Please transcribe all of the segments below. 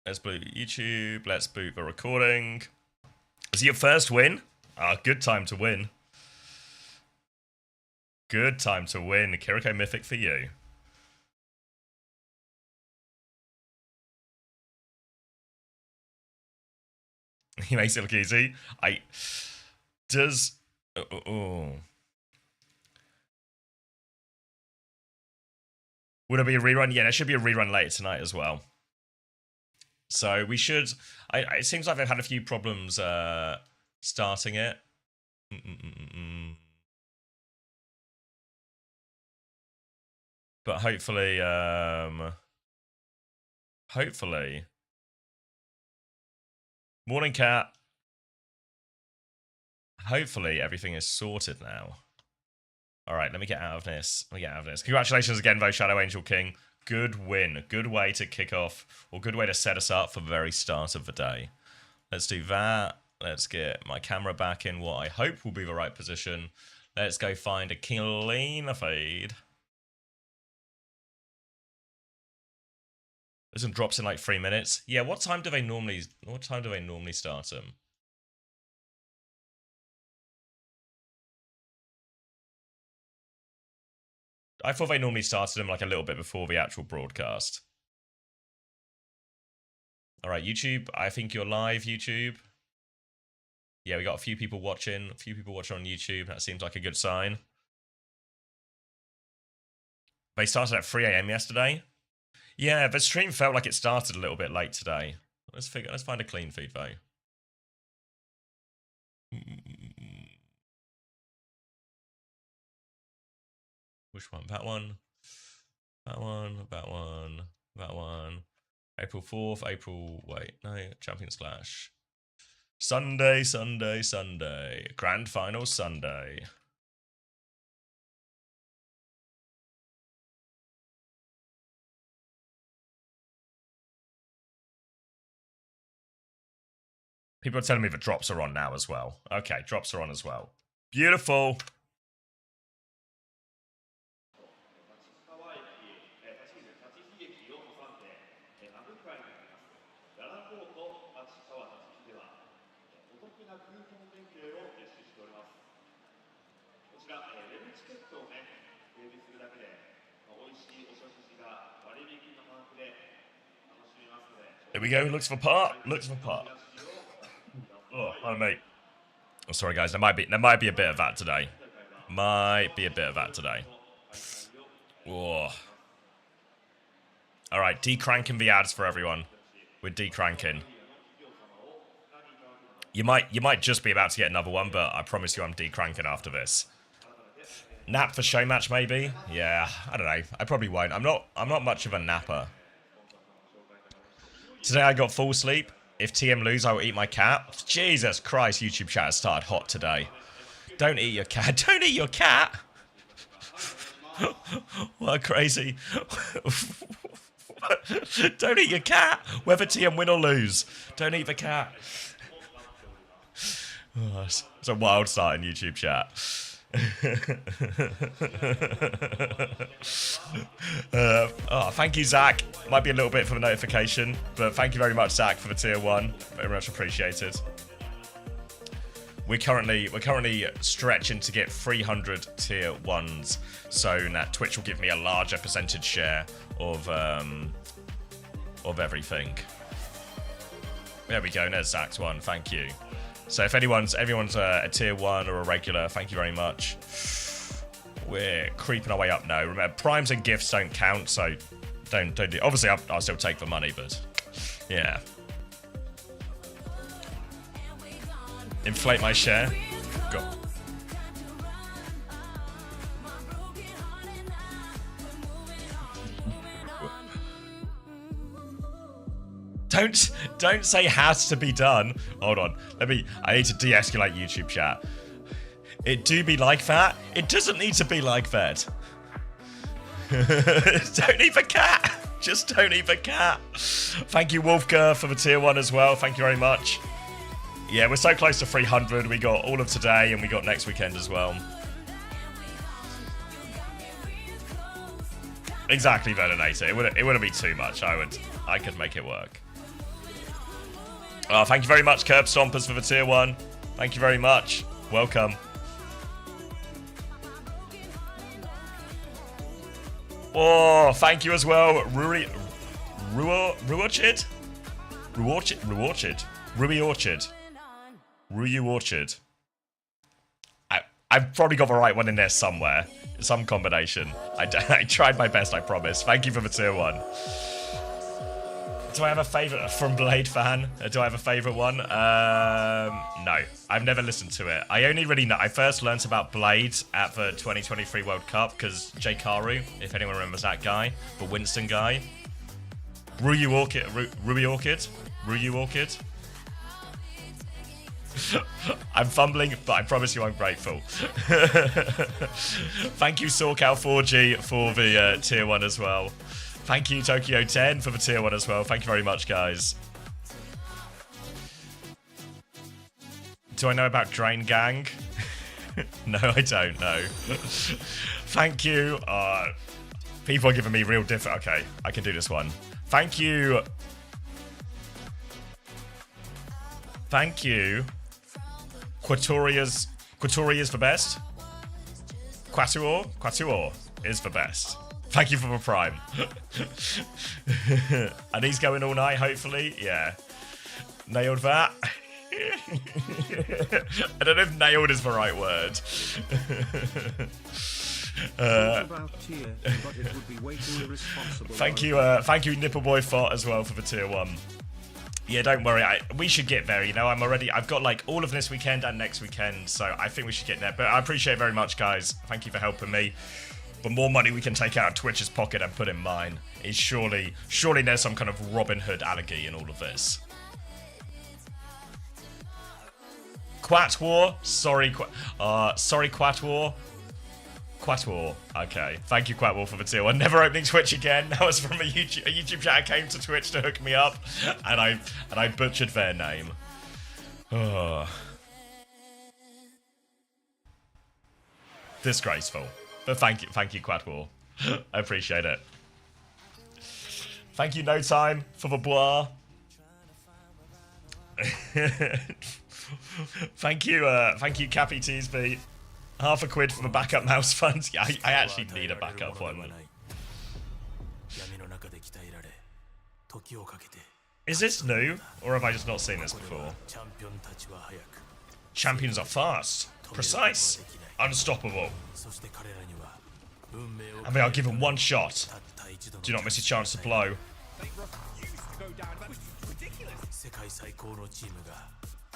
Let's boot YouTube. Let's boot the recording. Is it your first win? Ah, good time to win. Good time to win. Kiriko Mythic for you. He makes it look easy. Would it be a rerun? Yeah, there should be a rerun later tonight as well. So we should. It seems like they've had a few problems starting it. But hopefully, morning, cat. Hopefully everything is sorted now. All right, let me get out of this. Congratulations again, though, Shadow Angel King. Good win. Good way to kick off, or good way to set us up for the very start of the day. Let's do that. Let's get my camera back in what I hope will be the right position. Let's go find a cleaner feed. This one drops in like 3 minutes. Yeah, what time do they normally start them? I thought they normally started them like a little bit before the actual broadcast. All right, YouTube, I think you're live, YouTube. Yeah, we got a few people watching. A few people watching on YouTube. That seems like a good sign. They started at 3 AM yesterday. Yeah, the stream felt like it started a little bit late today. Let's find a clean feed though. Which one? That one. That one. That one. That one. April 4th. Champions Clash. Sunday. Grand Final Sunday. People are telling me the drops are on now as well. Okay, drops are on as well. Beautiful. There we go. Looks for part. Oh, mate. Oh, sorry, guys. There might be a bit of that today. Whoa. All right, decranking the ads for everyone. We're decranking. You might just be about to get another one, but I promise you I'm decranking after this. Nap for show match, maybe? Yeah, I don't know. I probably won't. I'm not much of a napper. Today I got full sleep. If TM lose, I will eat my cat. Jesus Christ, YouTube chat has started hot today. Don't eat your cat. Don't eat your cat. What crazy. Don't eat your cat. Whether TM win or lose. Don't eat the cat. Oh, it's a wild start in YouTube chat. Thank you, Zach. Might be a little bit for the notification, but thank you very much, Zach, for the tier 1. Very much appreciated. We're currently stretching to get 300 tier 1s, so that Twitch will give me a larger percentage share of everything. There we go. There's Zach's one. Thank you. So if everyone's a tier 1 or a regular, thank you very much. We're creeping our way up now. Remember, primes and gifts don't count, so don't do. Obviously, I'll still take the money, but yeah. Inflate my share. Go. Don't say has to be done. Hold on. I need to de-escalate YouTube chat. It do be like that. It doesn't need to be like that. Don't eat the cat. Just don't eat the cat. Thank you, Wolfgar, for the tier 1 as well. Thank you very much. Yeah, we're so close to 300. We got all of today and we got next weekend as well. Exactly, Veterinator. It wouldn't be too much. I could make it work. Oh, thank you very much, Curb Stompers, for the tier 1. Thank you very much. Welcome. Oh, thank you as well, Ruby Orchard. I've probably got the right one in there somewhere. Some combination. I tried my best, I promise. Thank you for the tier 1. Do I have a favourite from Blade fan? Do I have a favourite one? No. I've never listened to it. I only really know. I first learnt about Blade at the 2023 World Cup because J. Karu, if anyone remembers that guy, the Winston guy. Ruby Orchid. I'm fumbling, but I promise you I'm grateful. Thank you, Sorcal4G, for the tier 1 as well. Thank you, Tokyo10, for the tier 1 as well. Thank you very much, guys. Do I know about Drain Gang? No, I don't know. Thank you. People are giving me real different. Okay, I can do this one. Thank you. Thank you. Quatoria's the best. Quatuor is the best. Thank you for the prime. And he's going all night, hopefully. Yeah. Nailed that. I don't know if nailed is the right word. Thank you, Nippleboy Fart as well for the tier 1. Yeah, don't worry. We should get there. You know, I've got like all of this weekend and next weekend, so I think we should get there. But I appreciate it very much, guys. Thank you for helping me. The more money we can take out of Twitch's pocket and put in mine is surely there's some kind of Robin Hood allegory in all of this. Quatwar, sorry Quatwar. Quatwar, okay. Thank you, Quatwar, for the tier 1. Never opening Twitch again. That was from a YouTube chat came to Twitch to hook me up, and I butchered their name. Oh. Disgraceful. But thank you, Quatwar. I appreciate it. Thank you, No Time, for the bois. Thank you, Cappy Teasby. Half a quid for the backup mouse funds. Yeah, I actually need a backup one. Is this new, or have I just not seen this before? Champions are fast, precise, unstoppable. And they are given one shot. Do not miss your chance to blow.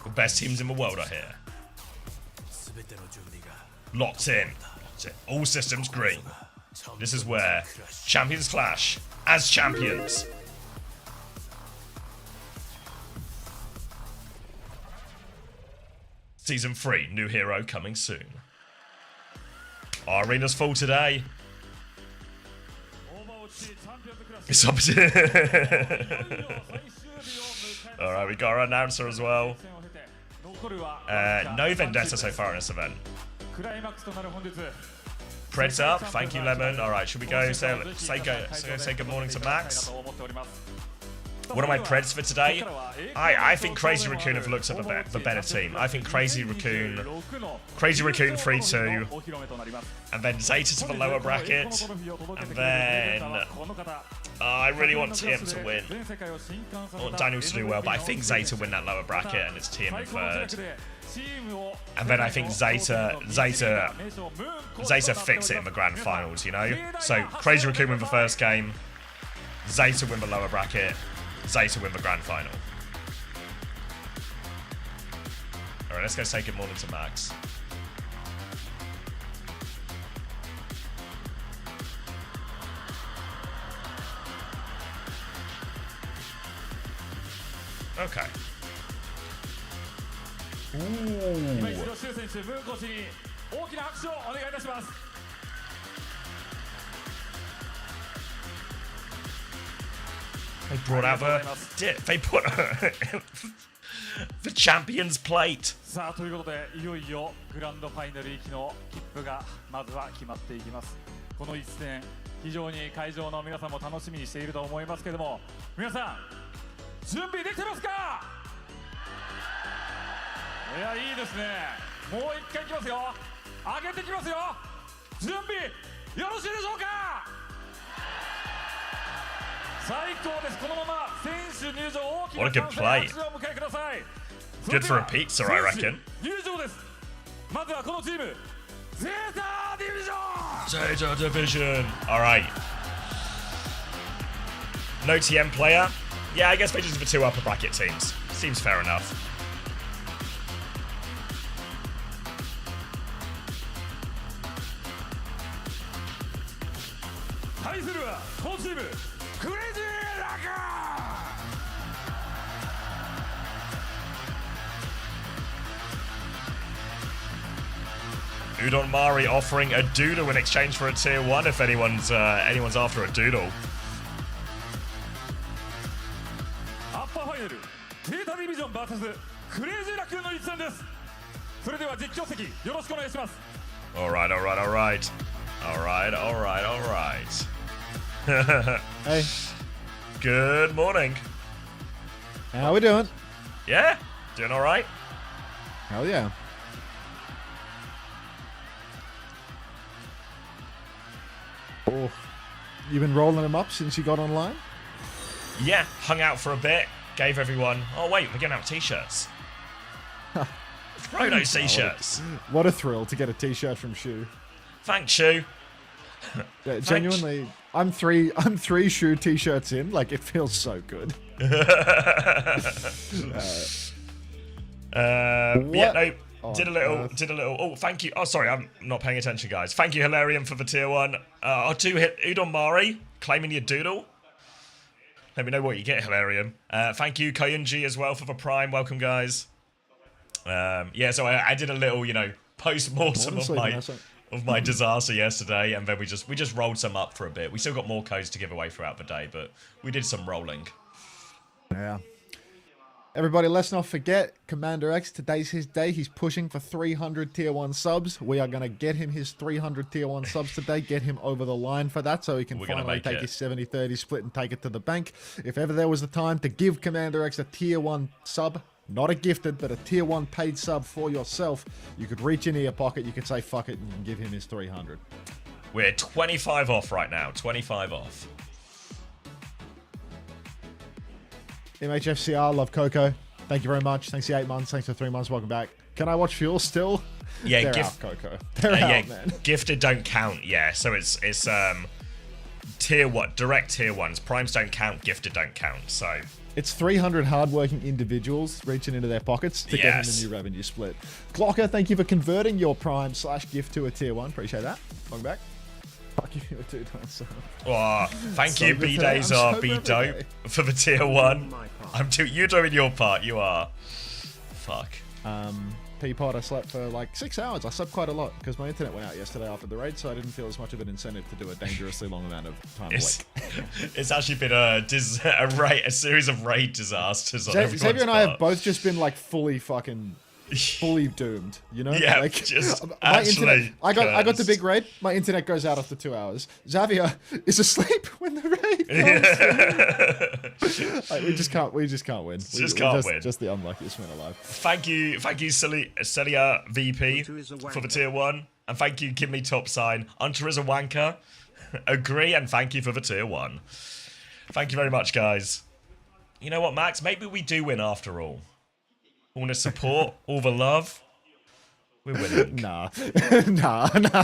The best teams in the world are here. Locked in. All systems green. This is where champions clash as champions. Season 3, new hero coming soon. Our arena's full today. It's opposite. Alright, we got our announcer as well. No vendetta so far in this event. Preds up, thank you, Lemon. Alright, should we go say good morning to Max? What are my Preds for today? I think Crazy Raccoon have looked at the better team. I think Crazy Raccoon 3-2, and then Zeta to the lower bracket, and then I really want TM to win. I want Daniel to do well, but I think Zeta win that lower bracket and it's TM in third. And then I think Zeta fix it in the grand finals, you know? So Crazy Raccoon win the first game, Zeta win the lower bracket, Zeta win the grand final. Alright, let's go say good morning to Max. Okay. Ooh. They brought out they put the Champions Plate. さあということでいよいよグランドファイナル行きの切符がまずは決まっていきます。この一戦非常に会場の皆さんも楽しみにしていると思いますけども、皆さん準備できてますか？いや、いいですね。もう一回いきますよ。上げてきますよ。準備よろしいでしょうか。最高です。このまま選手入場、大きな What a good 歓声 play. 拍手をお迎えください。 Good for a pizza, I reckon. 入場です。まずはこのチームゼータディビジョン。 Zeta Division. All right. No TM player. Yeah, I guess they just have 2 upper bracket teams. Seems fair enough. 対するはこのチームクレイジーラカ Udon Mari offering a doodle in exchange for a tier 1 if anyone's after a doodle. アッパーファイナルゼータディビジョン VS クレイジーラクーンの一戦です。それでは実況席よろしくお願いします。 Alright, alright, alright. Alright, alright, alright. Hey, Good morning. how we doing? Yeah? Doing alright? Hell yeah. Oh, you been rolling them up since you got online? Yeah, hung out for a bit, gave everyone... Oh wait, we're getting out t-shirts. Rhodo t-shirts. What a thrill to get a t-shirt from Shu. Thanks, Shu. Yeah, genuinely, I'm three Shu t-shirts in. Like, it feels so good. Yeah, no, on did a little. earth? Oh, thank you. Oh, sorry, I'm not paying attention, guys. Thank you, Hilarion, for the tier 1. I'll do hit Udon Mari, claiming your doodle. Let me know what you get, Hilarion. Thank you, Koyunji, as well, for the prime. Welcome, guys. Yeah, so I did a little, post-mortem of my disaster yesterday, and then we just rolled some up for a bit. We still got more codes to give away throughout the day, but we did some rolling. Yeah. Everybody, let's not forget, Commander X, today's his day. He's pushing for 300 tier 1 subs. We are going to get him his 300 tier 1 subs today, get him over the line for that so he can finally take his 70-30 split and take it to the bank. If ever there was a time to give Commander X a tier 1 sub, not a gifted, but a tier 1 paid sub for yourself, you could reach into your pocket, you could say fuck it, and you can give him his 300. We're 25 off right now, 25 off. MHFCR, love Coco. Thank you very much. Thanks for 8 months. Thanks for 3 months. Welcome back. Can I watch Fuel still? Yeah, They're out, Coco. They're out, man. Gifted don't count. Yeah, so it's tier what? Direct tier 1s. Primes don't count. Gifted don't count. So it's 300 hardworking individuals reaching into their pockets to get him a new revenue split. Glocker, thank you for converting your Prime / gift to a tier 1. Appreciate that. Welcome back. Fuck you, 2 times. Oh, thank you, B-Days are B-Dope for the tier 1. You're doing your part, you are. Fuck. Peapod, I slept for like 6 hours. I slept quite a lot because my internet went out yesterday after the raid, so I didn't feel as much of an incentive to do a dangerously long amount of time awake. It's actually been a series of raid disasters on everyone's Xavier and I have part. both just been like fully doomed, you know? Yeah, like, just my internet, actually I got the cursed. big raid. My internet goes out after 2 hours. Xavier is asleep when the raid comes. Like, we just can't win. Just the unluckiest man alive. Thank you, Celia VP for the tier 1, and thank you, Give Me Top Sign. Hunter is a wanker. Agree, and thank you for the tier 1. Thank you very much, guys. You know what, Max? Maybe we do win after all. All the support, all the love. We're winning. Nah,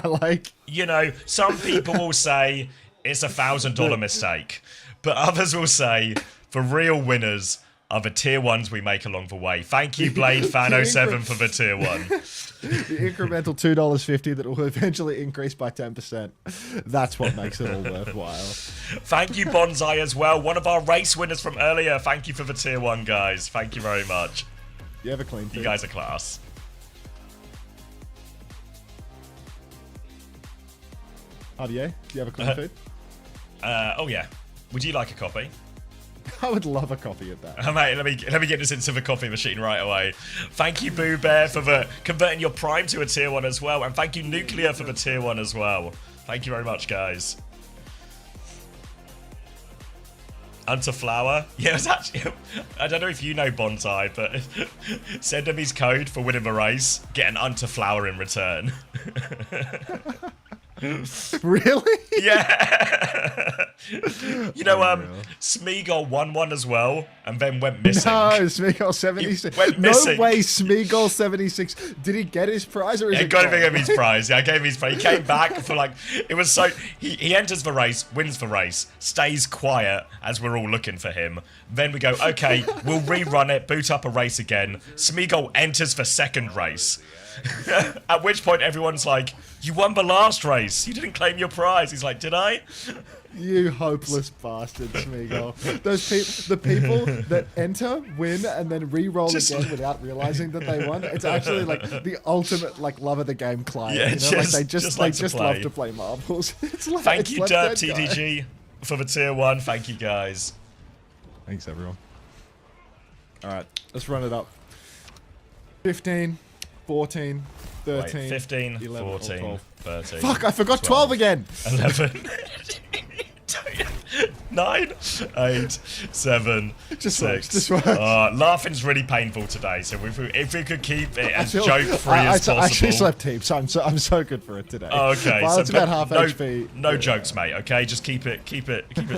like... Some people will say it's $1,000 mistake, but others will say the real winners are the tier 1s we make along the way. Thank you, Blade Fan 07 for the tier 1. The incremental $2.50 that will eventually increase by 10%. That's what makes it all worthwhile. Thank you, Bonsai, as well. One of our race winners from earlier. Thank you for the tier 1, guys. Thank you very much. You have a clean feed. You guys are class. RDA, do you have a clean feed? Oh yeah. Would you like a copy? I would love a copy of that. Mate, let me get this into the coffee machine right away. Thank you, Boo Bear, for converting your Prime to a tier 1 as well, and thank you, Nuclear, for the tier 1 as well. Thank you very much, guys. Unto Flower. Yeah, it was actually... I don't know if you know Bonsai, but send him his code for winning the race. Get an Unto Flower in return. Really? Yeah. You know, Smeagol won one as well, and then went missing. No, Smeagol 76. Went No missing. way, Smeagol 76. Did he get his prize or is I it got to gone? give him his prize. Yeah, I gave him his prize. He came back for like, it was so, he enters the race, wins the race, stays quiet as we're all looking for him. Then we go, okay, we'll rerun it, boot up a race again. Smeagol enters for second race. At which point everyone's like, you won the last race. You didn't claim your prize. He's like, did I? You hopeless bastard, Smeagol. The people that enter, win, and then re-roll again without realizing that they won. It's actually like the ultimate like love of the game client. Yeah, you know? Like they just love to play marbles. It's like, Thank it's you, like Dirt that guy. TDG, for the tier 1. Thank you, guys. Thanks, everyone. All right, let's run it up. 15, 14, 13, Wait, 15, 11, 14, 12. 13. Fuck, I forgot 12 again. 11. 9, 8, 7, Just 6. works, just works. Laughing's really painful today, so if we could keep it as joke-free I as possible. actually slept heaps, so I'm so good for it today. Oh, okay, Violet's so about half no, HP. no jokes, mate. Okay, just keep it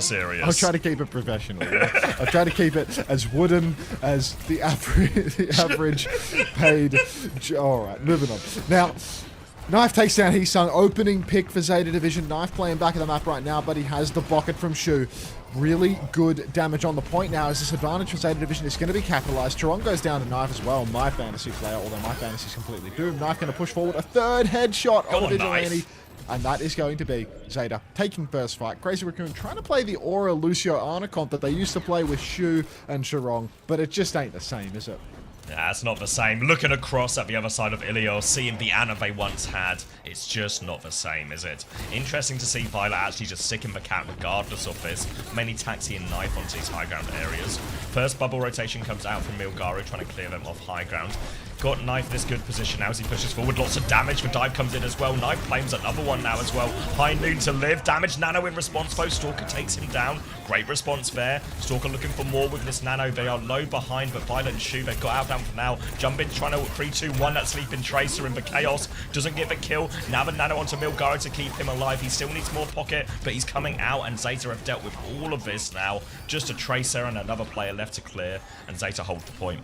serious. I'll try to keep it professional. Yeah? I'll try to keep it as wooden as the average paid. All right, moving on. Now, Knife takes down Heesung, opening pick for Zeta Division. Knife playing back of the map right now, but he has the bucket from Shu. Really good damage on the point now as this advantage for Zeta Division is going to be capitalized. Chiron goes down to Knife as well, my fantasy player, although my fantasy is completely doomed. Knife going to push forward a third headshot on Vigilante. And that is going to be Zeta taking first fight. Crazy Raccoon trying to play the Aura Lucio Arna comp that they used to play with Shu and Chiron, but it just ain't the same, is it? Nah, it's not the same. Looking across at the other side of Ilios, seeing the Ana they once had, it's just not the same, is it? Interesting to see Violet actually just sticking the cat regardless of this. Mainly Taxi and Knife onto these high ground areas. First bubble rotation comes out from Milgaru, trying to clear them off high ground. Got Knife in this good position now as he pushes forward. Lots of damage. The dive comes in as well. Knife claims another one now as well. High Noon to live. Damage Nano in response though. Stalker takes him down. Great response there. Stalker looking for more with this Nano. They are low behind, but Violet and Shu, they've got out down for now. Jump in, trying to 3-2-1 that Sleeping Tracer in the chaos. Doesn't get the kill. Now the Nano onto Milgaru to keep him alive. He still needs more pocket, but he's coming out, and Zeta have dealt with all of this now. Just a Tracer and another player left to clear, and Zeta hold the point.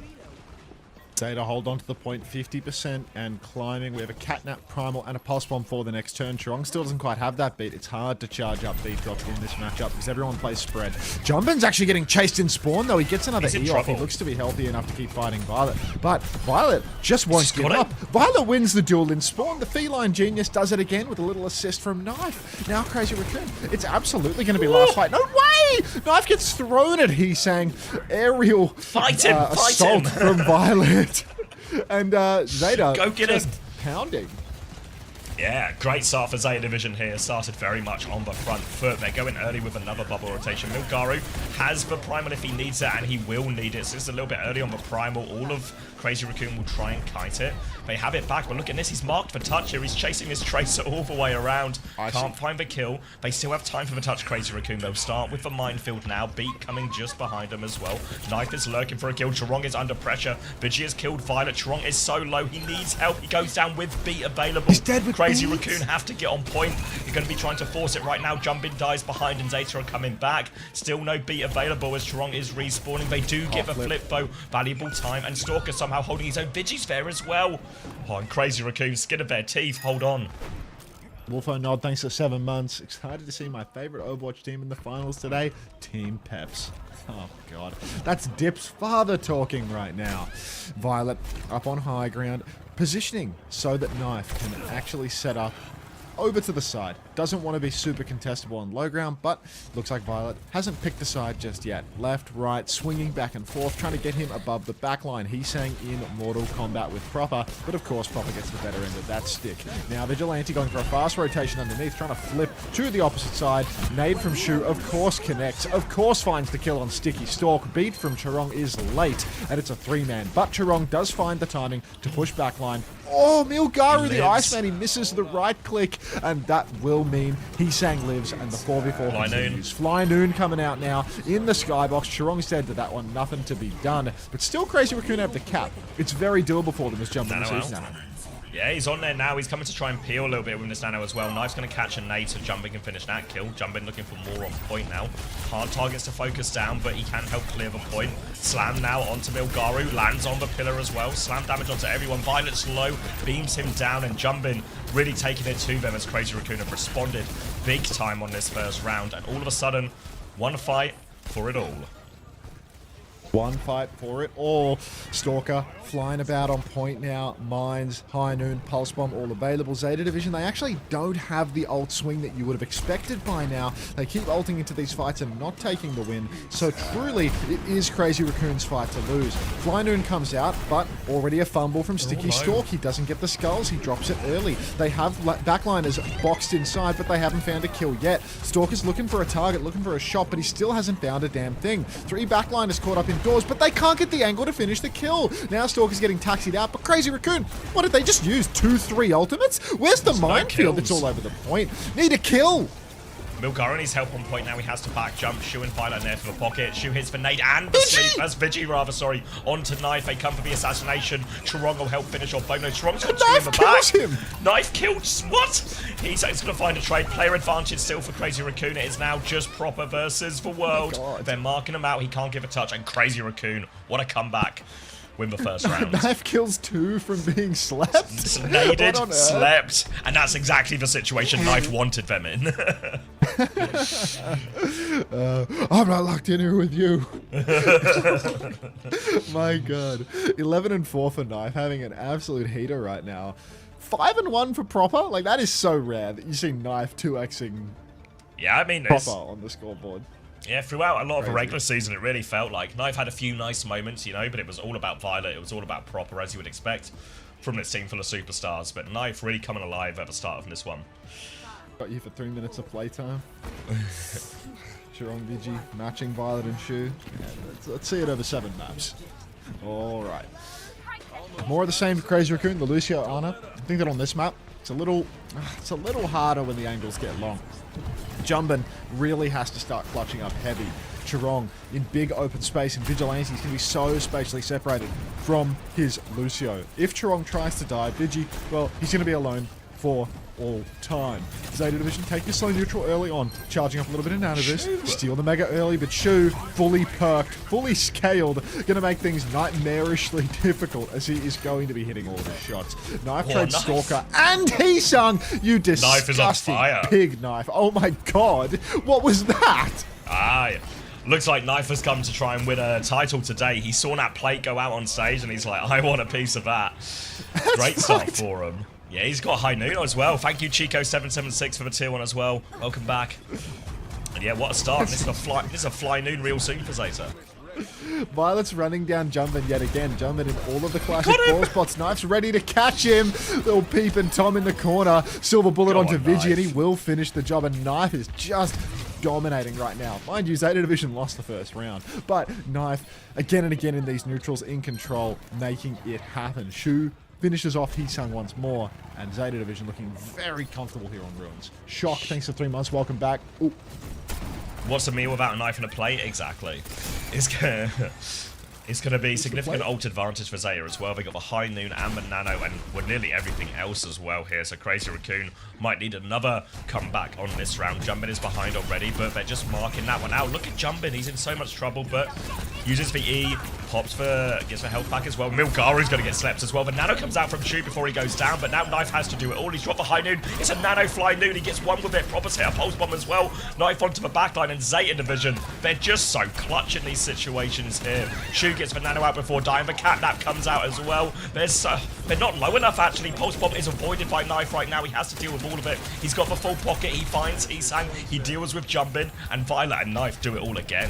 Zeta hold on to the point 50% and climbing. We have a Catnap Primal and a Pulse Bomb for the next turn. Chirong still doesn't quite have that beat. It's hard to charge up beat drops in this matchup because everyone plays spread. Jumbin's actually getting chased in spawn though. He gets another E off. He looks to be healthy enough to keep fighting Violet. But Violet just won't give up. Violet wins the duel in spawn. The Feline Genius does it again with a little assist from Knife. Now Crazy Raccoon. It's absolutely going to be last fight. No way! Knife gets thrown at Heesang. Aerial fight him, assault from Violet. And Zeta go get just him. Pounding. Yeah, great start for Zeta Division here. Started very much on the front foot. They're going early with another bubble rotation. Milgaru has the Primal if he needs it, and he will need it. So it's a little bit early on the Primal. All of Crazy Raccoon will try and kite it. They have it back, but look at this. He's marked for touch here. He's chasing his Tracer all the way around. Can't find the kill. They still have time for the touch, Crazy Raccoon. They'll start with the minefield now. Beat coming just behind them as well. Knife is lurking for a kill. Chirong is under pressure. Vigi has killed Violet. Chirong is so low. He needs help. He goes down with Beat available. He's dead with Crazy beats. Raccoon have to get on point. You're going to be trying to force it right now. Jumpin dies behind and Zeta are coming back. Still no beat available as Chirong is respawning. They do give a flip though. Valuable time, and Stalker somehow holding his own. Vigi's there as well. Oh, and Crazy Raccoon, skin of their teeth. Hold on. Wolfo Nod, thanks for 7 months. Excited to see my favorite Overwatch team in the finals today, Team Peps. Oh, God. That's Dip's father talking right now. Violet up on high ground, positioning so that Knife can actually set up over to the side. Doesn't want to be super contestable on low ground, but looks like Violet hasn't picked a side just yet. Left, right, swinging back and forth, trying to get him above the backline. He's saying in Mortal Kombat with Proper, but of course Proper gets the better end of that stick. Now Vigilante going for a fast rotation underneath, trying to flip to the opposite side. Nade from Shu, of course connects, of course finds the kill on Sticky Stalk. Beat from Chirong is late, and it's a 3-man, but Chirong does find the timing to push backline. Oh, Milgaru, the Iceman, he misses the right click, and that will mean Heesang lives and the 4v4 Fly continues. Fly Noon coming out now in the skybox. Chirong said to that one, nothing to be done, but still Crazy Raccoon have the cap. It's very doable for them as Jumbo receives now. Yeah, he's on there now. He's coming to try and peel a little bit with this nano as well. Knife's going to catch a nade, so Jumbin can finish that kill. Jumbin looking for more on point now. Hard targets to focus down, but he can help clear the point. Slam now onto Milgaru. Lands on the pillar as well. Slam damage onto everyone. Violet's low. Beams him down, and Jumbin really taking it to them as Crazy Raccoon have responded big time on this first round. And all of a sudden, one fight for it all. One fight for it all. Stalker flying about on point now. Mines, High Noon, Pulse Bomb all available. Zeta Division, they actually don't have the ult swing that you would have expected by now. They keep ulting into these fights and not taking the win. So truly, it is Crazy Raccoon's fight to lose. Fly Noon comes out, but already a fumble from Sticky Stalk. He doesn't get the skulls. He drops it early. They have backliners boxed inside, but they haven't found a kill yet. Stalker's looking for a target, looking for a shot, but he still hasn't found a damn thing. 3 backliners caught up indoors, but they can't get the angle to finish the kill. Now Stalker's getting taxied out, but Crazy Raccoon, what did they just use? 2-3 ultimates? Where's the minefield that's all over the point? Need a kill! Milgaru needs help on point now. He has to back jump. Shu and Violet there for the pocket. Shu hits for nade and the sleep. That's Vigi rather, sorry. Onto Knife. They come for the assassination. Chirong will help finish off both. No, Chirong's got 2 in the back. Him. Knife kills. What? He's going to find a trade. Player advantage still for Crazy Raccoon. It is now just Proper versus the world. They're marking him out. He can't give a touch. And Crazy Raccoon, what a comeback. Win the first round. Knife kills 2 from being slept. Naded, slept, and that's exactly the situation Knife wanted them in. I'm not locked in here with you. My God. 11-4 for Knife, having an absolute heater right now. 5-1 for Proper. Like, that is so rare that you see Knife 2xing Yeah, I mean, Proper on the scoreboard. Yeah, throughout a lot of the regular season, it really felt like Knife had a few nice moments, you know, but it was all about Violet. It was all about Proper, as you would expect from this team full of superstars. But Knife really coming alive at the start of this one. Got you for 3 minutes of playtime. Chirong Vigi matching Violet and Shu. Yeah, let's see it over 7 maps. All right. More of the same for Crazy Raccoon, the Lucio Ana. I think that on this map, it's a little harder when the angles get long. Jumbin really has to start clutching up heavy. Chirong in big open space, and Vigilante, he's going to be so spatially separated from his Lucio. If Chirong tries to die, Vigi, well, he's going to be alone for all time. Zeta Division take this slow neutral early on, charging up a little bit of nano boost, steal the mega early, but Shu fully perked, fully scaled, gonna make things nightmarishly difficult as he is going to be hitting all of his shots. Knife trades Stalker and Heesang, you disgusting pig Knife. Oh my God, what was that? Yeah. Looks like Knife has come to try and win a title today. He saw that plate go out on stage and he's like, I want a piece of that. Great start for him. Yeah, he's got High Noon as well. Thank you, Chico776, for the tier 1 as well. Welcome back. And yeah, what a start. This is a Fly Noon real soon for Zeta. Violet's running down Jumbin yet again. Jumbin in all of the classic ball spots. Knife's ready to catch him. Little Peep and Tom in the corner. Silver bullet onto Vigi, and he will finish the job. And Knife is just dominating right now. Mind you, Zeta Division lost the first round. But Knife, again and again in these neutrals, in control, making it happen. Shu finishes off Heesang once more, and Zeta Division looking very comfortable here on Ruins. Shock, thanks for 3 months. Welcome back. Ooh. What's a meal without a knife and a plate? Exactly. It's going to be significant ult advantage for Zeta as well. They got the High Noon and the Nano, and with nearly everything else as well here. So Crazy Raccoon might need another comeback on this round. Jumbin is behind already, but they're just marking that one out. Look at Jumbin. He's in so much trouble, but uses the E, gets the health back as well. Milgaru's going to get slept as well. The Nano comes out from Shu before he goes down, but now Knife has to do it all. He's dropped the High Noon. It's a Nano Fly Noon. He gets one with it. Proper's hit a Pulse Bomb as well. Knife onto the backline, and Zeta Division, they're just so clutch in these situations here. Shu gets the Nano out before dying. The Catnap comes out as well. They're not low enough, actually. Pulse Bomb is avoided by Knife right now. He has to deal with all of it. He's got the full pocket. He finds Heesang. He deals with Jumbin, and Violet and Knife do it all again.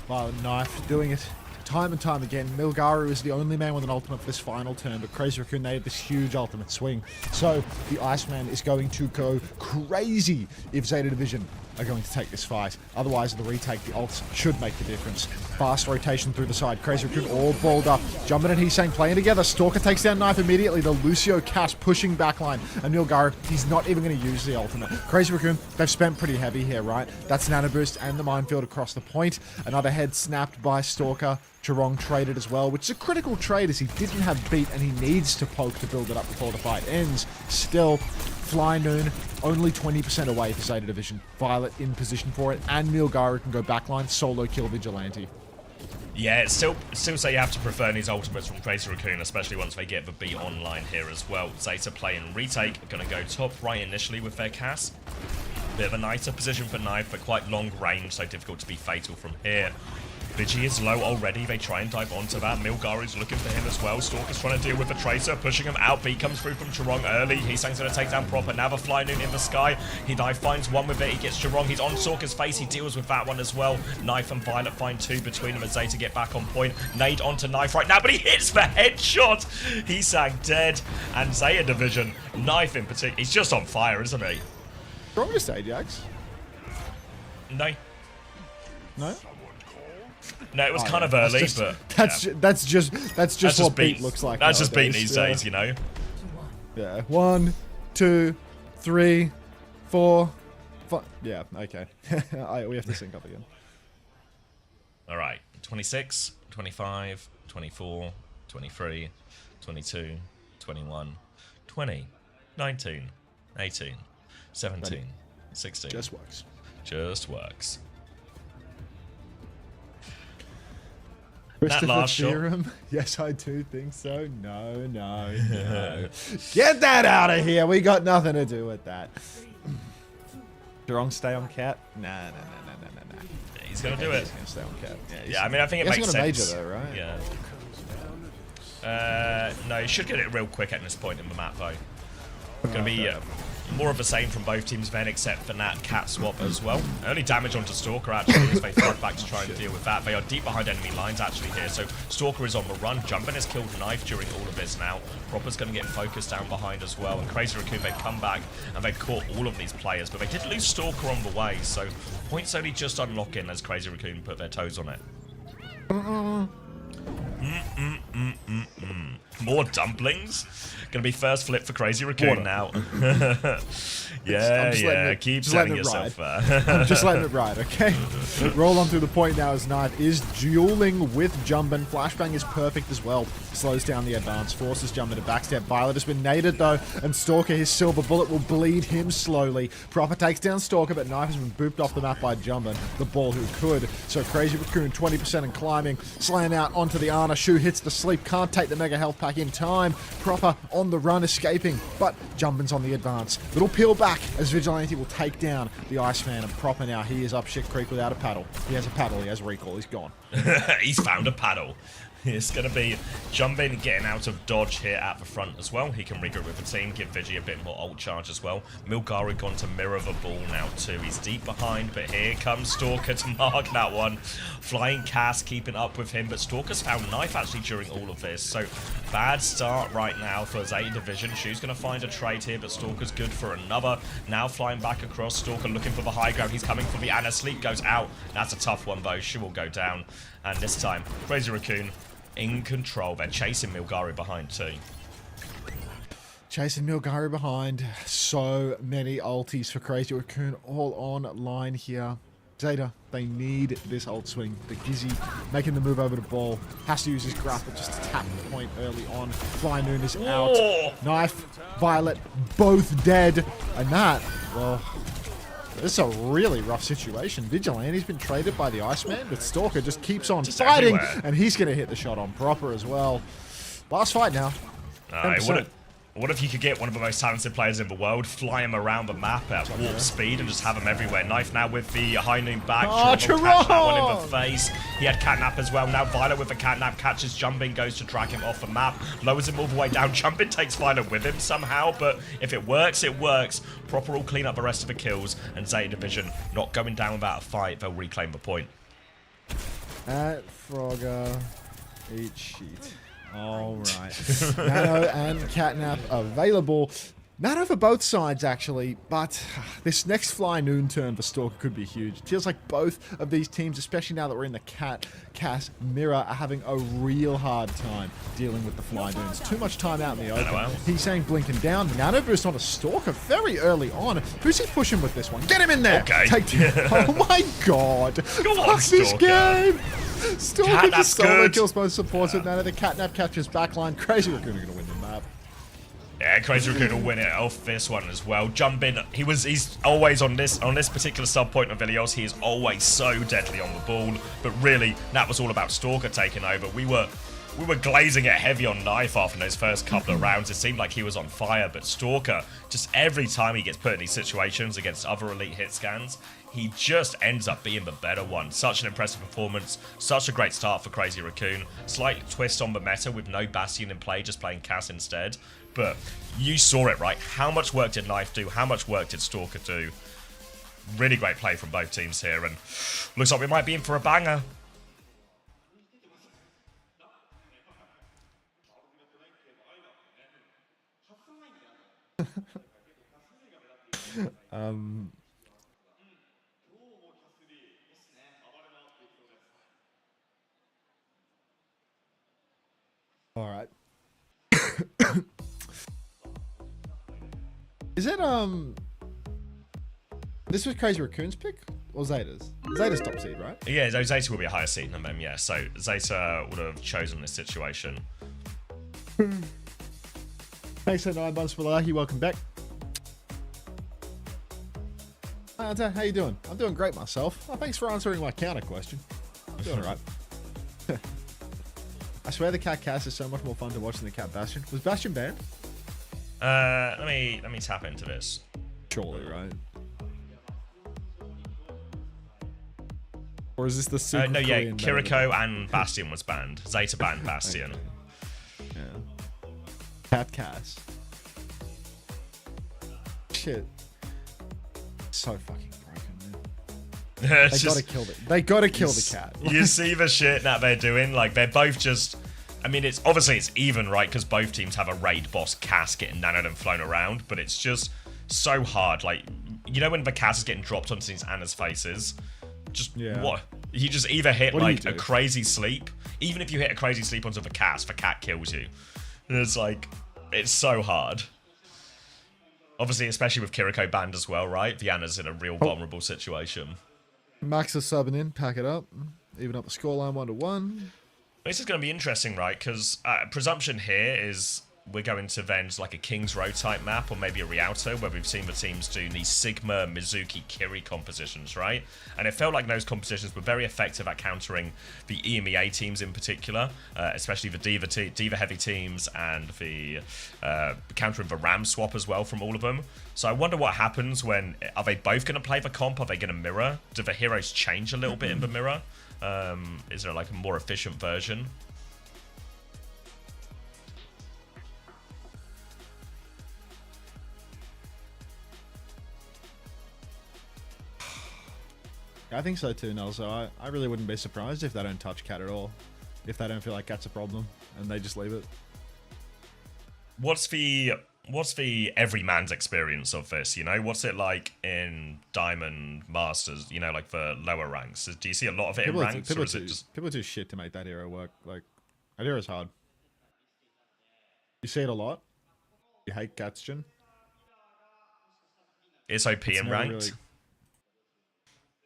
Wow, Knife doing it time and time again, Milgaru is the only man with an ultimate for this final turn, but Crazy Raccoon made this huge ultimate swing. So the Iceman is going to go crazy if Zeta Division are going to take this fight. Otherwise, the retake, the ults should make the difference. Fast rotation through the side. Crazy Raccoon all balled up. Jumpin' and Heesang playing together. Stalker takes down Knife immediately. The Lucio Cash pushing backline. And Milgaru, he's not even going to use the ultimate. Crazy Raccoon, they've spent pretty heavy here, right? That's Nano Boost and the Minefield across the point. Another head snapped by Stalker. Chirong traded as well, which is a critical trade as he didn't have beat and he needs to poke to build it up before the fight ends. Still, Fly Noon, only 20% away for Zeta Division. Violet in position for it, and Milgaru can go backline, solo kill Vigilante. Yeah, it's still say you have to prefer these ultimates from Crazy Raccoon, especially once they get the beat online here as well. Zeta playing retake, going to go top right initially with their Cass. Bit of a nicer position for Knife, but quite long range, so difficult to be fatal from here. Vigi is low already. They try and dive onto that. Milgaru's looking for him as well. Stalker's trying to deal with the Tracer, pushing him out. B comes through from Chirong early. Heesang's going to take down Proper. Now the Fly Noon in the sky. He dive finds one with it. He gets Chirong. He's on Stalker's face. He deals with that one as well. Knife and Violet find two between them as Zeta get back on point. Nade onto Knife right now, but he hits the headshot. Heesang dead. And Zeta Division, Knife in particular, he's just on fire, isn't he? Strongest Ajax? No. No? No, it was kind of early, but that's just what beat looks like. That's just beat nowadays. these days, you know. Yeah, 1, 2, 3, 4, 5. Yeah, okay. We have to sync up again. All right, 26, 25, 24, 23, 22, 21, 20, 19, 18, 17, 16. Just works. Just works. Christopher last shot. Theorem? Yes, I do think so. No. Get that out of here. We got nothing to do with that. Chirong stay on cat? Nah. Yeah, he's going to do it. He's going to stay on cat. Yeah, I mean, I think it makes sense. Major though, right? Yeah. No, you should get it real quick at this point in the map, though. Going to be more of the same from both teams then, except for Nat Cat swap as well. Early damage onto Stalker, actually, as they fight back to try and deal with that. They are deep behind enemy lines, actually, here, so Stalker is on the run. Jumpin has killed Knife during all of this now. Proper's going to get focused down behind as well, and Crazy Raccoon, they've come back, and they've caught all of these players, but they did lose Stalker on the way, so points only just unlocking as Crazy Raccoon put their toes on it. More dumplings? Gonna be first flip for Crazy Raccoon now. yeah, keep telling yourself that. I'm just letting it ride, okay? Roll on through the point now as Knife is dueling with Jumbin. Flashbang is perfect as well. Slows down the advance, forces Jumbin to backstep. Violet has been naded though, and Stalker, his silver bullet will bleed him slowly. Proper takes down Stalker, but Knife has been booped off the map by Jumbin, the ball who could. So Crazy Raccoon 20% and climbing, slam out onto the Ana. Shu hits the sleep, can't take the mega health pack in time. Proper on the run, escaping, but Jumbin's on the advance. Little peel back as Vigilante will take down the Iceman, and Proper now, he is up shit creek without a paddle. He has a paddle, he has recall, he's gone. He's found a paddle. It's going to be Jumbin getting out of dodge here at the front as well. He can regroup with the team, give Vigi a bit more ult charge as well. Milgaru gone to mirror the ball now too. He's deep behind, but here comes Stalker to mark that one. Flying Cass keeping up with him, but Stalker's found Knife actually during all of this. So bad start right now for Zeta Division. Shu's going to find a trade here, but Stalker's good for another. Now flying back across, Stalker looking for the high ground. He's coming for the Ana. Sleep goes out. That's a tough one though. Shu will go down. And this time, Crazy Raccoon in control. They're chasing Milgaru behind too. Chasing Milgaru behind. So many ultis for Crazy Raccoon all online here. Zeta, they need this ult swing. The Gizzy making the move over the ball. Has to use his grapple just to tap the point early on. Fly Noon is out. Knife, Violet, both dead. And that, well, this is a really rough situation. Vigilante's been traded by the Iceman, but Stalker just keeps on fighting, everywhere. and he's going to hit the shot on Proper as well. Last fight now. What if you could get one of the most talented players in the world, fly him around the map at warp speed and just have him everywhere? Knife now with the high noon back. Chirong catch that one in the face. He had Catnap as well. Now Violet with the Catnap catches Jumbin, goes to drag him off the map, lowers him all the way down. Jumbin takes Violet with him somehow, but if it works, it works. Proper will clean up the rest of the kills, and Zeta Division not going down without a fight. They'll reclaim the point. At Frogger, eat sheet. All right. Nano and Catnap available. Nano for both sides, actually, but this next Fly Noon turn for Stalker could be huge. It feels like both of these teams, especially now that we're in the Cass mirror, are having a real hard time dealing with the Fly Noons. Too much time out in the open. He's saying blinking down. Nano boost on a Stalker very early on. Who's he pushing with this one? Get him in there! Okay. Oh my god! Fuck this game! Stalker just solo kills both supports with Nano. The Catnap captures backline. Crazy Raccoon are going to win the map. Yeah, Crazy Raccoon will win it off this one as well. Jump in. He's always on this particular sub point of Ilios. He is always so deadly on the ball. But really, that was all about Stalker taking over. We were glazing it heavy on Knife after those first couple of rounds. It seemed like he was on fire, but Stalker, just every time he gets put in these situations against other elite hit scans, he just ends up being the better one. Such an impressive performance, such a great start for Crazy Raccoon. Slight twist on the meta with no Bastion in play, just playing Cass instead. But you saw it, right? How much work did Knife do? How much work did Stalker do? Really great play from both teams here, and looks like we might be in for a banger. All right. Is it this was Crazy Raccoon's pick or Zeta's? Zeta's top seed, right? Yeah, Zeta will be a higher seed than them, yeah. So Zeta would have chosen this situation. Thanks for 9 months for the lucky. Welcome back. Hi, Ante, how you doing? I'm doing great myself. Oh, thanks for answering my counter question. I'm doing alright. I swear the Cat Cass is so much more fun to watch than the Cat Bastion. Was Bastion banned? Let me tap into this. Surely, right? Or is this the super no, yeah, Korean Kiriko and Bastion was banned. Zeta banned Bastion. Okay. Yeah. Cat Cass. Shit. So fucking broken, man. They gotta kill it. They gotta kill the cat. You see the shit that they're doing? Like, they're both just... I mean, it's obviously it's even, right? Because both teams have a raid boss Cass getting nanoed and flown around, but it's just so hard. Like, you know when the Cass is getting dropped onto these Anna's faces? Just what? You just either hit like a crazy sleep. Even if you hit a crazy sleep onto the cat kills you. And it's like, it's so hard. Obviously, especially with Kiriko banned as well, right? Viana's in a real vulnerable situation. Max is subbing in, pack it up. Even up the scoreline 1-1. This is going to be interesting, right? Because presumption here is we're going to then like a King's Row type map, or maybe a Rialto, where we've seen the teams do these Sigma, Mizuki, Kiri compositions, right? And it felt like those compositions were very effective at countering the EMEA teams in particular, especially the Diva heavy teams, and the countering the Ram swap as well from all of them. So I wonder what happens when, are they both going to play the comp? Are they going to mirror? Do the heroes change a little bit in the mirror? Is there like a more efficient version? I think so too, Nelson. I really wouldn't be surprised if they don't touch Cat at all. If they don't feel like Cat's a problem and they just leave it. What's the everyman's experience of this, you know? What's it like in Diamond Masters, you know, like for lower ranks? Do you see a lot of it in ranks, or is it just... People do shit to make that hero work. Like, that hero's hard. You see it a lot? You hate Gatsgen? It's OP in ranked? Really...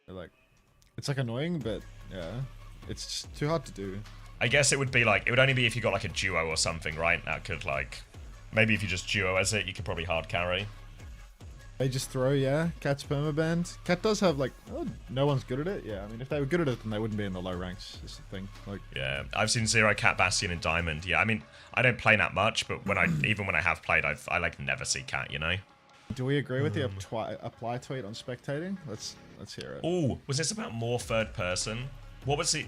Like, it's like annoying, but yeah, it's just too hard to do. I guess it would be like, it would only be if you got like a duo or something, right? That could like, maybe if you just duo as it, you could probably hard carry. They just throw, yeah. Cat's permaband. Cat does have like, oh, no one's good at it. Yeah, I mean, if they were good at it, then they wouldn't be in the low ranks. Is the thing. Like, yeah, I've seen Zero, Cat, Bastion, and Diamond. Yeah, I mean, I don't play that much, but when even when I have played, I like never see Cat, you know. Do we agree with the apply tweet on spectating? Let's hear it. Oh, was this about more third person? What was the...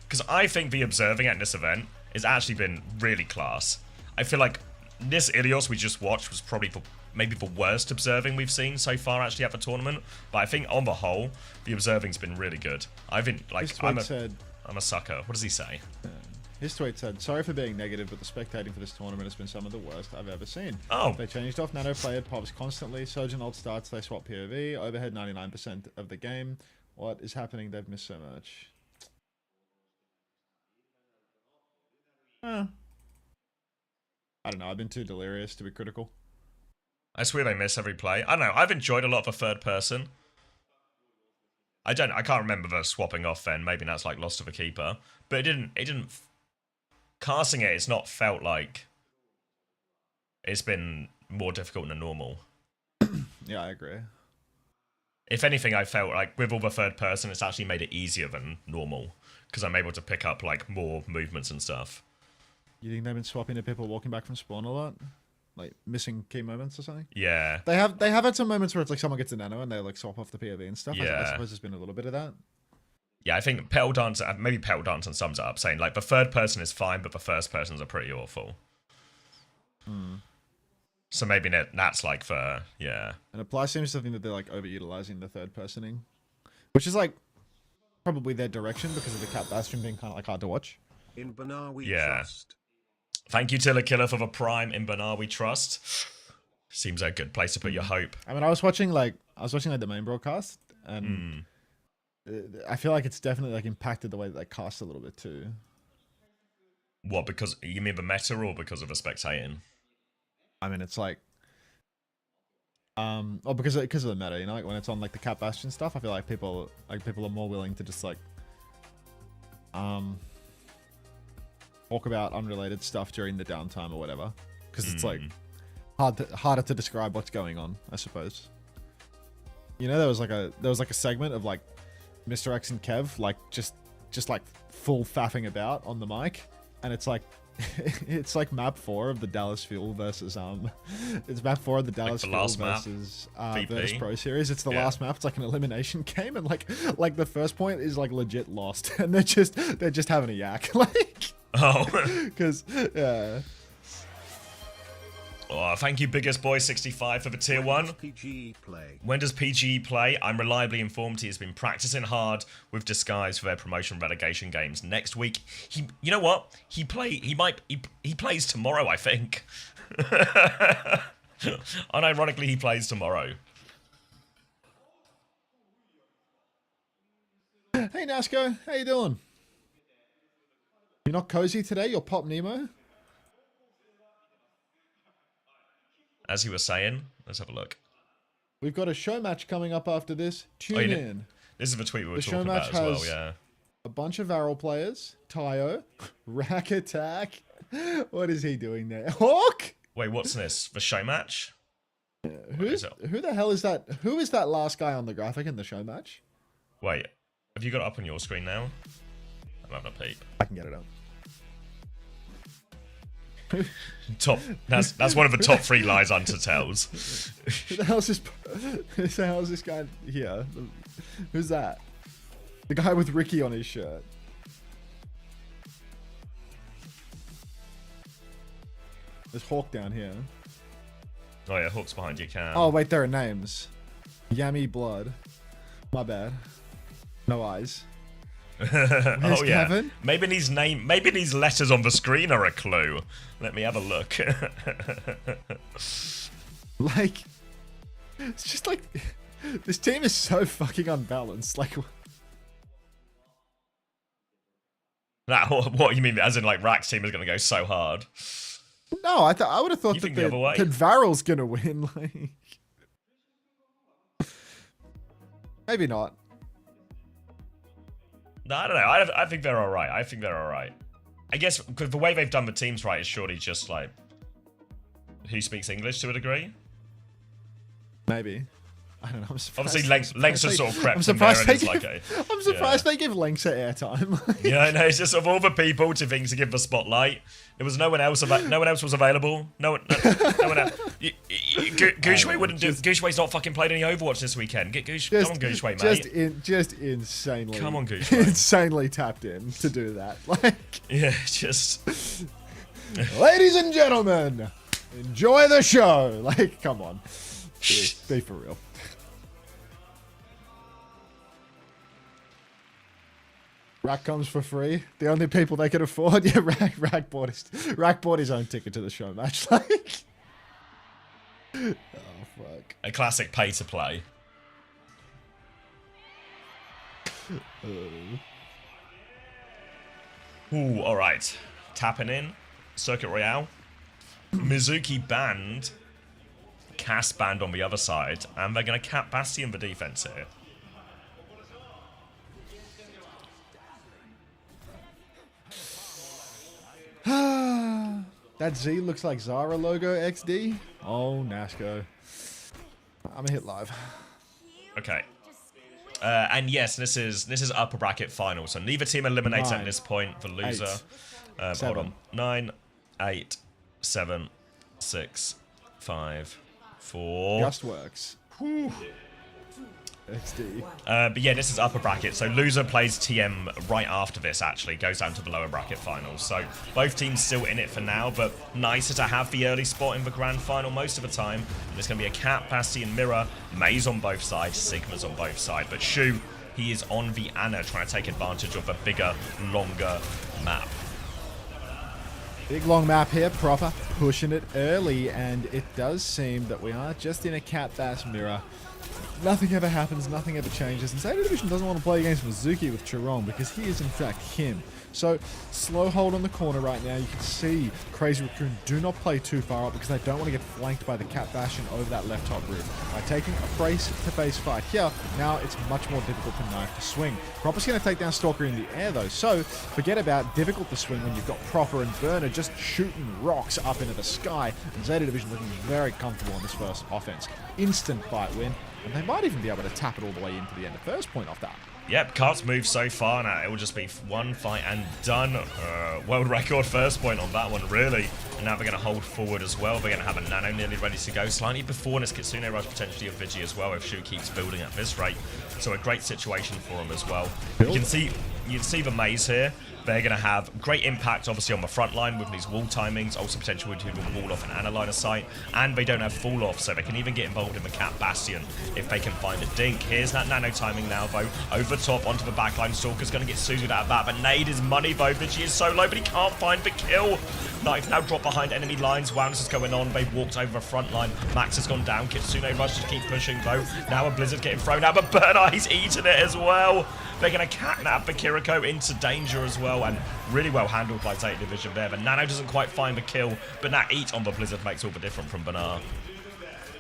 Because I think the observing at this event has actually been really class. I feel like this Ilios we just watched was probably maybe the worst observing we've seen so far actually at the tournament. But I think on the whole, the observing's been really good. I've been like... I'm a sucker. What does he say? His tweet said, "Sorry for being negative, but the spectating for this tournament has been some of the worst I've ever seen. Oh. They changed off nano played pops constantly. Surge and ult starts, they swap POV. Overhead 99% of the game. What is happening? They've missed so much." I don't know. I've been too delirious to be critical. I swear they miss every play. I don't know. I've enjoyed a lot of a third person. I can't remember the swapping off then. Maybe that's like Lost of a Keeper. But it didn't casting it's not felt like it's been more difficult than normal. Yeah, I agree. If anything, I felt like with all the third person, it's actually made it easier than normal because I'm able to pick up like more movements and stuff. You think they've been swapping to people walking back from spawn a lot? Like missing key moments or something? Yeah. They have had some moments where it's like someone gets a nano and they like swap off the POV and stuff. Yeah. I suppose there's been a little bit of that. Yeah, I think Petal Dance, maybe Petal Dance sums it up, saying like the third person is fine, but the first persons are pretty awful. So maybe that's like the, yeah. And Apply seems to think that they're like overutilizing the third personing, which is like probably their direction because of the Cat Bastion being kind of like hard to watch. In Banar we Yeah. trust. Thank you, Tiller Killer, for the Prime. In Banar we trust. Seems a good place to put your hope. I mean, I was watching like the main broadcast, and I feel like it's definitely like impacted the way that they cast a little bit too. What, because you mean the meta or because of the spectating? I mean, it's like, because of the meta, you know, like when it's on like the Cat Bastion stuff, I feel like people are more willing to just like, talk about unrelated stuff during the downtime or whatever, because it's like harder to describe what's going on, I suppose. You know, there was like a segment of like Mr. X and Kev like just like full faffing about on the mic, and it's like it's like map 4 of the Dallas Fuel versus it's map 4 of the Dallas the Fuel last map, versus VP. Virtus Pro Series. It's the last map. It's like an elimination game, and like the first point is like legit lost, and they're just having a yak, like. Oh. Because, yeah. Oh, thank you, Biggest Boy 65 for the tier 1. PGE play. When does PGE play? I'm reliably informed he has been practicing hard with Disguise for their promotion relegation games. Next week, you know what? He plays tomorrow, I think. Unironically, he plays tomorrow. Hey, Nasco. How you doing? You're not cozy today? You're Pop Nemo? As he was saying, let's have a look. We've got a show match coming up after this. Tune in. This is the tweet we were The show talking match about as well, has yeah. a bunch of Varel players. Tayo. Rack Attack. What is he doing there? Hawk? Wait, what's this? The show match? Who the hell is that? Who is that last guy on the graphic in the show match? Wait, have you got it up on your screen now? I'm having a peep. I can get it up. That's one of the top 3 lies Hunter tells. Who the hell's this guy here? Who's that? The guy with Ricky on his shirt. There's Hawk down here. Oh yeah, Hook's behind your cam. Oh wait, there are names. Yummy Blood. My bad. No eyes. Oh yeah. Kevin? Maybe these letters on the screen are a clue. Let me have a look. Like, it's just like this team is so fucking unbalanced. Like, What you mean? As in, like Rack's team is going to go so hard? no, I would have thought You that think the other way? that Varel's gonna win. Like, maybe not. No, I don't know. I think they're all right. I guess because the way they've done the teams right is surely just like who speaks English to a degree. Maybe. I don't know. I'm surprised. Obviously, Lengths have sort of crept I'm in there surprised and they it's give. like a... I'm surprised they give Lynx a airtime. Yeah, I know. It's just of all the people to think to give the spotlight, there was no one else. No one else was available. No one else. Gooshway wouldn't do. Gooshway's not fucking played any Overwatch this weekend. Get Goosh. Come on, Gooshway, mate. Just insanely. Come on, Gooshway. Insanely tapped in to do that. Like, Yeah, just. ladies and gentlemen, enjoy the show. Like, come on, be for real. Rack comes for free. The only people they can afford. Yeah, Rack bought his own ticket to the show match. Like, oh fuck. A classic pay to play. Ooh, all right. Tapping in. Circuit Royale. Mizuki banned. Cass banned on the other side. And they're going to cap Bastion the defense here. That Z looks like Zara logo XD. Oh, Nasco. I'm gonna hit live. Okay. And yes, this is upper bracket final. So neither team eliminates at this point. The loser. Hold on. 9, 8, 7, 6, 5, 4. Just works. Whew. XD. But yeah, this is upper bracket. So loser plays TM right after this, actually. Goes down to the lower bracket finals. So both teams still in it for now, but nicer to have the early spot in the grand final most of the time. And there's going to be a Cat, Bastion, Mirror, Maze on both sides, Sigma's on both sides. But Shu, he is on the Ana, trying to take advantage of a bigger, longer map. Big long map here, proper. Pushing it early, and it does seem that we are just in a Cat Bass Mirror. Nothing ever happens, nothing ever changes, and Zeta Division doesn't want to play against Mizuki with Chiron because he is in fact him. So, slow hold on the corner right now. You can see Crazy Raccoon do not play too far up because they don't want to get flanked by the Cat Bastion over that left top roof. By taking a face-to-face fight here, now it's much more difficult to knife to swing. Proper's going to take down Stalker in the air though, so forget about difficult to swing when you've got Proper and Burner just shooting rocks up into the sky. And Zeta Division looking very comfortable on this first offense. Instant fight win. And they might even be able to tap it all the way into the end of first point off that. Yep, can't move so far now. It will just be one fight and done. World record first point on that one, really. And now they're going to hold forward as well. They're going to have a Nano nearly ready to go. Slightly before this Kitsune Rush, potentially a Vigi as well if Shu keeps building at this rate. So a great situation for him as well. You can see the Maze here. They're going to have great impact, obviously, on the front line with these wall timings, also potentially to even wall off an Ana line of sight, and they don't have fall off, so they can even get involved in the Cat Bastion if they can find a dink. Here's that nano timing now, though, over top onto the backline. Stalker's going to get suited out of that, but Nade is money, though. Vigi is so low, but he can't find the kill. Knife now dropped behind enemy lines. Wowness is going on. They've walked over the front line. Max has gone down. Kitsune Rush to keep pushing, though. Now a Blizzard getting thrown out, but Burner, he's eaten it as well. They're going to catnap the Kiriko into danger as well, and really well handled by Zeta Division there. But Nano doesn't quite find the kill, but that eat on the Blizzard makes all the difference from Bernard.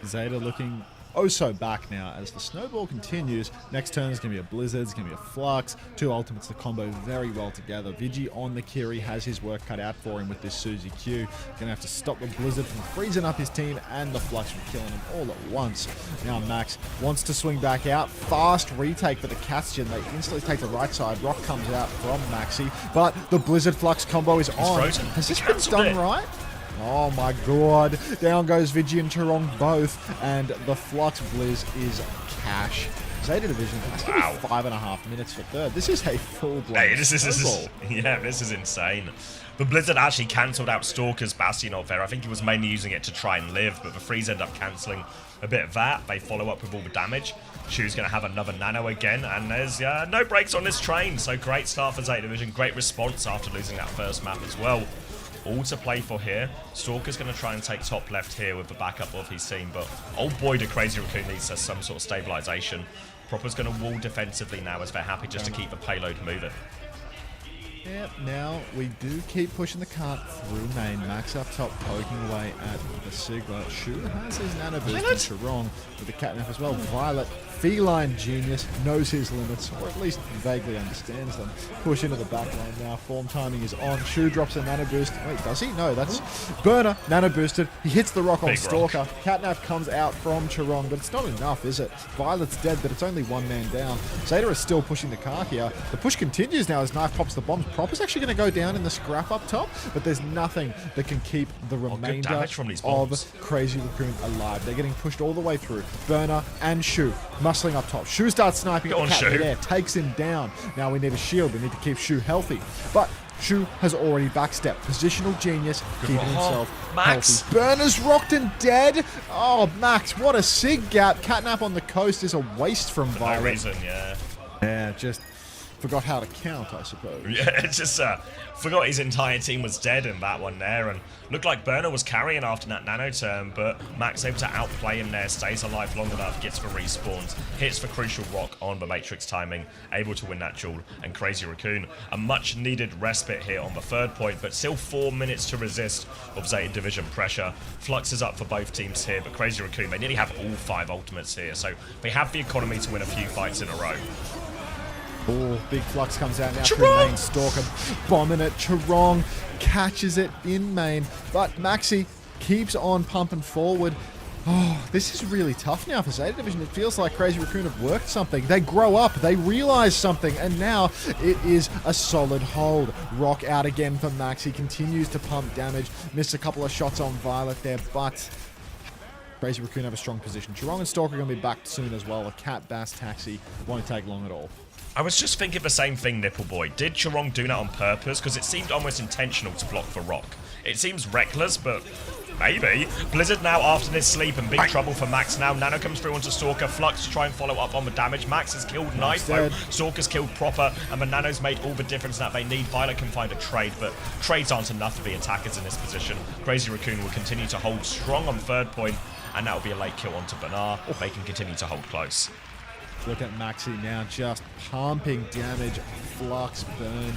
Zeta looking oh so back now as the snowball continues. Next turn is going to be a Blizzard, it's going to be a Flux. Two ultimates to combo very well together. Vigi on the Kiri has his work cut out for him with this Suzy Q. Going to have to stop the Blizzard from freezing up his team and the Flux from killing him all at once. Now Max wants to swing back out. Fast retake for the Castian. They instantly take the right side. Rock comes out from Maxi, but the Blizzard Flux combo is on. Frozen. Has this been done right? Oh my god. Down goes Vigi and Chirong both, and the Flux Blizz is cash. Zeta Division, that's going to be 5.5 minutes for third. This is a full-blown this is insane. The Blizzard actually cancelled out Stalker's Bastion off there. I think he was mainly using it to try and live, but the freeze end up cancelling a bit of that. They follow up with all the damage. Shu's going to have another nano again, and there's no brakes on this train. So great start for Zeta Division. Great response after losing that first map as well. All to play for here. Stalker's going to try and take top left here with the backup of his team, but oh boy, do Crazy Raccoon needs some sort of stabilization. Proper's going to wall defensively now as they're happy just to keep the payload moving. Yep, now we do keep pushing the cart through main. Max up top, poking away at the Sigma. Shu has his nano boost and Chiron with the catnap as well. Violet, feline genius, knows his limits, or at least vaguely understands them. Push into the back line now. Form timing is on. Shu drops a nano boost. Wait, does he? No, that's Burner, nano boosted. He hits the rock on Stalker. Catnap comes out from Chiron, but it's not enough, is it? Violet's dead, but it's only one man down. Zeta is still pushing the car here. The push continues now as Knife pops the bombs. Proper's actually going to go down in the scrap up top, but there's nothing that can keep the remainder of Crazy Raccoon alive. They're getting pushed all the way through. Burner and Shu muscling up top. Shu starts sniping at the cat in the air, takes him down. Now we need a shield. We need to keep Shu healthy, but Shu has already backstepped. Positional genius, keeping himself healthy. Burner's rocked and dead. Oh, Max, what a sig gap. Catnap on the coast is a waste from Violet. No reason, yeah. Yeah, just forgot how to count, I suppose. Yeah, it's just forgot his entire team was dead in that one there, and looked like Burner was carrying after that nano turn, but Max able to outplay him there, stays alive long enough, gets for respawns, hits for crucial rock on the Matrix timing, able to win that duel, and Crazy Raccoon, a much needed respite here on the third point, but still 4 minutes to resist of Zeta Division pressure. Flux is up for both teams here, but Crazy Raccoon, they nearly have all 5 ultimates here, so they have the economy to win a few fights in a row. Oh, big Flux comes out now through main. Stalker bombing it. Chirong catches it in main, but Maxi keeps on pumping forward. Oh, this is really tough now for Zeta Division. It feels like Crazy Raccoon have worked something. They grow up, they realize something, and now it is a solid hold. Rock out again for Max. He continues to pump damage. Missed a couple of shots on Violet there, but Crazy Raccoon have a strong position. Chirong and Stalker are going to be back soon as well. A Cat Bass Taxi won't take long at all. I was just thinking the same thing, Nipple Boy. Did Chirong do that on purpose? Because it seemed almost intentional to block for Rock. It seems reckless, but maybe. Blizzard now after this sleep and big trouble for Max now. Nano comes through onto Stalker. Flux to try and follow up on the damage. Max has killed Knife though. Stalker's killed Proper, and the Nano's made all the difference that they need. Violet can find a trade, but trades aren't enough for the attackers in this position. Crazy Raccoon will continue to hold strong on third point, and that will be a late kill onto Bernard. They can continue to hold close. Look at Maxi now, just pumping damage. Flux burned.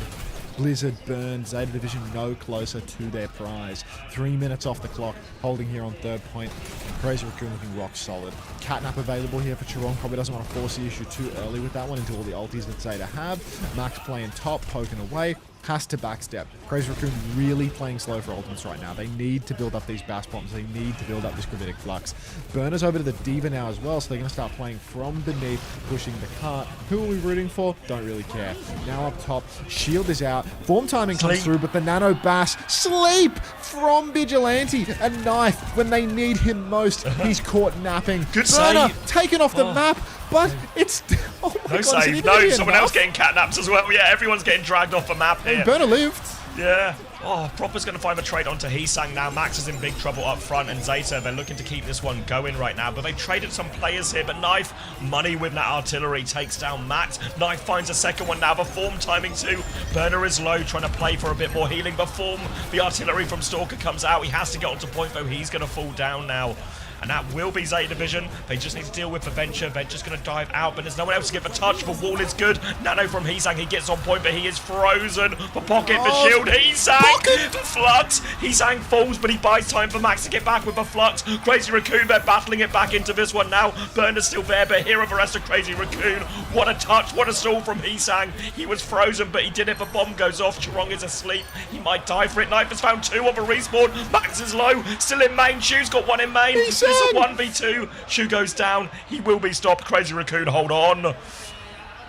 Blizzard burned. Zeta Division no closer to their prize. 3 minutes off the clock, holding here on third point. Crazy Raccoon looking rock solid. Catnap available here for Chirong. Probably doesn't want to force the issue too early with that one into all the ultis that Zeta have. Max playing top, poking away. Has to backstep. Crazy Raccoon really playing slow for ultimates right now. They need to build up these Bass Bombs. They need to build up this Gravitic Flux. Burner's over to the Diva now as well, so they're going to start playing from beneath, pushing the cart. Who are we rooting for? Don't really care. Now up top, Shield is out. Form timing comes through, but the Nano Bass sleep from Vigilante. A Knife when they need him most. He's caught napping. Good Burner save. taken off the map, but it's... Oh my No God, save. No, someone else getting catnapped as well. Yeah, everyone's getting dragged off the map here. And Burner lived. Yeah. Oh, Proper's going to find a trade onto Heesang now. Max is in big trouble up front, and Zeta, they're looking to keep this one going right now, but they traded some players here, but Knife, money with that artillery, takes down Max. Knife finds a second one now, the form timing too. Burner is low, trying to play for a bit more healing, but form, the artillery from Stalker comes out. He has to get onto point, though. He's going to fall down now. And that will be Zeta Division. They just need to deal with the Venture. They're just going to dive out, but there's no one else to get the touch. The wall is good. Nano from Heesang, he gets on point, but he is frozen. The pocket, the shield, Heesang, the Flux. Heesang falls, but he buys time for Max to get back with the Flux. Crazy Raccoon, they're battling it back into this one now. Burner's still there, but here are the rest of Crazy Raccoon. What a touch, what a stall from Heesang. He was frozen, but he did it. The bomb goes off. Chirong is asleep. He might die for it. Knife has found 2 on the respawn. Max is low, still in main. Shu's got 1 in main. It's a 1v2. Shu goes down. He will be stopped. Crazy Raccoon, hold on.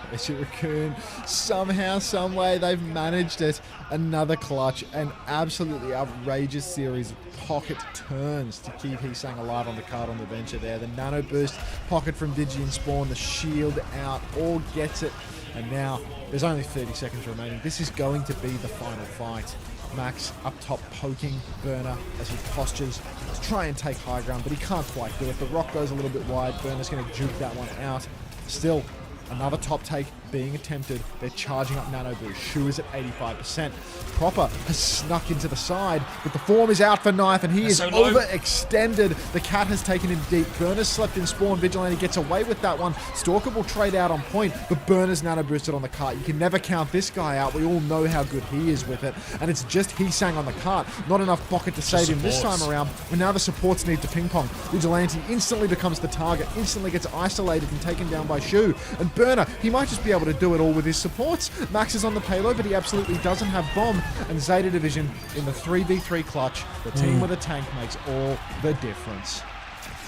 Crazy Raccoon, somehow, someway, they've managed it. Another clutch, an absolutely outrageous series of pocket turns to keep Heesang alive on the card on the Venture there. The Nano Boost, pocket from Digi and Spawn, the shield out, all gets it. And now, there's only 30 seconds remaining. This is going to be the final fight. Max up top poking Burner as he postures to try and take high ground, but he can't quite do it. The rock goes a little bit wide. Burner's going to juke that one out. Still, another top take being attempted. They're charging up Nano Boost. Shu is at 85%. Proper has snuck into the side, but the form is out for Knife, and he is overextended. The Cat has taken him deep. Burner's slept in Spawn. Vigilante gets away with that one. Stalker will trade out on point, but Burner's Nano Boosted on the cart. You can never count this guy out. We all know how good he is with it, and it's just Heesang on the cart. Not enough pocket to save him this time around, and now the supports need to ping pong. Vigilante instantly becomes the target, instantly gets isolated and taken down by Shu, and Burner, he might just be able to do it all with his supports. Max is on the payload, but he absolutely doesn't have bomb. And Zeta Division in the 3v3 clutch, the team with a tank makes all the difference.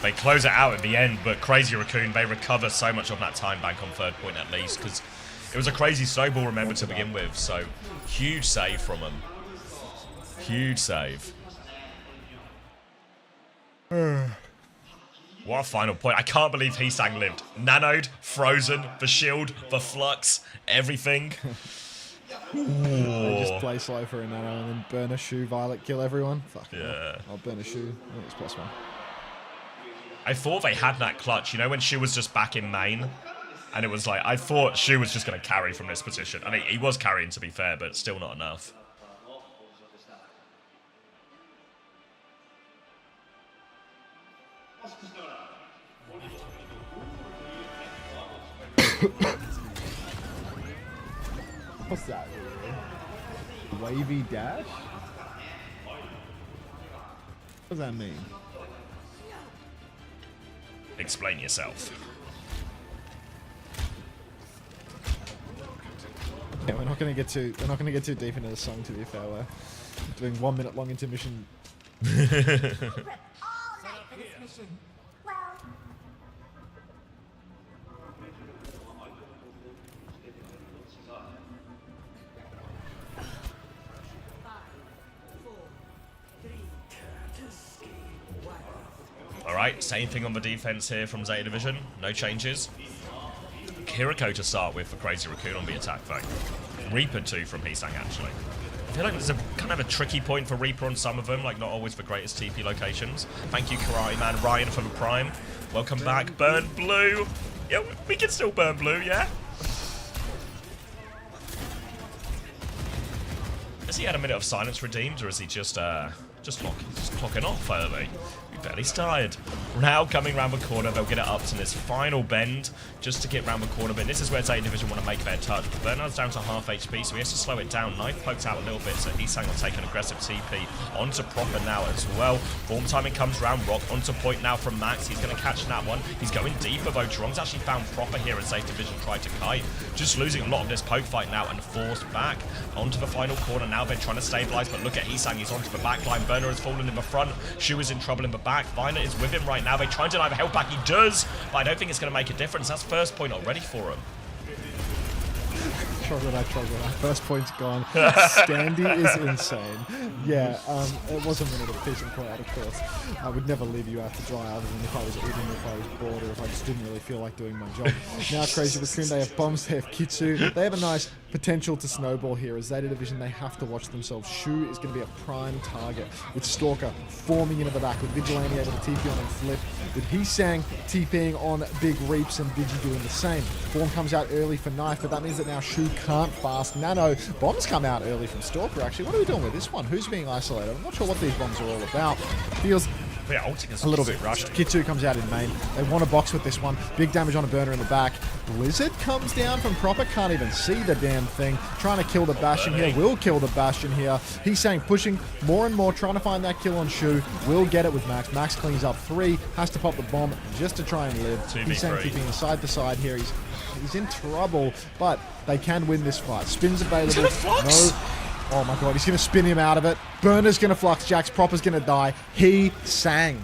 They close it out at the end, but Crazy Raccoon, they recover so much of that time bank on third point at least, because it was a crazy snowball, remember, to begin with. So, huge save from them. Huge save. What a final point. I can't believe Heesang lived. Nanoed, frozen, the shield, the flux, everything. They just play slow for a Nano, and then Burner, Shu, Violet, kill everyone. Fuck yeah. I'll Burner, Shu. Oh, it's +1. I thought they had that clutch, you know, when Shu was just back in main And it was like, I thought Shu was just going to carry from this position. I mean, he was carrying, to be fair, but still not enough. What's that? Wavy dash? What does that mean? Explain yourself. Yeah, we're not gonna get too deep into the song, to be fair. We're doing 1 minute long intermission. Alright, same thing on the defense here from Zeta Division. No changes. Kiriko to start with for Crazy Raccoon on the attack though. Reaper too from Hisang actually. I feel like there's a kind of a tricky point for Reaper on some of them, like not always the greatest TP locations. Thank you Karate Man Ryan for the Prime. Welcome back. Burn Blue. Yeah, we can still burn Blue, yeah? Has he had a minute of silence redeemed, or is he just clocking off early? We barely started. Now coming round the corner, they'll get it up to this final bend just to get round the corner. But this is where Zeta Division want to make their touch. But Bernard's down to half HP, so he has to slow it down. Knife pokes out a little bit, so Hisang will take an aggressive TP onto Proper now as well. Form timing comes round. Rock onto point now from Max. He's going to catch that one. He's going deeper though. Jurong's actually found Proper here as Zeta Division tried to kite. Just losing a lot of this poke fight now and forced back onto the final corner. Now they're trying to stabilize, but look at Hisang. He's onto the back line. Burner has fallen in the front. Shu is in trouble in the back. Viner is with him right now. They try and deny the help back. He does, but I don't think it's going to make a difference. That's first point already for him. Troglodyte. First point's gone. Standy is insane. Yeah, it was a minute of peace and quiet, of course. I would never leave you out to dry other than if I was eating, if I was bored, or if I just didn't really feel like doing my job. Now Crazy Raccoon, they have bombs, they have Kitsu. They have a nice potential to snowball here. As Zeta Division, they have to watch themselves. Shu is going to be a prime target, with Stalker forming into the back, with Vigilante able to TP on and flip, with Hisang TPing on Big Reaps and Vigi doing the same. Form comes out early for Knife, but that means that now Shu can't fast. Nano, bombs come out early from Stalker actually. What are we doing with this one? Who's being isolated? I'm not sure what these bombs are all about. Feels a little bit rushed. Kitsu comes out in main. They want to box with this one. Big damage on a burner in the back. Blizzard comes down from Proper. Can't even see the damn thing. Trying to kill the Bastion here. Will kill the Bastion here. He's saying pushing more and more. Trying to find that kill on Shu. Will get it with Max. Max cleans up 3. Has to pop the bomb just to try and live. He's saying keeping side to side here. He's in trouble, but they can win this fight. Spins available. No. Oh my god, he's going to spin him out of it. Burner's going to flux Jax. Proper's going to die. Hisang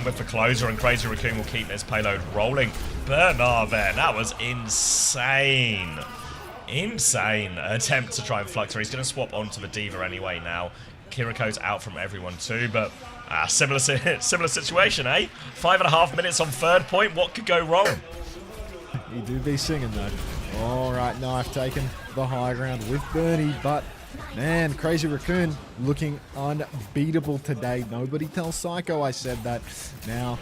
with the closer, and Crazy Raccoon will keep his payload rolling. Bernard there, that was insane. Insane attempt to try and flux her. He's going to swap onto the Diva anyway now. Kiriko's out from everyone too, but similar situation, eh? 5.5 minutes on third point. What could go wrong? He do be singing though. Alright, Knife taking the high ground with Bernie, but man, Crazy Raccoon looking unbeatable today. Nobody tells Psycho I said that. Now,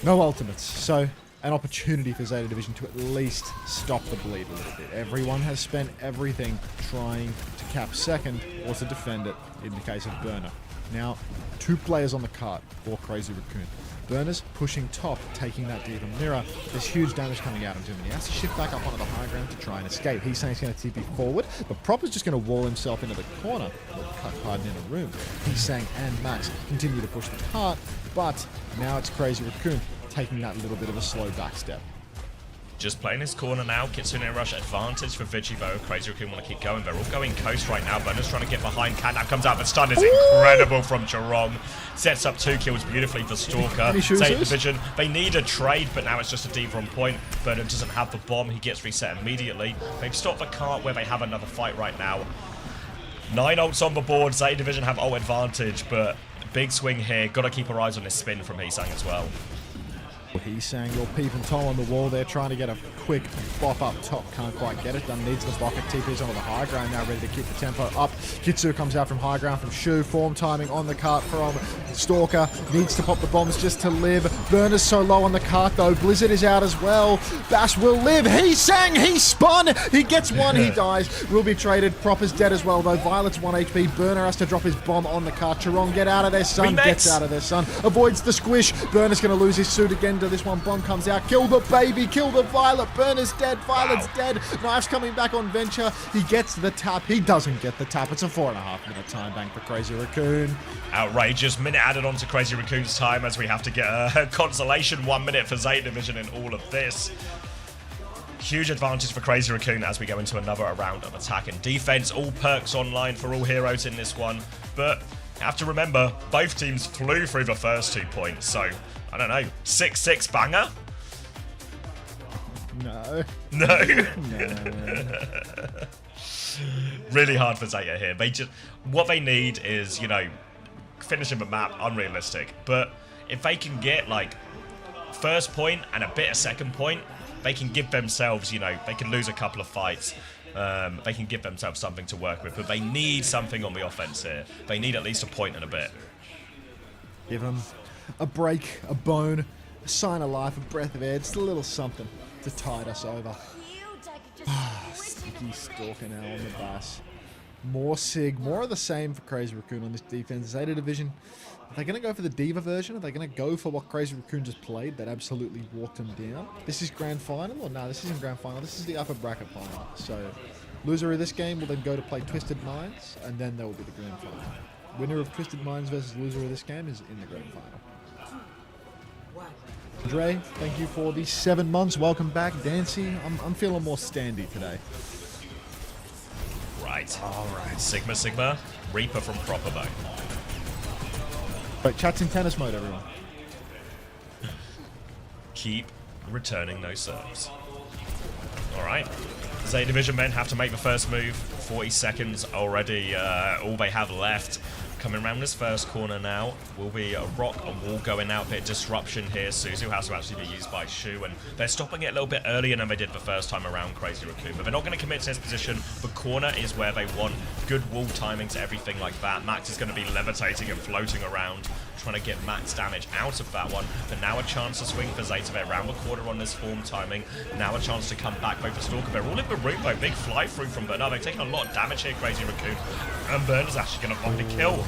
no ultimates, so an opportunity for Zeta Division to at least stop the bleed a little bit. Everyone has spent everything trying to cap second or to defend it in the case of Burner. Now, 2 players on the cart for Crazy Raccoon. Burner's pushing top, taking that Diva mirror. There's huge damage coming out of him, and he has to shift back up onto the high ground to try and escape. He's saying he's going to TP forward, but Proper's just going to wall himself into the corner, or cut hard in a room. Hisang and Max continue to push the cart, but now it's Crazy Raccoon taking that little bit of a slow back step. Just playing his corner now. Kitsune Rush advantage for Vigi though. Crazy Raccoon want to keep going. They're all going coast right now. Burner's trying to get behind. Catnap comes out. The stun is incredible from Jurong. Sets up 2 kills beautifully for Stalker. Zeta Division, they need a trade, but now it's just a Diva on point. Burner doesn't have the bomb. He gets reset immediately. They've stopped the cart where they have another fight right now. 9 ults on the board. Zeta Division have ult advantage, but big swing here. Got to keep our eyes on this spin from Hisang as well. He's saying you'll peep and toe on the wall there, trying to get a quick bop up top. Can't quite get it done. Needs the bucket. TP's onto the high ground now, ready to keep the tempo up. Kitsu comes out from high ground from Shu. Form timing on the cart from Stalker. Needs to pop the bombs just to live. Burner's so low on the cart though. Blizzard is out as well. Bash will live. He sang. He spun. He gets one. He dies. Will be traded. Proper's dead as well though. Violet's 1 HP. Burner has to drop his bomb on the cart. Chiron, get out of there, son. Gets out of there, son. Avoids the squish. Burner's going to lose his suit again to this one. Bomb comes out. Kill the baby. Kill the Violet. Burner's dead. Violet's dead. Knife's coming back on Venture. He gets the tap. He doesn't get the tap. It's a 4.5 minute time bank for Crazy Raccoon. Outrageous minute added on to Crazy Raccoon's time as we have to get a consolation 1 minute for Zeta Division in all of this. Huge advantage for Crazy Raccoon as we go into another round of attack and defense. All perks online for all heroes in this one. But you have to remember, both teams flew through the first 2 points. So, I don't know, 6-6 banger? No. No. No. Really hard for Zeta here. What they need is, you know, finishing the map, unrealistic. But if they can get, like, first point and a bit of second point, they can give themselves, you know, they can lose a couple of fights. They can give themselves something to work with. But they need something on the offense here. They need at least a point and a bit. Give them a break, a bone, a sign of life, a breath of air, just a little something to tide us over. Sticky Stalker now on the bus. More Sig, more of the same for Crazy Raccoon on this defense. Zeta Division, are they going to go for the Diva version? Are they going to go for what Crazy Raccoon just played that absolutely walked them down? This is Grand Final? Or no, this isn't Grand Final. This is the upper bracket final. So, loser of this game will then go to play Twisted Minds, and then there will be the Grand Final. Winner of Twisted Minds versus loser of this game is in the Grand Final. Dre, thank you for the 7 months. Welcome back. Dancy, I'm feeling more standy today. Right. Alright. Sigma. Reaper from Proper Bone. But chat's in tennis mode, everyone. Keep returning those serves. Alright. Zeta Division men have to make the first move. 40 seconds already. All they have left. Coming around this first corner now will be a rock and wall going out. Bit of disruption here. Suzu has to actually be used by Shu, and they're stopping it a little bit earlier than they did the first time around Crazy Raccoon. But they're not going to commit to this position. The corner is where they want good wall timings, everything like that. Max is going to be levitating and floating around, trying to get max damage out of that one. But now a chance to swing for Zeta. They're around the corner on this form timing. Now a chance to come back both for Stalker. They're all in the route though. Big fly through from Bernard. They're taking a lot of damage here, Crazy Raccoon. And Bernard's actually going to find a kill.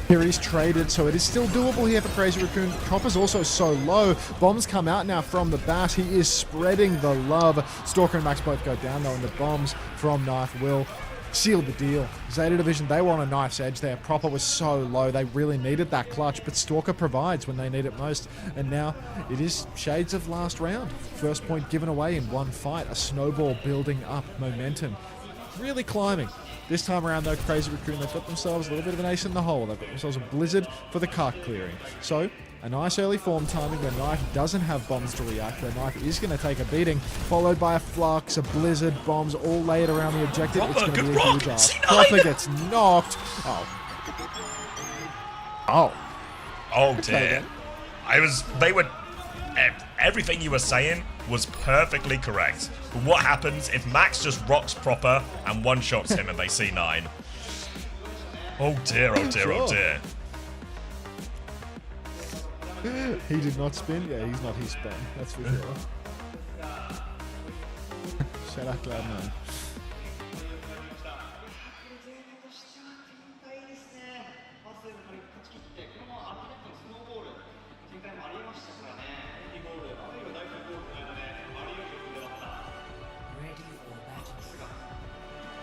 Here he's traded, so it is still doable here for Crazy Raccoon. Copper's also so low. Bombs come out now from the Bass. He is spreading the love. Stalker and Max both go down though, and the bombs from Knife will seal the deal. Zeta Division, they were on a knife's edge there. Proper was so low. They really needed that clutch, but Stalker provides when they need it most. And now it is shades of last round. First point given away in one fight. A snowball building up momentum. Really climbing. This time around though, Crazy Raccoon, they've got themselves a little bit of an ace in the hole. They've got themselves a Blizzard for the cart clearing. So, a nice early form timing where Knife doesn't have bombs to react. Where Knife is going to take a beating, followed by a Flux, a Blizzard, bombs all laid around the objective. Proper, it's going to be a rock. huge ask. Proper gets knocked. Oh dear. Everything you were saying was perfectly correct. But what happens if Max just rocks Proper and one-shots him and they see 9? Oh dear, oh dear, oh dear. He did not spin? Yeah, he's not his spin. That's for sure. Shout out Cloud9.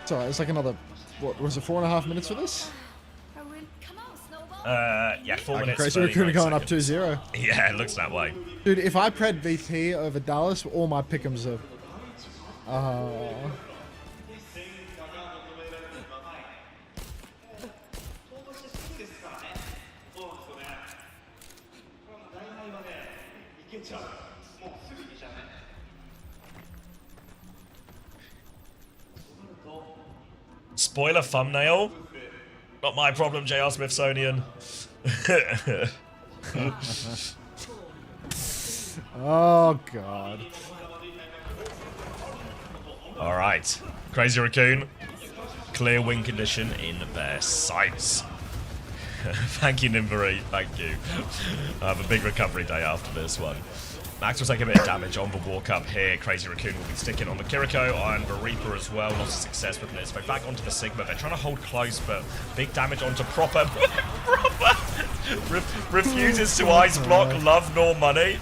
Sorry, it's like another, what, was it 4.5 minutes for this? Yeah, 4 minutes. Crazy Raccoon going up 2-0. Yeah, it looks that way. Dude, if I pred VP over Dallas, all my pick'ems are... Spoiler thumbnail. Not my problem, JR Smithsonian. Oh, God. All right. Crazy Raccoon. Clear win condition in their sights. Thank you, Nimbury. Thank you. I have a big recovery day after this one. Max will take a bit of damage on the walk up here. Crazy Raccoon will be sticking on the Kiriko and the Reaper as well. Lots of success with this. They're back onto the Sigma. They're trying to hold close, but big damage onto Proper. Proper refuses to ice block. Love nor money.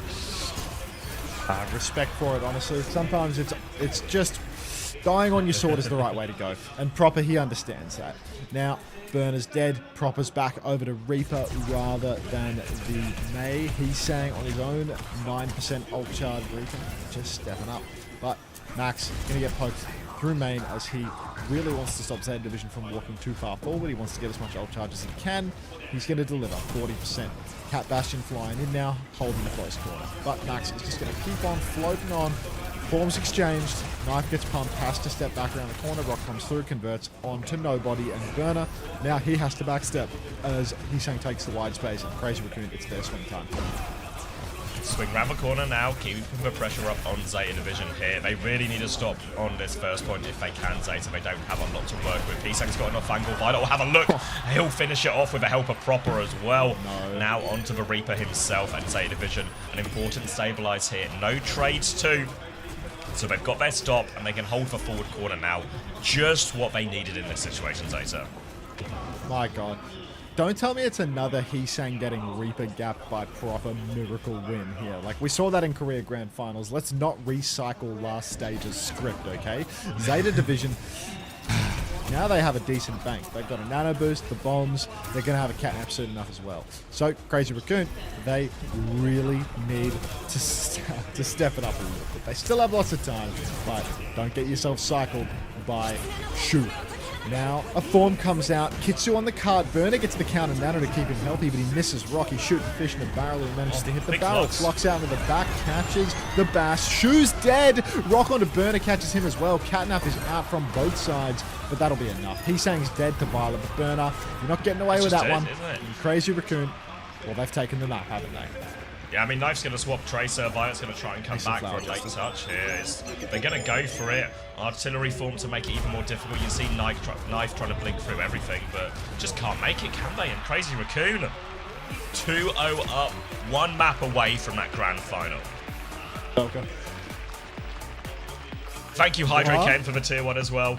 Respect for it, honestly. Sometimes it's just dying on your sword is the right way to go. And Proper, he understands that. Now, Burner's dead. Proper's back over to Reaper rather than the May. He's saying on his own 9% ult charge Reaper. Just stepping up. But Max going to get poked through main as he really wants to stop Z Division from walking too far forward. He wants to get as much ult charge as he can. He's going to deliver 40%. Cat Bastion flying in now, holding the close corner. But Max is just going to keep on floating on. Forms exchanged. Knife gets pumped, has to step back around the corner. Rock comes through, converts onto Nobody and Burner. Now he has to backstep as Heesang takes the wide space. And Crazy Raccoon, it's their swing time. Swing round the corner now, keeping the pressure up on Zeta Division here. They really need to stop on this first point if they can, Zeta. They don't have a lot to work with. Heesang's got enough angle. Violet will have a look. He'll finish it off with the help of Proper as well. No. Now onto the Reaper himself and Zeta Division. An important stabilize here. No trades too. So they've got their stop and they can hold the forward corner now. Just what they needed in this situation, Zeta. My God. Don't tell me it's another Heesang getting Reaper gapped by Proper miracle win here. Like, we saw that in Korea Grand Finals. Let's not recycle last stage's script, okay? Zeta Division, now they have a decent bank. They've got a nano boost, the bombs. They're going to have a catnap soon enough as well. So, Crazy Raccoon, they really need to step it up a little bit. They still have lots of time, but don't get yourself cycled by Shu. Now, a form comes out. Kitsu on the cart. Burner gets the counter nano to keep him healthy, but he misses Rock. He's shooting fish in the barrel. He manages to hit the barrel. Flux out into the back. Catches the bass. Shu's dead. Rock onto Burner. Catches him as well. Catnap is out from both sides, but that'll be enough. Heesang's dead to Violet, but Burner, you're not getting away with that one. And Crazy Raccoon, well, they've taken the map, haven't they? Yeah, I mean, Knife's going to swap Tracer. Violet's going to try and come back for a late touch here. They're going to go for it. Artillery form to make it even more difficult. You see Knife trying to blink through everything, but just can't make it, can they? And Crazy Raccoon, 2-0 up, one map away from that grand final. Okay. Thank you, Hydrate Ken, for the tier 1 as well.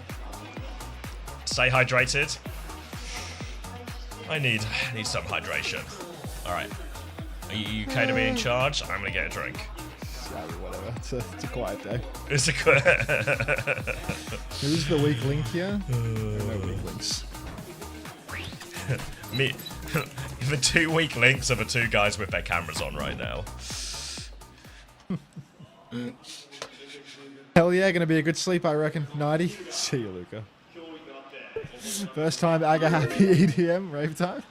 Stay hydrated. I need some hydration. All right. Are you okay to be in charge? I'm going to get a drink. Sorry, whatever. It's a quiet day. It's a Who's the weak link here? No weak links. Me. The two weak links are the two guys with their cameras on right now. Hell yeah, gonna be a good sleep, I reckon. Nighty. See you, Luca. First time Aga happy EDM rave time.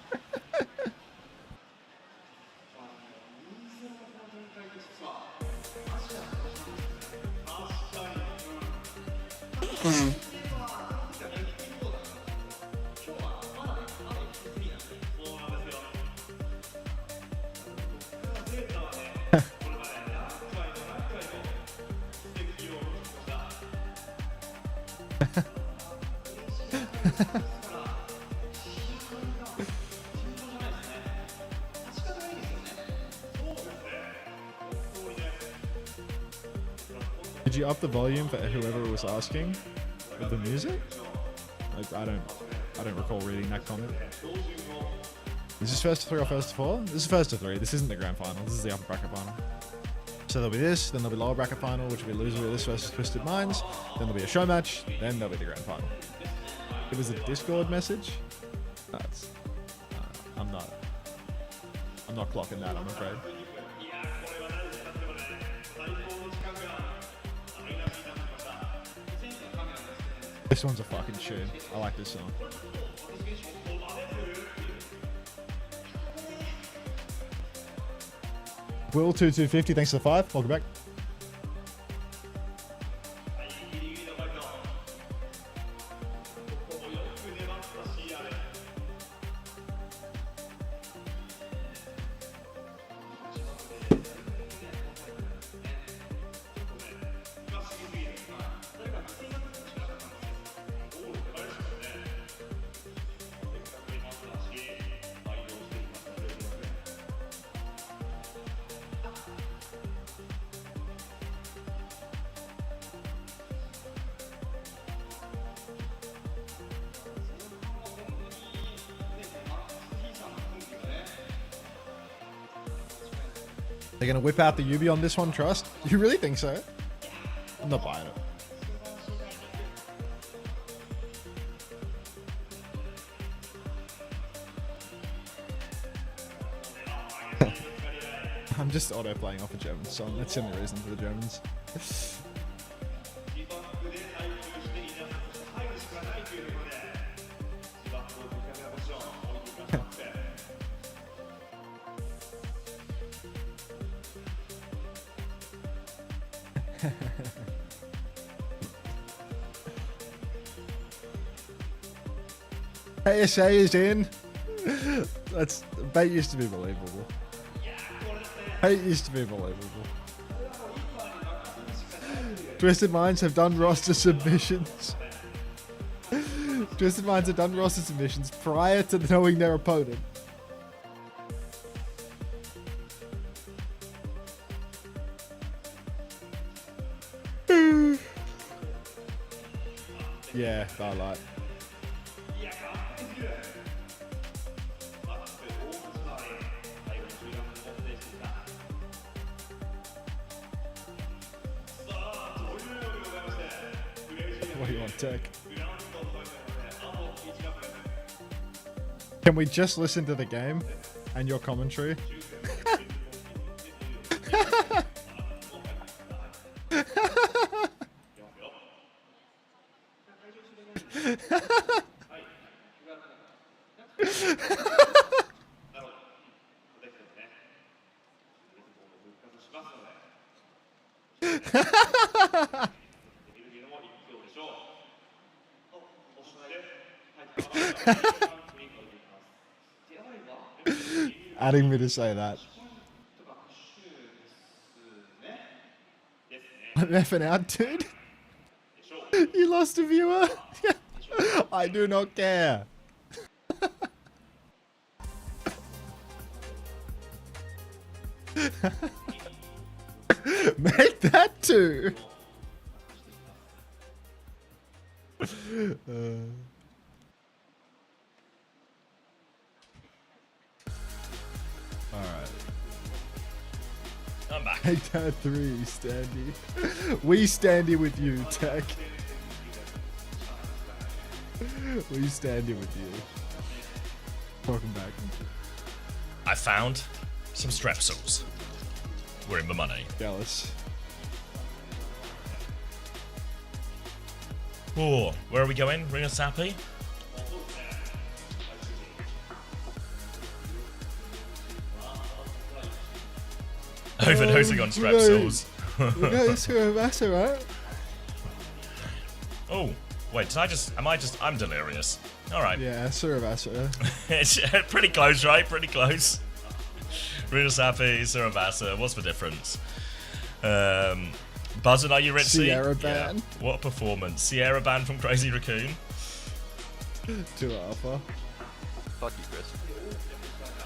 Did you up the volume for whoever was asking with the music? I don't recall reading that comment. Is this first to 3 or first to 4? This is first to 3. This isn't the grand final. This is the upper bracket final. So there'll be this, then there'll be lower bracket final, which will be loser of this versus Twisted Minds. Then there'll be a show match. Then there'll be the grand final. It was a Discord message. That's I'm not clocking that, I'm afraid. This one's a fucking tune. I like this song. Will2250, thanks for the 5. Welcome back. They're gonna whip out the Yubi on this one, trust? You really think so? I'm not buying it. I'm just auto playing off a German song. That's the only reason for the Germans. ASA is in. That's bait used to be believable. Bait used to be believable. Twisted Minds have done roster submissions. Twisted Minds have done roster submissions prior to knowing their opponent. Yeah, I like. What do you want, Tech? Can we just listen to the game and your commentary? Adding me to say that. I'm effing out, dude. You lost a viewer? I do not care. Make that too. Alright. I'm back. Take that 3, Standy. We standy with you, Tech. We standy with you. Welcome back. I found some strepsils. We're in the money. Jealous. Oh, where are we going? Ring of Sappy? Overdosing on strepsils. It's right? Oh, wait, I'm delirious. Alright. Yeah, Surabasa. It's pretty close, right? Pretty close. Ring of Sappy, Surabasa, what's the difference? Buzzard, are you Ritzy? Sierra Band. Yeah. What a performance. Sierra Band from Crazy Raccoon. 2 alpha. Fuck you, Chris.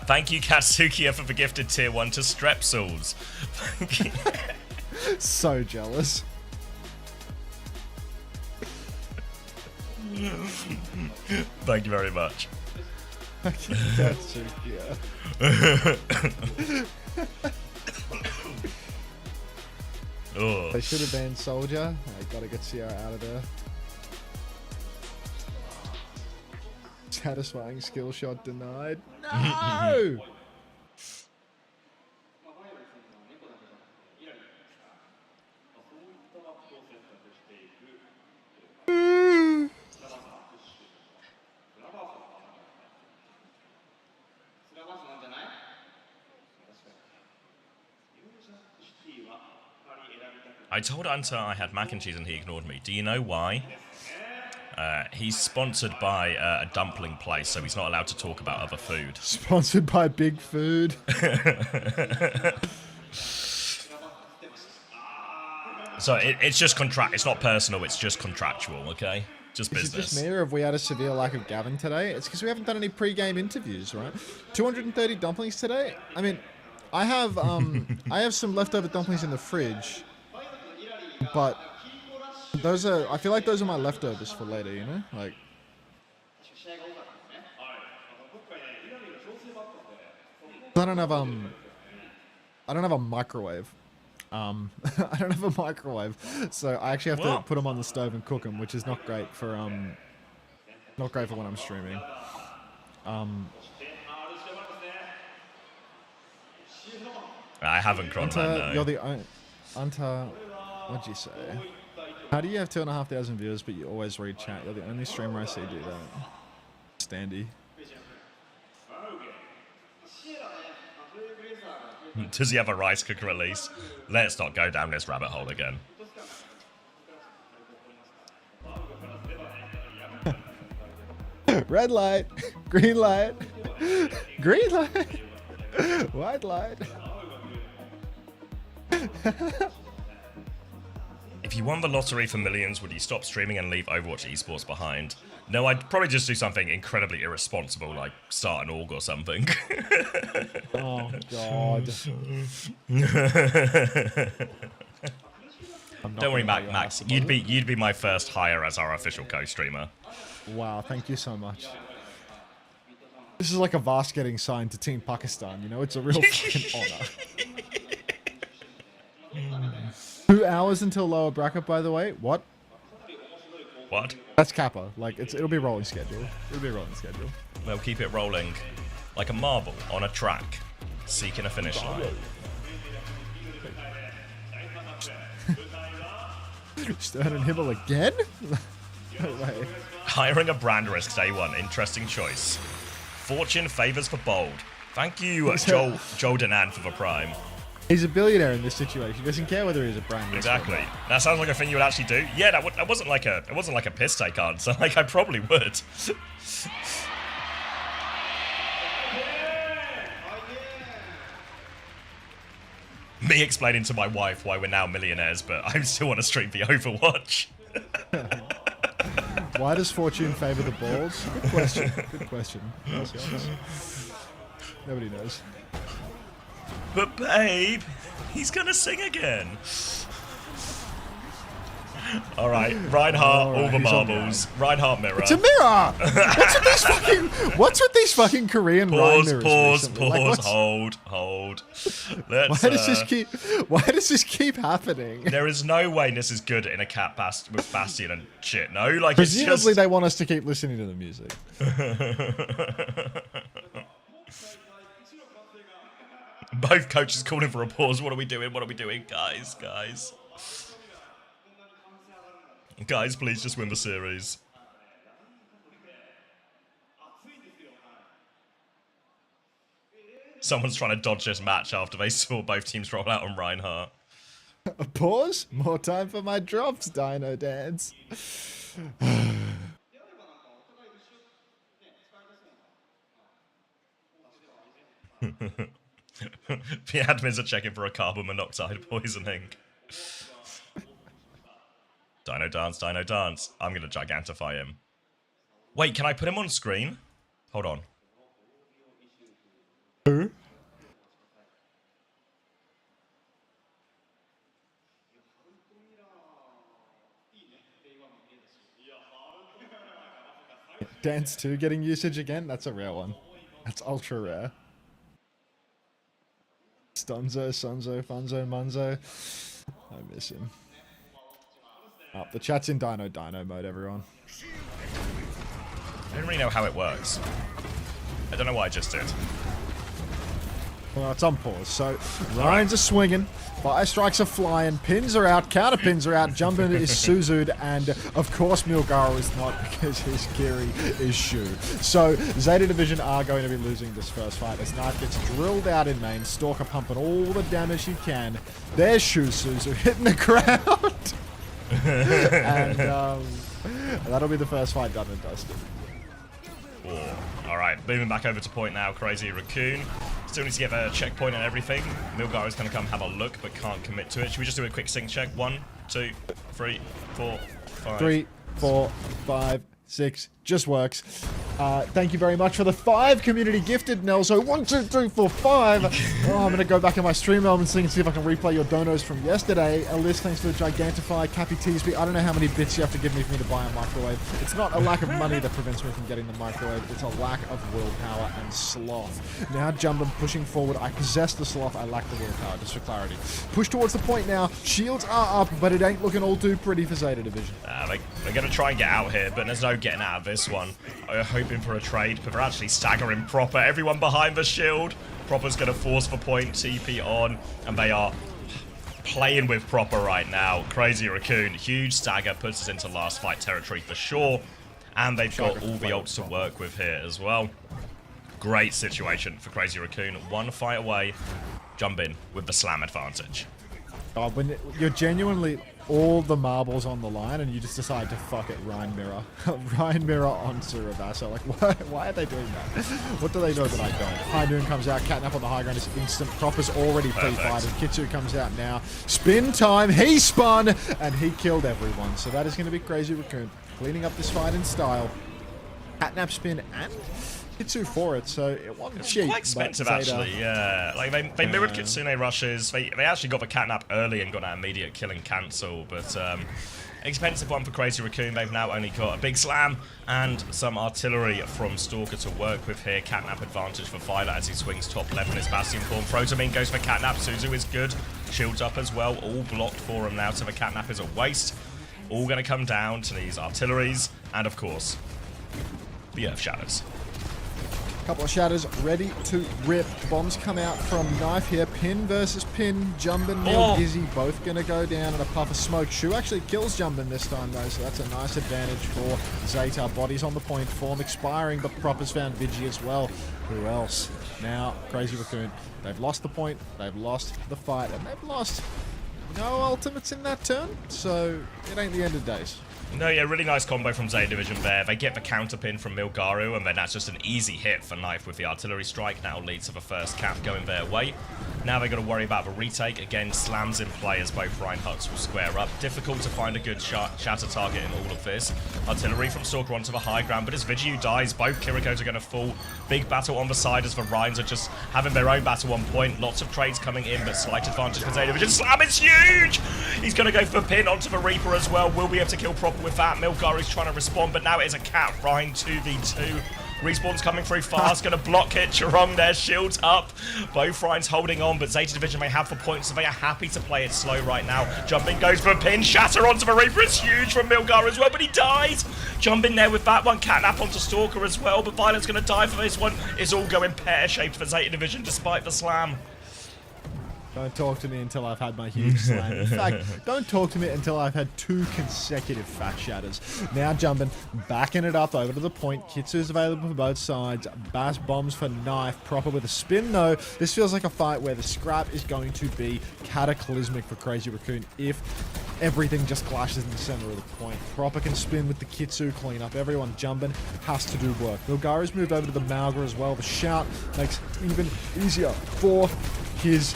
Thank you, Katsukiya, for the gifted tier 1 to Strepsils. Thank you. So jealous. Thank you very much. Katsukiya. Oh. They should have banned Soldier. I gotta get Sierra out of there. Satisfying skill shot denied. No! I told Hunter I had mac and cheese and he ignored me. Do you know why? He's sponsored by a dumpling place, so he's not allowed to talk about other food. Sponsored by Big Food. So it's just it's not personal, it's just contractual, okay? Just Is it business. just me, or have we had a severe lack of Gavin today? It's because we haven't done any pre-game interviews, right? 230 dumplings today? I mean, I have some leftover dumplings in the fridge, but I feel like those are my leftovers for later, you know? Like, I don't have I don't have a microwave. I don't have a microwave, so I actually have to put them on the stove and cook them, which is not great for when I'm streaming. I haven't crossed that, no. You're the what'd you say? How do you have 2,500 viewers, but you always read chat? You're the only streamer I see do that. Standy. Does he have a rice cooker at least? Let's not go down this rabbit hole again. Red light, green light, green light, white light. If you won the lottery for millions, would you stop streaming and leave Overwatch esports behind? No, I'd probably just do something incredibly irresponsible, like start an org or something. Oh God. Don't worry, Max. You'd be my first hire as our official co-streamer. Wow, thank you so much. This is like a Vast getting signed to Team Pakistan, you know? It's a real fucking honor. 2 hours until lower bracket, by the way. What? What? That's Kappa. Like, it'll be rolling schedule. It'll be rolling schedule. They'll keep it rolling like a marble on a track, seeking a finish line. Stern and Himmel again? No way. Hiring a brand risks day one. Interesting choice. Fortune favors for bold. Thank you, Joel Danan, for the prime. He's a billionaire in this situation. He doesn't care whether he's a brand. Exactly. That sounds like a thing you would actually do. Yeah, that wasn't like a piss take answer. Like I probably would. Me explaining to my wife why we're now millionaires, but I still want to stream the Overwatch. Why does Fortune favor the balls? Good question. Good question. Nobody knows. But babe, he's gonna sing again. All right, Reinhardt, all the marbles. Reinhardt mirror. It's a mirror. What's with these fucking Korean Ryan mirrors? Pause. Like, Hold. Let's, why does this keep happening? There is no way this is good in a cat with Bastion and shit. No, like presumably it's just... they want us to keep listening to the music. Both coaches calling for a pause. What are we doing? Guys. Guys, please just win the series. Someone's trying to dodge this match after they saw both teams roll out on Reinhardt. A pause? More time for my drops, Dino Dance. The admins are checking for a carbon monoxide poisoning. Dino Dance. I'm going to gigantify him. Wait, can I put him on screen? Hold on. Who? Dance 2 getting usage again? That's a rare one. That's ultra rare. Stunzo, Sunzo, Funzo, Munzo. I miss him. Oh, the chat's in Dino mode, everyone. I don't really know how it works. I don't know what I just did. Well, it's on pause. So, Ryan's are swinging, fire strikes are flying, pins are out, counter pins are out, Jumpin is Suzu'd, and of course Milgaro is not because his Kiri is Shu. So, Zeta Division are going to be losing this first fight as Knife gets drilled out in main, Stalker pumping all the damage he can. There's Shu Suzu hitting the ground. And that'll be the first fight done and dusted. Alright, moving back over to point now. Crazy Raccoon. Still need to get a checkpoint and everything. Milgar is going to come have a look, but can't commit to it. Should we just do a quick sync check? 1, 2, 3, 4, 5. 3, 4, 5, 6, Just works. Thank you very much for the 5 community gifted, Nelso. 1, 2, 3, 4, 5. Oh, I'm going to go back in my stream elements and see if I can replay your donos from yesterday. Alyss, thanks for the Gigantify. Cappy Teasby, I don't know how many bits you have to give me for me to buy a microwave. It's not a lack of money that prevents me from getting the microwave. It's a lack of willpower and sloth. Now Jumbin pushing forward. I possess the sloth. I lack the willpower, just for clarity. Push towards the point now. Shields are up, but it ain't looking all too pretty for Zeta Division. They're going to try and get out here, but there's no getting out of this one. We're hoping for a trade, but they're actually staggering Proper. Everyone behind the shield. Proper's going to force the point, TP on, and they are playing with Proper right now. Crazy Raccoon, huge stagger, puts us into last fight territory for sure. And they've got all the ults to work with here as well. Great situation for Crazy Raccoon. 1 fight away. Jump in with the slam advantage. Oh, when you're genuinely all the marbles on the line and you just decide to fuck it, Ryan Mirror. Ryan Mirror on Surabasa. Like, why are they doing that? What do they know that I don't? High Noon comes out, Catnap on the high ground is instant. Proper's already pre-fighted. Kitsu comes out now. Spin time, he spun, and he killed everyone. So that is going to be Crazy Raccoon cleaning up this fight in style. Catnap spin and Kitsu for it, so it wasn't cheap. Quite expensive, actually, yeah. Like, they mirrored Kitsune rushes. They actually got the Catnap early and got that immediate killing cancel, but expensive one for Crazy Raccoon. They've now only got a big slam and some artillery from Stalker to work with here. Catnap advantage for Violet as he swings top left in his Bastion form. Frotamine goes for Catnap. Suzu is good. Shields up as well. All blocked for him now, so the Catnap is a waste. All going to come down to these artilleries and, of course, the Earth Shadows. Couple of shatters ready to rip. Bombs come out from Knife here. Pin versus Pin. Jumbin, Neil, Gizzy both going to go down in a puff of smoke. Shu actually kills Jumbin this time though, so that's a nice advantage for Zeta. Bodies on the point, form expiring, but Proper's found Vigi as well. Who else? Now, Crazy Raccoon. They've lost the point, they've lost the fight, and they've lost no ultimates in that turn, so it ain't the end of days. No, yeah, really nice combo from Zeta Division there. They get the counter pin from Milgaru, and then that's just an easy hit for Knife with the artillery strike. Now leads to the first cap going their way. Now they got to worry about the retake. Again, slams in play as both Reinhardts will square up. Difficult to find a good shatter target in all of this. Artillery from Stalker onto the high ground, but as Vigiu dies, both Kirikos are going to fall. Big battle on the side as the Ryans are just having their own battle on point. Lots of trades coming in, but slight advantage for Zeta Division. Slam is huge! He's going to go for pin onto the Reaper as well. Will be able to kill Proper with that. Milgar is trying to respond, but now it is a cat. Ryan 2v2. Respawn's coming through fast, going to block it. Charong there, shields up. Both Ryan's holding on, but Zeta Division may have the points, so they are happy to play it slow right now. Jumping goes for a pin. Shatter onto the Reaper. It's huge from Milgar as well, but he dies. Jump in there with that one. Catnap onto Stalker as well, but Violent's going to die for this one. It's all going pear-shaped for Zeta Division despite the slam. Don't talk to me until I've had my huge slam. In fact, don't talk to me until I've had 2 consecutive fat shatters. Now Jumbin, backing it up over to the point. Kitsu's available for both sides. Bass bombs for Knife. Proper with a spin though. This feels like a fight where the scrap is going to be cataclysmic for Crazy Raccoon if everything just clashes in the center of the point. Proper can spin with the Kitsu cleanup. Everyone Jumbin has to do work. Milgaru's moved over to the Malga as well. The shout makes it even easier for his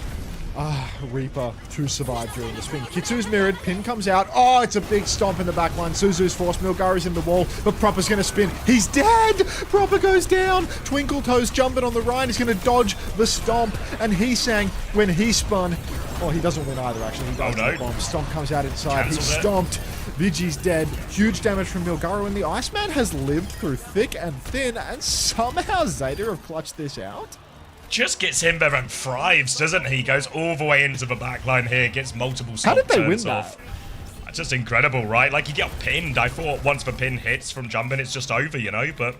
Reaper to survive during the spin. Kitsu's mirrored, pin comes out. Oh, it's a big stomp in the back line. Suzu's forced, Milgaru's in the wall, but Proper's going to spin. He's dead! Proper goes down. Twinkle Toes jumping on the Ryan. He's going to dodge the stomp, and he sang when he spun. Oh, he doesn't win either, actually. He does the bomb. Stomp comes out inside. He's stomped. Vigi's dead. Huge damage from Milgaru, and the Iceman has lived through thick and thin, and somehow Zeta have clutched this out. Just gets him there and thrives, doesn't he? Goes all the way into the back line here, gets multiple How did they win off. that? Just incredible, right? Like, you get pinned. I thought once the pin hits from Jumpin', it's just over, you know, but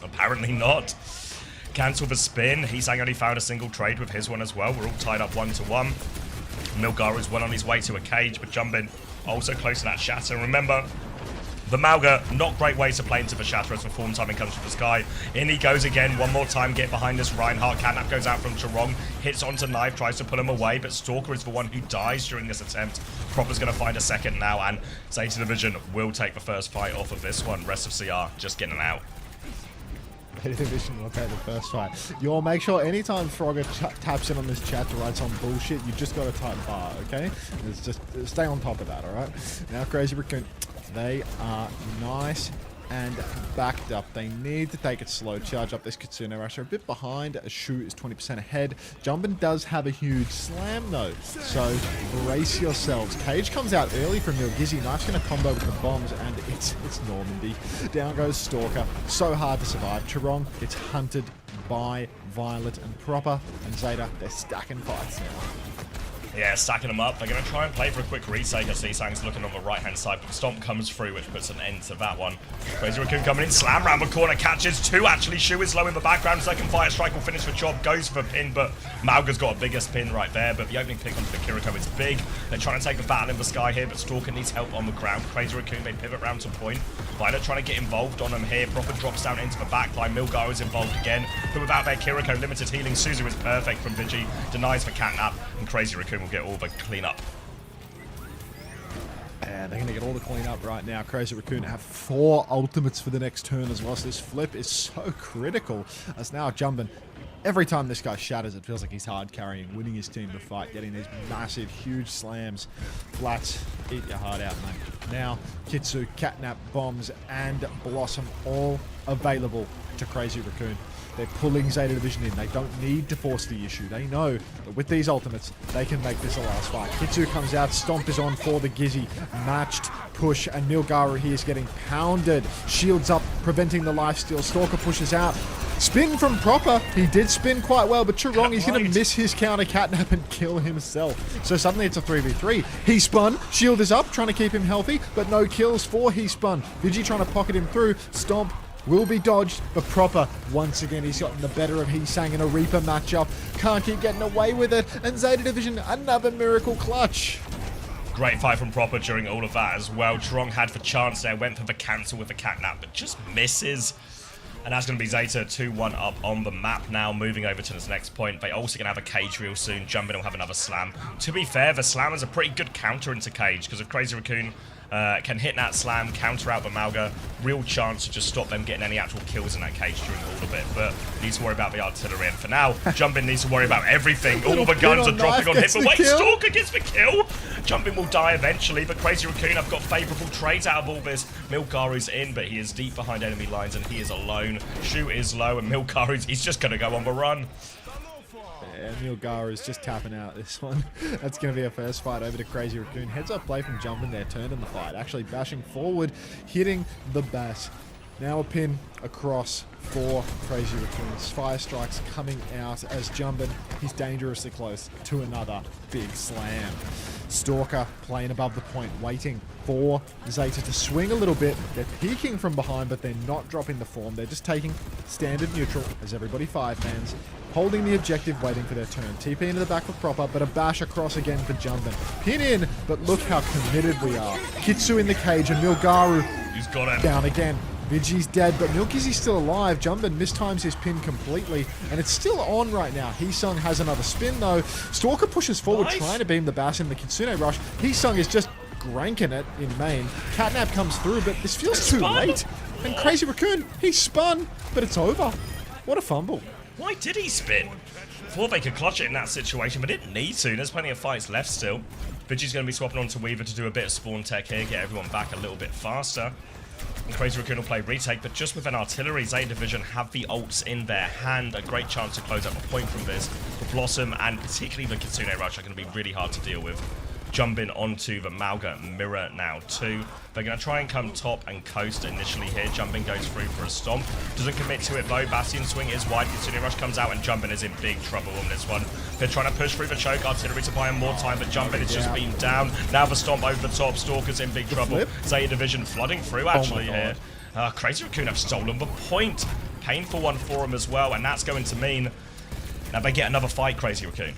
apparently not. Cancel the spin. He's only found a single trade with his one as well. We're all tied up 1-1. Milgaru's well on his way to a cage, but Jumpin' also close to that shatter. Remember, the Malga, not great way to play into the shatter as the form timing comes from the sky. In he goes again, one more time, get behind this Reinhardt. Catnap goes out from Charong, hits onto Knife, tries to pull him away, but Stalker is the one who dies during this attempt. Proper's going to find a second now, and Zeta Division will take the first fight off of this one. Rest of CR just getting out. Zeta Division will take the first fight. You'll make sure anytime Frogger taps in on this chat to write some bullshit, you just got to type bar, okay? It's just stay on top of that, alright? Now Crazy Raccoon. They are nice and backed up. They need to take it slow, charge up this Kitsune Rush. They're a bit behind. Shu is 20% ahead. Jumpin does have a huge slam though, so brace yourselves. Cage comes out early from Milgizzy. Knife's going to combo with the bombs, and it's Normandy. Down goes Stalker. So hard to survive. Chirong gets hunted by Violet and Proper, and Zeta, they're stacking fights now. Yeah, stacking them up. They're going to try and play for a quick retake. I see Sang's looking on the right-hand side, but Stomp comes through, which puts an end to that one. Crazy Raccoon coming in, slam round the corner, catches two actually. Shu is low in the background. Second fire strike will finish for Chop, goes for pin, but Mauga's got a bigger spin right there, but the opening pick onto the Kiriko is big. They're trying to take the battle in the sky here, but Stalker needs help on the ground. Crazy Raccoon, they pivot round to point. Violet trying to get involved on them here. Proper drops down into the backline. Milgar is involved again, but without their Kiriko, limited healing. Suzu is perfect from Vigi, denies for catnap, and Crazy Raccoon will get all the clean up. Yeah, they're going to get all the clean up right now. Crazy Raccoon have 4 ultimates for the next turn as well, so this flip is so critical. As now Jumpin, every time this guy shatters, it feels like he's hard carrying, winning his team the fight, getting these massive, huge slams. Flats, eat your heart out, mate. Now, Kitsu, Catnap, Bombs, and Blossom all available to Crazy Raccoon. They're pulling Zeta Division in. They don't need to force the issue. They know that with these ultimates, they can make this a last fight. Kitsu comes out. Stomp is on for the Gizzy. Matched push, and Milgaru here is getting pounded. Shields up, preventing the lifesteal. Stalker pushes out. Spin from Proper. He did spin quite well, but Chirong, he's going to miss his counter catnap and kill himself. So suddenly it's a 3v3. He spun. Shield is up, trying to keep him healthy, but no kills for He Spun. Vigi trying to pocket him through. Stomp will be dodged, but Proper, once again, he's gotten the better of He Sang in a Reaper matchup. Can't keep getting away with it, and Zeta Division, another miracle clutch. Great fight from Proper during all of that as well. Chirong had for chance there, went for the cancel with the catnap, but just misses. And that's going to be Zeta 2-1 up on the map now, moving over to this next point. They also going to have a Cage real soon. Jumpin will have another slam. To be fair, the slam is a pretty good counter into Cage, because if Crazy Raccoon can hit that slam, counter out the Mauga, real chance to just stop them getting any actual kills in that Cage during all of it. But needs to worry about the artillery. And for now, Jumpin needs to worry about everything. All the guns are dropping on him. But wait, Stalker gets the kill. Jumpin will die eventually, but Crazy Raccoon have got favourable trades out of all this. Milgaru's in, but he is deep behind enemy lines and he is alone. Shu is low, and Milgaru's, he's just going to go on the run. Yeah, Milgaru is just tapping out this one. That's going to be a first fight over to Crazy Raccoon. Heads up play from Jumpin there, turned in the fight. Actually bashing forward, hitting the bass. Now a pin across for Crazy Raccoons. Fire strikes coming out as Jumpin, he's dangerously close to another big slam. Stalker playing above the point, waiting for Zeta to swing a little bit. They're peeking from behind, but they're not dropping the form. They're just taking standard neutral as everybody 5-mans. Holding the objective, waiting for their turn. TP into the back for Proper, but a bash across again for Jumpin. Pin in, but look how committed we are. Kitsu in the cage, and Milgaru He's got him. down again. Vigi's dead, but Milgizzy's still alive. Jumpin mistimes his pin completely, and it's still on right now. Heesung has another spin, though. Stalker pushes forward, trying to beam the bass in the Kitsune Rush. Heesung is just granking it in main. Catnap comes through, but this feels too late. And Crazy Raccoon, he spun, but it's over. What a fumble. Why did he spin? Thought they could clutch it in that situation, but didn't need to. There's plenty of fights left still. Vigi's going to be swapping on to Weaver to do a bit of spawn tech here, get everyone back a little bit faster. And Crazy Raccoon will play retake, but just with an artillery, Zeta Division have the ults in their hand. A great chance to close up a point from this. The Blossom and particularly the Kitsune Rush are going to be really hard to deal with. Jumping onto the Mauga mirror now too. They're going to try and come top and coast initially here. Jumping goes through for a stomp. Doesn't commit to it though. Bastion swing is wide. Kitsune Rush comes out and Jumping is in big trouble on this one. They're trying to push through the choke. Artillery to buy him more time, but Jumping is just beaten down. Now the stomp over the top. Stalker's in big trouble. Zeta Division flooding through actually here. Crazy Raccoon have stolen the point. Painful one for him as well, and that's going to mean now they get another fight, Crazy Raccoon.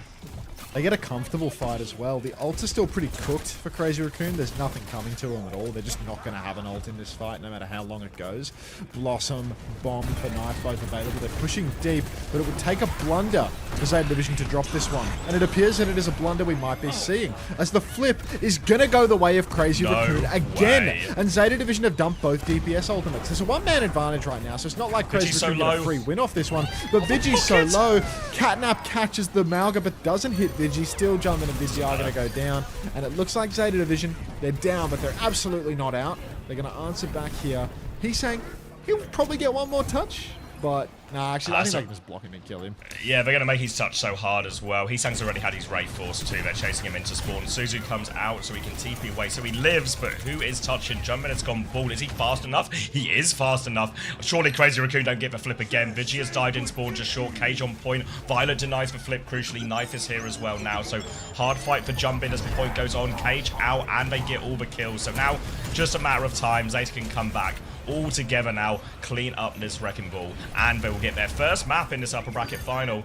They get a comfortable fight as well. The ults are still pretty cooked for Crazy Raccoon. There's nothing coming to them at all. They're just not going to have an ult in this fight, no matter how long it goes. Blossom, Bomb for Knife both available. They're pushing deep, but it would take a blunder for Zeta Division to drop this one. And it appears that it is a blunder we might be seeing, as the flip is going to go the way of Crazy Raccoon again. And Zeta Division have dumped both DPS ultimates. There's a one-man advantage right now, so it's not like Crazy Raccoon get a free win off this one. But Vigi's so low. Catnap catches the Mauga, but doesn't hit Vigi. Still Jumping and Vigi are going to go down. And it looks like Zeta Division, they're down, but they're absolutely not out. They're going to answer back here. He's saying he'll probably get one more touch, but nah, actually, I think so- they can just block him and kill him. Yeah, they're going to make his touch so hard as well. Heesang's already had his Wraith Force too. They're chasing him into spawn. Suzu comes out so he can TP away. So he lives, but who is touching? Jumpman has gone ball. Is he fast enough? He is fast enough. Surely Crazy Raccoon don't get the flip again. Vigi has died in spawn, just short. Cage on point. Violet denies the flip, crucially. Knife is here as well now. So hard fight for Jumpin as the point goes on. Cage out, and they get all the kills. So now, just a matter of time. Zeta can come back all together now, clean up this Wrecking Ball, and they will get their first map in this upper bracket final.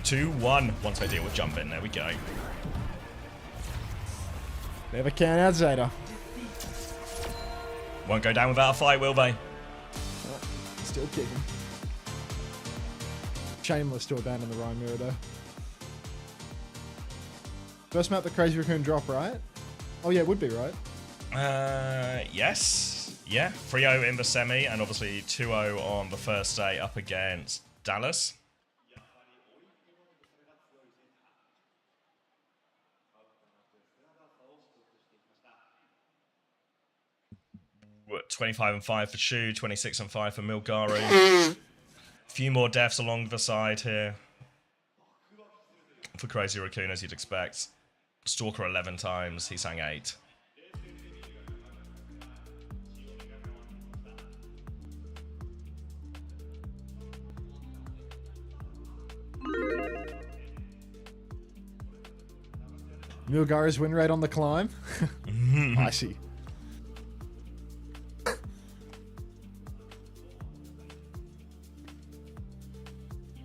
2-1 once they deal with Jumpin. There we go. Never count out Zeta. Won't go down without a fight, will they? Still kicking. Shameless to abandon the Rhyme Mirror, though. First map the Crazy Raccoon drop, right? Oh, yeah, it would be, right? Yes. Yeah, 3-0 in the semi, and obviously 2-0 on the first day up against Dallas. What, 25-5 for Shu, 26-5 for Milgaru. A few more deaths along the side here for Crazy Raccoon, as you'd expect. Stalker 11 times, he sang 8. Milgara's win rate on the climb. I see.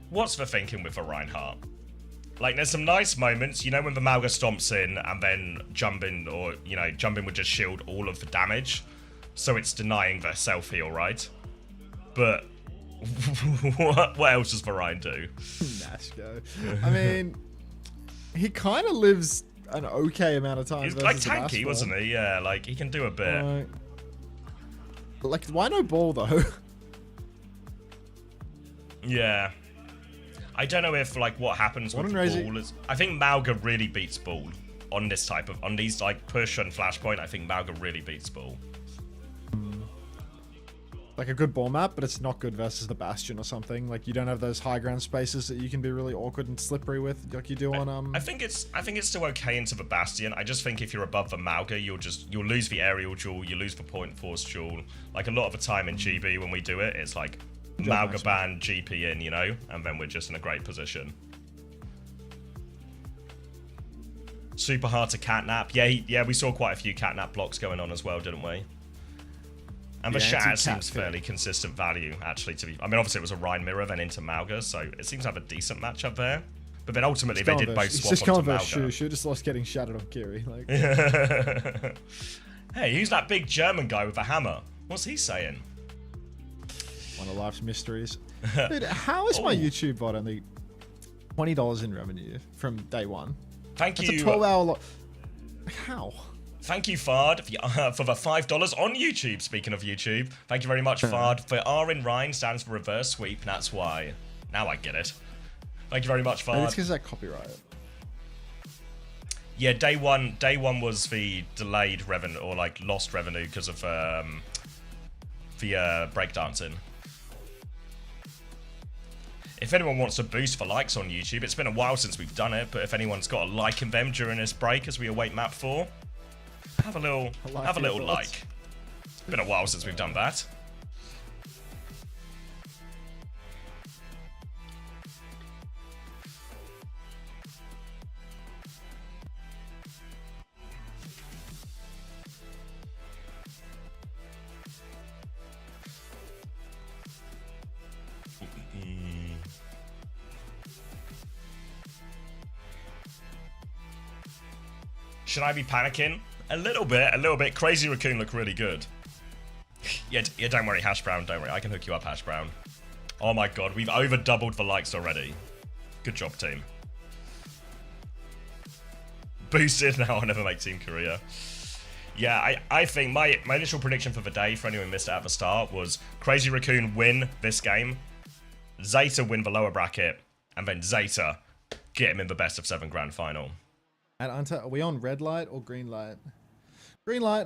What's the thinking with the Reinhardt? Like, there's some nice moments, you know, when the Malga stomps in and then Jumpin, or, you know, Jumpin would just shield all of the damage. So it's denying their self-heal, right? But what else does the Ryan do? Nashko. I mean, he kind of lives an okay amount of time. He's like tanky, wasn't he? Yeah, like, he can do a bit. Like, why no ball, though? Yeah. I don't know if, like, what happens with the ball is... I think Malga really beats ball on this type of... On these, like, push and flashpoint, I think Malga really beats ball. Like a good ball map, but it's not good versus the Bastion or something. Like, you don't have those high ground spaces that you can be really awkward and slippery with, like you do on... I think it's still okay into the Bastion. I just think if you're above the Malga, you'll lose the aerial duel, you lose the point force duel. Like, a lot of the time in GB when we do it, it's like... Malga ban, GP in, you know, and then we're just in a great position. Super hard to catnap. Yeah, we saw quite a few catnap blocks going on as well, didn't we? And the Shatter seems fairly consistent value, actually. I mean, obviously it was a Rhine Mirror, then into Malga, so it seems to have a decent matchup there. But then ultimately they did both swap onto Malga. Shu just lost getting shattered on Kiri. Like. Hey, who's that big German guy with a hammer? What's he saying? One of life's mysteries. Dude, how is my YouTube bot only $20 in revenue from day one? Thank you. It's a 12-hour lot. How? Thank you, Fard, for the $5 on YouTube. Speaking of YouTube, thank you very much, Fard. For R in Rhine stands for reverse sweep, that's why. Now I get it. Thank you very much, Fard. It's because that copyright. Yeah, day one was the delayed revenue, or like lost revenue because of the breakdancing. If anyone wants to boost for likes on YouTube, it's been a while since we've done it, but if anyone's got a like in them during this break as we await map 4, have a little like. It's been a while since we've done that. Should I be panicking? A little bit. Crazy Raccoon look really good. Yeah, don't worry, Hash Brown, don't worry. I can hook you up, Hash Brown. Oh my god, we've over doubled the likes already. Good job, team. Boosted, now I'll never make Team Korea. Yeah, I think my initial prediction for the day, for anyone who missed it at the start, was Crazy Raccoon win this game, Zeta win the lower bracket, and then Zeta get him in the best of 7 grand final. And Anta, are we on red light or green light? Green light.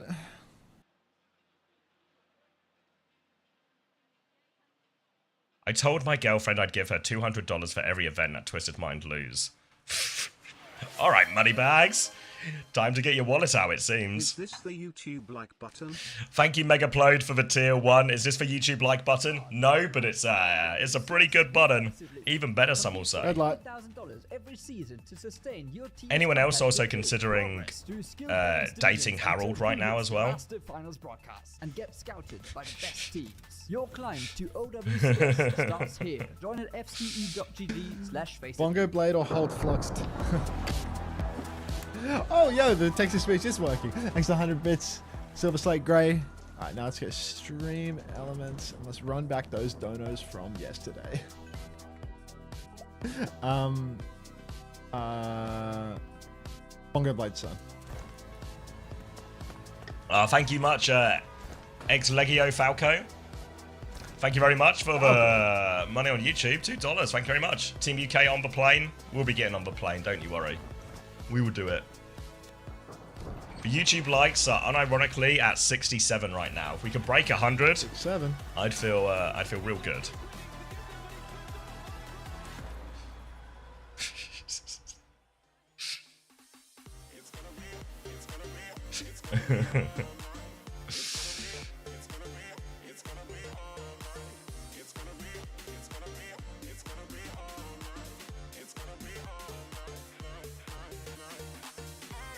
I told my girlfriend I'd give her $200 for every event that Twisted Mind lose. All right, moneybags. Time to get your wallet out, it seems. Is this the YouTube like button? Thank you, Megaplode, for the tier 1. Is this for YouTube like button? No, but it's a pretty good button. Even better, some will say. Red light. Anyone else also considering dating Harold right now as well? And get scouted by the best teams. Your climb to OWCS starts here. Join at fce.gg/Facebook. Bongo blade or hold fluxed. Oh, yo, the text to speech is working. Thanks to 100 bits. Silver Slate Grey. All right, now let's get stream elements and let's run back those donos from yesterday. Bongo blade, son. Thank you much, ex-Legio Falco. Thank you very much for the money on YouTube. $2. Thank you very much. Team UK on the plane. We'll be getting on the plane. Don't you worry. We will do it. The YouTube likes are unironically at 67 right now. If we could break 100, 7. I'd feel real good.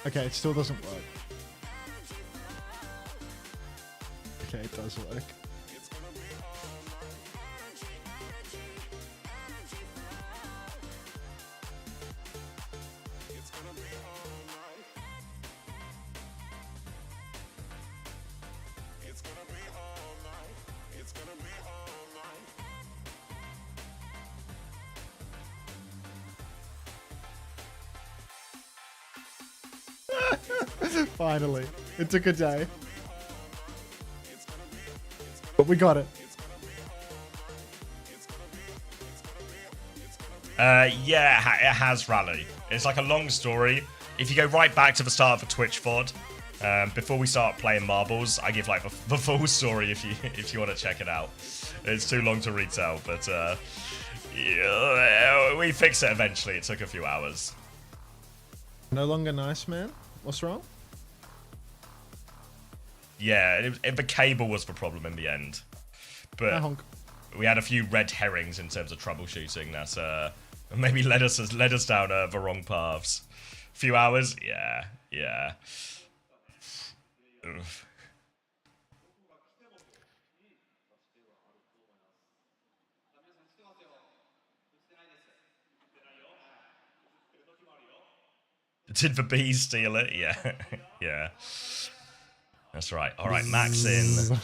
Okay, it still doesn't work. Okay, it does work. Finally. It took a day. But we got it. Yeah, it has rally. It's like a long story. If you go right back to the start of a Twitch VOD, before we start playing marbles, I give like the full story if you want to check it out. It's too long to retell, but yeah, we fixed it eventually. It took a few hours. No longer nice, man. What's wrong? Yeah, the cable was the problem in the end, but Honk. we had a few red herrings in terms of troubleshooting that maybe led us down the wrong paths. Few hours, yeah. Ugh. Did the bees steal it? Yeah, yeah. That's right. All right, Max in.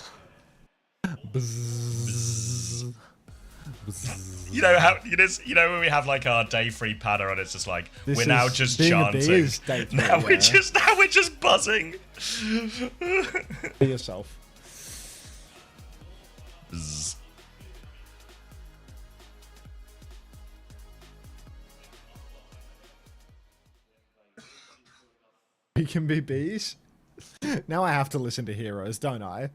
You know how when we have like our day 3 pattern and it's just like we're now just chanting. Now we're just buzzing. Be yourself. Bzz. We can be bees. Now I have to listen to heroes, don't I?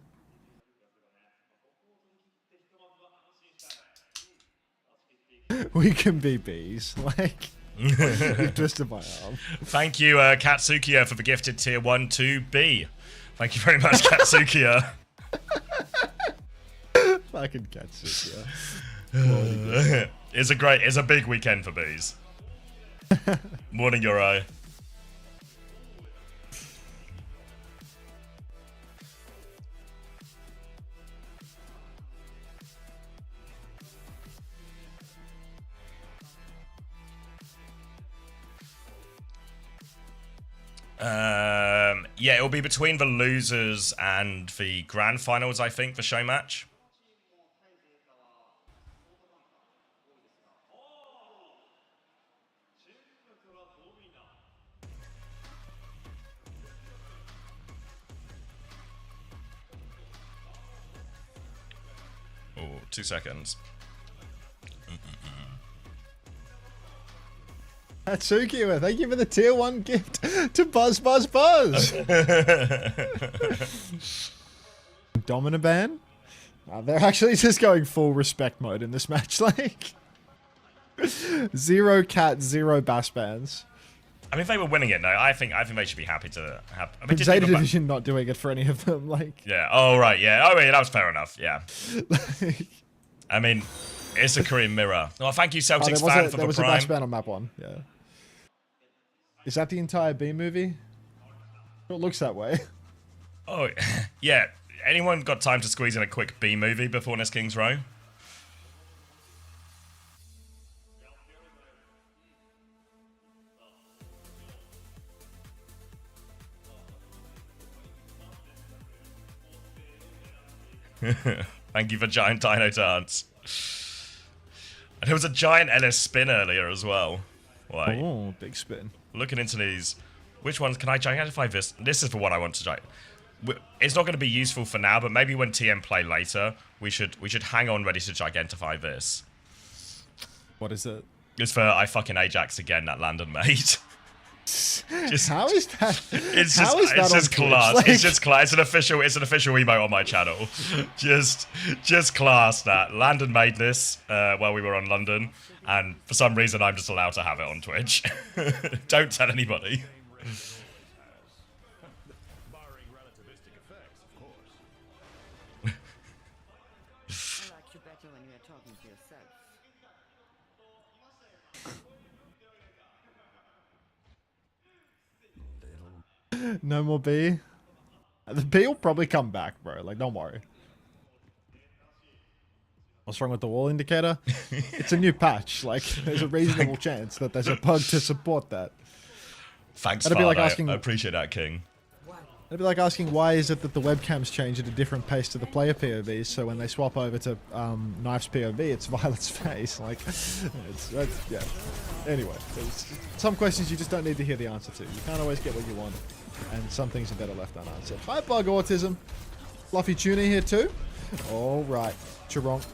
We can be bees. Like, you've twisted my arm. Thank you, Katsukiya, for the gifted tier 1 2B. Thank you very much, Katsukiya. Fucking Katsukiya. It's a big weekend for bees. Morning, Yorai. Yeah, it'll be between the losers and the grand finals, I think, the show match. Oh, 2 seconds. Hatsukiwa, thank you for the tier 1 gift to Buzz. Dominoban? They're actually just going full respect mode in this match. Like, 0 cat, 0 bass bands. I mean, if they were winning it, no, I think they should be happy to have. I mean, Zeta Division not doing it for any of them. Like, yeah. Oh right. Yeah. Oh yeah. That was fair enough. Yeah. I mean, it's a Korean mirror. Oh, thank you, Celtics fan, for there the was prime. a bass band on map 1. Yeah. Is that the entire B movie? It looks that way. Oh yeah. Anyone got time to squeeze in a quick B movie before this King's Row? Thank you for Giant Dino Dance. And there was a giant LS spin earlier as well. Why? Oh, big spin. Looking into these, which ones can I gigantify this? This is for what I want to giant. It's not going to be useful for now, but maybe when TM play later, we should hang on ready to gigantify this. What is it? It's for I fucking Ajax again that Landon made. Just, How is that? It's how just, is that it's on just Twitch? class. Like, It's just class. It's an official emote on my channel. Just class that. Landon made this while we were on London, and for some reason I'm just allowed to have it on Twitch. Don't tell anybody. I like you better when you're talking to yourself. no more B. The B will probably come back, bro. Like, don't worry. What's wrong with the wall indicator? It's a new patch. Like, there's a reasonable chance that there's a bug to support that. Thanks, That'd be like Fardo. asking- I appreciate that, King. It'd be like asking why is it that the webcams change at a different pace to the player POVs, so when they swap over to Knife's POV, it's Violet's face. Like, yeah. Anyway, some questions you just don't need to hear the answer to. You can't always get what you want, and some things are better left unanswered. Hi, Bug Autism. Fluffy Tuna here too. All right, Chironk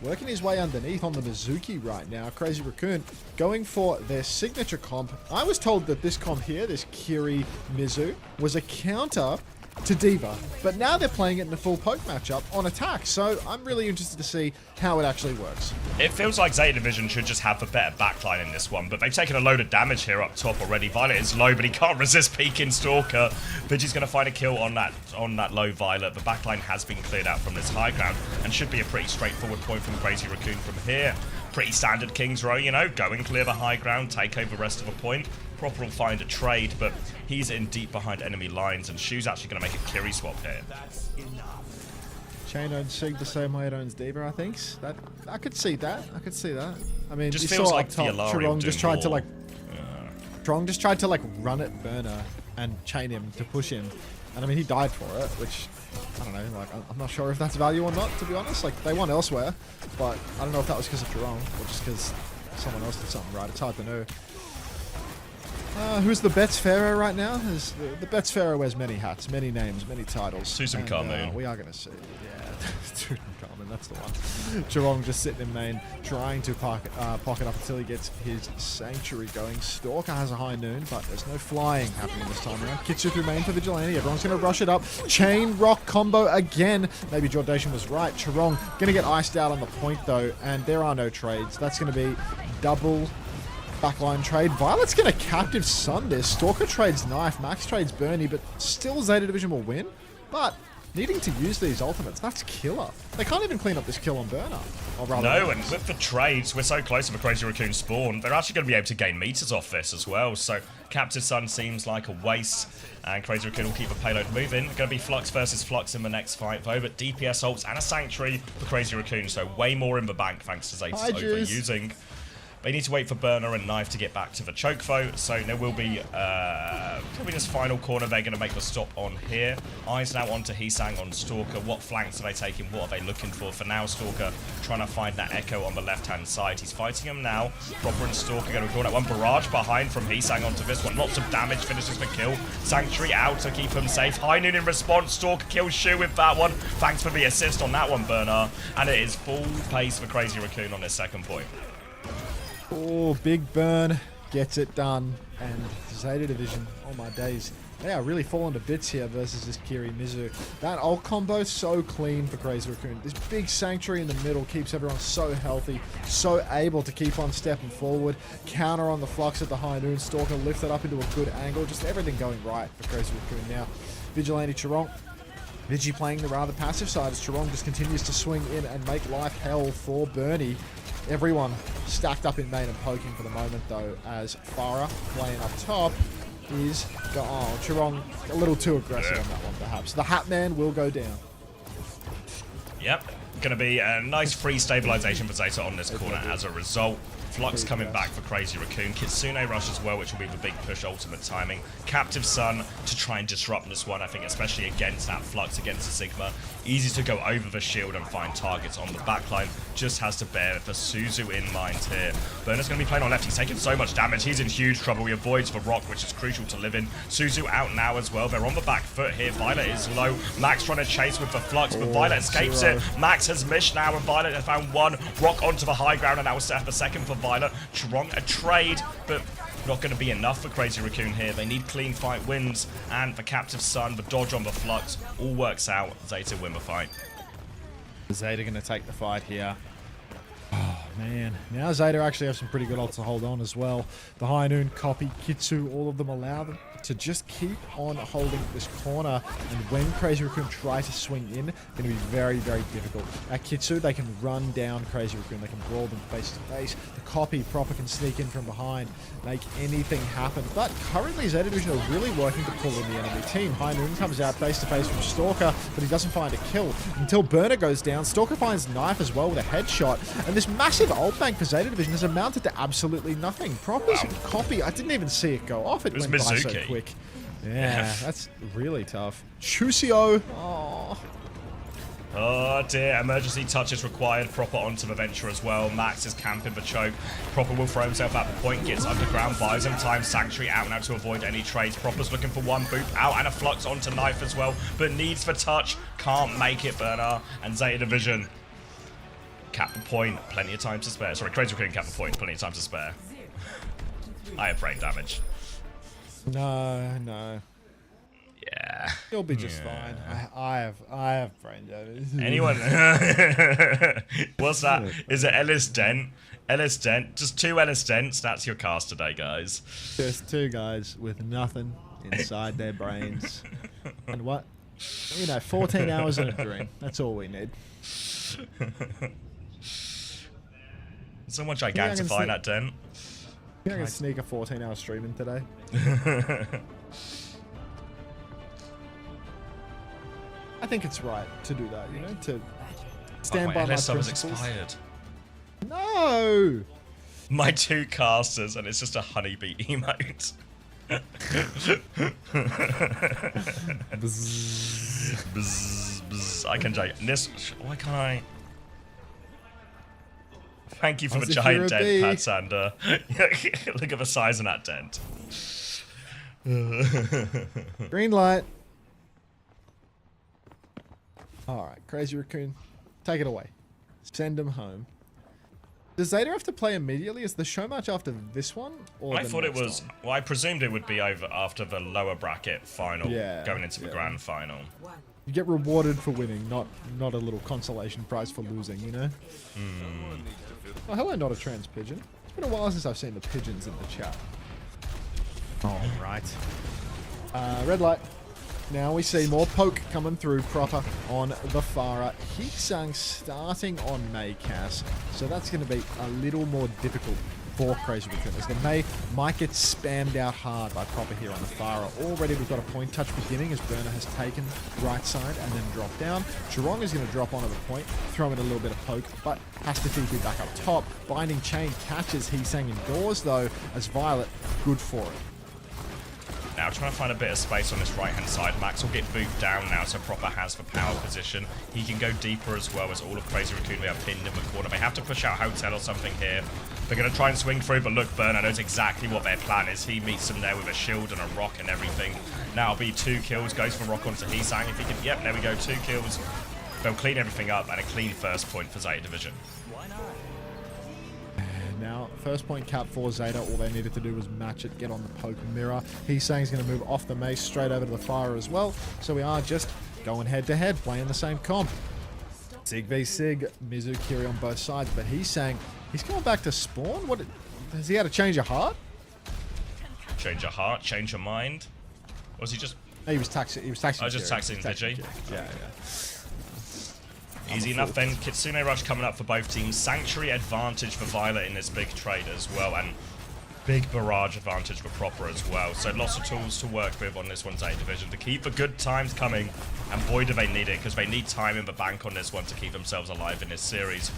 working his way underneath on the Mizuki right now. Crazy Raccoon going for their signature comp. I was told that this comp here, this Kiri Mizu, was a counter to D.Va, but now they're playing it in a full poke matchup on attack, so I'm really interested to see how it actually works. It feels like Zeta Division should just have a better backline in this one, but they've taken a load of damage here up top already. Violet is low, but he can't resist peeking Stalker. Pidgey's going to find a kill on that low Violet. The backline has been cleared out from this high ground and should be a pretty straightforward point from Crazy Raccoon from here. Pretty standard King's Row, you know, go and clear the high ground, take over the rest of a point. Proper will find a trade, but he's in deep behind enemy lines, and Shu's actually going to make a Kiri swap here. Chain owns Sig the same way it owns D.Va, I think. That I could see that. I could see that. I mean, Just you feels saw like up top, the Alarium Chironk doing just tried to more. like Strong just tried to like run at Burner and chain him to push him, and I mean he died for it, which I don't know. Like I'm not sure if that's value or not, to be honest. Like they won elsewhere, but I don't know if that was because of Chironk or just because someone else did something right. It's hard to know. Who's the Betts Pharaoh right now? The Betts Pharaoh wears many hats, many names, many titles. Susan Carmoon. We are going to see. Yeah, Susan Carmoon, that's the one. Geelong just sitting in main, trying to pocket up until he gets his Sanctuary going. Stalker has a high noon, but there's no flying happening this time around. Kitsu through main for Vigilante. Everyone's going to rush it up. Chain Rock combo again. Maybe Jordation was right. Chirong going to get iced out on the point, though, and there are no trades. That's going to be double backline trade. Violet's going to captive Sun this. Stalker trades Knife, Max trades Bernie, but still Zeta Division will win. But needing to use these ultimates, that's killer. They can't even clean up this kill on Burner. Or rather, No, and with the trades, we're so close to the Crazy Raccoon spawn, they're actually going to be able to gain meters off this as well. So Captive Sun seems like a waste, and Crazy Raccoon will keep the payload moving. Going to be Flux versus Flux in the next fight, though, but DPS ults and a Sanctuary for Crazy Raccoon, so way more in the bank thanks to Zeta's Hi, Juice. overusing. They need to wait for Burner and Knife to get back to the choke foe, so there will be probably this final corner they're going to make the stop on here. Eyes now onto Heesang on Stalker. What flanks are they taking? What are they looking for? For now, Stalker trying to find that Echo on the left-hand side. He's fighting him now. Proper and Stalker going to record that one. Barrage behind from Heesang onto this one. Lots of damage, finishes the kill. Sanctuary out to keep him safe. High Noon in response. Stalker kills Shu with that one. Thanks for the assist on that one, Burner. And it is full pace for Crazy Raccoon on this second point. Oh, Big Burn gets it done. And Zeta Division, oh my days, They are really falling to bits here versus this Kiri Mizu. That ult combo so clean for Crazy Raccoon. This big sanctuary in the middle keeps everyone so healthy, so able to keep on stepping forward. Counter on the flux at the high noon. Stalker lifted up into a good angle. Just everything going right for Crazy Raccoon now. Vigilante Chirong. Vigi playing the rather passive side as Chirong just continues to swing in and make life hell for Bernie. Everyone stacked up in main and poking for the moment though, as Farah playing up top is Chirong a little too aggressive on that one perhaps. The Hat Man will go down. Yep. Going to be a nice free stabilization for Zeta on this corner as a result. Flux coming back for Crazy Raccoon. Kitsune rush as well, which will be the big push, ultimate timing. Captive Sun to try and disrupt this one, I think, especially against that Flux, against the Sigma. Easy to go over the shield and find targets on the backline. Just has to bear the Suzu in mind here. Burner's going to be playing on left. He's taking so much damage. He's in huge trouble. He avoids the rock, which is crucial to live in. Suzu out now as well. They're on the back foot here. Violet is low. Max trying to chase with the Flux, but Violet escapes it. Max has missed now, and Violet has found one. Rock onto the high ground, and that will set up a second for Violet. Chirong a trade, but not going to be enough for Crazy Raccoon here. They need clean fight wins, and the Captive Sun, the dodge on the Flux, all works out. Zeta win the fight. Zeta going to take the fight here. Oh, man. Now Zeta actually have some pretty good ults to hold on as well. The High Noon, Copy, Kitsu, all of them allow them to just keep on holding this corner. And when Crazy Raccoon try to swing in, going to be very, very difficult. At Kitsu, they can run down Crazy Raccoon. They can brawl them face to face. The Copy proper can sneak in from behind, make anything happen. But currently, Zeta Division are really working to pull in the enemy team. High Noon comes out face to face from Stalker, but he doesn't find a kill until Burner goes down. Stalker finds Knife as well with a headshot. And this massive ult bank for Zeta Division has amounted to absolutely nothing. Proper's Copy, I didn't even see it go off. It went by so quick. Yeah, that's really tough. Chusio. Oh dear, emergency touch is required. Proper onto the Venture as well. Max is camping the choke. Proper will throw himself at the point, gets underground, buys him time. Sanctuary out now to avoid any trades. Proper's looking for one boop out and a Flux onto Knife as well, but needs the touch. Can't make it, Burner. And Zeta Division cap the point, plenty of time to spare. Sorry, Crazy Raccoon cap the point, plenty of time to spare. I have brain damage. No. Yeah. You'll be just fine. I have brain damage. Anyone? What's that? Is it Ellis Dent? Ellis Dent. Just 2 Ellis Dents. That's your cast today, guys. Just 2 guys with nothing inside their brains. And what? 14 hours in a dream. That's all we need. Someone gigantify that dent. I think I can sneak a 14-hour stream in today. I think it's right to do that, to stand by my principles. Expired. No! My 2 casters, and it's just a honeybee emote. Bzz, bzz. I can giant this. Why can't I? Thank you for the giant dent, Pat Sander. Look at the size of that dent. Green light. Alright, Crazy Raccoon. Take it away. Send him home. Does Zeta have to play immediately? Is the show match after this one? Or I thought it was... Well, I presumed it would be over after the lower bracket final, going into the grand final. You get rewarded for winning, not a little consolation prize for losing, Oh, hello, not a trans pigeon. It's been a while since I've seen the pigeons in the chat. Alright. Red light. Now we see more poke coming through proper on the Farah. Heatsang starting on Maycas, so that's going to be a little more difficult for Crazy Raccoon, as the May might get spammed out hard by Proper here on the Farah. Already we've got a point touch beginning as Burner has taken right side and then dropped down. Chirong is going to drop onto the point, throw in a little bit of poke, but has to TP back up top. Binding Chain catches Heatsang indoors though, as Violet, good for it. Now trying to find a bit of space on this right-hand side. Max will get moved down now, so Proper has the power position. He can go deeper as well, as all of Crazy Raccoon are pinned in the corner. They have to push out Hotel or something here. They're going to try and swing through, but look, Burner knows exactly what their plan is. He meets them there with a shield and a rock and everything. Now it'll be 2 kills, goes for rock onto Heatsang. If he can, yep, there we go, 2 kills. They'll clean everything up, and a clean first point for Zeta Division. Now First point cap for Zeta. All they needed to do was match it, get on the poke mirror. He's saying he's going to move off the mace straight over to the fire as well. So we are just going head to head, playing the same comp. Sig v Sig, Mizu, Kiri on both sides, but he's saying he's going back to spawn? What? Has he had a change of heart? Change your heart, change your mind. Or was he just... He was taxing. He was taxing. I was just Kiri. taxing, He was did you? Kiri. Yeah. Easy enough then. Kitsune Rush coming up for both teams. Sanctuary advantage for Violet in this big trade as well. And big barrage advantage for Proper as well. So lots of tools to work with on this one's A division to keep the good times coming. And boy do they need it, because they need time in the bank on this one to keep themselves alive in this series.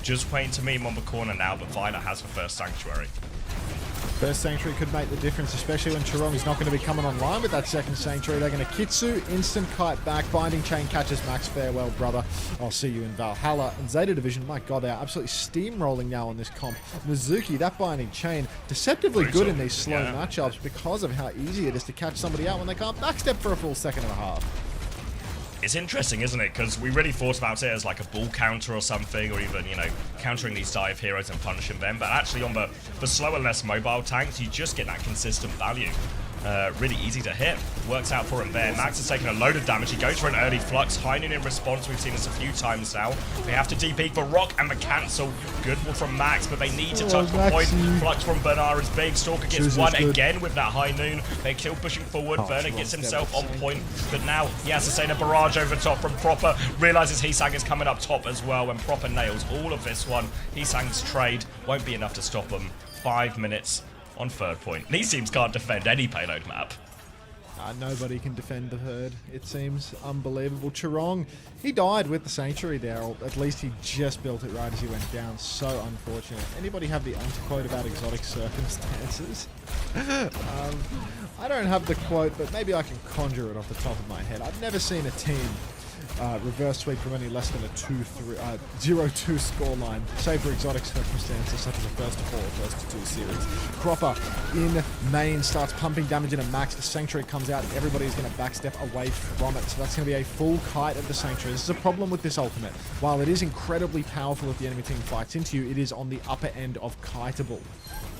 Just waiting to meme on the corner now, but Violet has the first Sanctuary. First Sanctuary could make the difference, especially when Chirong is not going to be coming online with that second Sanctuary. They're going to Kitsu, instant kite back, Binding Chain catches Max. Farewell, brother. I'll see you in Valhalla. And Zeta Division, my god, they're absolutely steamrolling now on this comp. Mizuki, that Binding Chain, deceptively good in these slow matchups because of how easy it is to catch somebody out when they can't backstep for a full second and a half. It's interesting, isn't it? Because we really thought about it as like a ball counter or something, or even, you know, countering these dive heroes and punishing them. But actually on the slower, less mobile tanks, you just get that consistent value. Really easy to hit. Works out for him there. Max is taking a load of damage. He goes for an early flux. High noon in response. We've seen this a few times now. They have to DP for Rock and the cancel. Good one from Max, but they need to touch the point. Flux from Bernard is big. Stalker gets one again with that high noon. They're still pushing forward. Werner gets himself on point, but now he has to say a barrage over top from Proper. Realizes Heesang is coming up top as well, and Proper nails all of this one. Heesang's trade won't be enough to stop him. 5 minutes on third point. These teams can't defend any payload map. Nobody can defend the herd. It seems unbelievable. Chirong, he died with the Sanctuary there, or at least he just built it right as he went down. So unfortunate. Anybody have the anti-quote about exotic circumstances? I don't have the quote, but maybe I can conjure it off the top of my head. I've never seen a team reverse sweep from any less than a 0-2 scoreline, save for exotic circumstances such as a first to 4 or first to 2 series. Proper in main starts pumping damage into Max. The Sanctuary comes out and everybody's going to backstep away from it. So that's going to be a full kite of the Sanctuary. This is a problem with this ultimate. While it is incredibly powerful if the enemy team fights into you, it is on the upper end of kiteable.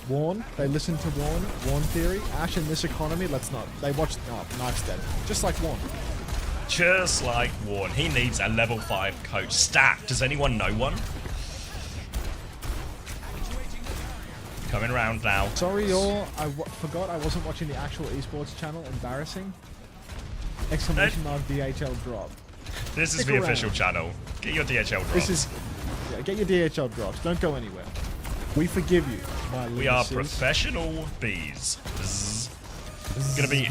Warn, they listen to Warn theory. Ash in this economy, let's not. They watch, Knife's dead. Just like Warn. Just like Warren, he needs a level 5 coach. Stat, does anyone know one? Coming around now. Sorry, I forgot I wasn't watching the actual esports channel. Embarrassing. Exclamation mark DHL drop. This is the official channel. Get your DHL drops. Get your DHL drops. Don't go anywhere. We forgive you, my We are Lunacies. professional bees. Gonna be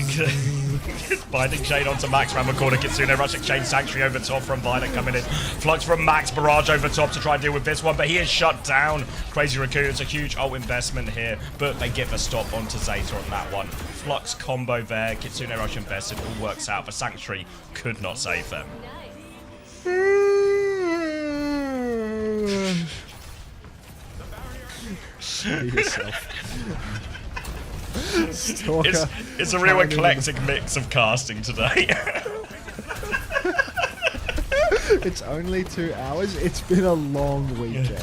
Binding Chain onto Max around the corner. Kitsune rushing Chain Sanctuary over top from Violet coming in. Flux from Max, barrage over top to try and deal with this one, but he is shut down. Crazy Raccoon, it's a huge ult investment here, but they get the stop onto Zeta on that one. Flux combo there, Kitsune rush invested, all works out, but Sanctuary could not save them. Be yourself. Stalker. It's a real eclectic mix of casting today. It's only 2 hours. It's been a long weekend.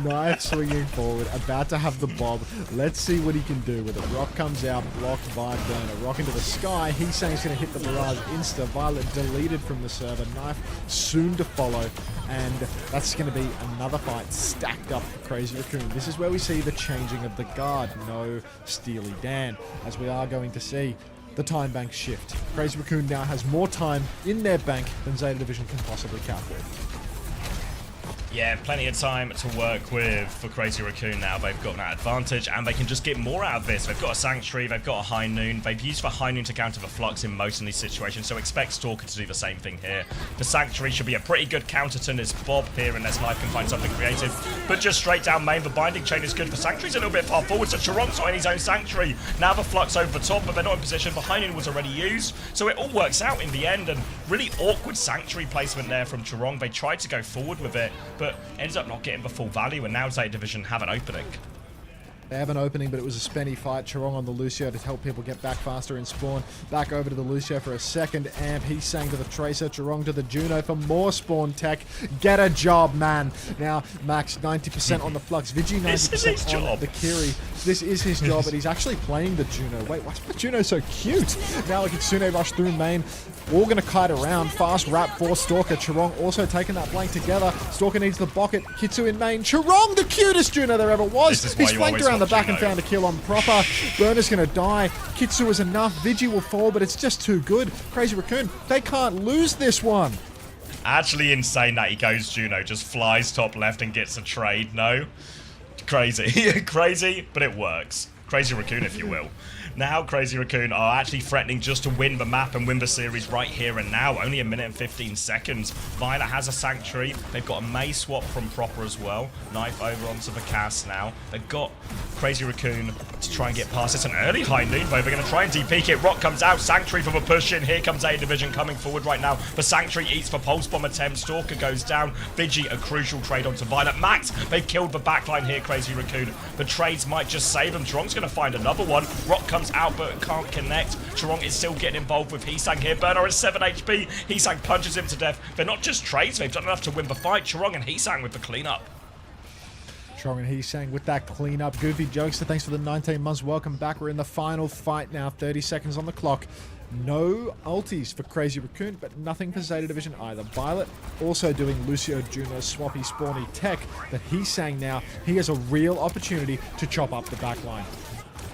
Knife swinging forward, about to have the bob. Let's see what he can do with it. Rock comes out, blocked by Burner. Rock into the sky. He's saying he's going to hit the barrage insta. Violet deleted from the server. Knife soon to follow. And that's going to be another fight stacked up for Crazy Raccoon. This is where we see the changing of the guard. No Steely Dan, as we are going to see the time bank shift. Crazy Raccoon now has more time in their bank than Zeta Division can possibly count with. Yeah, plenty of time to work with for Crazy Raccoon now. They've got that advantage, and they can just get more out of this. They've got a Sanctuary, they've got a High Noon. They've used the High Noon to counter the Flux in most of these situations, so expect Stalker to do the same thing here. The Sanctuary should be a pretty good counter to this Bob here, unless Knife can find something creative. But just straight down main, the Binding Chain is good. The Sanctuary's a little bit far forward, so Chirong's not in his own Sanctuary. Now the Flux over the top, but they're not in position. The High Noon was already used, so it all works out in the end, and really awkward Sanctuary placement there from Chirong. They tried to go forward with it, but ended up not getting the full value, and now Zeta Division have an opening. They have an opening, but it was a spenny fight. Charong on the Lucio to help people get back faster in spawn. Back over to the Lucio for a second amp. He's saying to the Tracer. Charong to the Juno for more spawn tech. Get a job, man. Now, Max 90% on the Flux. Vigi 90% on the Kiri. This is his job, and he's actually playing the Juno. Wait, why's the Juno so cute? Now look at Kitsune rush through main. All going to kite around. Fast wrap for Stalker. Charong also taking that flank together. Stalker needs the bucket. Kitsu in main. Charong, the cutest Juno there ever was. He's flanked around the back and found a kill on Proper. Burner's going to die. Kitsu is enough. Vigi will fall, but it's just too good. Crazy Raccoon, they can't lose this one. Actually insane that he goes Juno, just flies top left and gets a trade. No. Crazy. Crazy, but it works. Crazy Raccoon, if you will. Now Crazy Raccoon are actually threatening just to win the map and win the series right here and now. Only a minute and 15 seconds. Violet has a Sanctuary. They've got a May swap from Proper as well. Knife over onto the cast now. They've got Crazy Raccoon to try and get past. It's an early high noon, though. They're going to try and DP it. Rock comes out. Sanctuary for the push in. Here comes A Division coming forward right now. The Sanctuary eats for Pulse Bomb attempt. Stalker goes down. Vigi, a crucial trade onto Violet. Max, they've killed the backline here, Crazy Raccoon. The trades might just save them. Charong's going to find another one. Rock comes out, but can't connect. Charong is still getting involved with Heesang here. Burner is 7 HP. Heesang punches him to death. They're not just trades. They've done enough to win the fight. Charong and Heesang with the cleanup. Charong and Heesang with that cleanup. Goofy Jokester, thanks for the 19 months. Welcome back. We're in the final fight now. 30 seconds on the clock. No ultis for Crazy Raccoon, but nothing for Zeta Division either. Violet also doing Lucio Juno swappy spawny tech that Heesang now. He has a real opportunity to chop up the backline.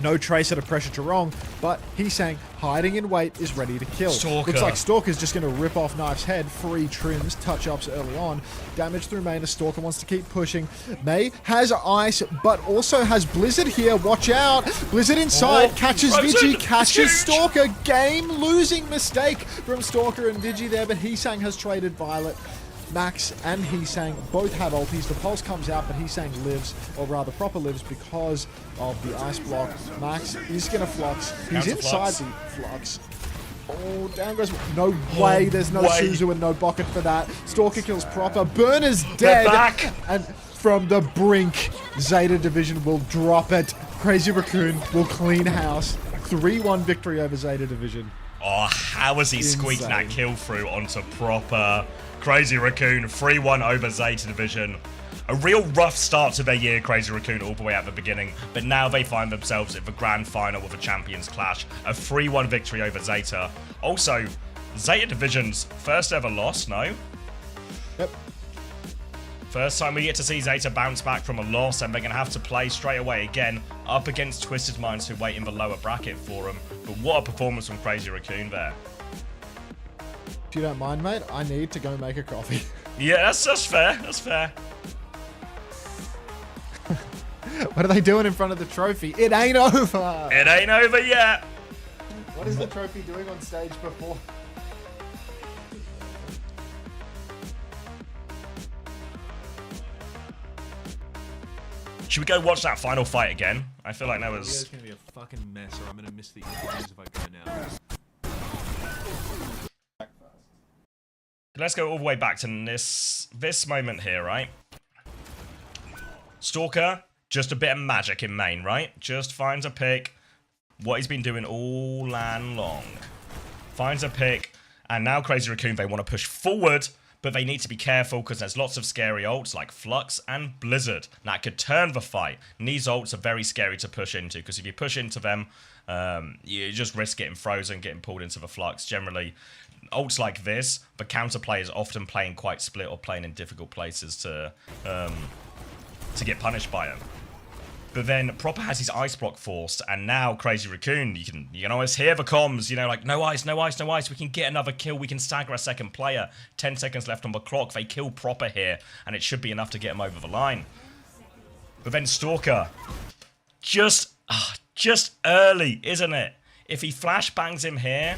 No Tracer to pressure Charong, but Heesang, hiding in wait, is ready to kill. Stalker. Looks like Stalker's just going to rip off Knife's head. Free trims, touch-ups early on. Damage through main as Stalker wants to keep pushing. May has Ice, but also has Blizzard here. Watch out. Blizzard inside, catches Vigi, catches Stalker. Game-losing mistake from Stalker and Vigi there, but Heesang has traded Violet. Max and Heesang both have ultis. The pulse comes out, but Heesang lives, or rather Proper lives, because of the ice block. Max is going to flux. He's inside the flux. Oh, down goes. No way. There's no Suzu and no bucket for that. Stalker kills Proper. Burner's dead. Back. And from the brink, Zeta Division will drop it. Crazy Raccoon will clean house. 3-1 victory over Zeta Division. Oh, how was he squeaking that kill through onto Proper? Crazy Raccoon, 3-1 over Zeta Division. A real rough start to their year, Crazy Raccoon, all the way at the beginning. But now they find themselves at the grand final of a Champions Clash. A 3-1 victory over Zeta. Also, Zeta Division's first ever loss, no? Yep. First time we get to see Zeta bounce back from a loss, and they're going to have to play straight away again up against Twisted Minds, who wait in the lower bracket for them. But what a performance from Crazy Raccoon there. If you don't mind, mate, I need to go make a coffee. Yeah, that's fair. That's fair. What are they doing in front of the trophy? It ain't over! It ain't over yet. What is the trophy doing on stage before? Should we go watch that final fight again? I feel like that was... It's gonna be a fucking mess, or I'm gonna miss the interviews if I go now. Let's go all the way back to this moment here, right? Stalker, just a bit of magic in main, right? Just finds a pick. What he's been doing all LAN long. Finds a pick, and now Crazy Raccoon, they want to push forward, but they need to be careful because there's lots of scary ults like Flux and Blizzard. That could turn the fight. And these ults are very scary to push into because if you push into them, you just risk getting frozen, getting pulled into the Flux. Generally, ults like this, the counter players often playing quite split or playing in difficult places to get punished by them. But then Proper has his ice block forced, and now Crazy Raccoon, you can always hear the comms, you know, like no ice, no ice, no ice. We can get another kill. We can stagger a second player. 10 seconds left on the clock. They kill Proper here, and it should be enough to get him over the line. But then Stalker, just early, isn't it? If he flashbangs him here,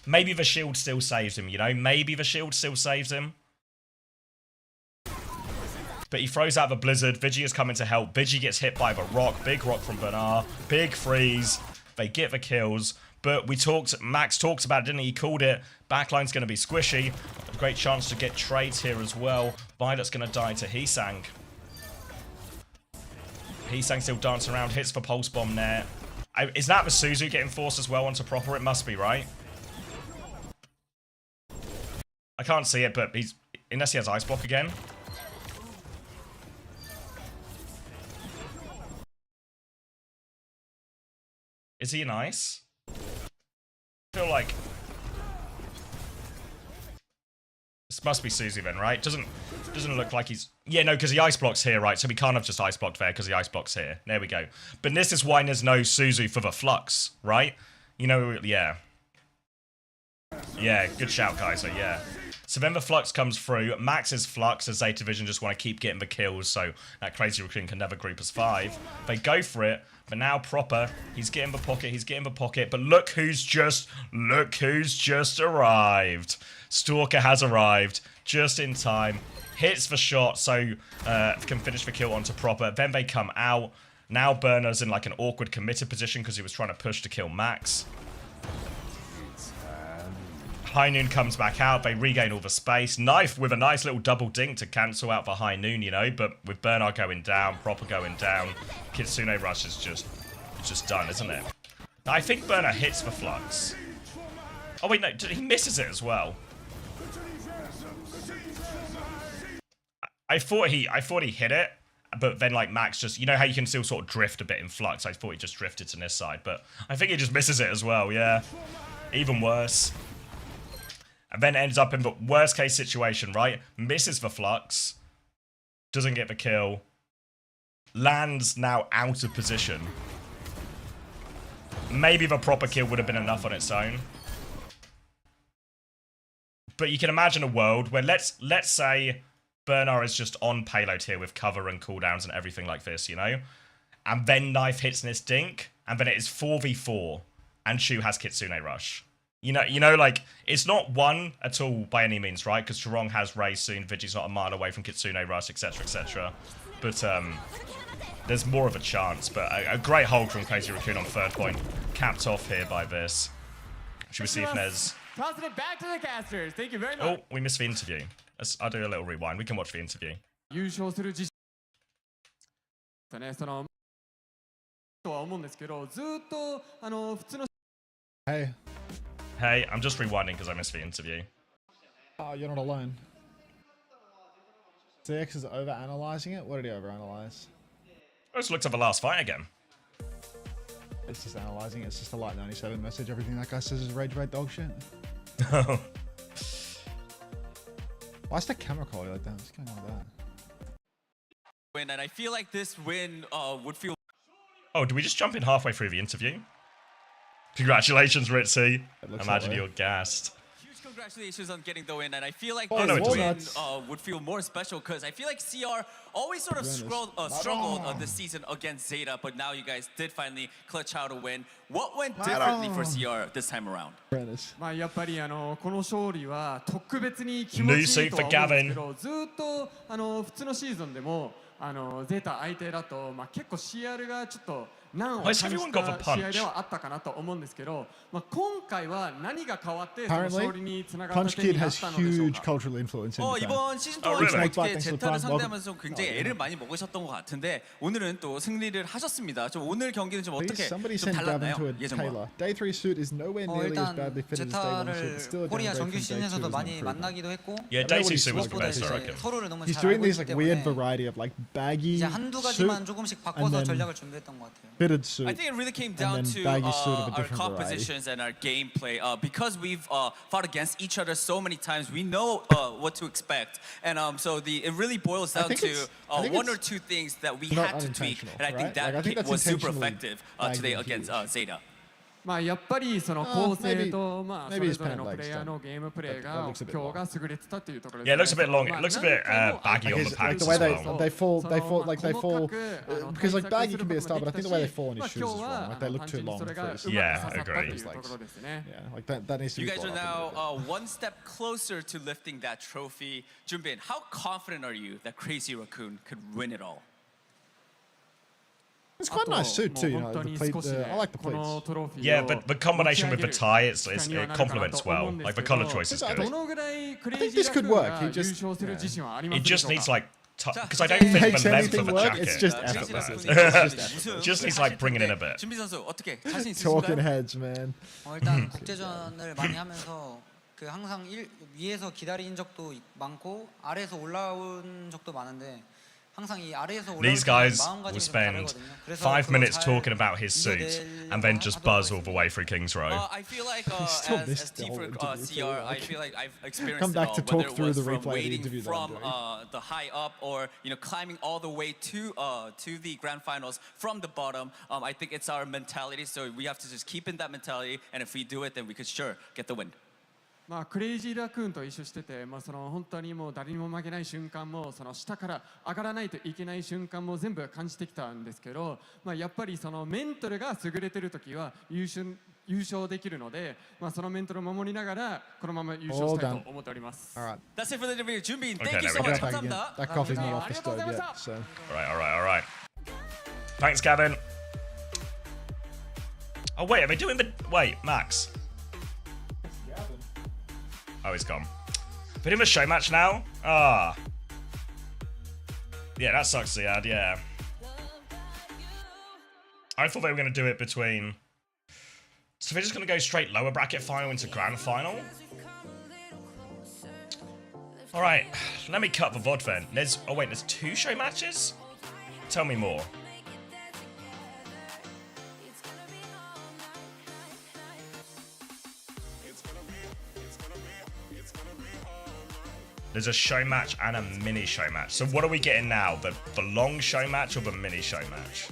maybe the shield still saves him, you know? Maybe the shield still saves him. But he throws out the Blizzard. Vigi is coming to help. Vigi gets hit by the rock. Big rock from Bernard. Big freeze. They get the kills. But Max talked about it, didn't he? He called it. Backline's going to be squishy. A great chance to get trades here as well. Violet's going to die to Heesang. He's still dancing around, hits for Pulse Bomb there. Is that Masuzu getting forced as well onto proper? It must be, right? I can't see it, but he's... Unless he has Ice Block again. Is he in ice? I feel like... This must be Suzu then, right? Doesn't look like he's... Yeah, no, because the Ice Block's here, right? So we can't have just Ice Blocked there because the Ice Block's here. There we go. But this is why there's no Suzu for the Flux, right? You know, yeah. Yeah, good shout, guys. So, yeah. So then the Flux comes through. Max's Flux, as Zeta Vision just want to keep getting the kills, so that Crazy Raccoon can never group as 5. They go for it, but now proper. He's getting the pocket, but look who's just arrived. Stalker has arrived just in time. Hits the shot, so can finish the kill onto proper. Then they come out. Now Burner's in like an awkward committed position because he was trying to push to kill Max. High Noon comes back out. They regain all the space. Knife with a nice little double dink to cancel out the High Noon, you know. But with Bernard going down, proper going down, Kitsune Rush is just done, isn't it? Now, I think Bernard hits the Flux. Oh wait, no, he misses it as well. I thought he hit it, but then like Max just, you know how you can still sort of drift a bit in Flux. I thought he just drifted to this side, but I think he just misses it as well. Yeah, even worse. And then ends up in the worst case situation, right? Misses the Flux. Doesn't get the kill. Lands now out of position. Maybe the proper kill would have been enough on its own. But you can imagine a world where let's say Bernard is just on payload here with cover and cooldowns and everything like this, you know? And then Knife hits this dink, and then it is 4v4, and Shu has Kitsune Rush. You know, like, it's not one at all by any means, right? Because Chirong has Ray soon, Vigi's not a mile away from Kitsune Rush, etc., etc. But, there's more of a chance. But a great hold from Crazy Raccoon on third point. Capped off here by this. Should we see if Nez... Tossing it back to the casters. Thank you very much. Oh, we missed the interview. I'll do a little rewind. We can watch the interview. 優勝する自信ね、そのとは思うんですけど、ずっと普通の Hey. Hey, I'm just rewinding because I missed the interview. Oh, you're not alone. CX is over-analyzing it? What did he over-analyze? Let's look at the last fight again. It's just analyzing it. It's just a Light 97 message. Everything that guy says is rage bait dog shit. Why is the camera quality like that? What's going on with that? Win, and I feel like this win would feel... Oh, do we just jump in halfway through the interview? Congratulations, Ritzy. Imagine you're gassed. Huge congratulations on getting the win, and I feel like Oh, this no, win it's would feel more special because I feel like CR always sort of struggled this season against Zeta, but now you guys did finally clutch out a win. What went differently for CR this time around? まあやっぱりこの勝利は特別に気持ちいいとは思うんですけど、ずっと普通のシーズンでもゼータ相手だとまあ結構 CR がちょっと難を感じた試合ではあったかなと思うんですけど、まあ今回は何が変わってその勝利につながった点になったのでしょうか。 cultural influence in Japan. 이번 시즌 동안 어떻게 제타를 상대하면서 굉장히 애를 많이 먹으셨던 것 같은데 오늘은 또 승리를 하셨습니다. 좀 오늘 경기는 좀 어떻게 좀 달랐나요? 예전과? Day 3 suit is nowhere nearly as badly fitted as Day 1 suit. Still a 코리아 정규 downgrade from Day 2 시즌에서도 is an 많이 improvement. 만나기도 했고 Yeah, Day 2 suit was the 무엇보다 best, I reckon. 서로를 너무 He's 잘 doing 알고 these 있기 like weird 때문에 variety of like baggy 이제 한두 suit 가지만 조금씩 and 바꿔서 then 전략을 준비했던 것 같아요. fitted suit. I think it really came down then to baggy suit of a our different compositions and our gameplay. Because we've fought against each other so many times, we know what to expect. And so it really boils down to one or two things that we had to tweak. And I think that was super effective today against Zeta. まあやっぱりその構成とまあそれぞれのプレイヤーのゲームプレーが今日が優れてたというところです Yeah, it looks a bit long. It looks a bit baggy on the Like packs the way as well. they fall because like baggy can be a style, but I think the way they fall on his shoes is wrong. Like they look too long for his Yeah, agree. Yeah, like that needs to be. You guys are brought up a little now one step closer to lifting that trophy. Junbin, how confident are you that Crazy Raccoon could win it all? It's quite a nice suit too, you know. I like the pleats. Yeah, but the combination with the tie, it complements well. Like the color choice is good. I think this could work. He just It just needs like because I don't think Makes the length anything of a work, jacket. it's just 진실 effortless. 분위기 It's just 우승 Just needs like bringing it in a bit. 준비 선수 어떻게 자신 Talking 있으신가요? heads, man. 일단 국제전을 많이 하면서 그 항상 위에서 기다린 적도 많고 아래에서 올라온 적도 많은데 항상 이 아래에서 올라올 These 때는 guys 마음가짐이 will 좀 spend 다르거든요. 그래서 5 그걸 minutes 잘 talking about his suit and then just buzz all the way through King's Row. I feel like still as missed the T whole for interview too, CR, I like. feel like I've experienced Come back it all, to talk whether it through was the from replay of the waiting interview that I'm from doing. the high up or climbing all the way to the grand finals from the bottom. I think it's our mentality, so we have to just keep in that mentality, and if we do it, then we could sure get the win. まあ、クレイジーラクーンと一緒してて、まあ、その本当にもう誰にも負けない瞬間もその下から上がらないといけない瞬間も全部感じてきたんですけど、まあ、やっぱりそのメンタルが優れてる時は優勝できるので、まあ、そのメンタルを守りながらこのまま優勝したいと思っております。 All right. That's it for the interview. 준비, Okay, thank you there so we much. go. Back again. 감사합니다. That coffee's not off the stove yet, so. All right. Thanks, Gavin. Oh wait, are they doing the? Wait, Max. Oh, he's gone. They're doing a show match now. Ah. Yeah, that sucks, Ziad. Yeah. I thought they were going to do it between. So they're just going to go straight lower bracket final into grand final. All right, let me cut the VOD then. There's 2 show matches? Tell me more. There's a show match and a mini show match. So what are we getting now? The long show match or the mini show match?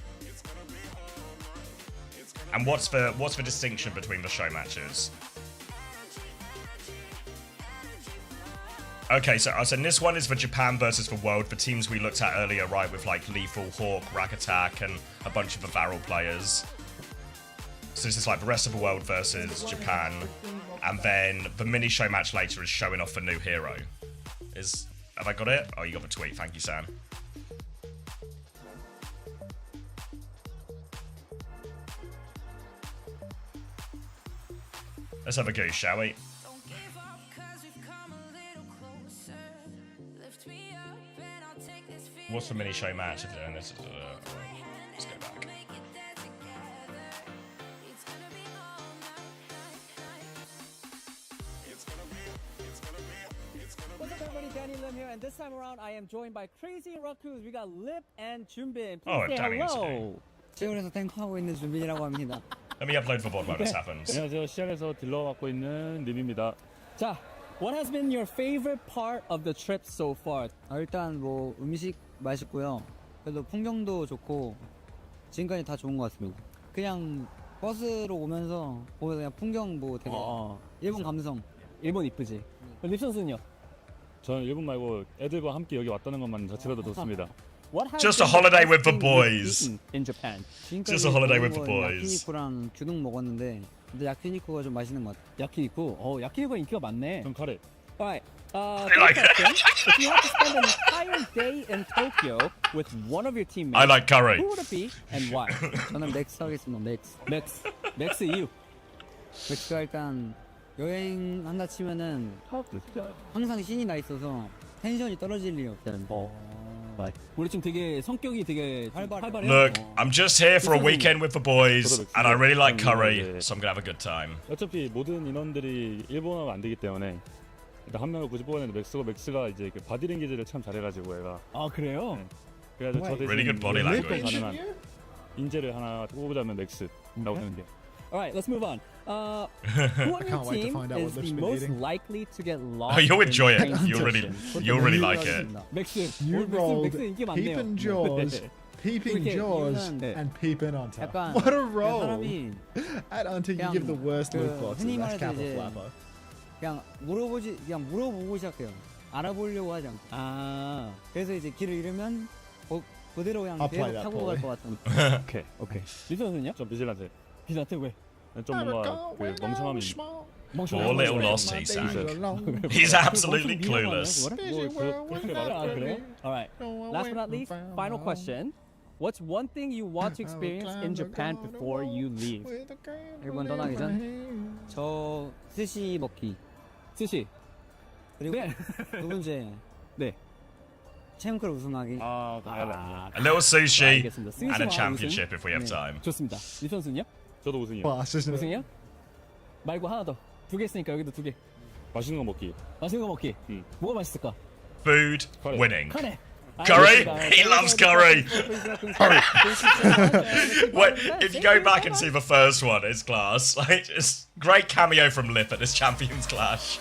And what's the distinction between the show matches? Okay, so this one is for Japan versus the world, the teams we looked at earlier, right, with like Lethal, Hawk, Rack Attack, and a bunch of the Varel players. So this is like the rest of the world versus Japan. And then the mini show match later is showing off the new hero. Have I got it? Oh, you got the tweet. Thank you, Sam. Let's have a go, shall we? What's the mini show match? If they're doing this, let's go back. What's up, everybody? Danny Lim here, and this time around, I am joined by Crazy Raccoons. We got Lip and Junbin. Please Oh, say Danny is hello. 시골에서 탱크하고 있는 준빈이라고 합니다. Let me upload the VOD while this happens. 안녕하세요. 시작에서 딜러 맡고 있는 림입니다. 자, what has been your favorite part of the trip so far? 일단 뭐 음식 맛있고요. 그래도 풍경도 좋고 지금까지 다 좋은 것 같습니다. 그냥 버스로 오면서 그냥 풍경 뭐 되게 일본 감성. 일본 이쁘지? 립 선수는요? 저는 일본 말고 애들과 함께 여기 왔다는 것만 자체로도 좋습니다. What has Just a been the holiday best with the thing you've boys. eaten in Japan? Just a holiday with the boys. 야키니쿠랑 규동 먹었는데 근데 야키니쿠가 좀 맛있는 것 같아요. 야키니쿠. 야키니쿠가 인기가 많네. 전 카레. Alright. I like it. If you had to spend an entire day in Tokyo with one of your teammates, I like curry. who would it be and why? 저는 맥스 하겠습니다. 맥스. 맥스 이유. 맥스가 일단 여행한다 치면은 항상 신이 나 있어서 텐션이 떨어질 일이 없잖아요. 우리 지금 되게 성격이 되게 활발해요. Look, I'm just here for a weekend with the boys, and I really like curry, so I'm gonna have a good time. 어차피 모든 인원들이 일본어가 안 되기 때문에 일단 한 명을 굳이 뽑았는데 맥스가 이제 그 바디랭귀지를 참 잘해가지고 얘가. 아 그래요? 그래서 저 대신 Really good body language. 가능한 인재를 하나 뽑으자면 맥스라고 생각해요. Alright, let's move on. Who on your can't wait to team find out what is Lip's the been most eating. likely to get lost? Oh, you'll enjoy in it. You'll really like it. 맥스. You rolled 맥스 인기 많네요. peeping jaws, peeping 이렇게 jaws, 이거는- and peeping on top. 약간 What a 그냥 roll! 사람이 At until you give the worst 그 loot boxes. 흔히 That's 말해서 Kappa 이제 Flapper. 그냥 물어보고 시작해요. 알아보려고 하지 않고. 아, 그래서 이제 길을 잃으면 그대로 그냥 I'll play 계속 that 타고 갈 poorly. 것 같은. 오케이. 립 선수는요? 좀 비질한테. 비한테 왜? 좀 뭔가 그 멍청함이 Poor little lost he sang. He's absolutely clueless. 그래? Alright. Last but not least, final question. What's one thing you want to experience in Japan before you leave? 일본 떠나기 전? 저 스시 먹기. 스시. 그리고 네. 두 번째 네. 챔크를 우승하기. A little sushi and a championship if we have time. 좋습니다. 이 선수는요? 저도 우승이요. Well, assistant. 우승이요? 말고 하나 더. 두 개 있으니까 여기도 두 개. 맛있는 거 먹기. 맛있는 거 먹기. 뭐가 맛있을까? Food winning. 카레. Curry? He loves curry. Wait, if you go back and see the first one, it's class. Like, it's great cameo from Lip at this Champions Clash.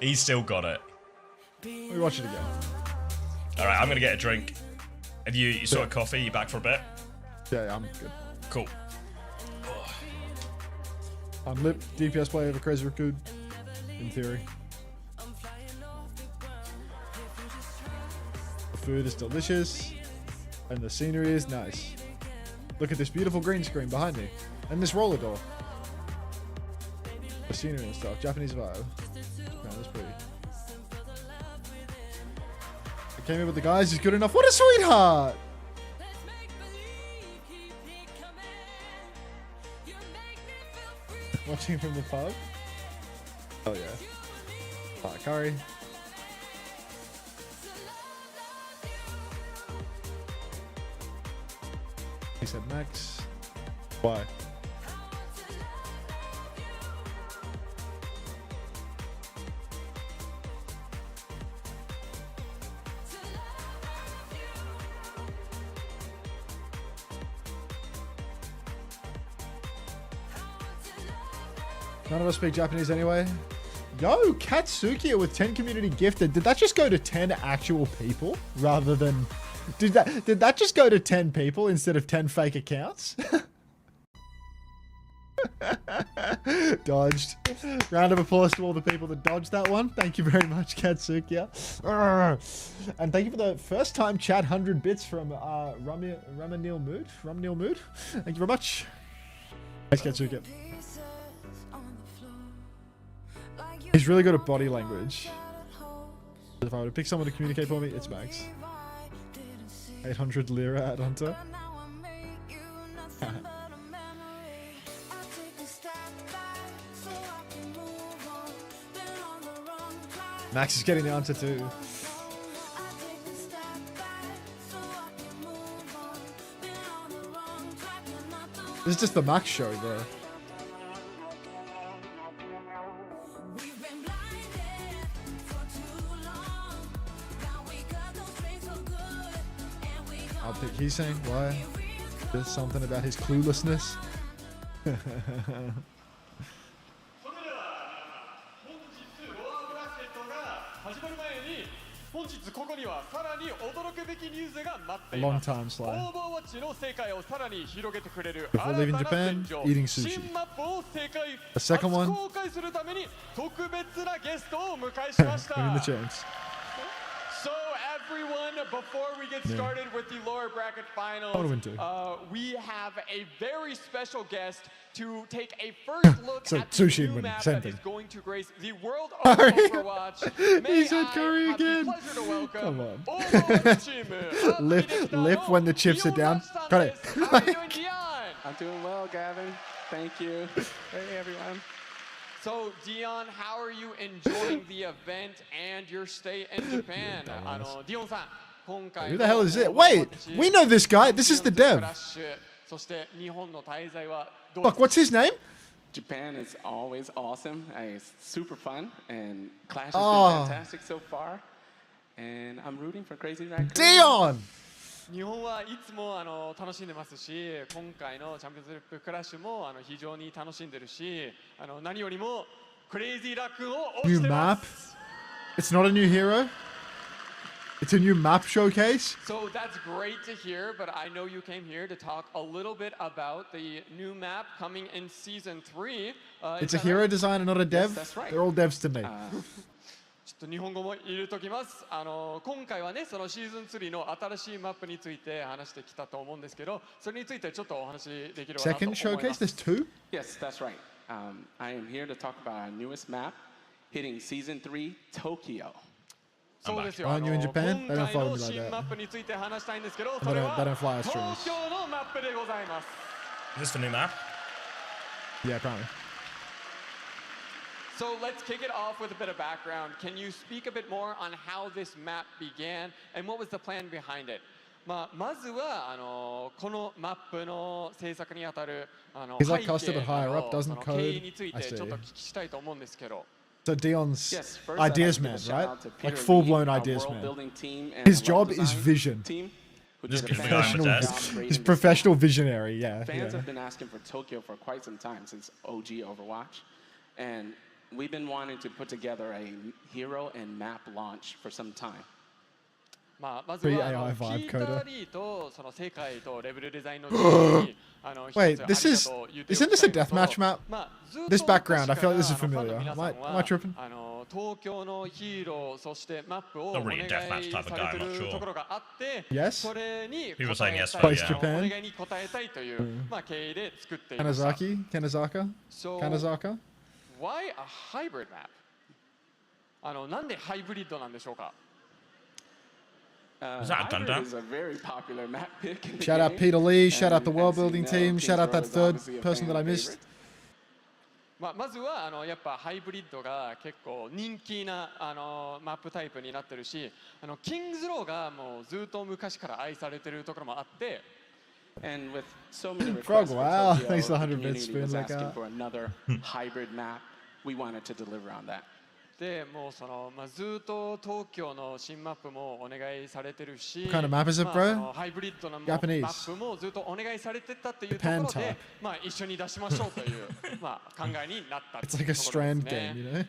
He's still got it. We watch it again. All right, I'm gonna get a drink. Have you sort of coffee? You back for a bit? Yeah, I'm good. Cool. I'm Lip, DPS player of a Crazy Raccoon, in theory. The food is delicious, and the scenery is nice. Look at this beautiful green screen behind me, and this roller door. The scenery and stuff, Japanese vibe. Man, that's pretty. I came in with the guys, he's good enough. What a sweetheart! Watching from the pub? Oh yeah. Curry. He said Max. Why? None of us speak Japanese anyway. Yo, Katsukiya with 10 community gifted. Did that just go to 10 actual people rather than... Did that just go to 10 people instead of 10 fake accounts? Dodged. Round of applause to all the people that dodged that one. Thank you very much, Katsukiya. And thank you for the first time chat 100 bits from Ramanil Mood. Thank you very much. Thanks, Katsukiya. He's really good at body language. If I were to pick someone to communicate for me, it's Max. 800 lira at Hunter. Max is getting the answer too. This is just the Max show, bro. I'll pick he's saying why. There's something about his cluelessness. 本日ここにはさらに驚くべきニュースが待ってい A long ます。 time slide. OWCS の世界をさらに広げてくれる Before leaving Japan, eating sushi. 新マップを世界 The second 初 one. 公開するために特別なゲストをお迎えしました。 Give him the chance. So everyone, before we get started with the lower bracket finals, we have a very special guest to take a first look So at sushi the and new winning, map same that thing. is going to grace the world of Overwatch. He said Curry again. Come on. Lift when the chips are down. Got it. How are you doing, Dion? I'm doing well, Gavin. Thank you. Hey, everyone. So, Dion, how are you enjoying the event and your stay in Japan? Dion-san, Who the hell is it? Wait, we know this guy. This is the dev. Fuck, what's his name? Japan is always awesome. It's super fun, and Clash has been fantastic so far. And I'm rooting for Crazy Raccoon. Dion! 日本はいつも楽しんでますし、今回のチャンピオンズリップクラッシュも非常に楽しんでるし、何よりもクレイジーラックンを推してます。 New map? It's not a new hero? It's a new map showcase? So that's great to hear, but I know you came here to talk a little bit about the new map coming in Season 3. It's a hero designer, not a dev? Yes, that's right. They're all devs to me. ちょっと日本語も入れときます。今回はね、そのシーズン3の新しいマップについて話してきたと思うんですけど、それについてちょっとお話できればなと思います。 Second showcase? There's two? Yes, that's right. I am here to talk about our newest map, hitting Season 3, Tokyo. そうですよ。 Aren't you in Japan? 今 They don't 回 follow の me like 新マッ that. プについて話したいんですけど、 They それ don't, は they don't fly us streams. 東京のマップでございます。 Is this the new map? Yeah, apparently. So let's kick it off with a bit of background. Can you speak a bit more on how this map began and what was the plan behind it? まずはこのマップの制作にあたる背 He's like 景 costed it higher up, と doesn't その code. 経緯につい I て see. ちょっと聞きしたいと思うんですけど。 So Dion's Yes, first I'd like ideas to give a man, shout right? out to Like Peter full-blown Lee, our ideas world man. building team and His level job is design vision. team, who Just did a give the guy on the fantastic desk. job creating He's this professional map. visionary, yeah. Fans yeah. have been asking for Tokyo for quite some time, since OG Overwatch. And we've been wanting to put together a hero and map launch for some time. まずは AI キ vibe ータ coder. ーリーとその世界とレベルデザインのチームに一つ Wait, this ありが is とう言ってお isn't き this た a いのと deathmatch map? ずっと This background, I 昔 feel like this is からファンの familiar. 皆 Am さ I, ん am I は tripping? 東京のヒーローそしてマップを Not お really 願 a い deathmatch type of さ guy, れて I'm not る sure. ところがあって Yes? それに He was saying yes, 答え but たい yeah. お願いに応えたいという経緯で作っていました。 Kanazaki? Kanazaka? So, Kanazaka? why a hybrid map? なんでハイブリッドなんでしょうか Is that a Hybrid Gundam? is a very popular map pick in the Shout out game. Peter Lee, shout out the And world as you building know, team, shout out Kingsrow that is third obviously a person fan that I missed. favorite. まずはやっぱハイブリッドが結構人気なマップタイプになってるしキングズローがもうずっと昔から愛されてるところもあって And with so many Frog, requests for wow. Tokyo, Thanks for the the 100 bits community was spoon, like asking that. for another hybrid map. We wanted to deliver on that. でもうずっと東京の新マップもお願いされてるし What kind of map is it, bro? ハイブリッドなマ Japanese. ップもずっとお願いされてたっていうとこ Japan ろ type. で一緒に出しましょうという考えになったって It's いう like a ところです strand ね game, you know?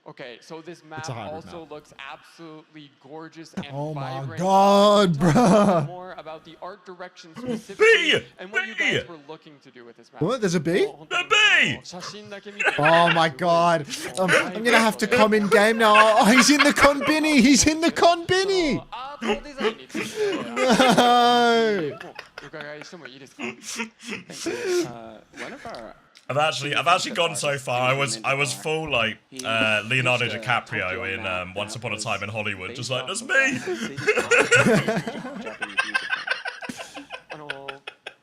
Okay, so this map It's a hybrid also map. looks absolutely gorgeous and Oh my vibrant. god, Can you tell us a bit bruh. more about the art direction specifically and what you guys were looking to do with this map. What? There's a bee? もう本当に A bee! 写真だけ見て Oh my god. I'm gonna have to come in game now. Oh, he's in the Konbini! He's in the Konbini! アートデザインについて No! お伺いしてもいいですか Thank you. One of our I've actually gone so far. I was full like Leonardo DiCaprio in Once Upon a Time in Hollywood, just like that's me.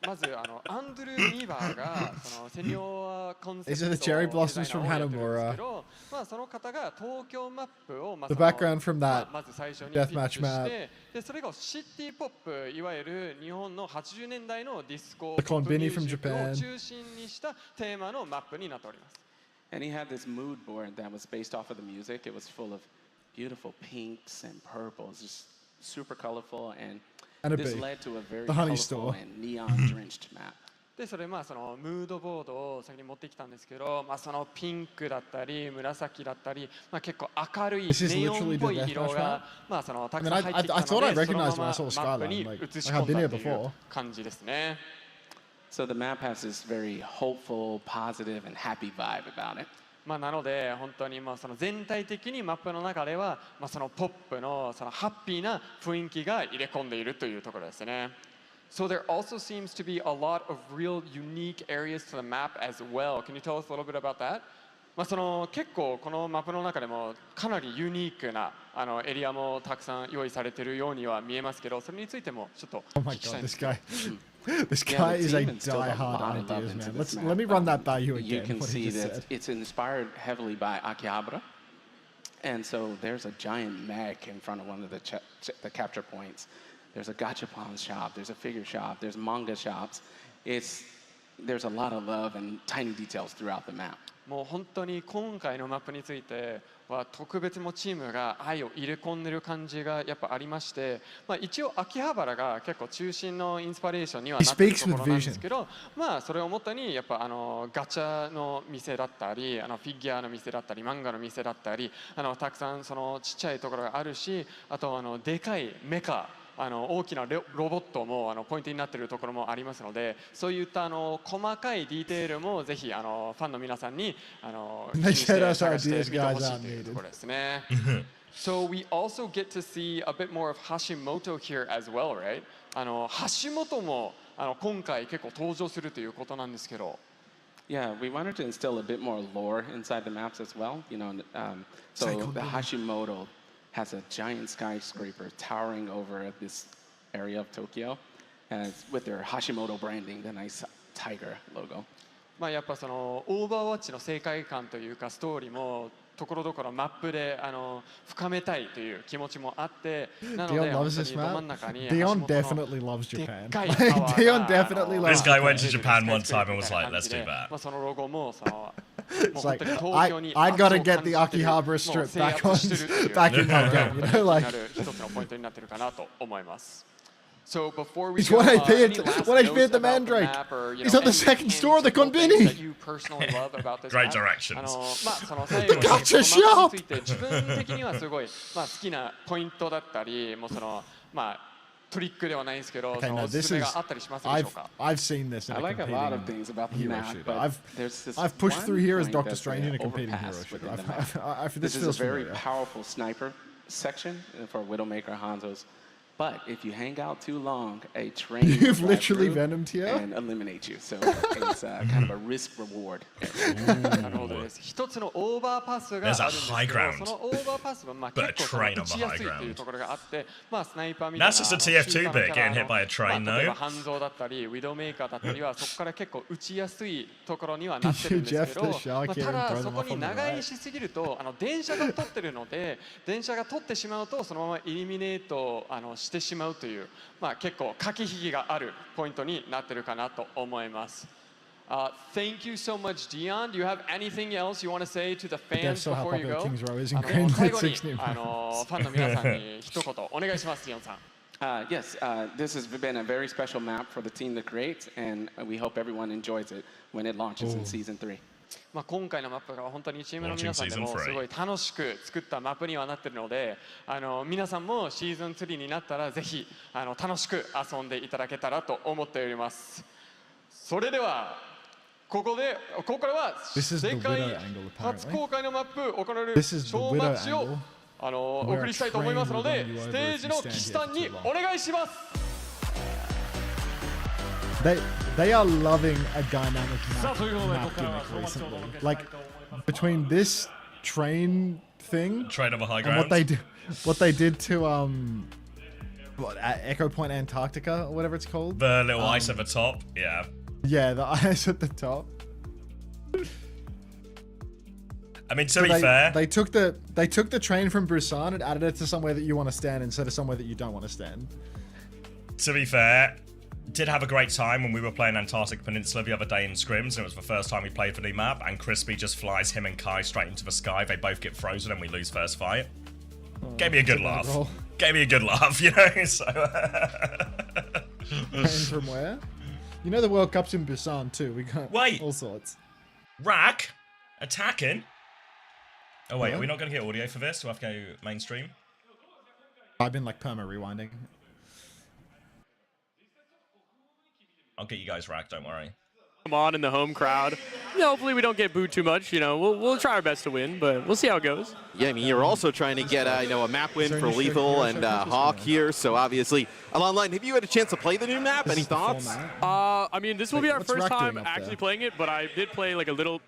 まずアンドルー・ミーバーがそのセニョアコンセプ These ト are the cherry デザイ blossoms ナー from をやってるんですけ Hanamura. どその方が東京マップを The background from that まず最初にピッ deathmatch チし map. てでそれがシティポップいわゆる日本の80年代のディスコ The ポップミ Konbini ュー from ジックを Japan. 中心にしたテーマのマップになっております And he had this mood board that was based off of the music. It was full of beautiful pinks and purples, just super colorful. And And a this bee. led to a very The honey colorful store. and neon-drenched map. でそれそのムードボードを先に持ってきたんですけど、そのピンクだったり紫だったり、結構明るい This is ネオン literally っぽ the い deathmatch 色がそのた I く mean, さん入ってきた I の thought I で、その recognized ま when ま I saw the マップ skyline. に Like, 移し I've 込ん been だ here という before. 感じですね。 So the map has this very hopeful, positive, and happy vibe about it. なので本当にその全体的にマップの中ではそのポップのそのハッピーな雰囲気が入れ込んでいるというところですね。So there also seems to be a lot of real unique areas to the map as well. Can you tell us a little bit about that? その結構このマップの中でもかなりユニークなエリアもたくさん用意されているようには見えますけど、それについてもちょっと Oh my 聞きしたい god, んです this けど。 guy. This guy is a die-hard ideas man. Let me run that by you You again. can What he see just that said. it's inspired heavily by Akihabara. And so there's a giant mech in front of one of the capture points. There's a gachapon shop, there's a figure shop, there's manga shops. There's a lot of love and tiny details throughout the map. もう本当に今回のマップについては特別もチームが愛を入れ込んでる感じがやっぱありまして、一応秋葉原が結構中心のインスパレーションにはなっているところなんですけど、それをもとにやっぱガチャの店だったりフィギュアの店だったり漫画の店だったりたくさんそのちっちゃいところがあるし、あとでかいメカ大きなロボットもポイントになっているところもありますので、そういった細かいディテールもぜひファンの皆さんに気にして探してみてほしいというところですね。So we also get to see a bit more of Hashimoto here as well, right? 橋本も今回結構登場するということなんですけど。Yeah, we wanted to instill a bit more lore inside the maps as well. So the Hashimoto has a giant skyscraper towering over this area of Tokyo, and with their Hashimoto branding, the nice tiger logo. まあやっぱそのオーバーワッチの世界観というかストーリーもところどころマップで深めたいという気持ちもあって、なので Dion 本 loves 当 this にど真 map. ん中に Dion 橋本の definitely loves でっ Japan. かいタワー Dion が definitely ？This loves guy Japan. went to Japan one time and was like, "Let's do ま that." あそのロゴもそのもう It's 本 like 当に東京に I 圧を gotta 感 get the じてる Akihabara strip もう制 back 圧 on してるっていう back in my game. You know, な like る一つのポイントになってるかなと思います。So before we he's go, 1 HP any at last 1 HP notes at the about the Mandrake. map or, you He's know, on the any second store of the tangible things that Konbini. you personally love about this Great map? directions. まあその最後にこのマップについて自分的にはすごいまあ好きなポイントだったり、もうそのまあトリックではないんですけど、そ Okay, の no, おす this すめ is があったりしますでしょうか？ I've seen this in I a like a lot of competing things about the hero map, shooter. but there's this I've pushed through here as one Doctor point Strange in a that's an competing hero overpass shooter. within the map. This This is a feels very familiar. powerful sniper section for Widowmaker Hanzo's. But if you hang out too long, a train will You've drive literally through venomed here? and eliminate you. So it's kind of a risk reward. なるほどです。一つのオーバーパスがあるんですけ There's a high ど、 ground. そのオーバーパスはまあ But a 結構その train on 打 the ちや high すいという ground. ところがあって、まあスナイパーみたいな That's just a シュー TF2 bit ターのキャラ getting hit by a train, まあ例えば though. ハンゾーだったりウィドウメーカーだったりはそこから結構打ちやすいところにはなってるんですけど、まあただそこに長居しすぎると電車が通ってるので、電車が通ってしまうとそのままイリミネートしてしまうという。まあ結構駆け引きがあるポイントになってるかなと思います。Thank you so much, Dion. Do you have anything else you want to say to the fans before you go? 最後にファンの皆さんに一言お願いします、ディオンさん。Yes, this has been a very special map for the team to create, and we hope everyone enjoys it when it launches in Season 3. まあ今回のマップが本当にチームの皆さんでもすごい楽しく作ったマップにはなっているので、皆さんもシーズン3になったらぜひ楽しく遊んでいただけたらと思っております。それではここからは世界初公開のマップ行われるショーマッチをお送りしたいと思いますので、ステージの岸さんにお願いします。They are loving a dynamic map gimmick recently. Like between this train thing Train of a high and ground. what they did to Echo Point Antarctica or whatever it's called. The little ice at the top. Yeah. Yeah, the ice at the top. I mean, to be fair, they took the train from Busan and added it to somewhere that you want to stand instead of somewhere that you don't want to stand. To be fair, did have a great time when we were playing Antarctic Peninsula the other day in scrims, and it was the first time we played for the map, and Crispy just flies him and Kai straight into the sky. They both get frozen and we lose first fight. Gave me a good laugh. Gave me a good laugh, you know, so... Train from where? You know the World Cup's in Busan too. We got all sorts. Rack? Attacking? Oh wait, are we not going to get audio for this? Do I have to go mainstream? I've been like perma rewinding. I'll get you guys Rack, don't worry. Come on in the home crowd. Yeah, hopefully we don't get booed too much. You know, we'll try our best to win, but we'll see how it goes. Yeah, I mean, you're also trying to get a map win for Lethal and Hawk here. So obviously, Online, have you had a chance to play the new map? Any thoughts? I mean, this will be our first time actually playing it, but I did play like a little.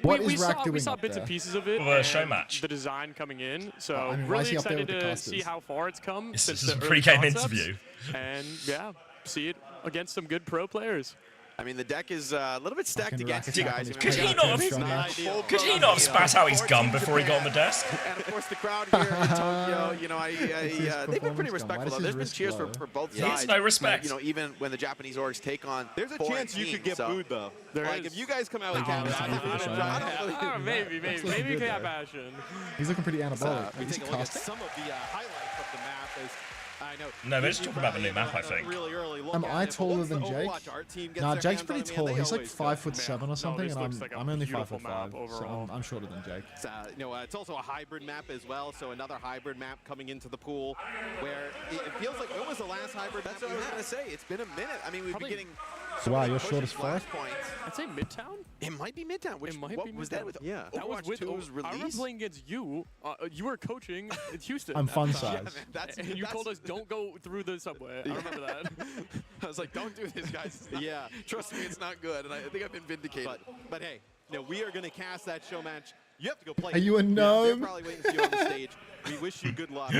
We saw bits and pieces of it. A show match. The design coming in, so I mean, really excited to see how far it's come This since is a the pre-game early interview. concepts, and yeah, see it against some good pro players. I mean, the deck is a little bit stacked against you guys. Could he not have spat out his gum before he got on the desk? And of course, the crowd here in Tokyo, you know, they've been pretty respectful. Though. There's been cheers for both sides. He's no respect. You know, even when the Japanese orgs take on. There's a chance you could get booed though. Like if you guys come out with maybe we can have passion. He's looking pretty anabolic. We take a look at some of the highlights of the map. I know. No, they're just talking about the new map, I think. Am I taller than Jake? Nah, Jake's pretty tall. He's like 5'7" or something, and I'm only 5'5", so I'm shorter than Jake. It's also a hybrid map as well, so another hybrid map coming into the pool, where it feels like when was the last hybrid map? That's what I was gonna say. It's been a minute. I mean, we've been getting. Wow, you're short as fuck. I'd say Midtown. It might be Midtown. Which what was that with? Yeah, that was with Overwatch 2's release. I remember playing against you. You were coaching at Houston. I'm fun size. And you told us don't go through the subway. I remember that. I was like, don't do this, guys. Yeah, trust me, it's not good. And I think I've been vindicated. But hey, we are going to cast that show match. You have to go play. Are you a gnome? They're probably waiting for you on the stage. We wish you good luck.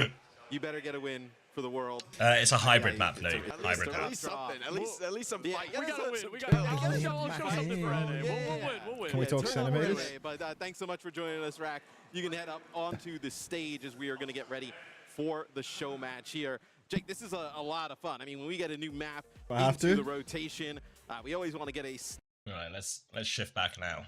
You better get a win for the world. It's a hybrid map, no. Hybrid map. At least something. At least some fight. We gotta win. We gotta I'll show something for NA. We'll win. We'll win. Can we talk centimeters? But thanks so much for joining us, Rack. You can head up onto the stage as we are going to get ready for the show match here. Jake, this is a lot of fun. I mean, when we get a new map into the rotation, we always want to get a... All right, let's shift back now.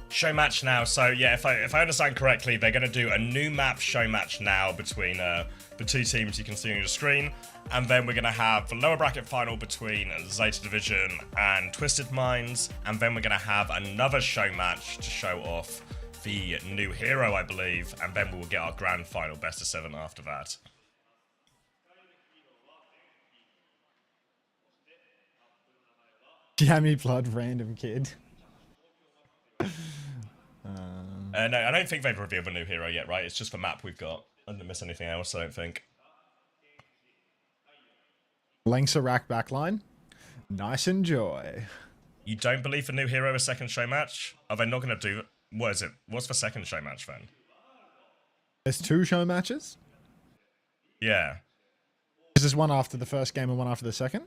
Show match now. So yeah, if I understand correctly, they're going to do a new map show match now between the two teams you can see on your screen, and then we're going to have the lower bracket final between Zeta Division and Twisted Minds, and then we're going to have another show match to show off the new hero, I believe, and then we will get our grand final best of 7 after that. Yummy blood, random kid. No, I don't think they've revealed the new hero yet, right? It's just the map we've got. I didn't miss anything else, I don't think. Lengths a rack backline. Nice enjoy. You don't believe the new hero is second show match? Are they not going to do... What is it? What's the second show match then? There's 2 show matches? Yeah. Is this one after the first game and one after the second?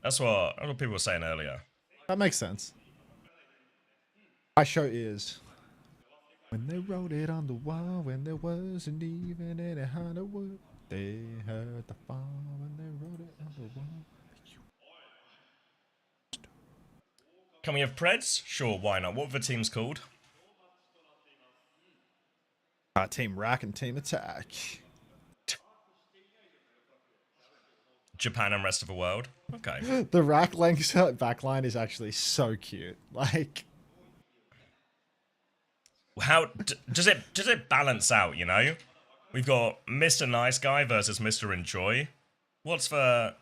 That's what people were saying earlier. That makes sense. I show ears. When they wrote it on the wall, when there wasn't even any Hollywood, they heard the fall when they wrote it on the wall. Can we have Preds? Sure, why not? What were the teams called? Team Rack and Team Attack. Japan and rest of the world. Okay. The Rack lengths backline is actually so cute. Like, how does it balance out? You know, we've got Mr. Nice Guy versus Mr. Enjoy. What's the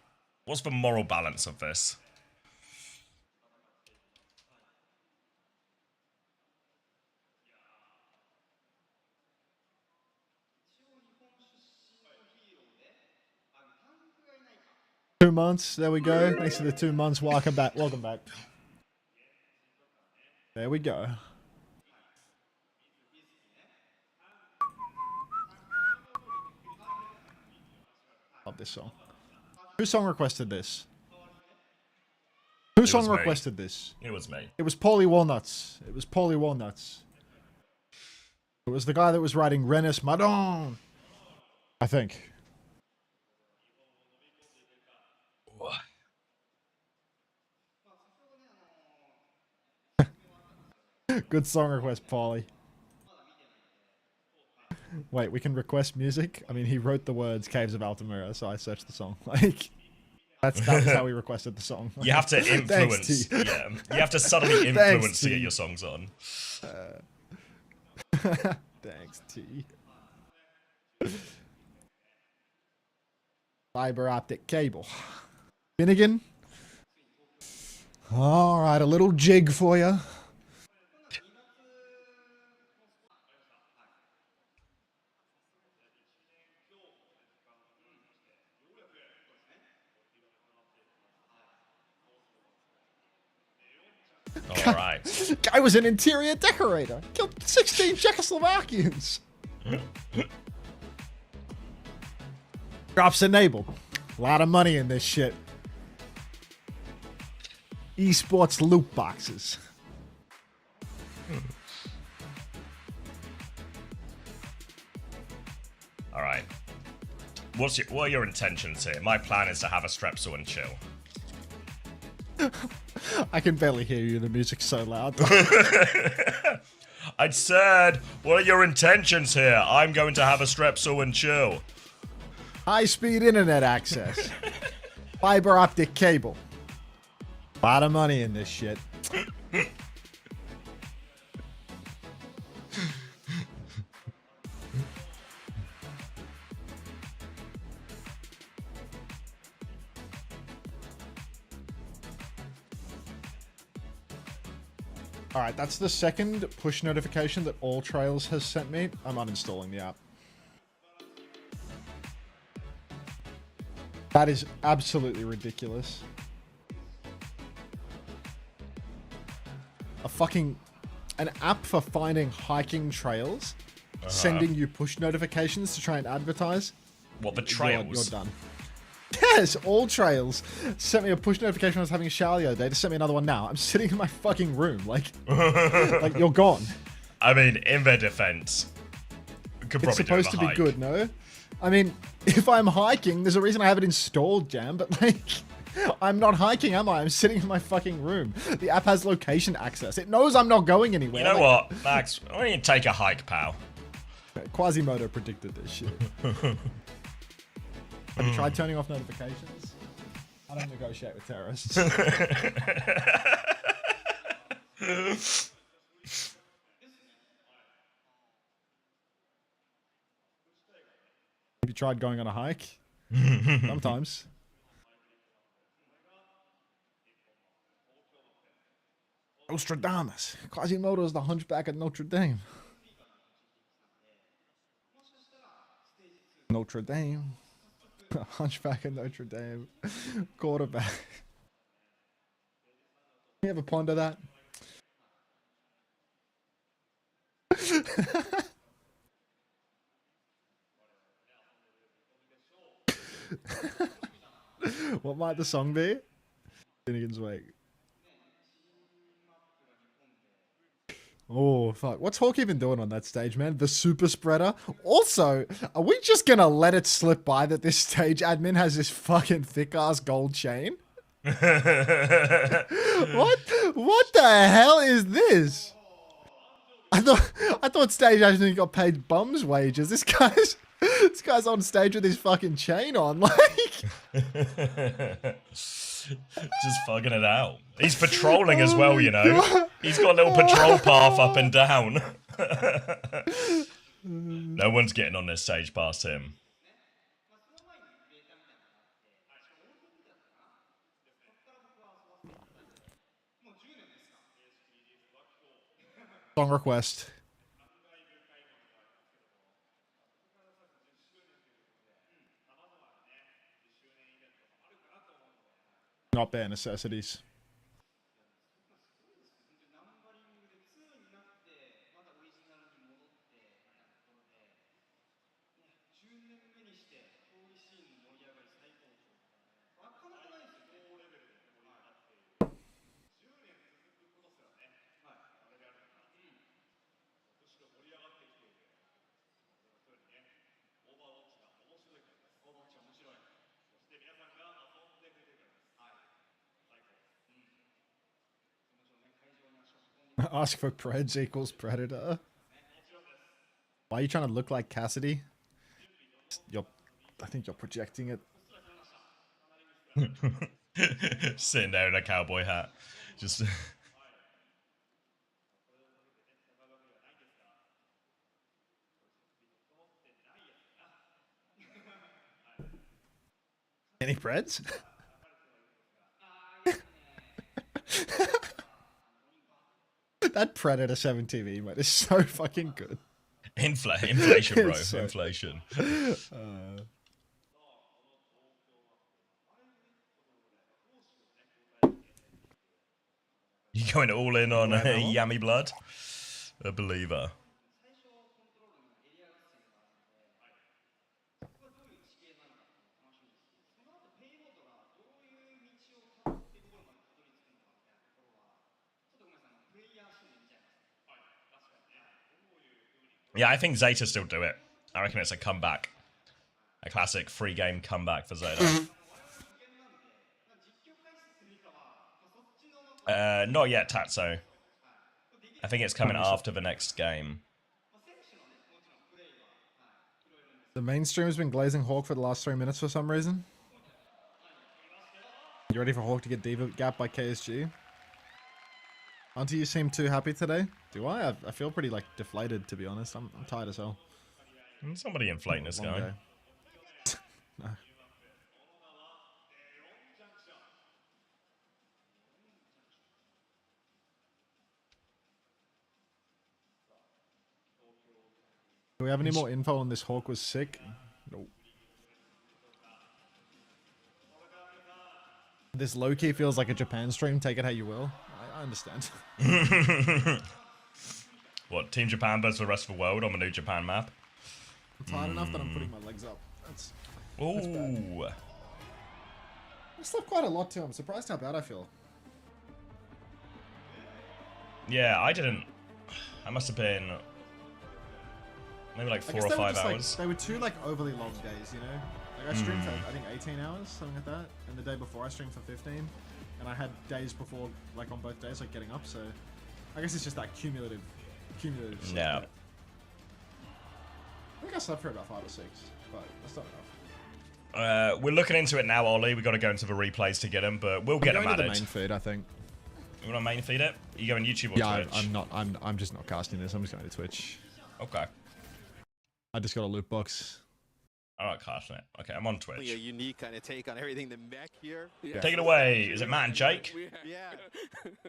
moral balance of this? Two months. There we go. Thanks for the 2 months. Welcome back. Welcome back. There we go. Love this song. Who song requested this? Who song requested this? It was me. It was Paulie Walnuts. It was Paulie Walnuts. It was the guy that was writing Rennes Madon. I think. Good song request, Paulie. Wait, we can request music? I mean, he wrote the words Caves of Altamira, so I searched the song. Like, that was how we requested the song. You have to influence. Yeah, you have to subtly influence to get your songs on. Thanks, T. Fiber optic cable. Finnegan. All right, a little jig for you. All right. Guy was an interior decorator. Killed 16 Czechoslovakians. Drops enabled. A lot of money in this shit. Esports loot boxes. All right. What are your intentions here? My plan is to have a strepsil and chill. I can barely hear you. The music's so loud. I said, what are your intentions here? I'm going to have a strepsil and chill. High-speed internet access. Fiber optic cable. A lot of money in this shit. Alright, that's the second push notification that All Trails has sent me. I'm uninstalling the app. That is absolutely ridiculous. An app for finding hiking trails sending you push notifications to try and advertise. What, the trails? You're done. Yes, all trails. Sent me a push notification when I was having a shower the other day. Just sent me another one now. I'm sitting in my fucking room. Like you're gone. I mean, in their defense, it's supposed to be good, no? I mean, if I'm hiking, there's a reason I have it installed, Jam, but like, I'm not hiking, am I? I'm sitting in my fucking room. The app has location access. It knows I'm not going anywhere. You know what, Max? Why don't you take a hike, pal? Quasimodo predicted this shit. Have you tried turning off notifications? I don't negotiate with terrorists. Have you tried going on a hike? Sometimes. Nostradamus. Quasimodo is the hunchback at Notre Dame. Notre Dame. Hunchback at Notre Dame. Quarterback. You ever ponder that? What might the song be? Finnegan's Wake. Oh, fuck. What's Hawk even doing on that stage, man? The super spreader? Also, are we just gonna let it slip by that this stage admin has this fucking thick-ass gold chain? What the hell is this? I thought stage admin got paid bums wages. This guy's on stage with his fucking chain on, like. Just fucking it out. He's patrolling as well, you know. God. He's got a little patrol path up and down. No one's getting on this stage past him. Song request. Not bare necessities. Ask for Preds equals Predator. Why are you trying to look like Cassidy? I think you're projecting it. Sitting there in a cowboy hat. Just... Any Preds? That Predator 7 TV, mate, is so fucking good. Inflation, bro. So... Inflation. You going all in on Yummy Blood? A believer. Yeah, I think Zeta still do it. I reckon it's a comeback. A classic free game comeback for Zeta. Not yet, Tatso. I think it's coming after the next game. The mainstream has been glazing Hawk for the last 3 minutes for some reason. You ready for Hawk to get diva gapped by KSG? Auntie, you seem too happy today. Do I? I feel pretty like deflated, to be honest. I'm tired as hell. Somebody inflating this guy. No. Do we have any more info on this Hawk was sick? Nope. This low-key feels like a Japan stream. Take it how you will. I understand. What, Team Japan versus the rest of the world on the new Japan map? I'm tired enough that I'm putting my legs up. That's Ooh. bad. I slept quite a lot too. I'm surprised how bad I feel. Yeah, I didn't. I must have been maybe like 4 or 5 hours. They were 2 like overly long days, you know? Like I streamed for I think 18 hours, something like that. And the day before I streamed for 15. And I had days before, like on both days, like getting up, so I guess it's just that cumulative shit. Yeah. I think I slept for about 5 or 6, but that's not enough. We're looking into it now, Ollie. We've got to go into the replays to get them, but we'll get them added. The main feed, I think. You want to main feed it? You go on YouTube or yeah, Twitch? I'm just not casting this. I'm just going to Twitch. Okay. I just got a loot box. I'm not casting it. Okay, I'm on Twitch. A unique kind of take on everything the mech here. Yeah. Take it away. Is it Matt and Jake? Yeah.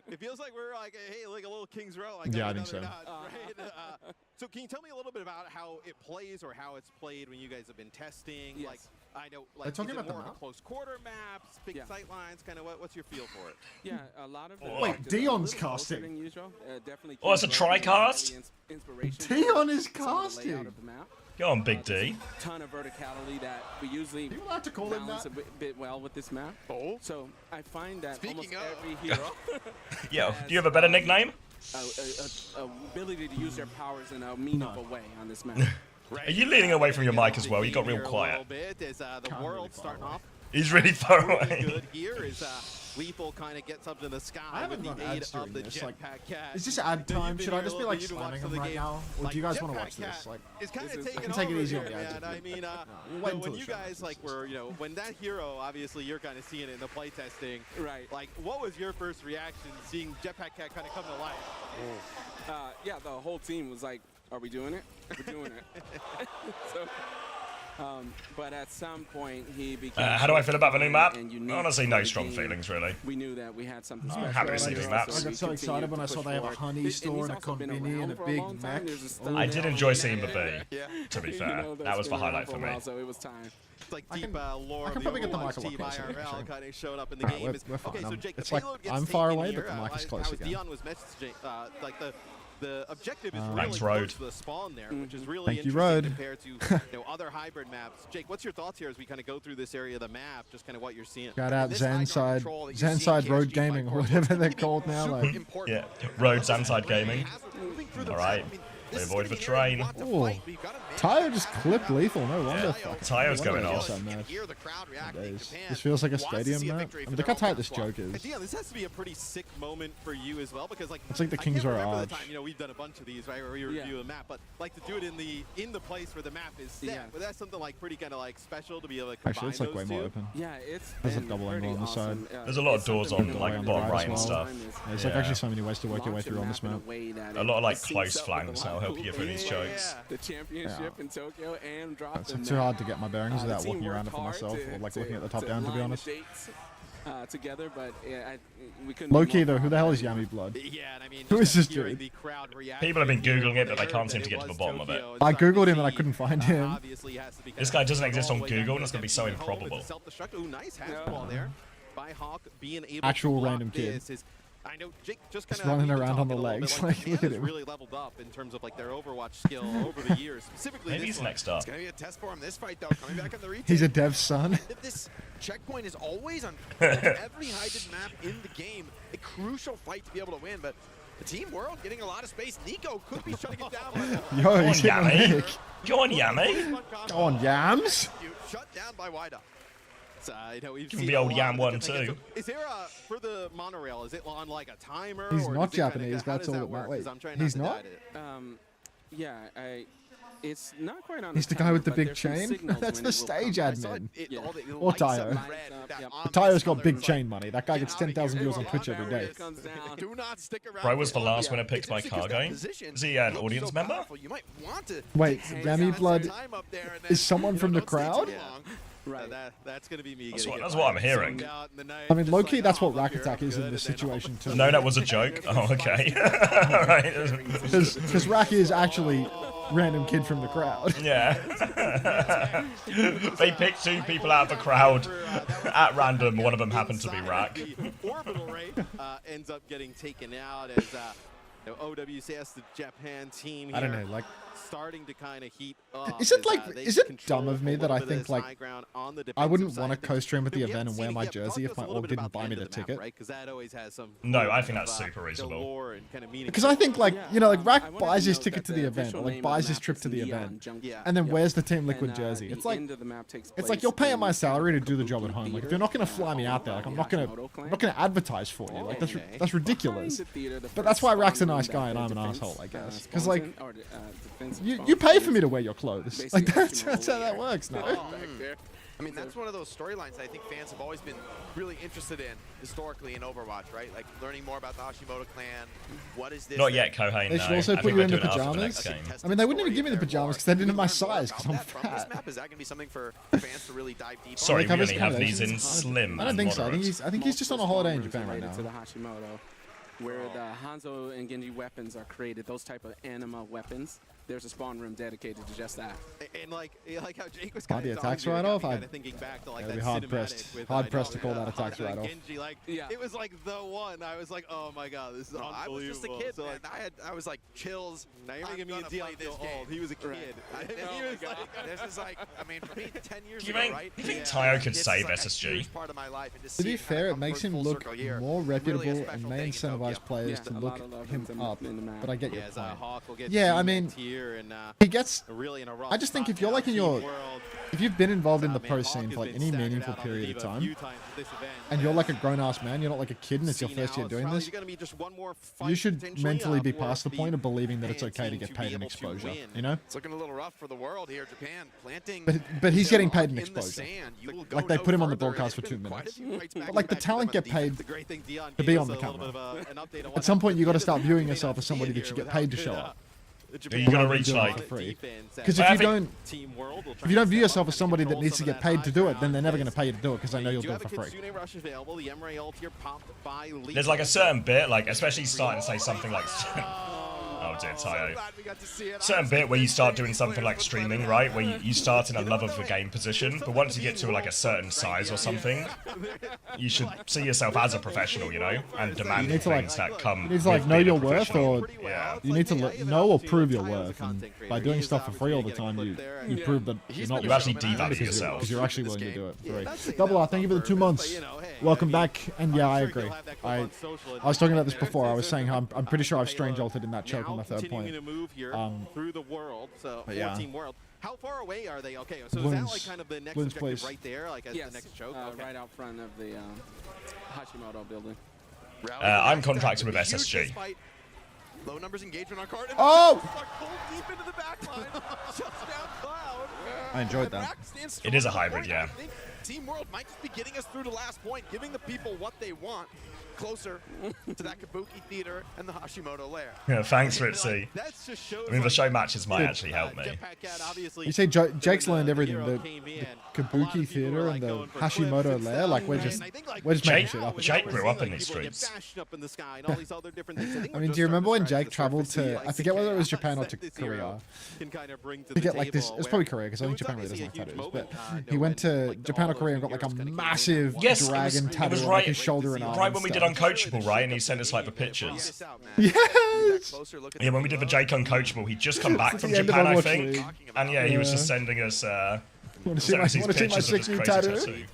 It feels like we're like, hey, like a little King's Row. Like yeah, I think so. Right? So can you tell me a little bit about how it plays or how it's played when you guys have been testing? Yes. Like, I know, like, They're talking is it about the more map? close quarter maps, big sight lines, kind of what's your feel for it? Yeah, a lot of Wait, Dion's casting. Definitely. Oh, it's a tri-cast? Dion is casting. Go on, Big D. Ton of verticality that we usually You allowed to call him balance that? a bit well with this map. Oh. So I find that Speaking almost of- every hero Yo, do you have a better nickname? a ability to use their powers in a meaningful way on this map. Are you leaning away from your mic as well? You got real quiet. As the world starting off. He's really far Really away. good here is Lethal kind of gets up to the sky I haven't with the done aid ads of during the this. Like, jetpack cat. is this ad time? You've Should been I just be here like early, you slamming watched him the right game. now, or Like, do you guys want to Jetpack watch this? Cat Like, is kind of I taking can take it over easy on here, the ads. man. I mean, we'll wait until when the you show guys like were, when that hero, obviously you're kind of seeing it in the playtesting. Right. Like, what was your first reaction seeing Jetpack Cat kind of come to life? Yeah, the whole team was like, "Are we doing it? We're doing it." So, but at some point he became. How do I feel about the new map? and unique Honestly, no for the strong game. feelings, really. We knew that we had something I'm special. happy to see these maps. I got so excited when I saw they have a honey store and a convini and a big mech. I did enjoy seeing the B, Yeah. to be You fair. know, That was the been around highlight for for a me. while, so it was time. It's like I deep can- lore I of can the probably get the mic Overwatch a lot team closer, IRL actually. kind of showed up in the Alright, game. we're fine. Okay, so Jake, It's the like, payload gets I'm far taken away, here. but the mic is close as again. Dion was messaging, like the objective is really Thanks, close Road. to the spawn there, which is really Thank you, interesting Road. compared to other hybrid maps. Jake, what's your thoughts here as we kind of go through this area of the map, just kind of what you're seeing? Shout out Zenside, Zenside Road Gaming, or whatever they're called now. Like, Yeah, Roads Inside Gaming. Alright, they avoid the train. ooh, Tayo just clipped Lethal. No wonder. Yeah, fuck. Tayo's No wonder going he off. lost that match. Hear the crowd reacting. Days. Japan This feels like a wants to stadium see a map. victory I for mean, their look how own tight this squad. joke is. And Dion, this has to be a pretty sick moment for you as well, because like It's like the I Kings can't Row remember the Arch. time, we've done a bunch of these, right, where we review a map, but like to do it in the place where the map is set. Yeah. But that's something like pretty kind of like special to be able to combine Actually, it's like way those more two. open. Yeah, it's There's a been double pretty angle on the side. awesome. There's a lot of It's doors something on, we've like, been bottom working right and on stuff. for a long time is There's like Yeah. actually so many ways to work your way launch through on this in map. a way that A lot of like it close syncs up with flanks the that'll help you get through who these is chokes. The championship in Tokyo and drop It's them too there. hard to get my bearings The without team walking around it worked for hard myself, or like looking at the top to down, to be line the honest. dates, together, but yeah, we couldn't. Low be key more though, who the proud hell of is them. Yami Blood? Yeah, and I mean, Who just is this hearing dude? the crowd reaction People have been here Googling it, but they there can't seem that to it get to the was bottom of it. Tokyo. I It's starting googled to him and I see, couldn't find him. obviously has to be This kinda guy doesn't exist all on the way down Google, to and it's gonna be so home. It's a improbable. self-destruct. Ooh, nice hasball there by Hawk, being able Actual to block random kid. this is, I know Jake just Just kind of running around on the legs, like, look at him. really leveled up in terms of like their Overwatch skill over the years. Specifically, Maybe this he's one. next up. It's going to be a test for him this fight, though. Coming back on the retake. He's a dev's son. This checkpoint is always on every hybrid map in the game. A crucial fight to be able to win, but the Team World getting a lot of space. Nico could be shutting it down. Yo, Go on, he's hitting a Yami. lick. Go on, Yami. Go on, Yams. Shut down by Wida. You know, we've Give him seen the a old lot Yam of one different things. too. So is there for the monorail? Is it on like a timer? He's or not does it kinda Japanese, how that's does all that that work? wait, 'Cause I'm trying he's to not? deny it. Yeah, it's not quite on. He's the guy with the big chain. That's the stage admin. Or Tayo. But Tayo's got big chain money. That guy gets 10,000 views on Twitch every day. Do not stick around. Bro was the last winner picked by Cargo. Is he an audience member? You might want to Wait, Yami Blood is someone from the crowd? Right. That's going to be me. That's getting what, it that's what I'm right. hearing. Zoned out in the night, I mean, just low-key, like, that's oh, what I'm Rack here, Attack I'm is in good, this and then all of a situation too. No, that was a joke. Oh, okay. Alright. Because Rack is actually random kid from the crowd. Yeah. They picked two people out of the crowd at random. One of them happened to be Rack. The orbital rate ends up getting taken out as OWCS, the Japan team here, I don't know, like, starting to kind of heat up. is it like, is it dumb of me that I think like I wouldn't want to co-stream at the event and wear my jersey if my org didn't buy me the ticket? No, I think that's super reasonable. Because I think like, you know, like Rack buys his ticket to the event, or like buys his trip to the event, and then wears the Team Liquid jersey. It's like you're paying my salary to do the job at home. Like if you're not gonna fly me out there, like I'm not gonna advertise for you. Like that's ridiculous. But that's why Rack's a nice guy and I'm an asshole, I guess. Because like you pay for me to wear your clothes. Like that's how that works, no? I mean, that's one of those storylines I think fans have always been really interested in historically in Overwatch, right? Like learning more about the Hashimoto clan. What is this? Not yet, Kohei. They should also put you in the pajamas. I mean, they wouldn't even give me the pajamas because they didn't have my size because I'm fat. Is that going to be something for fans to really dive deep? Sorry, we only have these in slim. I don't think so. I think he's just on a holiday in Japan right now. To the Hashimoto, where the Hanzo and Genji weapons are created, those type of anima weapons. There's a spawn room dedicated to just that. And like how Jake was kind the of attacks write-off. kind of thinking back to like that be hard pressed to call that attacks write-off. Like, it was like the one. I was like, oh my god, this is unbelievable. I was just a kid, so, man. I was like chills. Now you're making me a deal this old. He was a kid. He was like, this is like, I mean, for me, 10 years ago, right? You think Tayo could save SSG? To be fair, it makes him look more reputable and may incentivize players to look him up. But I get your point. Yeah, I mean, he gets. I just think if you're like if you've been involved in the pro scene for like any meaningful period of time, and you're like a grown-ass man, you're not like a kid and it's your first year doing this, you should mentally be past the point of believing that it's okay to get paid in exposure, you know? It's looking a little rough for the world here, Japan planting. But he's getting paid in exposure. Like they put him on the broadcast for 2 minutes. But like the talent get paid to be on the camera. At some point you got to start viewing yourself as somebody that you get paid to show up. You gotta reach like because if you don't view yourself as somebody that needs to get paid to do it, then they're never going to pay you to do it because they know you'll do it for free. There's like a certain bit, like especially starting to say something like oh dear, Tayo. Certain bit where you start doing something like streaming, right? Where you start in a love of the game position, but once you get to like a certain size or something, you should see yourself as a professional, you know, and demand things that come. You need to like know your worth, or yeah. You need to know or prove your worth. And by doing stuff for free all the time, you prove that you're not. You actually devalue yourself because you're actually willing to do it for free. Double R, thank you for the 2 months. Welcome back. And yeah, I agree. I was talking about this before. I was saying how I'm pretty sure I've strange altered in that choke on the third point. Through the world, so yeah. 14 world. How far away are they? Okay, so is that like kind of the next objective place. right there, like as the next choke? Right out front of the Hashimoto building. I'm contracted with SSG. Low numbers engagement on card. Oh! Deep into the back line. Shuts down Cloud. I enjoyed that. It is a hybrid, yeah. I think Team World might just be getting us through the last point, giving the people what they want. Closer to that Kabuki Theater and the Hashimoto lair. Yeah, thanks, Ritzy. I mean, the show matches might actually help me. You say Jake's learned everything. The Kabuki Theater and the Hashimoto lair, like we're just making shit up. Jake grew up in these streets. I mean, do you remember when Jake traveled to, I forget whether it was Japan or to Korea, to get like this, it was probably Korea because I think Japan really doesn't like tattoos, but he went to Japan or Korea and got like a massive dragon tattoo on his shoulder and arm. Right when we did Uncoachable, right? And he sent us like the pictures. Yes! Yeah, when we did the Jake Uncoachable, he'd just come back from Japan, I think. And yeah, he was just sending us pictures of this crazy tattoo.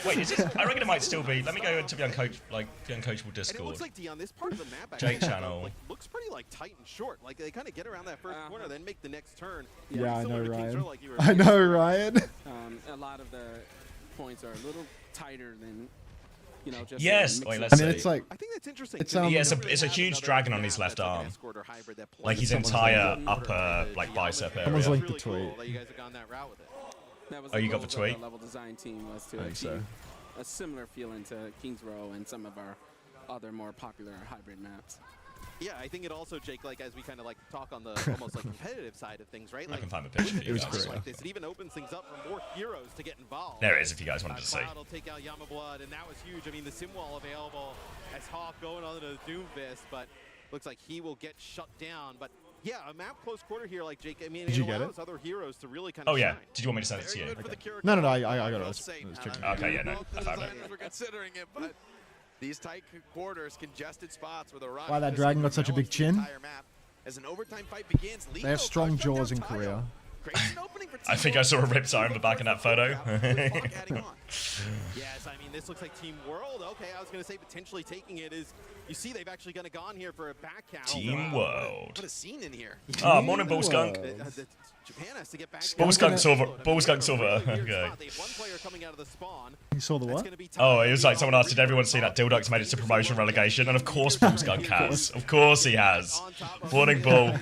Wait, is it? I reckon it might still be. Let me go into the Uncoachable Discord. And it looks like Dion, this part of the map Jake channel. Looks pretty like tight and short. Like they kind of get around that first corner, then make the next turn. Yeah, I know, Ryan. I know, Ryan. A lot of the points are a little tighter than. You know, just yes, wait, let's see. I mean, it's like, I think that's interesting. It's a huge dragon on his left arm. Like his entire upper bicep area. Someone's linked the tweet. Oh, you got the tweet? Level design team was to I think so. A similar feeling to Kings Row and some of our other more popular hybrid maps. Yeah, I think it also, Jake, like as we kind of like talk on the almost like competitive side of things, right? I Like, can find the picture. It was great. like this, it even opens things up for more heroes to get involved. There it is, if you guys wanted to see. Cloud will take out Yamablood, and that was huge. I mean, the sim wall available as Hawk going on to the Doomfist, but looks like he will get shut down. But yeah, a map close quarter here, like Jake. I mean, Did it you get allows it? other heroes to really kind of. Oh yeah. shine. Did you want me to send it to you? No, I got it. I was checking. Okay, yeah, no, I found it. We're considering it, but These tight quarters, congested spots where the rock. Why that dragon got such a big chin? As an overtime fight begins, They have strong jaws in Korea. I think I saw a ripped eye on the back of that photo. Yes, I mean, this looks like Team World. Okay, I was going to say potentially taking it is, you see they've actually kind of gone here for a back count. Team World. What a scene in here. Oh, morning, Bull Skunk. Japan has to get back. Bull Skunk Silver. Bull Skunk Silver. Okay. You saw the what? Oh, it was like someone asked, did everyone see that Dilduck's made it to promotion relegation? And of course Bull Skunk has. Of course he has. Morning, Bull.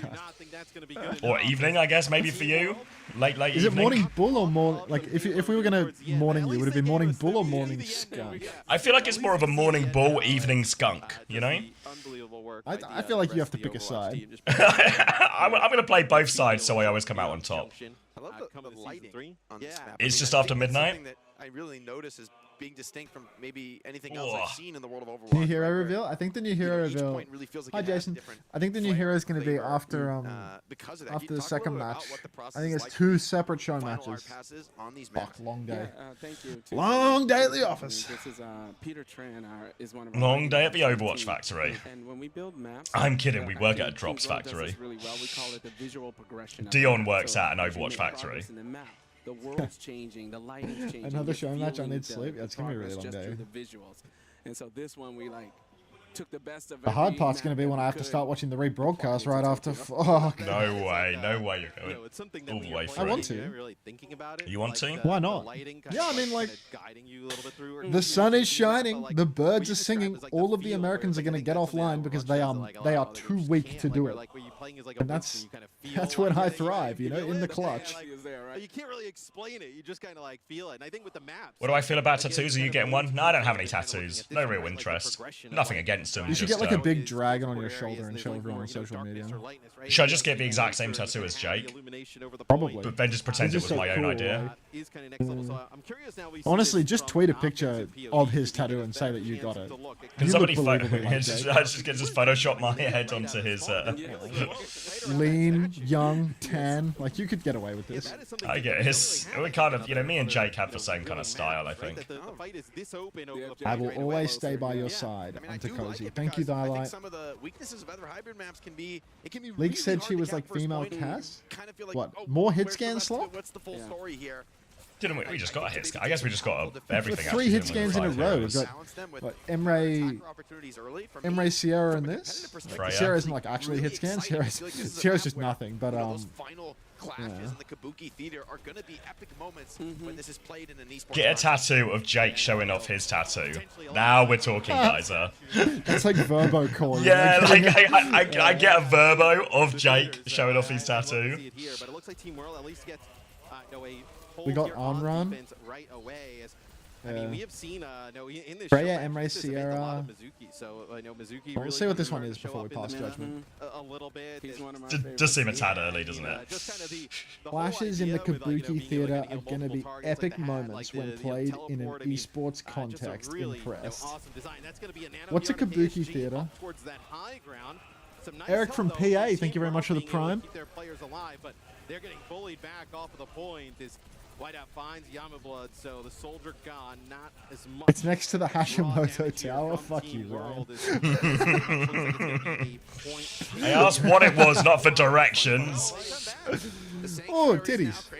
Or evening, I guess, maybe for you. Late evening. Is it morning bull or morning? Like, if we were gonna morning you, would it be morning bull or morning skunk? I feel like it's more of a morning bull, evening skunk. You know? I feel like you have to pick a side. I'm gonna play both sides, so I always come out on top. I love the lighting on this map. It's just after midnight. Something that I really notice is being distinct from maybe anything else I've seen in the world of Overwatch. New hero reveal? I think the new hero reveal. Hi Jason. I think the new hero is going to be after after the second match. I think it's 2 separate show matches. Fuck, long day. Thank you. Long day at the office. This is Peter Tran, is one of Long day at the Overwatch factory. And when we build maps, I'm kidding. We work at a drops factory. really well. We call it the visual progression. Dion works at an Overwatch factory. The world's changing, the lighting's changing. Another show match, I need sleep. Yeah, it's gonna be a really long just day. through the visuals. And so this one we like took the best of The hard part's going to be when I have to start watching the rebroadcast right after. Fuck. No way you're going all the way through. I want to. You want to? Why not? Yeah, I mean, like, the sun is shining, the birds are singing, all of the Americans are going to get offline because they are too weak to do it. And that's when I thrive, you know, in the clutch. You can't really explain it. You just kind of like feel it. And I think with the maps. What do I feel about tattoos? Are you getting one? No, I don't have any tattoos. No real interest. Nothing against them. You should get like a big dragon on your shoulder and show everyone on social media. Should I just get the exact same tattoo as Jake? Probably. But then just pretend it was my own idea. Honestly, just tweet a picture of his tattoo and say that you got it. Can somebody just Photoshop my head onto his lean, young, tan. Like, you could get away with this. I guess. We kind of, you know, me and Jake have the same kind of style, I think. I will always stay by your side. Unto Cozy. Thank you, Dialight. Some of the weaknesses of other hybrid maps can be League said she was like female Cass? What? More hit scan slot? What's the full story here? Didn't we? We just got a hit scan. I guess we just got everything. 3 hit scans in a row. We've got what, Emre Sierra in this. Sierra isn't like actually hit scans. Sierra's just nothing. But clashes in the Kabuki theater are going to be epic moments when this is played in an esports. Get a tattoo of Jake showing off his tattoo. Now we're talking, Kaiser. That's like Verbo core. Yeah, like I get a Verbo of Jake showing off his tattoo. We got on run. Right away. I mean, we have seen in this Freya, show, Emre, Sierra. So I know Mizuki. We'll see what this one is before we pass judgment. A little bit. Just seem a tad early, doesn't it? Flashes in the Kabuki theater are going to be epic moments when played in an esports context. Impressed. What's a Kabuki theater? Eric from PA, thank you very much for the prime. They're getting bullied back off of the point. Whiteout finds Yamablood, so the soldier gone, not as much. It's next to the Hashimoto Tower. Fuck you, Ryan. I asked what it was, not for directions. Oh, titties.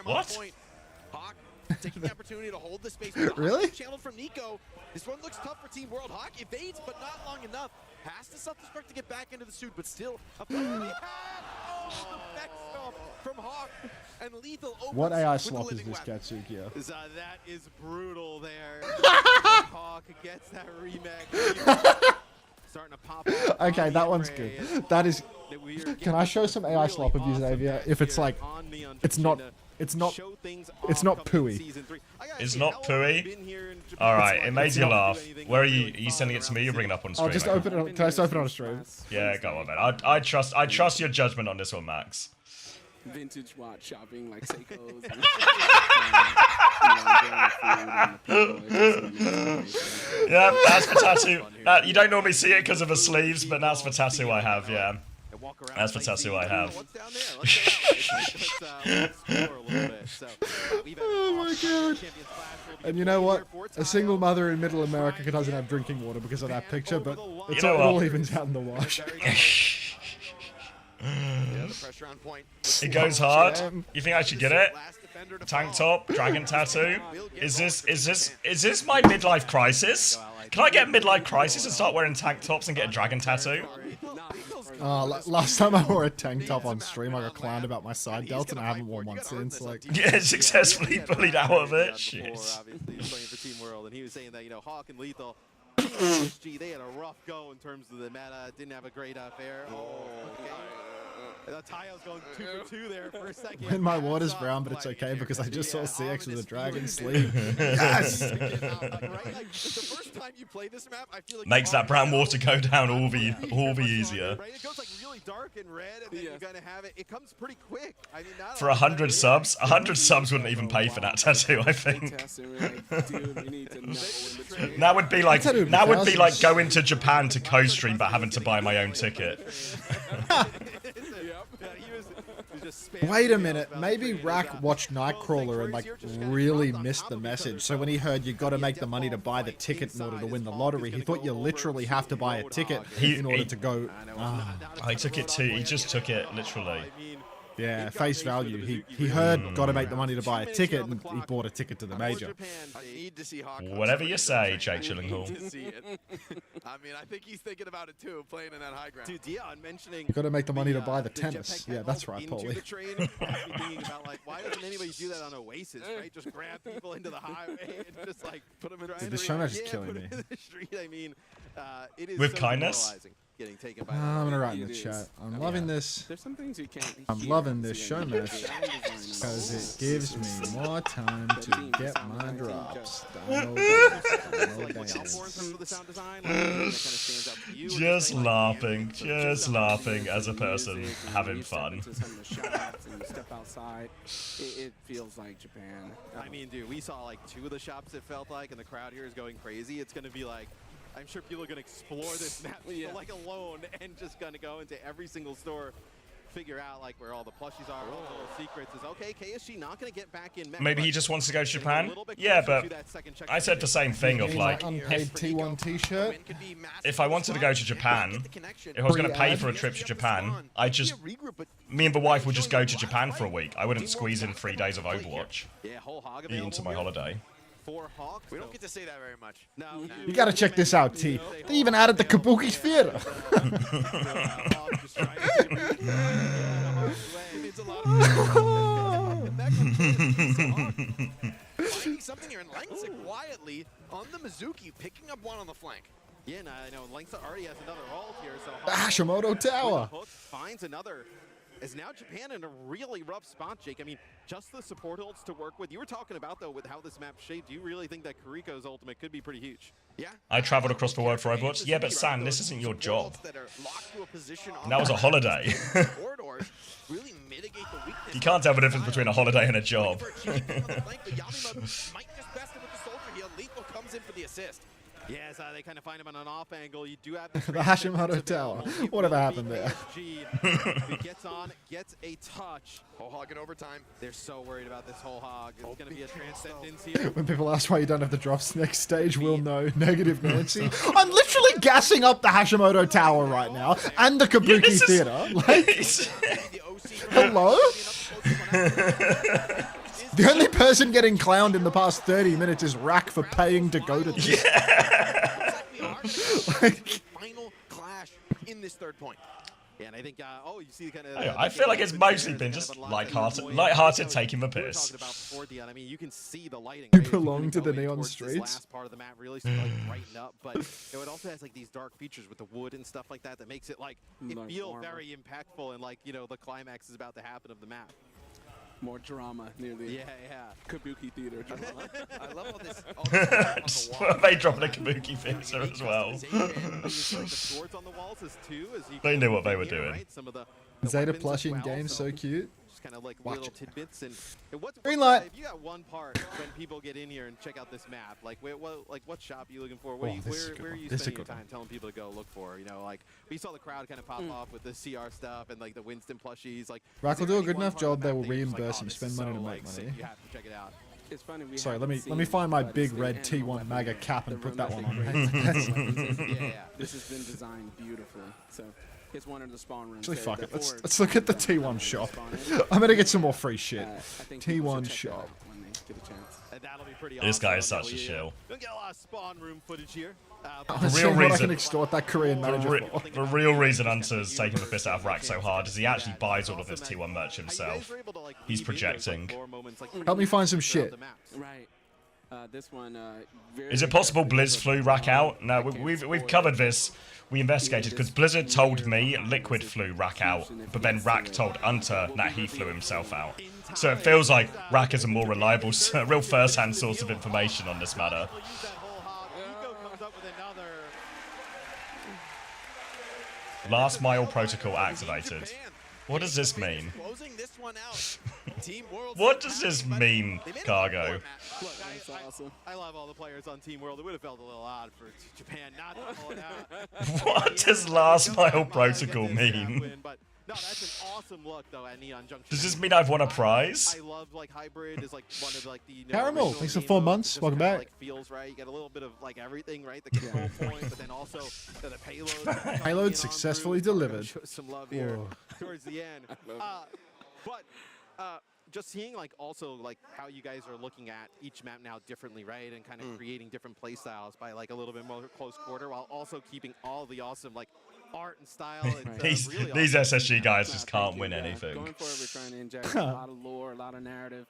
What? Hawk taking the opportunity to hold the space. Really? Channeled from Nico. This one looks tough for Team World. Hawk evades, but not long enough. Has to self-destruct to get back into the suit, but still a the back stomp from Hawk. And lethal what AI slop is this Katsukiya? That is brutal there. Hawk gets that remake. Starting to pop up. Okay, that one's good. That is. Can I show some AI slop of you, Xavier? If it's like, it's not pooey. It's not pooey? Alright, it made you laugh. Where are you? Are you sending it to me? You're bringing it up on stream. I'll just open it. Can I just open it on stream? Yeah, go on, man. I trust your judgment on this one, Max. Vintage watch shopping like Seiko's. Yeah, that's for tattoo. You don't normally see it because of the sleeves, but that's for tattoo I have, yeah. walk around. That's the tattoo I have. What's down there? Let's explore a little bit. So, oh my god. And you know what? A single mother in middle America doesn't have drinking water because of that picture, but it all evens out in the wash. Yeah, the pressure on point. It goes hard. You think I should get it? Tank top, dragon tattoo. Is this my midlife crisis? Can I get midlife crisis and start wearing tank tops and get a dragon tattoo? Last time I wore a tank top on stream, I got clowned about my side delt, and I haven't worn one since. Like, yeah, successfully bullied out of it. Shit. Obviously, playing for Team World, and he was saying that, you know, Hawk and Lethal, they had a rough go in terms of the meta. Didn't have a great affair. Tayo's going 2 for 2 there for a second. and my water's brown, but it's okay because I just saw CX with a dragon sleeve. Yes! The first time you play this map, I feel like makes that brown water go down all the easier. Right? It goes like really dark and red, and then you're gonna have it. It comes pretty quick. I mean, for 100 subs, 100 subs wouldn't even pay for that tattoo. I think. That would be like going to Japan to co-stream but having to buy my own ticket. Wait a minute, maybe Rack watched Nightcrawler and like really missed the message. So when he heard you got to make the money to buy the ticket in order to win the lottery, he thought you literally have to buy a ticket in order to go. I took it too. He just took it literally. Yeah, face value. He heard got to make the money to buy a ticket, and he bought a ticket to the major. Whatever you say, Jake Chillinghall. I mean, I think he's thinking about it too, playing in that high ground. Dude, Dion mentioning You got to make the money to buy the tennis. Yeah, that's right, into Paulie. the train, thinking about like, why doesn't anybody do that on OWCS, right? Just grab people into the highway and just like put them in the Dude, this show match is killing me. in the street. I mean, it is With so kindness? demoralizing getting taken by I'm gonna write in the chat. I'm loving this. There's some things you can't. I'm loving this show match because it gives me more time to get my drops. Just laughing as a person having fun. Step outside, it feels like Japan. I mean, dude, we saw like 2 of the shops, it felt like, and the crowd here is going crazy. It's going to be like, I'm sure people are going to explore this map like alone and just going to go into every single store, figure out like where all the plushies are, all the little secrets. Is okay, KSG not going to get back in. Maybe he just wants to go to Japan? Yeah, but I said the same thing of like, unpaid T1 t-shirt. if I wanted to go to Japan, if I was going to pay for a trip to Japan, me and the wife would just go to Japan for a week. I wouldn't squeeze in 3 days of Overwatch into my holiday. We don't get to say that very much. No. You gotta check this out, T. They even added the Kabuki Theater. Finding something here, and Langsa quietly on the Mizuki, picking up one on the flank. Yeah, and I know Langsa already has another ult here, so The Hashimoto Tower. finds another. Is now Japan in a really rough spot, Jake. I mean, just the support ults to work with. You were talking about, though, with how this map's shaped. Do you really think that Kuriko's ultimate could be pretty huge? Yeah. I traveled across the world for Overwatch. Yeah, but Sam, this isn't your job. And that was a holiday. You can't tell the difference between a holiday and a job. Comes in for the assist. Yes, they kind of find him on an off angle. You do have The Hashimoto Tower. Whatever happened there? He gets on, gets a touch. Whole hog in overtime. They're so worried about this whole hog. It's going to be a transcendence here. When people ask why you don't have the drops next stage, we'll know. Negative Nancy. I'm literally gassing up the Hashimoto Tower right now and the Kabuki Theater. Like, hello? The only person getting clowned in the past 30 minutes is Rack for paying to go to this. Final clash in this third point. Yeah, and I think, you see kind of. I feel like it's mostly been just light-hearted taking the piss. I mean, you can see the lighting. You belong to the neon streets. Last part of the map really started like brighten up, but it also has like these dark features with the wood and stuff like that that makes it like it feel very impactful and like the climax is about to happen of the map. More drama near the Kabuki Theater drama. I love all this. They dropped a Kabuki Theater as well. Swords on the walls is too. They knew what they were doing. Zeta plushie in game, so cute. just kind of like little tidbits. And what's Green light. if you got one part when people get in here and check out this map, like what shop are you looking for? Where are you spending your time telling people to go look for? You know, like we saw the crowd kind of pop off with the CR stuff and like the Winston plushies. Like Rack will do a good enough job. They will reimburse him. Spend money to make money. You have to check it out. It's funny. Sorry, let me find my big red T1 MAGA cap and put that one on. This has been designed beautifully. So it's one of the spawn rooms. Actually, fuck it. Let's look at the T1 shop. I'm gonna get some more free shit. T1 shop. This guy is such a shill. Don't get a lot of spawn room footage here. The real reason I can extort that Korean manager for. The real reason Hunter's taking the piss out of Rack so hard is he actually buys all of this T1 merch himself. He's projecting. Help me find some shit. Right. This one. Is it possible Blizz flew Rack out? No, we've covered this. We investigated because Blizzard told me Liquid flew Rack out, but then Rack told Hunter that he flew himself out. So it feels like Rack is a more reliable, real first-hand source of information on this matter. Last mile protocol activated. What does this mean? What does this mean, Cargo? I love all the players on Team World. It would have felt a little odd for Japan not to pull it out. What does last mile protocol mean? No, that's an awesome look though at Neon Junction. Does this mean I've won a prize? I love like hybrid is like one of like the Caramel, thanks for 4 months. Welcome back. Like feels right. You get a little bit of like everything, right? The control point, but then also the payload. Payload successfully delivered. Some love here towards the end. Just seeing like also like how you guys are looking at each map now differently, right? And kind of creating different play styles by like a little bit more close quarter while also keeping all the awesome like art and style. And, these awesome SSG guys just can't win anything. Going forward, we're trying to inject a lot of lore, a lot of narrative,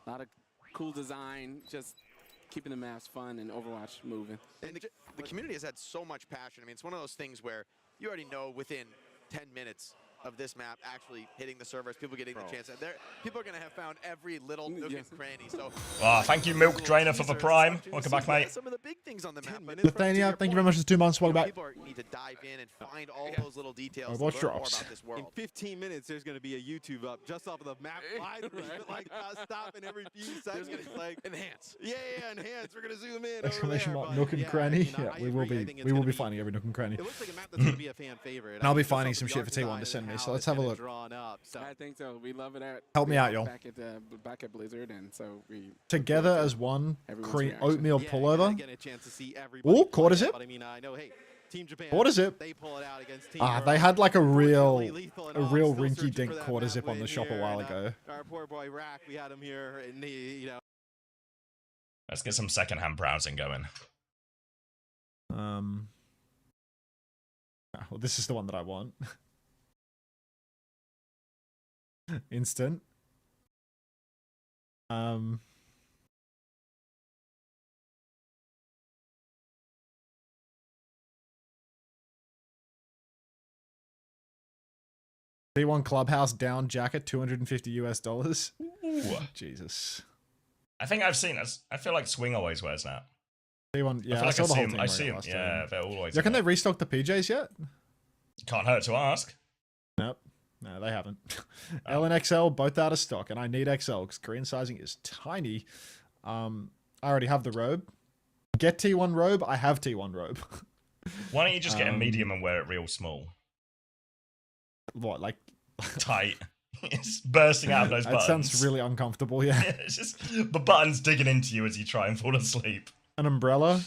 a lot of cool design, just keeping the maps fun and Overwatch moving. And the community has had so much passion. I mean, it's one of those things where you already know within 10 minutes of this map actually hitting the servers, people getting the chance. People are going to have found every little nook and cranny. So, thank you, Milk Drainer, for the prime. Welcome back, mate. Some of the big things on the map. Nathania, thank you very much for 2 months. Welcome back. People need to dive in and find all those little details. Watch to learn more drops. about this world. In 15 minutes, there's going to be a YouTube up just off of the map live, like stopping every few seconds. Like enhance. Yeah, enhance. We're going to zoom in. Exclamation mark, nook and cranny. Yeah, we will be finding every nook and cranny. It looks like a map that's going to be a fan favorite. And I'll be finding some shit for T1 to send me. So let's have a look. I think so. We love it at. Help me out, y'all. Back at Blizzard, and so we together as one cream oatmeal pullover. Oh, Ooh, quarter zip. I mean, I know, hey, Team Japan. Quarter zip. They pull it out against Team They had like a real rinky dink quarter zip on the shop a while ago. Our poor boy Rack, we had him here, and he, Let's get some secondhand browsing going. Well, this is the one that I want. Instant. T1 Clubhouse down jacket, $250 US. Ooh. Jesus. I think I've seen this. I feel like Swing always wears that. T1, yeah, I saw the whole team. I see them. Yeah, they're always. Can they restock the PJs yet? Can't hurt to ask. Nope. No, they haven't. L and XL, both out of stock, and I need XL because Korean sizing is tiny. I already have the robe. Get T1 robe. I have T1 robe. Why don't you just get a medium and wear it real small? What, like tight? It's bursting out of those buttons. That sounds really uncomfortable. Yeah. It's just the buttons digging into you as you try and fall asleep. An umbrella.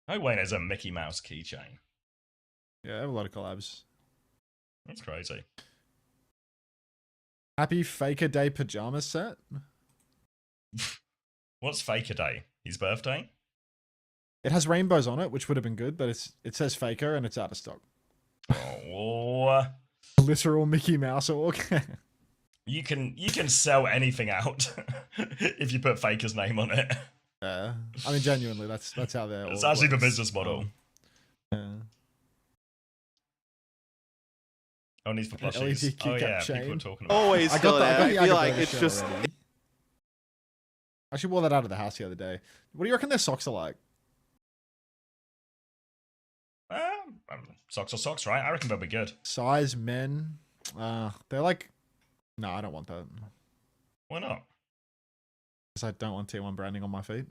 No way there's a Mickey Mouse keychain. Yeah, I have a lot of collabs. That's crazy. Happy Faker Day pajamas set. What's Faker Day? His birthday? It has rainbows on it, which would have been good, but it says Faker and it's out of stock. Oh. Literal Mickey Mouse org. You can sell anything out if you put Faker's name on it. I mean, genuinely, that's how they're. It's actually the business model. Oh, needs for plushies. Oh yeah, people are talking about. Always. I feel like it's just. Already. I actually wore that out of the house the other day. What do you reckon their socks are like? Socks are socks, right? I reckon they'll be good. Size men. They're like... No, I don't want that. Why not? Because I don't want tier 1 branding on my feet.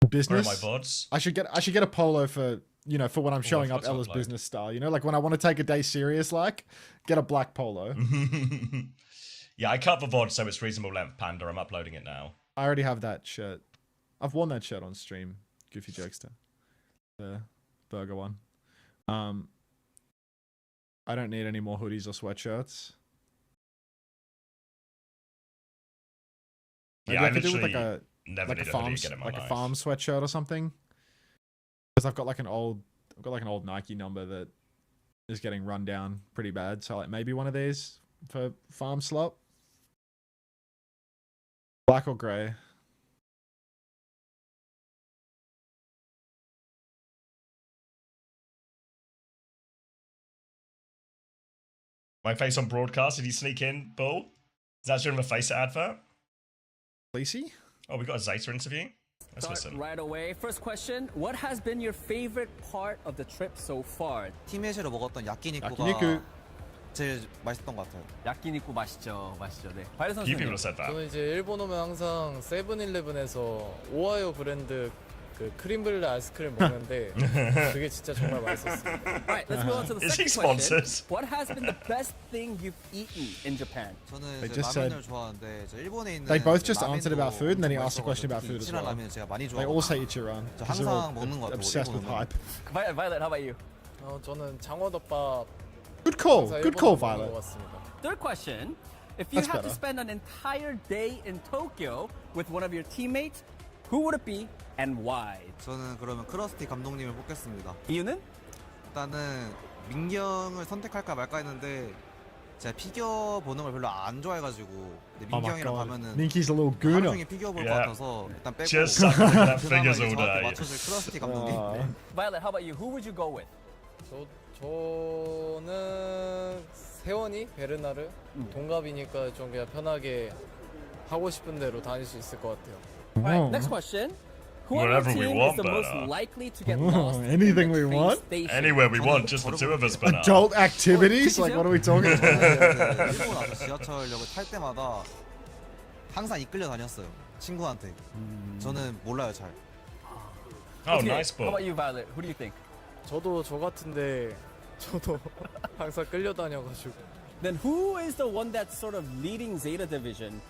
Business. Where are my VODs? I should get a polo for, you know, for when I'm showing up Ella's business style. You know, like when I want to take a day serious, like, get a black polo. Yeah, I cut the VOD so it's reasonable length, Panda. I'm uploading it now. I already have that shirt. I've worn that shirt on stream. Goofy Jokester. The burger one. I don't need any more hoodies or sweatshirts. Maybe Yeah, I could do literally with like never need a farm, hoodie again in my like life. a farm sweatshirt or something. Because I've got like an old Nike number that is getting run down pretty bad. So like maybe one of these for farm slop. Black or grey. My face on broadcast. Did you sneak in, Bull? Is that during the face advert? Lacey? Oh, we got a Zeta interview. Let's listen. Right away. First question: what has been your favorite part of the trip so far? 팀에서로 먹었던 야끼니쿠가 야끼니쿠. 제일 맛있던 것 같아요. 야끼니쿠 맛있죠, 맛있죠. 네. 바이러 Few people 선수님. have said that. 저는 이제 일본 오면 항상 세븐일레븐에서 오하요 브랜드 그 크림블레 아이스크림 먹는데 그게 진짜 정말 맛있었어요. Alright, let's move on to the Is he second question. sponsored? What has been the best thing you've eaten in Japan? 저는 They 이제 just said- 라면을 좋아하는데 저 일본에 있는 They both 이제 just answered about food and then he asked a question 맛있어가지고 about food as 이치란 well. 라면을 제가 많이 They all say 좋아하고 Ichiran. 저 Because they're all 항상 먹는 것 같아요. obsessed with 일본 오면. hype. Violet, how about you? 저는 장어덮밥. Good call. 항상 Good 일본에서 call, 먹는 Violet. 것 같습니다. Third question: if you That's had to better. spend an entire day in Tokyo with one of your teammates, who would it be and why? 저는 그러면 크러스티 감독님을 뽑겠습니다. 이유는? 일단은 민경을 선택할까 말까 했는데 제가 피겨 보는 걸 별로 안 좋아해가지고 근데 Oh my 민경이랑 god. 가면은 Minky's a little 하루 gooner. 종일 피겨 볼 것 Yeah. 같아서 일단 빼고 Just suck at 그나마 figures 이제 all 저한테 day. 맞춰줄 크러스티 감독님. Violet, how about you? Who would you go with? 저는 세원이 베르나르 동갑이니까 좀 그냥 편하게 하고 싶은 대로 다닐 수 있을 것 같아요. Alright, next question. Who on your Wherever we team want, is the most but, likely to get lost in anything the we train want? station? Anywhere we want, just the two of us, but Adult activities? Like, what are we talking about? 일본 와서 지하철역을 탈 때마다 항상 이끌려 다녔어요. 친구한테. 저는 몰라요 잘. Oh, Okay, nice How ball. about you, Violet? Who do you think? 저도 저 같은데 저도 항상 끌려다녀가지고. Then who is the one that's sort of leading Zeta Division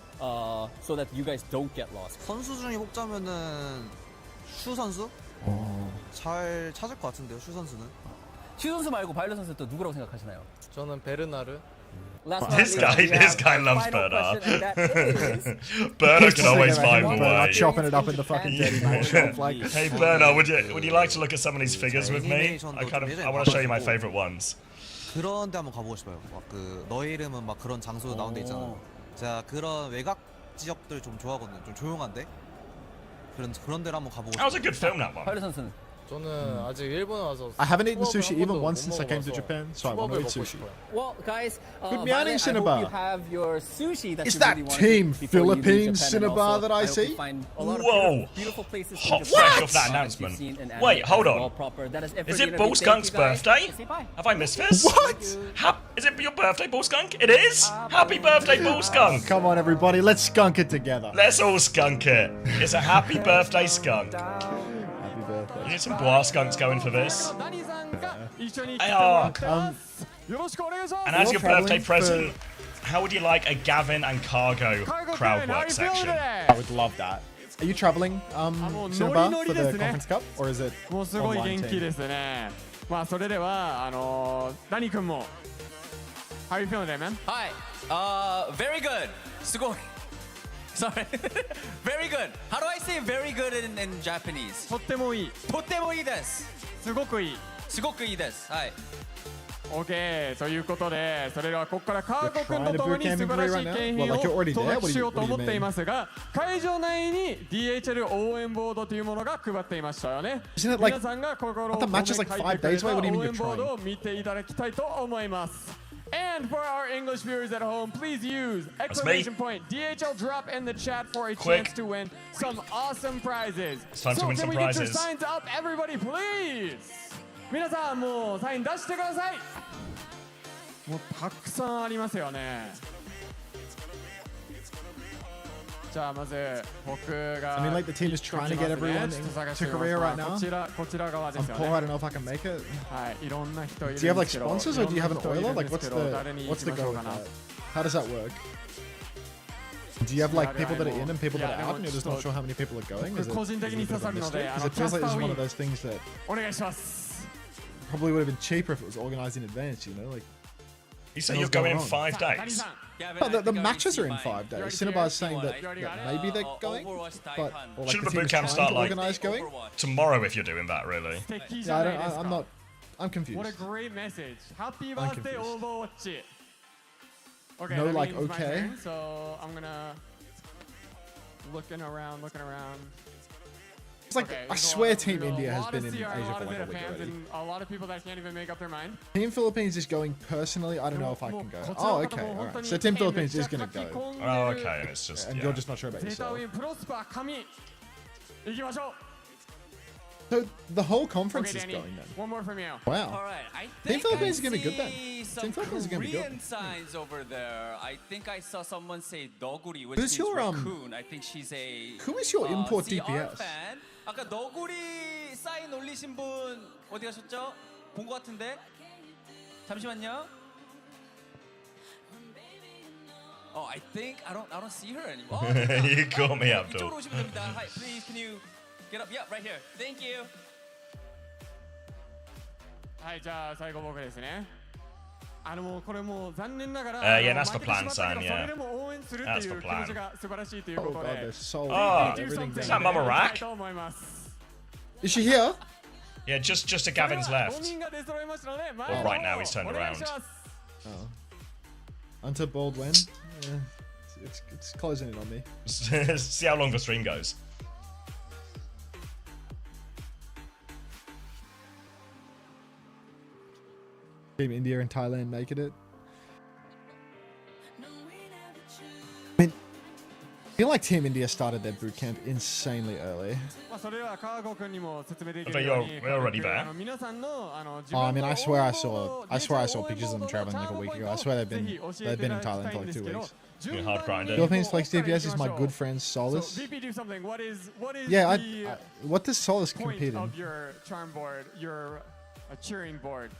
so that you guys don't get lost? 선수 중에 뽑자면은 슈 선수? 잘 찾을 것 같은데요, 슈 선수는. 슈 선수 말고 바이올렛 선수 또 누구라고 생각하시나요? 저는 베르나르. Last This guy loves Bernard. Bernard. Bernard can always find a Bernard way. chopping it up in the fucking dirty man shop. Like, Hey Bernard, would you like to look at some of these figures with me? I want to show you my favorite ones. 그런 데 한번 가보고 싶어요. 막 그 너의 이름은 막 그런 장소 나온 데 있잖아요. 제가 그런 외곽 지역들 좀 좋아하거든요. 좀 조용한데 그런 데를 한번 가보고 싶어요. That was a good film, that one. 바이올렛 선수는? 저는 아직 일본에 와서 I haven't eaten 초밥을 sushi 한 even 번도 once 못 since I came to 먹어봐서 Japan, so I want to 초밥을 eat 먹고 sushi. 싶어요. Well, guys, Good morning, Violet, I hope Cinnabar. you have your sushi that It's you that really want team before you leave Philippines Japan, and Cinnabar also that I hope see. you find a lot of Whoa. beautiful places in Hot Japan fresh off that that announcement. you've seen in anime Wait, hold as on. well proper. That is it for Is the it interview. Bull Thank Skunk's you, guys. birthday? Say bye. Have I missed this? What? Is it your birthday, Bull Skunk? It is? Happy birthday, Bull Skunk! Come on, everybody, let's skunk it together. Let's all skunk it. It's a happy birthday skunk. Happy birthday. You need some bois skunks going for this. ダニさんが一緒に来て Hey, もらってますよろしくお願いします And as your travelling birthday for- present, how would you like a Gavin and Cargo crowd work section? I would love that. Are you traveling, Cinnabar, for the conference cup, or is it もうすごい online 元気 team? ですねまあそれではダニ君も How you feeling, man? Hi. Very good. Sugoi. Sorry. Very good. How do I say very good in Japanese? とってもいいとってもいいですすごくいいすごくいいですはい OK ということでそれではここからカーゴ君 You're とともに trying to 素晴らしい boot camp 景 me right now? Well, 品 like you're を already 投 there? 稿しようと What do you 思ってい mean? ますが会場内に DHL 応援ボードというものが配っていましたよね Isn't it like- 皆さんが心を I thought 込め match is 書 like いて 5くれ days た away? What do you 応 mean 援 you're ボード trying? を見ていただきたいと思います And for our English viewers at home, please use exclamation point DHL drop in the chat for a chance to win some awesome prizes. It's time to win some can we get your prizes. signs up, everybody, please? 皆さんもうサイン出してください。もうたくさんありますよね。じゃあまず僕が I mean, like the team is trying to get everyone to Korea right now. こちら側ですよ Paul, ね。 I don't know if I can make it. はい、いろんな人いるん Do you have で like すけど。 sponsors or do you have an いろん oiler? な Like 人いるんですけ what's ど the 誰に行 what's き the ましょ go う with かな。 that? How does that work? Do you have like people that are in and people that are out, and you're just not sure how many people are going? Is it, 個人的に刺さるので、 because it feels like it's one of those things that お願いします。 probably would have been cheaper if it was organized in advance. You know, like. You say you're going in 5 days. But the matches are in 5 days. Cinnabar's saying that maybe they're going, but or like Shouldn't the the team is boot camp trying start to like organize going? tomorrow if you're doing that, really? Yeah, I'm not. I'm confused. What a great message. Happy birthday, OWCS. Okay, No, that like, means my okay. turn, so I'm gonna looking around. It's like, I swear Team India has been in Asia Asia for like a week fans already. and a lot of people that can't even make up their mind. Team Philippines is going personally. I don't know if I can go. Oh, okay, all right. So Team Philippines is gonna go. Oh, okay, and it's just And yeah. you're just not sure about yourself. Prosper, Kami. 行きましょう。 So the whole conference Okay, is Danny, going then. one more from you. Wow. All right, I Team think Philippines I is gonna be good then. see Team some Philippines is gonna be good. Korean signs over there. I think I saw someone say Doguri, which Who's means your, raccoon. I think she's a Who is your import CR DPS? fan. 아까 너구리 사인 올리신 분 어디 가셨죠? 본 것 같은데. 잠시만요. Oh, I think I don't see her anymore. You caught me, Abdul. 이쪽으로 오시면 됩니다. Hi, please, can you get up? Yeah, right here. Thank you. はい、じゃあ最後僕ですね。これもう残念ながら、yeah, that's the plan, 負けてしまったけど Sam, yeah. それでも応援するっていう That's 気 the 持 plan. ちが素晴らしいということ Oh で。 god, they're so Oh, everything is down. that Mama Rack? と思います。 Is she here? Yeah, just to Gavin's left. 5人が出揃いましたので、 Well, right now he's turned お願いし around. ます。 Oh. Unto Baldwin. Yeah, it's closing in on me. See how long the stream goes. Team India and Thailand making it. I mean, I feel like Team India started their boot camp insanely early. まあそれは川郷君にも説明でき But るように。 we're already there. 皆さんの自 Oh, I 分 mean, の I swear I saw pictures of them traveling like a week ago. I swear ぜひ教え they've てい been た in だき Thailand たい for ん like です 2 けど weeks. You're hard grinding. Philippines plays DPS is my 行きましょう good friend Solus. So VP do something. What is Yeah, the what does Solus point compete in? of your charm board, your cheering board?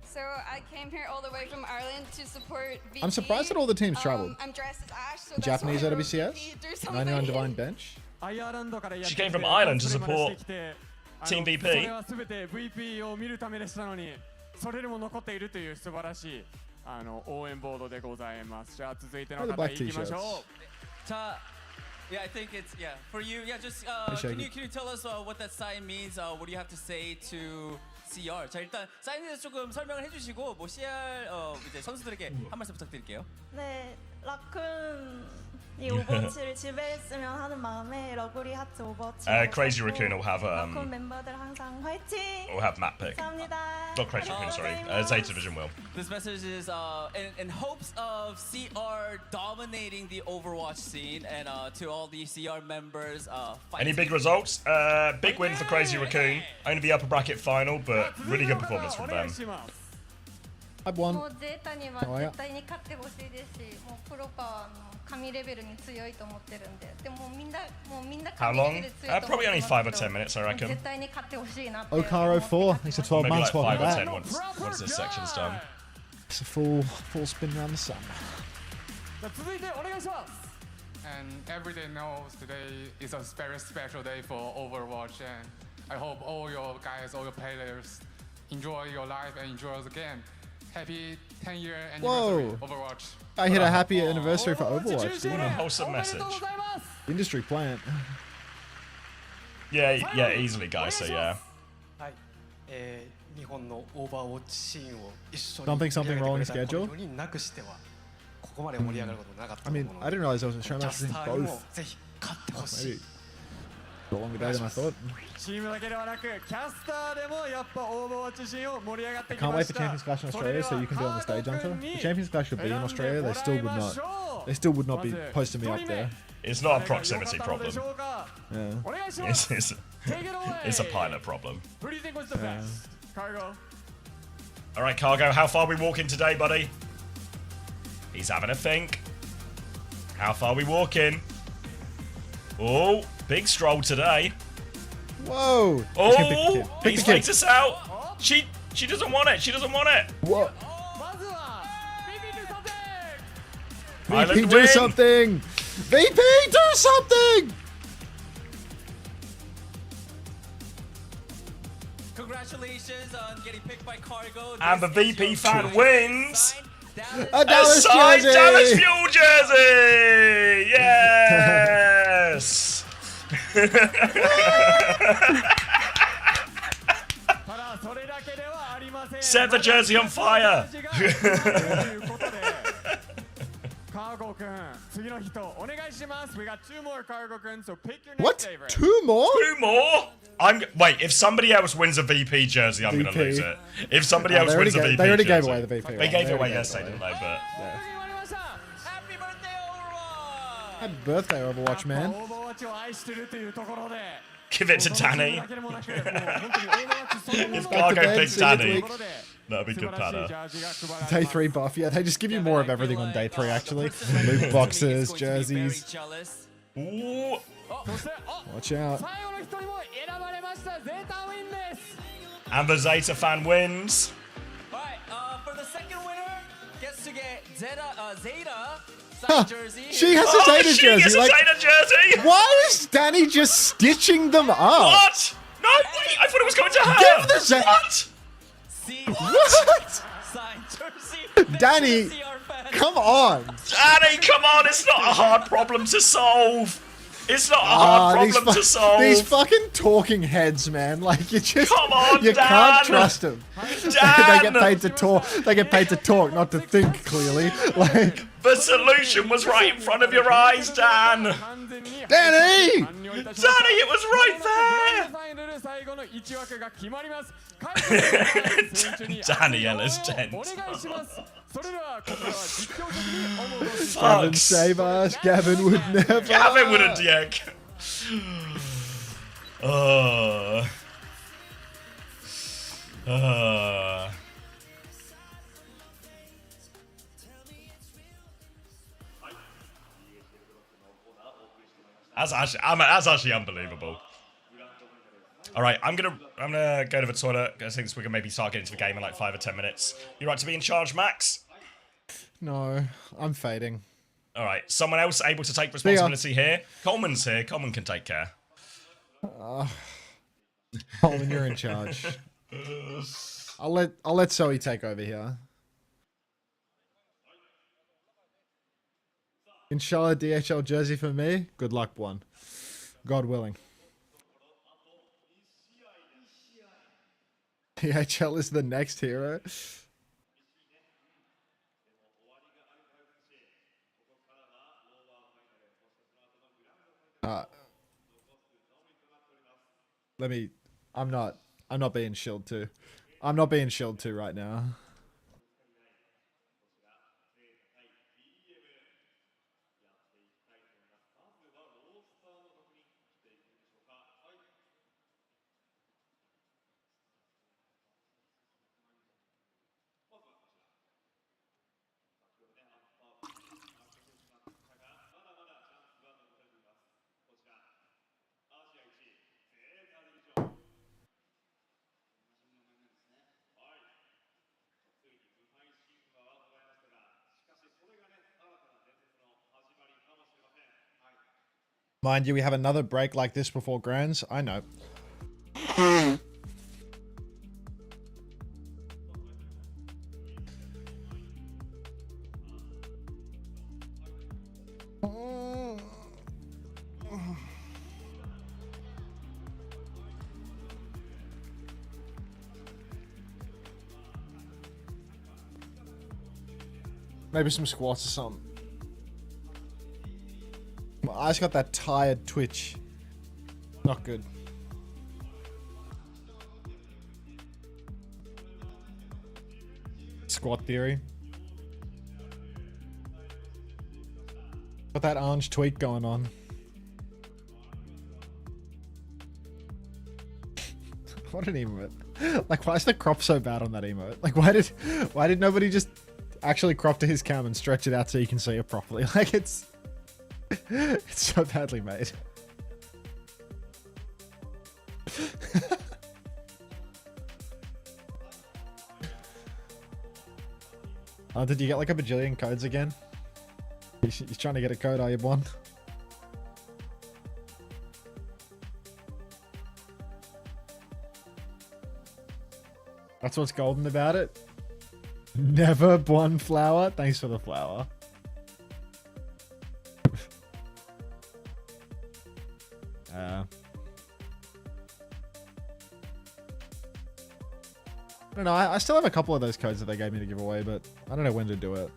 So I came here all the way from Ireland to support VP. I'm surprised that all the teams traveled. I'm dressed as Ash, so that's Japanese why I wrote OWCS, VP through something. 99 Divine Bench. She came from Ireland to support Team そ VP. れは全て VP を見るためでしたのに、それでも残っているという素晴らしい応援ボードでございます。じゃあ続いての Oh, the 方 black 行きましょう。 자, yeah, I think it's for you. Yeah, just shake can you tell us what that sign means? What do you have to say to CR? 자, 일단 사인에 대해서 조금 설명을 해주시고 뭐 CR 이제 선수들에게 한 말씀 부탁드릴게요. 네, 라쿤이 오버워치를 지배했으면 하는 마음에 러구리 하트 오버워치. Crazy Raccoon will have 라쿤 멤버들 항상 화이팅. will have map pick. 감사합니다. Not Crazy Raccoon, sorry. Zeta Division will. This message is in hopes of CR dominating the Overwatch scene and to all the CR members. Any big results? Big win for Crazy Raccoon. Only the upper bracket final, but really good performance from them. I've won. もうゼータには絶対に勝ってほしいですし、もうプロパは神レベルに強いと思ってるんで、でもみんな How 神レベ long? ルで強いと思 Probably って only ます 5 or けど 10 minutes, I reckon. 絶対に勝ってほしいなって。 Okaro 4. Thanks for 12 Maybe months. like 5 Welcome or back. 10 once this section's done. It's a full spin around the sun. 続いてお願いします。 And everybody knows today is a very special day for Overwatch, and I hope all your guys, all your players, enjoy your life and enjoy the game. Happy 10-year anniversary, Whoa. Overwatch. I hit a happy anniversary for Overwatch. What a Damn. wholesome message. Industry plant. Yeah, easily, guys. So yeah. はい、日本のオーバーウォッチシーンを一緒に Something 盛り上げてく wrong れた schedule? この4人なくしてはここまで盛り上がることなかった I と mean, 思うの I で didn't realize there was a show ジャ match ス in ターにも both. ぜひ勝ってほしい Maybe. A longer day than I thought. チームだけではなくキャスターでもやっぱオーバーウォッチシーンを盛り上がってき Can't ま wait し for た。 Champions Clash in Australia, so you can do it on the stage, Hunter. The Champions Clash should be in Australia. They still would not. They still would not be posting me up there. It's not a proximity problem. Yeah. It's a pilot problem. Who do you think was the best? Cargo. All right, Cargo, how far are we walking today, buddy? He's having a think. How far are we walking? Oh, big stroll today. Whoa! Oh, he's faked us out. She doesn't want it. She doesn't want it. What? Island VP, do win. something! VP, do something! Congratulations on getting picked by Cargo. And the VP fan wins. A Dallas signed jersey! Dallas Fuel jersey! Yes! Set the jersey on fire! What? Two more? Two more? Wait, if somebody else wins a VP jersey, I'm going to lose it. If somebody else wins a VP jersey. They already gave away the VP. They gave it away yesterday, didn't they? But Happy birthday, Overwatch, man. give it to Danny. If Cargo picks Danny, that'd be good pattern. Day 3 buff. Yeah, they just give you more of everything on day 3, actually. Loot boxes, jerseys. Ooh. Watch out. And the Zeta fan wins. Alright, for the second winner, gets to get Zeta jersey. She has a Zeta jersey. She has a Zeta jersey. Why is Danny just stitching them up? What? No, wait, I thought it was going to her. Give the Zeta. What? What? Danny, come on. Danny, come on. It's not a hard problem to solve. It's not a hard problem to solve. These fucking talking heads, man. Like, you just... Come on, you Dan. can't trust them. Dan. They get paid to talk. They get paid to talk, not to think, clearly. Like... The solution was right in front of your eyes, Dan. Danny! Danny, it was right there. Danny Ellis tent. Gavin, save us. Gavin would never. Gavin would have dick. That's actually unbelievable. All right, I'm gonna go to the toilet. I think we can maybe start getting to the game in like 5 or 10 minutes. You right to be in charge, Max? No, I'm fading. All right, someone else able to take responsibility here. Coleman's here. Coleman can take care. Coleman, you're in charge. I'll let Zoe take over here. Inshallah, DHL jersey for me. Good luck, one. God willing. DHL is the next hero. I'm not being shilled to. I'm not being shilled to right now. Mind you, we have another break like this before Grands. I know. Maybe some squats or something. My eyes got that tired twitch. Not good. Squat theory. Got that orange tweak going on. What an emote. Like, why is the crop so bad on that emote? Like, why did nobody just actually crop to his cam and stretch it out so you can see it properly? Like, it's so badly made. Did you get like a bajillion codes again? You're trying to get a code, are you, Bond? That's what's golden about it. Never one flower. Thanks for the flower. I don't know. I still have a couple of those codes that they gave me to give away, but I don't know when to do it.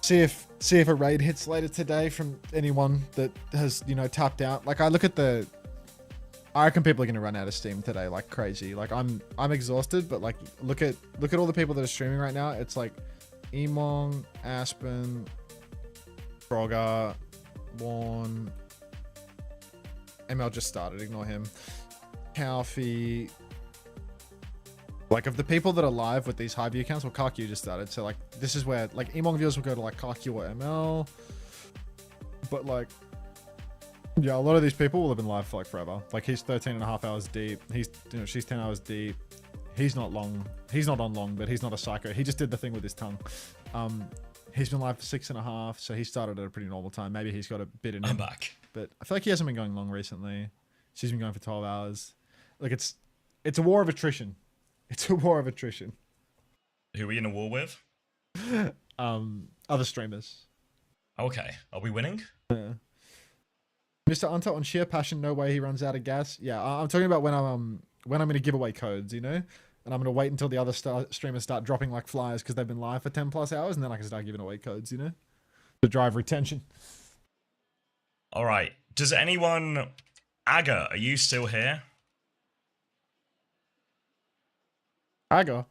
See if a raid hits later today from anyone that has, you know, tapped out. Like, I look at the... I reckon people are going to run out of steam today like crazy. Like, I'm exhausted, but like, look at all the people that are streaming right now. It's like Emong, Aspen, Frogger, Warn. ML just started, ignore him. Calfee. Like, of the people that are live with these high view accounts, well, KarQ just started. So like, this is where like Emong viewers will go to like KarQ or ML. But like, yeah, a lot of these people will have been live for like forever. Like, he's 13.5 hours deep. He's, you know, she's 10 hours deep. He's not long. He's not on long, but he's not a psycho. He just did the thing with his tongue. He's been live for 6.5, so he started at a pretty normal time. Maybe he's got a bit in him. I'm back. But I feel like he hasn't been going long recently. She's been going for 12 hours. Like, it's a war of attrition. It's a war of attrition. Who are we in a war with? Other streamers. Okay. Are we winning? Yeah. Mr. Unta, on sheer passion, no way he runs out of gas. Yeah, I'm talking about when I'm going to give away codes, you know? And I'm going to wait until the other streamers start dropping like flies because they've been live for 10 plus hours, and then I can start giving away codes, you know? To drive retention. All right. Does anyone... Aga, are you still here? Aga?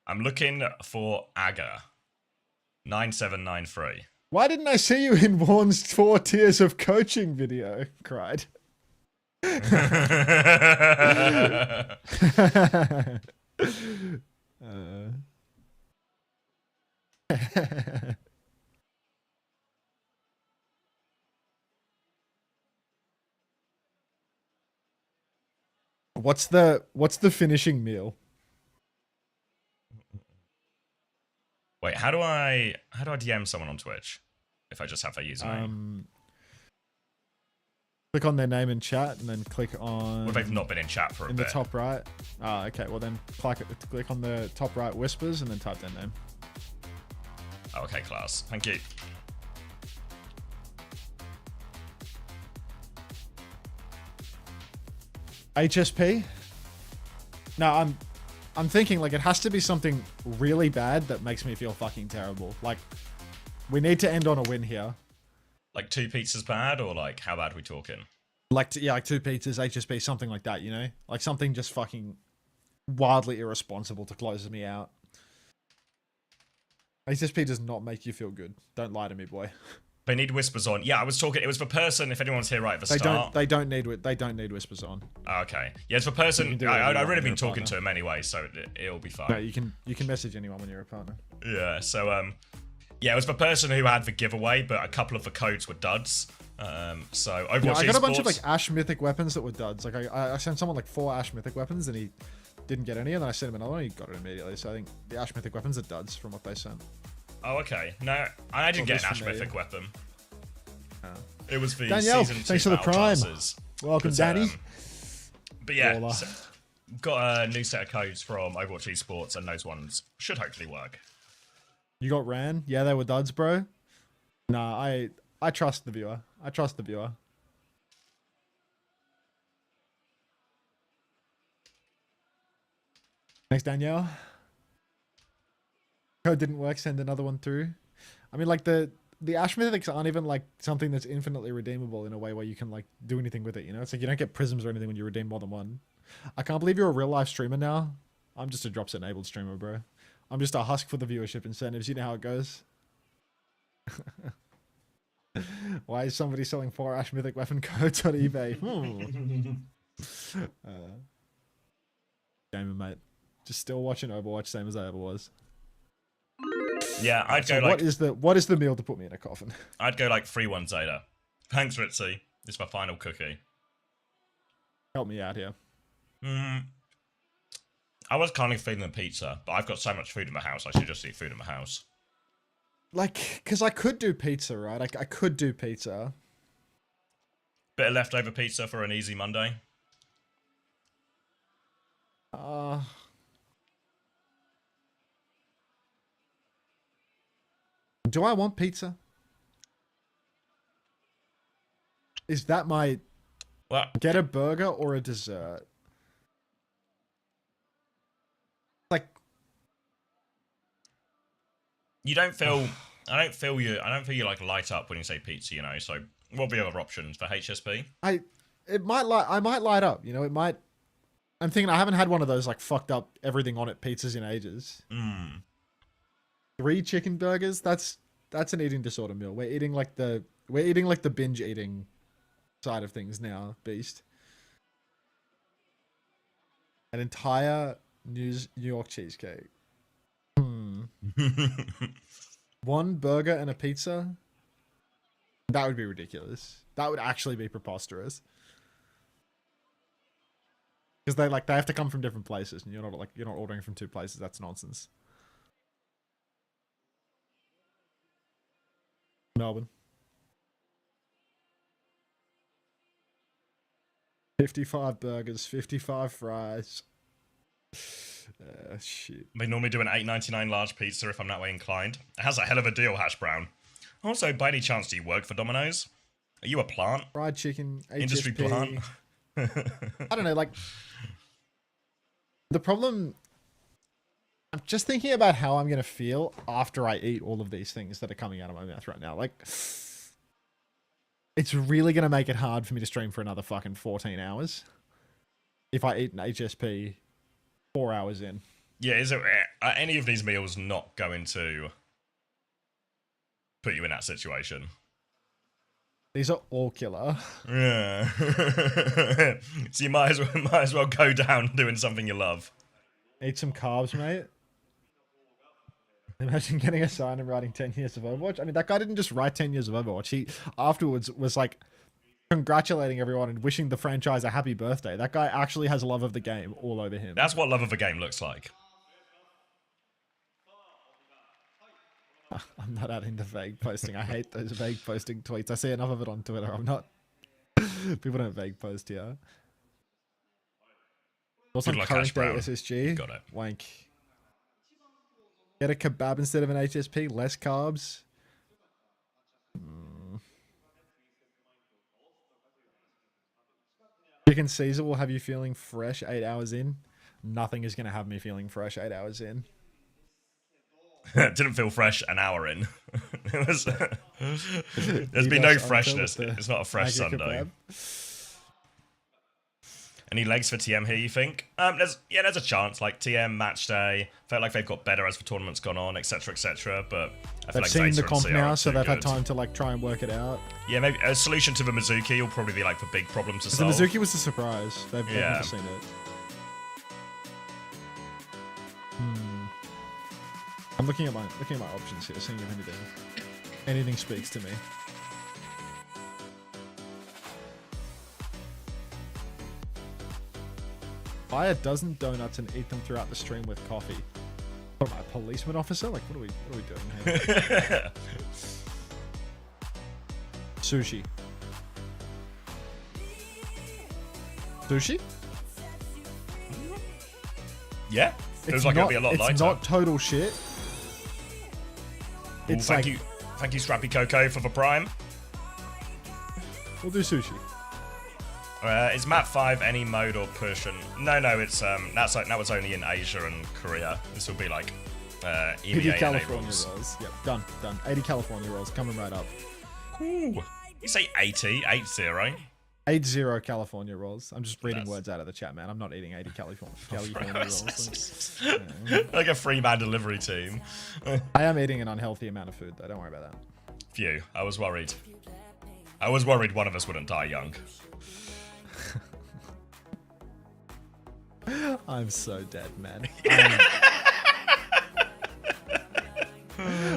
I'm looking for Aga. 9793. Why didn't I see you in Warren's 4 tiers of coaching video? Cried. What's the finishing meal? Wait, how do I DM someone on Twitch if I just have their username? Click on their name in chat and then click on... Well, they've not been in chat for a bit. In the top right. Ah, okay. Well, then click on the top right whispers and then type their name. Oh, okay, class. Thank you. HSP? No, I'm thinking like it has to be something really bad that makes me feel fucking terrible. Like, we need to end on a win here. Like 2 pizzas bad, or like how bad are we talking? Like, yeah, like 2 pizzas, HSP, something like that, you know? Like something just fucking wildly irresponsible to close me out. HSP does not make you feel good. Don't lie to me, boy. They need whispers on. Yeah, I was talking. It was for person. If anyone's here right at the start, they don't need whispers on. Okay. Yeah, it's for person. I've already been talking to him anyway, so it'll be fine. No, you can message anyone when you're a partner. Yeah. So yeah, it was for person who had the giveaway, but a couple of the codes were duds. So Overwatch yeah, I got a bunch Esports- of like Ash Mythic weapons that were duds. Like I sent someone like 4 Ash Mythic weapons and he didn't get any, and then I sent him another one and he got it immediately. So I think the Ash Mythic weapons are duds from what they sent. Oh, okay. No, I didn't get an Ash Mythic weapon. Oh. It was the Danielle, season 2 thanks for the battle prime. passes. Welcome, Danny. But yeah, so got a new set of codes from Overwatch Esports, and those ones should hopefully work. You got ran? Yeah, they were duds, bro. Nah, I trust the viewer. I trust the viewer. Thanks, Danielle. Code didn't work. Send another one through. I mean, like the the Ash Mythics aren't even like something that's infinitely redeemable in a way where you can like do anything with it, you know? It's like you don't get prisms or anything when you redeem more than one. I can't believe you're a real life streamer now. I'm just a drops enabled streamer, bro. I'm just a husk for the viewership incentives. You know how it goes. Why is somebody selling 4 Ash Mythic weapon codes on eBay? Gamer, mate. Just still watching Overwatch, same as I ever was. Yeah, I'd go so like... What is the meal to put me in a coffin? I'd go like 3-1 Zeta. Thanks, Ritzy. This is my final cookie. Help me out here. I was kind of feeling the pizza, but I've got so much food in my house, I should just eat food in my house. Like, because I could do pizza, right? I could do pizza. Bit of leftover pizza for an easy Monday. Do I want pizza? Is that my... Well, get a burger or a dessert? Like... You don't feel... I don't feel you like light up when you say pizza, you know, so what would be other options for HSP? I might light up, you know, it might... I'm thinking I haven't had one of those like fucked up everything on it pizzas in ages. 3 chicken burgers, that's an eating disorder meal. We're eating like the binge eating side of things now, beast. An entire New York cheesecake. 1 burger and a pizza? That would be ridiculous. That would actually be preposterous. Because they have to come from different places, and you're not ordering from 2 places. That's nonsense. Melbourne. 55 burgers, 55 fries. Shit. They normally do an $8.99 large pizza if I'm that way inclined. It has a hell of a deal, Hash Brown. Also, by any chance, do you work for Domino's? Are you a plant? Fried chicken, HSP. Industry plant? I don't know, like... The problem... I'm just thinking about how I'm going to feel after I eat all of these things that are coming out of my mouth right now. Like... It's really going to make it hard for me to stream for another fucking 14 hours. If I eat an HSP 4 hours in. Yeah, is it... Are any of these meals not going to put you in that situation? These are all killer. Yeah. So you might as well go down doing something you love. Eat some carbs, mate. Imagine getting a sign and writing 10 years of Overwatch. I mean, that guy didn't just write 10 years of Overwatch. He afterwards was like congratulating everyone and wishing the franchise a happy birthday. That guy actually has love of the game all over him. That's what love of a game looks like. I'm not adding the vague posting. I hate those vague posting tweets. I see enough of it on Twitter. I'm not... People don't vague post here. What's on current day SSG? Got it. Wank. Get a kebab instead of an HSP. Less carbs. Chicken Caesar will have you feeling fresh 8 hours in. Nothing is going to have me feeling fresh 8 hours in. It didn't feel fresh an hour in. There's been no freshness. It's not a fresh Sunday. Any legs for TM here, you think? There's a chance. Like TM match day, felt like they've got better as the tournament's gone on, etc., etc. But I feel they've like seen Zeta the comp and CR now, are so too they've had good. time to like try and work it out. Yeah, maybe a solution to the Mizuki will probably be like the big problem to The solve. Mizuki was a surprise. They've never seen it. I'm looking at my options here, seeing if anything speaks to me. Buy a dozen donuts and eat them throughout the stream with coffee. What am I, a policeman officer? Like, what are we doing here? Sushi. Sushi? Yeah, feels like it'll be a lot lighter. It's not total shit. Ooh, thank you, Scrappy Coco for the Prime. We'll do sushi. Is map 5 any mode or push? And no, it's that was only in Asia and Korea. This will be like 80 California rolls. Yep, done. 80 California rolls coming right up. Ooh. You say 80, 80. 80 California rolls. I'm just reading words out of the chat, man. I'm not eating 80 California rolls. Like a free man delivery team. I am eating an unhealthy amount of food, though. Don't worry about that. Phew. I was worried. I was worried one of us wouldn't die young. I'm so dead, man.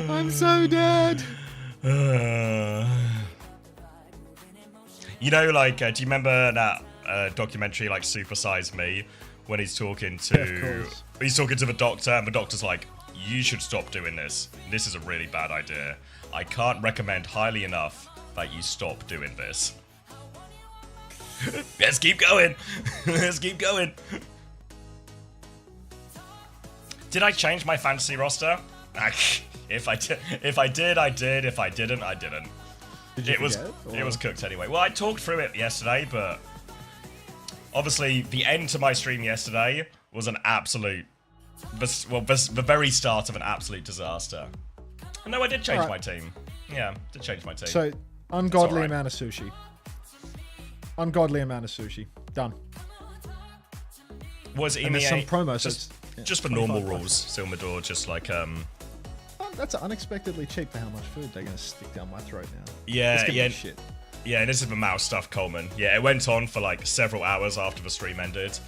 I'm so dead. You know, like, do you remember that documentary, like Super Size Me, when he's talking to the doctor, and the doctor's like, "You should stop doing this. This is a really bad idea. I can't recommend highly enough that you stop doing this." Let's keep going. Let's keep going. Did I change my fantasy roster? If I did, I did. If I didn't, I didn't. It was cooked anyway. Well, I talked through it yesterday, but obviously the end to my stream yesterday was an absolute, the very start of an absolute disaster. No, I did change my team. Yeah, did change my team. So, ungodly amount of sushi. Ungodly amount of sushi. Done. Was EMEA... And there's some promos. Just for normal rules, Silmador, just like... That's unexpectedly cheap for how much food they're going to stick down my throat now. Yeah. Shit. Yeah, this is the mouse stuff, Coleman. Yeah, it went on for like several hours after the stream ended.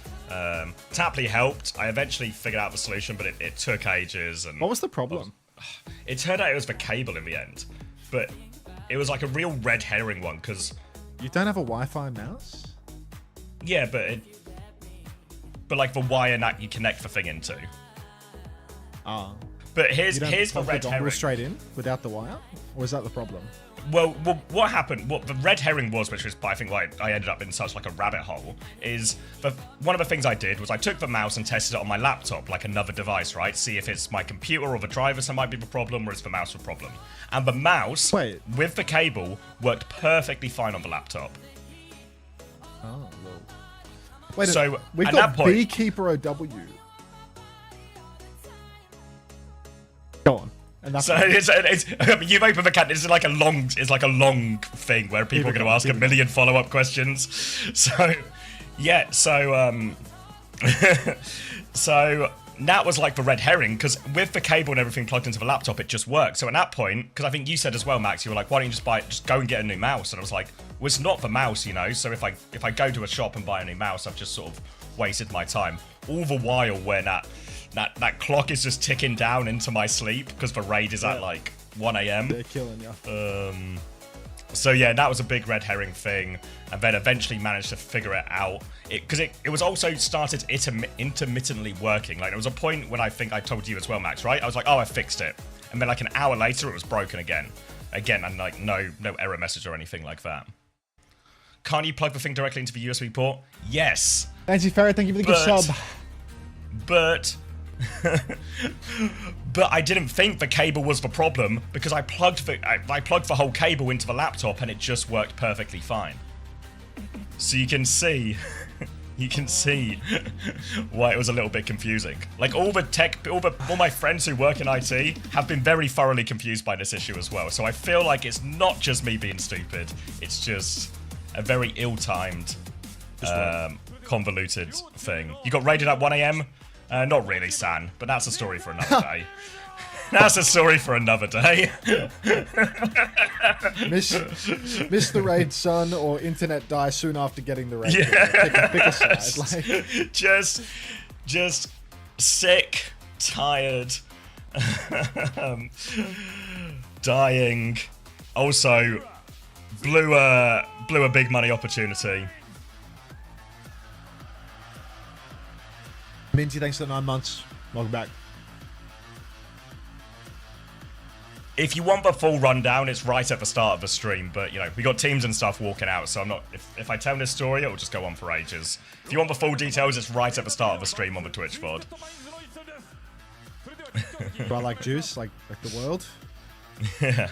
Tapley helped. I eventually figured out the solution, but it took ages. And what was the problem? It turned out it was the cable in the end. But it was like a real red herring one, because... You don't have a Wi-Fi mouse? Yeah, but like the wire that you connect the thing into. But here's the red herring. Straight in without the wire, or is that the problem? Well, what happened? What the red herring was, which was I think why I ended up in such like a rabbit hole, is one of the things I did was I took the mouse and tested it on my laptop, like another device, right? See if it's my computer or the drivers that might be the problem, or it's the mouse the problem. And the mouse with the cable worked perfectly fine on the laptop. Oh, well. Wait, so we've at got that point, Beekeeper OW. Go on. So you've opened the cat. It's like a long thing where people are going to ask a million follow-up questions. So yeah, so that was like the red herring, because with the cable and everything plugged into the laptop, it just worked. So at that point, because I think you said as well, Max, you were like, why don't you just go and get a new mouse? And I was like, well, it's not the mouse, you know. So if I go to a shop and buy a new mouse, I've just sort of wasted my time. All the while when that clock is just ticking down into my sleep, because the raid is at like 1 a.m. They're killing you. So yeah, that was a big red herring thing, and then eventually managed to figure it out. Because it was also started intermittently working. Like there was a point when I think I told you as well, Max, right? I was like, oh, I fixed it, and then like an hour later, it was broken again, and like no error message or anything like that. Can't you plug the thing directly into the USB port? Yes. Nancy Farrah, thank you for the good sub. But I didn't think the cable was the problem, because I plugged the whole cable into the laptop and it just worked perfectly fine. So you can see why it was a little bit confusing. Like all my friends who work in IT have been very thoroughly confused by this issue as well. So I feel like it's not just me being stupid, it's just a very ill-timed, convoluted thing. You got raided at 1 a.m? Not really, San, but that's a story for another day. That's a story for another day. Miss the raid, son, or internet die soon after getting the raid. Yeah. Pick a side. Like. Just sick, tired, dying. Also, blew a big money opportunity. Minty, thanks for the 9 months. Welcome back. If you want the full rundown, it's right at the start of the stream, but you know, we got teams and stuff walking out, so I'm not, if I tell this story, it will just go on for ages. If you want the full details, it's right at the start of the stream on the Twitch VOD. Do I like juice? Like the world? Yeah.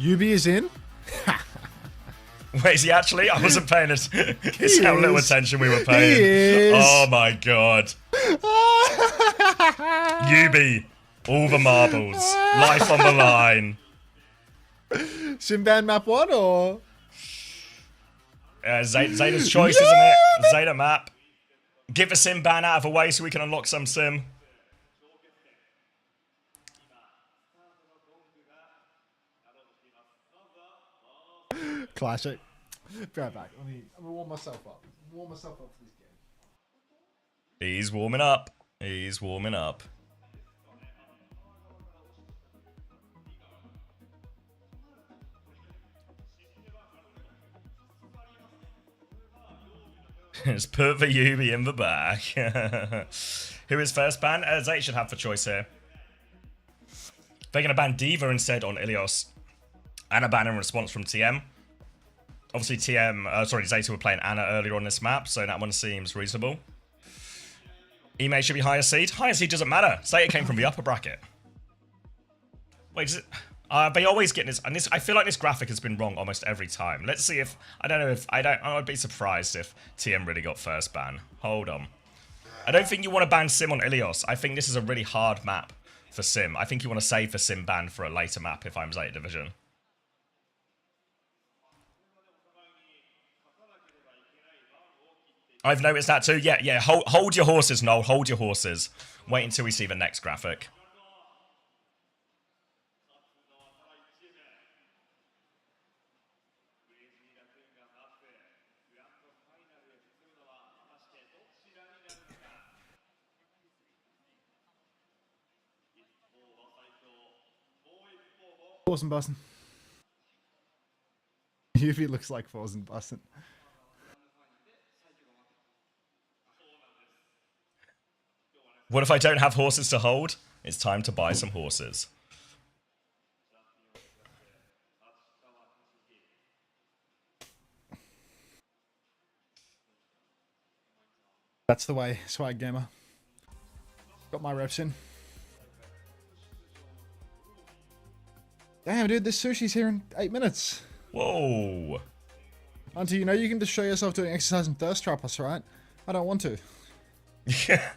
Yubi is in? Wait, is he actually? I wasn't paying this. It's how little attention we were paying. He is. Oh my god. Yubi, all the marbles. Life on the line. Simban map 1 or? Zeta's choice, isn't it? Zeta map. Get the sim ban out of the way so we can unlock some sim. Classic. Be right back. I'm gonna warm myself up. Warm myself up for this game. He's warming up. He's warming up. Let's put the Yubi in the back. Who is first ban? Zeta should have the choice here. They're going to ban Diva instead on Ilios. And a ban in response from TM. Obviously Zeta were playing Ana earlier on this map, so that one seems reasonable. Ime should be higher seed. Higher seed doesn't matter. Zeta came from the upper bracket. Wait, is it? They always get this, and this. I feel like this graphic has been wrong almost every time. Let's see if I'd be surprised if TM really got first ban. Hold on. I don't think you want to ban Sim on Ilios. I think this is a really hard map for Sim. I think you want to save the Sim ban for a later map if I'm Zeta Division. I've noticed that too. Yeah. Hold your horses, Noel. Hold your horses. Wait until we see the next graphic. Forsen Bussen. Yuvi looks like Forsen Bussen. What if I don't have horses to hold? It's time to buy some horses. That's the way, Swag Gamer. Got my reps in. Damn, dude, this sushi's here in 8 minutes. Whoa. Auntie, you know you can just show yourself doing exercise and thirst trap us, right? I don't want to. Yeah.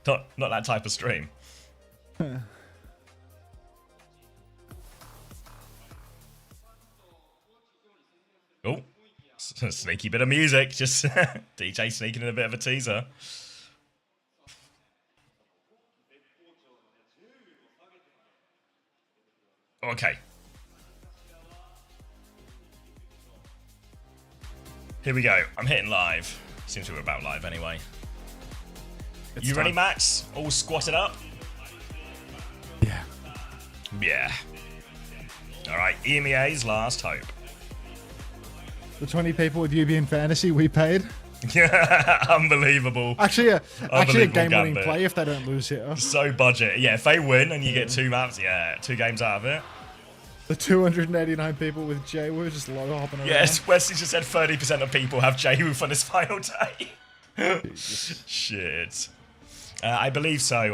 Not that type of stream. Oh, sneaky bit of music. Just DJ sneaking in a bit of a teaser. Okay. Here we go. I'm hitting live. Seems we were about live anyway. You ready, Max? All squatted up? Yeah. Yeah. Alright, EMEA's last hope. The 20 people with UB in fantasy we paid. Unbelievable. Actually a game-winning play if they don't lose here. So budget. Yeah, if they win and you get 2 maps, yeah, 2 games out of it. The 289 people with Jay were just low hopping around. Yes, Wesley just said 30% of people have J-Woo for this final day. Shit. I believe so,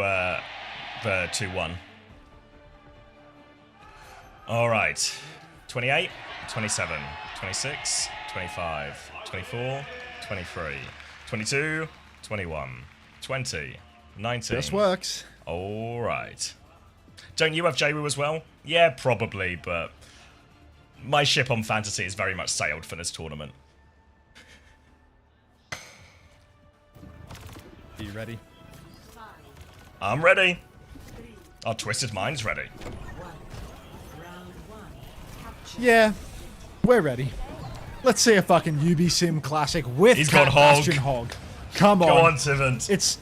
for 2-1. Alright. 28, 27, 26, 25, 24, 23, 22, 21, 20, 19. This works. Alright. Don't you have J-Woo as well? Yeah, probably, but my ship on Fantasy is very much sailed for this tournament. Are you ready? I'm ready. Our Twisted Mind's ready. Yeah, we're ready. Let's see a fucking UB Sim classic with He's got Bastion Hog. Come on. Go on, Tivant.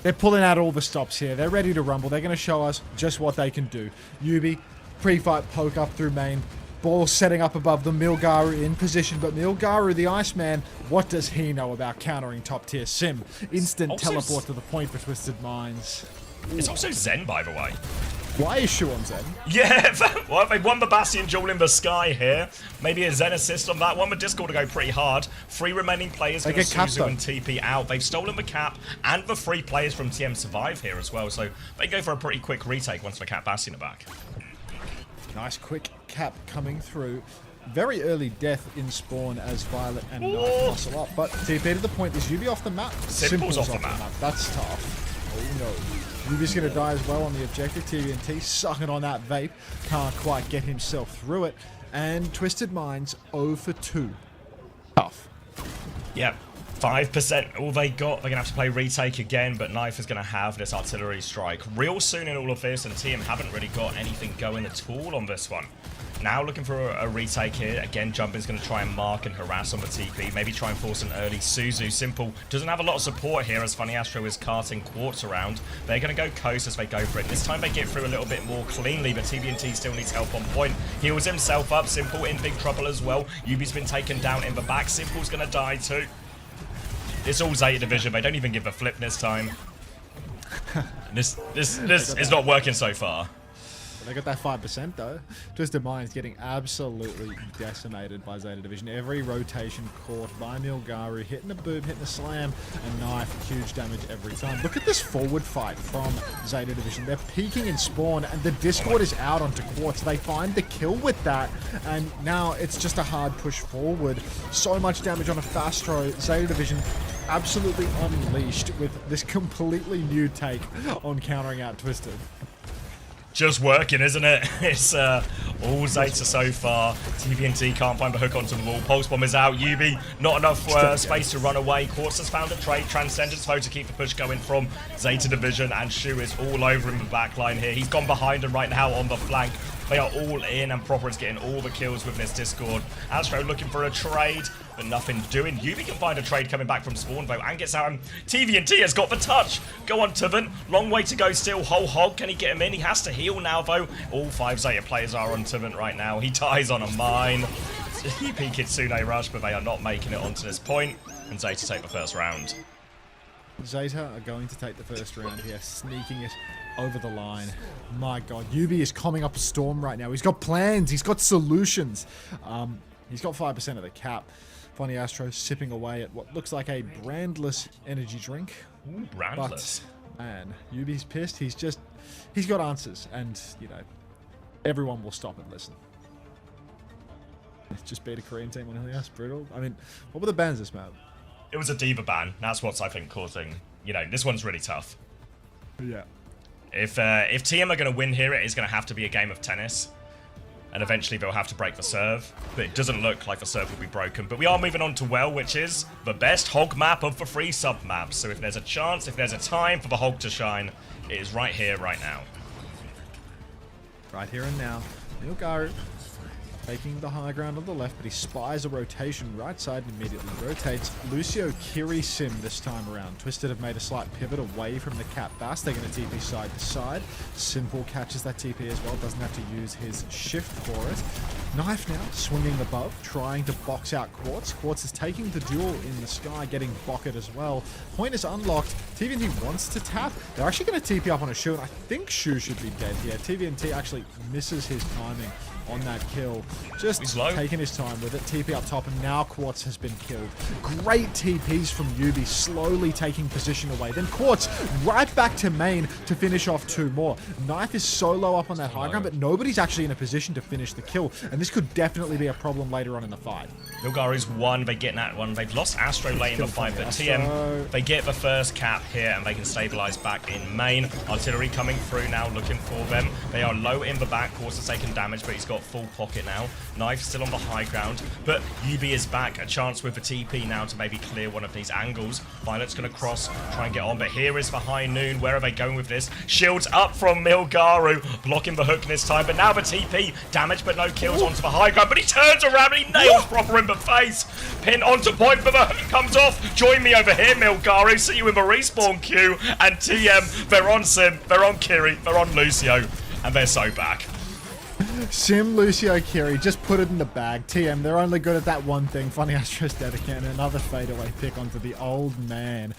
They're pulling out all the stops here. They're ready to rumble. They're going to show us just what they can do. Yubi, pre-fight poke up through main. Ball setting up above them. Milgaru in position. But Milgaru, the Iceman, what does he know about countering top-tier Sim? Instant also teleport to the point for Twisted Minds. It's also Zen, by the way. Why is Shu on Zen? Yeah, well, they've won the Bastion duel in the sky here. Maybe a Zen assist on that one, but Discord to go pretty hard. 3 remaining players going to Suzu and TP out. They've stolen the cap, and the 3 players from TM survive here as well, so they go for a pretty quick retake once the cap Bastion are back. Nice quick cap coming through. very early death in spawn as Violet and Knife muscle up. But TP to the point, is Yubi off the map? Simple's off the map. That's tough. Oh no. Yubi's going to die as well on the objective. TVNT sucking on that vape. Can't quite get himself through it. And Twisted Minds 0 for 2. Tough. Yep. 5% all they got. They're going to have to play retake again, but Knife is going to have this artillery strike real soon in all of this, and TM haven't really got anything going at all on this one. Now looking for a retake here. Again, Jumpin's going to try and mark and harass on the TP. Maybe try and force an early Suzu. Simple doesn't have a lot of support here as Funny Astro is carting Quartz around. They're going to go coast as they go for it. This time they get through a little bit more cleanly, but TVNT still needs help on point. Heals himself up. Simple in big trouble as well. Yubi's been taken down in the back. Simple's going to die too. It's all Zeta Division. They don't even give a flip this time. This is not working so far. They got that 5% though. Twisted Minds getting absolutely decimated by Zeta Division. Every rotation caught by Milgaru, hitting a boob, hitting a slam, and Knife, huge damage every time. Look at this forward fight from Zeta Division. They're peeking in spawn, and the Discord is out onto Quartz. They find the kill with that, and now it's just a hard push forward. So much damage on a fast throw. Zeta Division absolutely unleashed with this completely new take on countering out Twisted. Just working, isn't it? It's all Zeta so far. TVNT can't find the hook onto the wall. Pulse Bomb is out. Yubi, not enough space to run away. Quartz has found a trade. Transcendence foe to keep the push going from Zeta Division, and Shu is all over in the back line here. He's gone behind him right now on the flank. They are all in, and Proper is getting all the kills with this Discord. Astro looking for a trade, but nothing doing. Yubi can find a trade coming back from spawn though, and gets out. TVNT has got the touch. Go on, Tuvin. Long way to go still. Whole hog. Can he get him in? He has to heal now though. All 5 Zeta players are on Tuvin right now. He dies on a mine. UP Kitsune rush, but they are not making it onto this point, and Zeta take the first round. Zeta are going to take the first round here, sneaking it over the line. My god, Yubi is coming up a storm right now. He's got plans, he's got solutions. He's got 5% of the cap. Funny Astro sipping away at what looks like a brandless energy drink. Ooh, brandless. But, man, Yubi's pissed. He's got answers, and, you know, everyone will stop and listen. Just beat a Korean team on Helios, brutal. I mean, what were the bans this map? It was a Diva ban. That's what's, I think, causing, you know, this one's really tough. Yeah. If TM are going to win here, it is going to have to be a game of tennis. And eventually they'll have to break the serve. But it doesn't look like the serve will be broken. But we are moving on to Well, which is the best hog map of the 3 sub maps. So if there's a chance, if there's a time for the hog to shine, it is right here, right now. Right here and now. Milgaru taking the high ground on the left, but he spies a rotation right side and immediately rotates. Lucio Kiri Sim this time around. Twisted have made a slight pivot away from the Cat Bass. They're going to TP side to side. Simple catches that TP as well. Doesn't have to use his shift for it. Knife now swinging above, trying to box out Quartz. Quartz is taking the duel in the sky, getting Bucket as well. Point is unlocked. TVNT wants to tap. They're actually going to TP up on a Shu, and I think Shu should be dead here. TVNT actually misses his timing on that kill. Just taking his time with it. TP up top, and now Quartz has been killed. Great TPs from Yubi, slowly taking position away. Then Quartz right back to main to finish off 2 more. Knife is so low up on that high ground, but nobody's actually in a position to finish the kill, and this could definitely be a problem later on in the fight. Milgaru's won. They get that one. They've lost Astro late in the fight, but TM, they get the first cap here, and they can stabilize back in main. Artillery coming through now, looking for them. They are low in the back. Quartz has taken damage, but he's got full pocket now. Knife still on the high ground, but Yubi is back. A chance with the TP now to maybe clear one of these angles. Violet's going to cross, try and get on, but here is the high noon. Where are they going with this? Shields up from Milgaru, blocking the hook this time, but now the TP. Damage, but no kills onto the high ground, but he turns around and he nails Proper in the face. Pin onto point, but the hook comes off. Join me over here, Milgaru. See you in the respawn queue. And TM, they're on Sim, they're on Kiri, they're on Lucio, and they're so back. Sim, Lucio, Kiri, just put it in the bag. TM, they're only good at that one thing. Funny Astro's dead again. Another fadeaway pick onto the old man.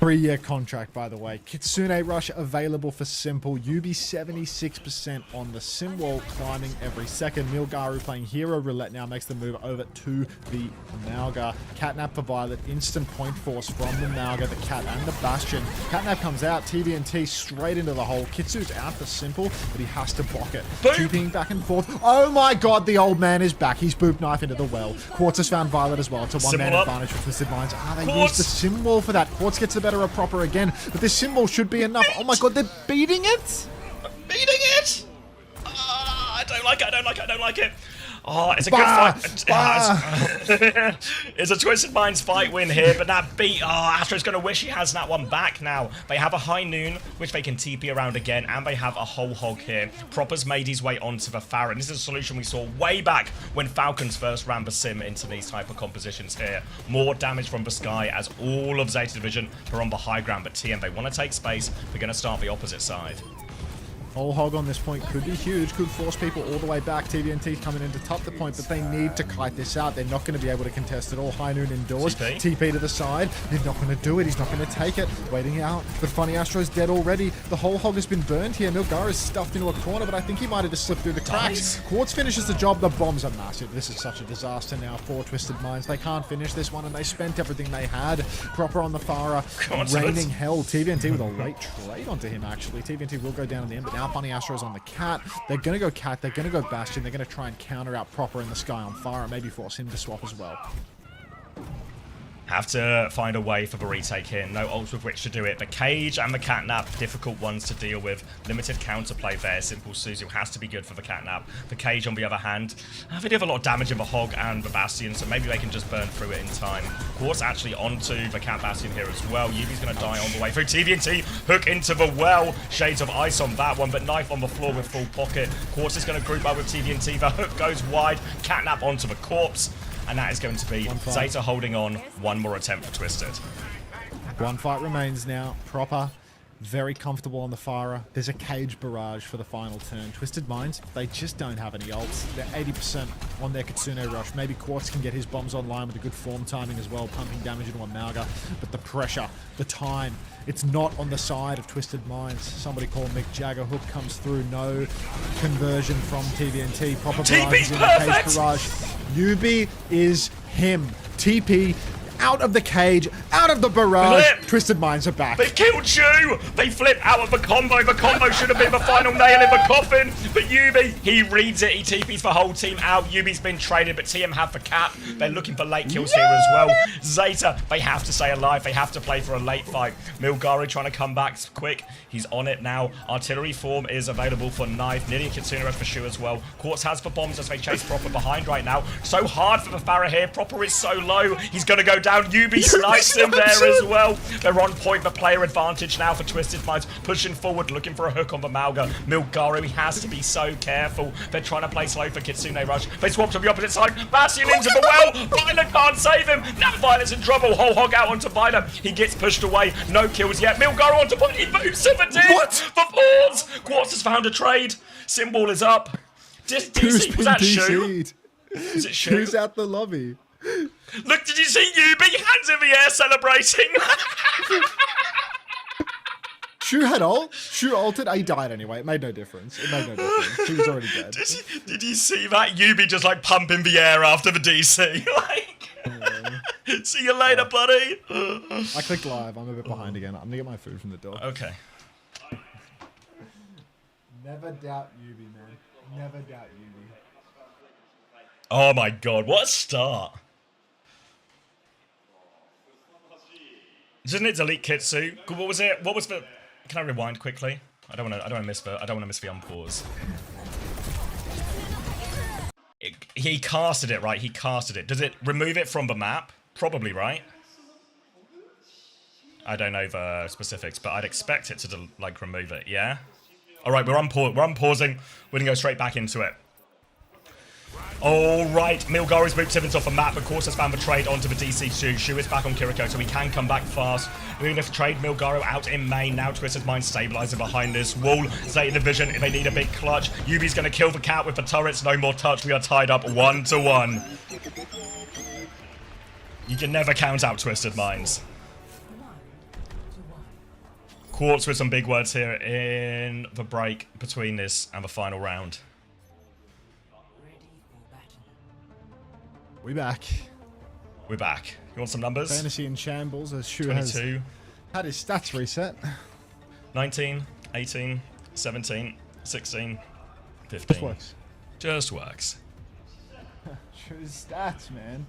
3-year contract, by the way. Kitsune Rush available for Simple. Yubi 76% on the sim wall, climbing every second. Milgaru playing Hero Roulette now makes the move over to the Mauga. Catnap for Violet. Instant point force from the Mauga, the Cat, and the Bastion. Catnap comes out. TVNT straight into the hole. Kitsu's out for Simple, but he has to block it. Trooping back and forth. Oh my god, the old man is back. He's boop knife into the well. Quartz has found Violet as well. It's a one-man advantage for Twisted Minds. They used the sim wall for that. Quartz gets the better of Proper again, but this symbol should be enough. Oh my god, they're beating it! Beating it! I don't like it, I don't like it, I don't like it. Oh, it's a good fight. It's a Twisted Minds fight win here, but that beat, Astro's going to wish he has that one back now. They have a High Noon, which they can TP around again, and they have a whole hog here. Proper's made his way onto the Farah. This is a solution we saw way back when Falcons first ran the sim into these type of compositions here. More damage from the sky as all of Zeta Division are on the high ground, but TM, they want to take space. They're going to start the opposite side. Whole hog on this point could be huge, could force people all the way back. TVNT coming in to top the point, but they need to kite this out. They're not going to be able to contest it all. High Noon indoors, TP to the side. They're not going to do it. He's not going to take it. Waiting out, but Funny Astro's dead already. The whole hog has been burned here. Milgar is stuffed into a corner, but I think he might have just slipped through the cracks. Quartz finishes the job. The bombs are massive. This is such a disaster now for Twisted Minds. They can't finish this one, and they spent everything they had. Proper on the Farah, raining hell. TVNT with a late trade onto him, actually. TVNT will go down in the end, but now Funny Astro's on the Cat. They're going to go Cat. They're going to go Bastion. They're going to try and counter out Proper in the sky on Farah, maybe force him to swap as well. Have to find a way for the retake here. No ults with which to do it. The Cage and the Catnap, difficult ones to deal with. Limited counterplay there. Simple Suzu has to be good for the Catnap. The Cage, on the other hand, they do have a lot of damage in the Hog and the Bastion, so maybe they can just burn through it in time. Quartz actually onto the Cat Bastion here as well. Yubi's going to die on the way through. TVNT hook into the well. Shades of ice on that one, but knife on the floor with full pocket. Quartz is going to group up with TVNT. The hook goes wide. Catnap onto the corpse. And that is going to be Zeta holding on. One more attempt for Twisted. One fight remains now. Proper, very comfortable on the Farah. There's a Cage barrage for the final turn. Twisted Minds, they just don't have any ults. They're 80% on their Kitsune Rush. Maybe Quartz can get his bombs online with a good form timing as well, pumping damage into a Mauga. But the pressure, the time, it's not on the side of Twisted Minds. Somebody called Mick Jagger. Hook comes through. No conversion from TVNT. Proper barrage in the Cage barrage. Yubi is him. TP out of the cage, out of the barrage. Twisted Minds are back. They killed Shu! They flip out of the combo. The combo should have been the final nail in the coffin. But Yubi, he reads it. He TPs the whole team out. Yubi's been traded, but TM have the cap. They're looking for late kills here as well. Zeta, they have to stay alive. They have to play for a late fight. Milgaru trying to come back quick. He's on it now. Artillery form is available for Knife. Nearly a Kitsune Rush for Shu as well. Quartz has for bombs as they chase Proper behind right now. So hard for the Farah here. Proper is so low. He's going to go down. Yubi snipes him there as well. They're on point, the player advantage now for Twisted Minds. Pushing forward, looking for a hook on the Mauga. Milgaru, he has to be so careful. They're trying to play slow for Kitsune Rush. They swap to the opposite side. Bastion into the well. Violet can't save him. Now Violet's in trouble. Whole hog out onto Violet. He gets pushed away. No kills yet. Milgaru onto point. He boots him for pause. Quartz has found a trade. Symbol is up. DC, was that Shu? Is it Shu? Who's out the lobby? Look, did you see Yubi? Hands in the air celebrating. Shu had ult. Shu ulted. He died anyway. It made no difference. It made no difference. He was already dead. Did you see that? Yubi just like pumping the air after the DC. Like, see you later, buddy. I clicked live. I'm a bit behind again. I'm gonna get my food from the door. Okay. Never doubt Yubi, man. Never doubt Yubi. Oh my god, what a start. Didn't it delete Kitsu? What was it? What was the... Can I rewind quickly? I don't want to miss the unpause. He casted it, right? He casted it. Does it remove it from the map? Probably, right? I don't know the specifics, but I'd expect it to like remove it, yeah? Alright, we're unpausing. We're gonna go straight back into it. Alright, Milgaru's booped Tivins off the map, but Quartz has found the trade onto the DC Shu. Shu is back on Kiriko, so he can come back fast. We're going to trade Milgaru out in main. Now Twisted Mind stabilizing behind this wall. Zeta Division, if they need a big clutch. Yubi's going to kill the Cat with the turrets. No more touch. We are tied up 1-1. You can never count out Twisted Minds. Quartz with some big words here in the break between this and the final round. We back. We're back. You want some numbers? Fantasy in shambles as Shu has 22. had his stats reset. 19, 18, 17, 16, 15. Just works. Just works. Shu's stats, man.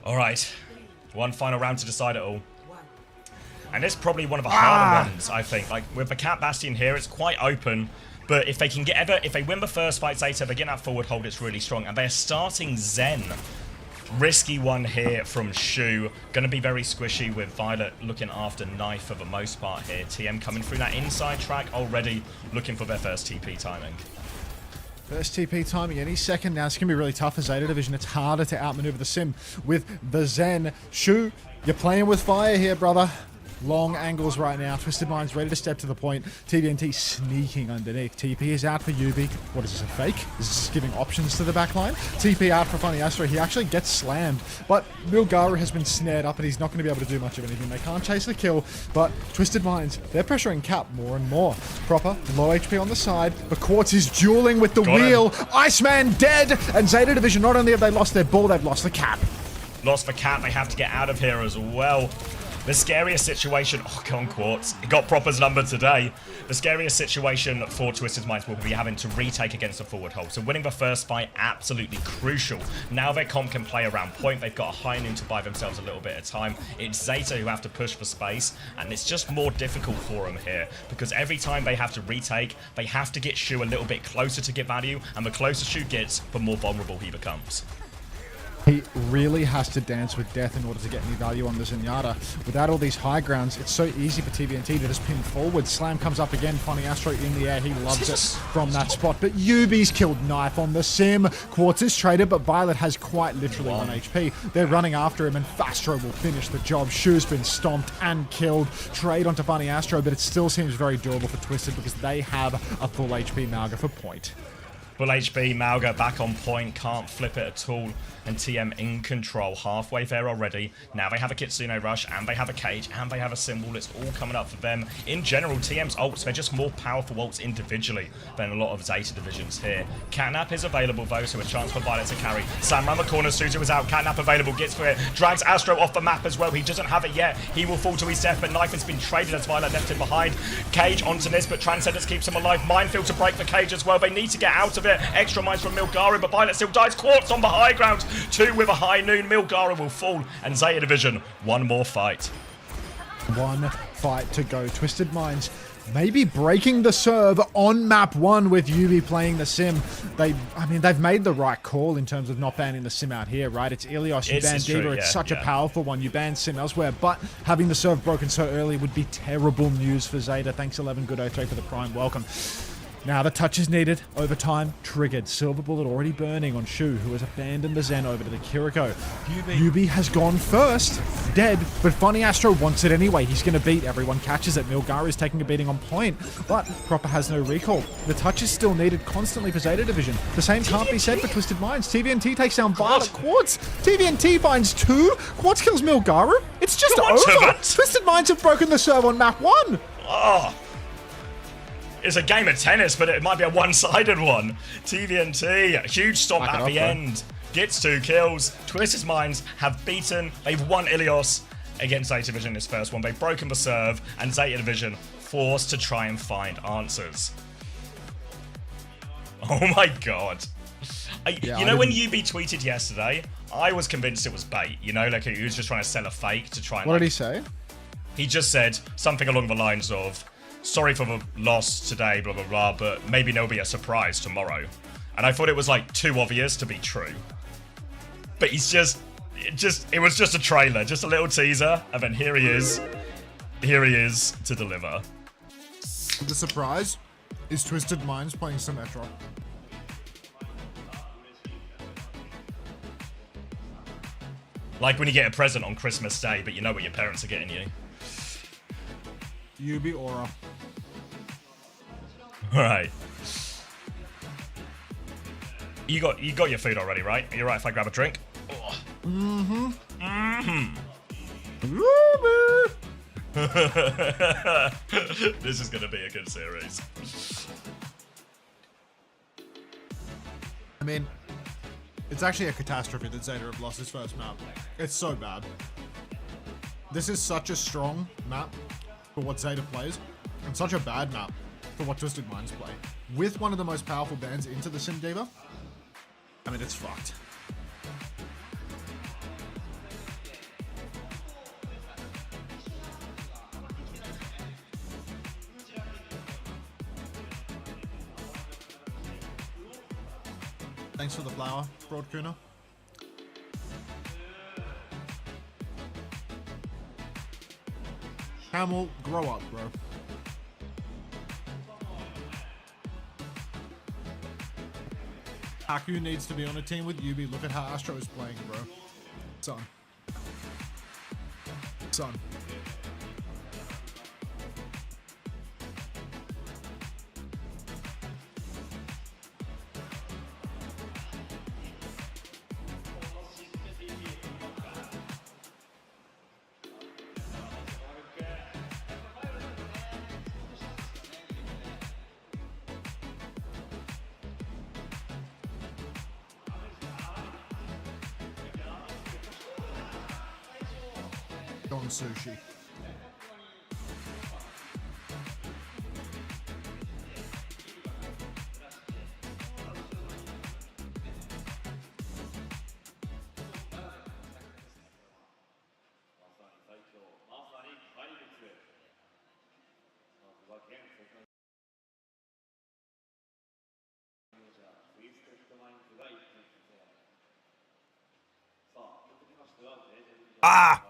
All right. One final round to decide it all. And this is probably one of the harder ones, I think. Like, with the Cat Bastion here, it's quite open. But if they can if they win the first fight, Zeta, they get that forward hold, it's really strong. And they're starting Zen. Risky one here from Shu. Gonna be very squishy with Violet looking after Knife for the most part here. TM coming through that inside track already, looking for their first TP timing. First TP timing any second now. It's going to be really tough for Zeta Division. It's harder to outmaneuver the Sim with the Zen. Shu, you're playing with fire here, brother. Long angles right now. Twisted Mind's ready to step to the point. TVNT sneaking underneath. TP is out for Yubi. What is this, a fake? Is this giving options to the backline? TP out for Funny Astro. He actually gets slammed, but Milgaru has been snared up and he's not going to be able to do much of anything. They can't chase the kill, but Twisted Minds, they're pressuring Cap more and more. Proper, low HP on the side, but Quartz is dueling with the wheel. Iceman dead, and Zeta Division, not only have they lost their ball, they've lost the Cap. Lost the Cap, they have to get out of here as well. The scariest situation, oh, come on, Quartz. He got Proper's number today. The scariest situation for Twisted Minds will be having to retake against the forward hold. So winning the first fight, absolutely crucial. Now their comp can play around point. They've got a high noon to buy themselves a little bit of time. It's Zeta who have to push for space, and it's just more difficult for them here because every time they have to retake, they have to get Shu a little bit closer to get value, and the closer Shu gets, the more vulnerable he becomes. He really has to dance with death in order to get any value on the Zenyatta. Without all these high grounds, it's so easy for TVNT to just pin forward. Slam comes up again, Funny Astro in the air. He loves it from that spot. But Yubi's killed Knife on the Sim. Quartz is traded, but Violet has quite literally 1 HP. They're running after him, and Fastro will finish the job. Shu's been stomped and killed. Trade onto Funny Astro, but it still seems very doable for Twisted because they have a full HP Mauga for point. Full HP, Mauga back on point, can't flip it at all. And TM in control, halfway there already. Now they have a Kitsune Rush, and they have a Cage, and they have a Symbol. It's all coming up for them. In general, TM's ults, they're just more powerful ults individually than a lot of Zeta divisions here. Catnap is available though, so a chance for Violet to carry. Slam around the corner, Suzu is out, Catnap available, gets for it. Drags Astro off the map as well, he doesn't have it yet. He will fall to his death, but Knife has been traded as Violet left him behind. Cage onto this, but Transcendence keeps him alive. Minefield to break the Cage as well, they need to get out of it. Extra mines from Milgaru, but Violet still dies. Quartz on the high ground, 2 with a high noon. Milgaru will fall, and Zeta Division, one more fight. One fight to go. Twisted Minds maybe breaking the serve on map 1 with Yubi playing the Sim. They've made the right call in terms of not banning the Sim out here, right? It's Ilios, you ban Diva, it's such a powerful one. You ban Sim elsewhere, but having the serve broken so early would be terrible news for Zeta. Thanks 11 Good 03 for the prime welcome. Now the touch is needed, overtime triggered. Silver Bullet already burning on Shu, who has abandoned the Zen over to the Kiriko. Yubi has gone first, dead, but Funny Astro wants it anyway. He's going to beat, everyone catches it. Milgaru is taking a beating on point, but Proper has no recall. The touch is still needed constantly for Zeta Division. The same can't be said for Twisted Minds. TVNT takes down Violet. Quartz. TVNT finds 2. Quartz kills Milgaru. It's just over. Twisted Minds have broken the serve on map 1. Oh. It's a game of tennis, but it might be a one-sided one. TVNT, a huge stop at the end. Gets 2 kills. Twisted Minds have beaten. They've won Ilios against Zeta Division in this first one. They've broken the serve, and Zeta Division forced to try and find answers. Oh my god. You know when UB tweeted yesterday, I was convinced it was bait. You know, like he was just trying to sell a fake to try and... What did he say? He just said something along the lines of, sorry for the loss today, blah, blah, blah, but maybe there'll be a surprise tomorrow. And I thought it was like too obvious to be true. But it was just a trailer, just a little teaser, and then here he is to deliver. The surprise is Twisted Minds playing Symmetra. Like when you get a present on Christmas Day, but you know what your parents are getting you. Yubi Aura. Alright. You got your food already, right? Are you right if I grab a drink? Oh. This is going to be a good series. I mean, it's actually a catastrophe that Zeta have lost his first map. It's so bad. This is such a strong map for what Zeta plays, and such a bad map for what Twisted Minds play. With one of the most powerful bands into the Sim Diva, I mean, it's fucked. Thanks for the flower, Broad Kuna. Camel, grow up, bro. Haku needs to be on a team with Yubi. Look at how Astro is playing, bro. Son. Son. Don Sushi. Ah!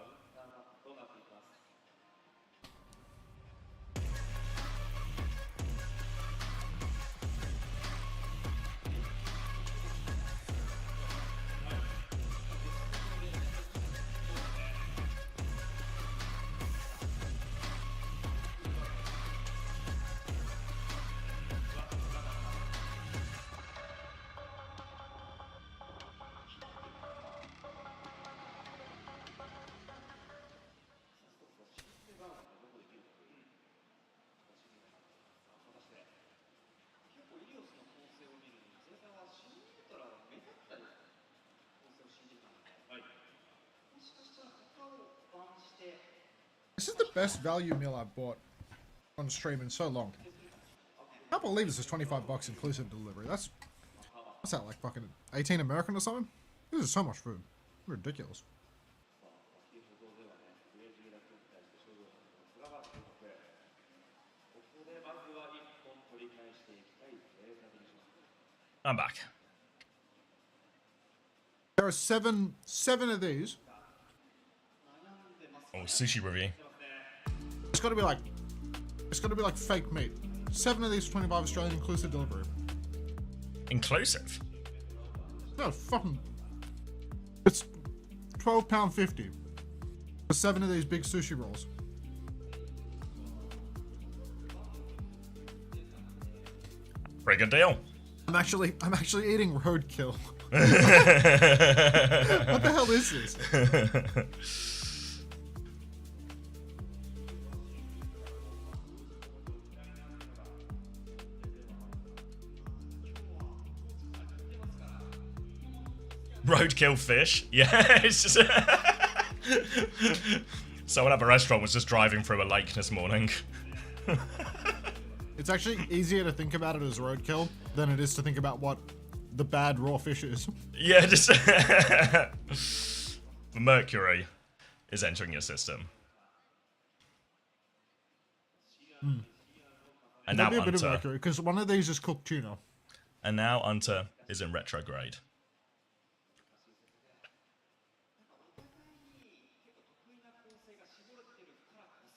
This is the best value meal I've bought on stream in so long. I can't believe this is 25 bucks inclusive delivery. What's that, like fucking 18 American or something? This is so much food. Ridiculous. I'm back. There are seven of these. Oh, sushi review. It's gotta be like fake meat. 7 of these for 25 Australian inclusive delivery. Inclusive? No, fucking. It's £12.50 for 7 of these big sushi rolls. Pretty good deal. I'm actually eating roadkill. What the hell is this? Roadkill fish. Yeah, it's just someone at a restaurant was just driving through a lake this morning. It's actually easier to think about it as roadkill than it is to think about what the bad raw fish is. Yeah, just mercury is entering your system. And now There'll be a bit of Unter. mercury because one of these is cooked tuna. And now Unter is in retrograde.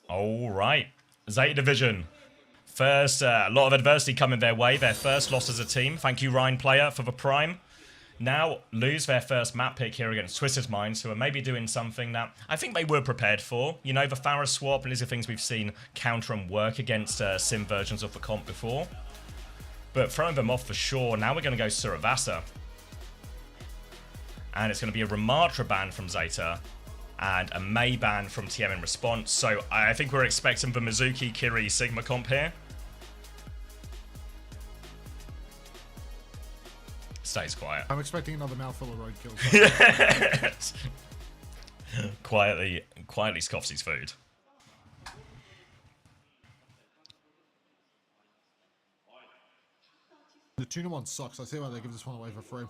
All right, Zeta Division. First, a lot of adversity coming their way. Their first loss as a team. Thank you, Ryan Player, for the prime. Now lose their first map pick here against Twisted Minds, who are maybe doing something that I think they were prepared for. You know, the Farah swap, and these are things we've seen counter and work against sim versions of the comp before. But throwing them off for sure. Now we're going to go Suravasa. And it's going to be a Ramatra ban from Zeta and a Mei ban from TM in response. So I think we're expecting the Mizuki, Kiri, Sigma comp here. Stays quiet. I'm expecting another mouthful of roadkill. Yes. quietly scoffs his food. The tuna one sucks. I see why they give this one away for free.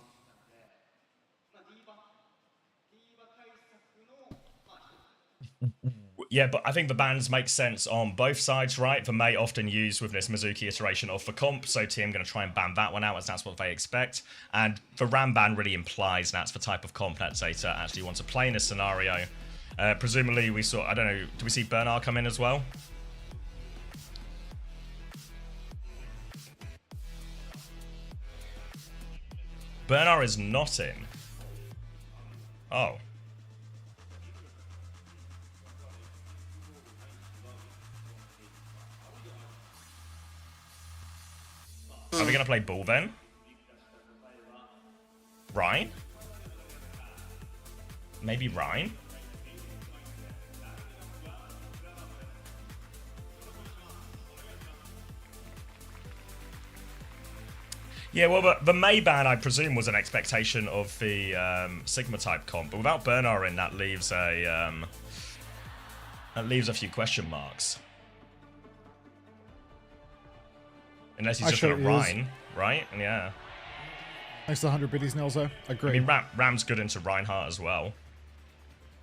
Yeah, but I think the bans make sense on both sides, right? The Mei often used with this Mizuki iteration of the comp, so TM going to try and ban that one out as that's what they expect. And the Ram ban really implies that's the type of comp that Zeta actually wants to play in this scenario. Presumably we saw, I don't know, do we see Bernard come in as well? Bernard is not in. Oh. Are we going to play Bull then? Rhine? Maybe Rhine? Yeah, well, the Mei ban, I presume, was an expectation of the Sigma type comp, but without Bernard in, that leaves a few question marks. Unless he's just going to Rhine, right? Yeah. Thanks to 100 biddies, Nelzo. Agree. I mean, Ram's good into Reinhardt as well.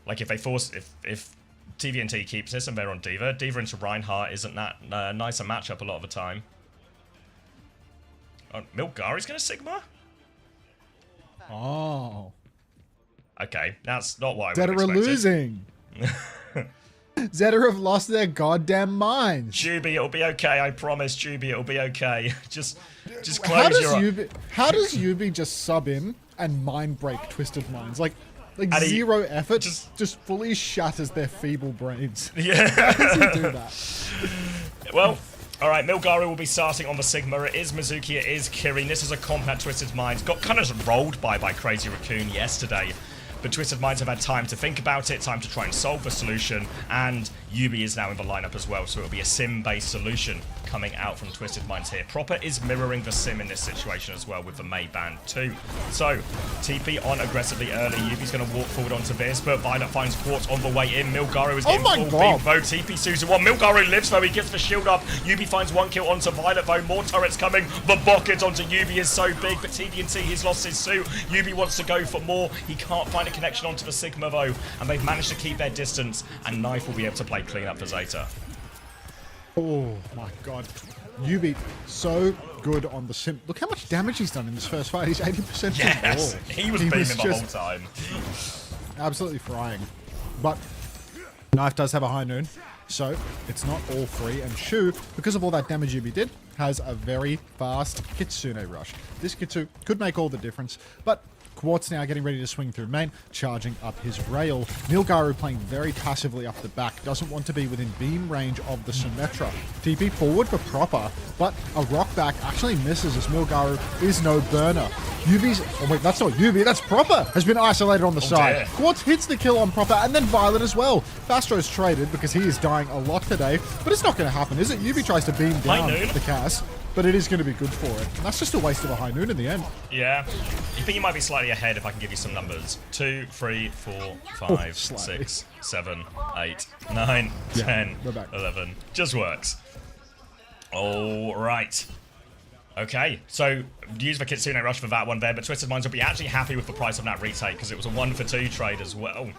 Like, if they force... If TVNT keeps this and they're on D.Va, D.Va into Reinhardt isn't that nice a matchup a lot of the time. Oh, Milgari's going to Sigma? Oh. Okay, that's not what I Zeta would have are losing. Zeta have lost their goddamn minds. Juby, it'll be okay. I promise, Juby, it'll be okay. Just close your eyes. How does Yubi just sub in and mind break Twisted Minds? Like zero effort, just fully shatters their feeble brains. Yeah. How does he do that? Well, all right, Milgari will be starting on the Sigma. It is Mizuki, it is Kirin. This is a comp that Twisted Minds got kind of rolled by Crazy Raccoon yesterday. But Twisted Minds have had time to think about it, time to try and solve the solution, and Yubi is now in the lineup as well, so it'll be a sim-based solution coming out from Twisted Minds here. Proper is mirroring the sim in this situation as well with the Mei ban too. So, TP on aggressively early. Yubi's going to walk forward onto this, but Violet finds Quartz on the way in. Milgari is getting full beam though. TP Susan 1. Milgari lives though, he gets the shield up. Yubi finds one kill onto Violet though. More turrets coming. The bucket onto Yubi is so big, but TVNT, he's lost his suit. Yubi wants to go for more. He can't find a connection onto the Sigma though, and they've managed to keep their distance, and Knife will be able to play clean up for Zeta. Oh my god. Yubi, so good on the sim. Look how much damage he's done in this first fight. He's 80% yes, he was beaming the whole time. Absolutely frying. But Knife does have a high noon, so it's not all free. And Shu, because of all that damage Yubi did, has a very fast Kitsune rush. This Kitsune could make all the difference, but Quartz now getting ready to swing through main, charging up his rail. Milgaru playing very passively up the back, doesn't want to be within beam range of the Symmetra. TP forward for Proper, but a rock back actually misses as Milgaru is no burner. Yubi's, oh wait, that's not Yubi, that's Proper, has been isolated on the side. Dear. Quartz hits the kill on Proper, and then Violet as well. Fastro's traded because he is dying a lot today, but it's not going to happen, is it? Yubi tries to beam down the Cass, but it is going to be good for it. And that's just a waste of a high noon in the end. Yeah. You think you might be slightly ahead if I can give you some numbers. 2, 3, 4, 5, 6, 7, 8, 9, 10, 11. Just works. All right. Okay, so use the Kitsune Rush for that one there, but Twisted Minds will be actually happy with the price of that retake because it was a 1-for-2 trade as well.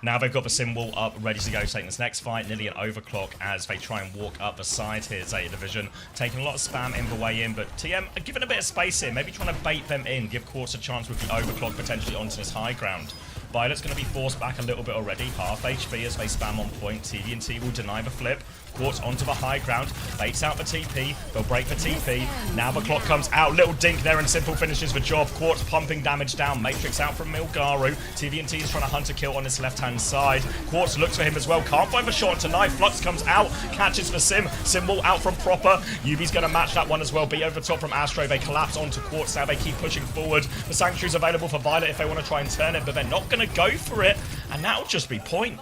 Now they've got the sim wall up, ready to go, taking this next fight, nearly an overclock as they try and walk up the side here, Zeta Division. Taking a lot of spam in the way in, but TM are giving a bit of space here, maybe trying to bait them in, give Quartz a chance with the overclock potentially onto this high ground. Violet's going to be forced back a little bit already, half HP as they spam on point. TVNT will deny the flip. Quartz onto the high ground, baits out the TP, they'll break the TP. Now the clock comes out, little dink there and Simple finishes the job. Quartz pumping damage down, Matrix out from Milgaru. TVNT is trying to hunt a kill on his left-hand side. Quartz looks for him as well, can't find the shot onto Knife. Flux comes out, catches the Sim. Symbol out from Proper. Yubi's going to match that one as well. Be over top from Astro. They collapse onto Quartz. Now they keep pushing forward. The Sanctuary's available for Violet if they want to try and turn it, but they're not going to go for it. And that'll just be point.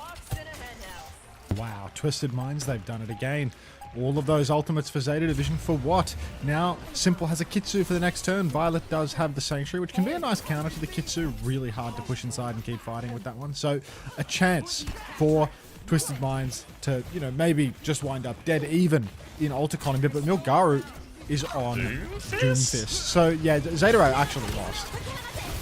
Wow, Twisted Minds, they've done it again. All of those ultimates for Zeta Division for what? Now, Simple has a Kitsu for the next turn. Violet does have the Sanctuary, which can be a nice counter to the Kitsu. Really hard to push inside and keep fighting with that one. So, a chance for Twisted Minds to, you know, maybe just wind up dead even in Ult Economy. But Milgaru is on Doomfist. So, yeah, Zeta actually lost.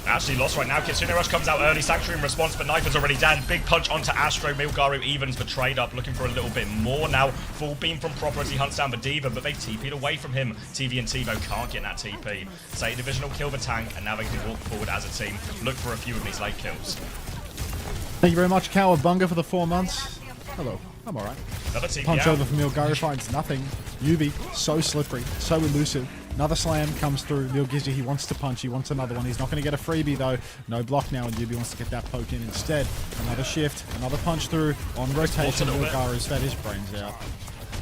Actually lost right now. Kitsune Rush comes out early. Sanctuary in response, but Knife is already down. Big punch onto Astro. Milgaru evens the trade up, looking for a little bit more now. Full beam from Proper as he hunts down the Diva, but they've TP'd away from him. TV and Tivo can't get that TP. Zeta Division will kill the tank, and now they can walk forward as a team. Look for a few of these late kills. Thank you very much, Cowabunga, for the 4 months. Hello. I'm alright. Punch over from Milgaru, finds nothing. Yubi, so slippery, so elusive. Another slam comes through. Milgizzy, he wants to punch. He wants another one. He's not going to get a freebie, though. No block now, and Yubi wants to get that poke in instead. Another shift, another punch through. On rotation, Milgaru's fed his brains out.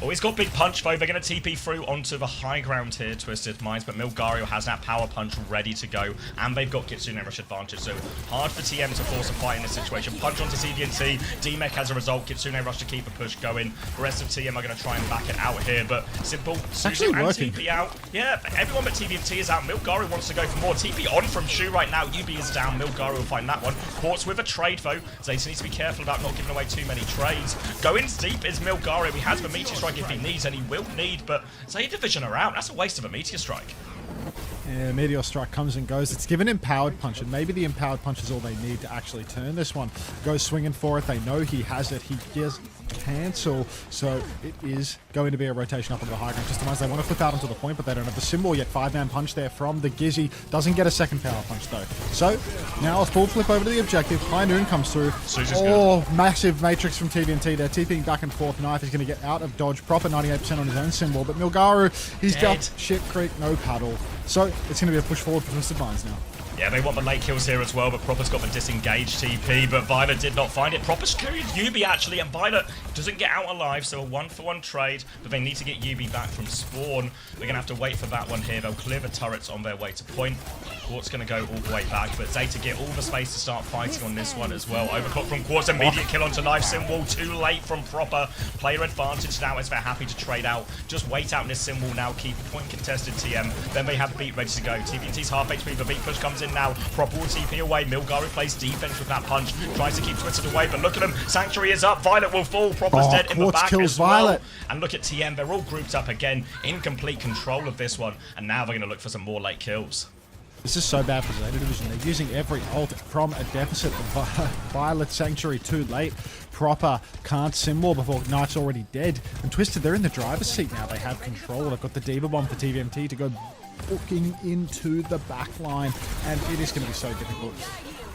Oh, he's got big punch though. They're going to TP through onto the high ground here, Twisted Minds, but Milgaru has that power punch ready to go, and they've got Kitsune Rush advantage, so hard for TM to force a fight in this situation. Punch onto CVNT, D-Mech has a result, Kitsune Rush to keep a push going. The rest of TM are going to try and back it out here, but Simple, actually working. TP out. Yeah, everyone but TVNT is out. Milgaru wants to go for more. TP on from Shu right now. Yubi is down. Milgaru will find that one. Quartz with a trade though. Zeta needs to be careful about not giving away too many trades. Going deep is Milgaru. He has the Meteor Strike if he needs, and he will need, but Zeta Division are out. That's a waste of a Meteor Strike. Yeah, Meteor Strike comes and goes. It's given Empowered Punch, and maybe the Empowered Punch is all they need to actually turn this one. Goes swinging for it. They know he has it. He does cancel, so it is going to be a rotation up into the high ground. Just they want to flip out onto the point, but they don't have the symbol yet. 5-man punch there from the Gizzy. Doesn't get a second power punch, though. So, now a full flip over to the objective. High Noon comes through. Oh, massive Matrix from TVNT. They're TPing back and forth. Knife is going to get out of dodge. Proper 98% on his own symbol, but Milgaru, he's got shit creek, no paddle. So, it's going to be a push forward for Twisted Minds now. Yeah, they want the late kills here as well, but Proper's got the disengaged TP, but Violet did not find it. Proper's carried Yubi actually, and Violet doesn't get out alive, so a 1-for-1 trade, but they need to get Yubi back from spawn. They're going to have to wait for that one here. They'll clear the turrets on their way to point. Quartz going to go all the way back, but Zeta get all the space to start fighting on this one as well. Overclock from Quartz, immediate kill onto Knife Symbol, too late from Proper. Player advantage now as they're happy to trade out. Just wait out in this Symbol now, keep point contested TM. Then they have Beat ready to go. TVNT's half HP, the Beat push comes in now. Proper will TP away. Milgaru plays defense with that punch. Tries to keep Twisted away, but look at him. Sanctuary is up. Violet will fall. Proper's dead in the back as well. Violet. And look at TM. They're all grouped up again, in complete control of this one. And now they're going to look for some more late kills. This is so bad for Zeta Division. They're using every ult from a deficit. Violet Sanctuary too late. Proper can't symbol before Knife's already dead. And Twisted, they're in the driver's seat now. They have control. They've got the Diva Bomb for TVMT to go booking into the back line, and it is going to be so difficult.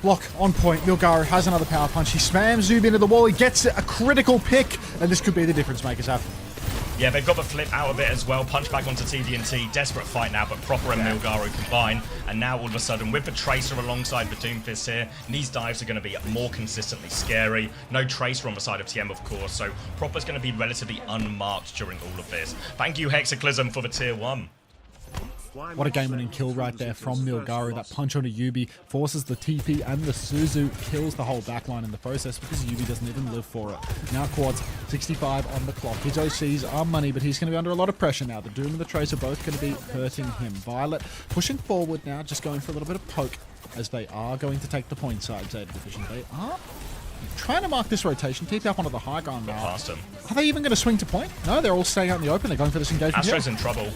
Block on point. Milgaru has another power punch. He spams Zub into the wall. He gets a critical pick, and this could be the difference makers have. Yeah, they've got the flip out of it as well. Punch back onto TVNT. Desperate fight now, but Proper and Milgaru combine. And now all of a sudden, with the Tracer alongside the Doomfist here, these dives are going to be more consistently scary. No Tracer on the side of TM, of course, so Proper's going to be relatively unmarked during all of this. Thank you, Hexaclism, for the tier 1. What a game-winning kill right there from Milgaru. That punch onto Yubi forces the TP and the Suzu, kills the whole backline in the process because Yubi doesn't even live for it. Now Quads, 65 on the clock. His OCs are money, but he's going to be under a lot of pressure now. The Doom and the Trace are both going to be hurting him. Violet pushing forward now, just going for a little bit of poke as they are going to take the point side, Zeta Division. They are trying to mark this rotation. TP up onto the high ground now. Past him. Are they even going to swing to point? No, they're all staying out in the open. They're going for this engagement. Astro's in trouble.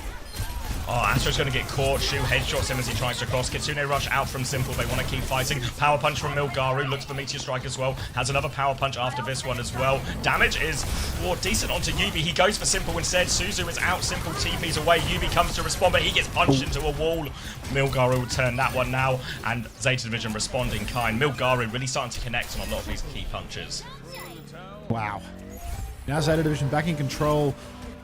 Oh, Astro's going to get caught. Shu headshots him as he tries to cross. Kitsune Rush out from Simple. They want to keep fighting. Power punch from Milgaru. Looks for Meteor Strike as well. Has another power punch after this one as well. Damage is decent onto Yubi. He goes for Simple instead. Suzu is out. Simple TP's away. Yubi comes to respond, but he gets punched into a wall. Milgaru will turn that one now. And Zeta Division responding kind. Milgaru really starting to connect on a lot of these key punches. Wow. Now Zeta Division back in control.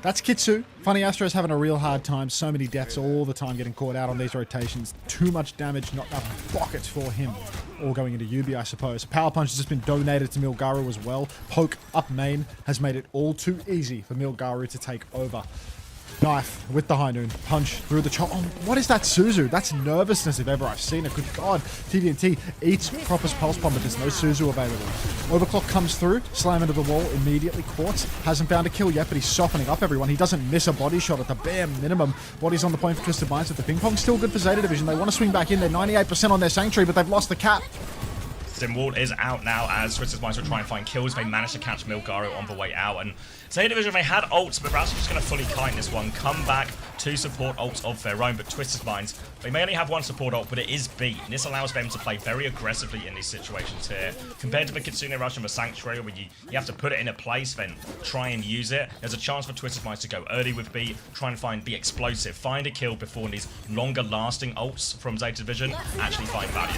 That's Kitsu. Funny Astro's having a real hard time. So many deaths all the time getting caught out on these rotations. Too much damage, not enough buckets for him. All going into Yubi, I suppose. Power Punch has just been donated to Milgaru as well. Poke up main has made it all too easy for Milgaru to take over. Knife with the high noon. Punch through the chop. Oh, what is that Suzu? That's nervousness if ever I've seen it. Good God. TVNT eats Proper's Pulse Bomb, but there's no Suzu available. Overclock comes through. Slam into the wall immediately. Quartz hasn't found a kill yet, but he's softening up everyone. He doesn't miss a body shot at the bare minimum. Body's on the point for Twisted Minds with the ping pong. Still good for Zeta Division. They want to swing back in. They're 98% on their Sanctuary, but they've lost the cap. Stimwall is out now as Twisted Minds will try and find kills. They managed to catch Milgaru on the way out. And Zeta Division, they had ults, but perhaps just going to fully kite this one. Come back to support ults of their own, but Twisted Minds, they may only have one support ult, but it is B. And this allows them to play very aggressively in these situations here. Compared to the Kitsune Rush and the Sanctuary, where you have to put it in a place, then try and use it. There's a chance for Twisted Minds to go early with B, try and find the explosive, find a kill before these longer lasting ults from Zeta Division actually find value.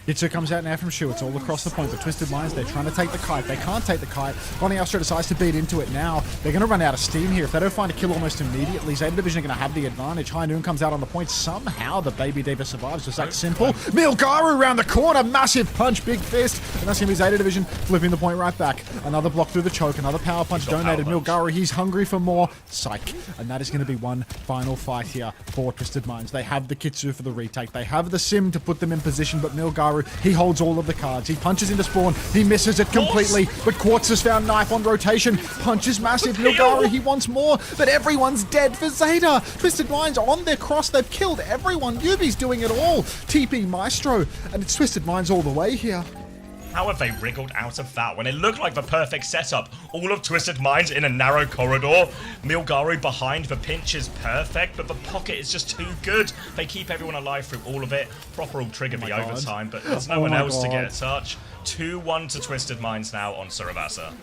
Itsu comes out now from Shu. It's all across the point, but Twisted Minds, they're trying to take the kite. They can't take the kite. Bonnie Astro decides to beat into it now. They're going to run out of steam here. If they don't find a kill almost immediately, Zeta Division are going to have the advantage. High Noon comes out on the point. Somehow the Baby Diva survives. Just that simple. Milgaru around the corner. Massive punch. Big fist. And that's going to be Zeta Division flipping the point right back. Another block through the choke. Another power punch donated. Milgaru, he's hungry for more. Psych. And that is going to be one final fight here for Twisted Minds. They have the Kitsu for the retake. They have the Sim to put them in position, but Milgaru, he holds all of the cards. He punches into spawn. He misses it completely, but Quartz has found Knife on rotation. Punches massive. Milgaru, he wants more, but everyone's dead for Zeta. Twisted Minds on their cross. They've killed everyone. Yubi's doing it all. TP Maestro, and it's Twisted Minds all the way here. How have they wriggled out of that when it looked like the perfect setup? All of Twisted Minds in a narrow corridor. Milgaru behind, the pinch is perfect, but the pocket is just too good. They keep everyone alive through all of it. Proper will trigger the overtime, but there's no one else to get a touch. 2-1 to Twisted Minds now on Surabasa.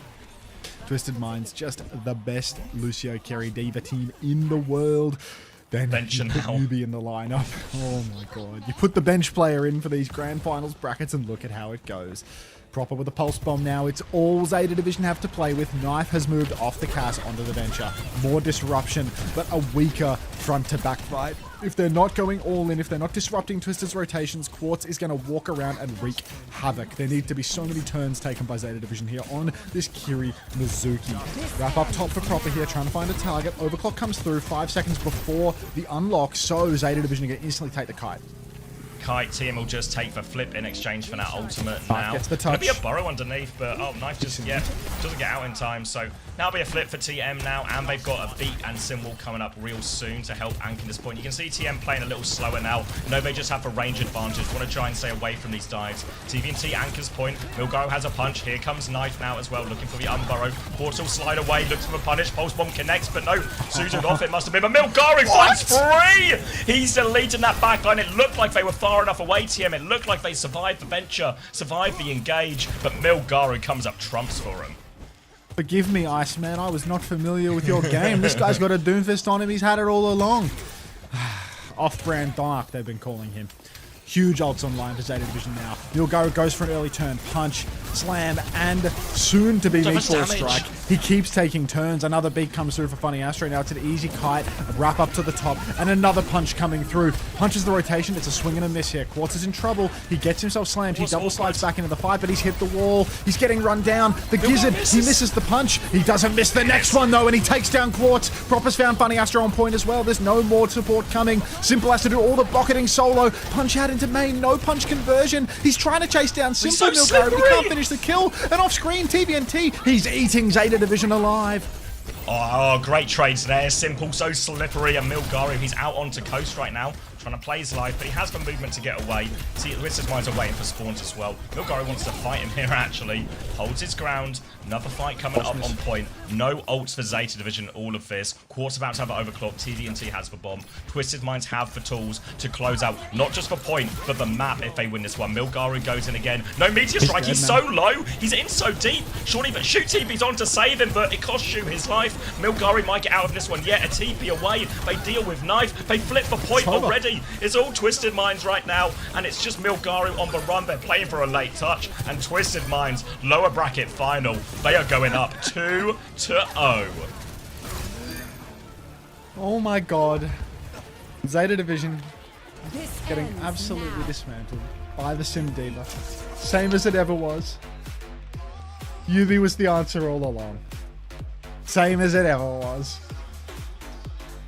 Twisted Minds, just the best Lucio Carry Diva team in the world. Then you put Yubi in the lineup. Oh my god. You put the bench player in for these grand finals brackets and look at how it goes. Proper with the pulse bomb now. It's all Zeta Division have to play with. Knife has moved off the cast onto the Venture. More disruption, but a weaker front to back fight. If they're not going all in, if they're not disrupting Twisted's rotations, Quartz is going to walk around and wreak havoc. There need to be so many turns taken by Zeta Division here on this Kiri Mizuki. Wrap up top for Proper here, trying to find a target. Overclock comes through 5 seconds before the unlock, so Zeta Division are going to instantly take the kite. Kite team will just take the flip in exchange for that ultimate now. Gets the touch. Gonna be a burrow underneath, but oh, Knife just doesn't get out in time. So now be a flip for TM now, and they've got a beat and Simwall coming up real soon to help anchor this point. You can see TM playing a little slower now. No, they just have a range advantage. Want to try and stay away from these dives. TVNT anchors point. Milgaru has a punch. Here comes Knife now as well, looking for the unburrow. Portal slide away, looks for the punish. Pulse bomb connects, but no. Suzu off. It must have been, but Milgaru finds free. He's deleting that backline. It looked like they were far enough away. TM. It looked like they survived the venture, survived the engage, but Milgaru comes up trumps for him. Forgive me, Iceman. I was not familiar with your game. This guy's got a Doomfist on him. He's had it all along. Off-brand Dark, they've been calling him. Huge ults online for Zeta Division now. Milgaru goes for an early turn. Punch, slam, and soon to be meatball strike. He keeps taking turns. Another beat comes through for Funny Astro. Now it's an easy kite, a wrap up to the top, and another punch coming through. Punches the rotation. It's a swing and a miss here. Quartz is in trouble. He gets himself slammed. He double slides back into the fight, but he's hit the wall. He's getting run down. The Gizzard, he misses the punch. He doesn't miss the next one, though, and he takes down Quartz. Proper's found Funny Astro on point as well. There's no more support coming. Simple has to do all the bucketing solo. Punch out into main. No punch conversion. He's trying to chase down Simple Milgaru, but he can't finish the kill. And off screen, TVNT, he's eating Zeta Division alive. Oh, great trades there. Simple, so slippery. And Milgaru, he's out onto coast right now, trying to play his life, but he has the movement to get away. See, Twisted Minds are waiting for spawns as well. Milgaru wants to fight him here, actually. Holds his ground. Another fight coming up on point. No ults for Zeta Division, all of this. Quartz about to have an overclock. TVNT has the bomb. Twisted Minds have the tools to close out, not just the point, but the map if they win this one. Milgaru goes in again. No Meteor Strike. He's so low. He's in so deep. Surely, but Shoot TP's on to save him, but it costs Shoot his life. Milgaru might get out of this one yet. A TP away. They deal with Knife. They flip the point already. easy. It's all Twisted Minds right now, and it's just Milgaru on the run. They're playing for a late touch, and Twisted Minds, lower bracket final, they are going up 2-0. Oh my god. Zeta Division getting absolutely dismantled by the Sim Diva. Same as it ever was. Yubi was the answer all along. Same as it ever was.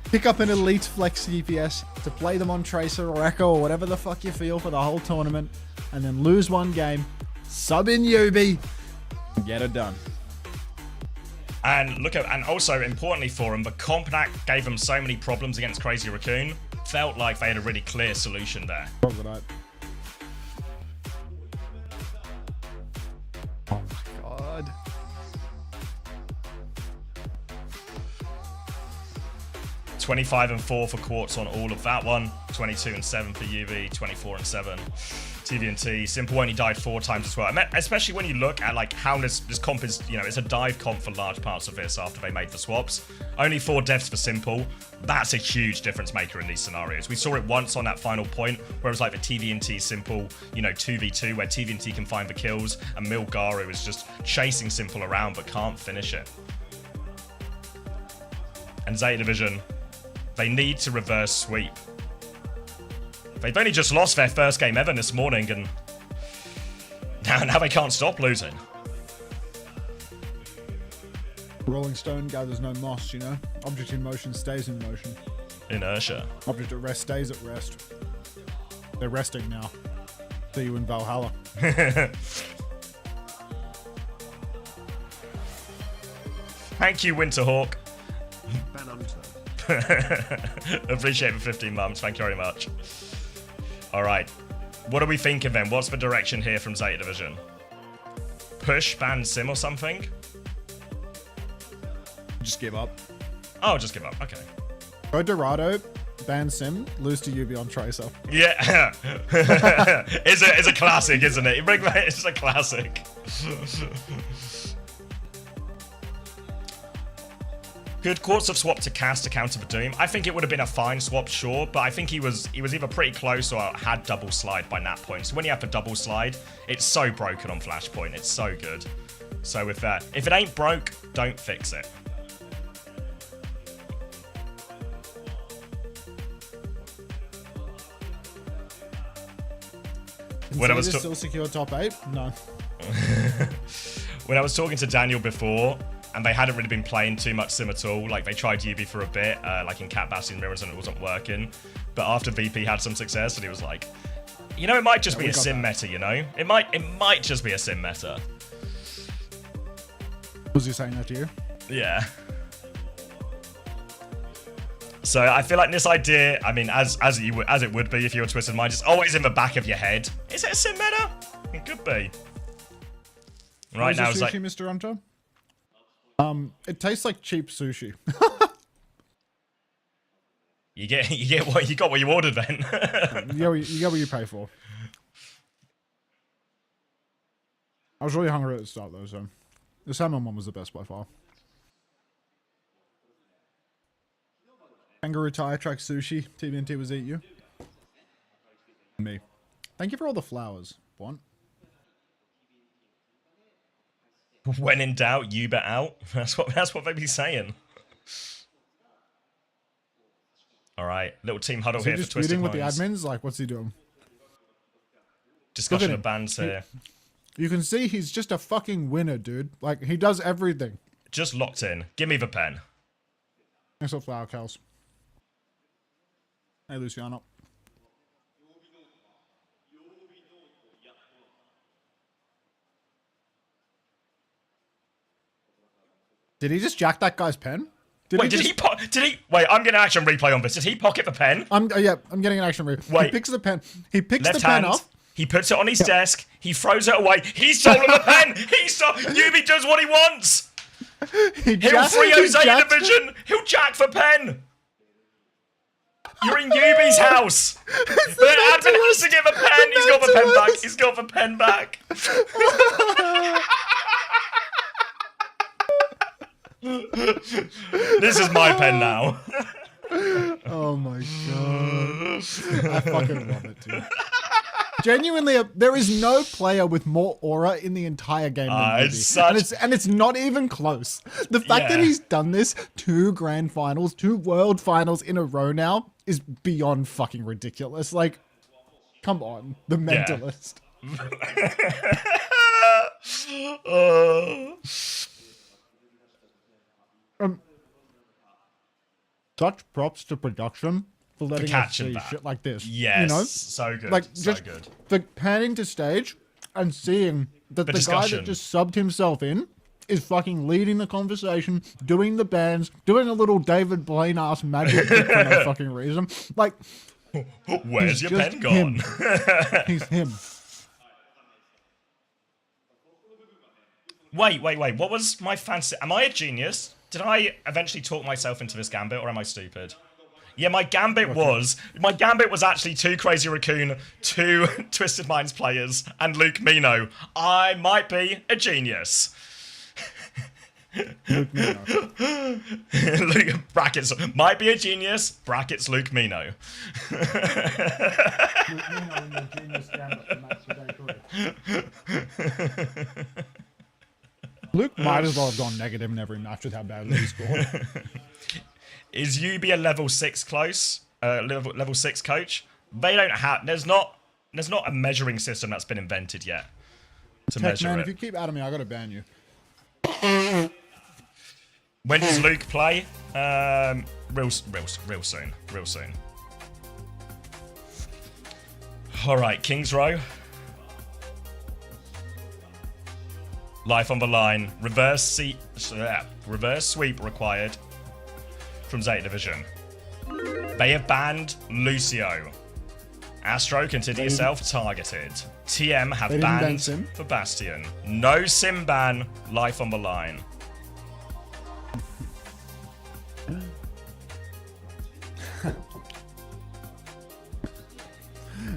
Pick up an elite flex DPS to play them on Tracer or Echo or whatever the fuck you feel for the whole tournament, and then lose one game, sub in Yubi, and get it done. And look at, and also importantly for him, the Compnac gave him so many problems against Crazy Raccoon. Felt like they had a really clear solution there. Oh my god. $25 and 4 for Quartz on all of that one. 22 and 7 for UV. 24 and 7. TVNT. Simple only died 4 times as well. I mean, especially when you look at like how this comp is, you know, it's a dive comp for large parts of this after they made the swaps. Only 4 deaths for Simple. That's a huge difference maker in these scenarios. We saw it once on that final point where it was like the TVNT Simple, you know, 2v2 where TVNT can find the kills and Milgaru is just chasing Simple around but can't finish it. And Zeta Division, they need to reverse sweep. They've only just lost their first game ever this morning, and now they can't stop losing. Rolling stone gathers no moss, you know? Object in motion stays in motion. Inertia. Object at rest stays at rest. They're resting now. See you in Valhalla. Thank you, Winterhawk. Appreciate the 15 months. Thank you very much. All right. What are we thinking then? What's the direction here from Zeta Division? Push, ban Sim or something? Just give up. Oh, just give up. Okay. Go Dorado, ban Sim, lose to Yubi on Tracer. Yeah. It's a classic, isn't it? It's a classic. Could Quartz have swapped to Cast to counter the Doom? I think it would have been a fine swap, sure, but I think he was either pretty close or had double slide by that point. So when you have the double slide, it's so broken on Flashpoint. It's so good. So with that, if it ain't broke, don't fix it. When I was still secure top 8? No. When I was talking to Daniel before, and they hadn't really been playing too much Sim at all. Like, they tried UB for a bit, like in Cat Bastion Mirrors, and it wasn't working. But after VP had some success, and he was like, you know, it might just be a Sim meta, you know? It might just be a Sim meta. Was he saying that to you? Yeah. So I feel like this idea, I mean, as it would be if you were Twisted Mind, just always in the back of your head. Is it a Sim meta? It could be. Right now, it's like... Mr. Hunter? It tastes like cheap sushi. you got what you ordered then. you get what you pay for. I was really hungry at the start though, so the salmon one was the best by far. Kangaroo tire track sushi. TVNT was eat you. Me. Thank you for all the flowers. One. When in doubt, you bet out. That's what they be saying. All right, little team huddle here for Twisted Minds. With the admins, like, what's he doing? Discussion of bans here. You can see he's just a fucking winner, dude. Like, he does everything. Just locked in. Give me the pen. Thanks for flower cows. Hey, Luciano. Did he just jack that guy's pen? Wait, did he? Wait, I'm getting an action replay on this. Did he pocket the pen? Yeah, I'm getting an action replay. Wait. He picks the pen. He picks Left the pen hand, up. He puts it on his desk. He throws it away. He's stolen the pen. Yubi does what he wants. He'll free Zeta Division. He'll jack for pen. You're in Yubi's house. The admin has to give a pen. He's got the pen back. He's got the pen back. This is my pen now. Oh my god. I fucking love it, dude. Genuinely, there is no player with more aura in the entire game than Yubi. And it's not even close. The fact that he's done this 2 grand finals, 2 world finals in a row now is beyond fucking ridiculous. Like, come on, the mentalist. Such props to production for letting us see shit like this. Yes, you know? so good. Like, so just good. the panning to stage and seeing that the guy that just subbed himself in is fucking leading the conversation, doing the bands, doing a little David Blaine ass magic for no fucking reason. Like, where's your pen gone? He's him. Wait. What was my fancy? Am I a genius? Did I eventually talk myself into this gambit, or am I stupid? Yeah, my gambit was actually 2 Crazy Raccoon, 2 Twisted Minds players, and Luke Mino. I might be a genius. Luke Mino. Luke, brackets, might be a genius, brackets Luke Mino. Luke Mino in the genius gambit for match today, correct. Luke might as well have gone negative in every match with how badly he scored. Is Yubi a level 6 close? Level 6 coach? They don't have. There's not a measuring system that's been invented yet to measure man, it. if you keep adding me, I gotta ban you. When does Luke play? Real soon. All right, Kings Row. Life on the line. Reverse sweep required from Zeta Division. They have banned Lucio. Astro, consider yourself targeted. TM have banned Sim for Bastion. No Sim ban. Life on the line.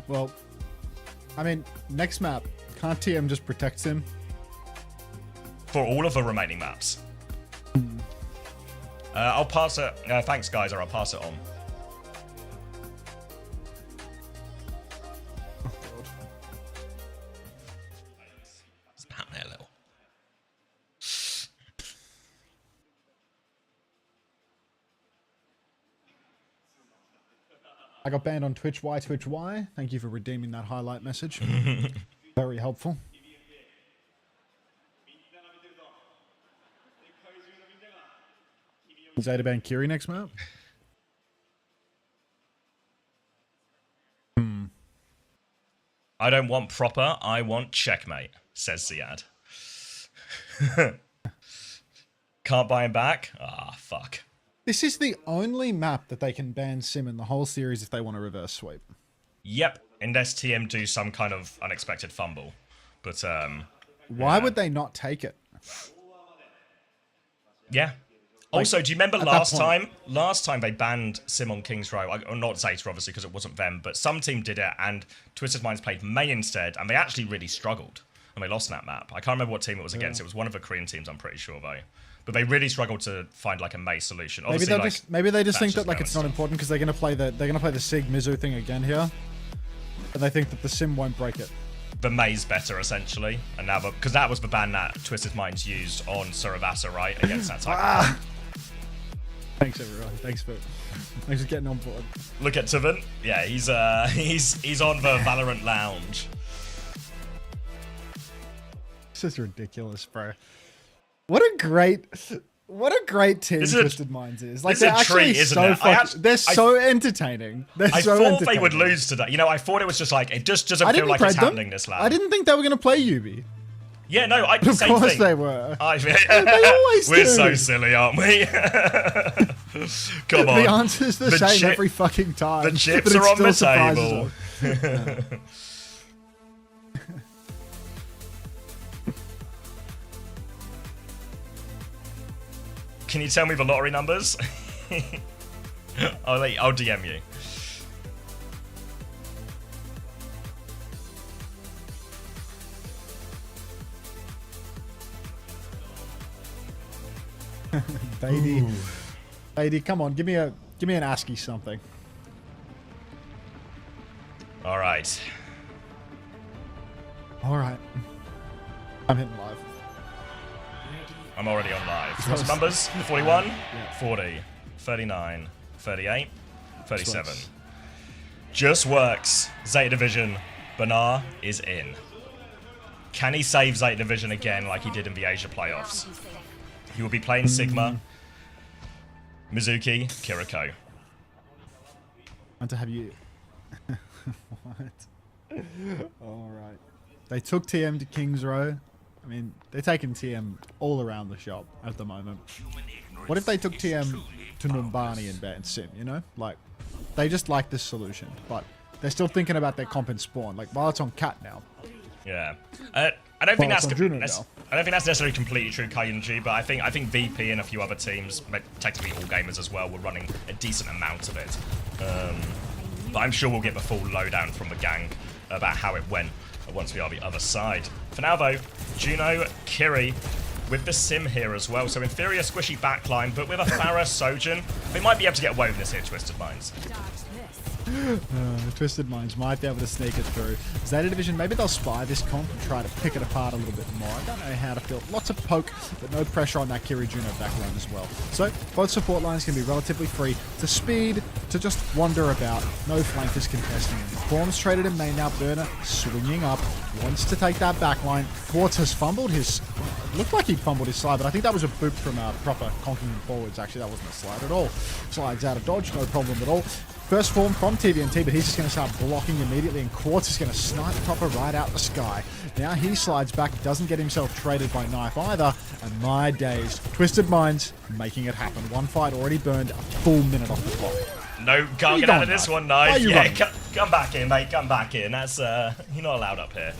Well, I mean, next map, can't TM just protect Sim? For all of the remaining maps. I'll pass it. Thanks, guys, or I'll pass it on. Oh, God. Spam there a little. I got banned on Twitch. Why Twitch? Why? Thank you for redeeming that highlight message. Very helpful. Zeta ban Kiri next map? I don't want proper, I want checkmate, says Ziad. Can't buy him back? Ah, fuck. This is the only map that they can ban Sim in the whole series if they want to reverse sweep. Yep, unless TM do some kind of unexpected fumble. But, Why would they not take it? Yeah. Also, do you remember last time? Last time they banned Sim on Kings Row. Or not Zeta, obviously, because it wasn't them. But some team did it, and Twisted Minds played May instead, and they actually really struggled. And they lost that map. I can't remember what team it was against. It was one of the Korean teams, I'm pretty sure, though. But they really struggled to find like a May solution. Maybe they just think that like it's not important because they're gonna play the Sig Mizu thing again here, and they think that the Sim won't break it. The May's better essentially, and now because that was the ban that Twisted Minds used on Suravasa, right, against that type. Thanks everyone. Thanks for getting on board. Look at Tuvin. Yeah, he's on the Valorant lounge. This is ridiculous, bro. What a great team Twisted Minds is. Like they're actually they're so entertaining. I thought they would lose today. You know, I thought it was just like it just doesn't feel like it's happening this loud. I didn't think they were gonna play Yubi. Yeah, no, of course they were. They always We're so silly, aren't we? Come on. The answer's the same every fucking time. The chips are on the table. Can you tell me the lottery numbers? I'll DM you. Beatty, come on, give me a Give me an ASCII something. All right. All right. I'm hitting live. I'm already on live. What's the numbers? 41, 40, 39, 38, 37. Just works. Zeta Division. Bernard is in. Can he save Zeta Division again like he did in the Asia playoffs? He will be playing Sigma, Mizuki, Kiriko. And to have you... What? Alright. They took TM to Kings Row. I mean, they're taking TM all around the shop at the moment. What if they took TM to Numbani and Bet and Sim, you know? Like, they just like this solution, but they're still thinking about their comp and spawn. Like, Violet's on Cat now. Yeah. I don't think that's necessarily completely true, Kayunji, but I think VP and a few other teams, technically all gamers as well, were running a decent amount of it. But I'm sure we'll get the full lowdown from the gang about how it went once we are the other side. For now, though, Juno, Kiri, with the Sim here as well. So inferior squishy backline, but with a Farah Sojin, they might be able to get away with this here, Twisted Minds. Twisted Minds might be able to sneak it through. Zeta Division, maybe they'll spy this comp and try to pick it apart a little bit more. I don't know how to feel. Lots of poke, but no pressure on that Kiri Juno backline as well. So both support lines can be relatively free to speed, to just wander about. No flankers contesting them. Form's traded in main now. Burner swinging up, wants to take that backline. Quartz has fumbled his... Looked like he'd fumbled his slide, but I think that was a boop from Proper conking him forwards. Actually, that wasn't a slide at all. Slides out of dodge, no problem at all. First form from TVNT, but he's just going to start blocking immediately, and Quartz is going to snipe Proper right out the sky. Now he slides back, doesn't get himself traded by Knife either, and my days. Twisted Minds making it happen. One fight already burned, a full minute off the clock. No, can't get out of this one, Knife. Yeah, come back in, mate, come back in. That's, you're not allowed up here.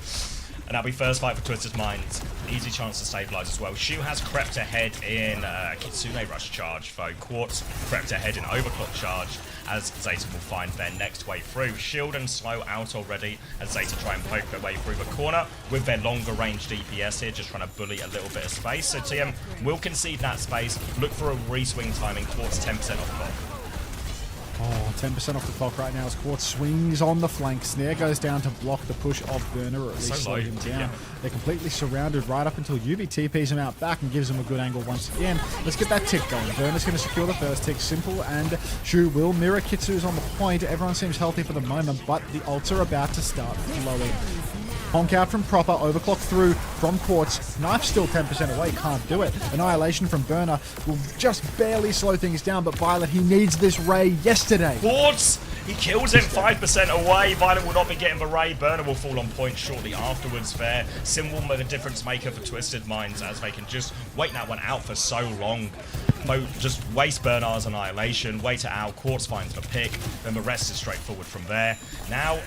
And that'll be first fight for Twisted Minds. Easy chance to stabilize as well. Shu has crept ahead in Kitsune Rush charge, though. Quartz crept ahead in Overclock charge, as Zeta will find their next way through. Shield and slow out already as Zeta try and poke their way through the corner with their longer range DPS here, just trying to bully a little bit of space. So TM will concede that space, look for a re-swing timing. Quartz 10% off clock. Oh, 10% off the clock right now as Quartz swings on the flank. Snare goes down to block the push of Burner, or at least slow him down. Yeah. They're completely surrounded right up until Yubi TPs him out back and gives him a good angle once again. Let's get that tick going. Burner's going to secure the first tick. Simple and Shu will mirror Kitsu's on the point. Everyone seems healthy for the moment, but the ults are about to start flowing. Honk out from Proper, overclock through from Quartz. Knife still 10% away, can't do it. Annihilation from Burner will just barely slow things down, but Violet, he needs this Ray yesterday. Quartz, he kills him 5% away. Violet will not be getting the Ray. Burner will fall on point shortly afterwards there. Sim will be the difference maker for Twisted Minds as they can just wait that one out for so long. Just waste Bernard's Annihilation, wait it out. Quartz finds the pick, then the rest is straightforward from there. Now,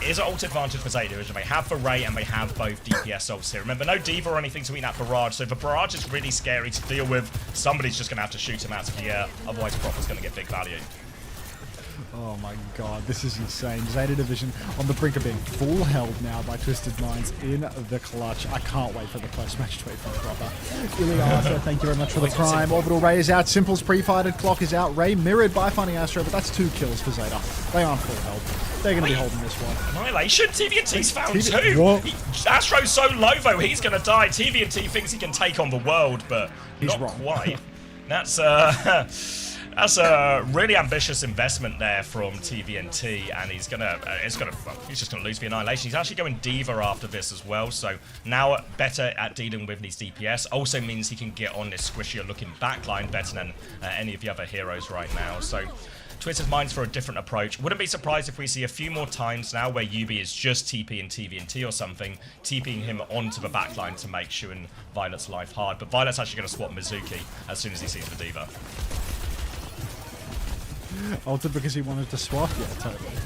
is an ult advantage for Zeta Division. They have the Ray and they have both DPS ults here. Remember, no Diva or anything to eat that barrage, so the barrage is really scary to deal with. Somebody's just going to have to shoot him out of the air, otherwise Proper's going to get big value. Oh my god, this is insane. Zeta Division on the brink of being full held now by Twisted Minds in the clutch. I can't wait for the post-match tweet from Proper. Iliastra, thank you very much for the prime. Orbital Ray is out. Simple's pre-fighted clock is out. Ray mirrored by Funny Astro, but that's 2 kills for Zeta. They aren't full held. They're going to be holding this one. Annihilation? TVNT's found 2. Astro's so low, though, he's going to die. TVNT thinks he can take on the world, but not quite. That's a really ambitious investment there from TVNT, and he's just gonna lose the Annihilation. He's actually going Diva after this as well, so now better at dealing with these DPS. Also means he can get on this squishier looking backline better than any of the other heroes right now. So Twisted Minds for a different approach. Wouldn't be surprised if we see a few more times now where Yubi is just TPing TVNT or something, TPing him onto the backline to make Shu and Violet's life hard. But Violet's actually going to swap Mizuki as soon as he sees the Diva. Ulted because he wanted to swap? Yeah,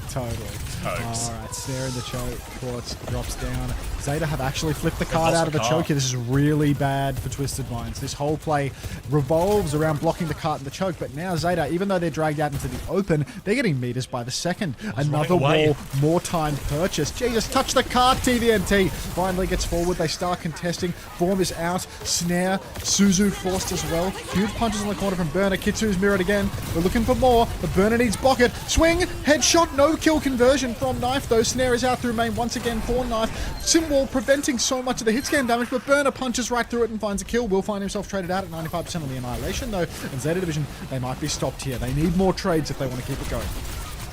totally. Alright, Snare in the choke. Quartz drops down. Zeta have actually flipped the card out of the choke here. This is really bad for Twisted Minds. This whole play revolves around blocking the cart and the choke, but now Zeta, even though they're dragged out into the open, they're getting meters by the second. Another wall, more time purchase. Jesus, touch the cart, TVNT. Finally gets forward. They start contesting. Form is out. Snare, Suzu forced as well. Huge punches on the corner from Burner. Kitsu's mirrored again. We're looking for more. But Burner needs Bucket. Swing, headshot, no kill conversion from Knife though. Snare is out through main once again for Knife. Simwall preventing so much of the hit scan damage, but Burner punches right through it and finds a kill. Will find himself traded out at 95% on the Annihilation though. And Zeta Division, they might be stopped here. They need more trades if they want to keep it going.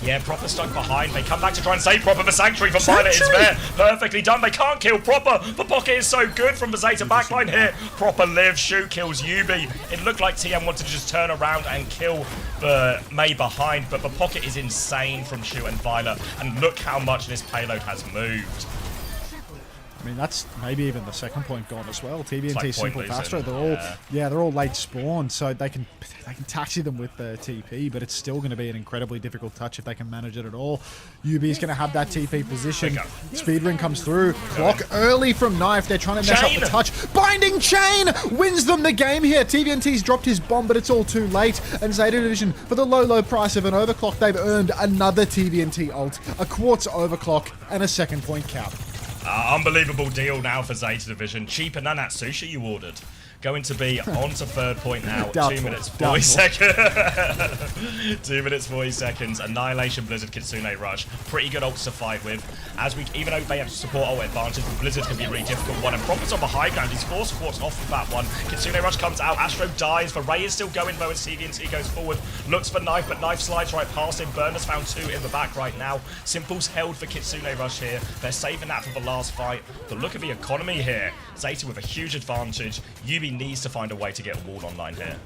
Yeah, Proper stuck behind. They come back to try and save Proper. The Sanctuary for Violet is there. Perfectly done. They can't kill Proper. The pocket is so good from the Zeta backline here. Proper lives. Shu kills Yubi. It looked like TM wanted to just turn around and kill the Mei behind, but the pocket is insane from Shu and Violet. And look how much this payload has moved. I mean, that's maybe even the second point gone as well. TBNT, like Simple, Fastro, they're all they're all late spawn, so they can taxi them with the TP, but it's still going to be an incredibly difficult touch if they can manage it at all. UB's going to have that TP position. Speedring comes through. Clock early from Knife. They're trying to mess up the touch. Binding Chain wins them the game here. TBNT's dropped his bomb, but it's all too late. And Zeta Division, for the low price of an overclock, they've earned another TBNT ult, a quartz overclock, and a second point cap. Unbelievable deal now for Zeta Division. Cheaper than that sushi you ordered. Going to be on to third point now. Doubtful. 2 minutes, 40 seconds. 2 minutes, 40 seconds. Annihilation, Blizzard, Kitsune Rush. Pretty good ults to fight with. Even though they have support ult advantage, Blizzard can be a really difficult one. And Prophet's on the high ground. He's forced Quartz off of that one. Kitsune Rush comes out. Astro dies. The Ray is still going though as TVNT goes forward. Looks for Knife, but Knife slides right past him. Burner's found 2 in the back right now. Simple's held for Kitsune Rush here. They're saving that for the last fight. But look at the economy here. Zeta with a huge advantage. Yubi needs to find a way to get a wall online here.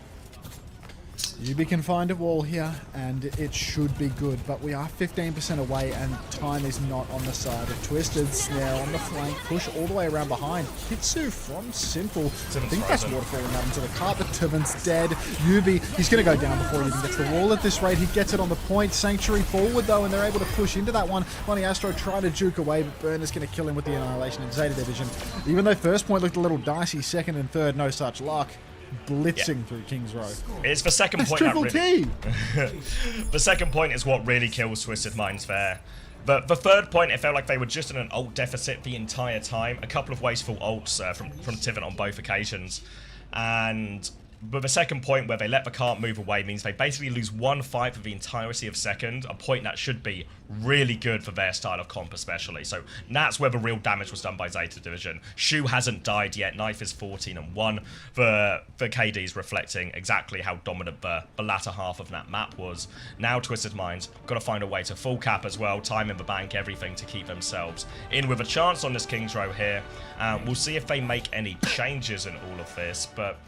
Yubi can find a wall here, and it should be good, but we are 15% away, and time is not on the side of Twisted. Snare on the flank, push all the way around behind. Hitsu from Simple. I think that's waterfalling out into the cart, but Tiven's dead. Yubi, he's going to go down before he even gets the wall at this rate. He gets it on the point. Sanctuary forward, though, and they're able to push into that one. Lonnie Astro trying to juke away, but Burner's going to kill him with the Annihilation in Zeta Division. Even though first point looked a little dicey, second and third, no such luck. Blitzing through King's Row. It's the second point that really... The second point is what really kills Twisted Minds there. But the third point, it felt like they were just in an ult deficit the entire time. A couple of wasteful ults from Tiven on both occasions. But the second point where they let the cart move away means they basically lose one fight for the entirety of second, a point that should be really good for their style of comp especially. So that's where the real damage was done by Zeta Division. Shu hasn't died yet, Knife is 14-1. The KD's reflecting exactly how dominant the latter half of that map was. Now Twisted Minds got to find a way to full cap as well, time in the bank, everything to keep themselves in with a chance on this King's Row here. We'll see if they make any changes in all of this, but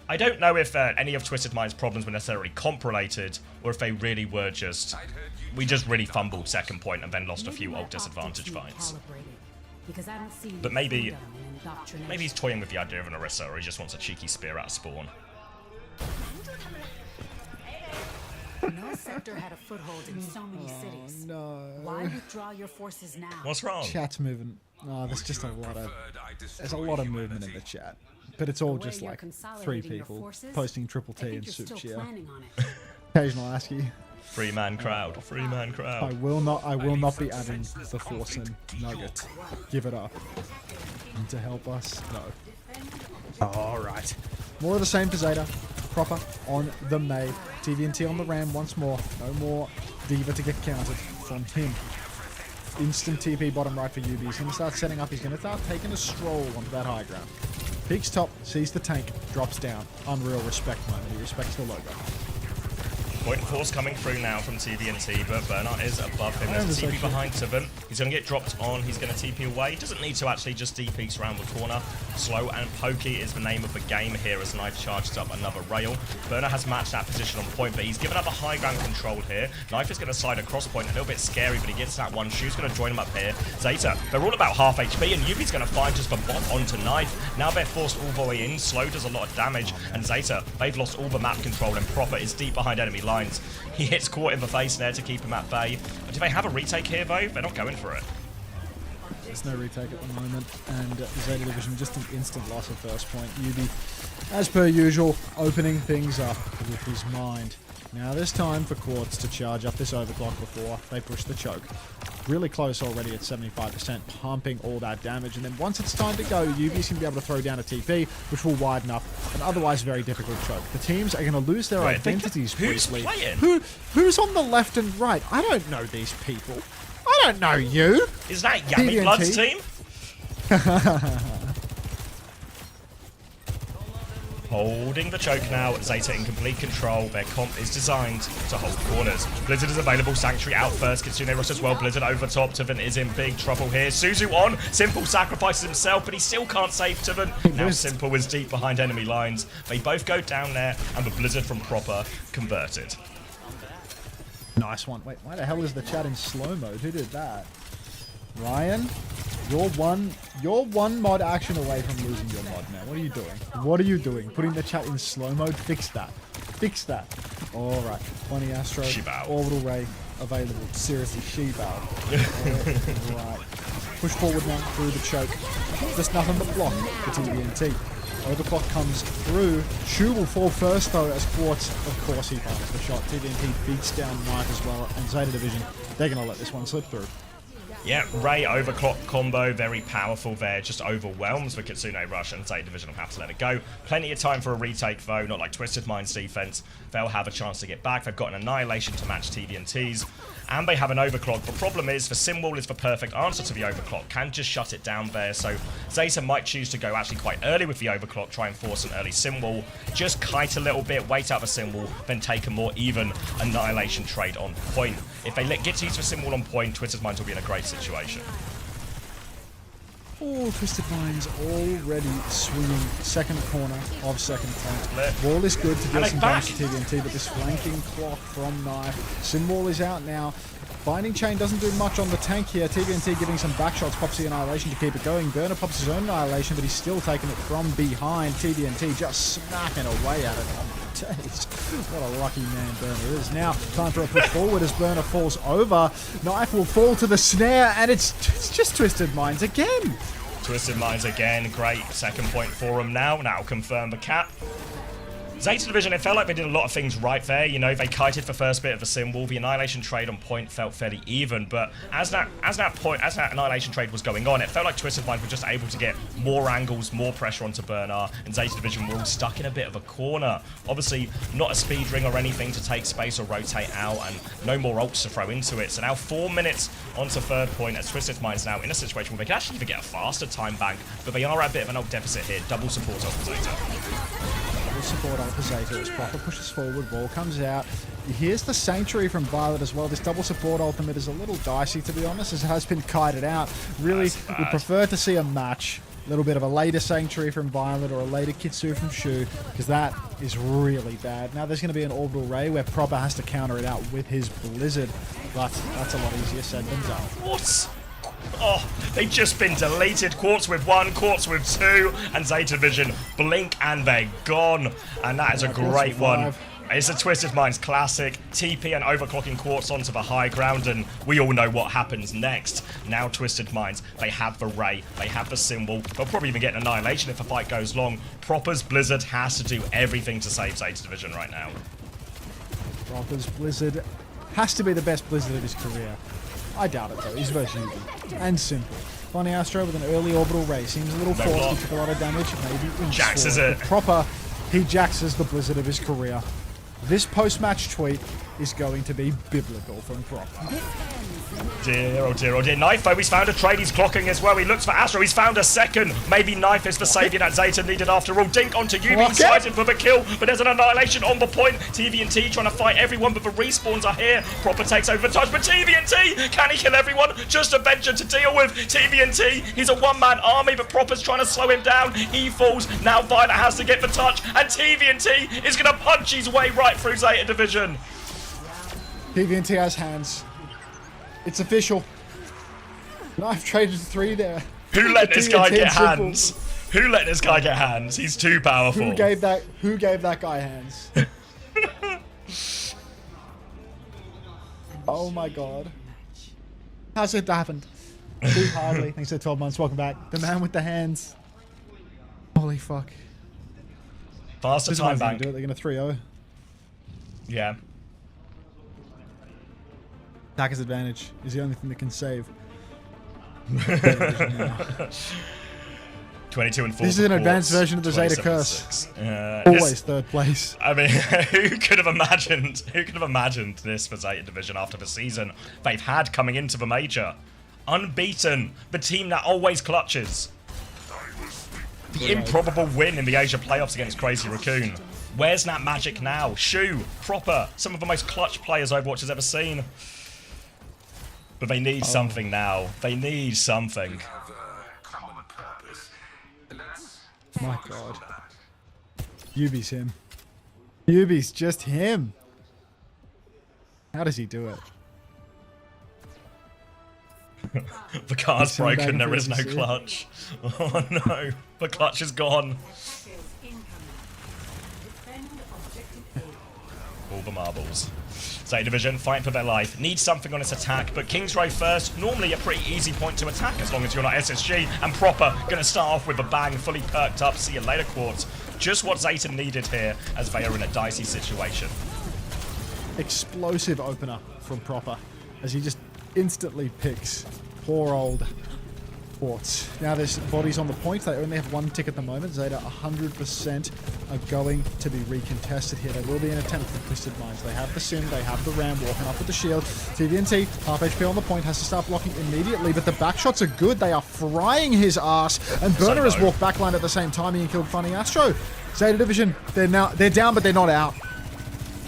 I don't know if any of Twisted Minds' problems were necessarily comp-related, or if they really were just... We just really fumbled second point and then lost a few ult disadvantage fights. But maybe he's toying with the idea of an Orisa, or he just wants a cheeky spear out of spawn. No sector had a foothold in so many cities. No. Why withdraw your forces now? What's wrong? Chat's moving. Oh, there's just a lot of movement in the chat. But it's all just like 3 people posting triple T and soup cheer. Occasional ASCII. Free-man crowd. Free-man crowd. I will not be adding the Force and Nugget. Give it up. And to help us? No. Alright. More of the same for Zeta. Proper on the Mei. TVNT on the Ram once more. No more Diva to get counted from him. Instant TP bottom right for UB. He's going to start setting up. He's going to start taking a stroll onto that high ground. Peaks top, sees the tank, drops down. Unreal respect moment. He respects the logo. Point force coming through now from TVNT, but Bernard is above him. There's a TP behind Tiven. He's going to get dropped on. He's going to TP away. Doesn't need to actually, just DPs around the corner. Slow and pokey is the name of the game here as Knife charges up another rail. Bernard has matched that position on point, but he's given up a high ground control here. Knife is going to slide across point, a little bit scary, but he gets that one. Shu's going to join him up here. Zeta, they're all about half HP, and Yubi's going to find just the bot onto Knife. Now they're forced all the way in. Slow does a lot of damage, and Zeta, they've lost all the map control, and Proper is deep behind enemy lines. He hits Court in the face there to keep him at bay. But do they have a retake here, though? They're not going for it. There's no retake at the moment, and Zeta Division just an instant loss of first point. Yubi, as per usual, opening things up with his mind. Now there's time for Quartz to charge up this overclock before they push the choke. Really close already at 75%, pumping all that damage, and then once it's time to go, Yubi's going to be able to throw down a TP, which will widen up an otherwise very difficult choke. The teams are going to lose their identities briefly. Who's on the left and right? I don't know these people. I don't know you. Is that Yummy Blood's team? Holding the choke now. Zeta in complete control. Their comp is designed to hold corners. Blizzard is available. Sanctuary out first. Kitsune Rush as well. Blizzard over top. Tuvin is in big trouble here. Suzu on. Simple sacrifices himself, but he still can't save Tuvin. Now Simple is deep behind enemy lines. They both go down there, and the Blizzard from Proper converted. Nice one. Wait, why the hell is the chat in slow mode? Who did that? Ryan, you're one mod action away from losing your mod now. What are you doing? What are you doing? Putting the chat in slow mode? Fix that. Fix that. Alright. Funny Astro. Shibao. Orbital Ray available. Seriously, Shibao. Alright. Push forward now through the choke. Just nothing but block for TVNT. Overclock comes through. Shu will fall first though as Quartz, of course he finds the shot. TVNT beats down Knife as well, and Zeta Division, they're going to let this one slip through. Yeah, Ray overclock combo, very powerful there, just overwhelms the Kitsune Rush, and Zeta Division will have to let it go. Plenty of time for a retake though, not like Twisted Mind's defense. They'll have a chance to get back. They've got an Annihilation to match TVNT's, and they have an overclock. The problem is, the Symbol is the perfect answer to the overclock, can just shut it down there, so Zeta might choose to go actually quite early with the overclock, try and force an early Symbol, just kite a little bit, wait out the Symbol, then take a more even Annihilation trade on point. If they get to use the Symbol on point, Twisted Minds will be in a great situation. Oh, Twisted Minds already swinging second corner of second tank. Wall is good to deal some damage to TVNT, but this flanking clock from Knife. Symbol is out now. Binding Chain doesn't do much on the tank here. TVNT getting some back shots, pops the Annihilation to keep it going. Burner pops his own Annihilation, but he's still taking it from behind. TVNT just smacking away at it. Days. What a lucky man Burner is. Now, time for a push forward as Burner falls over. Knife will fall to the snare, and it's just Twisted Minds again. Twisted Minds again. Great second point for him now. Now confirm the cap. Zeta Division, it felt like they did a lot of things right there. You know, they kited the first bit of the Symbol. The Annihilation trade on point felt fairly even, but as that Annihilation trade was going on, it felt like Twisted Minds were just able to get more angles, more pressure onto Bernard, and Zeta Division were all stuck in a bit of a corner. Obviously, not a speed ring or anything to take space or rotate out, and no more ults to throw into it. So now 4 minutes onto third point as Twisted Minds now in a situation where they can actually even get a faster time bank, but they are at a bit of an ult deficit here. Double support off Zeta. Support on for Zeta as Proper pushes forward, Wall comes out. Here's the Sanctuary from Violet as well. This double support ultimate is a little dicey, to be honest, as it has been kited out. Really would prefer to see a match. A little bit of a later Sanctuary from Violet or a later Kitsu from Shu, because that is really bad. Now there's going to be an Orbital Ray where Proper has to counter it out with his Blizzard, but that's a lot easier said than done. What? Oh, they've just been deleted. Quartz with 1, Quartz with 2, and Zeta Division blink and they're gone. And that is a great one. It's a Twisted Minds classic. TP and overclocking Quartz onto the high ground, and we all know what happens next. Now Twisted Minds, they have the Ray, they have the Symbol. They'll probably even get an Annihilation if the fight goes long. Proper's Blizzard has to do everything to save Zeta Division right now. Proper's Blizzard has to be the best Blizzard of his career. I doubt it though, he's versus Yubi. And Simple. Funny Astro with an early Orbital Ray. Seems a little forced, he took a lot of damage, maybe Jaxes it. Proper, he Jaxes the Blizzard of his career. This post-match tweet is going to be biblical from Proper. Dear, oh dear, oh dear. Knife, though, he's found a trade. He's clocking as well. He looks for Astro. He's found a second. Maybe Knife is the saviour that Zeta needed after all. Dink onto Yubi, excited for the kill, but there's an Annihilation on the point. TVNT trying to fight everyone, but the respawns are here. Proper takes over the touch, but TVNT, can he kill everyone? Just a venture to deal with. TVNT, he's a one-man army, but Proper's trying to slow him down. He falls. Now Violet has to get the touch, and TVNT is going to punch his way right through Zeta Division. TVNT has hands. It's official. Knife traded 3 there. Who let this guy get hands? Who let this guy get hands? He's too powerful. Who gave that guy hands? Oh my god. How's it happened? Steve Harley, thanks for 12 months. Welcome back. The man with the hands. Holy fuck. Faster time bank. They're going to 3-0. Yeah. Attacker's advantage is the only thing that can save. 22 and 4. This is an advanced version of the Zeta Curse. Always third place. I mean, who could have imagined? Who could have imagined this for Zeta Division after the season they've had coming into the major? Unbeaten, the team that always clutches. The improbable win in the Asia playoffs against Crazy Raccoon. Where's that magic now? Shu, Proper, some of the most clutch players Overwatch has ever seen. But they need something now. They need something. My god. Yubi's him. Yubi's just him. How does he do it? The car's broken, there is no clutch. Oh no, the clutch is gone. All the marbles. Zeta Division fighting for their life. Need something on its attack, but King's Row first. Normally a pretty easy point to attack as long as you're not SSG. And Proper gonna start off with a bang, fully perked up. See you later, Quartz. Just what Zeta needed here as they are in a dicey situation. Explosive opener from Proper as he just instantly picks poor old Quartz. Now there's bodies on the point. They only have one tick at the moment. Zeta 100% are going to be recontested here. There will be an attempt for Twisted Minds. They have the Sim, they have the Ram walking up with the shield. TVNT, half HP on the point, has to start blocking immediately, but the back shots are good. They are frying his ass, and Burner has walked backline at the same time and killed Funny Astro. Zeta Division, they're down, but they're not out.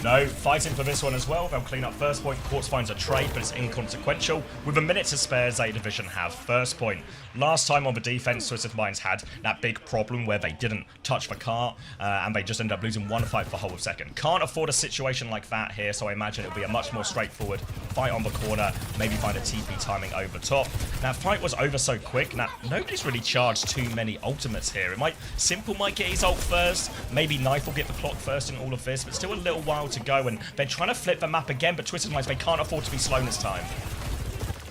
No, fighting for this one as well. They'll clean up first point. Quartz finds a trade, but it's inconsequential. With a minute to spare, Zeta Division have first point. Last time on the defense, Twisted Minds had that big problem where they didn't touch the cart, and they just ended up losing one fight for the whole of second. Can't afford a situation like that here, so I imagine it'll be a much more straightforward fight on the corner, maybe find a TP timing over top. That fight was over so quick. Now, nobody's really charged too many ultimates here. Simple might get his ult first, maybe Knife will get the clock first in all of this, but still a little while to go, and they're trying to flip the map again, but Twisted Minds, they can't afford to be slow this time.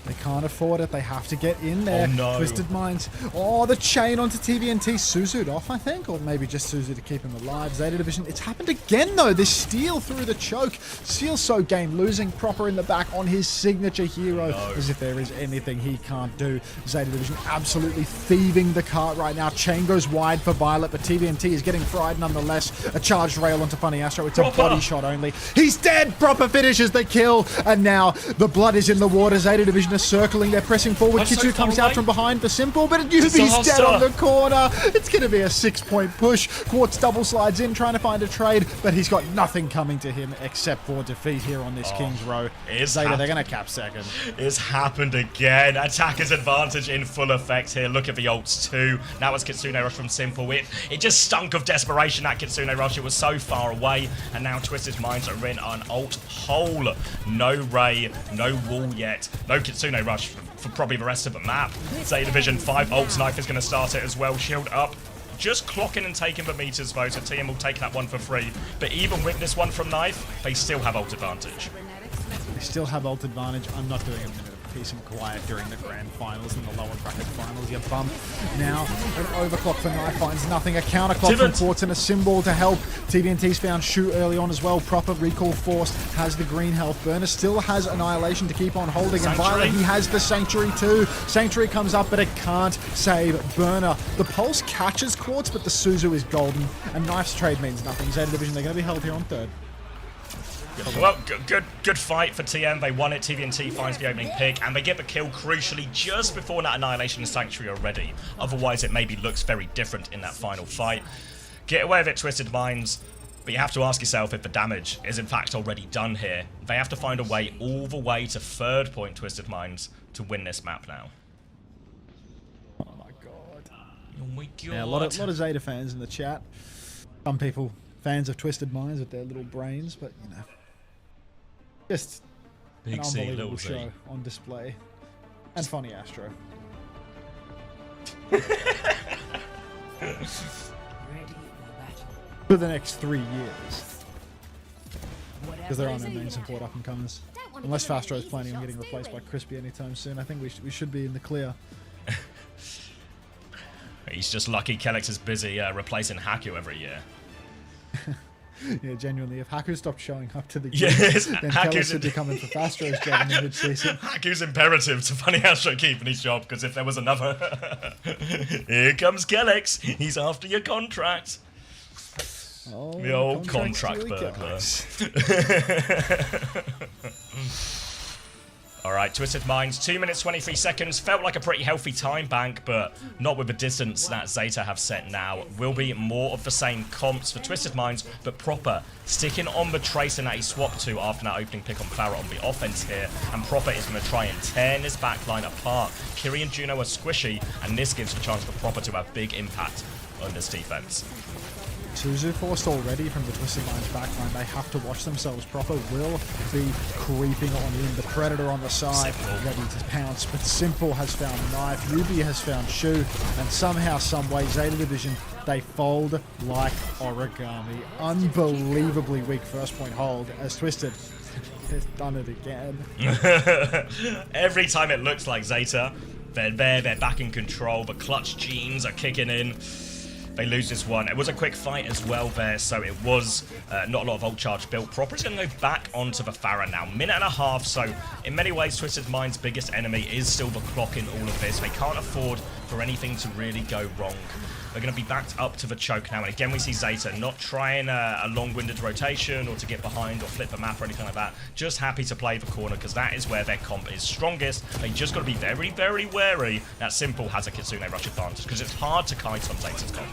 They can't afford it. They have to get in there. Oh, no. Twisted Minds. Oh, the chain onto TVNT. Suzu'd off, I think. Or maybe just Suzu to keep him alive. Zeta Division. It's happened again, though. This steal through the choke. Seal so game. Losing Proper in the back on his signature hero. No. As if there is anything he can't do. Zeta Division absolutely thieving the cart right now. Chain goes wide for Violet, but TVNT is getting fried nonetheless. A charged rail onto Funny Astro. It's Proper. A body shot only. He's dead. Proper finishes the kill. And now the blood is in the water. Zeta Division are circling, they're pressing forward. Kitsu comes out from behind for Simple, but Yubi's dead on the corner. It's going to be a 6-point push. Quartz double slides in, trying to find a trade, but he's got nothing coming to him except for defeat here on this King's Row. Zeta, they're going to cap second. It's happened again. Attacker's advantage in full effect here. Look at the ults too. Now it's Kitsune Rush from Simple. It just stunk of desperation, that Kitsune Rush. It was so far away, and now Twisted Minds are in an ult hole. No Ray, no wall yet. No Kitsune Rush for probably the rest of the map. Zeta Division 5 ults. Knife is going to start it as well. Shield up. Just clocking and taking the meters though, so TM will take that one for free. But even with this one from Knife, they still have ult advantage. They still have ult advantage. I'm not doing a minute of peace and quiet during the grand finals and the lower bracket finals. You bump. Now, an overclock for Knife finds nothing. A counterclock from Quartz and a symbol to help. TVNT's found Shu early on as well. Proper recall forced. Has the green health. Burner still has Annihilation to keep on holding. Sanctuary. And Violet, he has the Sanctuary too. Sanctuary comes up, but it can't save Burner. The Pulse catches Quartz, but the Suzu is golden. And Knife's trade means nothing. Zeta Division, they're going to be held here on third. Well, good fight for TM. They won it. TVNT finds the opening pick, and they get the kill crucially just before that Annihilation and Sanctuary are ready. Otherwise, it maybe looks very different in that final fight. Get away with it, Twisted Minds. But you have to ask yourself if the damage is in fact already done here. They have to find a way all the way to third point, Twisted Minds, to win this map now. Oh my god. Oh my god. Yeah, a lot of Zeta fans in the chat. Some people fans of Twisted Minds with their little brains, but you know. Just Big an C, unbelievable little C. show on display. And Funny Astro. For the next 3 years. Because there are no main support up and comers. Unless Fastro is planning on getting replaced by Crispy anytime soon, I think we should be in the clear. He's just lucky Kellex is busy replacing Haku every year. Yeah, genuinely, if Haku stopped showing up to the game, yes, then Kellex would be coming for Fastro's job in the mid-season. Haku's imperative to Funny Astro keeping his job, because if there was another... Here comes Kellex, he's after your contract. Oh, the old contract burglar. Alright, Twisted Minds, 2 minutes 23 seconds. Felt like a pretty healthy time bank, but not with the distance that Zeta have set now. Will be more of the same comps for Twisted Minds, but Proper sticking on the tracing that he swapped to after that opening pick on Farah on the offense here. And Proper is going to try and tear this backline apart. Kiri and Juno are squishy, and this gives the chance for Proper to have big impact on this defense. Suzu forced already from the Twisted Minds backline. They have to watch themselves. Proper will be creeping on in. The Predator on the side, ready to pounce. But Simple has found Knife. Yubi has found Shu. And somehow, someway, Zeta Division, they fold like origami. Unbelievably weak first point hold as Twisted has done it again. Every time it looks like Zeta, they're back in control. The clutch genes are kicking in. They lose this one. It was a quick fight as well there, so it was not a lot of ult charge built. Proper is going to go back onto the Farah now. Minute and a half, so in many ways, Twisted Mind's biggest enemy is still the clock in all of this. They can't afford for anything to really go wrong. They're going to be backed up to the choke now, and again we see Zeta not trying a long-winded rotation or to get behind or flip the map or anything like that. Just happy to play the corner because that is where their comp is strongest. They just got to be very, very wary that Simple has a Kitsune rush advantage because it's hard to kite on Zeta's comp.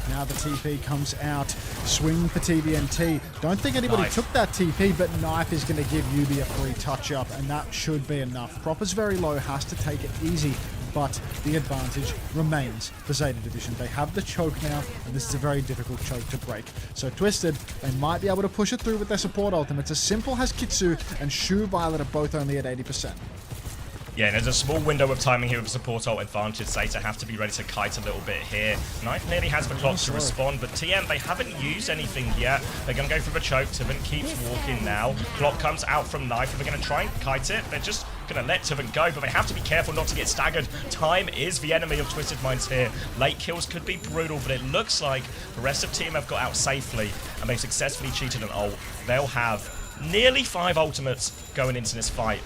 Now the TP comes out. Swing for TVNT. Don't think anybody took that TP, but Knife is going to give Yubi a free touch-up, and that should be enough. Proper's very low, has to take it easy, but the advantage remains for Zeta Division. They have the choke now, and this is a very difficult choke to break. So Twisted, they might be able to push it through with their support ultimates, as Simple has Kitsu and Shu Violet are both only at 80%. Yeah, and there's a small window of timing here with support ult advantage. Zeta have to be ready to kite a little bit here. Knife nearly has the clock to respond, but TM, they haven't used anything yet. They're going to go for the choke. Tiven keeps walking now. Clock comes out from Knife. If they're going to try and kite it, they're just going to let Tiven go, but they have to be careful not to get staggered. Time is the enemy of Twisted Minds here. Late kills could be brutal, but it looks like the rest of TM have got out safely, and they've successfully cheated an ult. They'll have nearly 5 ultimates going into this fight.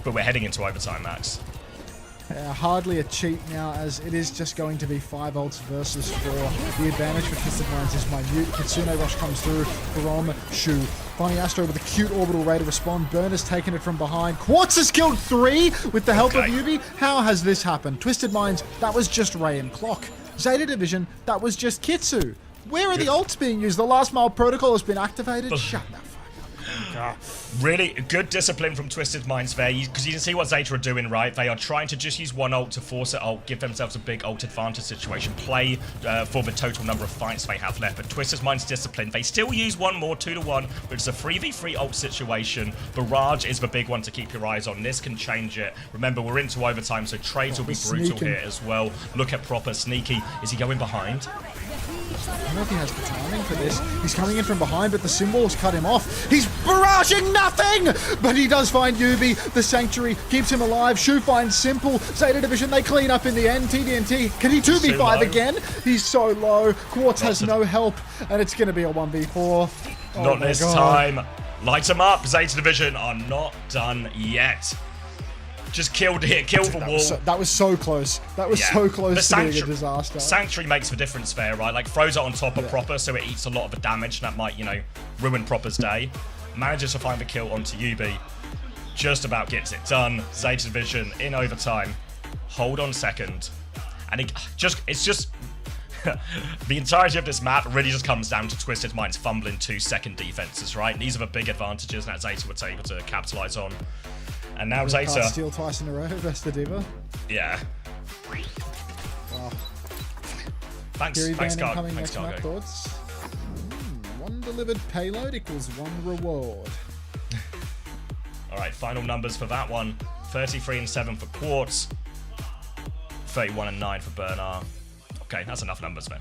But we're heading into overtime, Max. Hardly a cheat now, as it is just going to be 5 ults versus 4. The advantage for Twisted Minds is minute. Kitsune Rush comes through from Shu. Funny Astro with a cute orbital ray to respond. Burner's taken it from behind. Quartz has killed 3 with the help of Yubi. How has this happened? Twisted Minds, that was just Ray and Clock. Zeta Division, that was just Kitsu. Where are the ults being used? The last mile protocol has been activated. Shut the fuck up. Really good discipline from Twisted Minds there, because you can see what Zeta are doing, right? They are trying to just use one ult to force it ult, give themselves a big ult advantage situation, play for the total number of fights they have left. But Twisted Minds discipline, they still use one more 2-to-1, which is a 3v3 ult situation. Barrage is the big one to keep your eyes on. This can change it. Remember, we're into overtime, so trades will be brutal here as well. Look at Proper, sneaky. Is he going behind? I don't know if he has the timing for this. He's coming in from behind, but the symbols cut him off. He's barraging nothing! But he does find Yubi. The Sanctuary keeps him alive. Shu finds Simple. Zeta Division, they clean up in the end. TDNT, can he 2v5 again? He's so low. Quartz has no help, and it's going to be a 1v4. Not this time. Light him up. Zeta Division are not done yet. Just killed it, killed the wall. That was so close. That was so close to being a disaster. Sanctuary makes the difference there, right? Like, throws it on top of Proper, so it eats a lot of the damage, and that might, you know, ruin Proper's day. Manages to find the kill onto Yubi. Just about gets it done. Zeta Division in overtime. Hold on second. And it's just... the entirety of this map really just comes down to Twisted Minds fumbling 2-second defenses, right? These are the big advantages that Zeta were able to capitalize on. And now Zeta... Steal twice in a row versus the Diva. Yeah. Wow. Thanks, Cargo. Thoughts? One delivered payload equals 1 reward. Alright, final numbers for that one. 33-7 for Quartz. 31-9 for Bernard. Okay, that's enough numbers then.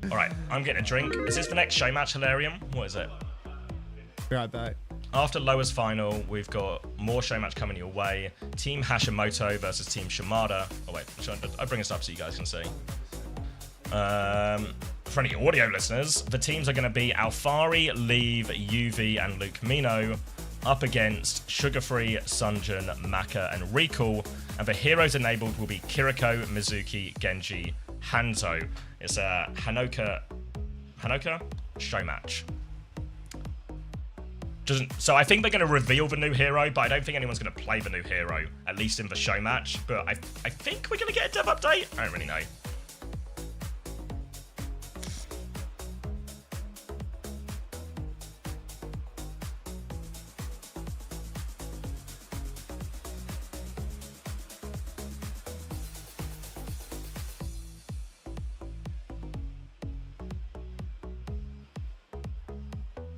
Alright, I'm getting a drink. Is this the next show match, Hilarium? What is it? Be right back. After lowest final, we've got more show match coming your way. Team Hashimoto versus Team Shimada. Oh wait, I'll bring this up so you guys can see. For any audio listeners, the teams are going to be Alfari, Leave, UV, and Luke Mino up against Sugarfree, Sunjin, Maka, and Recall. And the heroes enabled will be Kiriko, Mizuki, Genji, Hanzo. It's a Hanoka show match. So I think they're going to reveal the new hero, but I don't think anyone's going to play the new hero, at least in the show match. But I think we're going to get a dev update. I don't really know.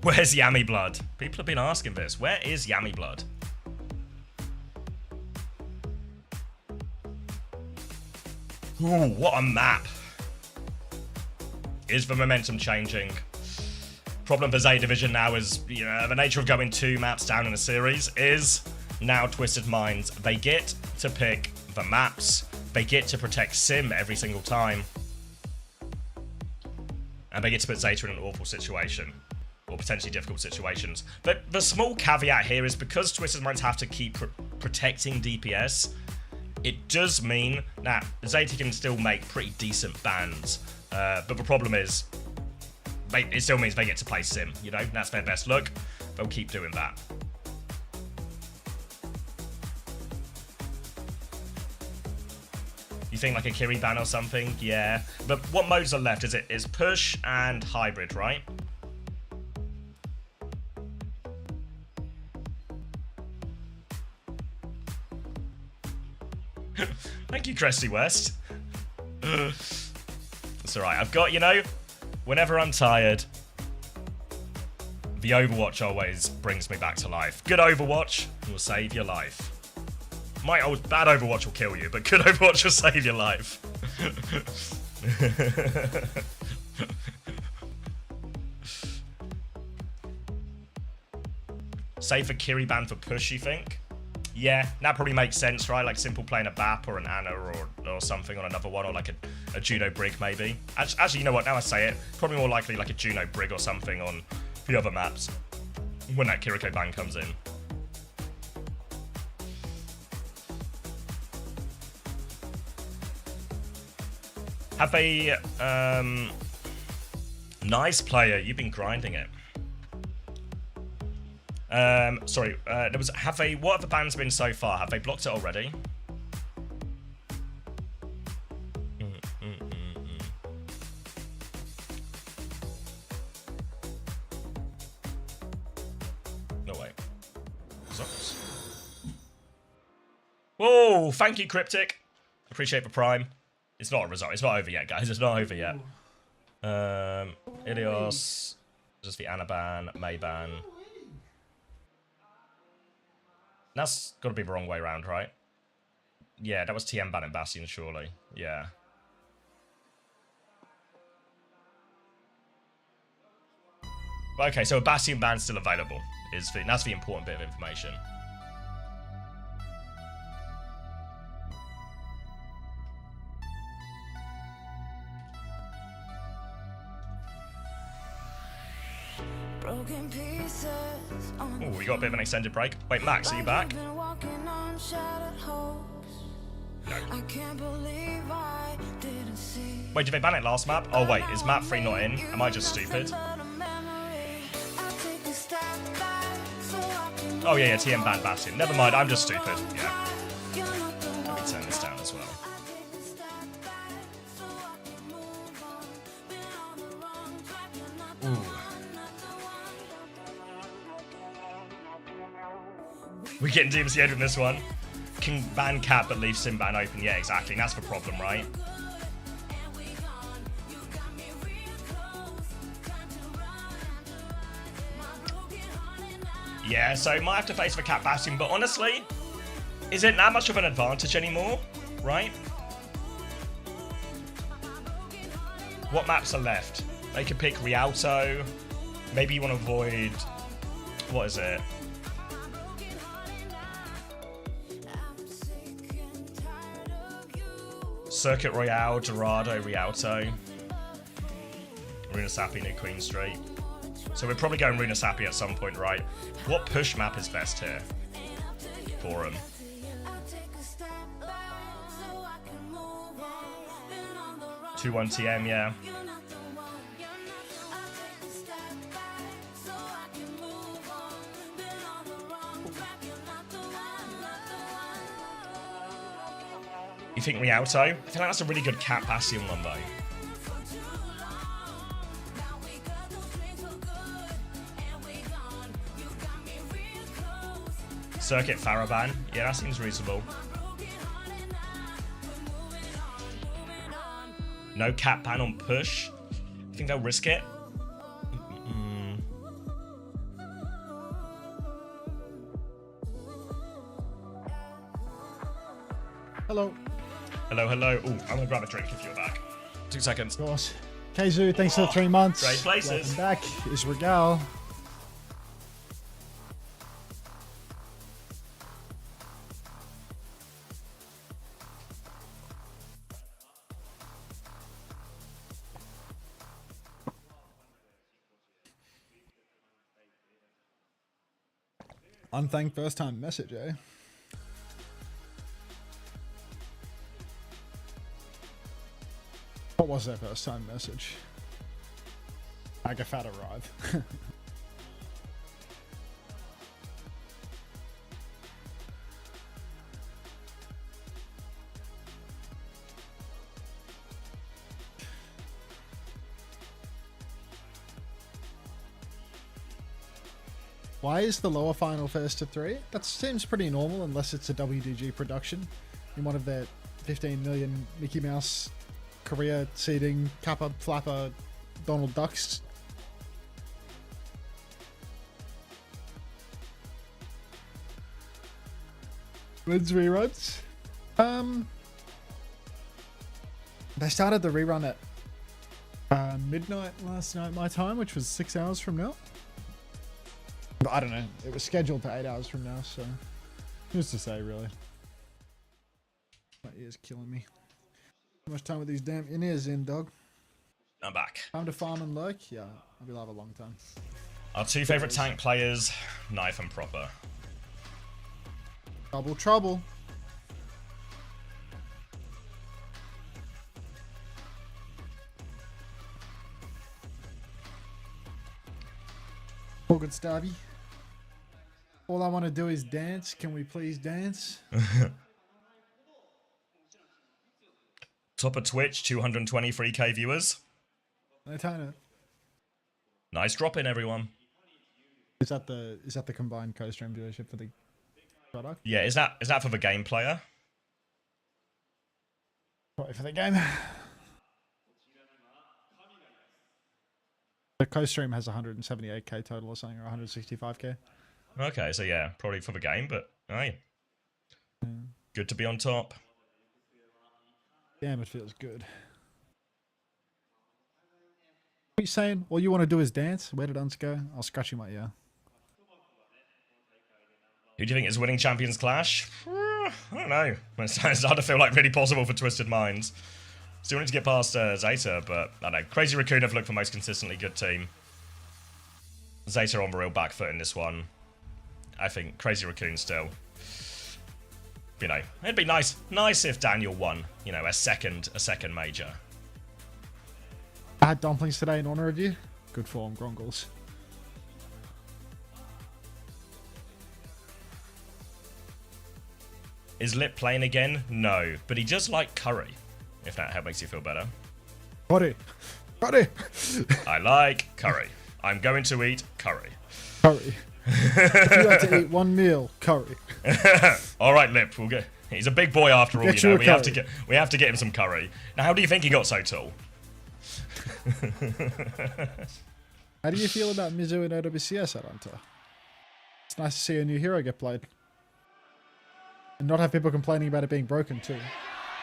Where's Yami Blood? People have been asking this. Where is Yami Blood? Ooh, what a map. Is the momentum changing? Problem for Z Division now is, you know, the nature of going 2 maps down in a series is now Twisted Minds. They get to pick the maps. They get to protect Sim every single time. And they get to put Zeta in an awful situation. Or potentially difficult situations. But the small caveat here is because Twisted Minds have to keep protecting DPS, it does mean that Zeta can still make pretty decent bans. But the problem is, it still means they get to play Sim, you know? That's their best look. They'll keep doing that. You think like a Kiri ban or something? Yeah. But what modes are left? Is push and hybrid, right? Thank you, Cresty West. It's alright. I've got, you know, whenever I'm tired, the Overwatch always brings me back to life. Good Overwatch will save your life. Bad Overwatch will kill you, but good Overwatch will save your life. Save for Kiri ban for push, you think? Yeah, that probably makes sense, right? Like simple playing a BAP or an Ana or something on another one, or like a Juno Brig maybe. Actually, you know what? Now I say it, probably more likely like a Juno Brig or something on the other maps when that Kiriko ban comes in. Have they... nice player, you've been grinding it. Sorry, what have the bans been so far? Have they blocked it already? No way. Results. Whoa, thank you, Cryptic. Appreciate the prime. It's not a result. It's not over yet, guys. It's not over yet. Ilios. Just the Anaban, Mayban. That's got to be the wrong way around, right? Yeah, that was TM ban and Bastion, surely. Yeah. Okay, so a Bastion ban's still available. That's the important bit of information. Oh, we got a bit of an extended break. Wait, Max, are you back? No. Wait, did they ban it last map? Oh wait, is map 3 not in? Am I just stupid? Oh yeah, TM ban Bastion. Never mind, I'm just stupid. Yeah. Let me turn this down as well. Ooh. We're getting DMCA'd with this one. Can ban cap but leave sim ban open. Yeah, exactly. And that's the problem, right? Yeah, so might have to face the cap Bastion, but honestly, is it that much of an advantage anymore, right? What maps are left? They could pick Rialto. Maybe you want to avoid What is it? Circuit Royale, Dorado, Rialto. Runa Sapi near Queen Street. So we're probably going Runa Sapi at some point, right? What push map is best here for him? 2-1 TM, yeah. You think Rialto? I feel like that's a really good Cat Bastion one though. Circuit Faraban. Yeah, that seems reasonable. No cap ban on push. You think they'll risk it? Hello. Hello, hello. Ooh, I'm gonna grab a drink if you're back. 2 seconds. Of course. Keizu, thanks for the 3 months. Great places. Welcome back. Is Regal. Unthanked first time message, eh? What was that first time message? Agafat arrive. Why is the lower final first to 3? That seems pretty normal unless it's a WDG production in one of their 15 million Mickey Mouse Korea seeding Kappa Flapper Donald Ducks. When's reruns? They started the rerun at midnight last night my time, which was 6 hours from now. But I don't know. It was scheduled for 8 hours from now, so who's to say, really? My ear's killing me. Too much time with these damn in-ears in, dog. I'm back. Time to farm and lurk? Yeah, I'll be live a long time. Our 2 favourite tank players, Knife and Proper. Trouble, trouble. All good, Starby. All I want to do is dance. Can we please dance? Top of Twitch, 223k viewers. No time. Nice drop in, everyone. Is that the combined co-stream viewership for the product? Yeah, is that for the game player? Probably for the game. The co-stream has 178k total or something, or 165k. Okay, so yeah, probably for the game, but hey, good to be on top. Damn, it feels good. What are you saying? All you want to do is dance? Where did Unce go? I'll scratch you my ear. Who do you think is winning Champions Clash? I don't know. It's starting to feel like really possible for Twisted Minds. Still need to get past Zeta, but I don't know. Crazy Raccoon have looked for most consistently good team. Zeta on the real back foot in this one. I think Crazy Raccoon still. You know, it'd be nice if Daniel won, you know, a second major. I had dumplings today in honor of you. Good form, Grongles. Is Lip playing again? No, but he does like curry, if that makes you feel better. Buddy. Buddy. I like curry. I'm going to eat curry. Curry. If you had to eat one meal, curry. All right, Lip. We'll get. He's a big boy after all. Get you know, we have to get him some curry. Now, how do you think he got so tall? How do you feel about Mizu and OWCS, Aranta? It's nice to see a new hero get played, and not have people complaining about it being broken too.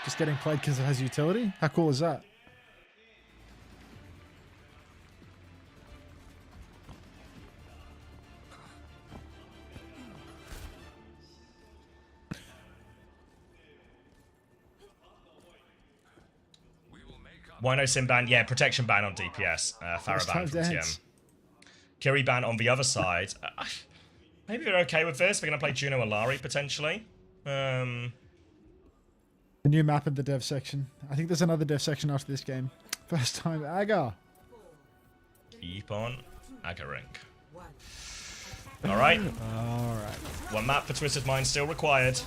Just getting played because it has utility. How cool is that? Why no sim ban? Yeah, protection ban on DPS. Farah ban from TM. Kiri ban on the other side. Maybe we're okay with this. We're going to play Juno Alari, potentially. The new map in the dev section. I think there's another dev section after this game. First time Aga. Keep on Agaring. Alright. Alright. One map for Twisted Mind still required.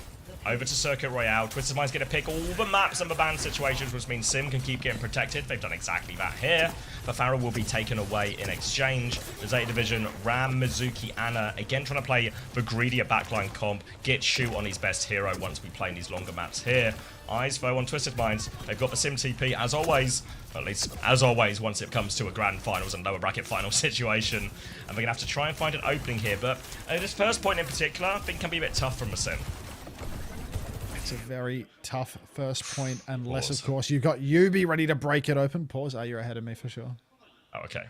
Over to Circuit Royale. Twisted Mind's going to pick all the maps and the ban situations, which means Sim can keep getting protected. They've done exactly that here. But Farah will be taken away in exchange. The Zeta Division, Ram, Mizuki, Anna, again trying to play the greedier backline comp. Get Shu on his best hero once we play these longer maps here. Eyes, though, on Twisted Minds. They've got the Sim TP, as always. At least, as always, once it comes to a grand finals and lower bracket final situation. And they're going to have to try and find an opening here. But this first point in particular, I think can be a bit tough from the Sim. It's a very tough first point, unless, of course, you've got Yubi ready to break it open. Pause. You're ahead of me for sure. Oh, okay.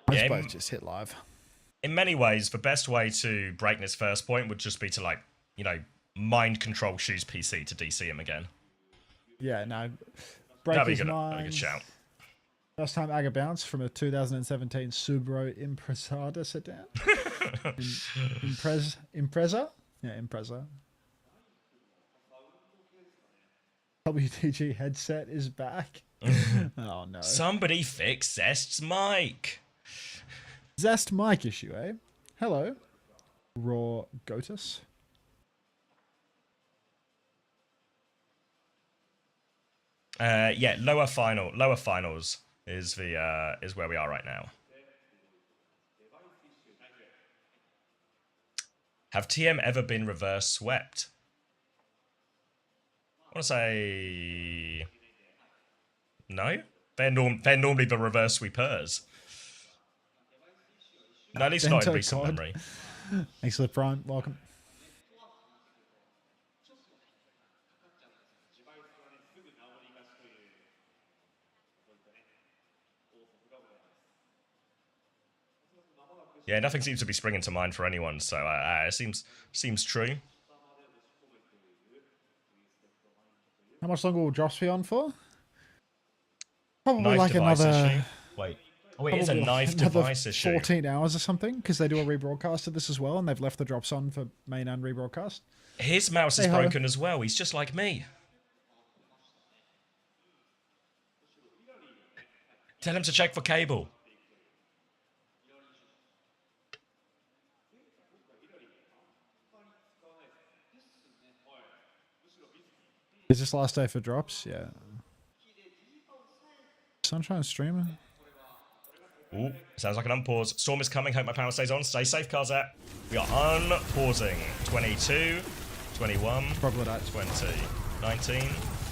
Let's both just hit live. In many ways, the best way to break this first point would just be to, like, you know, mind control Shu's PC to DC him again. Yeah, no. Break That'd be his good. mind. That'd be a good shout. First time Aga bounce from a 2017 Subaru Impreza sedan. Impreza? Yeah, Impreza. WTG headset is back. Oh no. Somebody fix Zest's mic. Zest mic issue, eh? Hello. Raw Gotus. Yeah, lower finals is the is where we are right now. Have TM ever been reverse swept? I want to say no. They're normally the reverse sweepers. No, at least not in recent memory. Thanks for the prime. Welcome. Yeah, nothing seems to be springing to mind for anyone, so it seems true. How much longer will drops be on for? Probably Knife like device another. Issue. Wait, oh wait, it's a knife device issue. 14 hours or something, because they do a rebroadcast of this as well, and they've left the drops on for main and rebroadcast. His mouse is broken as well. He's just like me. Tell him to check for cable. Is this last day for drops? Yeah. Sunshine streamer. Ooh, sounds like an unpause. Storm is coming. Hope my power stays on. Stay safe, Karzat. We are unpausing. 22, 21, 20, 19,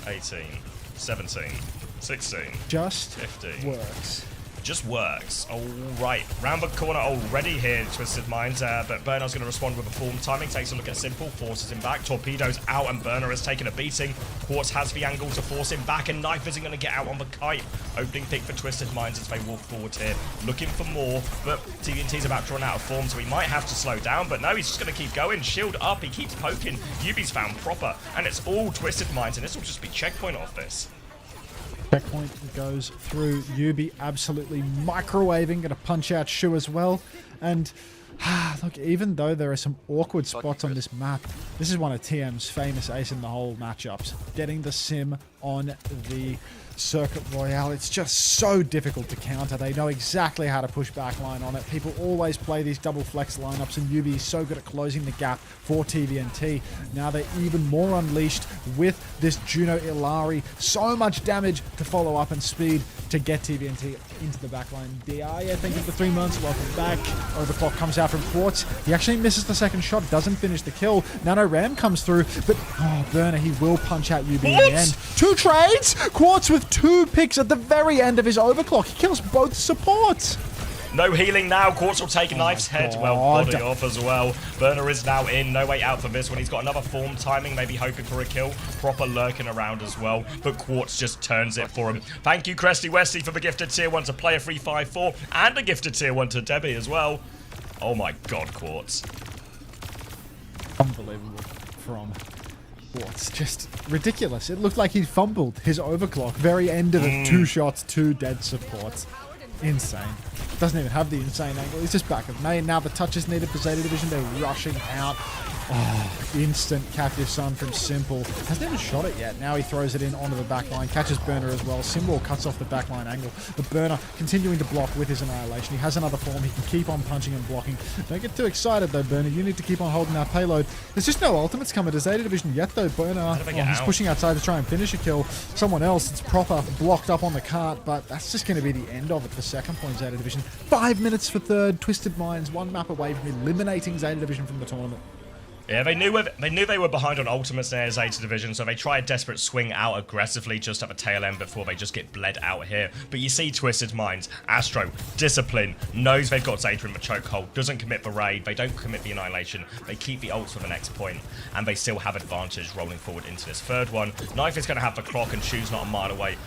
18, 17, 16. Just 15. works. Just works. All right. Round the corner already here, Twisted Minds. But Burner's going to respond with a form timing. Takes a look at Simple. Forces him back. Torpedo's out and Burner has taken a beating. Quartz has the angle to force him back. And Knife isn't going to get out on the kite. Opening pick for Twisted Minds as they walk forward here. Looking for more. But TNT's about to run out of form, so he might have to slow down. But no, he's just going to keep going. Shield up. He keeps poking. Yubi's found proper. And it's all Twisted Minds. And this will just be checkpoint off this. Checkpoint goes through. Yubi absolutely microwaving. Going to punch out Shu as well. And look, even though there are some awkward spots on this map, this is one of TM's famous ace in the whole matchups. Getting the sim on the Circuit Royale. It's just so difficult to counter. They know exactly how to push backline on it. People always play these double flex lineups, and Yubi is so good at closing the gap for TVNT. Now they're even more unleashed with this Juno Ilari. So much damage to follow up and speed to get TVNT into the backline. DI, thank you for the 3 months. Welcome back. Overclock comes out from Quartz. He actually misses the second shot, doesn't finish the kill. Nano Ram comes through, but Burner, he will punch out Yubi in the end. 2 trades! Quartz with 2 picks at the very end of his overclock. He kills both supports. No healing now. Quartz will take Knife's head. Well, body off as well. Burner is now in. No way out for this one. He's got another form timing, maybe hoping for a kill. Proper lurking around as well. But Quartz just turns it for him. Thank you, Cresty Westy, for the gifted tier 1 to Player 354 and a gifted tier 1 to Debbie as well. Oh my god, Quartz. Unbelievable from It's just ridiculous. It looked like he fumbled his overclock. Very end of it. 2 shots, 2 dead supports. Insane. Doesn't even have the insane angle. He's just back of main. Now the touch is needed for Zeta Division. They're rushing out. Oh, instant captive sun from Simple. Hasn't even shot it yet. Now he throws it in onto the backline. Catches Burner as well. Symbol cuts off the backline angle. The Burner continuing to block with his annihilation. He has another form. He can keep on punching and blocking. Don't get too excited though, Burner. You need to keep on holding that payload. There's just no ultimates coming to Zeta Division yet though. Burner, he's pushing outside to try and finish a kill. Someone else, it's proper blocked up on the cart, but that's just going to be the end of it for second point Zeta Division. 5 minutes for third. Twisted Minds, 1 map away from eliminating Zeta Division from the tournament. Yeah, they knew they were behind on ultimates there, Zeta Division, so they try a desperate swing out aggressively just at the tail end before they just get bled out here. But you see Twisted Minds, Astro, discipline, knows they've got Zeta in the chokehold, doesn't commit the raid, they don't commit the annihilation, they keep the ults for the next point, and they still have advantage rolling forward into this third one. Knife is going to have the clock and Shoe's not a mile away.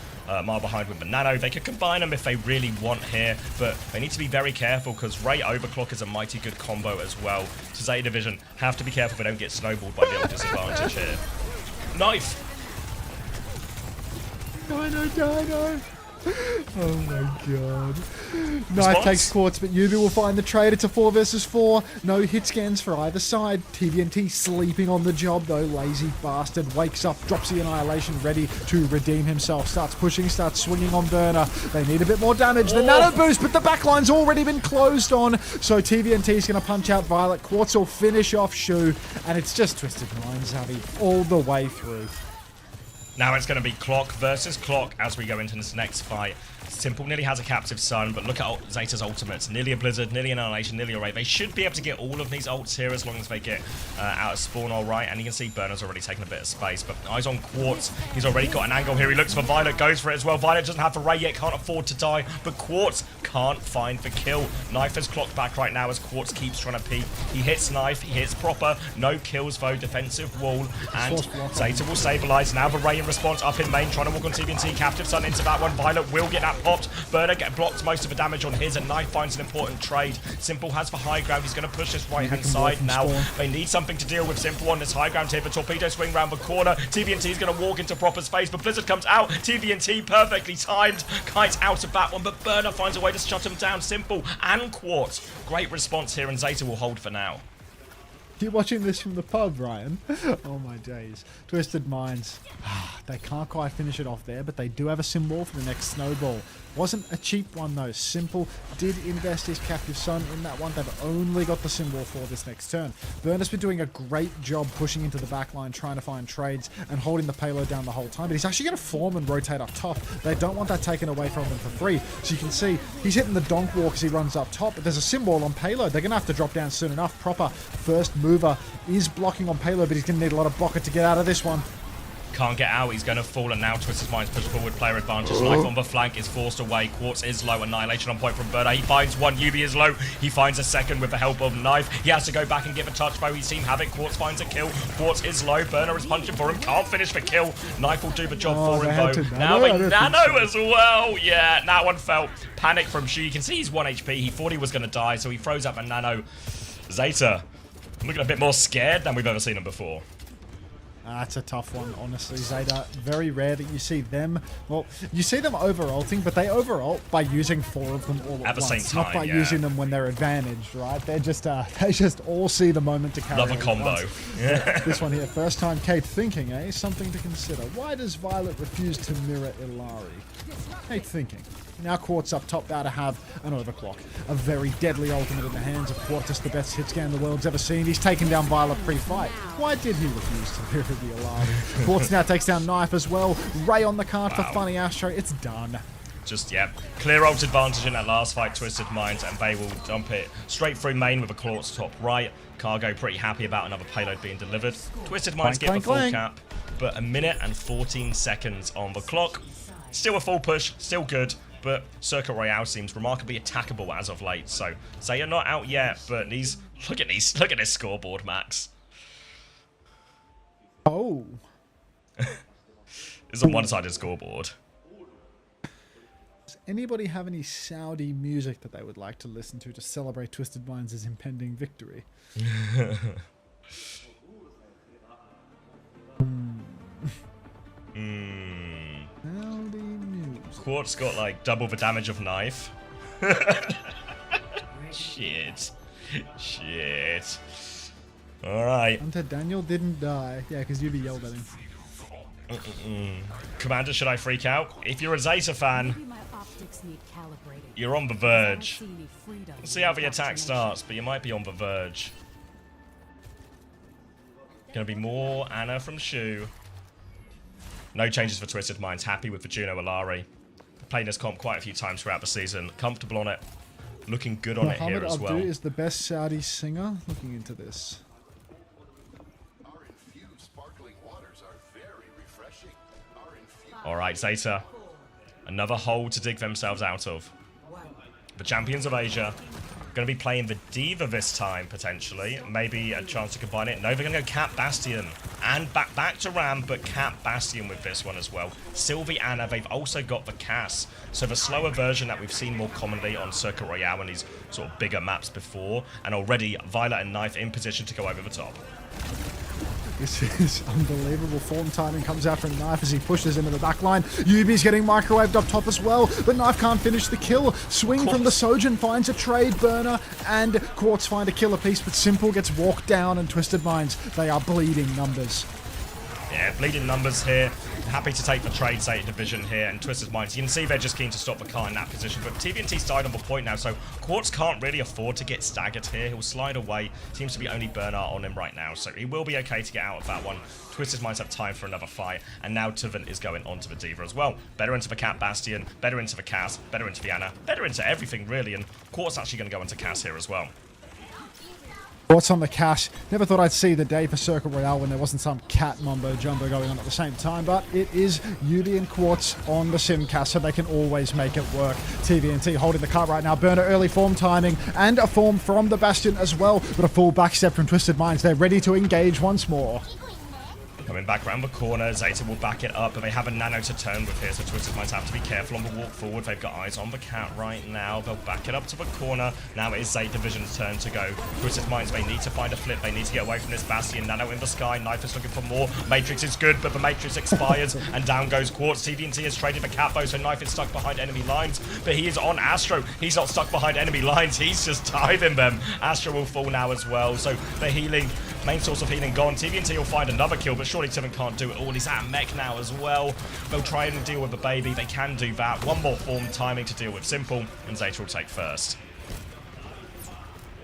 Mile behind with the Nano. They could combine them if they really want here, but they need to be very careful because Ray Overclock is a mighty good combo as well. So Zeta Division have to be careful they don't get snowballed by the disadvantage here. Knife! Dino! Oh my god. Knife takes Quartz, but Yubi will find the trade. It's a 4 versus 4. No hit scans for either side. TVNT sleeping on the job though. Lazy bastard wakes up, drops the annihilation, ready to redeem himself. Starts pushing, starts swinging on Burner. They need a bit more damage. The nano boost, but the backline's already been closed on. So TVNT is going to punch out Violet. Quartz will finish off Shu, and it's just Twisted Minds, Zavi, all the way through. Now it's going to be Clock versus Clock as we go into this next fight. Simple nearly has a Captive Sun, but look at Zeta's ultimates. Nearly a Blizzard, nearly an Annihilation, nearly a Ray. They should be able to get all of these ults here as long as they get out of spawn all right. And you can see Burner's already taken a bit of space, but eyes on Quartz. He's already got an angle here. He looks for Violet, goes for it as well. Violet doesn't have the Ray yet, can't afford to die, but Quartz can't find the kill. Knife is clocked back right now as Quartz keeps trying to peek. He hits Knife, he hits Proper. No kills though, defensive wall, and Zeta will stabilize. Now the Ray in response up in main, trying to walk on TVNT. Captive Sun into that one. Violet will get that popped. Burner blocks most of the damage on his, and Knife finds an important trade. Simple has the high ground. He's going to push this right-hand side now. They need something to deal with Simple on this high ground here. The torpedo swing round the corner. TVNT is going to walk into Proper's face, but Blizzard comes out. TVNT perfectly timed. Kite's out of that one, but Burner finds a way to shut him down. Simple and Quartz. Great response here, and Zeta will hold for now. You're watching this from the pub, Ryan. Oh my days. Twisted Minds. They can't quite finish it off there, but they do have a symbol for the next snowball. Wasn't a cheap one though. Simple did invest his Captive Sun in that one. They've only got the symbol for this next turn. Burner's been doing a great job pushing into the back line, trying to find trades and holding the payload down the whole time, but he's actually going to form and rotate up top. They don't want that taken away from them for free. So you can see he's hitting the donk walk as he runs up top, but there's a symbol on payload. They're going to have to drop down soon enough. Proper first mover is blocking on payload, but he's going to need a lot of bucket to get out of this one. Can't get out, he's going to fall, and now Twisted Minds push forward, player advantage. Knife on the flank is forced away. Quartz is low, annihilation on point from Burner. He finds one, Yubi is low. He finds a second with the help of Knife. He has to go back and give a touch though. He's seen Havoc. Quartz finds a kill. Quartz is low. Burner is punching for him. Can't finish the kill. Knife will do the job for him though. Now they nano as well. Yeah, that one felt panic from Shu. You can see he's 1 HP. He thought he was going to die, so he throws up a nano. Zeta looking a bit more scared than we've ever seen him before. That's a tough one, honestly, Zeta. Very rare that you see them. Well, you see them over-ulting, but they over-ult by using 4 of them all at the once, same time, not by using them when they're advantaged, right? They're just they just all see the moment to carry. Love a combo. Yeah. This one here, first time Kate thinking, eh? Something to consider. Why does Violet refuse to mirror Ilari? Kate thinking. Now Quartz up top, about to have an overclock. A very deadly ultimate in the hands of Quartz, the best hit scan the world's ever seen. He's taken down Violet pre-fight. Why did he refuse to mirror the Ilari? Quartz now takes down Knife as well. Ray on the card for Funny Astro. It's done. Just, yeah, clear ult advantage in that last fight, Twisted Minds, and they will dump it straight through main with a Quartz top right. Cargo pretty happy about another payload being delivered. Twisted Minds get the full cap, but 1 minute and 14 seconds on the clock. Still a full push, still good. But Circuit Royale seems remarkably attackable as of late, so you're not out yet, but look at this scoreboard, Max. Oh. It's a one-sided scoreboard. Does anybody have any Saudi music that they would like to listen to celebrate Twisted Minds' impending victory? Quartz got like double the damage of knife. Shit. Shit. Alright. Hunter Daniel didn't die. Yeah, because you'd be yelled at him. Commander, should I freak out? If you're a Zeta fan, you're on the verge. We'll see how the attack starts, but you might be on the verge. Gonna be more Ana from Shu. No changes for Twisted Minds. Happy with the Juno Alari. Played this comp quite a few times throughout the season. Comfortable on it. Looking good on it here as well. Abdu is the best Saudi singer. Looking into this. Alright, Zeta. Another hole to dig themselves out of. The champions of Asia. Going to be playing the Diva this time, potentially. Maybe a chance to combine it. No, they're going to go Cat Bastion. And back to Ram, but Cat Bastion with this one as well. Sylvie Ana, they've also got the Cass. So the slower version that we've seen more commonly on Circuit Royale and these sort of bigger maps before. And already Violet and Knife in position to go over the top. This is unbelievable. Form timing comes out from Knife as he pushes into the back line. Yubi's getting microwaved up top as well, but Knife can't finish the kill. Swing from the Sojin finds a trade burner, and Quartz find a killer piece, but Simple gets walked down, and Twisted Minds, they are bleeding numbers. Yeah, bleeding numbers here. Happy to take the trade Zeta division here, and Twisted Minds. You can see they're just keen to stop the car in that position, but TVNT's died on the point now, so Quartz can't really afford to get staggered here. He'll slide away. Seems to be only Bernard on him right now, so he will be okay to get out of that one. Twisted Minds have time for another fight, and now Tuvan is going on to the Diva as well. Better into the Cat Bastion, better into the Cass, better into the Ana, better into everything really, and Quartz actually going to go into Cass here as well. Quartz on the Cash. Never thought I'd see the day for Circuit Royale when there wasn't some cat mumbo jumbo going on at the same time, but it is Yubi and Quartz on the Simcast, so they can always make it work. TVNT holding the cart right now. Burner early form timing, and a form from the Bastion as well, but a full backstep from Twisted Minds. They're ready to engage once more. Coming back around the corner, Zeta will back it up, but they have a nano to turn with here, so Twisted Minds have to be careful on the walk forward. They've got eyes on the Cat right now. They'll back it up to the corner. Now it is Zeta Division's turn to go. Twisted Minds, they need to find a flip. They need to get away from this Bastion. Nano in the sky. Knife is looking for more. Matrix is good, but the Matrix expires, and down goes Quartz. TVNT has traded the Cat bow, so Knife is stuck behind enemy lines, but he is on Astro. He's not stuck behind enemy lines. He's just diving them. Astro will fall now as well, so the healing, main source of healing gone. TVNT will find another kill, but surely Tiven can't do it all. He's at mech now as well. They'll try and deal with the baby. They can do that. One more form timing to deal with Simple, and Zeta will take first.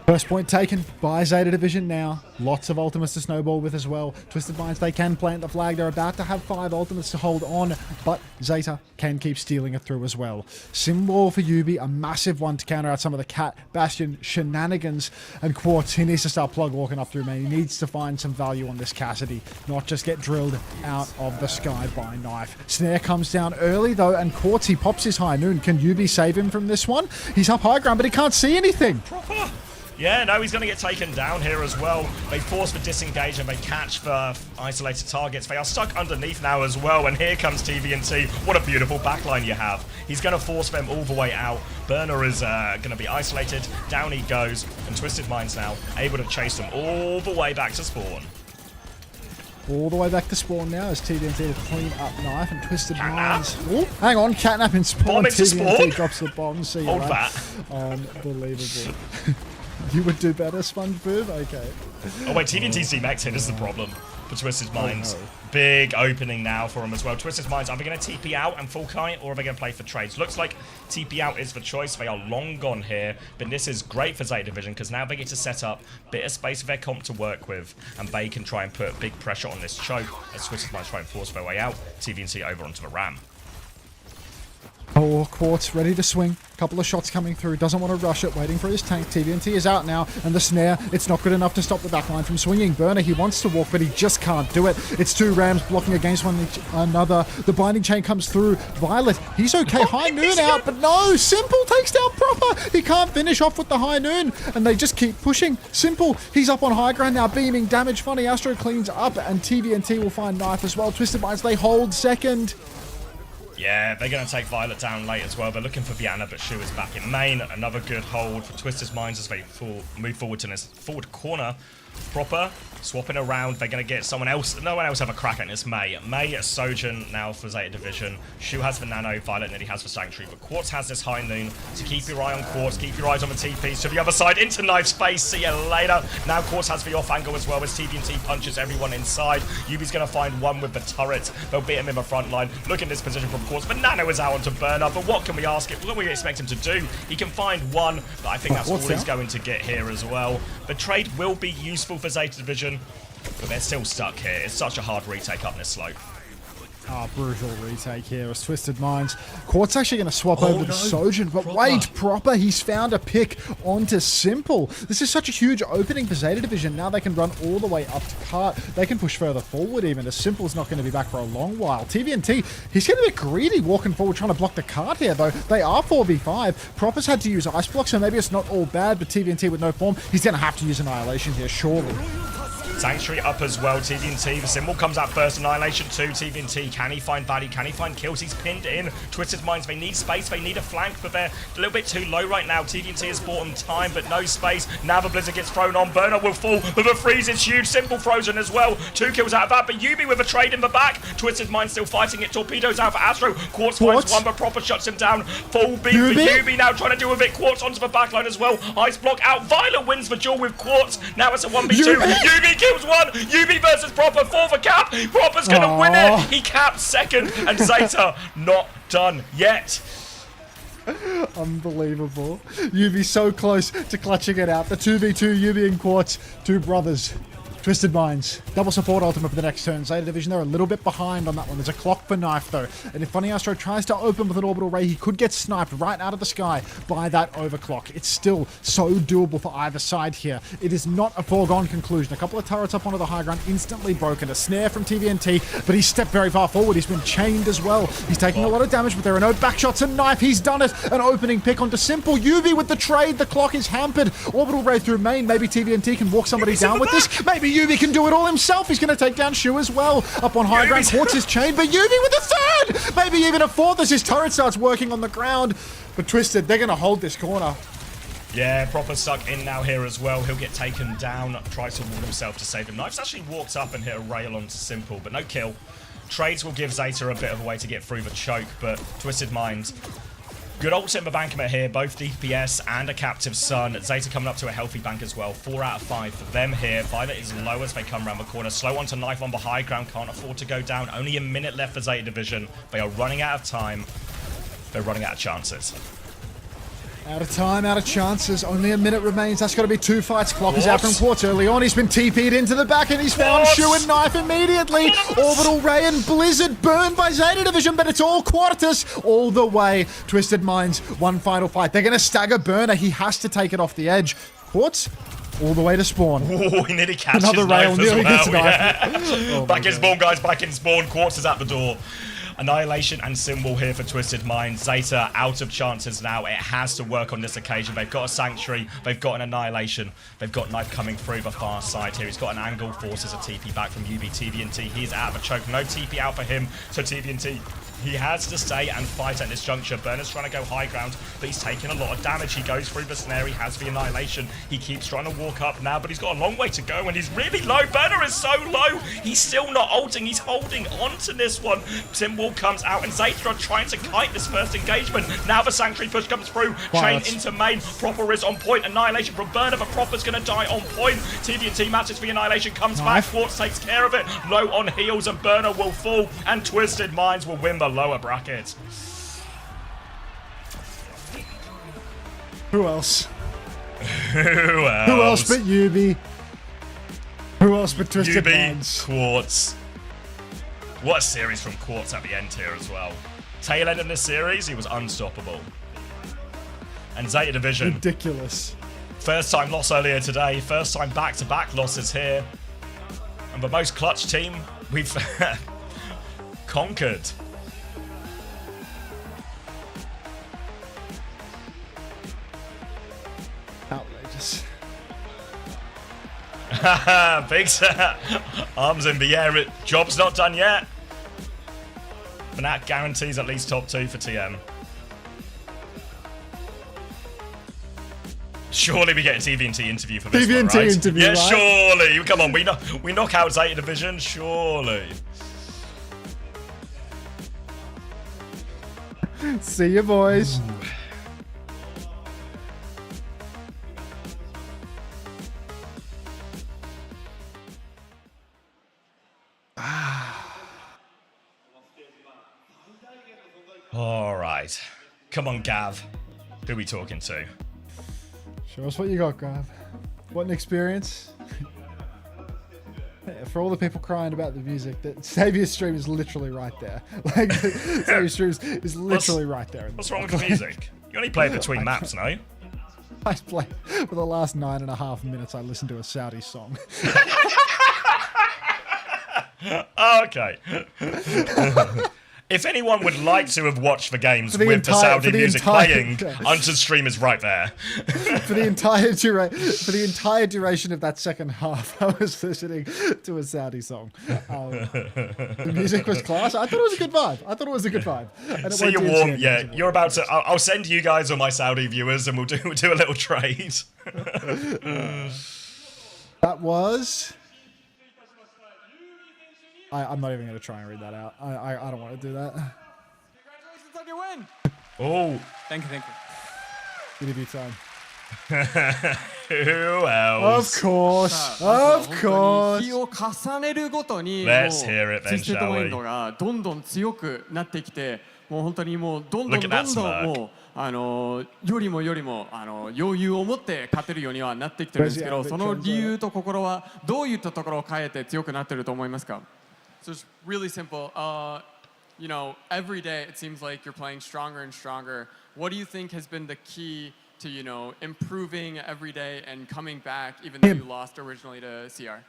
First point taken by Zeta Division now. Lots of ultimates to snowball with as well. Twisted Minds, they can plant the flag. They're about to have 5 ultimates to hold on, but Zeta can keep stealing it through as well. Symbol for Yubi, a massive one to counter out some of the Cat Bastion shenanigans. And Quartz, he needs to start plug walking up through, man. He needs to find some value on this Cassidy, not just get drilled out of the sky by Knife. Snare comes down early though, and Quartz, he pops his high noon. Can Yubi save him from this one? He's up high ground, but he can't see anything. Proper. Yeah, no, he's going to get taken down here as well. They force the disengage and they catch the isolated targets. They are stuck underneath now as well, and here comes TVNT. What a beautiful backline you have. He's going to force them all the way out. Burner is going to be isolated. Down he goes, and Twisted Minds now able to chase them all the way back to spawn. All the way back to spawn now as TVNT will clean up Knife and Twisted Minds. Oh, hang on, Catnap in spawn. Bomb into TVNT spawn? drops the bomb. See you Hold later. that. Unbelievable. You would do better, SpongeBob? Okay. Oh wait, TVNT's DMX here. This is the problem for Twisted Minds. no. Big opening now for him as well. Twisted Minds, are they going to TP out and full kite, or are they going to play for trades? Looks like TP out is the choice. They are long gone here, but this is great for Zeta Division because now they get to set up a bit of space for their comp to work with, and they can try and put big pressure on this choke as Twisted Minds try and force their way out. TVNT over onto the Ram. Oh, Quartz ready to swing. Couple of shots coming through. Doesn't want to rush it. Waiting for his tank. TVNT is out now. And the snare, it's not good enough to stop the backline from swinging. Burner, he wants to walk, but he just can't do it. It's 2 Rams blocking against one another. The binding chain comes through. Violet, he's okay. High noon out, but no. Simple takes down Proper. He can't finish off with the high noon. And they just keep pushing. Simple, he's up on high ground now, beaming damage. Funny Astro cleans up, and TVNT will find Knife as well. Twisted Minds, they hold second. Yeah, they're going to take Violet down late as well. They're looking for Viana, but Shu is back in main. Another good hold for Twisted Minds as they move forward to this forward corner Proper swapping around. They're going to get someone else. No one else have a crack at this. May, Sojin now for Zeta Division. Shu has the Nano, Violet nearly has for Sanctuary, but Quartz has this High Noon. So keep your eye on Quartz. Keep your eyes on the TPs to the other side into knife space. See you later. Now Quartz has the off angle as well as TVNT punches everyone inside. Yubi's going to find one with the turret. They'll beat him in the front line. Look at this position from Quartz. But Nano is out onto Burner. But what can we ask it? What can we expect him to do? He can find one, but I think that's all he's going to get here as well. The trade will be useful for Zeta Division, but they're still stuck here. It's such a hard retake up this slope. Brutal retake here as Twisted Minds. Quartz actually going to swap over to Sojin, but wait, Proper, he's found a pick onto Simple. This is such a huge opening for Zeta Division. Now they can run all the way up to Cart. They can push further forward even, as Simple's not going to be back for a long while. TVNT, he's getting a bit greedy walking forward, trying to block the Cart here, though. They are 4v5. Proper's had to use Ice Block, so maybe it's not all bad, but TVNT with no form, he's going to have to use Annihilation here, surely. Sanctuary up as well, TVNT. The symbol comes out first, Annihilation 2, TVNT. Can he find value? Can he find kills? He's pinned in. Twisted Minds, they need space, they need a flank, but they're a little bit too low right now. TVNT has bought them time, but no space. Now the Blizzard gets thrown on. Burner will fall, but the freeze is huge. Simple frozen as well. 2 kills out of that, but Yubi with a trade in the back. Twisted Minds still fighting it. Torpedoes out for Astro. Quartz finds one, but Proper shuts him down. Full beat for Yubi now trying to deal with it. Quartz onto the backline as well. Ice block out. Violet wins the duel with Quartz. Now it's a 1v2. Yubi kills one. Yubi versus Proper, 4 for Cap. Proper's gonna win it. He caps second, and Zeta not done yet. Unbelievable. Yubi so close to clutching it out. The 2v2, Yubi and Quartz, two brothers. Twisted Minds. Double support ultimate for the next turn. Zeta Division, they're a little bit behind on that one. There's a clock for Knife, though. And if Funny Astro tries to open with an Orbital Ray, he could get sniped right out of the sky by that overclock. It's still so doable for either side here. It is not a foregone conclusion. A couple of turrets up onto the high ground, instantly broken. A snare from TVNT, but he's stepped very far forward. He's been chained as well. He's taking a lot of damage, but there are no backshots. And Knife, he's done it. An opening pick onto Simple. Yubi with the trade. The clock is hampered. Orbital Ray through main. Maybe TVNT can walk somebody down with this. Maybe Yubi can do it all himself. He's going to take down Shu as well. Up on high ground, Quartz is chained, but Yubi with a third! Maybe even a fourth as his turret starts working on the ground. But Twisted, they're going to hold this corner. Yeah, Proper stuck in now here as well. He'll get taken down, tries to ward himself to save him. Knife's actually walked up and hit a rail onto Simple, but no kill. Trades will give Zeta a bit of a way to get through the choke, but Twisted Minds. Good ults in the bankament here, both DPS and a Captive Sun. Zeta coming up to a healthy bank as well. 4 out of 5 for them here. Violet is low as they come around the corner. Slow onto Knife on the high ground. Can't afford to go down. Only a minute left for Zeta Division. They are running out of time. They're running out of chances. Out of time, out of chances. Only a minute remains. That's got to be 2 fights. Clock is out from Quartz early on. He's been TP'd into the back and he's found Shu and Knife immediately. Orbital Ray and Blizzard burned by Zeta Division, but it's all Quartus all the way. Twisted Minds, one final fight. They're going to stagger Burner. He has to take it off the edge. Quartz all the way to spawn. Oh, he nearly catches another rail, Knife nearly as well. gets Knife. Yeah. Back in spawn, guys. Back in spawn. Quartz is at the door. Annihilation and Symbol here for Twisted Minds. Zeta out of chances now. It has to work on this occasion. They've got a Sanctuary. They've got an Annihilation. They've got Knife coming through the far side here. He's got an angle. Forces a TP back from UB. TVNT. He's out of a choke. No TP out for him. So TVNT, he has to stay and fight at this juncture. Burner's trying to go high ground, but he's taking a lot of damage. He goes through the snare. He has the Annihilation. He keeps trying to walk up now, but he's got a long way to go, and he's really low. Burner is so low. He's still not ulting. He's holding on to this one. Symbol comes out, and Zeta are trying to kite this first engagement. Now the Sanctuary push comes through. Chain into main. Proper is on point. Annihilation from Burner, but Proper's going to die on point. TVNT matches the Annihilation. Comes back. Quartz takes care of it. Low on heals, and Burner will fall, and Twisted Minds will win the lower bracket. Who else? Who else? Who else but Yubi? Who else but Twisted Minds? Quartz. What a series from Quartz at the end here as well. Tail end in this series, he was unstoppable. And Zeta Division. Ridiculous. First time loss earlier today. First time back-to-back losses here. And the most clutch team we've conquered. Outrageous. Big arms in the air. Job's not done yet. Fnatic guarantees at least top 2 for TM. Surely we get a TVNT interview for this TVNT one, right? interview, yeah, right? surely. Come on, we knock out Zeta Division, surely. See you, boys. All right. Come on, Gav. Who are we talking to? Show us what you got, Gav. What an experience. Yeah, for all the people crying about the music, that Saviour's stream is literally right there. Like, Saviour's stream is literally right there. What's wrong with the music? You only play between maps, no? I played for the last 9.5 minutes. I listened to a Saudi song. Okay. If anyone would like to have watched the games with the Saudi music playing, Unto's stream is right there. For the entire duration of that second half, I was listening to a Saudi song. The music was class. I thought it was a good vibe. And So you're warm, yeah. You're about to. I'll send you guys all my Saudi viewers, and we'll do a little trade. That was. I'm not even going to try and read that out. I don't want to do that. Congratulations on your win. Oh. Thank you. Interview time. Who else? Of course. Of course. 日を重ねるごとに、 Let's hear it then, ツイステッド shall マイ we? ンドがどんどん強くなってきて、もう本当にもうどんどん Look at that もうよりも余裕を持って勝てるようにはなってきてるんですけど、その理由と心はどういったところを変えて強くなってると思いますか? So it's really simple. You know, every day it seems like you're playing stronger and stronger. What do you think has been the key to, you know, improving every day and coming back even though you lost originally to CR?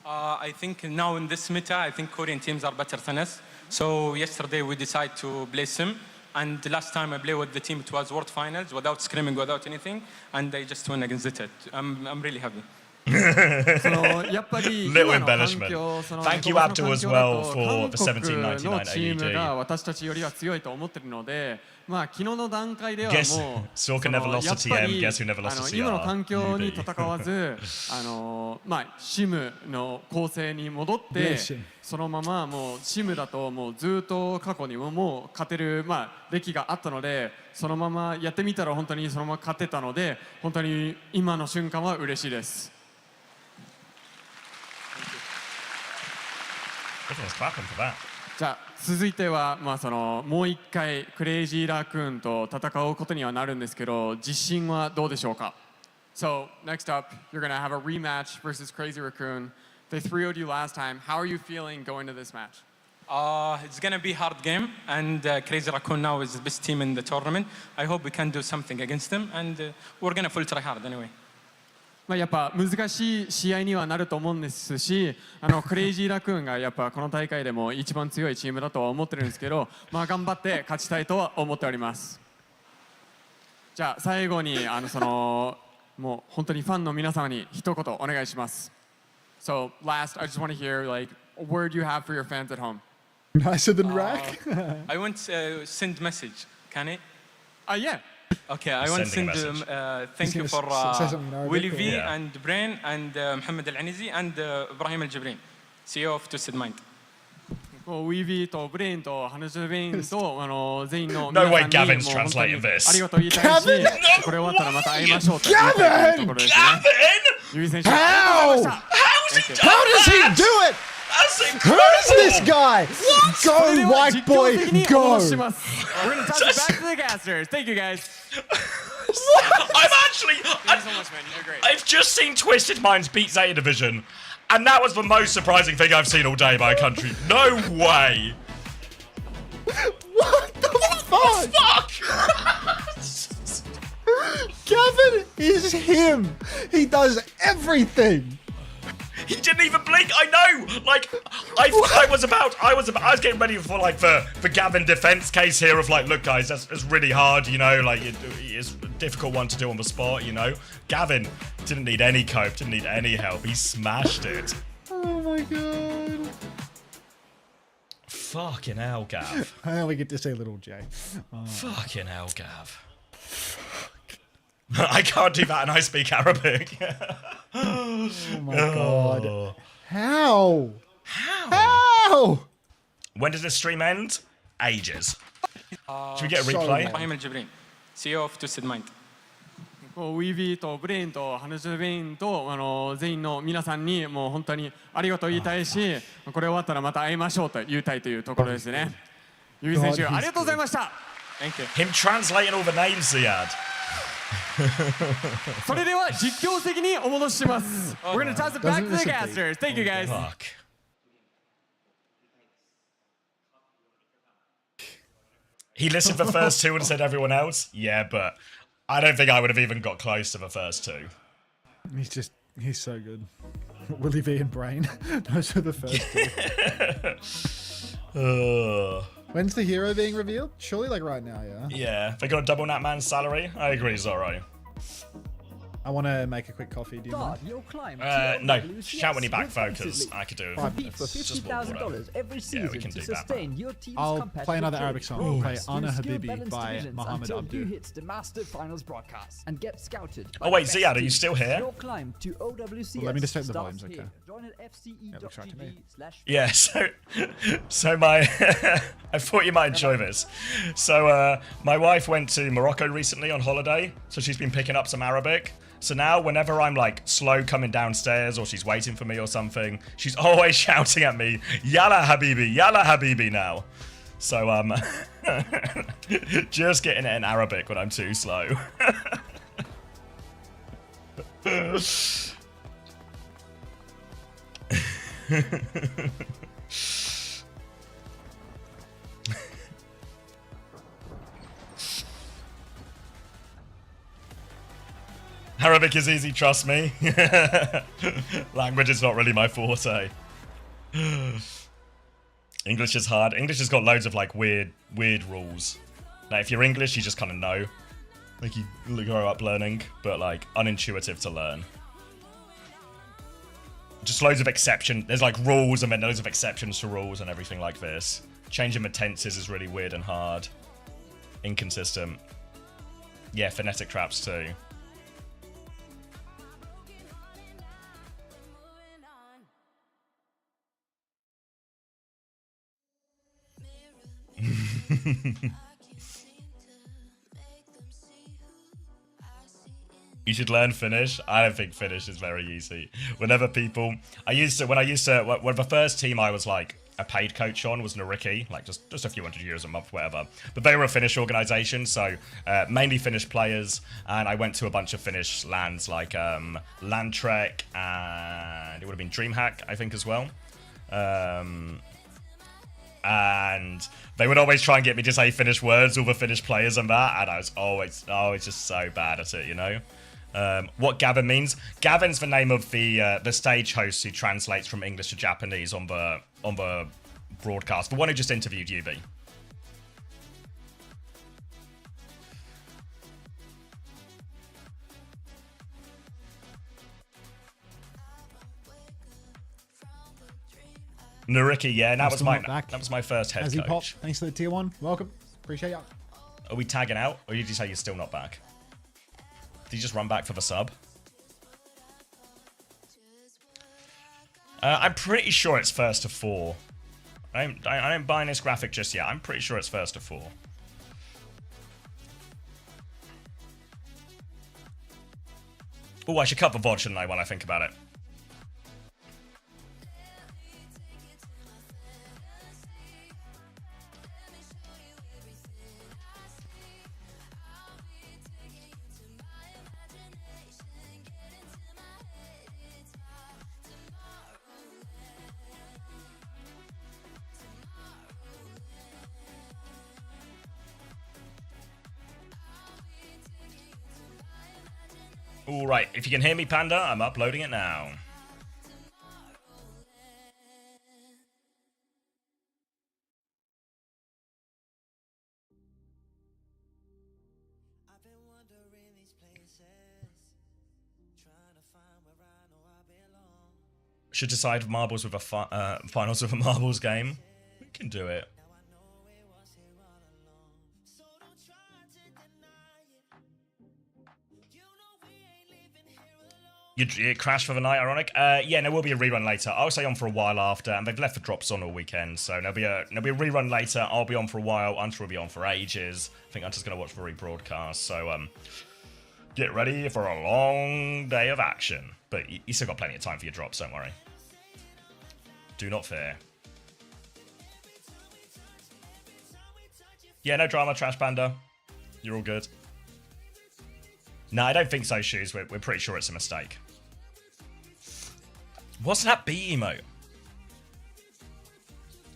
I think now in this meta, I think Korean teams are better than us. So yesterday we decided to play Sim. And the last time I played with the team, it was World Finals without screaming, without anything. And I just won against it. I'm really happy. Little embellishment. Thank you, Abdul, as well, for the 1799 AED. 私たちよりは強いと思っているので、まあ昨日の段階ではもう Sorka never lost a TM. Guess who never lost a CR? 今の環境に戦わず、まあシムの構成に戻って、そのままもうシムだともうずっと過去にもう勝てるまあ歴があったので、そのままやってみたら本当にそのまま勝てたので、本当に今の瞬間は嬉しいです。じゃあ続いてはまあそのもう一回クレイジーラクーンと戦うことにはなるんですけど、自信はどうでしょうか? So next up, you're gonna have a rematch versus Crazy Raccoon. They 3-0'd you last time. How are you feeling going to this match? It's gonna be a hard game, and Crazy Raccoon now is the best team in the tournament. I hope we can do something against them, and we're gonna full try hard anyway. まあやっぱ難しい試合にはなると思うんですし、クレイジーラクーンがやっぱこの大会でも一番強いチームだとは思ってるんですけど、まあ頑張って勝ちたいとは思っております。じゃあ最後にそのもう本当にファンの皆様に一言お願いします。So last, I just want to hear like a word you have for your fans at home. Nicer than Rack. I want to send message. Can it? Yeah. Okay, I want to send thank you for Willy V and Brain and Mohammed Al-Anizi and Ibrahim Al-Jibrin, CEO of Twisted Mind. ウィービーとブレインとハネジュベインと全員の No 皆 way さんに Gavin's もう本当に translating this. ありがとう言いたいし、これ終わったらまた会いましょうと言いたいところですね。ユビ選手、ありがとうございました。How does he do it? Who is this guy? Go, white boy, go! We're going to toss it back to the casters. Thank you, guys. I'm actually. Thank you so much, man. You did great. I've just seen Twisted Minds beat Zeta Division, and that was the most surprising thing I've seen all day by a country. No way. What the fuck? Gavin is him. He does everything. He didn't even blink. I know. Like, I was getting ready for like the Gavin defense case here of like, look, guys, that's really hard. You know, like it's a difficult one to do on the spot. You know, Gavin didn't need any cope, didn't need any help. He smashed it. Oh my god. Fucking hell, Gav. And we get to say little J. Fucking hell, Gav. I can't do that and I speak Arabic. Oh my god. How? How? When does this stream end? Ages. Should we get a replay? CEO of Twisted Mind. ウィービーとブレインとハヌジュベインと全員の皆さんにもう本当にありがとう言いたいし、これ終わったらまた会いましょうと言いたいというところですね。ユビ選手ありがとうございました。Him translating all the names he had. それでは実況席にお戻しします。We're gonna toss it back to the casters. Thank you guys. Fuck. He listened for the first two and said everyone else. Yeah, but I don't think I would have even got close to the first two. He's so good. Willie V and Brain. Those are the first two. When's the hero being revealed? Surely like right now, yeah? Yeah. They got a double Nat man's salary. I agree, Zorro. I want to make a quick coffee. Do you mind? No. Shout when you're back, focus. I could do it. Compete for $50,000 every season we can to do sustain your team's I'll competitive play another Arabic song. I'll play Ana Skill Habibi balanced by divisions Muhammad until Abdu. you hit the Master Finals broadcast and get scouted. Oh wait, Ziad, are you still here? Your climb to OWCS. Well, let me just take the volumes, okay? Join at fce.tv/. Yeah, so my I thought you might enjoy this. So my wife went to Morocco recently on holiday, so she's been picking up some Arabic. So now whenever I'm like slow coming downstairs or she's waiting for me or something, she's always shouting at me, Yalla Habibi now. So just getting it in Arabic when I'm too slow. Arabic is easy, trust me. Language is not really my forte. English is hard. English has got loads of like weird rules. Like if you're English, you just kind of know. Like you grow up learning, but like unintuitive to learn. Just loads of exceptions. There's like rules and then loads of exceptions to rules and everything like this. Changing the tenses is really weird and hard. Inconsistent. Yeah, phonetic traps too. You should learn Finnish. I don't think Finnish is very easy. Whenever people, when the first team I was like a paid coach on was Nariki, like just a few €100 a month, whatever. But they were a Finnish organization, so mainly Finnish players, and I went to a bunch of Finnish lands like Landtrek, and it would have been DreamHack, I think, as well. And they would always try and get me to say Finnish words, all the Finnish players and that, and I was always just so bad at it, you know? What Gavin means? Gavin's the name of the stage host who translates from English to Japanese on the broadcast. The one who just interviewed Yubi. Nariki, yeah, that was my first head coach. Pop, thanks for the tier 1. Welcome. Appreciate ya. Are we tagging out, or did you say you're still not back? Did you just run back for the sub? I'm pretty sure it's first to 4. I ain't buying this graphic just yet. I'm pretty sure it's first to 4. Oh, I should cut the VOD, shouldn't I, when I think about it? Alright, if you can hear me, Panda, I'm uploading it now. Should decide marbles with a finals with a marbles game. We can do it. It crashed for the night, ironic. Yeah, there will be a rerun later. I'll stay on for a while after, and they've left the drops on all weekend, so there'll be a rerun later. I'll be on for a while. Hunter will be on for ages. I think Hunter's going to watch the rebroadcast, so get ready for a long day of action. But you still got plenty of time for your drops, don't worry. Do not fear. Yeah, no drama, Trash Panda. You're all good. No, I don't think so, Shoes. We're pretty sure it's a mistake. What's that bee emote?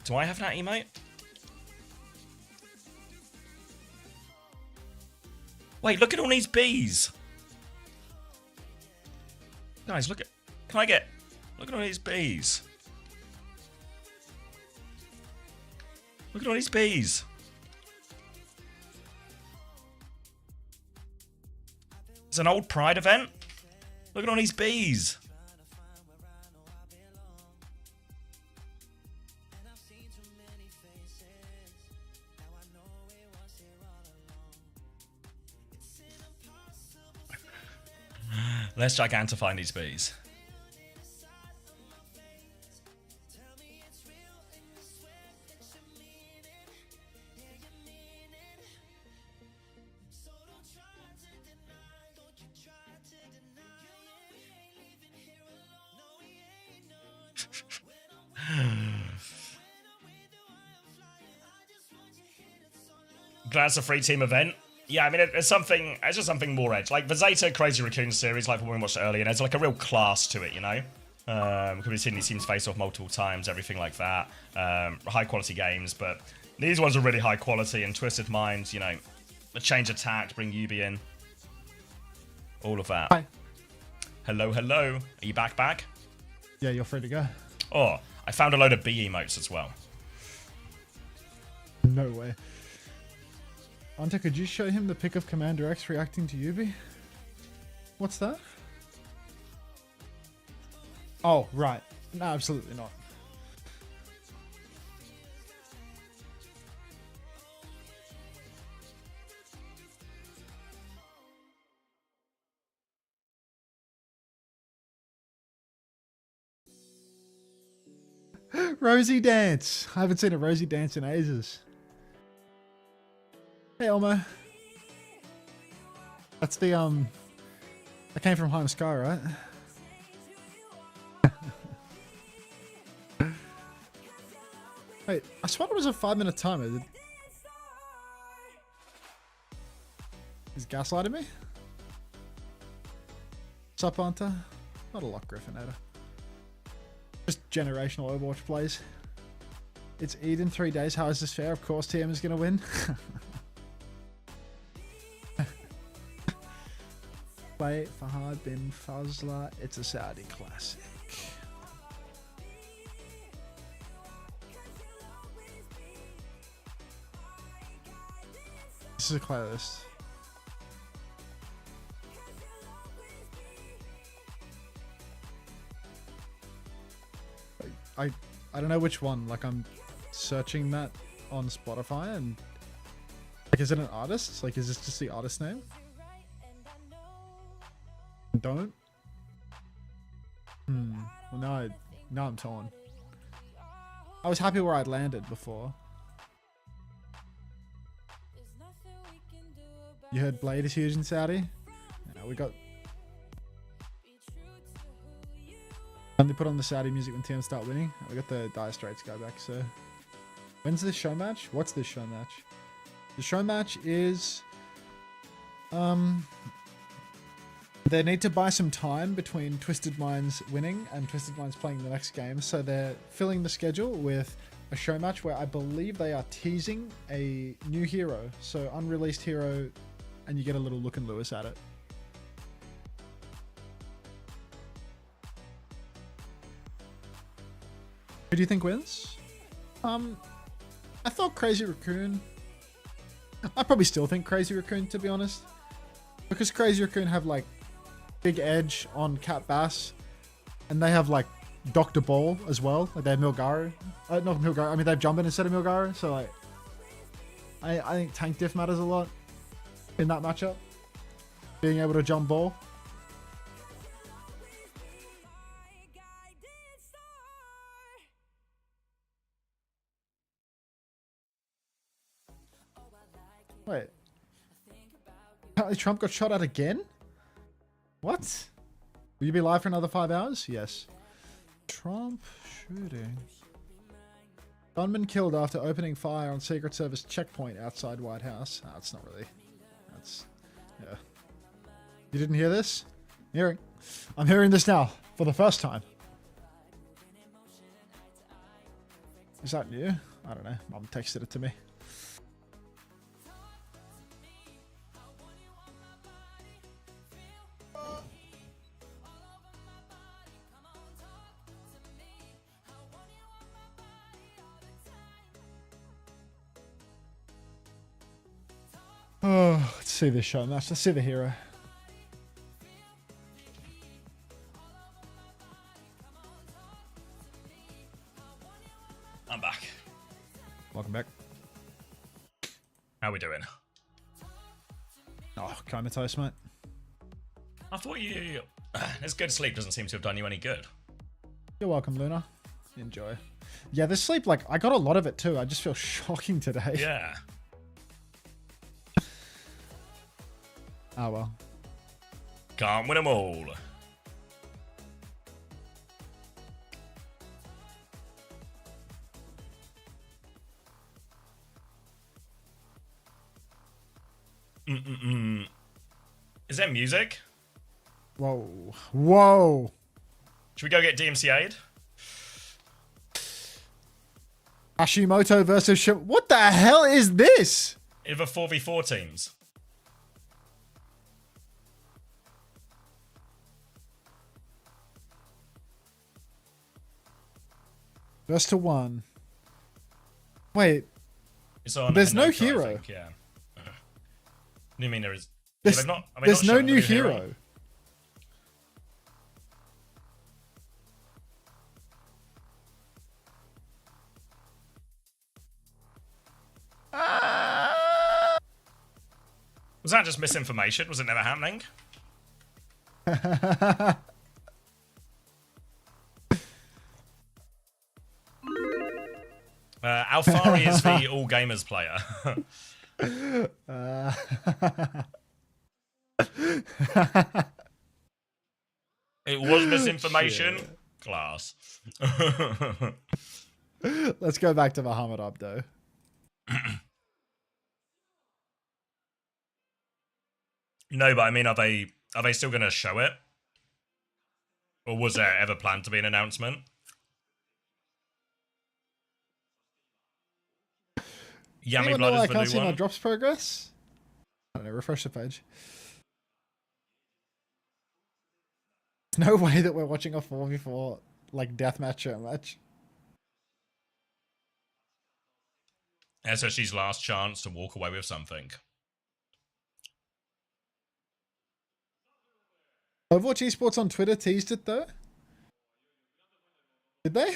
Do I have that emote? Wait, look at all these bees. Guys, look at... Can I get... Look at all these bees. Look at all these bees. It's an old Pride event. Look at all these bees. Let's gigantify these bees. Glad it's a free team event. Yeah, I mean, it's just something more edge. Like the Zeta Crazy Raccoon series, like when we watched earlier, there's like a real class to it, you know? Because we've seen these teams face off multiple times, everything like that. High quality games, but these ones are really high quality, and Twisted Minds, you know, a change of tact, bring Yubi in. All of that. Hi. Hello, hello. Are you back? Yeah, you're free to go. Oh, I found a load of B emotes as well. No way. Anta, could you show him the pic of Commander X reacting to Yubi? What's that? Oh, right. No, absolutely not. Rosie dance. I haven't seen a Rosie dance in ages. Hey Elmo. That's the that came from Home Sky, right? Wait, I swear it was a 5-minute timer. Is gaslighting me? Sup, Hunter? Not a lot, Griffinator. Just generational Overwatch plays. It's Eid in 3 days. How is this fair? Of course TM is going to win. Play Fahad bin Fazla. It's a Saudi classic. This is a playlist. I don't know which one. Like, I'm searching that on Spotify, and like, is it an artist? Like, is this just the artist name? Don't. Well, now I'm torn. I was happy where I'd landed before. You heard Blade is huge in Saudi? Yeah, we got. Only put on the Saudi music when TM start winning. We got the Dire Straits guy back. So, when's this show match? What's this show match? The show match is. They need to buy some time between Twisted Minds winning and Twisted Minds playing the next game, so they're filling the schedule with a show match where I believe they are teasing a new hero, so unreleased hero, and you get a little look and Lewis at it. Who do you think wins? I thought Crazy Raccoon. I probably still think Crazy Raccoon, to be honest, because Crazy Raccoon have like big edge on Cat Bass, and they have like Dr. Ball as well. Like they have Milgaru. Not Milgaru, I mean they have Jumpin instead of Milgaru, so like I think tank diff matters a lot in that matchup. Being able to jump ball. Wait. Apparently Trump got shot at again? What? Will you be live for another 5 hours? Yes. Trump shooting. Gunman killed after opening fire on Secret Service checkpoint outside White House. Ah, that's not really. That's. Yeah. You didn't hear this? I'm hearing this now for the first time. Is that new? I don't know. Mom texted it to me. Oh, let's see this show match. Let's see the hero. I'm back. Welcome back. How we doing? Oh, comatose, mate. I thought you... This good sleep doesn't seem to have done you any good. You're welcome, Luna. Enjoy. Yeah, this sleep, like, I got a lot of it too. I just feel shocking today. Yeah. Oh, well. Can't win them all. Is there music? Whoa. Whoa. Should we go get DMCA'd? Hashimoto versus What the hell is this? Either 4v4 teams. Best to one. Wait. It's on there's no Hinoka, hero. I think, yeah. What do you mean there is? There's, yeah, there's no new hero. Was that just misinformation? Was it never happening? Alfari is the all gamers player. It was misinformation. Shit. Class. Let's go back to Muhammad Abdo. No, but I mean, are they still going to show it? Or was there ever planned to be an announcement? Yummy Blood is the new one. I can't see my drops progress. I don't know, refresh the page. No way that we're watching a 4v4 like deathmatch match. SSG's last chance to walk away with something. Overwatch Esports on Twitter teased it though. Did they?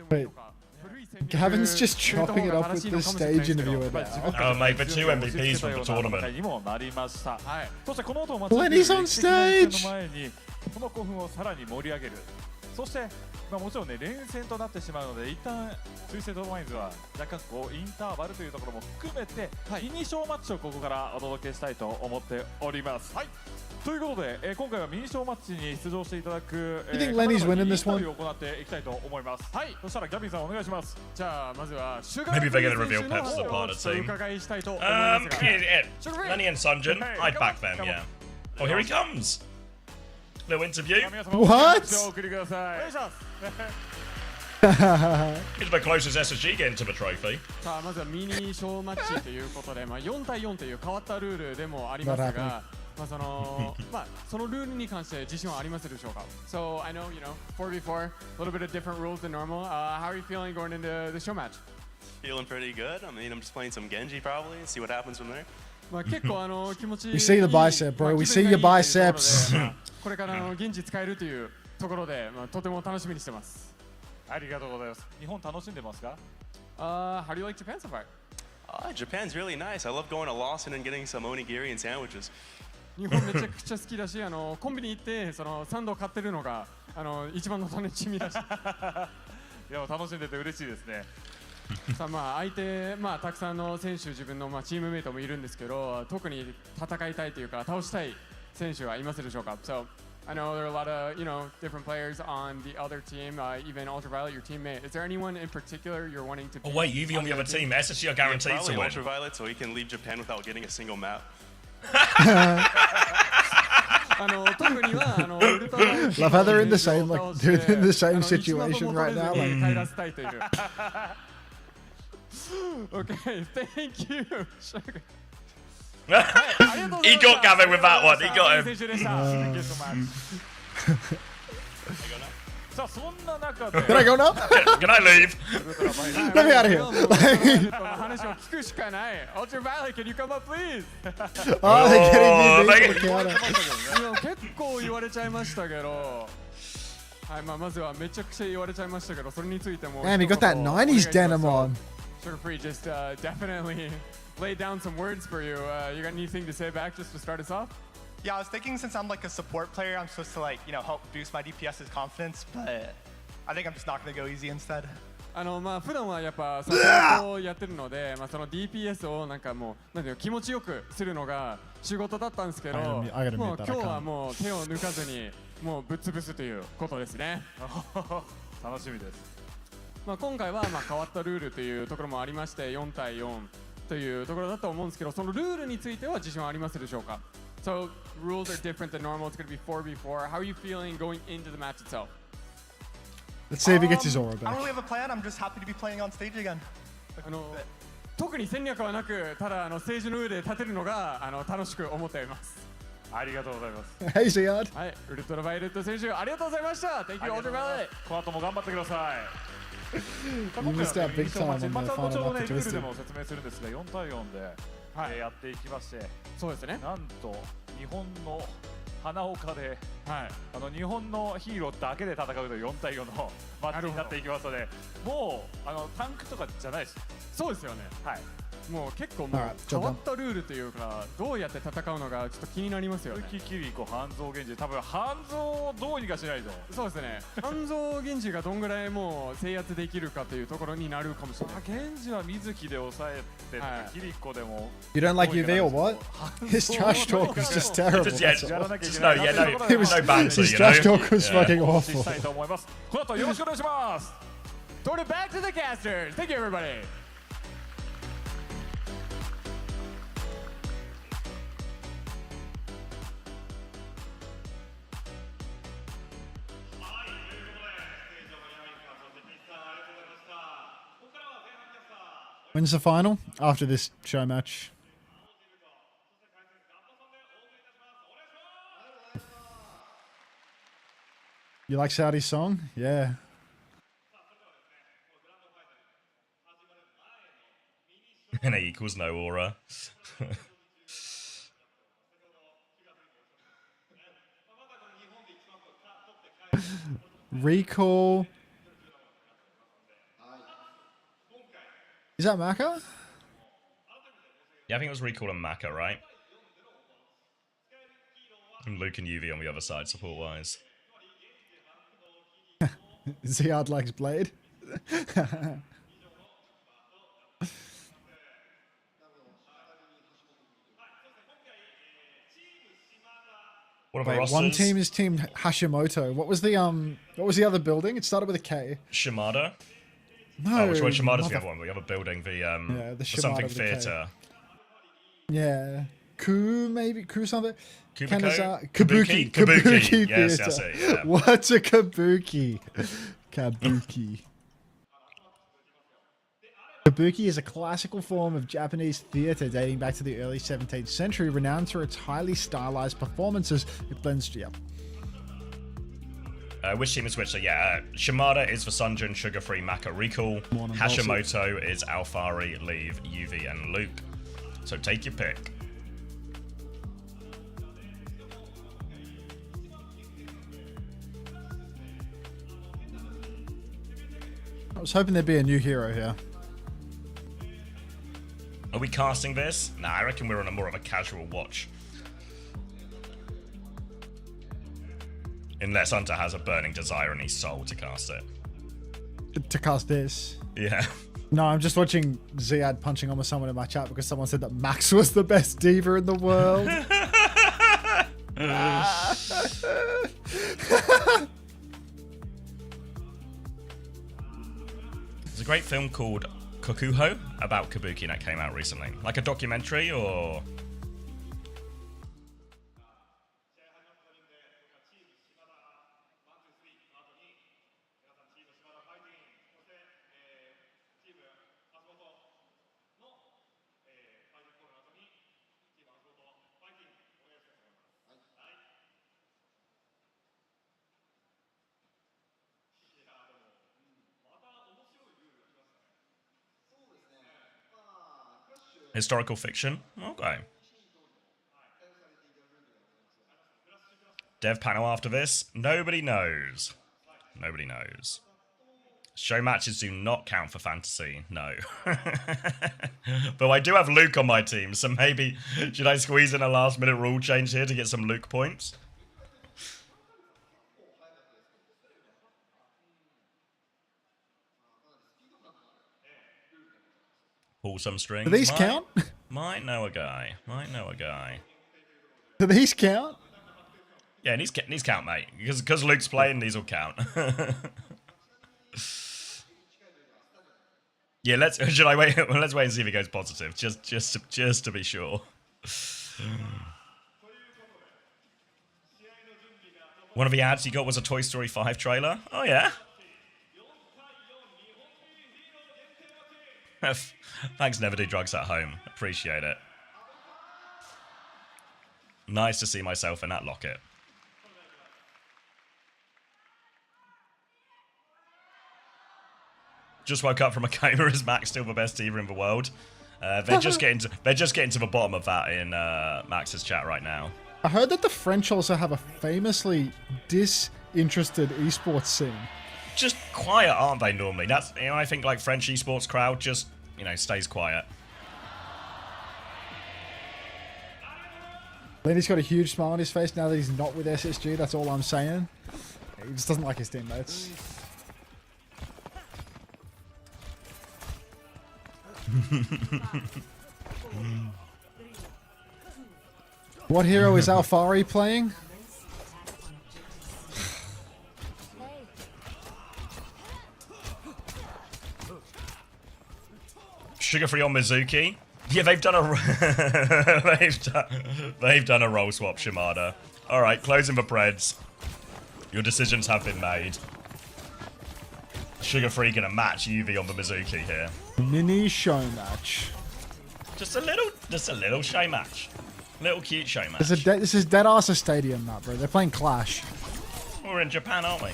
Wait, Gavin's just chopping it up with the stage interviewer now. Oh mate, the two MVPs from the tournament. Lenny's on stage! そして、もちろんね、連戦となってしまうので、一旦、水星ドマインズは若干こうインターバルというところも含めて、ミニショーマッチをここからお届けしたいと思っております。はい。ということで、今回はミニショーマッチに出場していただく、You think Lenny's winning this one? インタビューを行っていきたいと思います。はい。そしたらギャビンさんお願いします。じゃあまずはシュガー Maybe they're going to reveal Peps as a part of the team. Lenny and Sunjin, I'd back them, yeah. Oh, here he comes. Little interview. What? He's the closest SSG getting to the trophy. さあまずはミニショーマッチということで、4対4という変わったルールでもありますが、そのルールに関して自信はありますでしょうか? So I know, 4v4, a little bit of different rules than normal. How are you feeling going into the show match? Feeling pretty good. I mean, I'm just playing some Genji probably, see what happens from there. We see the bicep, bro. We see your biceps. これから現地使えるというところで、とても楽しみにしてます。ありがとうございます。日本楽しんでますか? How do you like Japan so far? Japan's really nice. I love going to Lawson and getting some onigiri and sandwiches. 日本めちゃくちゃ好きだし、コンビニ行ってそのサンドを買ってるのが一番の楽しみだし。いや楽しんでて嬉しいですね。さあまあ相手たくさんの選手自分のチームメイトもいるんですけど、特に戦いたいというか倒したい選手はいますでしょうか。So I know there are a lot of different players on the other team, even Ultraviolet, your teammate. Is there anyone in particular you're wanting to? Oh wait, UV on the other team. SSG are guaranteed to win. Ultraviolet, so he can leave Japan without getting a single map. Love how they're in the same they're in the same situation right now. Okay, thank you. He got Gavin with that one. He got him. Can I go now? Can I leave? Let me out of here. Ultraviolet, can you come up, please? Oh, they're getting me. 結構言われちゃいましたけど。はい、まずはめちゃくちゃ言われちゃいましたけど、それについても。Man, he got that 90s denim on. Sugar Free just definitely laid down some words for you. You got anything to say back just to start us off? Yeah, I was thinking since I'm like a support player, I'm supposed to help boost my DPS's confidence, but I think I'm just not going to go easy instead. 普段はやっぱサポートをやってるので、その DPS をなんていう気持ちよくするのが仕事だったんですけど、もう今日はもう手を抜かずにもうぶっ潰すということですね。楽しみです。今回は変わったルールというところもありまして、4対4というところだと思うんですけど、そのルールについては自信はありますでしょうか。So rules are different than normal. It's going to be 4v4. How are you feeling going into the match itself? Let's see if he gets his aura I back. don't really have a plan. I'm just happy to be playing on stage again. 特に戦略はなく、ただステージの上で立てるのが楽しく思っています。ありがとうございます。Hey, Ziad. はい、ウルトラバイオレット選手ありがとうございました。Thank you, Ultraviolet. この後も頑張ってください。You missed out big time on the final 後ほど map ね、 to ルールで Twisted. も説明するんですが、4対4で、やっていきまして、そうですね。なんと日本の花岡で、日本のヒーローだけで戦うという4対4のマッチになっていきますので、もうタンクとかじゃないです。そうですよね。はい。もう結構もう変わったルールというか、どうやって戦うのがちょっと気になりますよね。鈴木キリコ、半蔵源氏、多分半蔵をどうにかしないと。そうですね。半蔵源氏がどんぐらいもう制圧できるかというところになるかもしれない。源氏は水木で抑えて、キリコでも。You don't like UV or what? His trash talk was just terrible. No banter. His trash talk was fucking awful. この後よろしくお願いします。Turn it back to the casters. Thank you, everybody. When's the final? After this show match. You like Saudi's song? Yeah. NA equals no aura. Recall. Is that Maka? Yeah, I think it was Recall and Maka, right? And Luke and UV on the other side, support-wise. Ziad likes Blade. Wait, one team is Team Hashimoto. What was the other building? It started with a K. Shimada? No. Oh, which one? Shimada's the other one. The other building, the something Shimada theatre. Yeah. Ku, maybe? Ku something? Kabuki? Kabuki Yes, theatre. that's it, yeah. What's a kabuki? Kabuki. Kabuki is a classical form of Japanese theatre dating back to the early 17th century, renowned for its highly stylized performances. It blends, Which team is which? So yeah, Shimada is for Sunjin, Sugar Free, Maka, Recall. Hashimoto is Alfari, Leave, UV, and Luke. So take your pick. I was hoping there'd be a new hero here. Are we casting this? Nah, I reckon we're on a more of a casual watch. Unless Hunter has a burning desire in his soul to cast it. To cast this. Yeah. No, I'm just watching Ziad punching on someone in my chat because someone said that Max was the best diva in the world. There's a great film called Kokuho about Kabuki that came out recently. Like a documentary or... Historical fiction? Okay. Dev panel after this? Nobody knows. Nobody knows. Show matches do not count for fantasy. No. But I do have Luke on my team, so maybe should I squeeze in a last minute rule change here to get some Luke points? Pull some strings. Do these count? Might know a guy. Might know a guy. Do these count? Yeah, these count, mate. Because Luke's playing, these will count. Yeah, should I wait? Well, let's wait and see if it goes positive, just to be sure. One of the ads you got was a Toy Story 5 trailer. Oh yeah. Thanks, never do drugs at home. Appreciate it. Nice to see myself in that locket. Just woke up from a coma. Is Max still the best diva in the world? They're just getting to the bottom of that in Max's chat right now. I heard that the French also have a famously disinterested esports scene. Just quiet, aren't they, normally? That's, you know, I think, like, French esports crowd just, you know, stays quiet. Lenny's got a huge smile on his face now that he's not with SSG, that's all I'm saying. He just doesn't like his teammates. What hero is Alfari playing? Sugar-free on Mizuki. Yeah, they've done a they've done a role swap, Shimada. All right, closing the Preds. Your decisions have been made. Sugar-free gonna match UV on the Mizuki here. Mini show match. Just a little show match. Little cute show match. This is dead ass a stadium map, bro. They're playing Clash. We're in Japan, aren't we?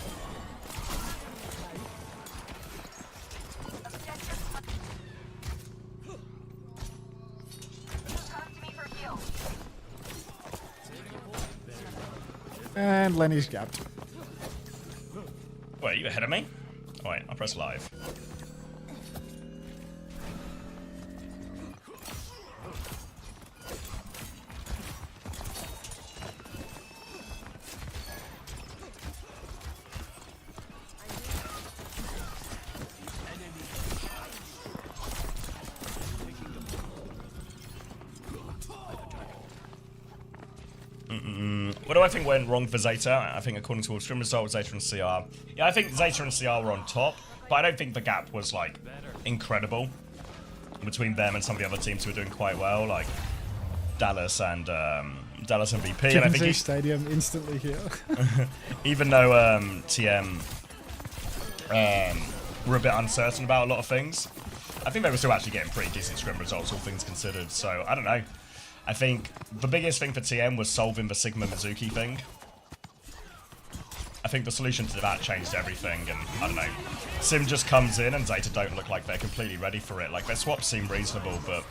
And Lenny's gapped. Wait, are you ahead of me? Oh, wait, I'll press live. What do I think went wrong for Zeta? I think according to all scrim results, Zeta and CR. Yeah, I think Zeta and CR were on top, but I don't think the gap was, like, incredible between them and some of the other teams who were doing quite well, like Dallas and VP. And I think Stadium instantly here. Even though TM were a bit uncertain about a lot of things, I think they were still actually getting pretty decent scrim results, all things considered. So I don't know. I think the biggest thing for TM was solving the Sigma Mizuki thing. I think the solution to that changed everything, and I don't know. Sim just comes in and Zeta don't look like they're completely ready for it. Like, their swaps seem reasonable, but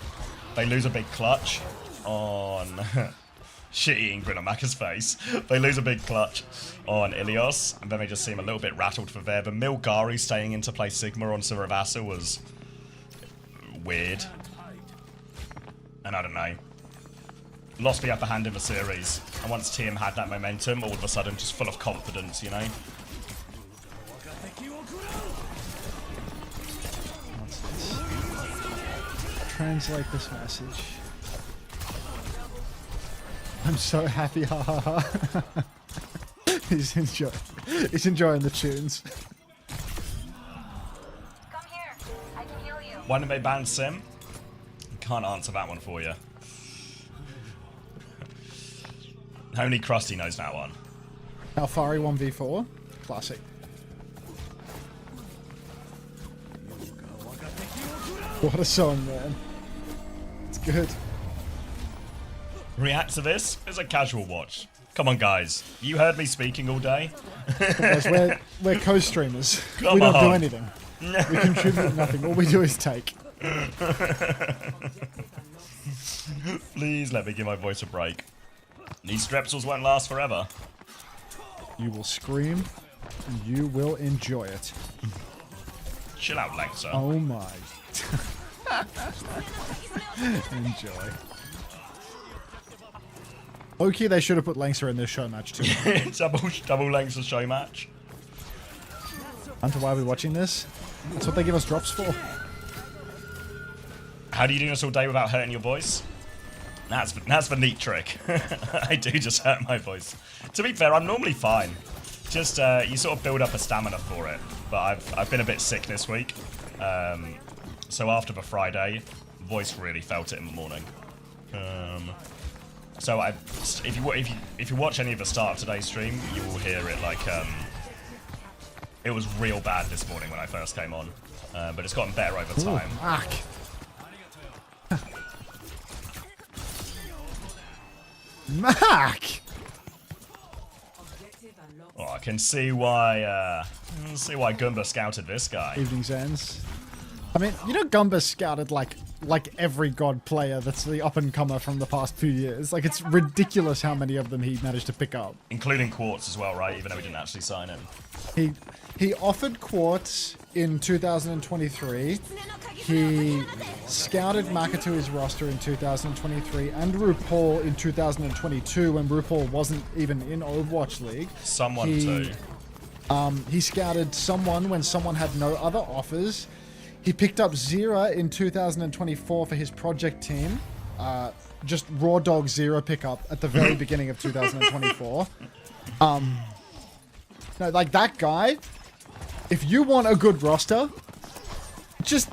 they lose a big clutch on... shit-eating grin on Maka's face. They lose a big clutch on Ilios, and then they just seem a little bit rattled for there. The Milgari staying in to play Sigma on Suravasa was weird. And I don't know. lost the upper hand in the series, and once TM had that momentum, all of a sudden just full of confidence, you know? Translate this message. I'm so happy, ha ha ha. He's enjoying the tunes. Come here. I can heal you. Why didn't they ban Sim? Can't answer that one for you. Only Krusty knows that one. Alfari 1v4. Classic. What a song, man. It's good. React to this is a casual watch. Come on, guys. You heard me speaking all day. Guys, we're co-streamers. Come We don't do on. anything. We contribute nothing. All we do is take. Please let me give my voice a break. These strepsils won't last forever. You will scream, and you will enjoy it. Chill out, Lexa. Oh my. Enjoy. Okay, they should have put Langsa in this show match too. double Lexa show match. Hunter, why are we watching this? That's what they give us drops for. How do you do this all day without hurting your voice? That's the neat trick. I do just hurt my voice. To be fair, I'm normally fine. Just you sort of build up a stamina for it. But I've been a bit sick this week. So after the Friday, voice really felt it in the morning. So if you watch any of the start of today's stream, you will hear it like it was real bad this morning when I first came on, but it's gotten better over time. Fuck. Mac. Oh, I can see why Goomba scouted this guy. Evening Zens. I mean, you know, Gumba scouted like every god player that's the up-and-comer from the past few years. Like, it's ridiculous how many of them he managed to pick up. Including Quartz as well, right? Even though he didn't actually sign him. He offered Quartz in 2023. He scouted Maka to his roster in 2023 and RuPaul in 2022 when RuPaul wasn't even in Overwatch League. He scouted someone when someone had no other offers. He picked up Zera in 2024 for his project team. Just raw dog Zera pickup at the very beginning of 2024. No, like that guy, if you want a good roster, just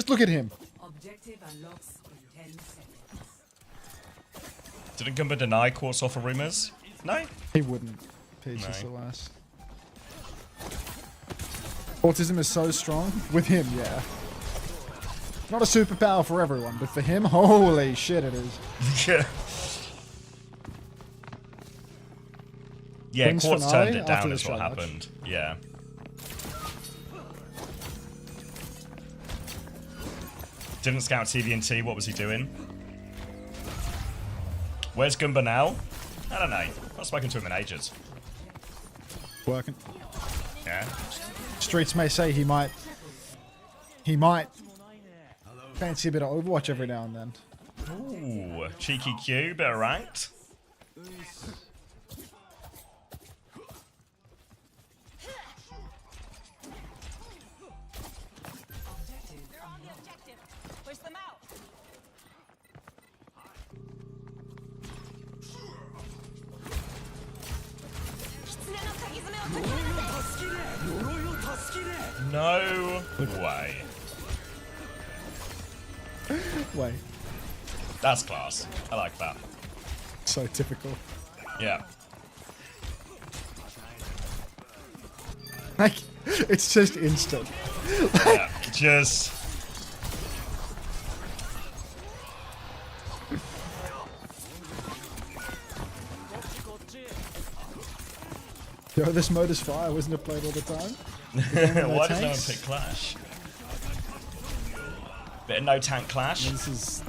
look at him. Didn't Goomba deny Quartz offer rumors? No? He wouldn't. He's just the last. Autism is so strong. With him, yeah. Not a superpower for everyone, but for him, holy shit it is. Yeah, King's Quartz finale turned it down after is the what show match. happened. Yeah. Didn't scout TVNT, what was he doing? Where's Goomba now? I don't know. I've not spoken to him in ages. Working. Yeah. Streets may say he might fancy a bit of Overwatch every now and then. Ooh, cheeky Q, bit of ranked. No way. Wait. That's class. I like that. So typical. Yeah. Like, it's just instant. Yeah, just... Yo, this mode is fire. Wasn't it played all the time? Why does no one pick Clash? Bit of no tank Clash. This is...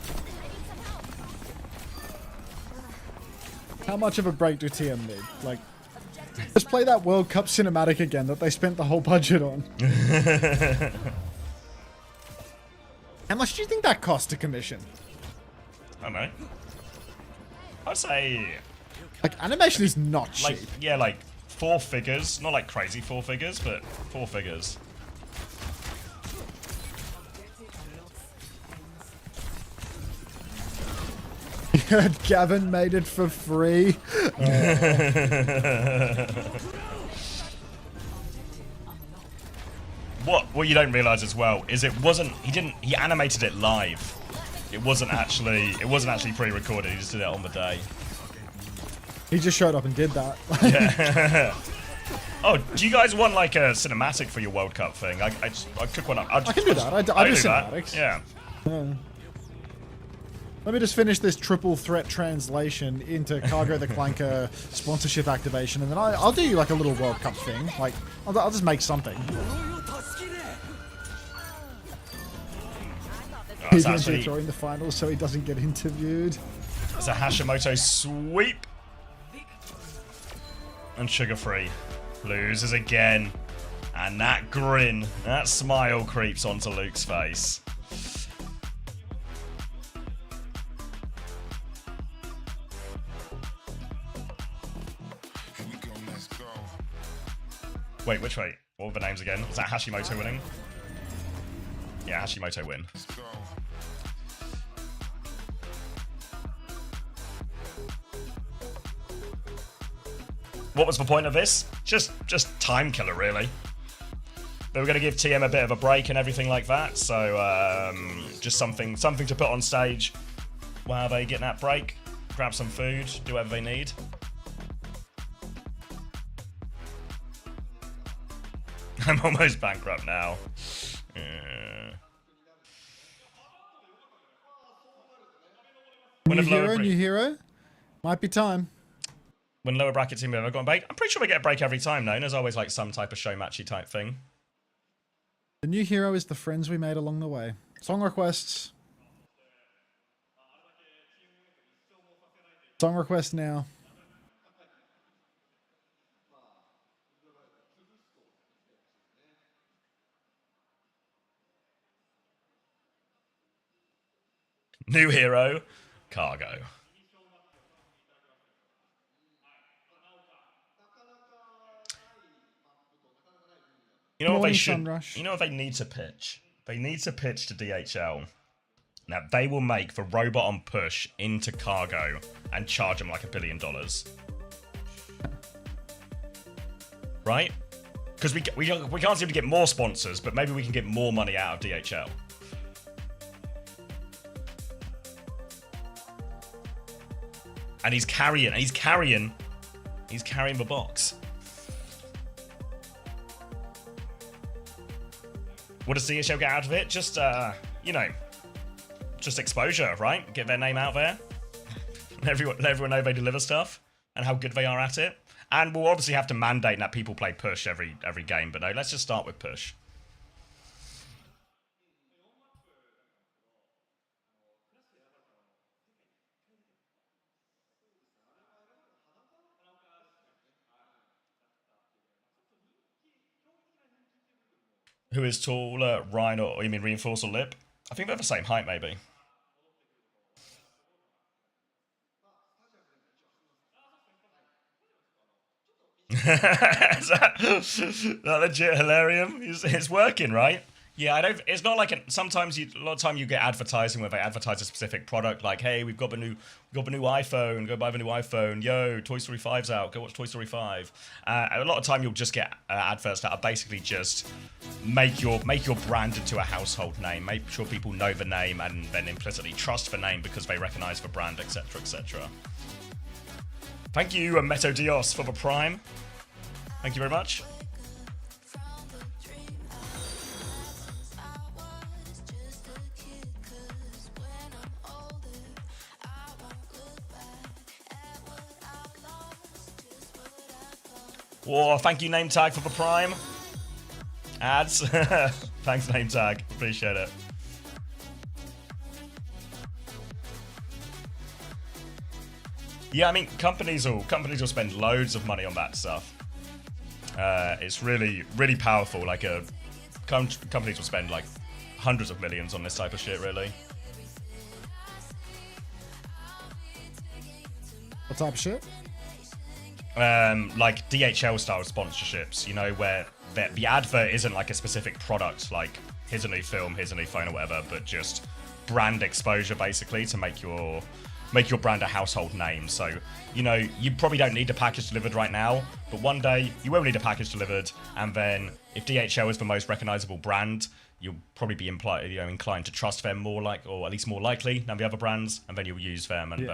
How much of a break do TM need? Like, just play that World Cup cinematic again that they spent the whole budget on. How much do you think that cost to commission? I don't know. I'd say like animation is not cheap. Like, yeah, like 4 figures, not like crazy 4 figures, but 4 figures. Gavin made it for free. What you don't realize as well is he animated it live. It wasn't actually pre-recorded. He just did it on the day. He just showed up and did that. Yeah. Oh, do you guys want like a cinematic for your World Cup thing? I cook one up. I can do that. I do cinematics. Yeah. Let me just finish this triple threat translation into Cargo the Clanker sponsorship activation, and then I'll do you like a little World Cup thing. Like, I'll just make something. He's actually throwing the finals so he doesn't get interviewed. It's a Hashimoto sweep. And Sugar Free loses again. And that grin, that smile creeps onto Luke's face. Wait, which way? What were the names again? Was that Hashimoto winning? Yeah, Hashimoto win. What was the point of this? Just time killer, really. They were going to give TM a bit of a break and everything like that, so just something to put on stage while they get that break, grab some food, do whatever they need. I'm almost bankrupt now. New hero? Might be time. When lower bracket team ever got a break? I'm pretty sure we get a break every time, no? There's always like some type of show matchy type thing. The new hero is the friends we made along the way. Song requests. Song request now. New hero, Cargo. You know what they should? You know what they need to pitch? They need to pitch to DHL. Now they will make the robot on push into Cargo and charge them like $1 billion. Right? Because we can't seem to get more sponsors, but maybe we can get more money out of DHL. And he's carrying the box. What does DHL get out of it? Just, you know, just exposure, right? Get their name out there. Let everyone know they deliver stuff and how good they are at it. And we'll obviously have to mandate that people play push every game, but no, let's just start with push. Who is taller, Ryan or you mean Reinforce or Lip? I think they're the same height, maybe. Is that legit hilarium? It's working, right? Yeah, it's not like sometimes a lot of time you get advertising where they advertise a specific product, like, hey, we've got the new iPhone, go buy the new iPhone. Yo, Toy Story 5's out, go watch Toy Story 5. A lot of time you'll just get adverts that are basically just make your brand into a household name, make sure people know the name and then implicitly trust the name because they recognize the brand, etc., etc. Thank you, Meto Dios, for the Prime. Thank you very much. Whoa, thank you, Name Tag, for the Prime. Ads. Thanks, Name Tag. Appreciate it. Yeah, I mean, companies will spend loads of money on that stuff. It's really, really powerful. Like, companies will spend like hundreds of millions on this type of shit, really. type of shit? Like DHL style sponsorships, you know, where the advert isn't like a specific product, like here's a new film, here's a new phone or whatever, but just brand exposure basically to make your brand a household name. So, you know, you probably don't need a package delivered right now, but one day you will need a package delivered, and then if DHL is the most recognizable brand, you'll probably be inclined to trust them more, or at least more likely than the other brands, and then you'll use them, and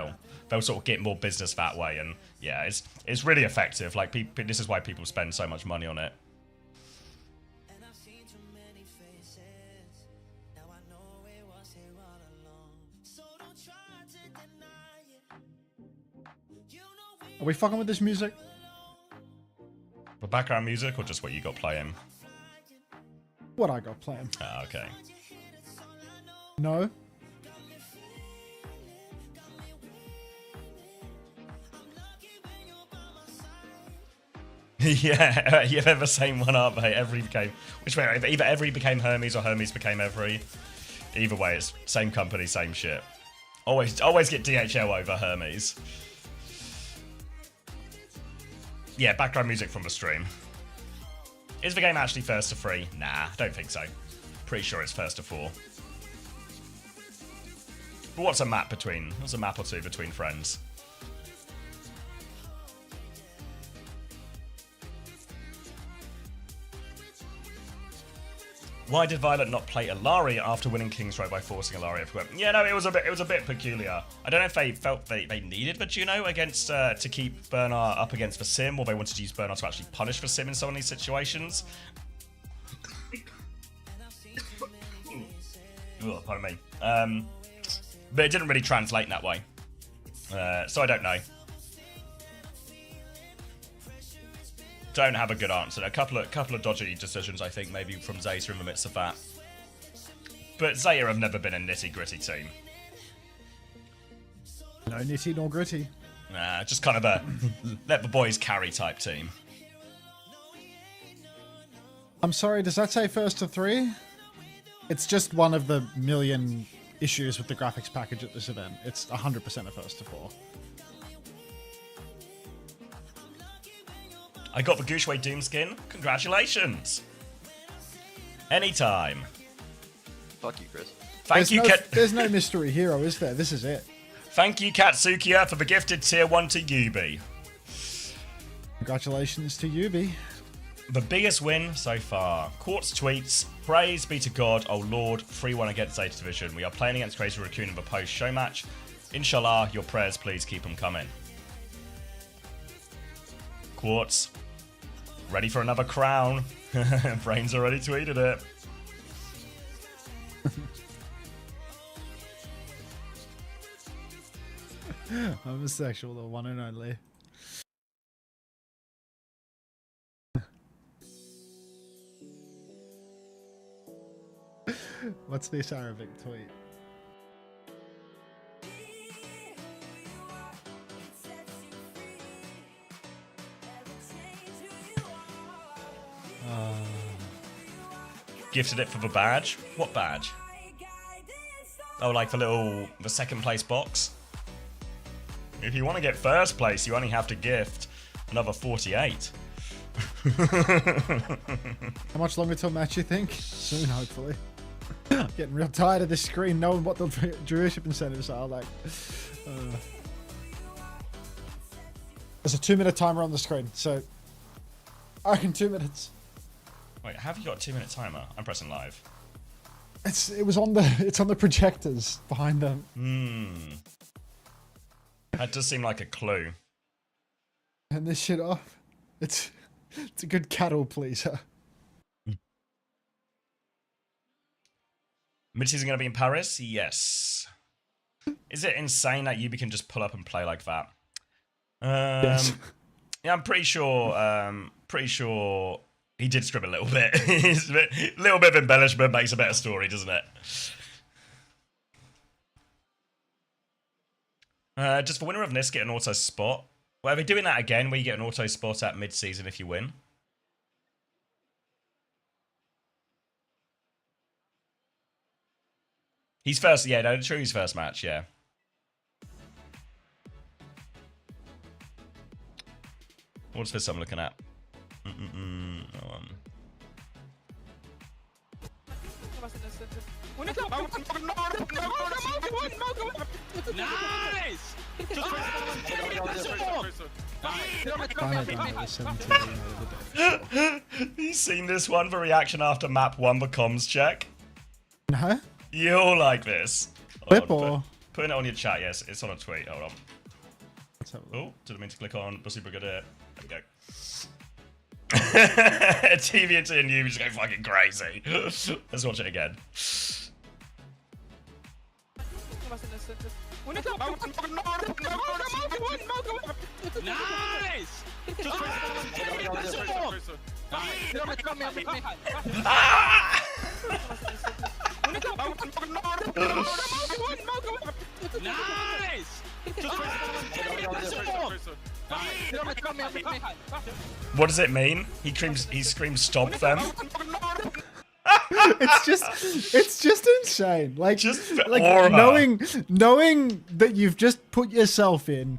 they'll sort of get more business that way. And yeah, it's really effective. Like, this is why people spend so much money on it. Are we fucking with this music? The background music, or just what you got playing? What I got playing. Ah, okay. No. Yeah, they're the same one, aren't they? Every became... Which way? Either Every became Hermes or Hermes became Every. Either way, it's same company, same shit. Always get DHL over Hermes. Yeah, background music from the stream. Is the game actually first to 3? Nah, don't think so. Pretty sure it's first to 4. But what's a map or two between friends? Why did Violet not play Ilaria after winning King's Row by forcing Ilaria to win? Yeah, no, it was a bit peculiar. I don't know if they felt they needed the Juno against to keep Bernard up against the Sim, or they wanted to use Bernard to actually punish the Sim in some of these situations. Ugh, pardon me. But it didn't really translate in that way. So I don't know. Don't have a good answer. A couple of dodgy decisions, I think, maybe from Zeta in the midst of that. But Zeta have never been a nitty-gritty team. No nitty nor gritty. Nah, just kind of a let the boys carry type team. I'm sorry, does that say first to 3? It's just one of the million issues with the graphics package at this event. It's 100% a first to 4. I got the Gushway Doom skin. Congratulations. Anytime. Fuck you, Chris. Thank you, There's no mystery hero, is there? This is it. Thank you, Katsukiya, for the gifted tier 1 to Yubi. Congratulations to Yubi. The biggest win so far. Quartz tweets, praise be to God, oh Lord, 3-1 against Zeta Division. We are playing against Crazy Raccoon in the post-show match. Inshallah, your prayers, please keep them coming. Quartz, ready for another crown. Brains already tweeted it. Homosexual, the one and only. What's this Arabic tweet? Gifted it for the badge. What badge? Oh, like the second place box. If you want to get first place, you only have to gift another 48. How much longer till match you think? Soon, hopefully. I'm getting real tired of this screen knowing what the viewership incentives are. Like, there's a 2-minute timer on the screen, so I reckon 2 minutes. Wait, have you got a 2-minute timer? I'm pressing live. It's on the projectors behind them. That does seem like a clue. Turn this shit off. It's a good cattle pleaser. Mid-season going to be in Paris? Yes. Is it insane that Yubi can just pull up and play like that? Yes. Yeah, I'm pretty sure he did script a little bit. A little bit of embellishment makes a better story, doesn't it? Does the winner of this get an auto spot? Well, are they doing that again, where you get an auto spot at mid-season if you win? He's first, yeah, no, true, he's first match, yeah. What's this I'm looking at? Nice! You seen this one for reaction after map 1 the comms check? No. You'll like this. Clip or? Putting it on your chat, yes. It's on a tweet. Hold on. Oh, didn't mean to click on Bussy Brigadier. There we go. TVNT and you just go fucking crazy. Let's watch it again. Nice! Nice! What does it mean? He screams stop them. it's just insane. Like aura. knowing that you've just put yourself in,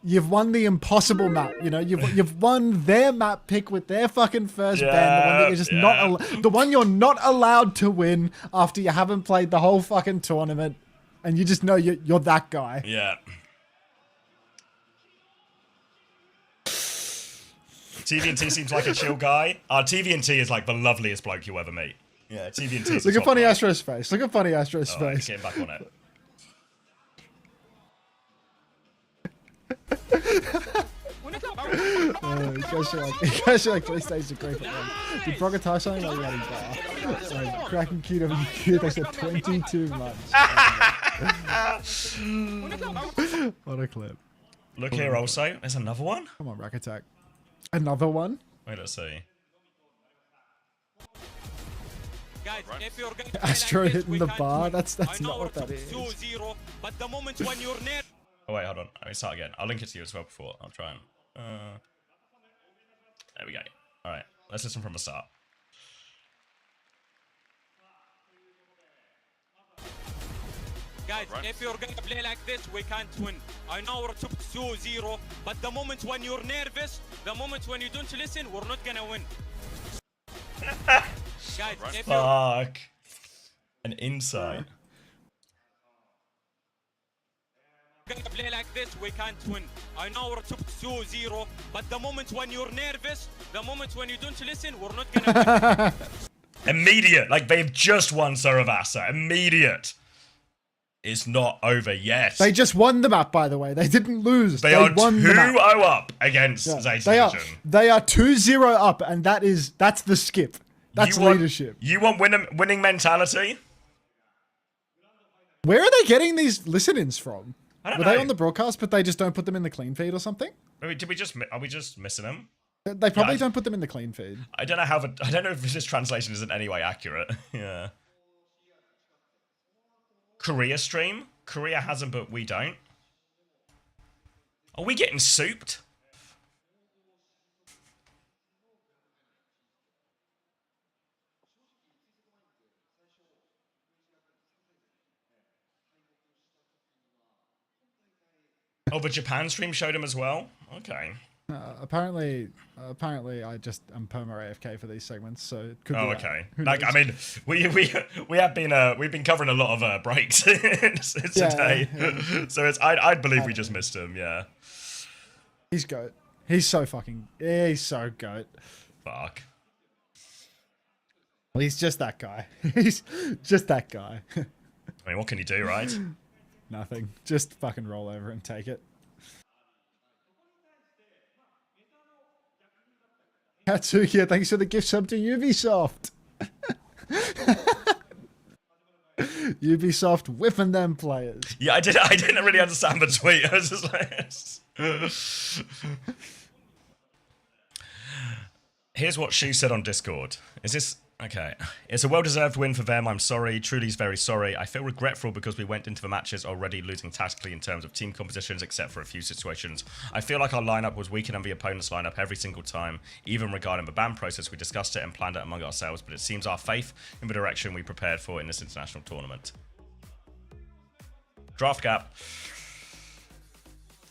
you've won the impossible map. You know, you've won their map pick with their fucking first ban, the one that you're just the one you're not allowed to win after you haven't played the whole fucking tournament, and you just know you're that guy. Yeah. TVNT seems like a chill guy. TVNT is like the loveliest bloke you ever meet. Yeah, TVNT. Look at Funny Astro's face. Look at Funny Astro's face. Getting back on it. You guys are like PlayStation great at one. Did Broga tie something while you had a bar? Cracking QWQ, they said 22 months. What a clip. Look here also. There's another one? Come on, Rack Attack. Another one? Wait, let's see. Guys, if you're going to Astro hitting the bar? That's not what that is. 2-0, but the moment when you're near... Oh wait, hold on. Let me start again. I'll link it to you as well before. I'll try and... There we go. Alright, let's listen from the start. Guys, if you're going to play like this, we can't win. I know we're top 2-0, but the moment when you're nervous, the moment when you don't listen, we're not going to win. Guys, if Fuck. An insight. We're going to play like this, we can't win. I know we're top 2-0, but the moment when you're nervous, the moment when you don't listen, we're not going to win. Immediate. Like, they've just won Saravasa. Immediate. It's not over yet. They just won the map, by the way. They didn't lose. They are won 2-0 up against Zayt's division. They are 2-0 up, and that's the skip. That's leadership. You want winning mentality? Where are they getting these listen-ins from? I don't Were know. they on the broadcast, but they just don't put them in the clean feed or something? Are we just missing them? They probably don't put them in the clean feed. I don't know I don't know if this translation is in any way accurate. Yeah. Korea stream? Korea hasn't, but we don't. Are we getting souped? Oh, the Japan stream showed him as well? Okay. Apparently, I just am perma AFK for these segments, so it could be. Oh, that. okay. Who Like, knows? I mean, we have been we've been covering a lot of breaks today, so I'd believe we just missed him. Yeah. He's goat. He's so fucking. Yeah, he's so goat. Fuck. Well, he's just that guy. He's just that guy. I mean, what can you do, right? Nothing. Just fucking roll over and take it. Katsuya, thanks for the gift sub to Ubisoft. Ubisoft whiffing them players. Yeah, I didn't really understand the tweet. I was just like... Here's what Shu said on Discord. Is this... Okay. It's a well-deserved win for them. I'm sorry. Truly is very sorry. I feel regretful because we went into the matches already losing tactically in terms of team compositions, except for a few situations. I feel like our lineup was weaker than the opponent's lineup every single time. Even regarding the ban process, we discussed it and planned it among ourselves, but it seems our faith in the direction we prepared for in this international tournament. Draft gap.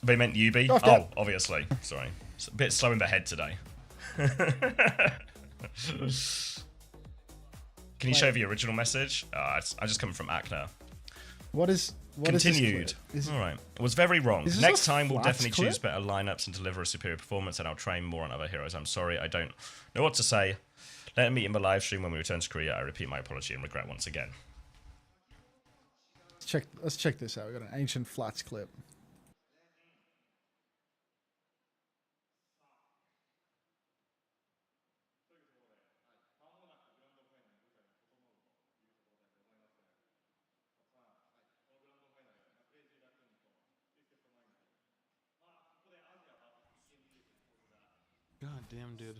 They meant Ubi? Draft gap. Oh, obviously. Sorry. It's a bit slow in the head today. Can you show the original message? I just come from Akna. What is Continued. All right. Was very wrong. Next time we'll definitely clip? choose better lineups and deliver a superior performance, and I'll train more on other heroes. I'm sorry, I don't know what to say. Let me in the live stream when we return to Korea. I repeat my apology and regret once again. Let's check this out. We got an ancient flats clip. God damn, dude.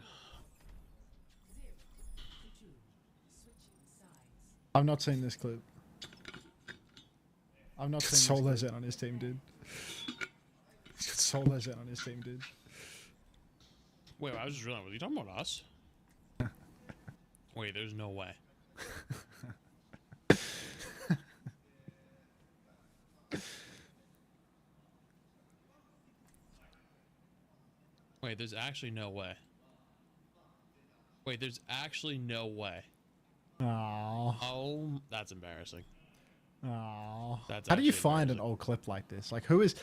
I've not seen this clip. I've not seen Solo Zen on his team, dude. He's got Solo Zen on his team, dude. Wait, I was just realizing, was he talking about us? Wait, there's no way. Wait, there's actually no way. Wait, there's actually no way. Aww. Oh, that's embarrassing. Aww. That's How do you actually find an old clip like this? Like, who is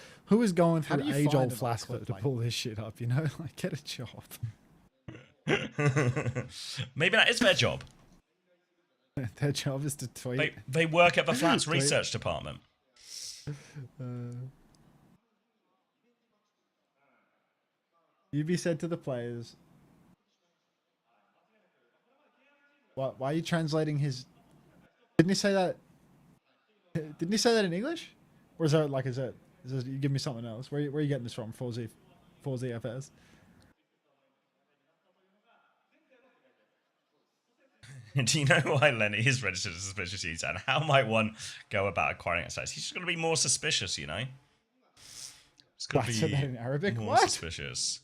going How through do you age-old find an flash old clip to clip pull this shit up? You know, like, get a job. Maybe that is their job. Their job is to tweet. They work at the Flats Tweet. research department. Yubi said to the players, why are you translating his... Didn't he say that... Didn't he say that in English? Or is that, like, is that you give me something else? Where are you getting this from? 4ZFS? Do you know why Lenny is registered as a suspicious user, and how might one go about acquiring access? He's just going to be more suspicious, you know? It's going to Said be that in Arabic? more What? suspicious.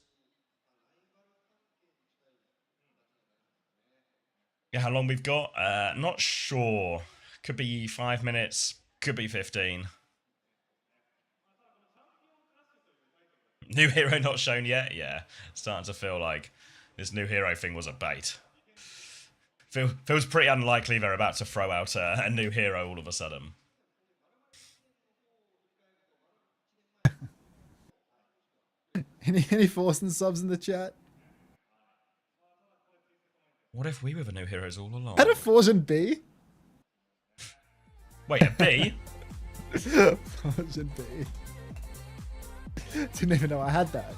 Yeah, how long we've got? Not sure. Could be 5 minutes. Could be 15. New hero not shown yet? Yeah. Starting to feel like this new hero thing was a bait. Feels pretty unlikely they're about to throw out a new hero all of a sudden. Any Forsen subs in the chat? What if we were the new heroes all along? Had a Forsen B? Wait, a B? Forsen B. Didn't even know I had that.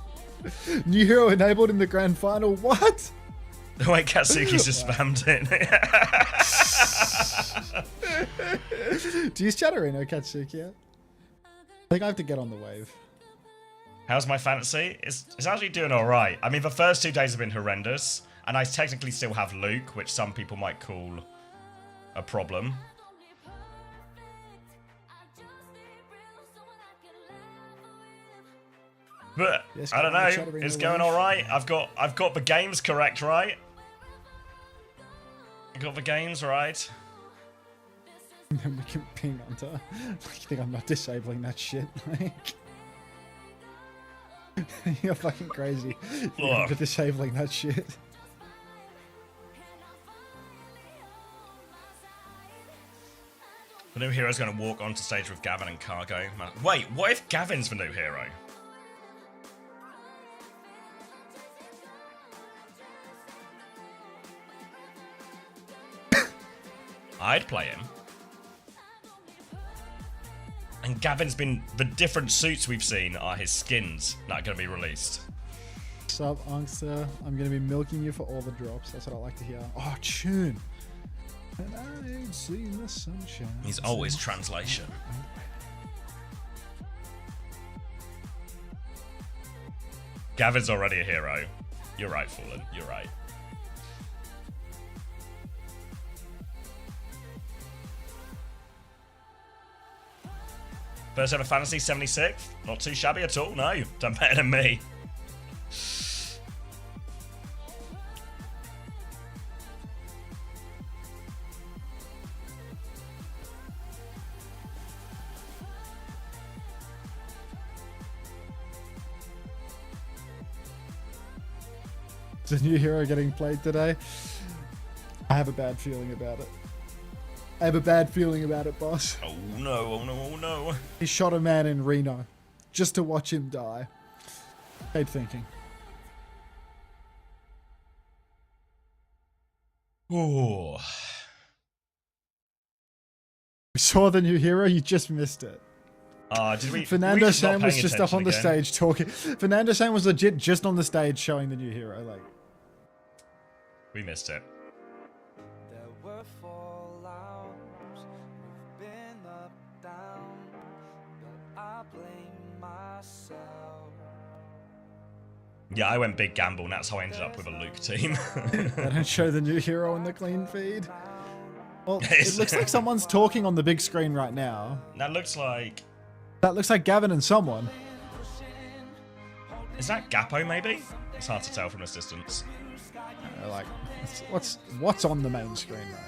New hero enabled in the grand final. What? Wait, Katsuki's just spammed it. Do you use Chatterino, Katsuki? I think I have to get on the wave. How's my fantasy? It's actually doing alright. I mean, the first 2 days have been horrendous, and I technically still have Luke, which some people might call a problem. But Yes, I don't know. Chatterino It's wave. going alright. I've got the games correct, right? I got the games right. Then we can ping Hunter. Like, you think I'm not disabling that shit? Like, you're fucking crazy. You're disabling that shit. The new hero's going to walk onto stage with Gavin and Cargo. Wait, what if Gavin's the new hero? I'd play him. And Gavin's been... The different suits we've seen are his skins not going to be released. Sub Angster, I'm going to be milking you for all the drops. That's what I like to hear. Oh, tune. And I ain't seen the sunshine. He's always translation. Gavin's already a hero. You're right, Fallen. You're right. First ever fantasy, 76th. Not too shabby at all, no. Done better than me. Is a new hero getting played today? I have a bad feeling about it. I have a bad feeling about it, boss. Oh no, oh no, oh no. He shot a man in Reno just to watch him die. Hate thinking. Oh. We saw the new hero, you just missed it. Did we? Fernando San was just up on the again? stage talking. Fernando San was legit just on the stage showing the new hero. Like, we missed it. Yeah, I went big gamble, and that's how I ended up with a Luke team. they don't show the new hero in the clean feed. Well, it looks like someone's talking on the big screen right now. That looks like Gavin and someone. Is that Gapo, maybe? It's hard to tell from this distance. Like, what's on the main screen right now?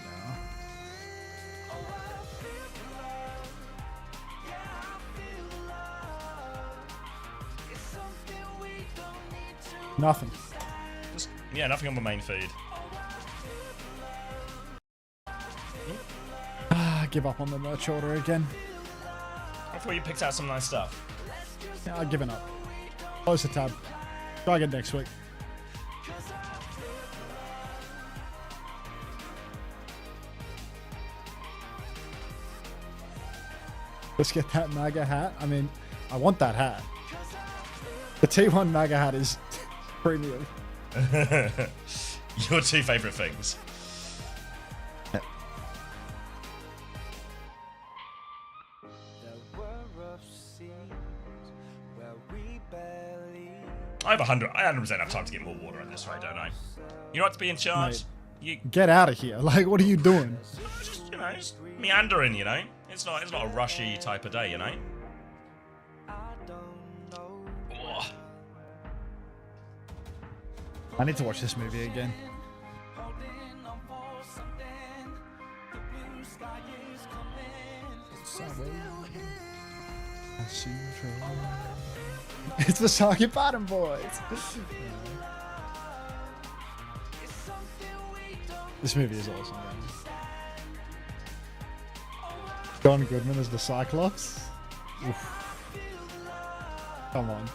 Nothing. Yeah, nothing on the main feed. Give up on the merch order again. I thought you picked out some nice stuff. Yeah, I've given up. Close the tab. Try again next week. Let's get that MAGA hat. I mean, I want that hat. The T1 MAGA hat is premium. Your two favourite things. I have 100% have time to get more water at this rate, don't I? You know what to be in charge? Mate, get out of here. Like, what are you doing? Just, you know, just meandering, you know? It's not a rushy type of day, you know? Oh. I need to watch this movie again. It's the Soggy Bottom Boys. This movie is awesome, man. John Goodman as the Cyclops. Oof. Come on.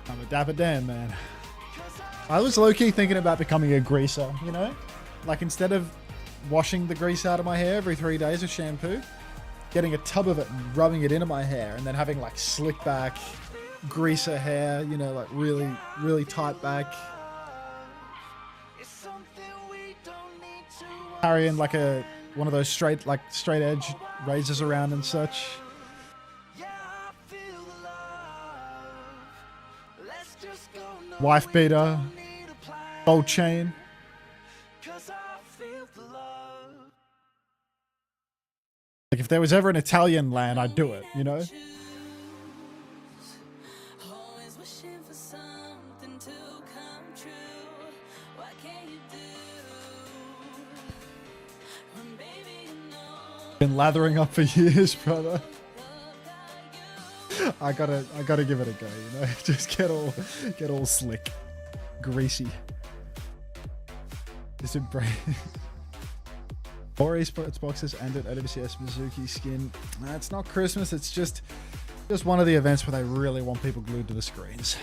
I'm a Dapper Dan, man. I was low-key thinking about becoming a greaser, you know? Like, instead of washing the grease out of my hair every 3 days with shampoo, getting a tub of it and rubbing it into my hair, and then having, like, slick back, greaser hair, you know, like, really, really tight back. Carrying, like, one of those straight edge razors around and such. Wife beater, gold chain. Like, if there was ever an Italian land, I'd do it, you know? Been lathering up for years, brother. I gotta give it a go, you know? Just get all slick, greasy. Just embrace. 4 esports boxes and an OWCS Mizuki skin. It's not Christmas, it's just one of the events where they really want people glued to the screens.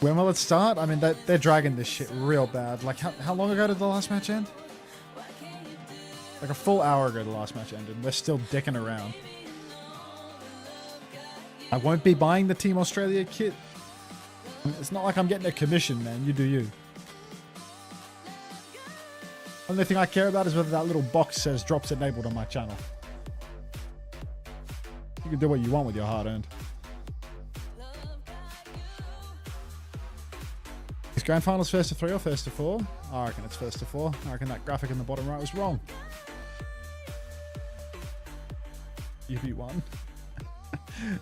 When will it start? I mean, they're dragging this shit real bad. Like, how long ago did the last match end? Like a full hour ago the last match ended. We're still dicking around. I won't be buying the Team Australia kit. It's not like I'm getting a commission, man. You do you. Only thing I care about is whether that little box says drops enabled on my channel. You can do what you want with your hard-earned. Is Grand Finals first to 3 or first to 4? I reckon it's first to 4. I reckon that graphic in the bottom right was wrong. UB won.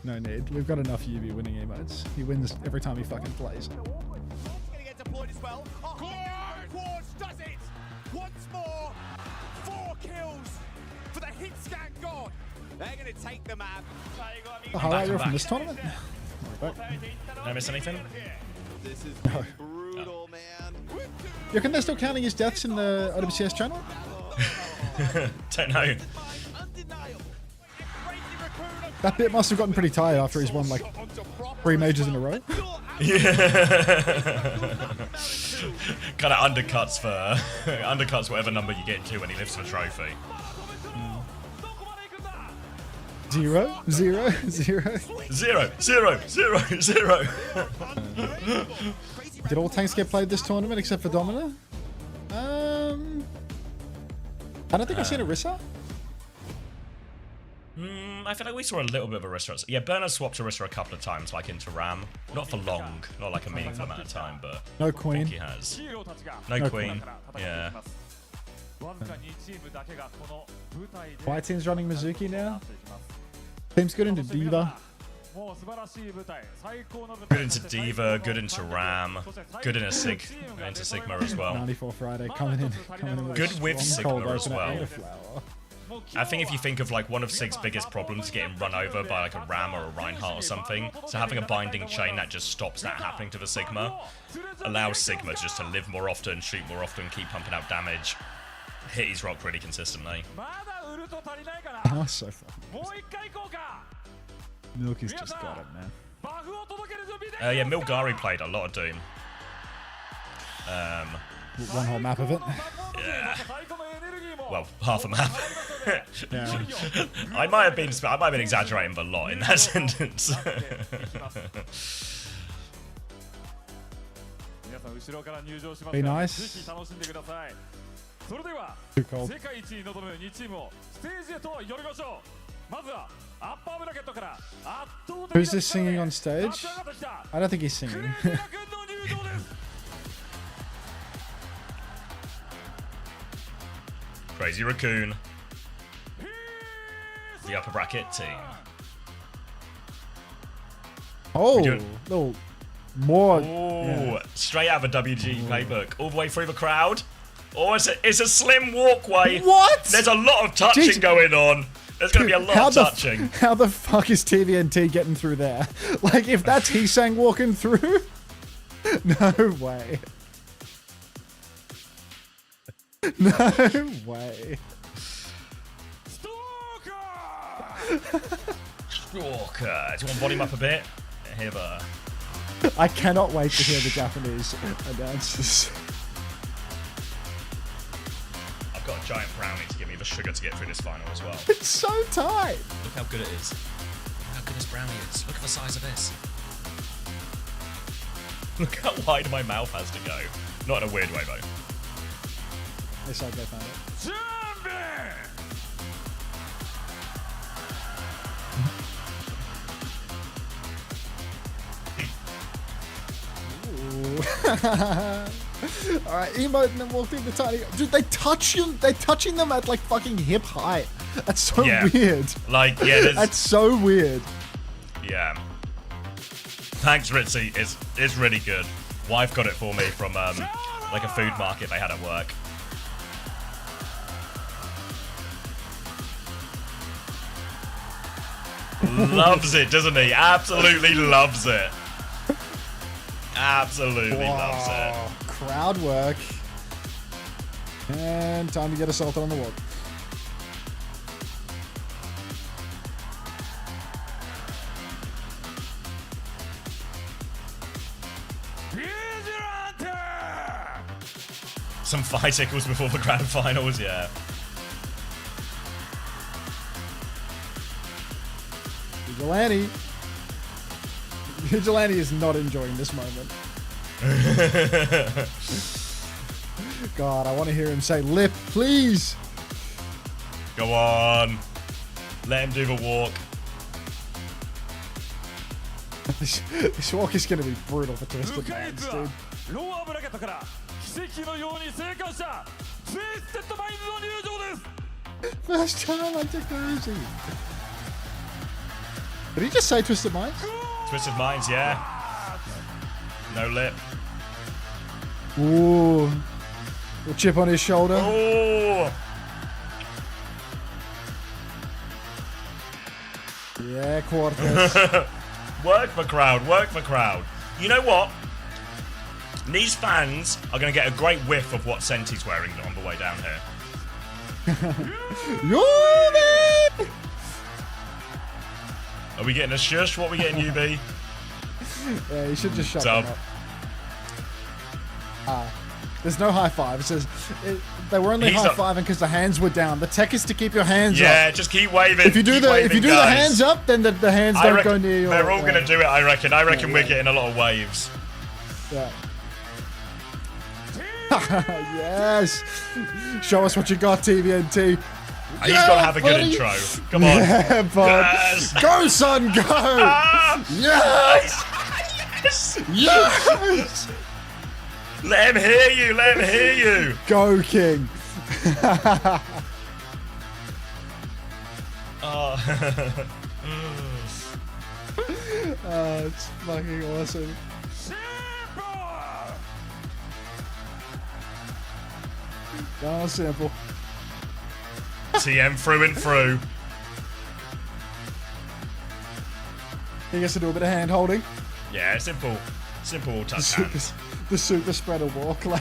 No need. We've got enough UB winning emotes. He wins every time he fucking plays. Gonna get deployed as well. Quartz does it! Once more, 4 kills for the hit scan god. They're gonna take the map. The highlight reel from this tournament? Did I miss anything? This is brutal, man. You reckon they're still counting his deaths in the OWCS channel? Don't know. That bit must have gotten pretty tired after he's won like 3 majors in a row. Yeah. Kind of undercuts whatever number you get to when he lifts the trophy. 0, 0, 0. 0, 0, 0, 0. Did all tanks get played this tournament except for Domina? I don't think I've seen Orisa. I feel like we saw a little bit of Orisa. Yeah, Burner swapped Orisa a couple of times, like into Ram. Not for long, not like a meaningful amount of time, but no Queen. I think he has. No Queen. Yeah. White team's running Mizuki now. Team's good into Diva. Good into Diva, good into Ram, good into Sigma as well. 94 Friday coming in with good with Sigma as well. Flower. I think if you think of like one of Sig's biggest problems getting run over by like a Ram or a Reinhardt or something, so having a binding chain that just stops that happening to the Sigma, allows Sigma just to live more often, shoot more often, keep pumping out damage, hit his rock pretty consistently. Oh, so far. Milky's just got it, man. Yeah, Milgari played a lot of Doom. One whole map of it. Yeah. Well, half a map. Yeah. I might have been exaggerating a lot in that sentence. Be nice. Too cold. Who's this singing on stage? I don't think he's singing. Crazy Raccoon. The upper bracket team. Oh, little more. Yeah. Straight out of a WG playbook, all the way through the crowd. Oh, it's a slim walkway. What? There's a lot of touching going on. There's going to be a lot of touching. How the fuck is TVNT getting through there? Like, if that's Heesang walking through? No way. No way. Stalker. Do you want to body him up a bit? Hither. I cannot wait to hear the Japanese announcers. I've got a giant brownie to give me the sugar to get through this final as well. It's so tight. Look how good it is. Look how good this brownie is. Look at the size of this. Look how wide my mouth has to go. Not in a weird way, though. Yes, I'll go find it. Alright, emote and then walk through the tiny. Dude, they touch you. They're touching them at like fucking hip height. That's so weird. Like, yeah, that's so weird. Yeah. Thanks, Ritzy. It's really good. Wife got it for me from like a food market they had at work. Loves it, doesn't he? Absolutely loves it. Absolutely loves it. Crowd work. And time to get assaulted on the wall. Some bicycles before the grand finals, yeah. Vigilante. Vigilante is not enjoying this moment. God, I want to hear him say lip, please. Go on. Let him do the walk. This walk is going to be brutal for Twisted Minds, dude. ローアーブラケットから奇跡のように生還したツイステッドマインズの入場です First time I took the Uzi. Did he just say Twisted Minds? Twisted Minds, yeah. No lip. Ooh. Little chip on his shoulder. Oh! Yeah, Cortez. Work the crowd, work the crowd. You know what? These fans are going to get a great whiff of what Senti's wearing on the way down here. Yo, man! Are we getting a shush? What are we getting, UB? Yeah, you should just shut Dub. them up. There's no high five. It says they were only high fiving because the hands were down. The tech is to keep your hands up. Yeah, just keep waving. If you do the hands up, then the hands don't go near your. They're all going to do it. I reckon. I reckon we're getting a lot of waves. Yeah. Yes. Show us what you got, TVNT. He's got to have a good intro. Come on. Yeah, bud. Yes. Go, son, go. Yes. Yes. Yes. Let him hear you. Let him hear you. Go, King. Oh. It's fucking awesome. Oh, simple. TM through and through. He gets to do a bit of hand holding. Yeah, simple. Simple touch hands. The super spreader walk leg.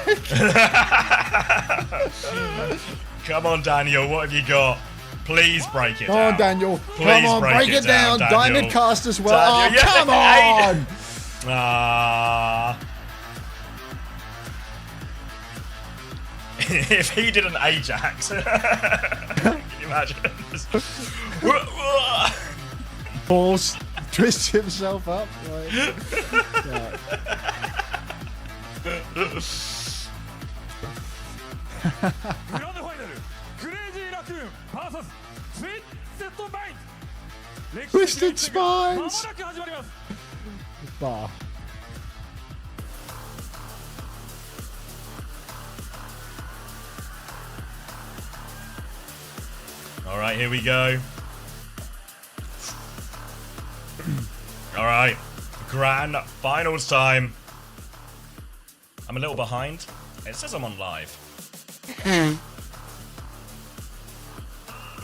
Come on, Daniel. What have you got? Please break it down. Come on, Daniel. Please Come on, break it down. Daniel. Diamond cast as well. Daniel, Oh, come on. If he did an Ajax, can you imagine? Balls twists himself up. Like, yeah. グランドファイナルクレイジーラクーン VS ツイステッドマインズ Twisted Spines. まもなく始まります Bar. All right, here we go. All right, grand finals time. I'm a little behind. It says I'm on live. We'll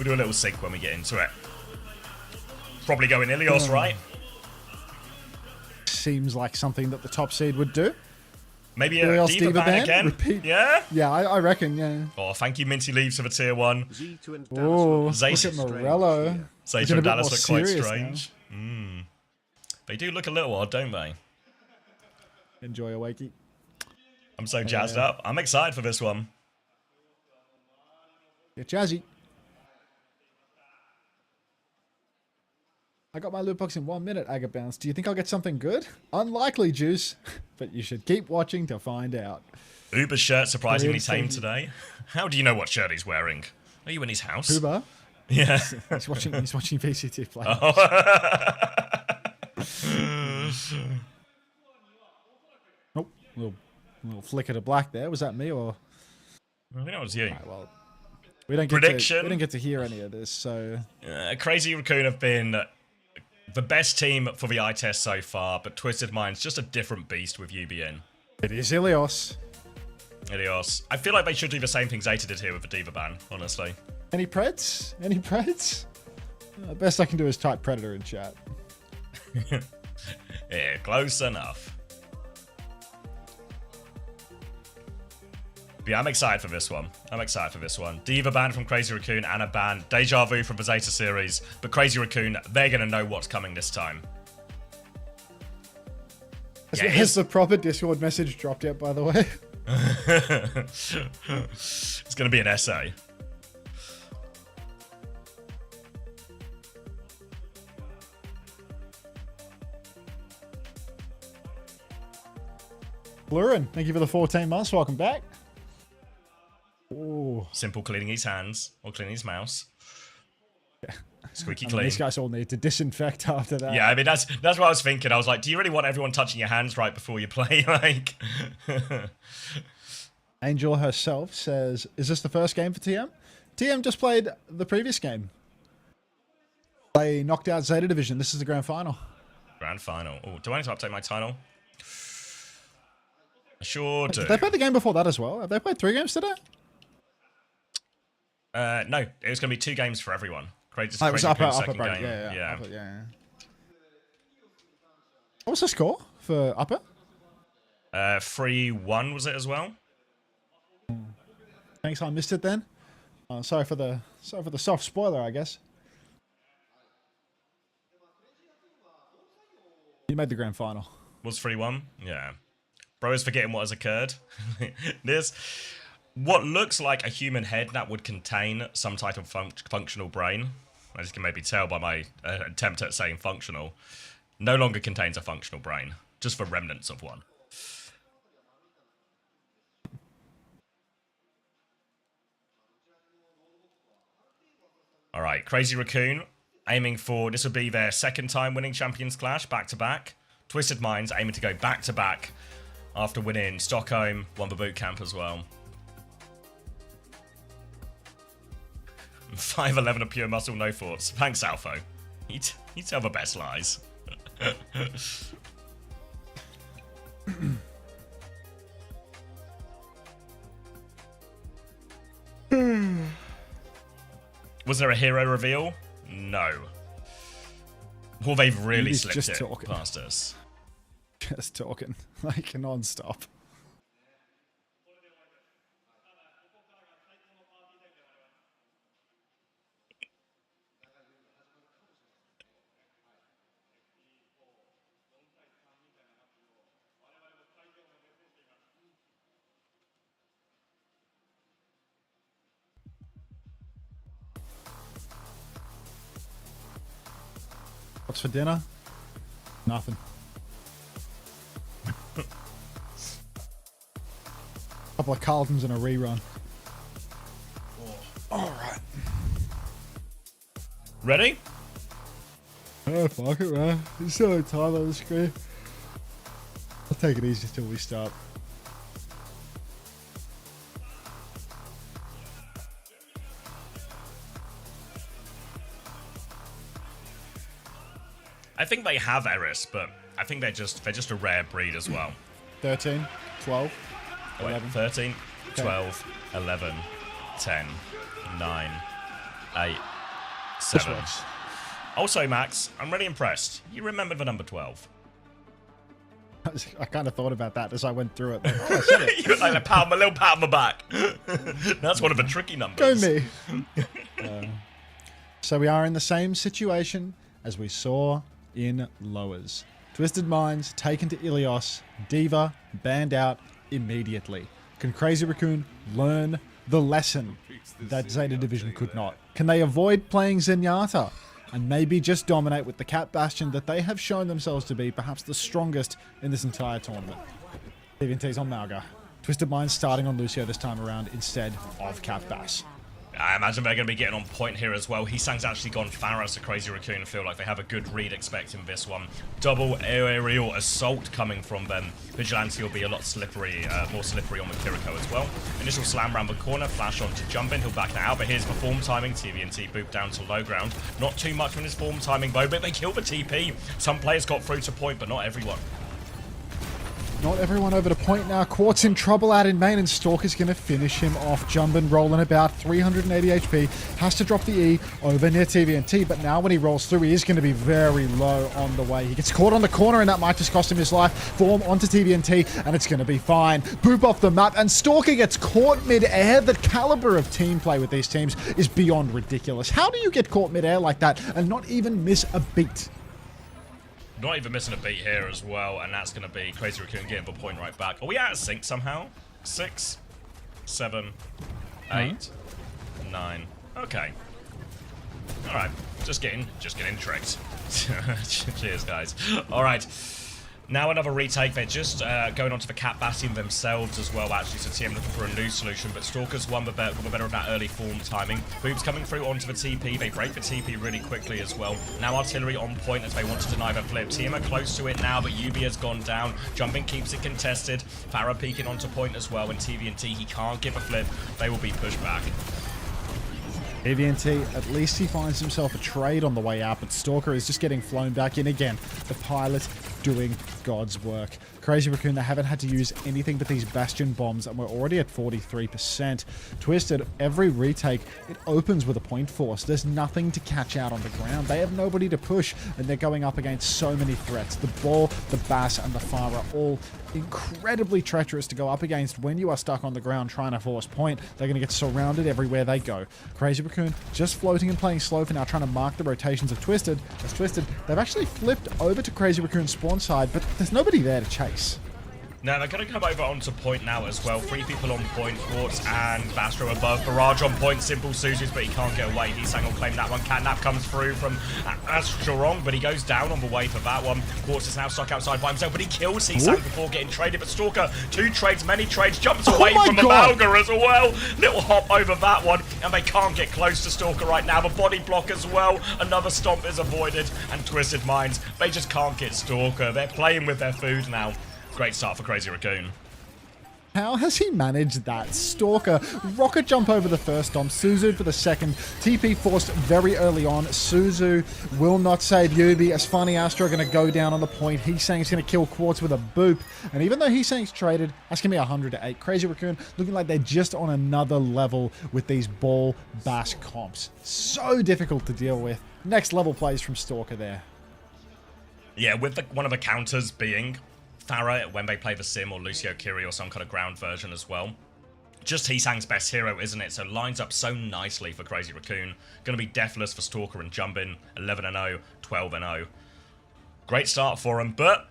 do a little sync when we get into it. Probably going Ilios, right? Seems like something that the top seed would do. Maybe a Ilios Diva ban again? Repeat. Yeah? Yeah, I reckon, yeah. Oh, thank you, Minty Leaves, for the tier 1. Oh, look at Morello. Zayto and Dallas look quite strange. They do look a little odd, don't they? Enjoy a wakey. I'm so jazzed up. I'm excited for this one. Get jazzy. I got my loot box in 1 minute, Aga Bounce. Do you think I'll get something good? Unlikely, Juice. But you should keep watching to find out. Uber's shirt surprisingly tame today. How do you know what shirt he's wearing? Are you in his house? Uber? Yeah. He's watching VCT play. Oh. Oh, little flicker to black there. Was that me or? I think that was you. Right, well, we don't get to hear any of this, so. Crazy Raccoon have been the best team for the eye test so far, but Twisted Mind's just a different beast with UBN. It is Ilios. Ilios. I feel like they should do the same thing Zeta did here with the Diva ban, honestly. Any Preds? Any Preds? Best I can do is type Predator in chat. Yeah, close enough. But yeah, I'm excited for this one. I'm excited for this one. Diva ban from Crazy Raccoon and a ban. Deja Vu from the Zeta series. But Crazy Raccoon, they're going to know what's coming this time. Has the proper Discord message dropped yet, by the way? It's going to be an essay. Blurin, thank you for the 14 months. Welcome back. Ooh. Simple cleaning his hands or cleaning his mouse. Yeah. Squeaky I mean, clean. these guys all need to disinfect after that. Yeah, I mean, that's what I was thinking. I was like, do you really want everyone touching your hands right before you play? Like, Angel herself says, is this the first game for TM? TM just played the previous game. They knocked out Zeta Division. This is the grand final. Grand final. Oh, do I need to update my title? I sure do. Did they played the game before that as well? Have they played 3 games today? No, it was going to be 2 games for everyone. It was upper break. Game. Yeah. Upper, yeah. What was the score for upper? 3-1 was it as well? Thanks, I missed it then. Sorry for the soft spoiler, I guess. You made the grand final. Was 3-1? Yeah. Bro is forgetting what has occurred. This, what looks like a human head that would contain some type of functional brain, as you can maybe tell by my attempt at saying functional, no longer contains a functional brain, just for remnants of one. All right, Crazy Raccoon aiming for, this would be their 2nd time winning Champions Clash, back-to-back. Twisted Minds aiming to go back-to-back after winning Stockholm, won the boot camp as well. 5'11" of pure muscle, no thoughts. Thanks, Alpho. You tell the best lies. Was there a hero reveal? No. Well, they've really slipped it past us. Just talking, like non-stop. What's for dinner? Nothing. Couple of Carltons and a rerun. Alright. Ready? Oh, fuck it, man. There's still no time on the screen. I'll take it easy till we start. I think they have Eris, but I think they're just a rare breed as well. 13, 12, 11. 13, 12, 11, 10, 9, 8, 7. Also, Max, I'm really impressed. You remember the number 12. I kind of thought about that as I went through it. Like, oh, I said it. You got like a little pat on the back. That's one of the tricky numbers. Go me. So we are in the same situation as we saw in lowers. Twisted Minds taken to Ilios. Diva banned out immediately. Can Crazy Raccoon learn the lesson that Zeta Division could not? Can they avoid playing Zenyatta and maybe just dominate with the Cat Bastion that they have shown themselves to be perhaps the strongest in this entire tournament? TVNT's on Malga. Twisted Minds starting on Lucio this time around instead of Cat Bass. I imagine they're going to be getting on point here as well. Hisang's actually gone Pharos to Crazy Raccoon and feel like they have a good read expecting this one. Double aerial assault coming from them. Vigilante will be a lot slippery, more slippery on the Kiriko as well. Initial slam around the corner, flash on to jump in, he'll back that out, but here's the form timing. TVNT boop down to low ground. Not too much on his form timing though, but they kill the TP. Some players got through to point, but not everyone. Not everyone over to point now. Quartz in trouble out in main, and Stalker's going to finish him off. Jumbin rolling about 380 HP. Has to drop the E over near TVNT, but now when he rolls through, he is going to be very low on the way. He gets caught on the corner, and that might just cost him his life. Form onto TVNT, and it's going to be fine. Boop off the map, and Stalker gets caught mid-air. The caliber of team play with these teams is beyond ridiculous. How do you get caught mid-air like that and not even miss a beat? Not even missing a beat here as well, and that's going to be Crazy Raccoon getting the point right back. Are we out of sync somehow? 6, 7, 8, 9. Okay. Alright. Just getting tricked. Cheers, guys. Alright. Now another retake. They're just going onto the Cat Bastion themselves as well, actually. So TM looking for a new solution, but Stalker's won the better of that early form timing. Boobs coming through onto the TP. They break the TP really quickly as well. Now Artillery on point as they want to deny the flip. TM are close to it now, but UB has gone down. Jumping keeps it contested. Farah peeking onto point as well, and TVNT, he can't give a flip. They will be pushed back. TVNT, at least he finds himself a trade on the way out, but Stalker is just getting flown back in again. The pilot doing God's work. Crazy Raccoon, they haven't had to use anything but these Bastion bombs, and we're already at 43%. Twisted, every retake, it opens with a point force. There's nothing to catch out on the ground. They have nobody to push, and they're going up against so many threats. The Ball, the Bass, and the Far are all incredibly treacherous to go up against when you are stuck on the ground trying to force point. They're going to get surrounded everywhere they go. Crazy Raccoon just floating and playing slow for now, trying to mark the rotations of Twisted. As Twisted, they've actually flipped over to Crazy Raccoon's spawn side, but there's nobody there to chase. Now they're going to come over onto point now as well. 3 people on point. Quartz and Bastro above. Barrage on point. Simple Suzu's, but he can't get away. Heesang will claim that one. Catnap comes through from Astrorong, but he goes down on the way for that one. Quartz is now stuck outside by himself, but he kills Heesang before getting traded. But Stalker, 2 trades, many trades, jumps away from the Malga as well. Little hop over that one, and they can't get close to Stalker right now. The body block as well. Another stomp is avoided, and Twisted Minds, they just can't get Stalker. They're playing with their food now. Great start for Crazy Raccoon. How has he managed that? Stalker, rocket jump over the first stomp, Suzu for the second, TP forced very early on. Suzu will not save Yubi, as Funny Astro are going to go down on the point. He's saying he's going to kill Quartz with a boop, and even though he's saying he's traded, that's going to be 100 to 8. Crazy Raccoon looking like they're just on another level with these Ball Bash comps. So difficult to deal with. Next level plays from Stalker there. Yeah, with one of the counters being Farah when they play the Sim, or Lucio Kiri, or some kind of ground version as well. Just Heesang's best hero, isn't it? So lines up so nicely for Crazy Raccoon. Going to be deathless for Stalker and Jumbin. 11-0, 12-0. Great start for him, but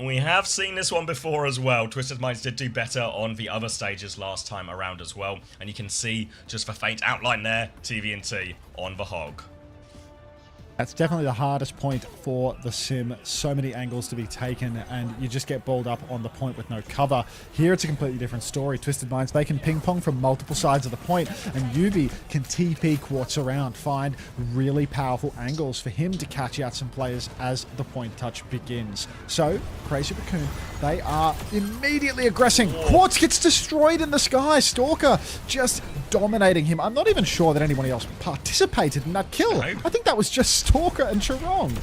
we have seen this one before as well. Twisted Minds did do better on the other stages last time around as well. And you can see just the faint outline there, TVNT on the Hog. That's definitely the hardest point for the Sim. So many angles to be taken, and you just get balled up on the point with no cover. Here it's a completely different story. Twisted Minds, they can ping pong from multiple sides of the point, and Yubi can TP Quartz around, find really powerful angles for him to catch out some players as the point touch begins. So, Crazy Raccoon, they are immediately aggressing. Quartz gets destroyed in the sky. Stalker just dominating him. I'm not even sure that anyone else participated in that kill. No. I think that was just Stalker and Charong.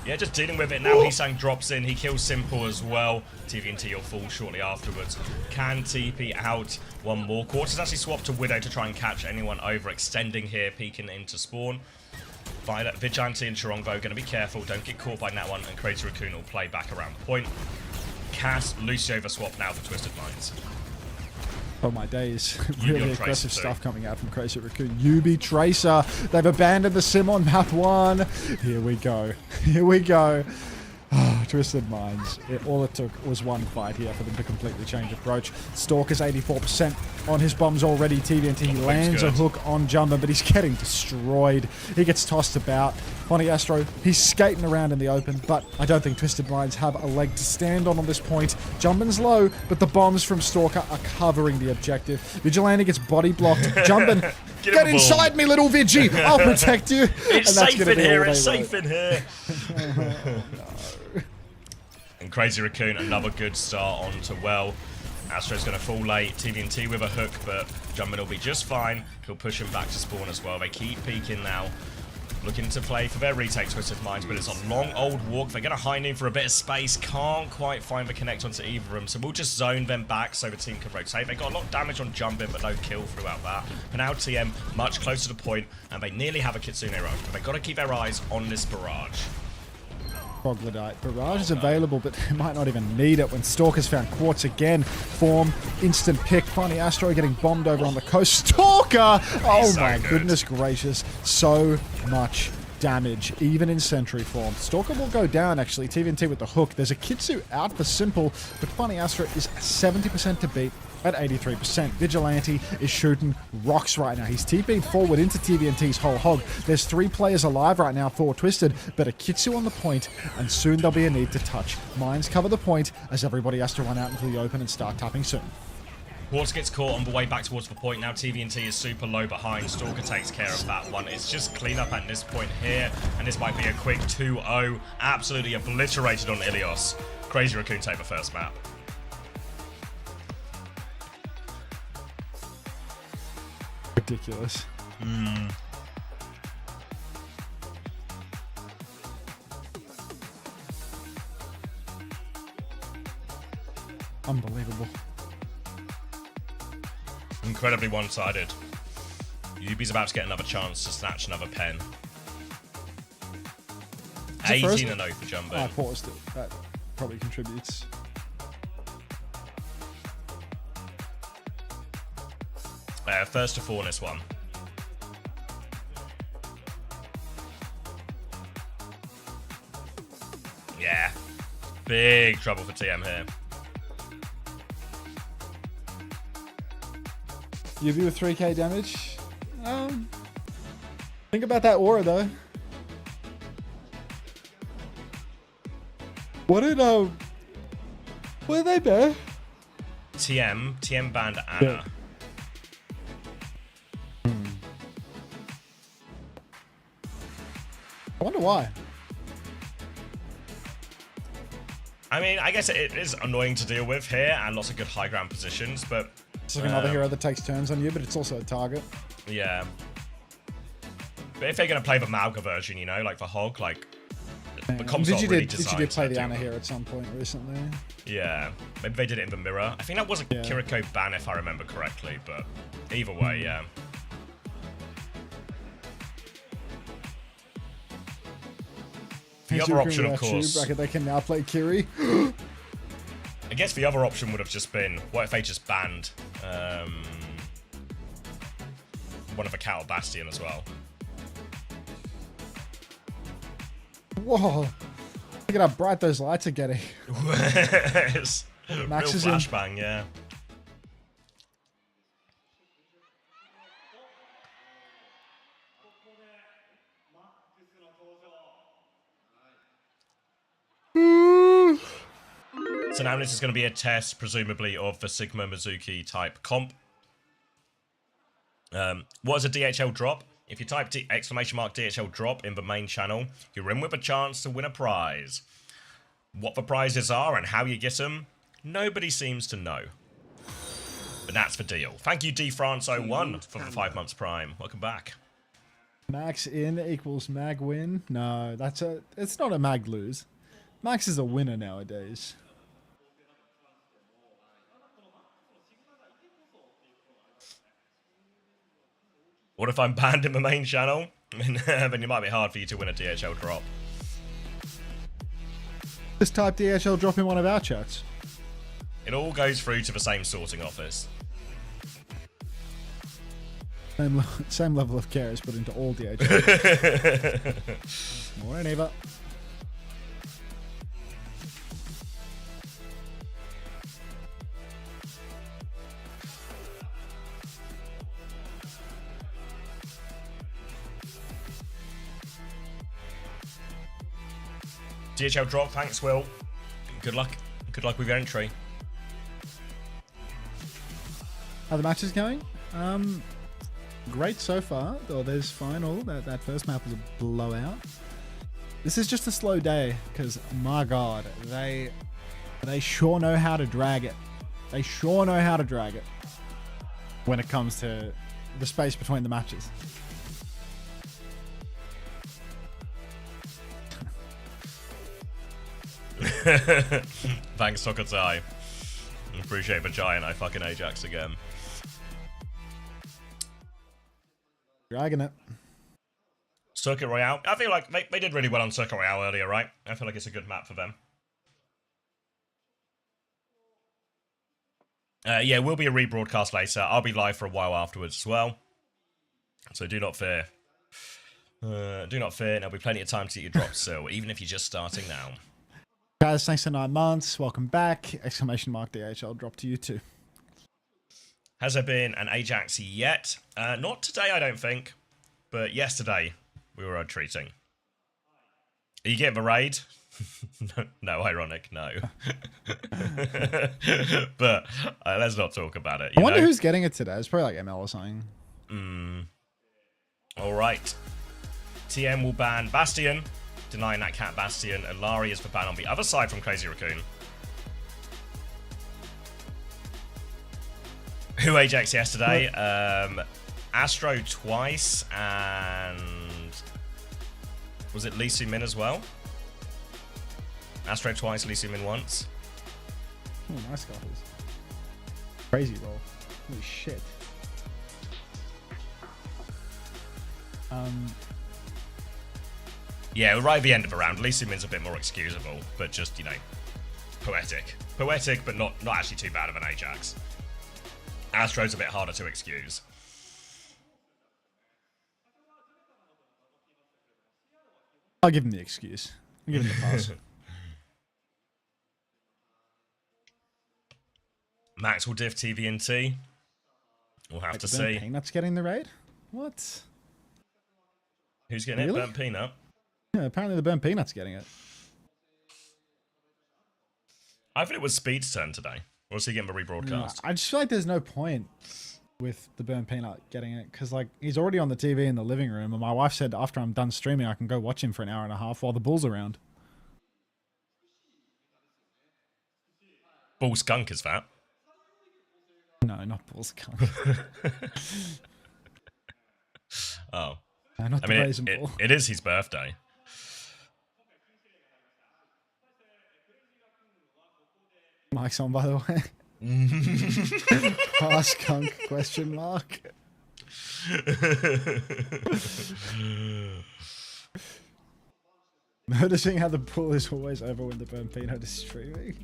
Yeah, just dealing with it now. Heesang drops in. He kills Simple as well. TVNT will fall shortly afterwards. Can TP out one more. Quartz has actually swapped to Widow to try and catch anyone overextending here, peeking into spawn. Violet, Vigilante and Charong, though, going to be careful. Don't get caught by that one, and Crazy Raccoon will play back around point. Cass, Lucio the swap now for Twisted Minds. Oh my days. Really aggressive stuff coming out from Crazy Raccoon. Yubi Tracer. They've abandoned the Sim on map 1. Here we go. Here we go. Twisted Minds. All it took was one fight here for them to completely change approach. Stalker's 84% on his bombs already. TVNT lands a hook on Jumbo, but he's getting destroyed. He gets tossed about. Funny Astro, he's skating around in the open, but I don't think Twisted Minds have a leg to stand on this point. Jumbin's low, but the bombs from Stalker are covering the objective. Vigilante gets body blocked. Jumbin, get inside me, little Vigi. I'll protect you. It's safe in here. It's safe in here. And Crazy Raccoon, another good start onto well. Astro's going to fall late. TVNT with a hook, but Jumbin will be just fine. He'll push him back to spawn as well. They keep peeking now. Looking to play for their retake Twisted Minds, but it's a long old walk. They're going to high noon for a bit of space. Can't quite find the connect onto either of them, so we'll just zone them back so the team can rotate. They got a lot of damage on Jumbin, but no kill throughout that. But now TM much closer to the point, and they nearly have a Kitsune rush, but they've got to keep their eyes on this barrage. Troglodyte. Barrage is available, but they might not even need it when Stalker's found Quartz again. Form, instant pick. Funny Astro getting bombed over on the coast. Stalker! Oh my goodness gracious. So much damage, even in Sentry form. Stalker will go down, actually. TVNT with the hook. There's a Kitsu out for Simple, but Funny Astro is 70% to beat. at 83%. Vigilante is shooting rocks right now. He's TP'd forward into TVNT's whole hog. There's 3 players alive right now, Thor Twisted, but a Kitsu on the point, and soon there'll be a need to touch. Mines cover the point as everybody has to run out into the open and start tapping soon. Quartz gets caught on the way back towards the point. Now TVNT is super low behind. Stalker takes care of that one. It's just cleanup at this point here. And this might be a quick 2-0. Absolutely obliterated on Ilios. Crazy Raccoon take the first map. Ridiculous. Unbelievable. Incredibly one-sided. Yubi's about to get another chance to snatch another pen. 18-0 for Jumbo. I paused it. That probably contributes. First to 4 in this one. Yeah. Big trouble for TM here. Yubi with 3k damage. Think about that aura though. What did where they bear? TM banned Anna. Yeah. I wonder why. I mean, I guess it is annoying to deal with here and lots of good high ground positions, but It's like another hero that takes turns on you, but it's also a target. Yeah. But if they're going to play the Malga version, you know, like the Hog, like, the comp's not really designed. Did you play to the do Anna that. here at some point recently? Yeah. Maybe they did it in the mirror. I think that was a Kiriko ban, if I remember correctly, but either way, yeah. The other option, of course... Bracket, they can now play Kiri. I guess the other option would have just been, what if they just banned one of the Cattle Bastion as well? Whoa. Look at how bright those lights are getting. It's Max real is in. flashbang, yeah. So now this is going to be a test, presumably, of the Sigma Mizuki type comp. What is a DHL drop? If you type !DHL drop in the main channel, you're in with a chance to win a prize. What the prizes are and how you get them, nobody seems to know. But that's the deal. Thank you, DFrance01, for the 5 months prime. Welcome back. Max in equals mag win. No, it's not a mag lose. Max is a winner nowadays. What if I'm banned in the main channel? Then it might be hard for you to win a DHL drop. Just type DHL drop in one of our chats. It all goes through to the same sorting office. Same level of care is put into all DHL. Morning, Eva. DHL drop, thanks, Will. Good luck. Good luck with your entry. How the match is going? Great so far. Oh, there's final. That first map was a blowout. This is just a slow day because, my God, they sure know how to drag it. They sure know how to drag it when it comes to the space between the matches. Thanks, Tokatai. Appreciate the giant. I fucking Ajax again. Dragging it. Circuit Royale. I feel like they did really well on Circuit Royale earlier, right? I feel like it's a good map for them. Yeah, will be a rebroadcast later. I'll be live for a while afterwards as well. So do not fear. Do not fear. There'll be plenty of time to get your drops still, even if you're just starting now. Guys, thanks for 9 months. Welcome back. ! DHL drop to you too. Has there been an Ajax yet? Not today, I don't think. But yesterday, we were treating. Are you getting a raid? No, ironic, no. But let's not talk about it. I wonder who's getting it today. It's probably like ML or something. All right. TM will ban Bastion, denying that cat Bastion, and Lari is for ban on the other side from Crazy Raccoon. Who Ajax yesterday? Astro twice, and was it Lee Min as well? Astro twice, Lee Min once. Oh, nice guys. Crazy roll. Holy shit. Yeah, right at the end of the round, Lee Min's a bit more excusable, but just, you know, poetic. Poetic, but not actually too bad of an Ajax. Astro's a bit harder to excuse. I'll give him the excuse. I'll give him the pass. Max will diff TVNT. We'll have to see. Peanut's getting the raid? What? Who's getting it? Burnt Peanut? Yeah, apparently the Burnt Peanut's getting it. I thought it was Speed's turn today. Or is he getting a rebroadcast? I just feel like there's no point with the Burnt Peanut getting it, because like he's already on the TV in the living room, and my wife said after I'm done streaming I can go watch him for an hour and a half while the bull's around. Bull Skunk is that? No, not Bull Skunk. Oh. No, not the Brazen Bull. It is his birthday. Mike's on, by the way. Skunk question mark. Noticing how the bull is always over when the Burnt Peanut is streaming.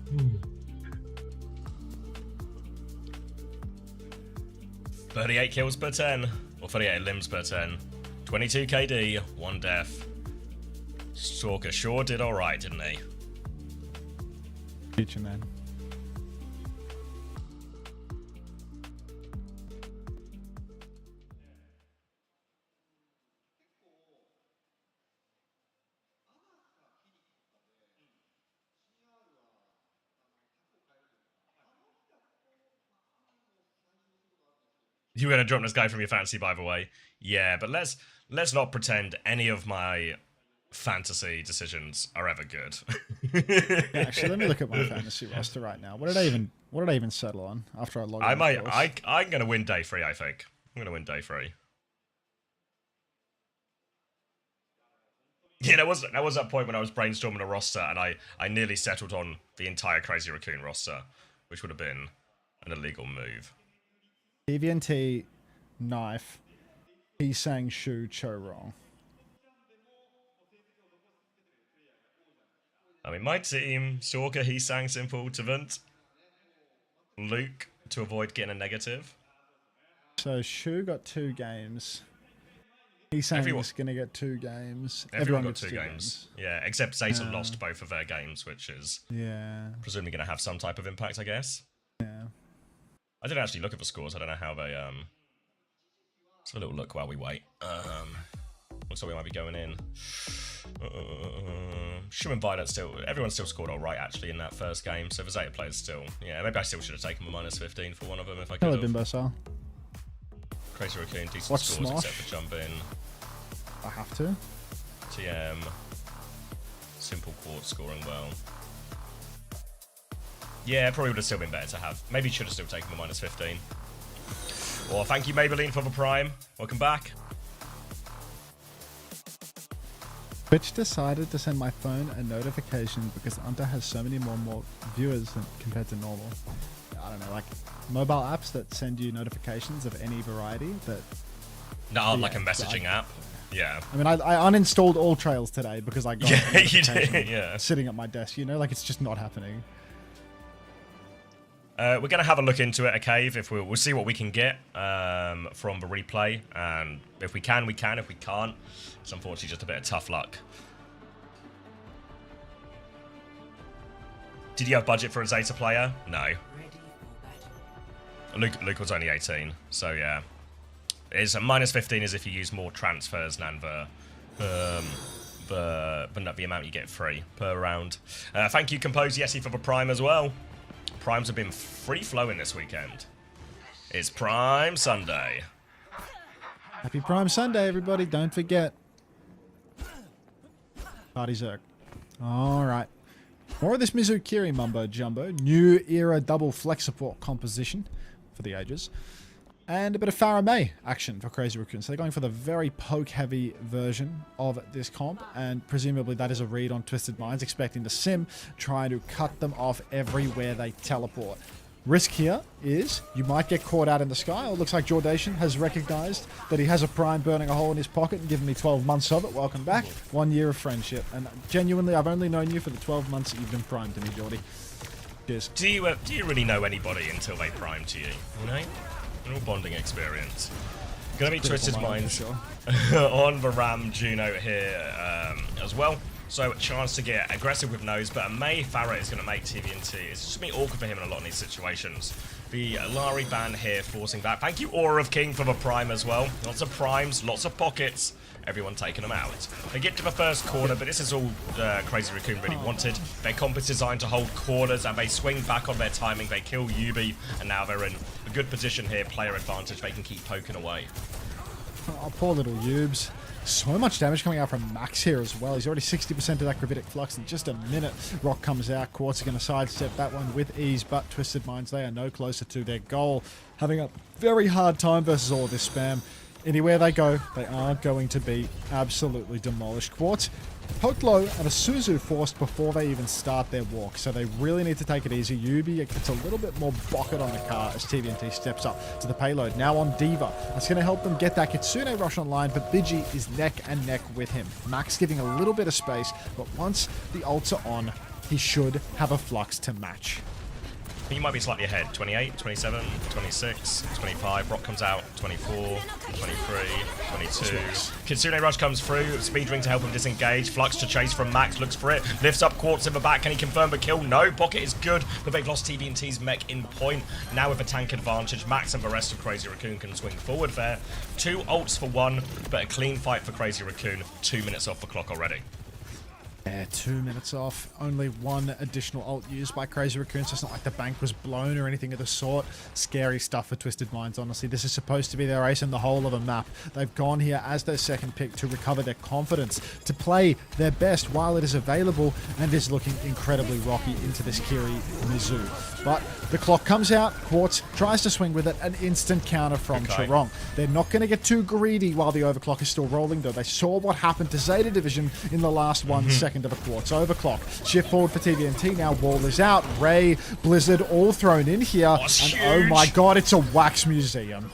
Hmm. 38 kills per 10, or 38 limbs per 10. 22 KD, 1 death. Stalker sure did alright, didn't he? Future man. You were gonna drop this guy from your fantasy, by the way. Yeah, but let's not pretend any of my fantasy decisions are ever good. Yeah, actually, let me look at my fantasy roster right now. What did I even settle on after I logged in? I'm gonna win day 3, I think. I'm gonna win day 3. Yeah, there was that point when I was brainstorming a roster and I nearly settled on the entire Crazy Raccoon roster, which would have been an illegal move. EVNT, Knife, He Sang Shu, Cho wrong. I mean, my team, Stalker, He Sang Simple, Tavant, Luke, to avoid getting a negative. So Shu got 2 games. He Sang is going to get 2 games. Everyone got 2 games. Yeah, except Zeta lost both of their games, which is presumably going to have some type of impact, I guess. Yeah. I didn't actually look at the scores. I don't know how they... Let's have a little look while we wait. Looks like we might be going in. Shu and Violet still... Everyone still scored all right, actually, in that first game. So the Zeta players still... Yeah, maybe I still should have taken the -15 for one of them if I could. Hello, Bimbo Sal. Crazy Raccoon, decent Watch scores Smosh. except for jump in. I have to. TM. Simple Quartz scoring well. Yeah, probably would have still been better to have. Maybe should have still taken the -15. Well, thank you, Maybelline, for the Prime. Welcome back. Twitch decided to send my phone a notification because Unta has so many more viewers compared to normal. I don't know, like mobile apps that send you notifications of any variety that... No, like a messaging app. Yeah. I mean, I uninstalled all Trails today because I got a you did, notification yeah. sitting at my desk, you know? Like, it's just not happening. We're going to have a look into it, a cave, if we'll see what we can get from the replay. And if we can, we can. If we can't, it's unfortunately just a bit of tough luck. Did you have budget for a Zeta player? No. Luke was only 18, so yeah. It's a -15 as if you use more transfers than the amount you get free per round. Thank you, Compose Yessi, for the Prime as well. Primes have been free-flowing this weekend. It's Prime Sunday. Happy Prime Sunday, everybody. Don't forget. Party Zerg. All right. More of this Mizukiri mumbo-jumbo. New era double flex support composition for the ages. And a bit of Farah May action for Crazy Raccoon. So they're going for the very poke-heavy version of this comp, and presumably that is a read on Twisted Minds, expecting the Sim, trying to cut them off everywhere they teleport. Risk here is you might get caught out in the sky. It looks like Jordation has recognized that he has a Prime burning a hole in his pocket and given me 12 months of it. Welcome back. 1 year of friendship. And genuinely, I've only known you for the 12 months that you've been Prime to me, Jordy. Cheers. Do you really know anybody until they Prime to you? You know? Real bonding experience. Gonna be Twisted Minds sure. on the Ram Juno here as well. So a chance to get aggressive with nose, but a May Farah is going to make TVNT. It's just going to be awkward for him in a lot of these situations. The Lari ban here forcing back. Thank you, Aura of King, for the Prime as well. Lots of Primes, lots of pockets. Everyone taking them out. They get to the first corner, but this is all Crazy Raccoon really wanted. Their comp is designed to hold corners, and they swing back on their timing. They kill Yubi, and now they're in a good position here. Player advantage. They can keep poking away. Oh, poor little Yubes. So much damage coming out from Max here as well. He's already 60% of that Gravitic Flux in just a minute. Rock comes out. Quartz is going to sidestep that one with ease, but Twisted Minds, they are no closer to their goal. Having a very hard time versus all of this spam. Anywhere they go, they are going to be absolutely demolished. Quartz poked low and a Suzu forced before they even start their walk, so they really need to take it easy. Yubi gets a little bit more bucket on the car as TVNT steps up to the payload. Now on Diva. That's going to help them get that Kitsune rush online, but Bigi is neck and neck with him. Max giving a little bit of space, but once the ults are on, he should have a flux to match. You might be slightly ahead. 28, 27, 26, 25. Rock comes out. 24, 23, 22. Kitsune Rush comes through. Speed Ring to help him disengage. Flux to chase from Max. Looks for it. Lifts up Quartz in the back. Can he confirm the kill? No. Pocket is good, but they've lost TVNT's mech in point. Now with a tank advantage, Max and the rest of Crazy Raccoon can swing forward there. 2 ults for 1, but a clean fight for Crazy Raccoon. 2 minutes off the clock already. Yeah, 2 minutes off. Only 1 additional ult used by Crazy Raccoons. It's not like the bank was blown or anything of the sort. Scary stuff for Twisted Minds, honestly. This is supposed to be their ace in the whole of a map. They've gone here as their second pick to recover their confidence, to play their best while it is available, and is looking incredibly rocky into this Kiri Mizu. But the clock comes out. Quartz tries to swing with it. An instant counter from Charong. They're not going to get too greedy while the overclock is still rolling, though. They saw what happened to Zeta Division in the last 1 second of a Quartz overclock. Shift forward for TVNT. Now wall is out. Ray, Blizzard, all thrown in here. And oh my god, it's a Wax Museum.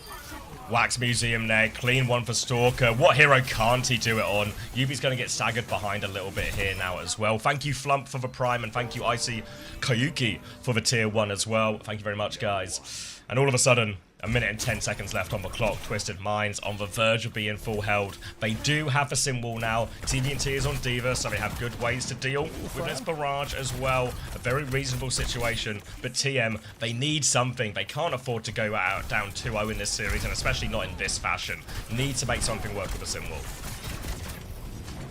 Wax Museum there, clean one for Stalker. What hero can't he do it on? Yubi's going to get staggered behind a little bit here now as well. Thank you, Flump, for the Prime, and thank you, Icy Kayuki, for the Tier 1 as well. Thank you very much, guys. And all of a sudden, 1 minute and 10 seconds left on the clock. Twisted Minds on the verge of being full held. They do have the sim wall now. TVNT is on Diva, so they have good ways to deal with this barrage as well. A very reasonable situation, but TM, they need something. They can't afford to go out down 2-0 in this series, and especially not in this fashion. Need to make something work with the sim wall.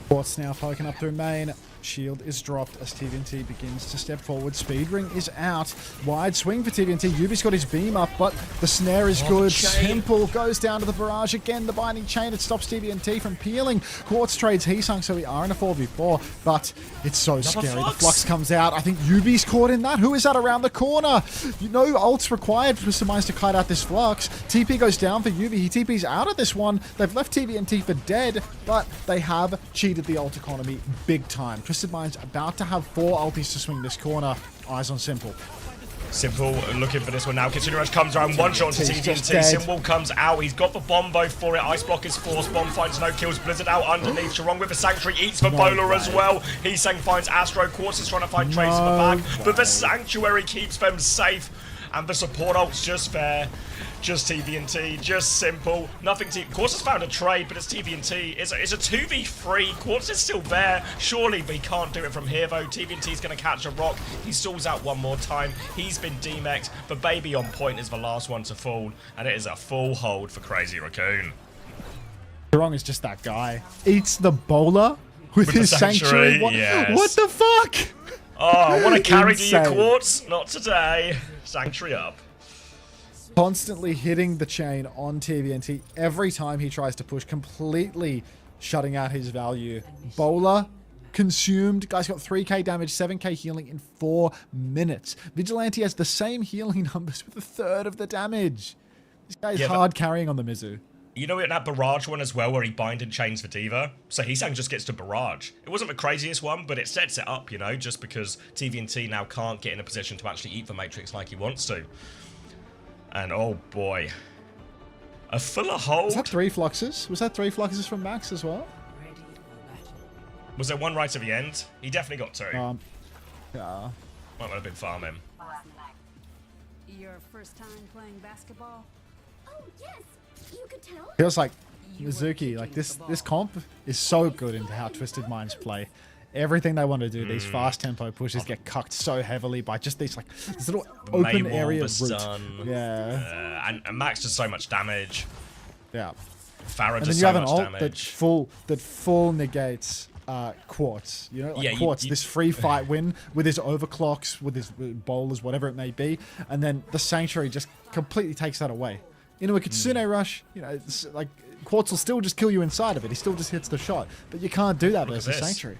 Quartz now poking up through main. Shield is dropped as TVNT begins to step forward. Speed Ring is out. Wide swing for TVNT. Yubi's got his beam up, but the snare is good. Simple goes down to the barrage again. The binding chain, it stops TVNT from peeling. Quartz trades Heesung, so we are in a 4v4, but it's so scary. The flux comes out. I think Yubi's caught in that. Who is that around the corner? No ults required for Mr. Minds to kite out this flux. TP goes down for Yubi. He TP's out of this one. They've left TVNT for dead, but they have cheated the ult economy big time. Twisted Minds about to have 4 ultis to swing this corner. Eyes on Simple. Simple looking for this one now. Kitsune Rush comes around, one shot to TVNT. Simple comes out. He's got the bombo for it. Ice Block is forced. Bomb finds no kills. Blizzard out underneath. Charong with the Sanctuary eats the bowler as well. Heesang finds Astro. Quartz is trying to find Trace in the back, but the Sanctuary keeps them safe. And the support ult's just fair. Just TVNT, just simple. Nothing Quartz has found a trade, but it's TVNT. It's a 2v3. Quartz is still there. Surely, but he can't do it from here, though. TVNT's going to catch a rock. He stalls out one more time. He's been demexed, but Baby on point is the last one to fall, and it is a full hold for Crazy Raccoon. Wrong is just that guy. Eats the bowler with his sanctuary. Yes. What the fuck? Oh, I want to carry to you, Quartz. Not today. Sanctuary up. Constantly hitting the chain on TVNT every time he tries to push, completely shutting out his value. Bowler consumed. Guy's got 3k damage, 7k healing in 4 minutes. Vigilante has the same healing numbers with a third of the damage. This guy is hard carrying on the Mizu. You know, in that barrage one as well, where he bind and chains for Diva, so Heesang just gets to barrage. It wasn't the craziest one, but it sets it up, you know, just because TVNT now can't get in a position to actually eat the Matrix like he wants to. And oh boy, a fuller hold. Was that 3 fluxes? Was that 3 fluxes from Max as well? Was there one right at the end? He definitely got 2. Yeah. Might have been farming. Your first time playing basketball? Oh yes, you could tell. Feels like Mizuki, like this comp is so good into how Twisted Minds play. Everything they want to do, these fast tempo pushes get cucked so heavily by just these like this little open area route. Yeah. And Max does so much damage. Yeah. Farah and does then you so have an much ult damage. that full negates Quartz. You know, like Quartz, this free fight win with his overclocks, with his bowlers, whatever it may be, and then the Sanctuary just completely takes that away. Into a Kitsune rush, you know, it's like Quartz will still just kill you inside of it. He still just hits the shot, but you can't do that versus Sanctuary.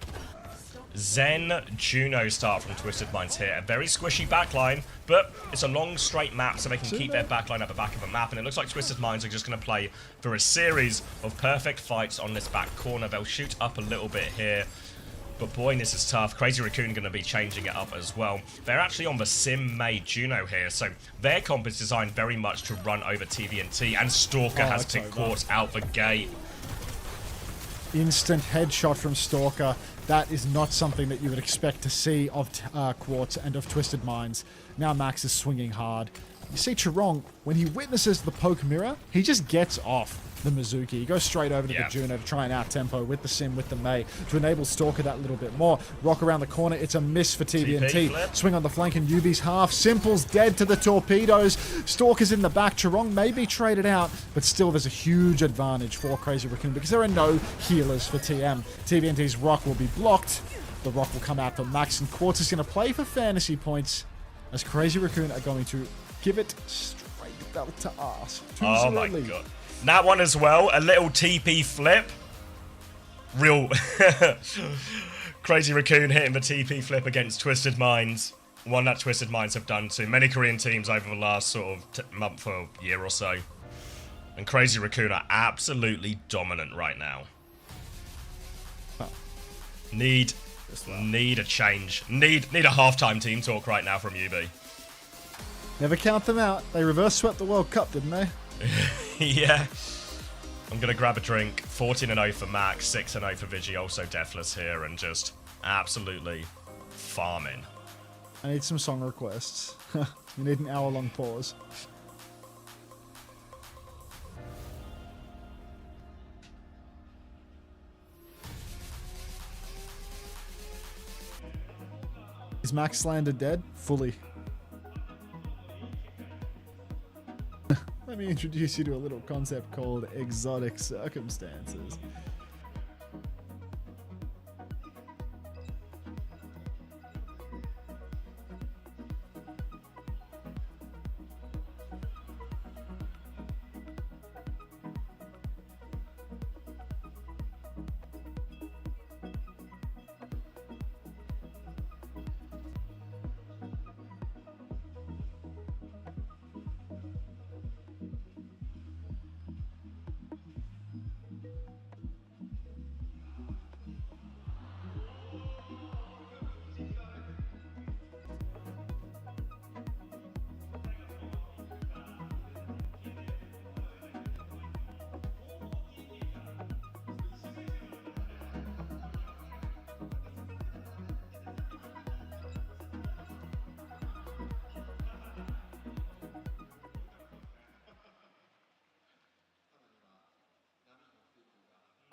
Zen Juno start from Twisted Minds here. A very squishy backline, but it's a long straight map, so they can keep their backline at the back of the map, and it looks like Twisted Minds are just going to play for a series of perfect fights on this back corner. They'll shoot up a little bit here, but boy, this is tough. Crazy Raccoon going to be changing it up as well. They're actually on the Sim made Juno here, so their comp is designed very much to run over TVNT, and Stalker has picked Quartz out the gate. Instant headshot from Stalker. That is not something that you would expect to see of Quartz and of Twisted Minds. Now Max is swinging hard. You see Chirong, when he witnesses the poke mirror, he just gets off the Mizuki. He goes straight over to the Juno to try and out-tempo with the Sim, with the Mei, to enable Stalker that little bit more. Rock around the corner, it's a miss for TVNT. Swing on the flank and Yubi's half. Simple's dead to the torpedoes. Stalker's in the back. Chirong may be traded out, but still there's a huge advantage for Crazy Raccoon because there are no healers for TM. TVNT's Rock will be blocked. The Rock will come out for Max, and Quartz is going to play for fantasy points as Crazy Raccoon are going to give it straight belt to ass. Oh my god. That one as well, a little TP flip. Real Crazy Raccoon hitting the TP flip against Twisted Minds. One that Twisted Minds have done to many Korean teams over the last sort of month or year or so. And Crazy Raccoon are absolutely dominant right now. Need a change. Need a halftime team talk right now from UB. Never count them out. They reverse swept the World Cup, didn't they? Yeah. I'm going to grab a drink. 14-0 for Max, 6-0 for Vigi, also deathless here, and just absolutely farming. I need some song requests. You need an hour-long pause. Is Max Slander dead? Fully. Let me introduce you to a little concept called exotic circumstances.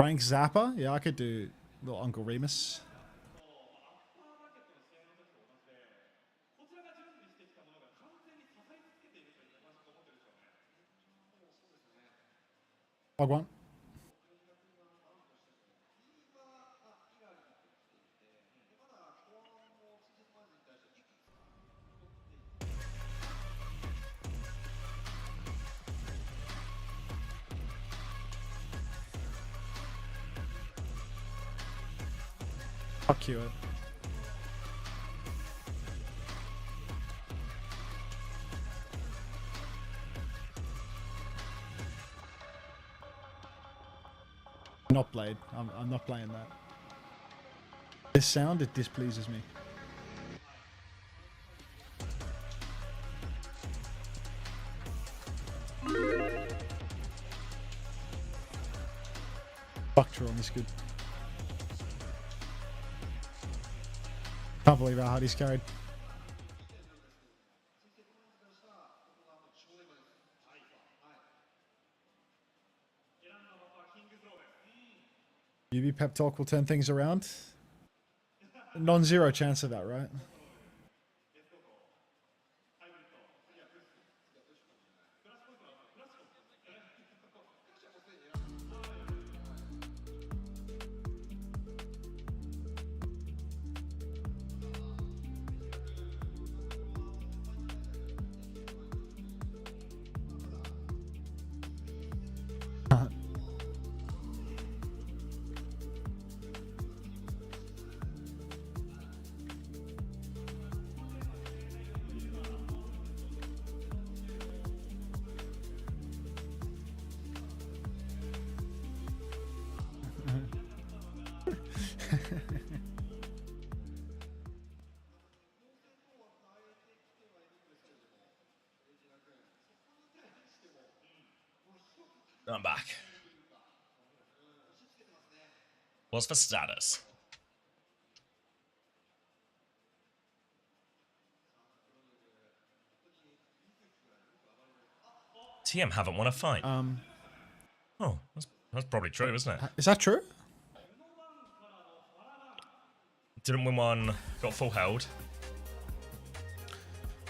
Frank Zappa? Yeah, I could do little Uncle Remus. One. Fuck you. Not played. I'm not playing that. This sound, it displeases me. Fuck, Tron is good. Can't believe how hard he's carried. UB pep talk will turn things around. Non-zero chance of that, right? I'm back. What's the status? TM haven't won a fight. Oh, that's probably true, isn't it? Is that true? Didn't win one, got full held.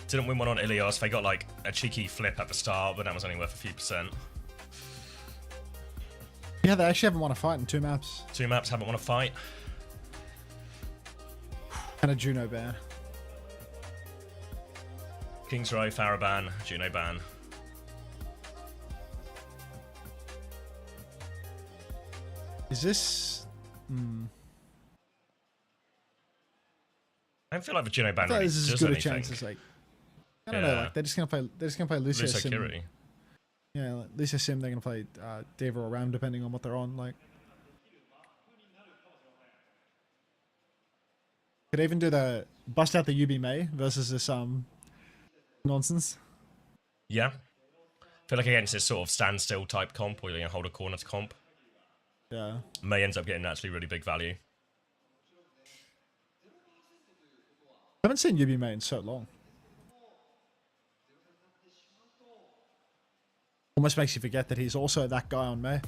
Didn't win one on Ilios. They got like a cheeky flip at the start, but that was only worth a few percent. Yeah, they actually haven't won a fight in 2 maps. 2 maps, haven't won a fight. And a Juno ban. Kings Row, Farah Juno ban. Is this... I don't feel like the Juno ban really this is does as good anything. a chance as like... I don't know, like they're just gonna play Lucio Sim. Security. Yeah, like Lucio Sim, they're gonna play Diva or Ram depending on what they're on, like. Could even do the bust out the UB May versus this nonsense. Yeah. I feel like against this sort of standstill type comp where you hold a corner to comp. Yeah. May ends up getting actually really big value. I haven't seen UB May in so long. Almost makes you forget that he's also that guy on May.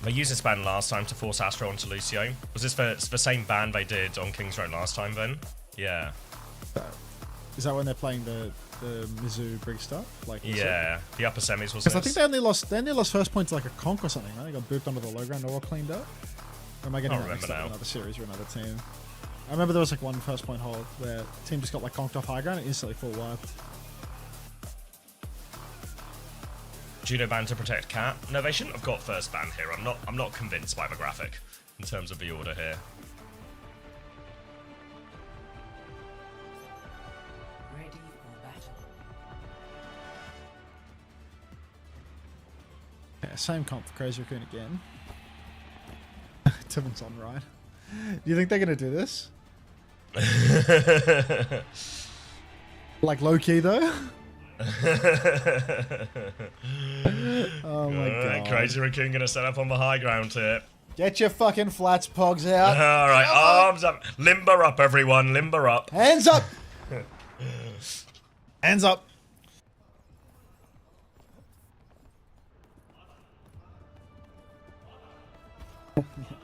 They used this ban last time to force Astro onto Lucio. Was this the same ban they did on Kings Row last time then? Yeah. Is that when they're playing the Mizzou Brig stuff? Like, yeah, the upper semis was because I think they only lost first point to like a conk or something, right? They got booped onto the low ground, they're all cleaned up. Or am I getting that mixed up with another series or another team? I remember there was like one first point hold where the team just got like conked off high ground and instantly full wiped. Juno ban to protect Cat. No, they shouldn't have got first ban here. I'm not convinced by the graphic in terms of the order here. Ready for battle. Yeah, same comp for Crazy Raccoon again. Timon's on right. Do you think they're gonna do this? Like low key though? Oh my god. Crazy Raccoon gonna set up on the high ground here. Get your fucking flats pogs out. Alright, arms up. Limber up, everyone. Limber up. Hands up! Hands up.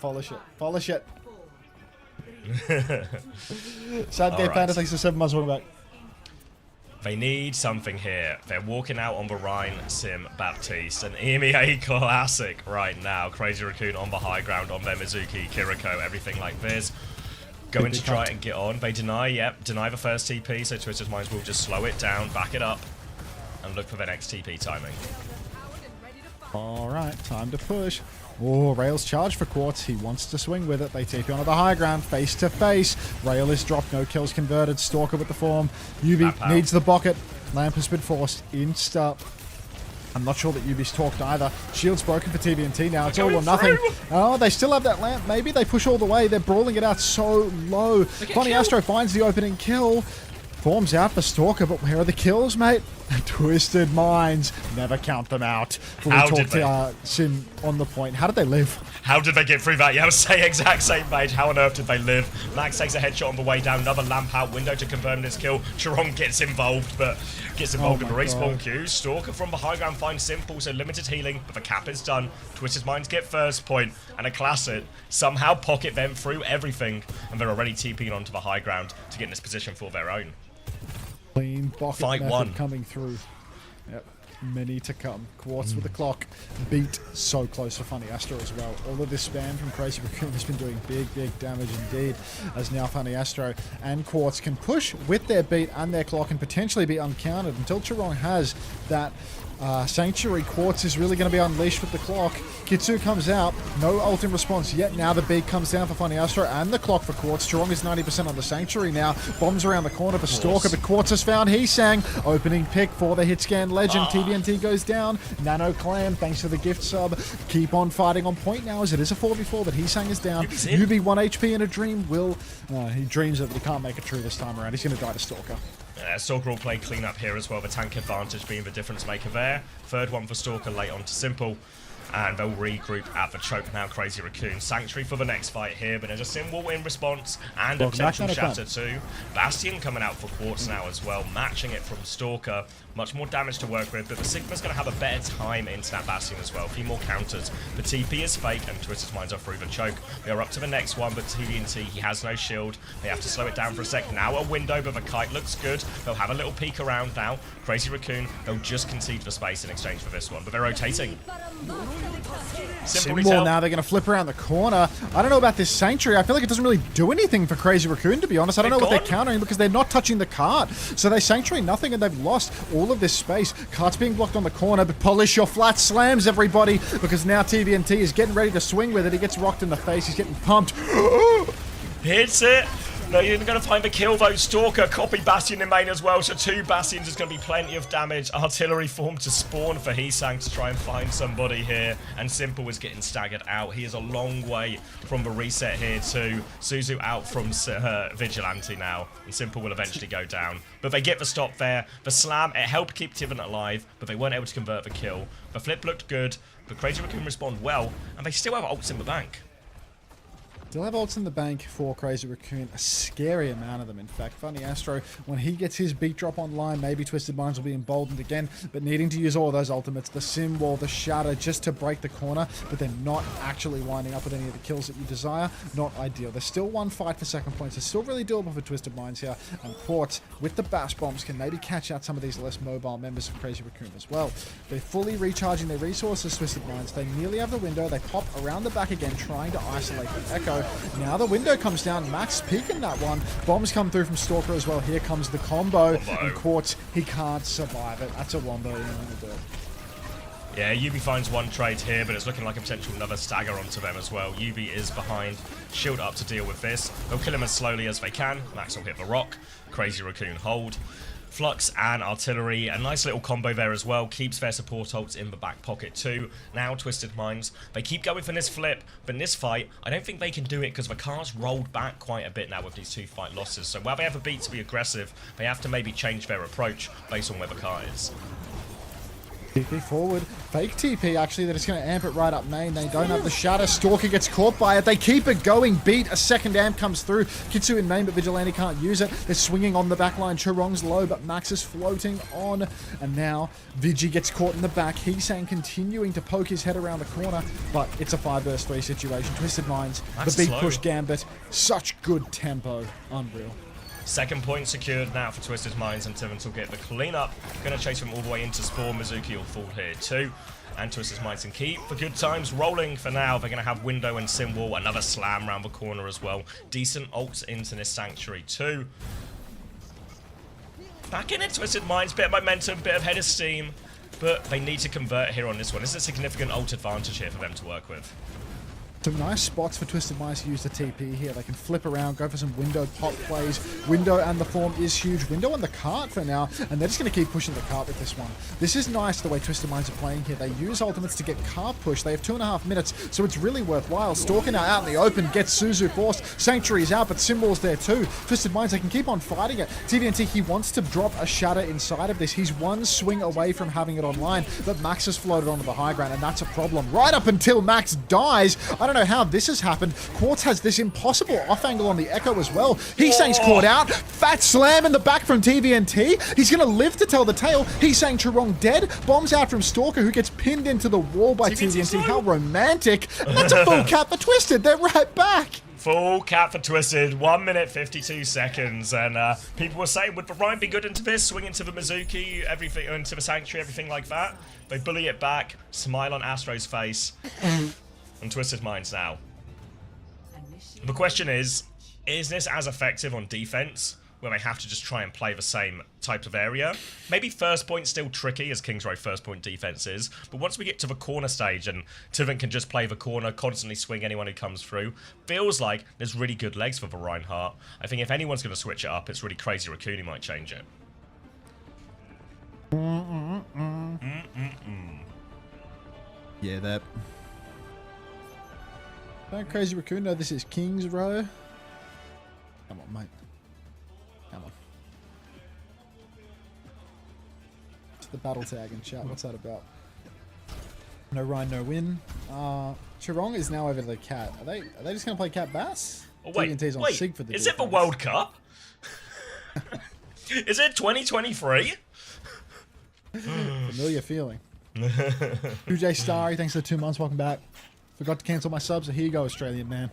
Polish it. Polish it. Sad Day Panda, thanks for 7 months. Welcome back. They need something here. They're walking out on the Rhine, Sim, Baptiste, an EMEA classic right now. Crazy Raccoon on the high ground on their Mizuki, Kiriko, everything like this. Going to try and get on. They deny the first TP, so Twisted Minds will just slow it down, back it up, and look for their next TP timing. Alright, time to push. Oh, Rail's charge for Quartz. He wants to swing with it. They TP onto the high ground, face to face. Rail is dropped, no kills converted. Stalker with the form. Yubi needs the bucket. Lamp has been forced. Insta. I'm not sure that Yubi's talked either. Shield's broken for TVNT now. It's all or nothing. Oh, they still have that lamp. Maybe they push all the way. They're brawling it out so low. Funny Astro finds the opening kill. Forms out for Stalker, but where are the kills, mate? Twisted Minds. Never count them out. How did they? Sim on the point. How did they live? How did they get through that? Yeah, I was saying exact same page. How on earth did they live? Max takes a headshot on the way down. Another lamp out window to confirm this kill. Chiron gets involved, but gets involved in the respawn queue. Stalker from the high ground finds Simple, so limited healing, but the cap is done. Twisted Minds get first point, and a classic somehow pocket them through everything, and they're already TPing onto the high ground to get in this position for their own. Clean bucket Fight method one. Coming through. Yep. Many to come. Quartz with the clock. Beat so close for Funny Astro as well. All of this spam from Crazy Raccoon has been doing big damage indeed, as now Funny Astro and Quartz can push with their beat and their clock and potentially be uncounted until Chiron has that Sanctuary. Quartz is really going to be unleashed with the clock. Kitsu comes out, no ult in response yet. Now the beat comes down for Funny Astro and the clock for Quartz. Chiron is 90% on the Sanctuary now. Bombs around the corner for Stalker, but Quartz has found Heesang. Opening pick for the Hitscan legend. TBNT goes down. Nano Clan, thanks for the gift sub. Keep on fighting on point now as it is a 4v4, but Heesang is down. UB 1 HP in a dream will... he dreams it, but he can't make it true this time around. He's going to die to Stalker. Stalker will play clean up here as well, the tank advantage being the difference maker there. Third one for Stalker late on to Simple, and they'll regroup at the choke now. Crazy Raccoon. Sanctuary for the next fight here, but there's a Sim wall in response and a potential shatter too. Bastion coming out for Quartz now as well, matching it from Stalker. Much more damage to work with, but the Sigma's going to have a better time into that Bastion as well. A few more counters. The TP is fake, and Twisted Minds are through the choke. They are up to the next one, but TVNT, he has no shield. They have to slow it down for a sec. Now a window, but the kite looks good. They'll have a little peek around now. Crazy Raccoon, they'll just concede the space in exchange for this one, but they're rotating. Simple now, they're going to flip around the corner. I don't know about this Sanctuary. I feel like it doesn't really do anything for Crazy Raccoon, to be honest. I don't know what they're countering because they're not touching the cart. So they Sanctuary nothing and they've lost all of this space. Cart's being blocked on the corner, but Polish your flat slams everybody because now TVNT is getting ready to swing with it. He gets rocked in the face. He's getting pumped. Hits it. No, you're going to find the kill though. Stalker copy Bastion in main as well, so 2 Bastions is going to be plenty of damage. Artillery formed to spawn for Heesang to try and find somebody here, and Simple is getting staggered out. He is a long way from the reset here too. Suzu out from Vigilante now, and Simple will eventually go down. But they get the stop there. The slam, it helped keep Tiven alive, but they weren't able to convert the kill. The flip looked good, but Crazy Raccoon respond well, and they still have ults in the bank. Still have ults in the bank for Crazy Raccoon, a scary amount of them in fact. Funny Astro, when he gets his beat drop online, maybe Twisted Minds will be emboldened again, but needing to use all of those ultimates, the Sim Wall, the Shatter, just to break the corner, but they're not actually winding up with any of the kills that you desire. Not ideal. There's still one fight for second points. It's still really doable for Twisted Minds here, and Quartz, with the Bash Bombs, can maybe catch out some of these less mobile members of Crazy Raccoon as well. They're fully recharging their resources, Twisted Minds. They nearly have the window. They pop around the back again, trying to isolate the Echo. Now the window comes down. Max peeking that one. Bombs come through from Stalker as well. Here comes the combo. And Quartz, he can't survive it. That's a wombo. Yeah, Yubi finds one trade here, but it's looking like a potential another stagger onto them as well. Yubi is behind. Shield up to deal with this. They'll kill him as slowly as they can. Max will hit the rock. Crazy Raccoon hold. Flux and Artillery, a nice little combo there as well, keeps their support ults in the back pocket too. Now Twisted Minds, they keep going for this flip, but in this fight, I don't think they can do it because the car's rolled back quite a bit now with these 2 fight losses. So while they have a beat to be aggressive, they have to maybe change their approach based on where the car is. TP forward. Fake TP, actually. They're just going to amp it right up main. They don't have the shatter. Stalker gets caught by it. They keep it going. Beat. A second amp comes through. Kitsu in main, but Vigilante can't use it. They're swinging on the back line. Churong's low, but Max is floating on. And now Vigi gets caught in the back. Heesang continuing to poke his head around the corner, but it's a 5 vs 3 situation. Twisted Minds, the big push gambit. Such good tempo. Unreal. Second point secured now for Twisted Minds, and Tivans will get the cleanup. Going to chase him all the way into Spore. Mizuki will fall here too. And Twisted Minds can keep for good times rolling for now. They're going to have Window and Simwall. Another slam around the corner as well. Decent ults into this Sanctuary too. Back in it, Twisted Minds. Bit of momentum, bit of head of steam. But they need to convert here on this one. This is a significant ult advantage here for them to work with. Some nice spots for Twisted Minds to use the TP here. They can flip around, go for some Window pop plays. Window and the form is huge. Window on the cart for now, and they're just going to keep pushing the cart with this one. This is nice the way Twisted Minds are playing here. They use ultimates to get cart push. They have 2.5 minutes, so it's really worthwhile. Stalker now out in the open, gets Suzu forced. Sanctuary's out, but Symbol's there too. Twisted Minds, they can keep on fighting it. TVNT, he wants to drop a shatter inside of this. He's one swing away from having it online, but Max has floated onto the high ground, and that's a problem. Right up until Max dies. I don't know how this has happened. Quartz has this impossible off angle on the Echo as well. Heesang's caught out. Fat slam in the back from TVNT. He's going to live to tell the tale. Heesang Churong dead. Bombs out from Stalker, who gets pinned into the wall by TVNT. How romantic. And that's a full cap for Twisted. They're right back. Full cap for Twisted, 1 minute 52 seconds, and people were saying, would the Ryan be good into this, swing into the Mizuki, everything, into the Sanctuary, everything like that? They bully it back, smile on Astro's face, and Twisted Minds now. The question is this as effective on defense, where they have to just try and play the same type of area? Maybe first point still tricky, as Kings Row first point defense is, but once we get to the corner stage and Tivin can just play the corner, constantly swing anyone who comes through, feels like there's really good legs for the Reinhardt. I think if anyone's going to switch it up, it's really Crazy Raccoon who might change it. Yeah, that. Don't Crazy Raccoon know this is Kings Row? Come on, mate. Come on. It's the battle tag in chat. What's that about? No Ryan, no win. Churong is now over the cat. Are they just going to play cat bass? Oh, wait, TNT's on Sig for the is defense. it the World Cup? Is it 2023? Familiar feeling. 2J Starry, thanks for the 2 months. Welcome back. Forgot to cancel my sub, so here you go, Australian man.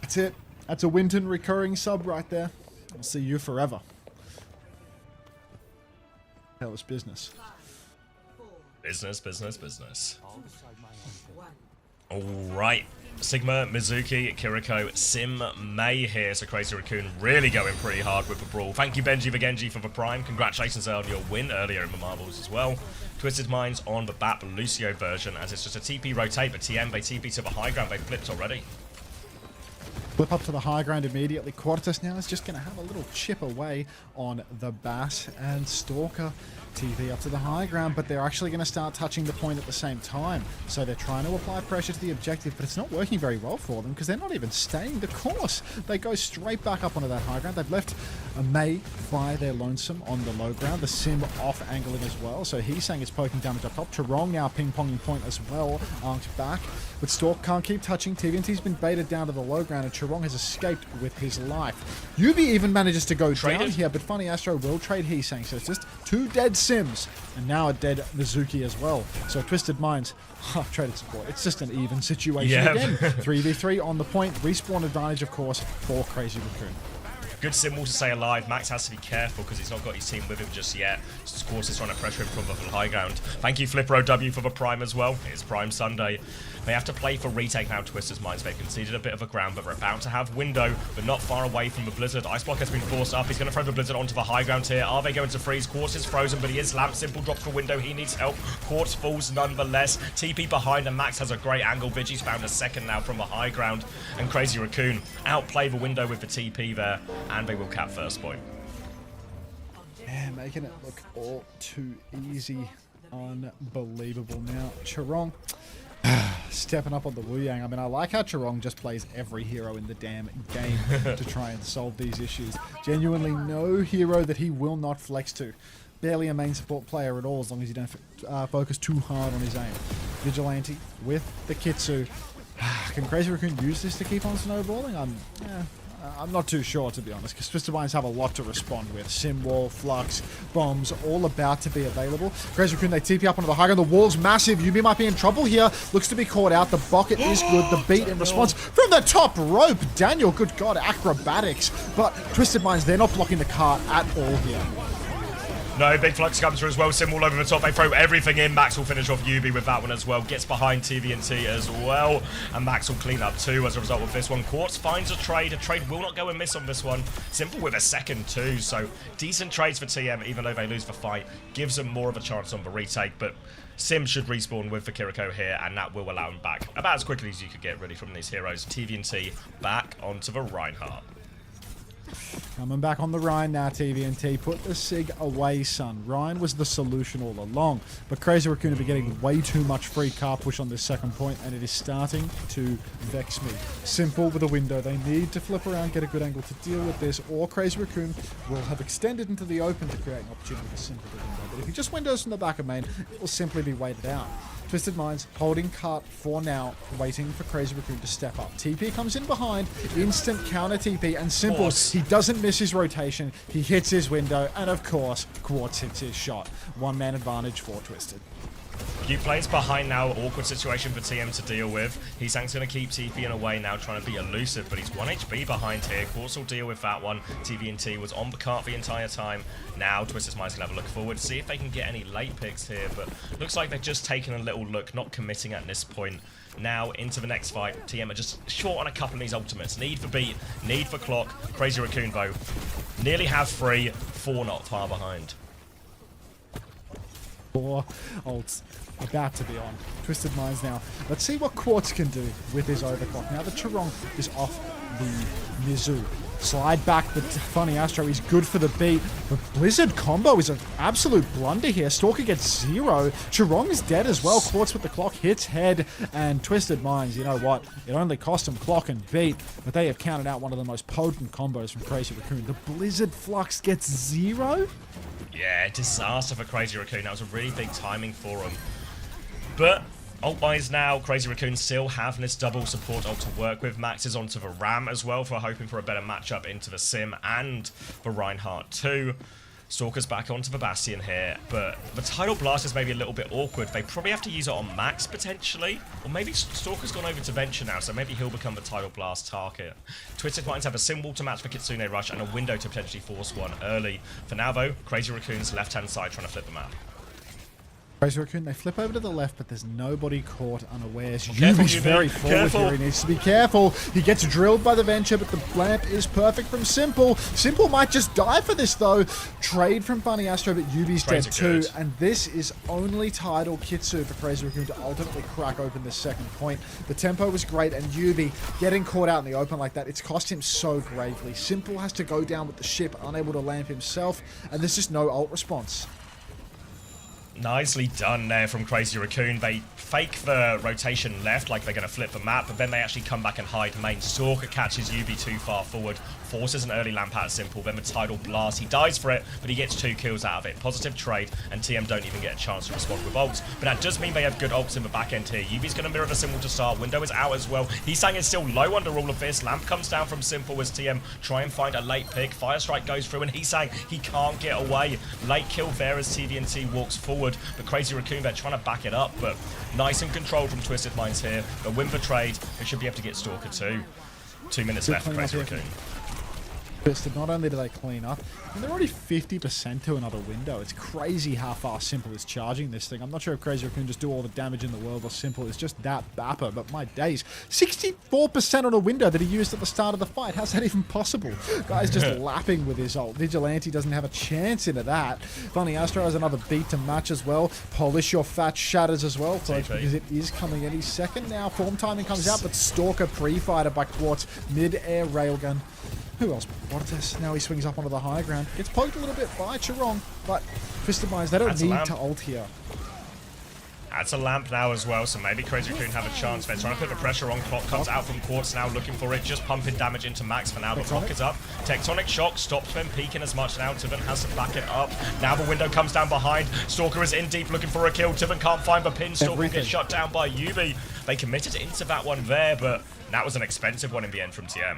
That's it. That's a Winton recurring sub right there. I'll see you forever. Hell, it's business. Business, business, business. Alright. Sigma, Mizuki, Kiriko, Sim, May here. So Crazy Raccoon really going pretty hard with the brawl. Thank you, Benji the Genji, for the prime. Congratulations on your win earlier in the Marbles as well. Twisted Minds on the BAP Lucio version, as it's just a TP rotate, but TM, they TP to the high ground. They flipped already. Flip up to the high ground immediately. Quartus now is just going to have a little chip away on the Bass, and Stalker TV up to the high ground, but they're actually going to start touching the point at the same time. So they're trying to apply pressure to the objective, but it's not working very well for them because they're not even staying the course. They go straight back up onto that high ground. They've left May fire their Lonesome on the low ground. The Sim off angling as well. So he's saying it's poking damage up top. Churong now ping-ponging point as well. Arced back. But Stalk can't keep touching. TVNT's been baited down to the low ground, and Churong has escaped with his life. Yubi even manages to go down here, but Funny Astro will trade Heesang. So it's just 2 dead Sims, and now a dead Mizuki as well. So Twisted Minds, traded support. It's just an even situation again. 3v3 on the point. Respawn advantage, of course, for Crazy Raccoon. Good symbol to stay alive. Max has to be careful because he's not got his team with him just yet. Of course, he's trying to pressure him from the high ground. Thank you, Flipro W, for the Prime as well. It's Prime Sunday. They have to play for retake now, Twister's Minds. They've conceded a bit of a ground, but they're about to have Window, but not far away from the Blizzard. Ice Block has been forced up. He's going to throw the Blizzard onto the high ground here. Are they going to freeze? Quartz is frozen, but he is lamp. Simple drops for Window. He needs help. Quartz falls nonetheless. TP behind, and Max has a great angle. Vigi's found a second now from the high ground, and Crazy Raccoon outplay the Window with the TP there, and they will cap first point. Yeah, making it look all too easy. Unbelievable. Now, Churong stepping up on the Wu Yang. I mean, I like how Churong just plays every hero in the damn game to try and solve these issues. Genuinely no hero that he will not flex to. barely a main support player at all as long as you don't focus too hard on his aim. Vigilante with the Kitsu. Can Crazy Raccoon use this to keep on snowballing? I'm not too sure, to be honest, because Twisted Minds have a lot to respond with. Sim Wall, Flux, bombs, all about to be available. Crazy Raccoon, they TP up onto the high ground. The wall's massive. Yubi might be in trouble here. Looks to be caught out. The bucket is good. The beat in response from the top rope. Daniel, good God, acrobatics. But Twisted Minds, they're not blocking the cart at all here. No, big Flux comes through as well. Sim all over the top. They throw everything in. Max will finish off Yubi with that one as well. Gets behind TVNT as well. And Max will clean up too as a result of this one. Quartz finds a trade. A trade will not go and miss on this one. Simple with a second too. So decent trades for TM, even though they lose the fight. Gives them more of a chance on the retake. But Sim should respawn with the Kiriko here, and that will allow him back about as quickly as you could get really from these heroes. TVNT back onto the Reinhardt. Coming back on the Ryan now, TVNT. Put the Sig away, son. Ryan was the solution all along. But Crazy Raccoon will be getting way too much free car push on this second point, and it is starting to vex me. Simple with a window. They need to flip around, get a good angle to deal with this, or Crazy Raccoon will have extended into the open to create an opportunity for Simple to window. But if he just windows from the back of main, it will simply be waited out. Twisted Minds holding cart for now, waiting for Crazy Raccoon to step up. TP comes in behind, instant counter TP, and Simple, he doesn't miss his rotation, he hits his window, and of course, Quartz hits his shot. One man advantage for Twisted. Few players behind now, awkward situation for TM to deal with. Heesang's going to keep TPing away now, trying to be elusive, but he's 1 HP behind here. Quartz will deal with that one. TVNT was on the cart the entire time. Now Twisted Minds can have a look forward, see if they can get any late picks here, but looks like they've just taken a little look, not committing at this point. Now into the next fight, TM are just short on a couple of these ultimates. Need for beat, need for clock. Crazy Raccoon though, nearly have 3, 4 not far behind. 4 ults about to be on. Twisted Minds now. Let's see what Quartz can do with his overclock. Now the Charong is off the Mizu. Slide back the Funny Astro. He's good for the beat. The Blizzard combo is an absolute blunder here. Stalker gets 0. Charong is dead as well. Quartz with the clock hits head. And Twisted Minds, you know what? It only cost him clock and beat, but they have counted out one of the most potent combos from Crazy Raccoon. The Blizzard Flux gets 0. Yeah, disaster for Crazy Raccoon. That was a really big timing for him. But ult-wise now, Crazy Raccoon still having this double support ult to work with. Max is onto the Ram as well for hoping for a better matchup into the Sim and the Reinhardt too. Stalker's back onto the Bastion here, but the Tidal Blast is maybe a little bit awkward. They probably have to use it on Max potentially, or maybe Stalker's gone over to Venture now, so maybe he'll become the Tidal Blast target. Twisted Minds have a Sim Wall to match for Kitsune Rush and a window to potentially force one early. For now though, Crazy Raccoon's left-hand side trying to flip the map. Crazy Raccoon, they flip over to the left, but there's nobody caught unawares. Yubi's very forward here. He needs to be careful. He gets drilled by the Venture, but the lamp is perfect from Simple. Simple might just die for this, though. Trade from Funny Astro, but Yubi's dead too. And this is only Tidal Kitsu for Crazy Raccoon to ultimately crack open the second point. The tempo was great, and Yubi getting caught out in the open like that, it's cost him so gravely. Simple has to go down with the ship, unable to lamp himself, and there's just no ult response. Nicely done there from Crazy Raccoon. They fake the rotation left like they're going to flip the map, but then they actually come back and hide main. Stalker catches Yubi too far forward, forces an early lamp out Simple, then the Tidal Blast. He dies for it, but he gets 2 kills out of it. Positive trade, and TM don't even get a chance to respond with ults. But that does mean they have good ults in the back end here. Yubi's going to mirror the Simple to start. Window is out as well. Heesang is still low under all of this. Lamp comes down from Simple as TM try and find a late pick. Fire Strike goes through, and Heesang, he can't get away. Late kill there as TVNT walks forward. But Crazy Raccoon, they're trying to back it up, but nice and controlled from Twisted Minds here. The win for trade, they should be able to get Stalker too. 2 minutes left for Crazy Raccoon. Not only do they clean up, and they're already 50% to another window. It's crazy how fast Simple is charging this thing. I'm not sure if Crazy Raccoon just do all the damage in the world or Simple is just that bapper, but my days. 64% on a window that he used at the start of the fight. How's that even possible? Guy's just lapping with his ult. Vigilante doesn't have a chance into that. Funny Astro has another beat to match as well. Polish your fat shatters as well, folks, because it is coming any second now. Form timing comes out, but Stalker pre-fighter by Quartz. Mid-air railgun. Who else? Bottas. Now he swings up onto the high ground. Gets poked a little bit by Charong, but Twisted Minds, they don't need to ult here. That's a lamp now as well, so maybe Crazy Raccoon have a chance. They're trying to put the pressure on. Clock comes out from Quartz now, looking for it. Just pumping damage into Max for now, but Clock is up. Tectonic Shock stops them peeking as much now. Tiven has to back it up. Now the window comes down behind. Stalker is in deep looking for a kill. Tiven can't find the pin. Stalker gets shut down by Yubi. They committed into that one there, but that was an expensive one in the end from TM.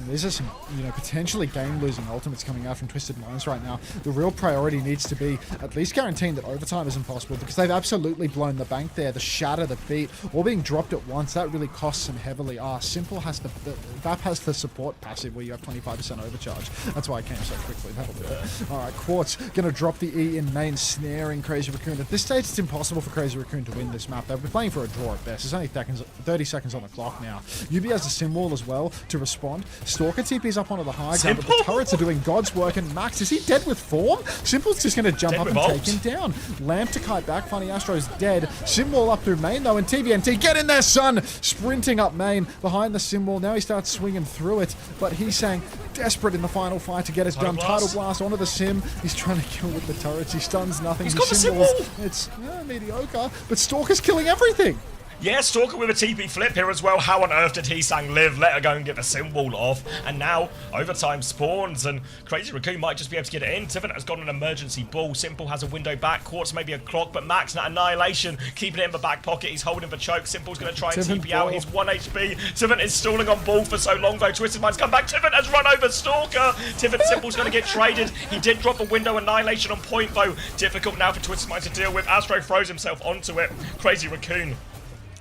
These are some, potentially game-losing ultimates coming out from Twisted Minds right now. The real priority needs to be at least guaranteeing that overtime isn't possible, because they've absolutely blown the bank there. The shatter, the beat, all being dropped at once, that really costs them heavily. Simple has the VAP has the support passive where you have 25% overcharge. That's why it came so quickly. That'll do it. Alright, Quartz gonna drop the E in main, snaring Crazy Raccoon. At this stage, it's impossible for Crazy Raccoon to win this map. They'll be playing for a draw at best. There's only 30 seconds on the clock now. Yubi has a sim wall as well to respond. Stalker TP's up onto the high ground, but the turrets are doing God's work, and Max, is he dead with form? Simple's just going to jump up and take him down. Lamp to kite back, Funny Astro's dead. Simwall up through main though, and TVNT, get in there, son! Sprinting up main, behind the Simwall. Now he starts swinging through it, but he's saying desperate in the final fight to get it done. Tidal Blast onto the Sim. He's trying to kill with the turrets. He stuns nothing. He's got the Simwall! It's mediocre, but Stalker's killing everything. Yeah, Stalker with a TP flip here as well. How on earth did Heesang live? Let her go and get the sim wall off. And now, overtime spawns, and Crazy Raccoon might just be able to get it in. Tiven has got an emergency ball. Simple has a window back. Quartz maybe a clock, but Max, that Annihilation, keeping it in the back pocket. He's holding the choke. Simple's going to try and TP out. He's 1 HP. Tiven is stalling on ball for so long, though. Twisted Minds come back. Tiven has run over Stalker. Tiven, Simple's going to get traded. He did drop a window Annihilation on point, though. Difficult now for Twisted Minds to deal with. Astro throws himself onto it. Crazy Raccoon.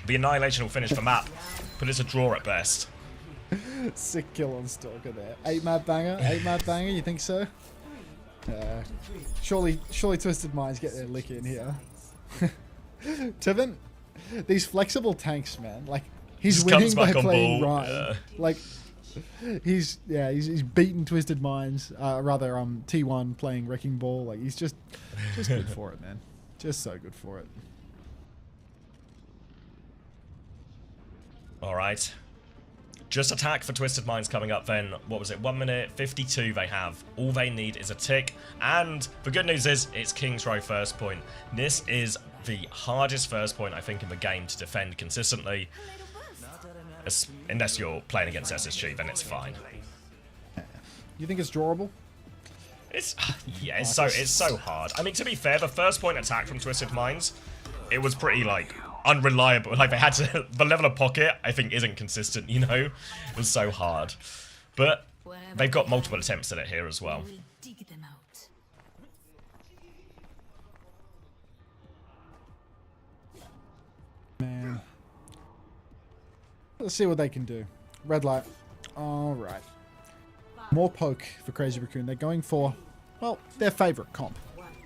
The Annihilation will finish the map, but it's a draw at best. Sick kill on Stalker there. 8-map banger? 8-map banger, you think so? Surely Twisted Minds get their lick in here. Tiven, these flexible tanks, man, like, he's winning by playing right. Yeah. Like, he's beaten Twisted Minds, rather, T1 playing Wrecking Ball. Like, he's just good for it, man. Just so good for it. Alright. Just attack for Twisted Minds coming up then. What was it? 1 minute 52 they have. All they need is a tick. And the good news is it's King's Row first point. This is the hardest first point, I think, in the game to defend consistently. Unless you're playing against SSG, then it's fine. You think it's drawable? It's so hard. I mean, to be fair, the first point attack from Twisted Minds, it was pretty, like, unreliable. Like, they had to, the level of pocket I think isn't consistent, you know. It was so hard, but they've got multiple attempts at it here as well. Man, let's see what they can do. Red light. All right, more poke for Crazy Raccoon. They're going for, well, their favorite comp.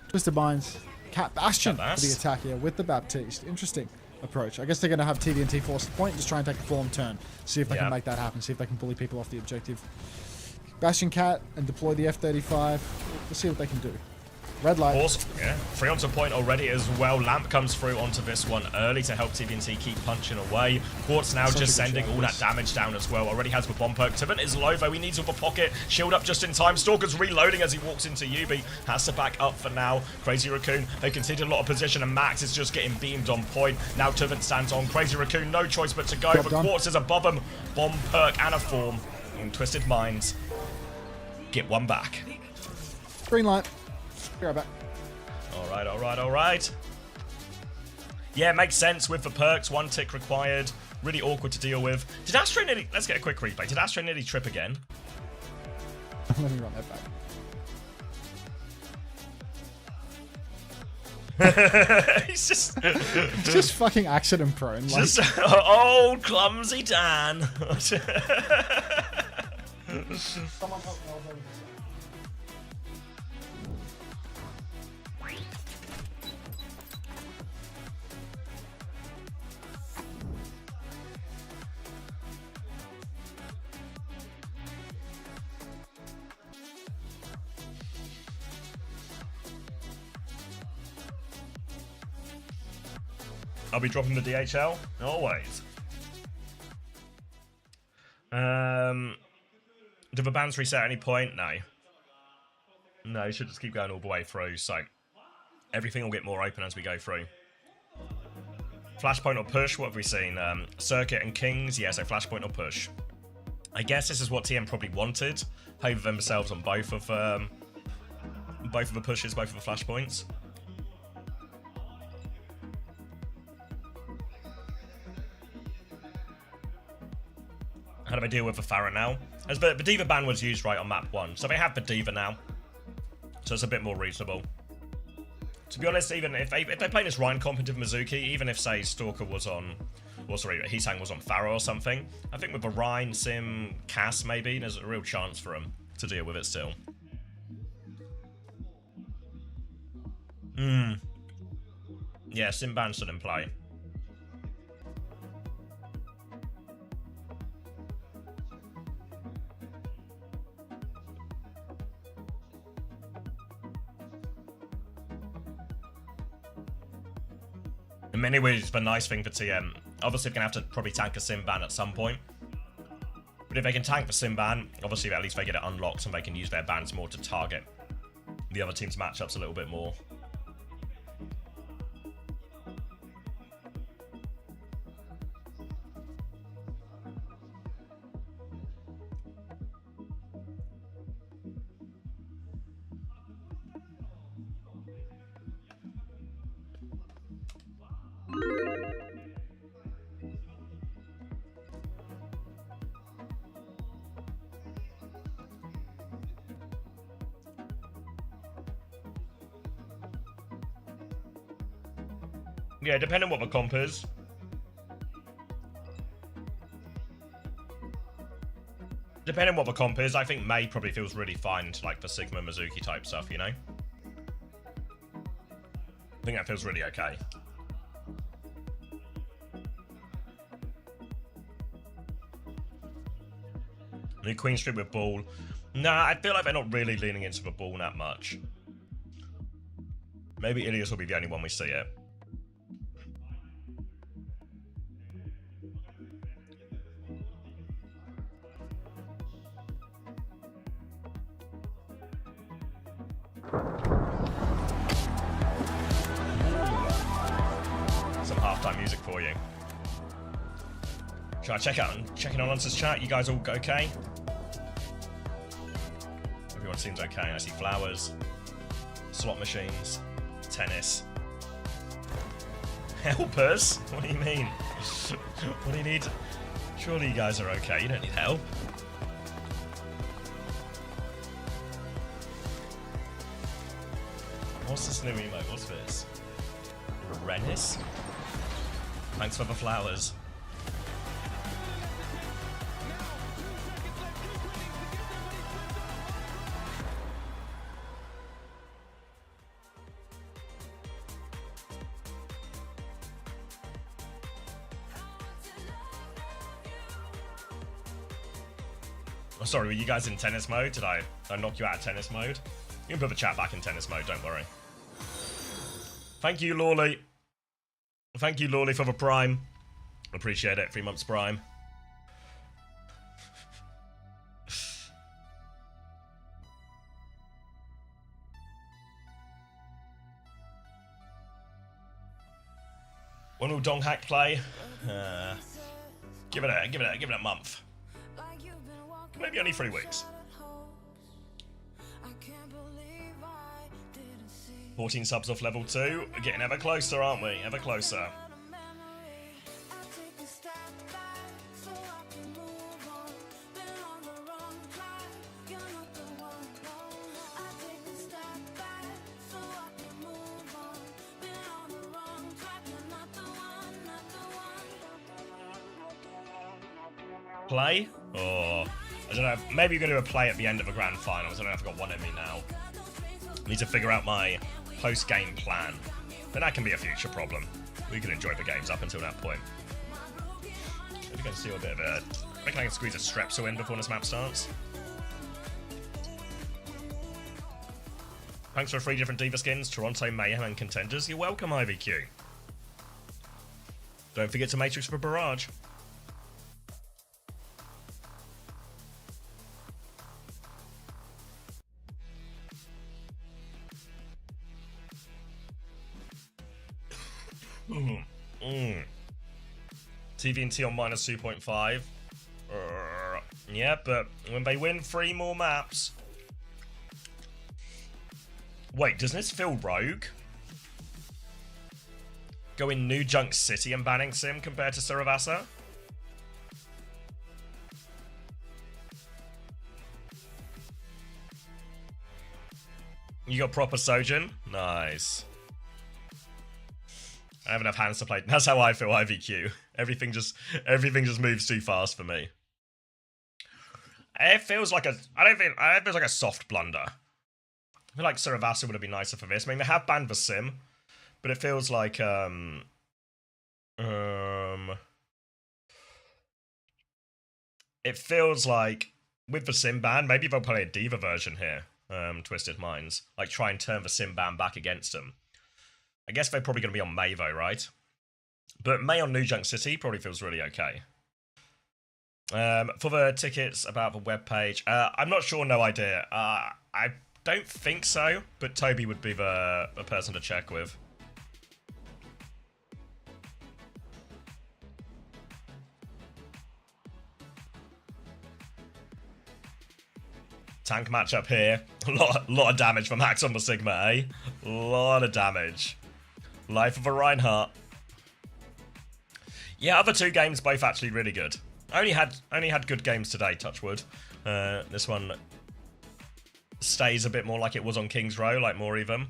Twisted Minds, Cat Bastion for the attack here with the Baptiste. Interesting approach. I guess they're going to have TVNT force the point, just try and take a form turn. See if they can make that happen. See if they can bully people off the objective. Bastion Cat and deploy the F-35. We'll see what they can do. Red light. Awesome. Yeah, 3 onto point already as well. Lamp comes through onto this one early to help TVNT keep punching away. Quartz now just sending all that damage down as well. Already has the bomb perk. Tiven is low though. He needs all the pocket. Shield up just in time. Stalker's reloading as he walks into Yubi. Has to back up for now. Crazy Raccoon, they conceded a lot of position and Max is just getting beamed on point. Now Tiven stands on. Crazy Raccoon, no choice but to go. But Quartz is above him. Bomb perk and a form. And Twisted Minds get one back. Green light. Be right back. Alright. Yeah, makes sense with the perks. 1 tick required. Really awkward to deal with. Did Astro nearly... Let's get a quick replay. Did Astro nearly trip again? Let me run that back. He's just... It's just fucking accident prone. Like... Just old clumsy Dan. Someone help me. I'll be dropping the DHL. Always. Do the bans reset at any point? No. No, you should just keep going all the way through, so everything will get more open as we go through. Flashpoint or push? What have we seen? Circuit and Kings? Yeah, so Flashpoint or push. I guess this is what TM probably wanted. Favor themselves on both of the pushes, both of the Flashpoints. How do I deal with the Pharah now? As the D.Va ban was used right on map 1, so they have the D.Va now. So it's a bit more reasonable. To be honest, even if they play this Ryan competitive Mizuki, even if, say, Stalker was on... Well, sorry, Heesang was on Pharah or something, I think with the Ryan, Sim, Cass, maybe, there's a real chance for him to deal with it still. Yeah, Sim ban still in play. In many ways, the nice thing for TM, obviously they're going to have to probably tank a Sim ban at some point. But if they can tank the Sim ban, obviously at least they get it unlocked and they can use their bans more to target the other team's matchups a little bit more. Yeah, depending on what the comp is. Depending on what the comp is, I think May probably feels really fine into like the Sigma Mizuki type stuff, you know? I think that feels really okay. New Queen Street with Ball. Nah, I feel like they're not really leaning into the Ball that much. Maybe Ilias will be the only one we see it. Some halftime music for you. Should I check in on Nonsense chat? You guys all okay? Everyone seems okay. I see flowers, slot machines, tennis. Helpers? What do you mean? What do you need? Surely you guys are okay. You don't need help. What's this new emote? What's this? Rennis? Thanks for the flowers. Oh, sorry, were you guys in tennis mode? Did I knock you out of tennis mode? You can put the chat back in tennis mode, don't worry. Thank you, Lawley. Thank you, Lawley, for the Prime. Appreciate it. 3 months Prime. When will Donghack play? Give it a month. Maybe only 3 weeks. 14 subs off level 2. We're getting ever closer, aren't we? Ever closer. Play? Or I don't know. Maybe you're going to do a play at the end of the grand finals. I don't know if I've got one in me now. Need to figure out my post-game plan. Then that can be a future problem. We can enjoy the games up until that point. Maybe going to steal a bit of a... I reckon I can squeeze a Strepsil in before this map starts. Thanks for 3 different D.Va skins, Toronto, Mayhem and Contenders. You're welcome, IVQ. Don't forget to Matrix for Barrage. TVNT on minus 2.5. Yeah, but when they win 3 more maps... Wait, doesn't this feel rogue? Going New Junk City and banning Sim compared to Saravasa? You got proper Sojin? Nice. I have enough hands to play. That's how I feel IVQ. Everything just moves too fast for me. It feels like a it feels like a soft blunder. I feel like Saravasa would have been nicer for this. I mean, they have banned the Sim, but it feels like it feels like with the Sim ban, maybe they'll play a Diva version here. Twisted Minds, like try and turn the Sim ban back against them. I guess they're probably going to be on May though, right? But May on New Junk City probably feels really okay. For the tickets about the webpage, I'm not sure, no idea. I don't think so, but Toby would be the person to check with. Tank matchup here. A lot of damage from Max on the Sigma, eh? A lot of damage. Life of a Reinhardt. Yeah, other 2 games both actually really good. Only had good games today, touch wood. This one stays a bit more like it was on King's Row, like more even.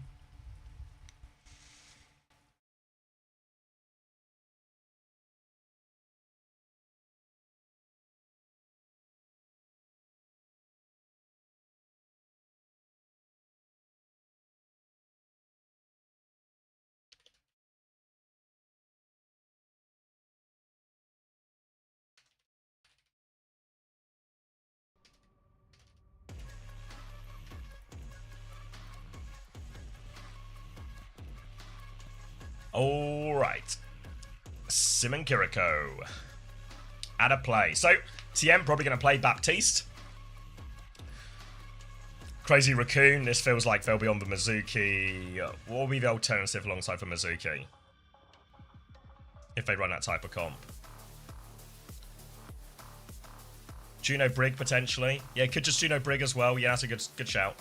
Alright. Sim and Kiriko. At a play. So, TM probably going to play Baptiste. Crazy Raccoon. This feels like they'll be on the Mizuki. What will be the alternative alongside for Mizuki? If they run that type of comp. Juno Brig, potentially. Yeah, could just Juno Brig as well. Yeah, that's a good shout.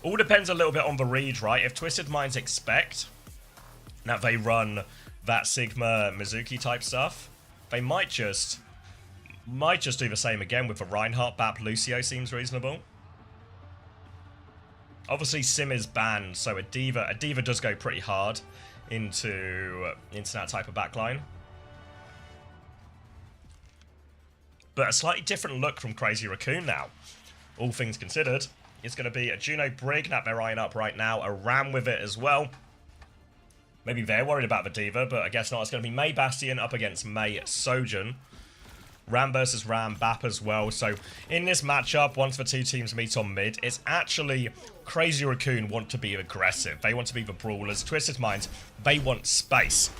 All depends a little bit on the read, right? If Twisted Minds expect that they run that Sigma Mizuki type stuff, they might just do the same again with the Reinhardt. Bap Lucio seems reasonable. Obviously, Sim is banned, so a Diva does go pretty hard into that type of backline. But a slightly different look from Crazy Raccoon now, all things considered. It's going to be a Juno Brig, that they're eyeing up right now. A Ram with it as well. Maybe they're worried about the Diva, but I guess not. It's going to be Mei Bastion up against Mei Sojin. Ram versus Ram, Bap as well. So in this matchup, once the 2 teams meet on mid, it's actually Crazy Raccoon want to be aggressive. They want to be the brawlers. Twisted Minds, they want space.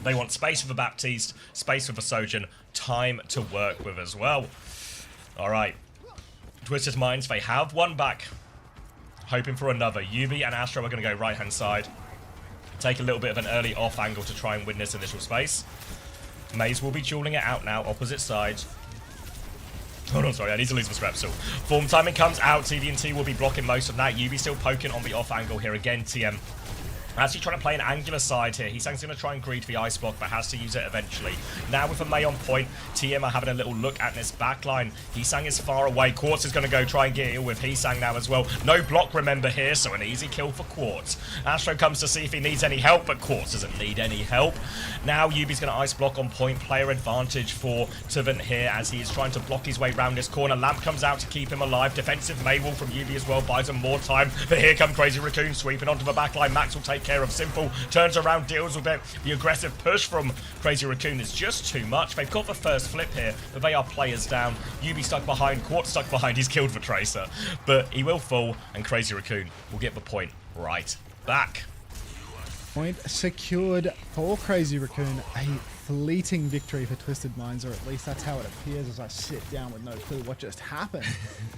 They want space for the Baptiste, space for the Sojin, time to work with as well. All right. Twisted Minds, they have one back. Hoping for another. Yubi and Astro are going to go right-hand side. Take a little bit of an early off angle to try and win this initial space. Maze will be dueling it out now, opposite sides. Hold on, sorry, I need to lose the Strepsil. Form timing comes out, TVNT will be blocking most of that. Yubi still poking on the off angle here again, TM. Actually trying to play an angular side here. He's going to try and greed the ice block, but has to use it eventually. Now with a Mei on point, TM are having a little look at this backline. Heesang is far away. Quartz is going to go try and get ill with Heesang now as well. No block, remember, here, so an easy kill for Quartz. Astro comes to see if he needs any help, but Quartz doesn't need any help. Now Yubi's going to ice block on point. Player advantage for Tuvant here as he is trying to block his way around this corner. Lamp comes out to keep him alive. Defensive Maywall from Yubi as well buys him more time. But here come Crazy Raccoon sweeping onto the backline. Max will take care of Simple, turns around, deals with it. The aggressive push from Crazy Raccoon is just too much. They've got the first flip here, but they are players down. Yubi stuck behind, Quartz stuck behind. He's killed the Tracer, but he will fall, and Crazy Raccoon will get the point right back. Point secured for Crazy Raccoon. A fleeting victory for Twisted Minds, or at least that's how it appears as I sit down with no clue what just happened.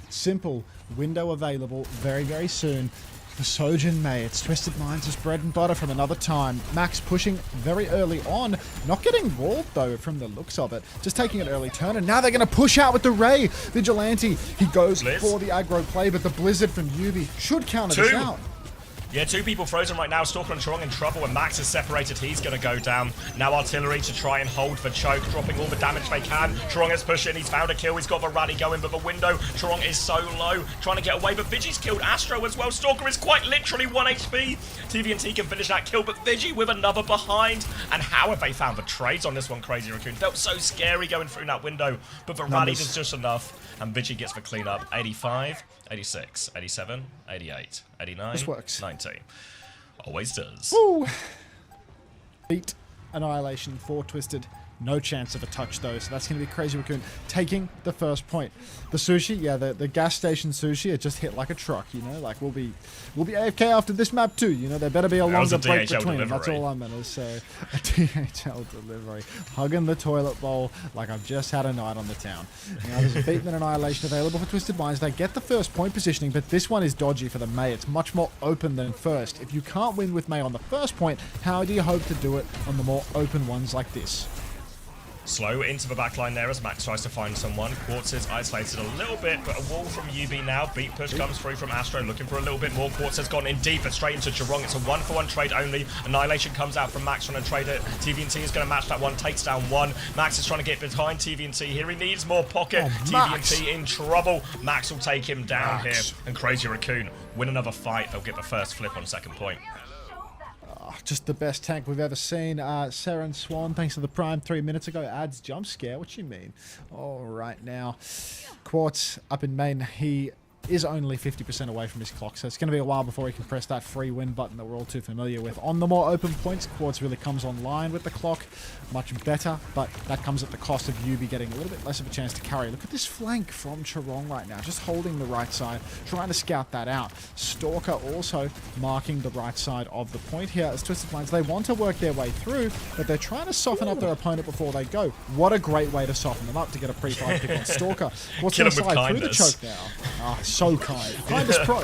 Simple. Window available very, very soon. For Sojin May, it's Twisted Minds' bread and butter from another time. Max pushing very early on, not getting walled though from the looks of it. Just taking an early turn, and now they're going to push out with the Ray. Vigilante, he goes for the aggro play, but the Blizzard from Yubi should counter this out. Yeah, 2 people frozen right now. Stalker and Chorong in trouble, and Max is separated. He's going to go down. Now Artillery to try and hold for Choke, dropping all the damage they can. Chorong is pushing. He's found a kill. He's got the rally going, but the window. Chorong is so low, trying to get away, but Vigi's killed Astro as well. Stalker is quite literally 1 HP. TVNT can finish that kill, but Vigi with another behind. And how have they found the trades on this one, Crazy Raccoon? Felt so scary going through that window, but the rally is just enough, and Vigi gets the cleanup. 85, 86, 87, 88, 89, this works. 90. Always does. Woo! Beat Annihilation for Twisted. No chance of a touch though, so that's going to be Crazy Raccoon taking the first point. The sushi, yeah, the gas station sushi, it just hit like a truck, you know, like we'll be AFK after this map too, you know, there better be a longer break between them. That's all I'm going to say. A DHL delivery. Hugging the toilet bowl like I've just had a night on the town. Now there's a Beatman Annihilation available for Twisted Minds. They get the first point positioning, but this one is dodgy for the May. It's much more open than first. If you can't win with May on the first point, how do you hope to do it on the more open ones like this? Slow into the backline there as Max tries to find someone. Quartz is isolated a little bit, but a wall from UB now. Beat push comes through from Astro, looking for a little bit more. Quartz has gone in deep, but straight into Chorong. It's a 1-for-1 trade only. Annihilation comes out from Max trying to trade it. TVNT is going to match that one, takes down one. Max is trying to get behind TVNT here. He needs more pocket. TVNT in trouble. Max will take him down here, and Crazy Raccoon win another fight. They'll get the first flip on second point. Just the best tank we've ever seen. Saren Swan, thanks to the Prime 3 minutes ago, adds jump scare. What you mean? All right, now Quartz up in main. He is only 50% away from his clock, so it's going to be a while before he can press that free win button that we're all too familiar with. On the more open points, Quartz really comes online with the clock. Much better, but that comes at the cost of Yubi getting a little bit less of a chance to carry. Look at this flank from Chorong right now, just holding the right side, trying to scout that out. Stalker also marking the right side of the point here as Twisted Minds. They want to work their way through, but they're trying to soften up their opponent before they go. What a great way to soften them up to get a pre-fight pick on Stalker. What's the slide through the choke now? So kind. Kindest pro.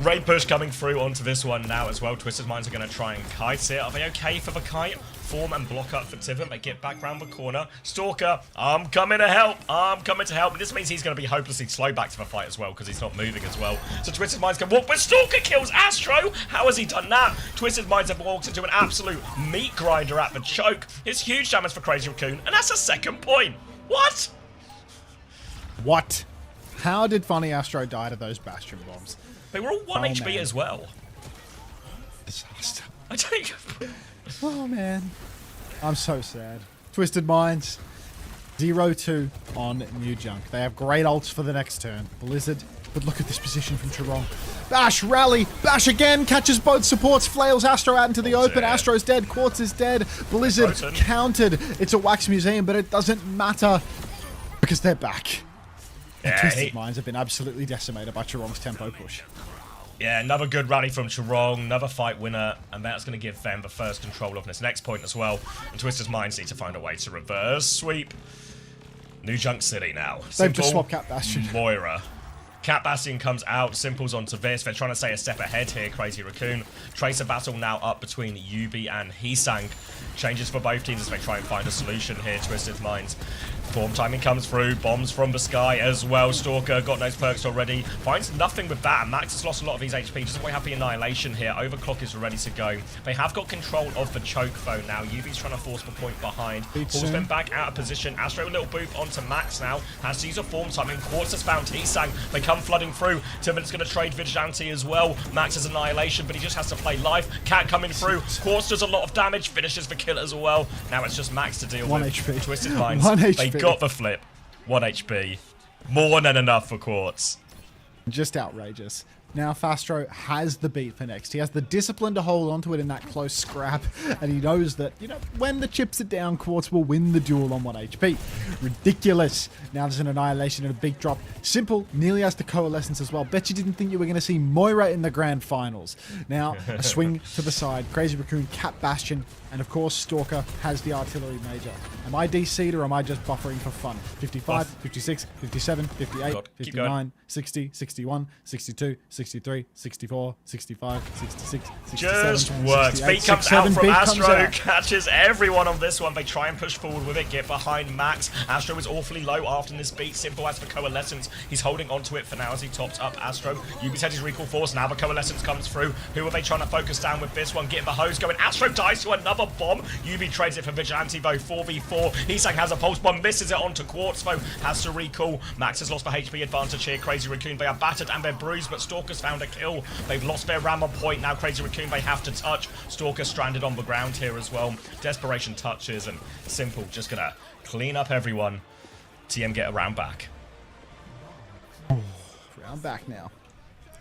Raid push coming through onto this one now as well. Twisted Minds are going to try and kite it. Are they okay for the kite? Form and block up for Tivin. They get back round the corner. Stalker, I'm coming to help. I'm coming to help. This means he's going to be hopelessly slow back to the fight as well because he's not moving as well. So Twisted Minds can walk, but Stalker kills Astro. How has he done that? Twisted Minds have walked into an absolute meat grinder at the choke. It's huge damage for Crazy Raccoon, and that's a second point. What? What? How did Funny Astro die to those Bastion bombs? They were all 1 HP as well. Disaster. I don't... Oh, man. I'm so sad. Twisted Minds, 0-2 on New Junk. They have great ults for the next turn. Blizzard, but look at this position from Chorong. Bash, rally, Bash again, catches both supports, flails Astro out into the open. Astro's dead, Quartz is dead. Blizzard countered. It's a wax museum, but it doesn't matter because they're back. And Twisted Minds have been absolutely decimated by Chorong's tempo push. Yeah, another good rally from Chorong, another fight winner, and that's going to give them the first control of this next point as well. And Twisted Minds need to find a way to reverse sweep. New Junk City now. They've just swapped Cat Bastion. Moira. Cat Bastion comes out, Simple's onto this. They're trying to stay a step ahead here, Crazy Raccoon. Tracer battle now up between Yubi and Heesang. Changes for both teams as they try and find a solution here, Twisted Minds. Form timing comes through, bombs from the sky as well. Stalker got those perks already. Finds nothing with that, and Max has lost a lot of his HP. Doesn't quite have the Annihilation here. Overclock is ready to go. They have got control of the choke phone now. Yubi's trying to force the point behind. Pulls them back out of position. Astro a little boop onto Max now. Has to use a form timing. Quartz has found Heesang. They come flooding through. Timon's going to trade Vigilante as well. Max has Annihilation, but he just has to play life. Cat coming through. Quartz does a lot of damage. Finishes the kill as well. Now it's just Max to deal with. 1 HP. Twisted Minds. 1 HP. They got the flip. 1 HP. More than enough for Quartz. Just outrageous. Now Fastro has the beat for next. He has the discipline to hold onto it in that close scrap, and he knows that, you know, when the chips are down, Quartz will win the duel on 1 HP. Ridiculous. Now there's an Annihilation and a big drop. Simple nearly has the Coalescence as well. Bet you didn't think you were going to see Moira in the grand finals. Now, a swing to the side. Crazy Raccoon, Cat Bastion, And of course, Stalker has the artillery major. Am I DC'd or am I just buffering for fun? 55, 56, 57, 58, 59, 60, 61, 62, 63, 64, 65, 66, 67, Just works. Beat comes out from Astro, catches everyone on this one. They try and push forward with it, get behind Max. Astro is awfully low after this beat. Simple as for Coalescence. He's holding onto it for now as he tops up Astro. Yubi's had his recall force. Now the Coalescence comes through. Who are they trying to focus down with this one? Getting the hose going. Astro dies to another bomb. Yubi trades it for Vigilante though. 4v4. Heesang has a pulse bomb. Misses it onto Quartz though. Has to recall. Max has lost the HP advantage here. Crazy Raccoon, they are battered and they're bruised, but Stalker's found a kill. They've lost their ram on point. Now Crazy Raccoon, they have to touch. Stalker stranded on the ground here as well. Desperation touches and Simple just gonna clean up everyone. TM get a round back. Round back now.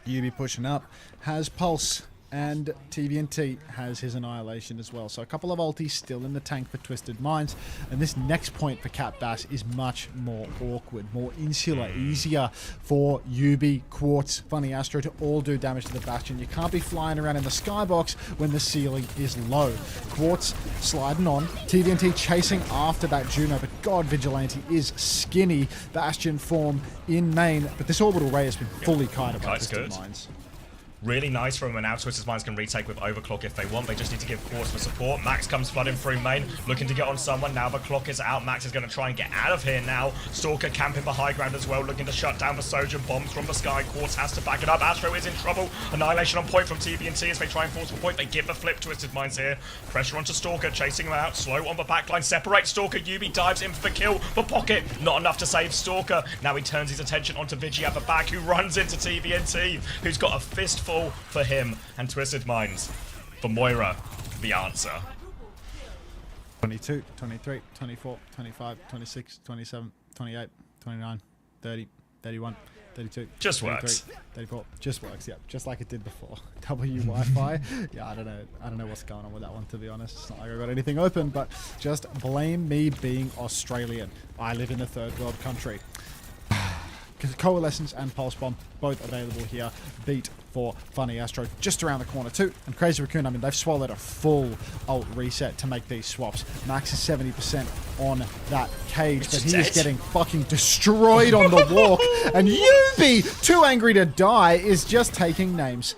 Yubi pushing up. Has Pulse. And TVNT has his Annihilation as well. So a couple of ultis still in the tank for Twisted Minds. And this next point for Cat Bass is much more awkward, more insular, easier for Yubi, Quartz, Funny Astro to all do damage to the Bastion. You can't be flying around in the skybox when the ceiling is low. Quartz sliding on. TVNT chasing after that Juno, but God, Vigilante is skinny. Bastion form in main, but this Orbital Ray has been fully kited by Twisted Minds. Really nice from him, and now Twisted Minds can retake with Overclock if they want. They just need to give Quartz for support. Max comes flooding through main, looking to get on someone. Now the clock is out. Max is going to try and get out of here now. Stalker camping the high ground as well, looking to shut down the Sojourn bombs from the sky. Quartz has to back it up. Astro is in trouble. Annihilation on point from TVNT as they try and force the point. They give the flip. Twisted Minds here. Pressure onto Stalker, chasing him out. Slow on the backline. Separate Stalker. Yubi dives in for the kill. The pocket, not enough to save Stalker. Now he turns his attention onto Vigi at the back, who runs into TVNT, who's got a fistful for him. And Twisted Minds for Moira, the answer. 22, 23, 24, 25, 26, 27, 28, 29, 30, 31, 32. Just works. 34. Just works, yeah. Just like it did before. W Wi-Fi. Yeah, I don't know what's going on with that one, to be honest. It's not like I got anything open, but just blame me being Australian. I live in a third world country. Coalescence and Pulse Bomb both available here. Beat for Funny Astro just around the corner too. And Crazy Raccoon, I mean, they've swallowed a full ult reset to make these swaps. Max is 70% on that cage, but he is getting fucking destroyed on the walk. And Yubi, too angry to die, is just taking names.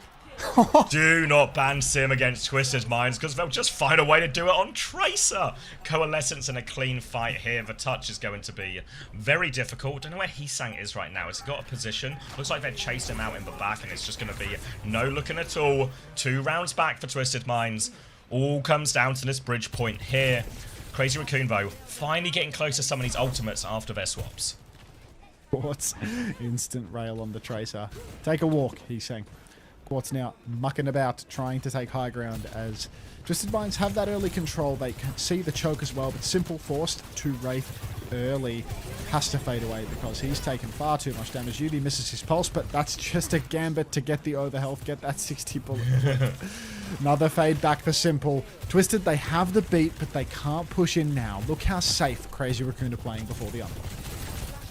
Do not ban Sim against Twisted Minds, because they'll just find a way to do it on Tracer. Coalescence in a clean fight here. The touch is going to be very difficult. Don't know where Heesang is right now. Has he got a position? Looks like they've chased him out in the back, and it's just going to be no looking at all. 2 rounds back for Twisted Minds. All comes down to this bridge point here. Crazy Raccoon, though, finally getting close to some of these ultimates after their swaps. Quartz, instant rail on the Tracer. Take a walk, Heesang. Quartz now mucking about, trying to take high ground as Twisted Minds have that early control. They can see the choke as well, but Simple forced to Wraith early. Has to fade away because he's taken far too much damage. Yubi misses his pulse, but that's just a gambit to get the overhealth, get that 60 bullet. Another fade back for Simple. Twisted, they have the beat, but they can't push in now. Look how safe Crazy Raccoon are playing before the unlock.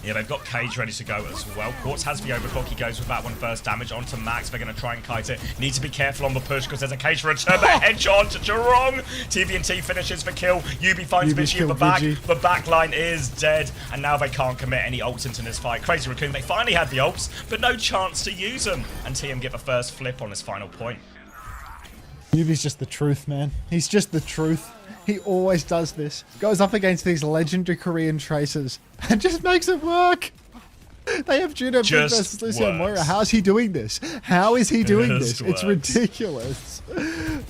Yeah, they've got Cage ready to go as well. Quartz has the overclock. He goes with that one first. Damage onto Max. They're going to try and kite it. Need to be careful on the push because there's a Cage for a return. But headshot to Jerong. TVNT finishes the kill. Yubi finds Vigi in the back. The back line is dead. And now they can't commit any ults into this fight. Crazy Raccoon, they finally had the ults, but no chance to use them. And TM get the first flip on his final point. Yubi's just the truth, man. He's just the truth. He always does this. Goes up against these legendary Korean Tracers and just makes it work. They have Juno Big versus Lucio Moira. How is he doing this? How is he doing this? It's ridiculous.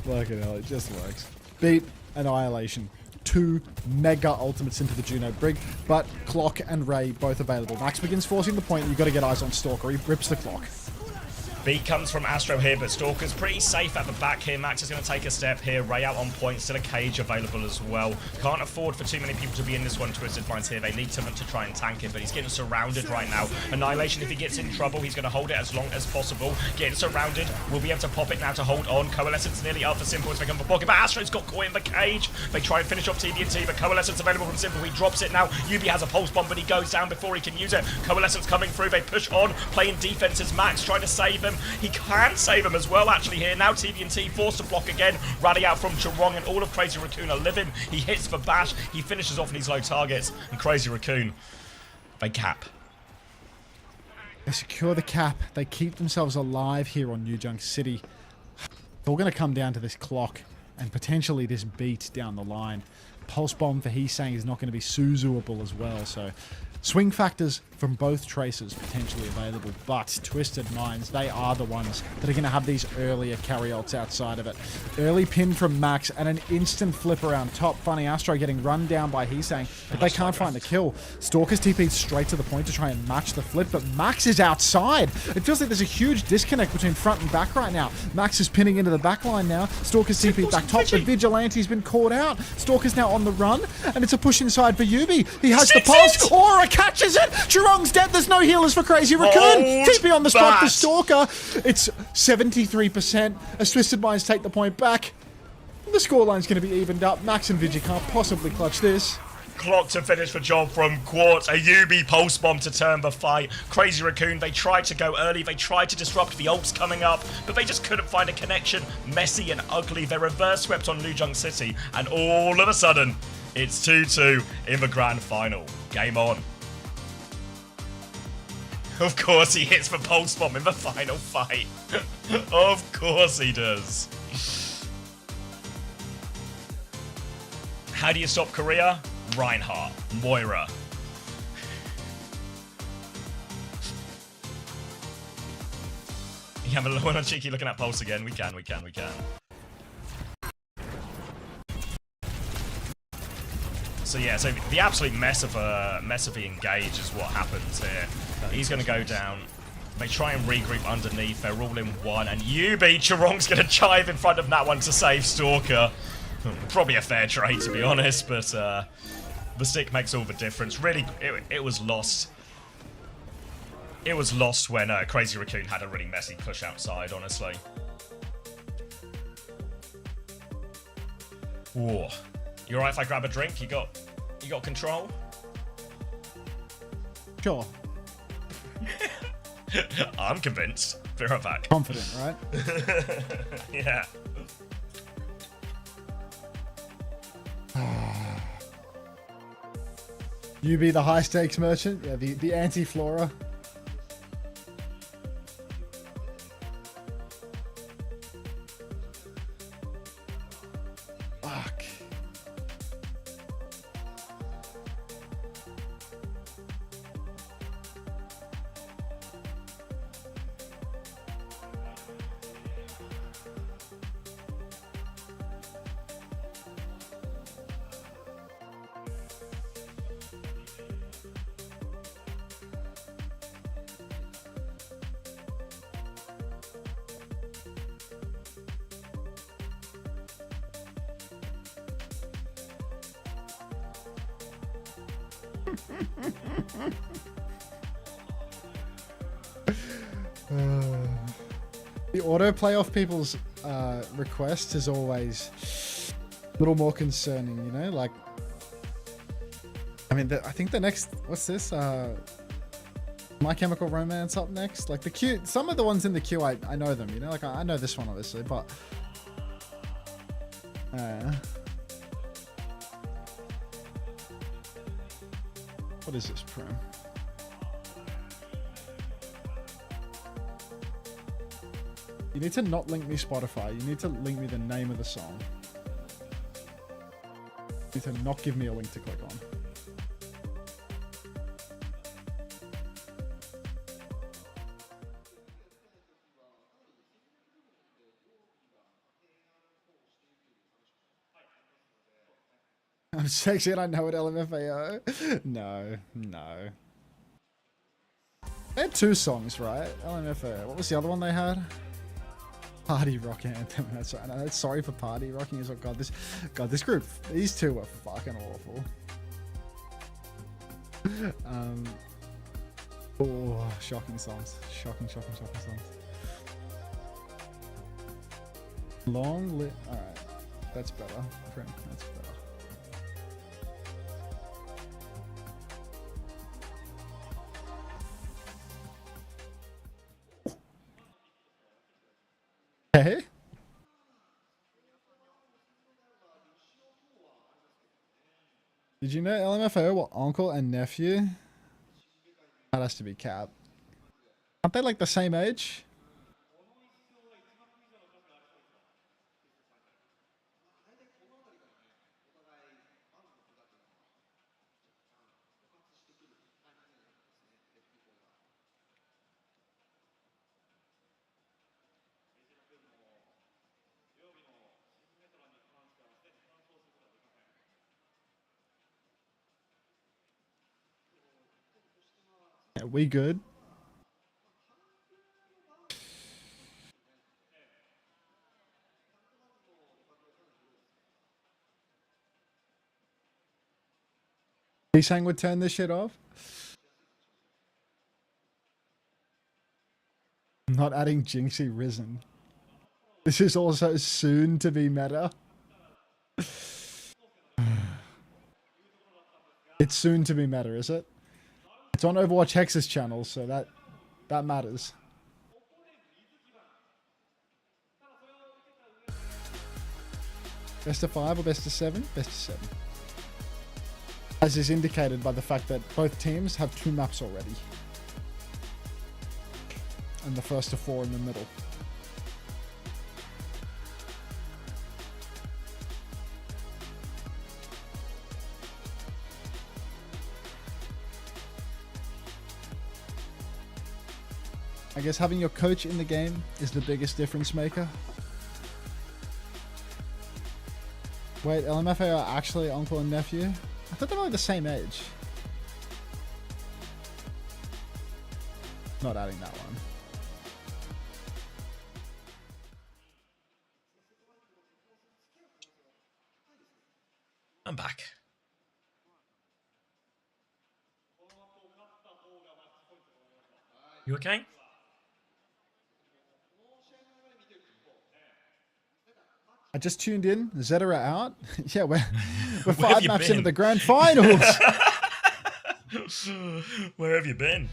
Fucking hell, it just works. Beat, Annihilation. 2 mega ultimates into the Juno Brig, but Clock and Ray both available. Max begins forcing the point. You've got to get eyes on Stalker. He rips the clock. Beat comes from Astro here, but Stalker's pretty safe at the back here. Max is going to take a step here. Ray out on point. Still a Cage available as well. Can't afford for too many people to be in this one. Twisted Minds here. They need someone to try and tank it, but he's getting surrounded right now. Annihilation, if he gets in trouble, he's going to hold it as long as possible. Getting surrounded. We'll be able to pop it now to hold on. Coalescence nearly up for Simple as they come for pocket, but Astro's got caught in the cage. They try and finish off TVNT, but Coalescence available from Simple. He drops it now. Yubi has a pulse bomb, but he goes down before he can use it. Coalescence coming through. They push on, playing defense as Max trying to save him. He can save him as well, actually, here. Now TVNT forced to block again. Rally out from Chirong, and all of Crazy Raccoon are living. He hits for Bash. He finishes off these low targets. And Crazy Raccoon, they cap. They secure the cap. They keep themselves alive here on New Junk City. It's all going to come down to this clock and potentially this beat down the line. Pulse Bomb for Heesang is not going to be Suzuable as well, so swing factors from both Tracers potentially available, but Twisted Minds, they are the ones that are going to have these earlier carry ults outside of it. Early pin from Max and an instant flip around top. Funny Astro getting run down by Heesang, but they can't find the kill. Stalker's TP'd straight to the point to try and match the flip, but Max is outside. It feels like there's a huge disconnect between front and back right now. Max is pinning into the back line now. Stalker's TP'd back top. The Vigilante's been caught out. Stalker's now on the run, and it's a push inside for Yubi. He has the pulse. Aura catches it. Chirong's dead. There's no healers for Crazy Raccoon. TP on the spot for Stalker. It's 73% as Twisted Minds take the point back. The scoreline's going to be evened up. Max and Vigi can't possibly clutch this. Clock to finish for job from Quartz. A UB pulse bomb to turn the fight. Crazy Raccoon, they tried to go early. They tried to disrupt the ults coming up, but they just couldn't find a connection. Messy and ugly. They reverse swept on New Junk City, and all of a sudden, it's 2-2 in the grand final. Game on. Of course he hits the pulse bomb in the final fight. Of course he does. How do you stop Korea? Reinhardt, Moira. You have a one on Cheeky looking at Pulse again. We can. So yeah, so the absolute mess of the engage is what happens here. He's going to go down. They try and regroup underneath. They're all in one. And Yubi, Chirong's going to chive in front of that one to save Stalker. Probably a fair trade, to be honest, but the stick makes all the difference. Really, it was lost. It was lost when Crazy Raccoon had a really messy push outside, honestly. Whoa. You alright if I grab a drink? You got control? Sure. I'm convinced. Be right back. Confident, right? Yeah. You be the high stakes merchant? Yeah, the anti-Flora. Fuck. The auto playoff people's request is always a little more concerning, you know? Like, I mean, I think the next, what's this? My Chemical Romance up next. Like the queue, some of the ones in the queue, I know them, you know? Like I know this one obviously, but what is this, Prim? You need to not link me Spotify. You need to link me the name of the song. You need to not give me a link to click on. I'm sexy and I know it, LMFAO. No. They had two songs, right? LMFAO. What was the other one they had? Party Rock Anthem. That's right. No, sorry for Party Rocking as well. God, this group, these two were fucking awful. Oh, shocking songs. Shocking songs. Long lit. All right, that's better. Friend, that's better. Okay. Did you know LMFAO were uncle and nephew? That has to be cap. Aren't they like the same age? Yeah, we good. T-Sang would turn this shit off. I'm not adding Jinxie Risen. This is also soon to be meta. It's soon to be meta, is it? It's on Overwatch Hex's channel, so that matters. Best of 5 or best of 7? Best of 7. As is indicated by the fact that both teams have 2 maps already. And the first of 4 in the middle. I guess having your coach in the game is the biggest difference maker. Wait, LMFA are actually uncle and nephew? I thought they were like the same age. Not adding that one. I'm back. You okay? I just tuned in. Zeta are out. Yeah, we're 5 maps into the grand finals. Where have you been?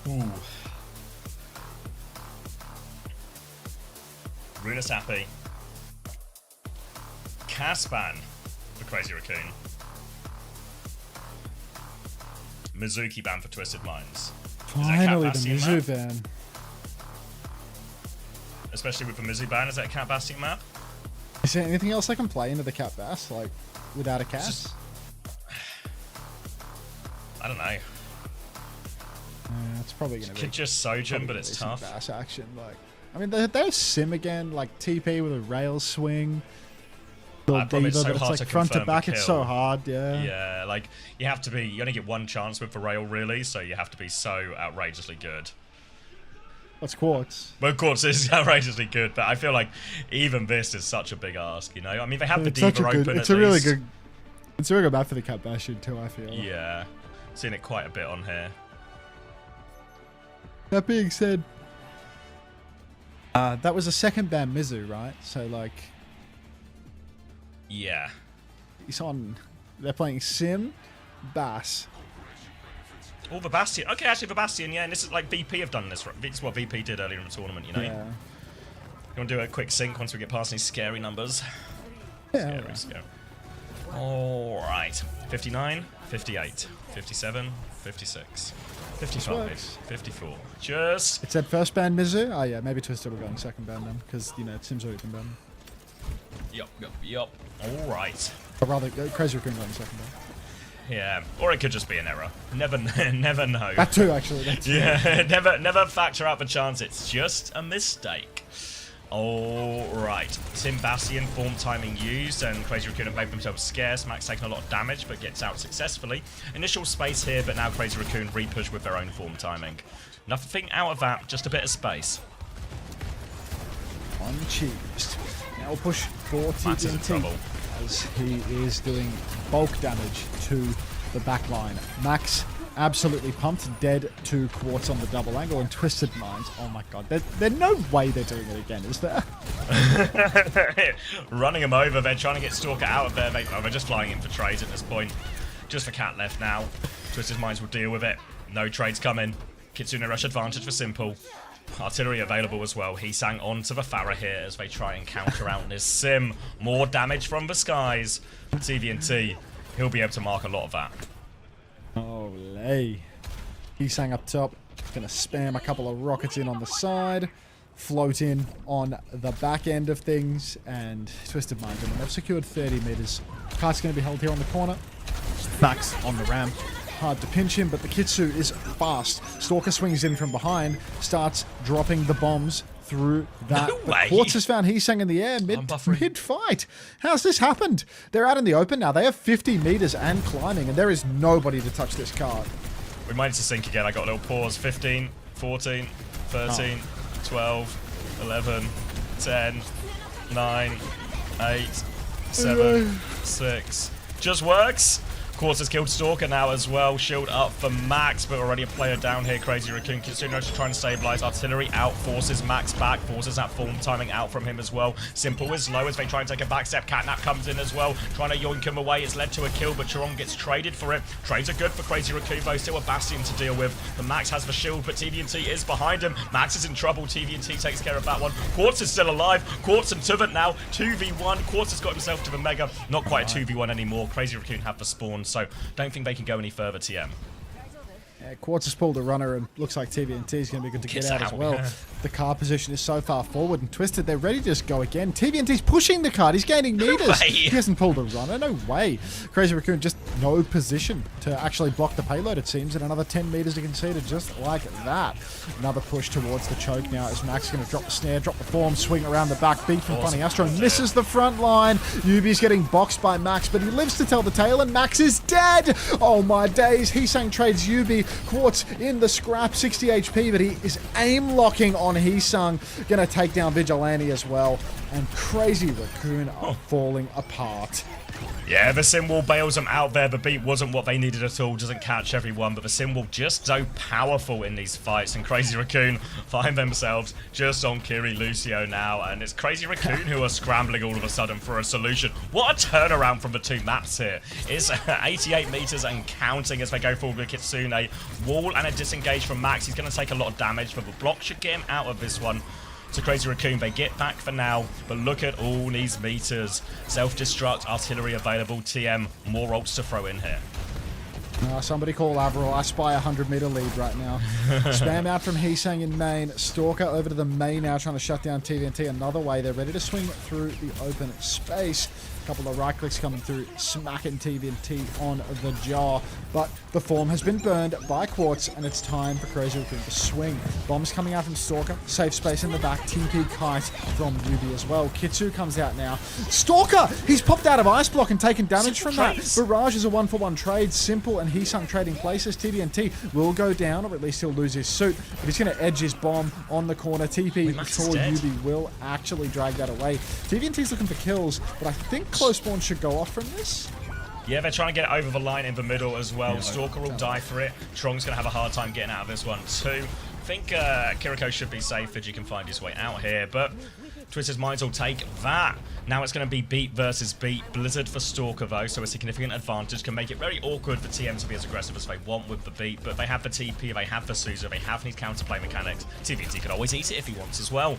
Ooh. Runa's happy. Caspan for Crazy Raccoon. Mizuki ban for Twisted Minds. Finally, the Mizu ban. Especially with the Mizu ban, is that a Cat Bastion map? Is there anything else I can play into the Cat Bass, like, without a cast? I don't know. It's probably going to be... Could just Sojin, but it's tough. Bass action, like... I mean, there's Sim again, like TP with a rail swing. Probably so but it's hard like to front to back, confirm a it's so kill. hard, yeah. Yeah, like, you have to be... You only get one chance with the rail, really, so you have to be so outrageously good. What's Quartz? Well, Quartz is outrageously good, but I feel like even this is such a big ask, you know? I mean, they have the Diva open It's a really good... It's a really good map for the Cat Bastion too, I feel. Yeah. Seen it quite a bit on here. That being said... that was a second ban Mizu, right? So, like... Yeah. He's on... They're playing Sim, Bass. Oh, the Bastion. Okay, actually, the Bastion, yeah, and this is like VP have done this. This is what VP did earlier in the tournament, you know? Yeah. You want to do a quick sync once we get past these scary numbers? Yeah. Scary. Alright. 59, 58, 57, 56, 55, 54. Just... It said first ban Mizu? Oh, yeah, maybe Twisted will go on second ban then, because, you know, Sim's already been banned. Yup. Alright. Or rather, Crazy Raccoon go on second ban. Yeah, or it could just be an error. Never know. That too, actually. That too. Yeah, never factor out the chance. It's just a mistake. All right, Sim Bastion form timing used, and Crazy Raccoon have made themselves scarce. Max taking a lot of damage, but gets out successfully. Initial space here, but now Crazy Raccoon repush with their own form timing. Nothing out of that, just a bit of space. Uncheesed. Now push 40 Max is in trouble. as he is doing bulk damage to the back line. Max absolutely pumped, dead to Quartz on the double angle, and Twisted Minds. Oh my god, there's no way they're doing it again, is there? Running him over, they're trying to get Stalker out of there. They're just flying in for trades at this point. Just for Cat left now. Twisted Minds will deal with it. No trades coming. Kitsune rush advantage for Simple. Artillery available as well. He sang on to the Farah here as they try and counter out this Sim. More damage from the skies. TVNT, he'll be able to mark a lot of that. Olay. He sang up top. Gonna spam a couple of rockets in on the side. Float in on the back end of things. And Twisted Mind, they've secured 30 meters. Kart's gonna be held here on the corner. Max on the ramp. Hard to pinch him, but the Kitsu is fast. Stalker swings in from behind, starts dropping the bombs through that. No way. Quartz has found Heesang in the air mid-fight. How's this happened? They're out in the open now. They have 50 meters and climbing, and there is nobody to touch this card. We might need to sync again. I got a little pause. 15, 14, 13, 12, 11, 10, 9, 8, 7, 6. Just works. Quartz has killed Stalker now as well. Shield up for Max, but already a player down here. Crazy Raccoon. Kitsune Rush trying to stabilize. Artillery out, forces Max back. Forces that form timing out from him as well. Simple is low as they try and take a back step. Catnap comes in as well, trying to yoink him away. It's led to a kill, but Chiron gets traded for it. Trades are good for Crazy Raccoon, though. Still a Bastion to deal with. The Max has the shield, but TVNT is behind him. Max is in trouble. TVNT takes care of that one. Quartz is still alive. Quartz and Tuvant now 2v1. Quartz has got himself to the Mega. Not quite a 2v1 anymore. Crazy Raccoon have the spawn, so don't think they can go any further, TM. Yeah, Quartz has pulled a runner and looks like TVNT is going to be good to get out as well. Yeah. The car position is so far forward and Twisted. They're ready to just go again. TVNT's pushing the card. He's gaining meters. He hasn't pulled a runner. No way. Crazy Raccoon just no position to actually block the payload, it seems. And another 10 meters to concede it just like that. Another push towards the choke now as Max is going to drop the snare, drop the form, swing around the back. Beat from Funny Astro. Misses the front line. Yubi's getting boxed by Max, but he lives to tell the tale and Max is dead. Oh my days. Heesang trades Yubi. Quartz in the scrap, 60 HP, but he is aim locking on Heesang. Gonna take down Vigilante as well. And Crazy Raccoon are falling apart. Yeah, the Sim Wall bails them out there. The beat wasn't what they needed at all. Doesn't catch everyone, but the Sim Wall just so powerful in these fights. And Crazy Raccoon find themselves just on Kiri Lucio now. And it's Crazy Raccoon who are scrambling all of a sudden for a solution. What a turnaround from the two maps here. It's 88 meters and counting as they go forward with Kitsune. Wall and a disengage from Max. He's going to take a lot of damage, but the block should get him out of this one. So Crazy Raccoon, they get back for now, but look at all these meters. Self-destruct, artillery available, TM, more ults to throw in here. Somebody call Averil. I spy a 100-meter lead right now. Spam out from Heesang in main. Stalker over to the main now, trying to shut down TVNT another way. They're ready to swing through the open space. Couple of right clicks coming through, smacking TVNT on the jaw. But the form has been burned by Quartz, and it's time for Crazy Raccoon to swing. Bombs coming out from Stalker, safe space in the back, TP Kite from Yubi as well. Kitsu comes out now. Stalker! He's popped out of Ice Block and taken damage from that. Barrage is a 1-for-1 trade. Simple and Heesang trading places. TVNT will go down, or at least he'll lose his suit, but he's going to edge his bomb on the corner. TP before Yubi will actually drag that away. TVNT's looking for kills, but I think Close Spawn should go off from this. Yeah, they're trying to get it over the line in the middle as well. Yeah, Stalker will die for it. Tron's going to have a hard time getting out of this one too. I think Kiriko should be safe if he can find his way out here, but Twisted's Minds will take that. Now it's going to be beat versus beat. Blizzard for Stalker though, so a significant advantage. Can make it very awkward for TM to be as aggressive as they want with the beat, but they have the TP, they have the Souza, they have these counterplay mechanics. TVNT could always eat it if he wants as well.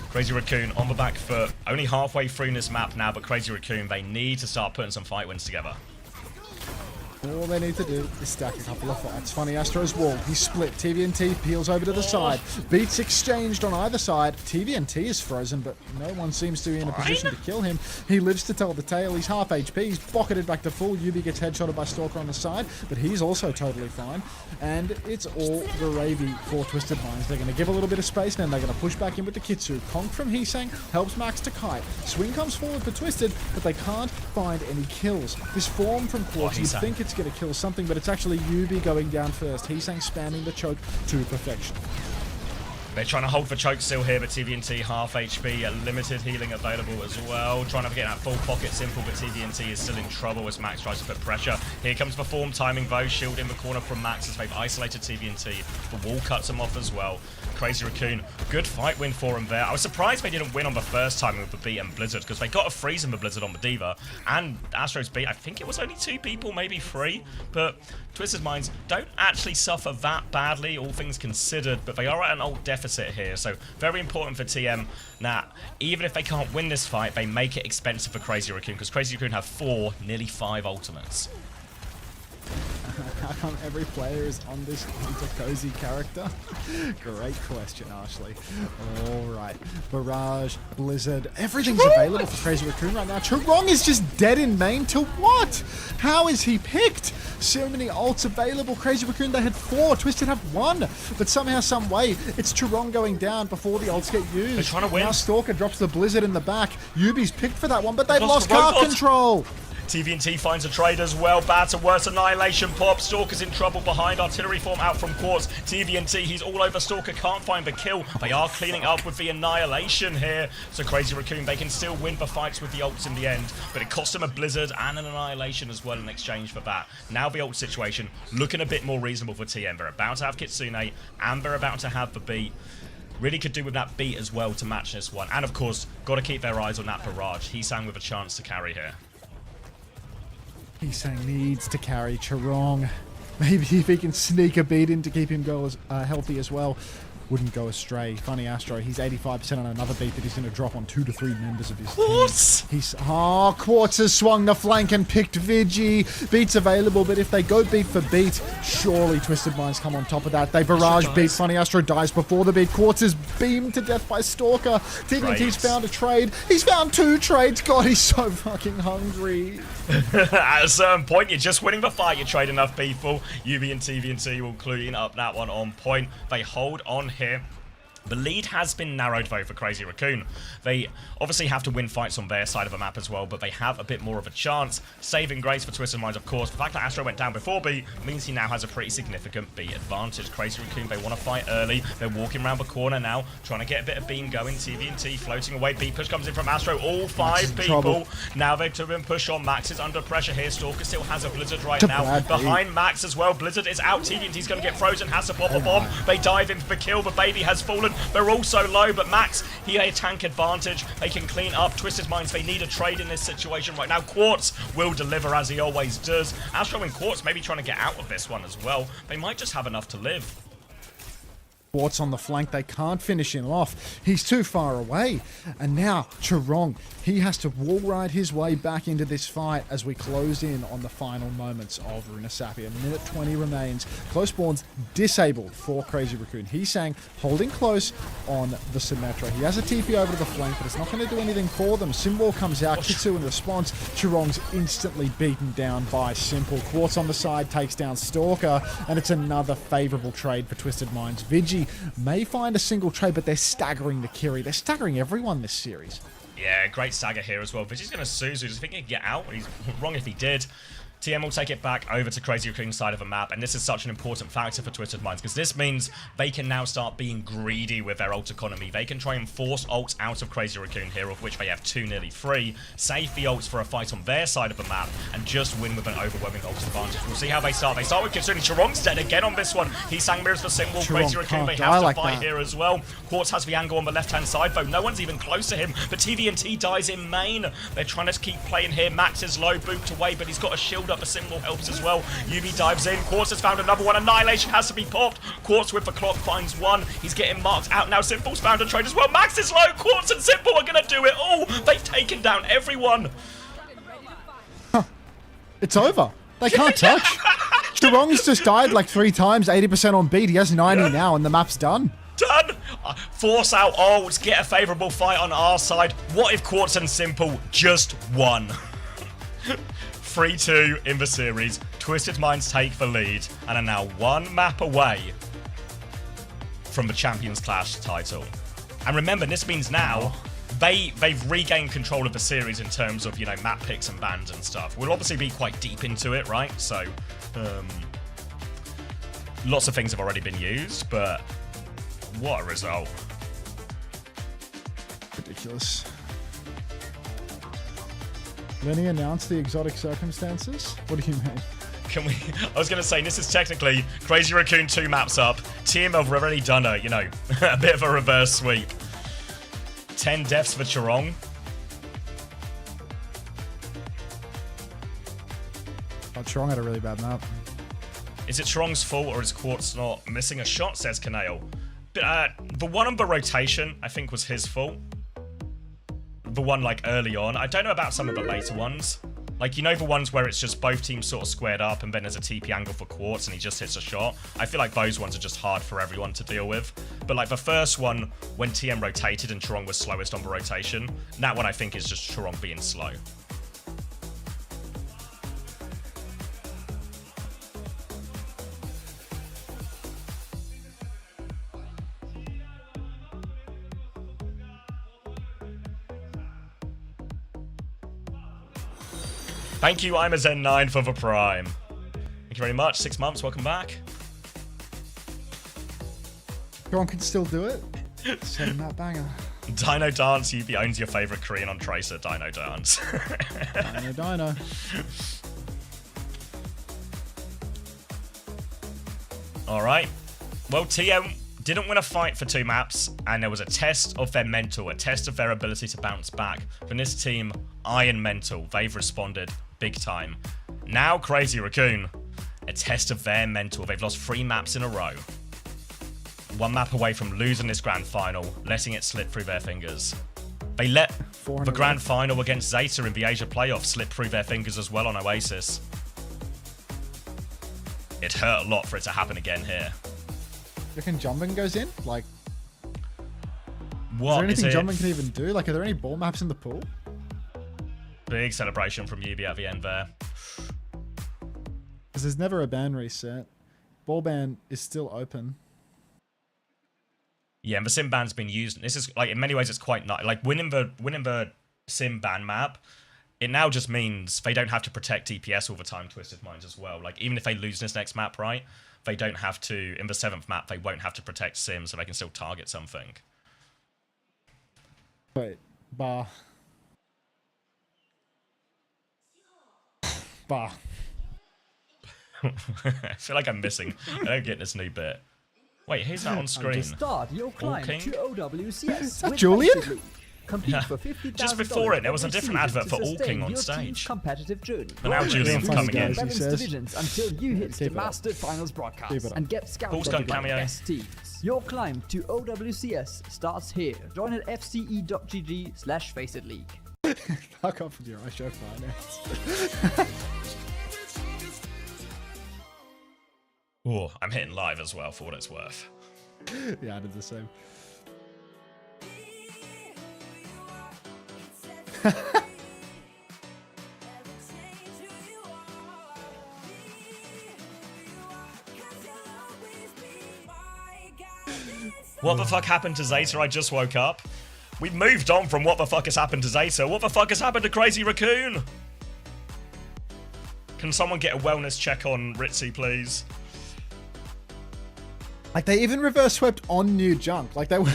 Crazy Raccoon on the back foot, only halfway through this map now, but Crazy Raccoon, they need to start putting some fight wins together. All they need to do is stack a couple of fights. Funny Astro's wall. He's split. TVNT peels over to the side. Beats exchanged on either side. TVNT is frozen, but no one seems to be in a position to kill him. He lives to tell the tale. He's half HP. He's pocketed back to full. Yubi gets headshotted by Stalker on the side, but he's also totally fine. And it's all gravy for Twisted Minds. They're going to give a little bit of space, and then they're going to push back in with the Kitsu. Conk from Heesang helps Max to kite. Swing comes forward for Twisted, but they can't find any kills. This form from Quartz, you'd think it's going to kill something, but it's actually Yubi going down first. Heesang spamming the choke to perfection. They're trying to hold for choke still here, but TVNT half HP, limited healing available as well. Trying to get that full pocket Simple, but TVNT is still in trouble as Max tries to put pressure. Here comes the form timing though, shield in the corner from Max as they've isolated TVNT. The wall cuts him off as well. Crazy Raccoon. Good fight win for him there. I was surprised they didn't win on the first time with the beat and Blizzard, because they got a freeze in the Blizzard on the Diva, and Astro's beat, I think it was only 2 people, maybe 3, but Twisted Minds don't actually suffer that badly, all things considered, but they are at an ult deficit here, so very important for TM. Now, even if they can't win this fight, they make it expensive for Crazy Raccoon, because Crazy Raccoon have 4, nearly 5 ultimates. How come every player is on this Hunter Cozy character? Great question, Ashley. Alright. Barrage, Blizzard, everything's available for Crazy Raccoon right now. Charong is just dead in main to what? How is he picked? So many ults available. Crazy Raccoon, they had 4. Twisted have 1. But somehow, some way, it's Charong going down before the ults get used. They're trying to win. Now Stalker drops the Blizzard in the back. Yubi's picked for that one, but they've lost card control. TVNT finds a trade as well. Bad to worse. Annihilation pop. Stalker's in trouble behind. Artillery form out from Quartz. TVNT, he's all over Stalker. Can't find the kill. They are cleaning up with the Annihilation here. So Crazy Raccoon, they can still win the fights with the ults in the end. But it cost them a Blizzard and an Annihilation as well in exchange for that. Now the ult situation looking a bit more reasonable for TM. They're about to have Kitsune and they're about to have the beat. Really could do with that beat as well to match this one. And of course, got to keep their eyes on that Barrage. He's sang with a chance to carry here. He's needs to carry Charong. Maybe if he can sneak a beat in to keep him go as healthy as well. Wouldn't go astray. Funny Astro, he's 85% on another beat that he's going to drop on 2 to 3 members of his team. He's Quartz has swung the flank and picked Vigi. Beats available, but if they go beat for beat, surely Twisted Minds come on top of that. They barrage beat. Funny Astro dies before the beat. Quartz is beamed to death by Stalker. TVNT's found a trade. He's found 2 trades. God, he's so fucking hungry. At a certain point, you're just winning the fight. You trade enough people. UB and TVNT will clean up that one on point. They hold on here. The lead has been narrowed, though, for Crazy Raccoon. They obviously have to win fights on their side of the map as well, but they have a bit more of a chance. Saving grace for Twisted Minds, of course. The fact that Astro went down before B means he now has a pretty significant B advantage. Crazy Raccoon, they want to fight early. They're walking around the corner now, trying to get a bit of beam going. TVNT floating away. B push comes in from Astro. All 5 people. Now they've been pushed on. Max is under pressure here. Stalker still has a Blizzard right now. Behind Max as well. Blizzard is out. TVNT's going to get frozen. Has to pop a bomb. They dive in for the kill. The baby has fallen. They're all so low, but Max, he had a tank advantage. They can clean up. Twisted Minds, they need a trade in this situation right now. Quartz will deliver as he always does. Astro and Quartz maybe trying to get out of this one as well. They might just have enough to live. Quartz on the flank, they can't finish him off. He's too far away. And now, Charong, he has to wall ride his way back into this fight as we close in on the final moments of Runasapi. A minute 20 remains. Close spawns disabled for Crazy Raccoon. He's saying, holding close on the Symmetra. He has a TP over to the flank, but it's not going to do anything for them. Symbol comes out, Kitsu in response. Charong's instantly beaten down by Simple. Quartz on the side takes down Stalker, and it's another favorable trade for Twisted Minds. Vigi may find a single trade, but they're staggering the Kiri. They're staggering everyone this series. Yeah, great stagger here as well. Vigi's going to Suzu. Does he think he can get out? He's wrong if he did. TM will take it back over to Crazy Raccoon's side of the map, and this is such an important factor for Twisted Minds, because this means they can now start being greedy with their ult economy. They can try and force ults out of Crazy Raccoon here, of which they have 2, nearly 3, save the ults for a fight on their side of the map, and just win with an overwhelming ult advantage. We'll see how they start. They start with Kitsune. Charong's dead again on this one. He sang mirrors for Symbol. Crazy Raccoon, they have to fight here as well. Quartz has the angle on the left-hand side, though. No one's even close to him, but TVNT dies in main. They're trying to keep playing here. Max is low, booped away, but he's got a shield up. A Symbol helps as well. Yubi dives in. Quartz has found another one. Annihilation has to be popped. Quartz with the clock finds 1. He's getting marked out now. Simple's found a trade as well. Max is low. Quartz and Simple are going to do it all. They've taken down everyone. It's over. They can't touch. Charong's just died like 3 times, 80% on beat. He has 90 now, and the map's done. Done! Force out ults, get a favourable fight on our side. What if Quartz and Simple just won? 3-2 in the series. Twisted Minds take the lead and are now 1 map away from the Champions Clash title. And remember, this means now they've regained control of the series in terms of, you know, map picks and bans and stuff. We'll obviously be quite deep into it, right? So, lots of things have already been used, but what a result. Ridiculous. Then he announced the exotic circumstances? What do you mean? Can we? I was going to say, this is technically Crazy Raccoon 2 maps up. Team have already done a, you know, a bit of a reverse sweep. 10 deaths for Chorong. Oh, Chorong had a really bad map. Is it Chorong's fault or is Quartz not missing a shot, says Kanale. The one on the rotation, I think, was his fault. The one, like, early on. I don't know about some of the later ones. Like, you know the ones where it's just both teams sort of squared up and then there's a TP angle for Quartz and he just hits a shot? I feel like those ones are just hard for everyone to deal with. But, like, the first one, when TM rotated and Chorong was slowest on the rotation, that one I think is just Chorong being slow. Thank you, I'm a Zen9 for the Prime. Thank you very much. 6 months, welcome back. Chorong can still do it. Send that banger. Dino Dance, Yubi owns your favourite Korean on Tracer, Dino Dance. Dino. Alright. Well, TM didn't win a fight for 2 maps, and there was a test of their mental, a test of their ability to bounce back. From this team, Iron Mental, they've responded big time. Now, Crazy Raccoon, a test of their mental. They've lost 3 maps in a row. 1 map away from losing this grand final, letting it slip through their fingers. They let the grand final against Zeta in the Asia playoffs slip through their fingers as well on OWCS. It hurt a lot for it to happen again here. You reckon Jumping goes in? Like, what is there anything Jumping can even do? Like, are there any ball maps in the pool? Big celebration from Yubi at the end there. Because there's never a ban reset. Ball ban is still open. Yeah, and the sim ban's been used. This is, like, in many ways, it's quite nice. Like, winning the sim ban map, it now just means they don't have to protect DPS all the time, Twisted Minds as well. Like, even if they lose this next map, right, they don't have to, in the 7th map, they won't have to protect sim, so they can still target something. Wait, bar. Bar. I feel like I'm missing. I don't get this new bit. Wait, who's that on screen? Start your climb to OWCS. Is that Julian? Compete for $50,000 just before it, there was a different advert for All King on stage. Competitive journey. But now Julian's coming in. Divisions until you hit the Master Finals broadcast and get scouted by the best teams. Your climb to OWCS starts here. Join at fce.gg/FacetItLeague. Fuck off with your iShow finance. Oh, I'm hitting live as well for what it's worth. Yeah, I did the same. What the fuck happened to Zeta? I just woke up. We've moved on from what the fuck has happened to Zeta. What the fuck has happened to Crazy Raccoon? Can someone get a wellness check on Ritzy, please? Like, they even reverse swept on New Junk. Like, they were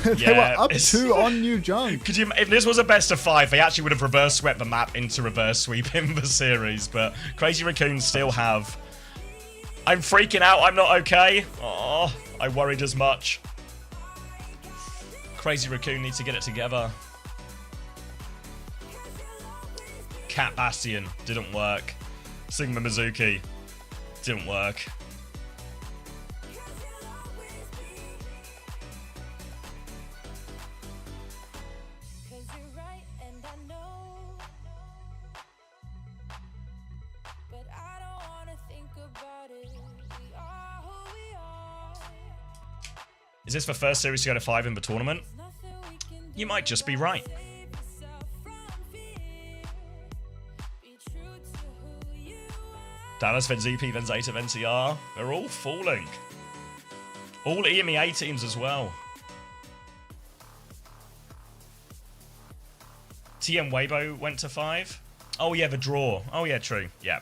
up 2 on New Junk. Could you, if this was a best of 5, they actually would have reverse swept the map into reverse sweep in the series. But Crazy Raccoon still have. I'm freaking out. I'm not okay. Oh, I worried as much. Crazy Raccoon needs to get it together. Cat Bastion didn't work. Sigma Mizuki didn't work. Is this the first series to go to 5 in the tournament? You might just be right. Dallas, then ZP, then Zeta, then CR. They're all falling. All EMEA teams as well. TM Weibo went to 5. Oh yeah, the draw. Oh yeah, true. Yeah.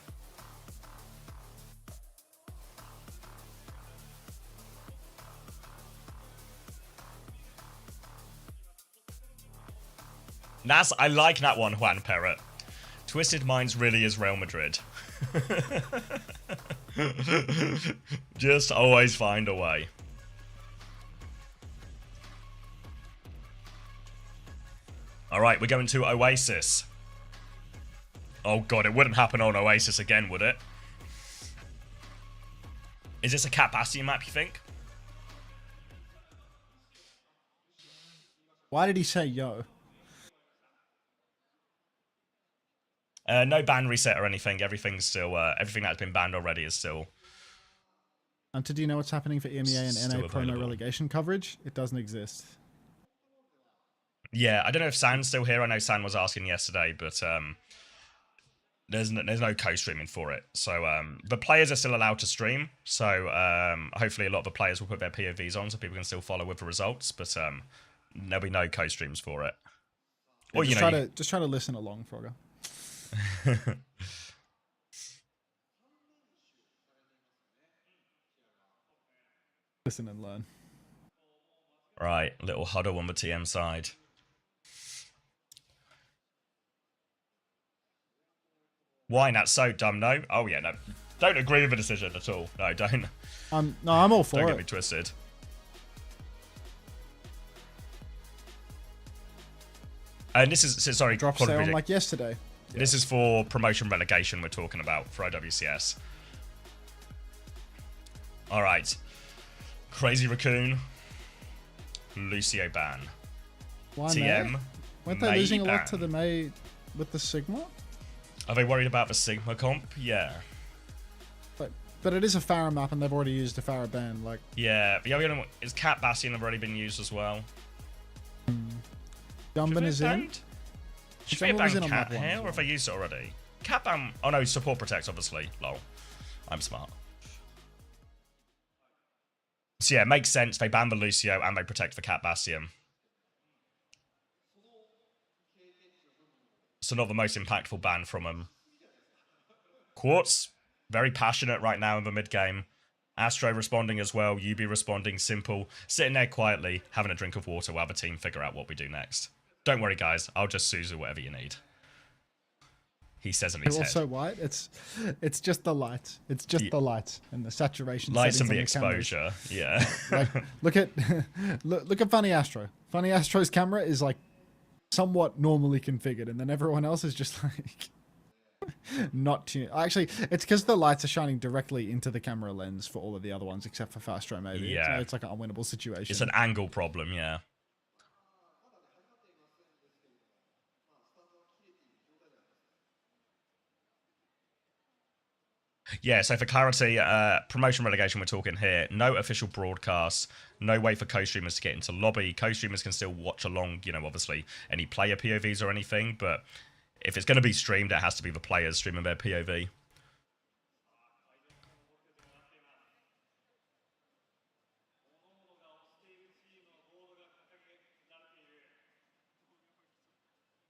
I like that one, Juan Parrot. Twisted Minds really is Real Madrid. Just always find a way. Alright, we're going to Oasis. Oh god, it wouldn't happen on Oasis again, would it? Is this a Cat Bastion map, you think? Why did he say yo? No ban reset or anything. Everything's still everything that's been banned already is still. Hunter, do you know what's happening for EMEA and Still NA promo available. relegation coverage? It doesn't exist. Yeah, I don't know if San's still here. I know San was asking yesterday, but there's no co-streaming for it. So the players are still allowed to stream. So hopefully a lot of the players will put their POVs on so people can still follow with the results. But there'll be no co-streams for it. Yeah, Or just try to listen along, Frogger. Listen and learn. Right, little huddle on the TM side. Why? That's so dumb, no? Oh yeah, no. Don't agree with the decision at all. No, don't. No, I'm all for Don't it. get me twisted. And this is, sorry, Drop Quad sale Reject. like yesterday. This is for promotion relegation we're talking about for OWCS. Alright. Crazy Raccoon. Lucio ban. Why TM. not? Weren't they May losing a lot ban. to the May with the Sigma? Are they worried about the Sigma comp? Yeah. But it is a Farah map and they've already used a Farah ban. Like, Yeah. The other one is Cat Bastion have already been used as well. Gumban is in. Banned? Should we Someone was ban in on Cat that one here, as or have they used it already? Cat ban. Oh no, support protect, obviously. Lol. I'm smart. So yeah, it makes sense. They ban the Lucio and they protect the Cat Bastion. So not the most impactful ban from them. Quartz, very passionate right now in the mid game. Astro responding as well. UB responding. Simple. Sitting there quietly, having a drink of water while the team figure out what we do next. Don't worry, guys. I'll just Suzu whatever you need. He says in his head. Also white. It's just the lights. It's just the lights and the saturation. Lights and settings the on cameras. exposure. Yeah. Like, look at Funny Astro. Funny Astro's camera is like somewhat normally configured, and then everyone else is just like not tuned. Actually, it's because the lights are shining directly into the camera lens for all of the other ones, except for Fastro maybe. Yeah. So it's like an unwinnable situation. It's an angle problem, yeah. Yeah, so for clarity, promotion relegation we're talking here, no official broadcasts, no way for co-streamers to get into lobby. Co-streamers can still watch along, you know, obviously, any player POVs or anything, but if it's going to be streamed, it has to be the players streaming their POV.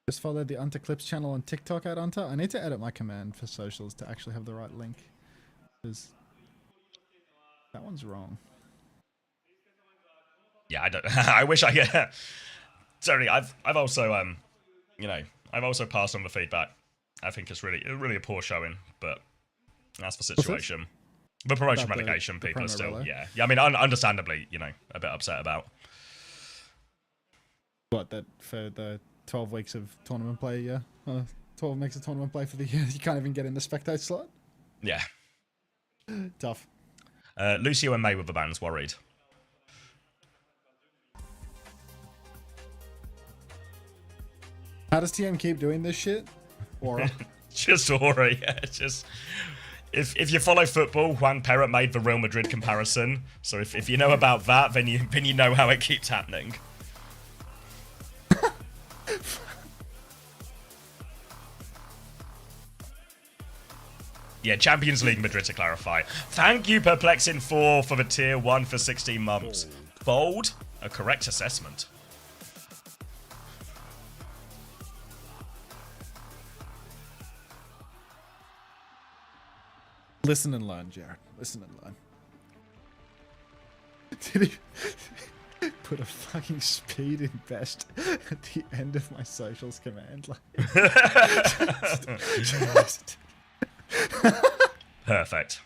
Just follow the Unta Clips channel on TikTok at Unta. I need to edit my command for socials to actually have the right link. Because that one's wrong. Yeah, I don't. I wish I could. Sorry, I've also you know, I've also passed on the feedback. I think it's really a poor showing, but that's the situation. The promotion About relegation the people are promo still, relo? yeah. I mean, understandably, you know, a bit upset about. What, that for the 12 weeks of tournament play, yeah? 12 weeks of tournament play for the year, you can't even get in the spectate slot? Yeah. Tough. Lucio and May with the bans worried. How does TM keep doing this shit? Aura. Just Aura, yeah. Just if you follow football, Juan Perret made the Real Madrid comparison. So if you know about that, then you know how it keeps happening. Yeah, Champions League Madrid to clarify. Thank you, Perplexing4, for the tier 1 for 16 months. Bold, a correct assessment. Listen and learn, Jared. Listen and learn. Did he put a fucking speed invest at the end of my socials command? Like, Perfect.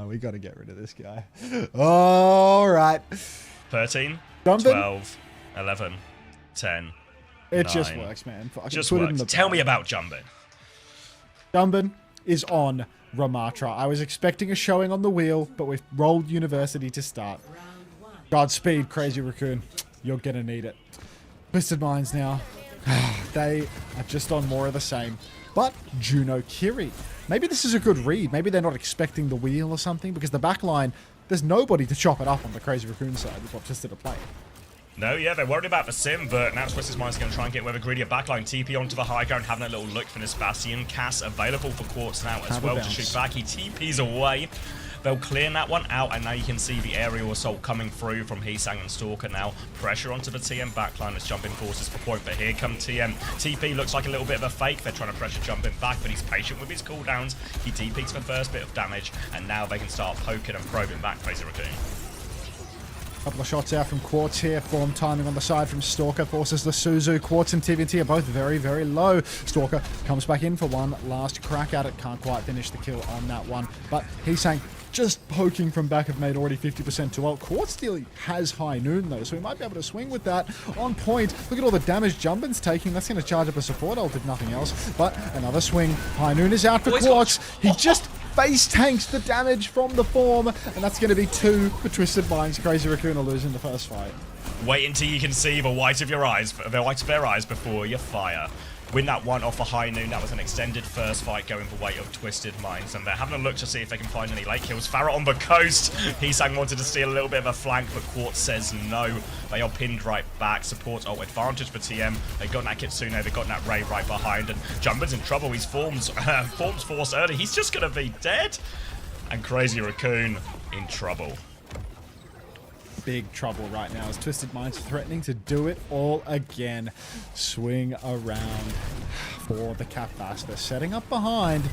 We got to get rid of this guy. All right. 13, Jumpin'. 12, 11, 10. It 9. just works, man. Just works. Tell me about Jumbin. Jumbin is on Ramatra. I was expecting a showing on the wheel, but we've rolled University to start. Godspeed, Crazy Raccoon. You're gonna need it. Twisted Minds now. They are just on more of the same. But Juno Kiri. Maybe this is a good read. Maybe they're not expecting the wheel or something, because the backline, there's nobody to chop it up on the Crazy Raccoon side with what Twisted are playing. No, yeah, they're worried about the sim, but now Twisted Minds going to try and get with a greedier backline. TP onto the high ground, having a little look for this Bastion. Cass available for Quartz now as well to shoot back. He TPs away. They'll clear that one out, and now you can see the aerial assault coming through from Heesang and Stalker now. Pressure onto the TM backline as Jumpin forces for point, but here come TM. TP looks like a little bit of a fake. They're trying to pressure Jumpin back, but he's patient with his cooldowns. He DPs the first bit of damage, and now they can start poking and probing back Crazy Raccoon. Couple of shots out from Quartz here. Form timing on the side from Stalker forces the Suzu. Quartz and TVNT are both very, very low. Stalker comes back in for one last crack at it. Can't quite finish the kill on that one. But Heesang just poking from back of mate, already 50% to ult. Quartz still has high noon though, so he might be able to swing with that on point. Look at all the damage Jumbin's taking. That's going to charge up a support ult if nothing else. But another swing. High noon is out for Quartz. He just face tanks the damage from the form, and that's going to be 2 for Twisted Minds. Crazy Raccoon are losing the first fight. Wait until you can see the white of your eyes, the white of their eyes before you fire. Win that one off a high noon. That was an extended first fight going for weight of Twisted Minds, and they're having a look to see if they can find any late kills. Farrah on the coast. Heesang wanted to steal a little bit of a flank, but Quartz says no. They are pinned right back. Support ult advantage for TM. They've got that Kitsune, they've got that Ray right behind, and Jumbin's in trouble. He's forms force early. He's just going to be dead. And Crazy Raccoon in trouble. Big trouble right now as Twisted Minds threatening to do it all again. Swing around for the Cap Bass. They're setting up behind.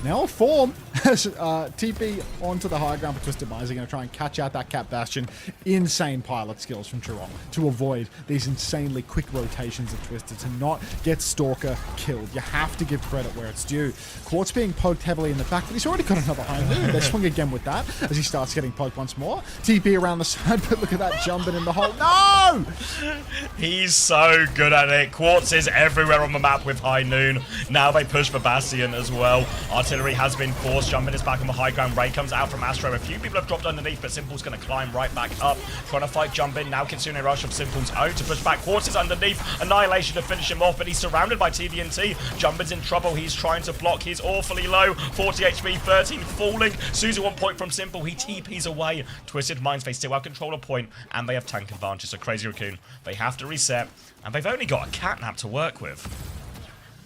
Now a form. TP onto the high ground for Twisted Minds. They're going to try and catch out that Cap Bastion. Insane pilot skills from Chiron to avoid these insanely quick rotations of Twisted to not get Stalker killed. You have to give credit where it's due. Quartz being poked heavily in the back, but he's already got another high noon. They swing again with that as he starts getting poked once more. TP around the side, but look at that Jumpin' in the hole. No! He's so good at it. Quartz is everywhere on the map with high noon. Now they push for Bastion as well. Artillery has been forced. Jumpin' is back on the high ground. Ray comes out from Astro. A few people have dropped underneath, but Simple's going to climb right back up. Trying to fight Jumpin'. Now Kitsune rush of Simple's own to push back. Quartz is underneath. Annihilation to finish him off, but he's surrounded by TVNT. Jumpin's in trouble. He's trying to block. He's awfully low. 40 HP, 13 falling. Suzu 1 point from Simple. He TPs away. Twisted Minds, they still have control of point, and they have tank advantage. So Crazy Raccoon, they have to reset, and they've only got a catnap to work with.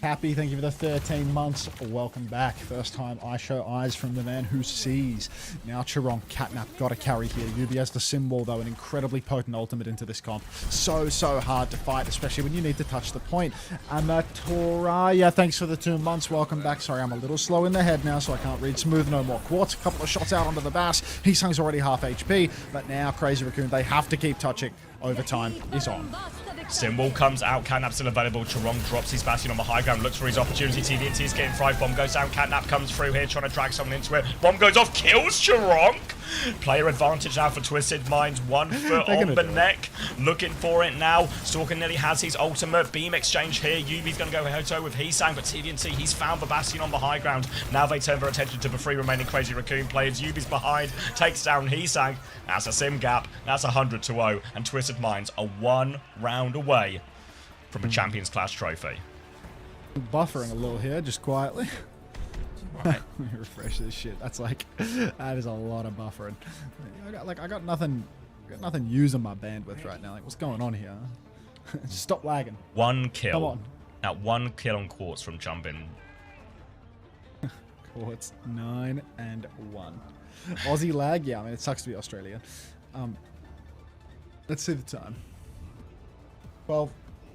Happy, thank you for the 13 months. Welcome back. First time I show eyes from the man who sees. Now Chiron, Catnap, got a carry here. Yubi has the sim wall though, an incredibly potent ultimate into this comp. So hard to fight, especially when you need to touch the point. Amatoraya, thanks for the 2 months. Welcome back. Sorry, I'm a little slow in the head now, so I can't read smooth no more. Quartz, a couple of shots out onto the Bass. Heesang's already half HP, but now Crazy Raccoon, they have to keep touching. Overtime is on. Simwall comes out, Catnap still available. Chiron drops his Bastion on the high ground, looks for his opportunity. TVNT is getting fried. Bomb goes down, Catnap comes through here, trying to drag someone into it. Bomb goes off, kills Chiron. Player advantage now for Twisted Minds. 1 foot on the neck, looking for it now. Stalker nearly has his ultimate. Beam exchange here. Yubi's going to go head-to-toe with Heesang, but TVNT, he's found the Bastion on the high ground. Now they turn their attention to the 3 remaining Crazy Raccoon players. Yubi's behind, takes down Heesang. That's a sim gap. That's 100-0, and Twisted Minds are 1 round away from a Champions Clash trophy. Buffering a little here, just quietly. Right. Let me refresh this shit. That's like, that is a lot of buffering. I got nothing using my bandwidth right now. Like, what's going on here? Just stop lagging. 1 kill. Come on. Now 1 kill on Quartz from Jumpin'. Quartz 9-1. Aussie lag, yeah. I mean, it sucks to be Australia. Let's see the time. 12,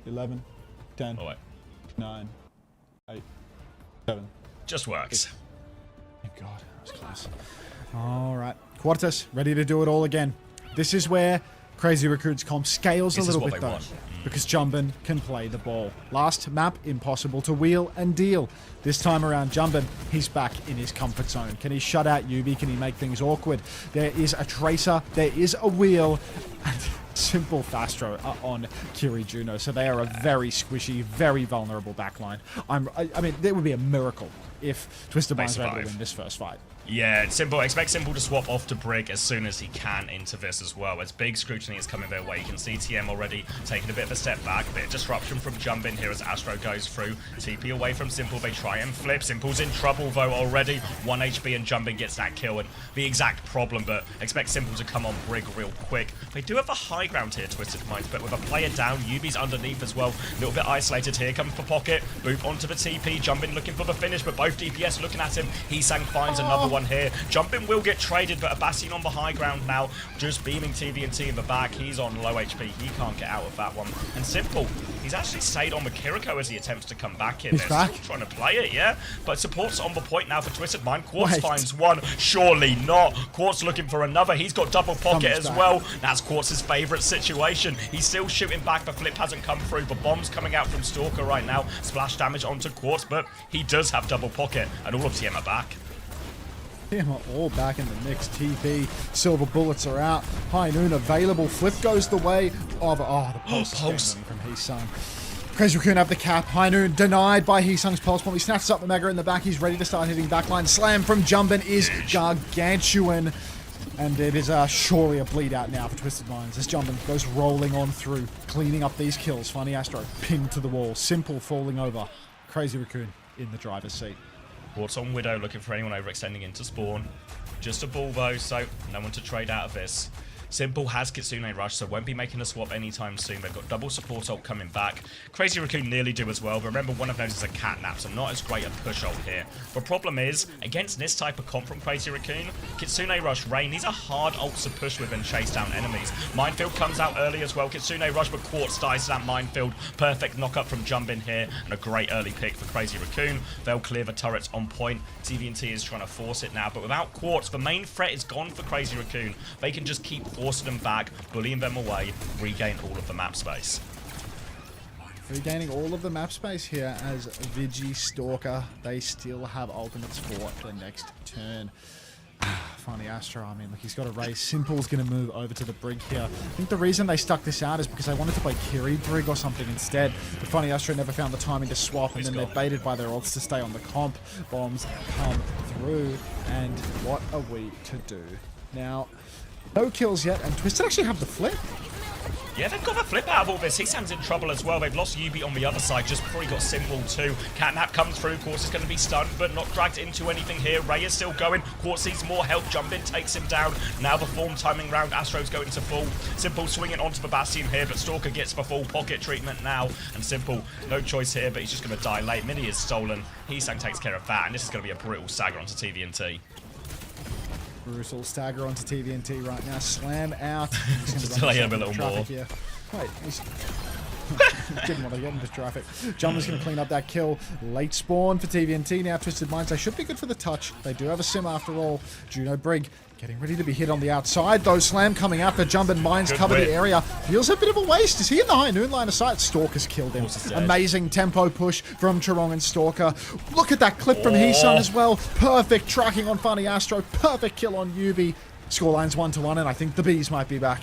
11, 10, 9, 8, 7. Just works. Thank God, that was close. All right, Quartus ready to do it all again. This is where Crazy Raccoon's comp scales a little bit though. because Jumbin can play the ball. Last map, impossible to wheel and deal. This time around, Jumbin, he's back in his comfort zone. Can he shut out Yubi? Can he make things awkward? There is a Tracer, there is a wheel, and simple Fastro on Kiri Juno. So they are a very squishy, very vulnerable backline. I mean, there would be a miracle if Twisted Minds were able to win this first fight. Yeah, Simple. Expect Simple to swap off to Brig as soon as he can into this as well. As big scrutiny is coming their way. You can see TM already taking a bit of a step back. A bit of disruption from Jumbin here as Astro goes through. TP away from Simple. They try and flip. Simple's in trouble though already. 1 HP and Jumbin gets that kill. And the exact problem, but expect Simple to come on Brig real quick. They do have a high ground here, Twisted Minds, but with a player down, Yubi's underneath as well. A little bit isolated here. Comes for Pocket. Boop onto the TP. Jumbin looking for the finish, but both DPS looking at him. Heesang finds another one here. Jumbin will get traded, but Abassin on the high ground now, just beaming TVNT in the back. He's on low HP. He can't get out of that one. And Simple, he's actually stayed on the Kiriko as he attempts to come back in. He's They're back. still trying to play it, yeah? But support's on the point now for Twisted Mind. Quartz finds one. Surely not. Quartz looking for another. He's got double pocket as well. That's Quartz's favorite situation. He's still shooting back. The flip hasn't come through. The bomb's coming out from Stalker right now. Splash damage onto Quartz, but he does have double pocket, and all of TM are back. TM are all back in the mix. TP, Silver Bullets are out. High Noon available. Flip goes the way of... Oh, the pulse from Heesang. Crazy Raccoon have the cap. High Noon denied by Heesang's pulse bomb. He snatches up the Mega in the back. He's ready to start hitting backline. Slam from Jumbin is gargantuan. And it is surely a bleed out now for Twisted Minds as Jumbin goes rolling on through, cleaning up these kills. Funny Astro pinned to the wall. Simple falling over. Crazy Raccoon in the driver's seat. Quartz on Widow looking for anyone overextending into spawn. Just a ball though, so no one to trade out of this. Simple has Kitsune Rush, so won't be making a swap anytime soon. They've got double support ult coming back. Crazy Raccoon nearly do as well, but remember one of those is a catnap, so not as great a push ult here. The problem is, against this type of comp from Crazy Raccoon, Kitsune Rush, Rain, these are hard ults to push with and chase down enemies. Minefield comes out early as well. Kitsune Rush, but Quartz dies to that Minefield. Perfect knock up from Jumbin here, and a great early pick for Crazy Raccoon. They'll clear the turrets on point. TVNT is trying to force it now, but without Quartz, the main threat is gone for Crazy Raccoon. They can just keep forcing them back, bullying them away, regain all of the map space. Regaining all of the map space here as Vigi, Stalker, they still have ultimates for the next turn. Funny Astro, I mean, look, he's got a race. Simple's going to move over to the Brig here. I think the reason they stuck this out is because they wanted to play Kiri Brig or something instead. But Funny Astro never found the timing to swap, and then they're baited by their ults to stay on the comp. Bombs come through, and what are we to do? Now, no kills yet, and Twisted actually have the flip. Yeah, they've got the flip out of all this. Heesang's in trouble as well. They've lost Yubi on the other side just before he got Simple too. Catnap comes through. Quartz is going to be stunned, but not dragged into anything here. Ray is still going. Quartz needs more help. Jumbin takes him down. Now the form timing round. Astro's going to full. Simple swinging onto the Bastion here, but Stalker gets the full pocket treatment now. And Simple, no choice here, but he's just going to die late. Mini is stolen. Heesang takes care of that, and this is going to be a brutal stagger onto TVNT. Brutal stagger onto TVNT right now. Slam out. Just delay him a little more. Here. Wait, he's... didn't want to get into traffic. Jumper's going to clean up that kill. Late spawn for TVNT. Now Twisted Minds, they should be good for the touch. They do have a sim after all. Juno Brig getting ready to be hit on the outside, though. Slam coming out for Jumbin. Minds cover the area. Feels a bit of a waste. Is he in the High Noon line of sight? Stalker's killed him. Amazing tempo push from Chirong and Stalker. Look at that clip from Heesang as well. Perfect tracking on Funny Astro. Perfect kill on Yubi. Scoreline's 1-1, and I think the Bees might be back.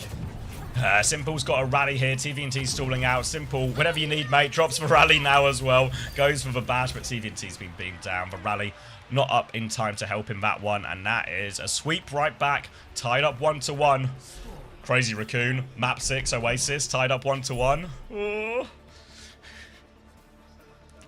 Simple's got a rally here. TVNT stalling out. Simple, whatever you need, mate. Drops the rally now as well. Goes for the bash, but TVNT's been beamed down. The rally not up in time to help him that one, and that is a sweep right back. Tied up 1-1. Crazy Raccoon, map 6, OWCS, tied up 1-1. Oh.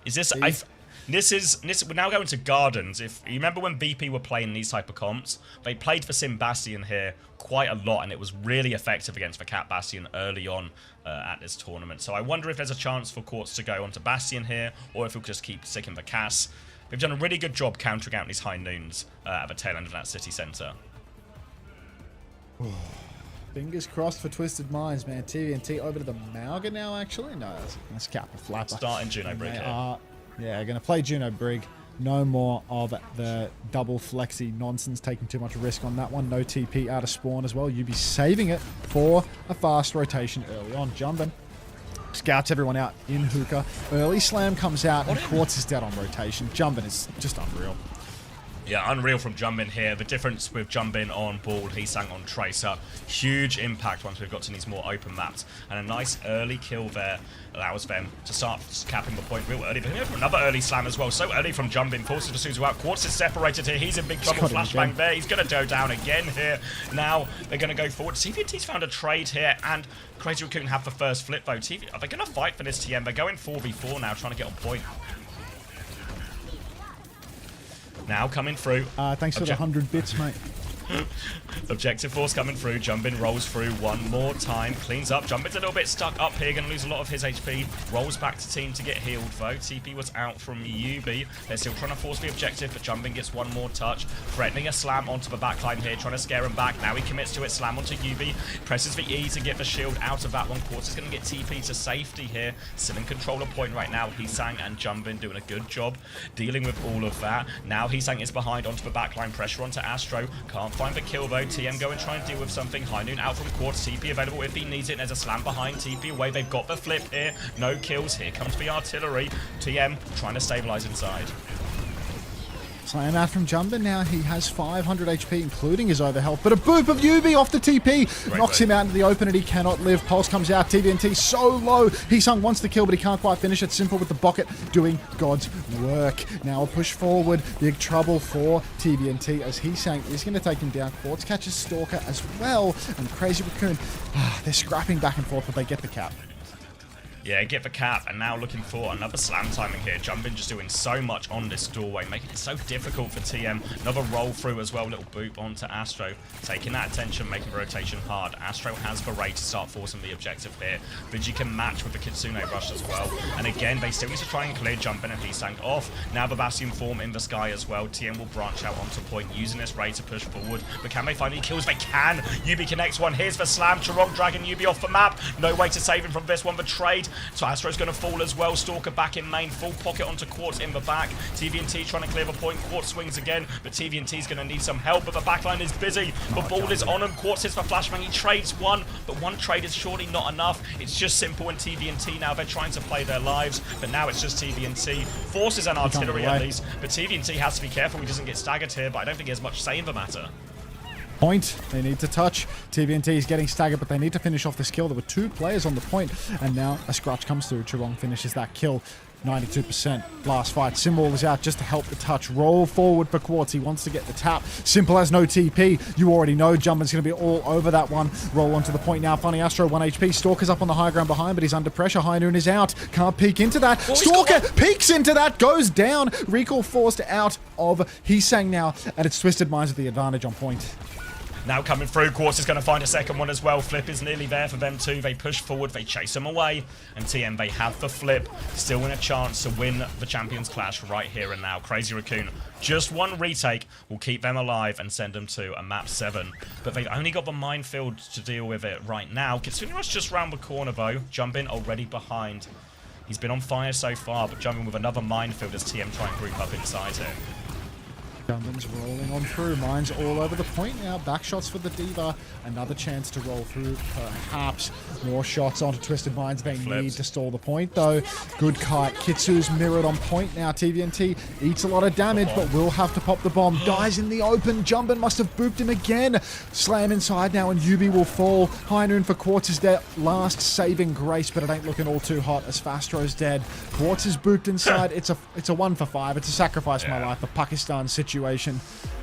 Is this... we're now going to Gardens. If you remember when BP were playing these type of comps, they played for Sim Bastion here quite a lot, and it was really effective against the Cat Bastion early on at this tournament. So I wonder if there's a chance for Quartz to go onto Bastion here, or if we'll just keep sticking the Cass. They've done a really good job countering out these High Noons at the tail end of that city centre. Fingers crossed for Twisted Minds, man. TVNT over to the Mauga now, actually? No, that's Cap a Flapper. Starting Juno Brig here. Yeah, going to play Juno Brig. No more of the double flexi nonsense, taking too much risk on that one. No TP out of spawn as well. You'd be saving it for a fast rotation early on. Jumbin Scouts everyone out in hookah. Early slam comes out and Quartz is dead on rotation. Jumbin is just unreal. Yeah, unreal from Jumbin here. The difference with Jumbin on Ball, Heesang on Tracer. Huge impact once we've got to these more open maps. And a nice early kill there allows them to start capping the point real early. But here for another early slam as well. So early from Jumbin. Forces Vasuzu out. Quartz is separated here. He's in big trouble. Flashbang there. He's going to go down again here. Now they're going to go forward. TVNT's found a trade here. And Crazy Raccoon have the first flip though. Are they going to fight for this TM? They're going 4v4 now, trying to get on point. Now coming through. Thanks for the 100 bits, mate. Objective Force coming through. Jumbin rolls through one more time. Cleans up. Jumbin's a little bit stuck up here. Going to lose a lot of his HP. Rolls back to team to get healed, though. TP was out from UB. They're still trying to force the objective, but Jumbin gets one more touch. Threatening a slam onto the backline here. Trying to scare him back. Now he commits to it. Slam onto UB. Presses the E to get the shield out of that one. Quartz is going to get TP to safety here. Still in control of point right now. Heesang and Jumbin doing a good job dealing with all of that. Now Heesang is behind onto the backline. Pressure onto Astro. Can't find the kill though. TM go and try and deal with something. High Noon out from Quartz. TP available if he needs it. There's a slam behind. TP away. They've got the flip here. No kills. Here comes the artillery. TM trying to stabilize inside. Slam out from Jumbin now. He has 500 HP, including his overhealth. But a boop of UB off the TP. Knocks him out into the open and he cannot live. Pulse comes out. TVNT so low. Heesang wants the kill, but he can't quite finish it. Simple with the bucket doing God's work. Now a push forward. Big trouble for TVNT as Heesang is going to take him down. Quartz catches Stalker as well. And Crazy Raccoon, they're scrapping back and forth, but they get the cap. Yeah, get the cap, and now looking for another slam timing here. Jumbin just doing so much on this doorway, making it so difficult for TM. Another roll through as well, little boop onto Astro. Taking that attention, making the rotation hard. Astro has the rate to start forcing the objective here. Vigi can match with the Kitsune rush as well. And again, they still need to try and clear Jumbin and Heesang off. Now the Bastion form in the sky as well. TM will branch out onto point, using this rate to push forward. But can they find any kills? They can! UB connects one. Here's the slam. Chirong dragging UB off the map. No way to save him from this one. The trade. So Astro's going to fall as well. Stalker back in main. Full pocket onto Quartz in the back. TVNT trying to clear the point. Quartz swings again, but TVNT's going to need some help. But the backline is busy. The ball is on him. Quartz hits for flashbang. He trades one, but one trade is surely not enough. It's just Simple and TVNT now. They're trying to play their lives, but now it's just TVNT. Forces an artillery at least, but TVNT has to be careful he doesn't get staggered here, but I don't think he has much say in the matter. Point. They need to touch. TVNT is getting staggered, but they need to finish off this kill. There were two players on the point, and now a scratch comes through. Chirong finishes that kill. 92%. Last fight. Symbol is out just to help the touch. Roll forward for Quartz. He wants to get the tap. Simple has no TP. You already know Jumbin's going to be all over that one. Roll onto the point now. Funny Astro, 1 HP. Stalker's up on the high ground behind, but he's under pressure. High Noon is out. Can't peek into that. Stalker peeks into that. Goes down. Recall forced out of Heesang now, and it's Twisted Minds with the advantage on point. Now coming through, Quartz is going to find a second one as well. Flip is nearly there for them too. They push forward, they chase them away. And TM, they have the flip. Still in a chance to win the Champions Clash right here and now. Crazy Raccoon, just one retake will keep them alive and send them to a map 7. But they've only got the minefield to deal with it right now. Kitsune Rush just round the corner though. Jumbin already behind. He's been on fire so far, but Jumbin with another minefield as TM try and group up inside him. Jumbin's rolling on through. Mines all over the point now. Back shots for the Diva. Another chance to roll through, perhaps. More shots onto Twisted Minds. They need to stall the point, though. Good kite. Kitsu's mirrored on point now. TVNT eats a lot of damage, but will have to pop the bomb. Dies in the open. Jumbin must have booped him again. Slam inside now, and Yubi will fall. High Noon for Quartz is their last saving grace, but it ain't looking all too hot as Fastro's dead. Quartz is booped inside. It's a 1 for 5. It's a sacrifice for my life. The Pakistan situation.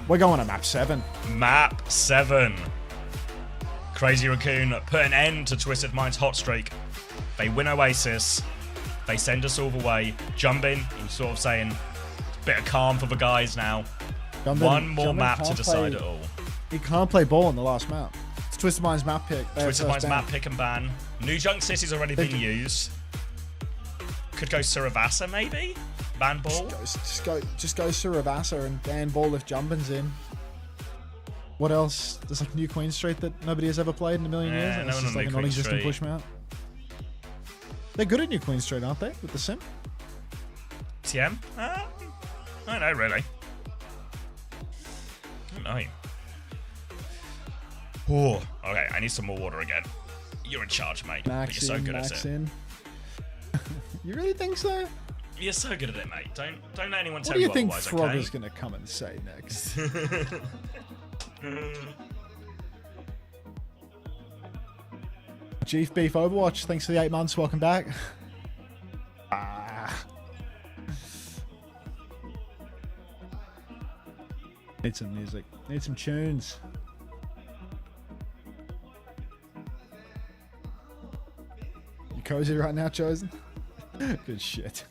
We're going to map 7. Map 7. Crazy Raccoon put an end to Twisted Minds' hot streak. They win OWCS. They send us all the way. Jumbin, he's sort of saying, bit of calm for the guys now. One more map to decide it all. He can't play ball on the last map. It's Twisted Minds' map pick. Twisted Minds' map pick and ban. New Junk City's already been used. Could go Suravasa maybe? Ban ball? Just go Suravasa and ban ball if Jumbin's in. What else? There's like New Queen Street that nobody has ever played in a million years. And it's just like a non-existent push map. They're good at New Queen Street, aren't they? With the sim? TM? I don't know, really. I don't know. Oh, okay, I need some more water again. You're in charge, mate. But you're so good at it. You really think so? You're so good at it, mate. Don't let anyone What tell do you you think otherwise, Frog okay? is going to come and say next? Chief Beef Overwatch, thanks for the 8 months. Welcome back. Need some music. Need some tunes. You cozy right now, Chosen? Good shit.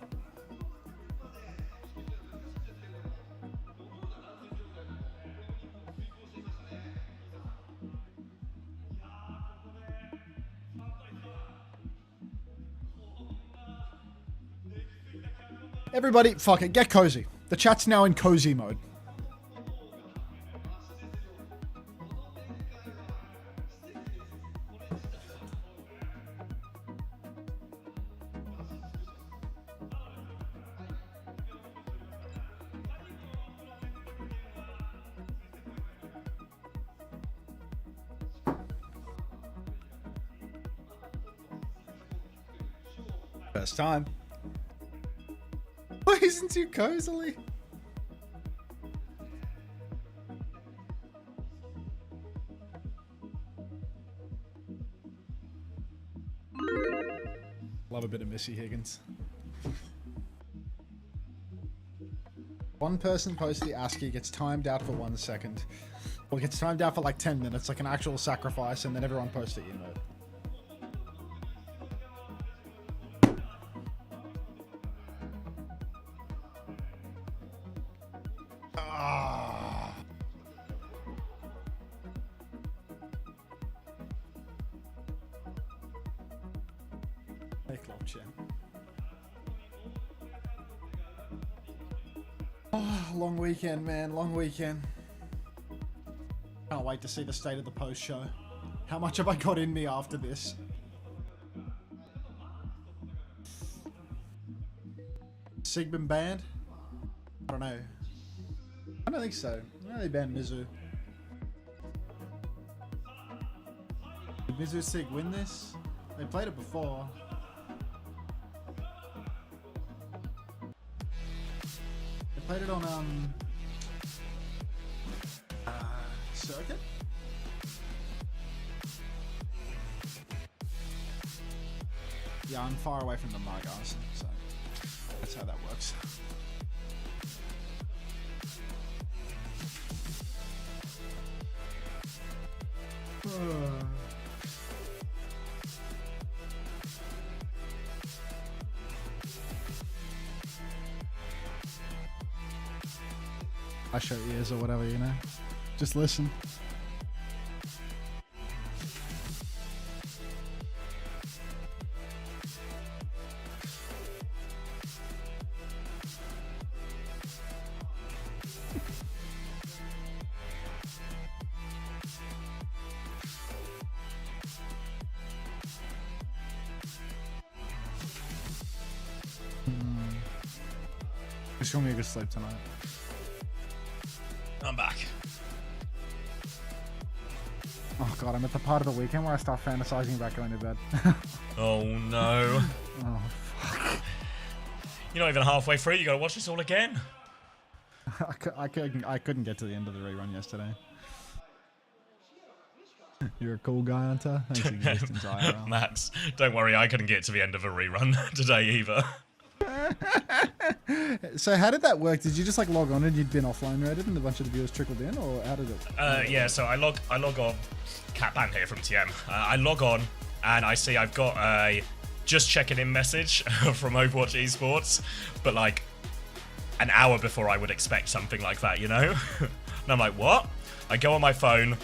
Everybody, fuck it, get cozy. The chat's now in cozy mode. First time. Why isn't too cozily? Love a bit of Missy Higgins. One person posts the ASCII, gets timed out for 1 second. Or gets timed out for like 10 minutes, like an actual sacrifice, and then everyone posts the emote. Oh, long weekend, man. Long weekend. Can't wait to see the state of the post show. How much have I got in me after this? Sigmund banned? I don't know. I don't think so. I know they banned Mizu. Did Mizu Sig win this? They played it before. They played it on Circuit? Yeah, I'm far away from the mic, guys, so that's how that works. I show ears or whatever, you know. Just listen. It's gonna be a good sleep tonight. I'm back. Oh god, I'm at the part of the weekend where I start fantasizing about going to bed. Oh no. Oh fuck. You're not even halfway through, you gotta watch this all again. I couldn't get to the end of the rerun yesterday. You're a cool guy, Hunter. Thanks for existing, IRL. Max, don't worry, I couldn't get to the end of a rerun today either. So how did that work? Did you just like log on and you'd been offline rated and a bunch of the viewers trickled in, or how did it? Yeah, so I log on. Cat Band here from TM. I log on and I see I've got a just checking in message from Overwatch Esports, but like an hour before I would expect something like that, you know? And I'm like, what? I go on my phone.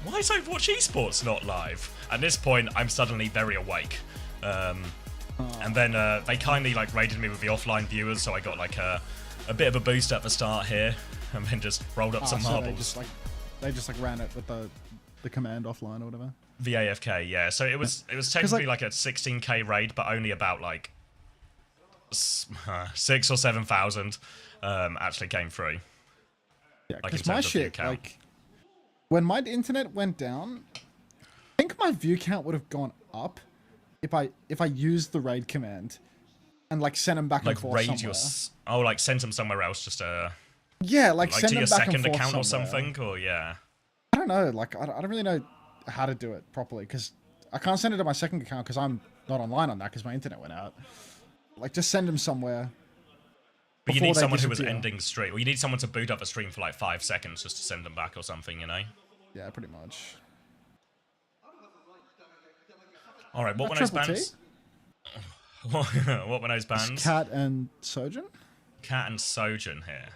Why is Overwatch Esports not live? At this point, I'm suddenly very awake. And then they kindly like raided me with the offline viewers, so I got like a bit of a boost at the start here, and then just rolled up some marbles. They just like ran it with the command offline or whatever. The AFK, yeah. So it was technically like a 16k raid, but only about like 6,000 or 7,000 actually came through. Yeah, like because my shit, like when my internet went down, I think my view count would have gone up if I used the raid command and like send him back and forth somewhere. Like send him somewhere else, just yeah, like send to him your back second and forth account or somewhere. something, or yeah. I don't know, like I don't really know how to do it properly because I can't send it to my second account because I'm not online on that because my internet went out. Like just send him somewhere. But you need someone who was ending stream, or you need someone to boot up a stream for like 5 seconds just to send them back or something, you know? Yeah, pretty much. All right, what were those bands? What were those bands? Cat and Sojin? Cat and Sojin here.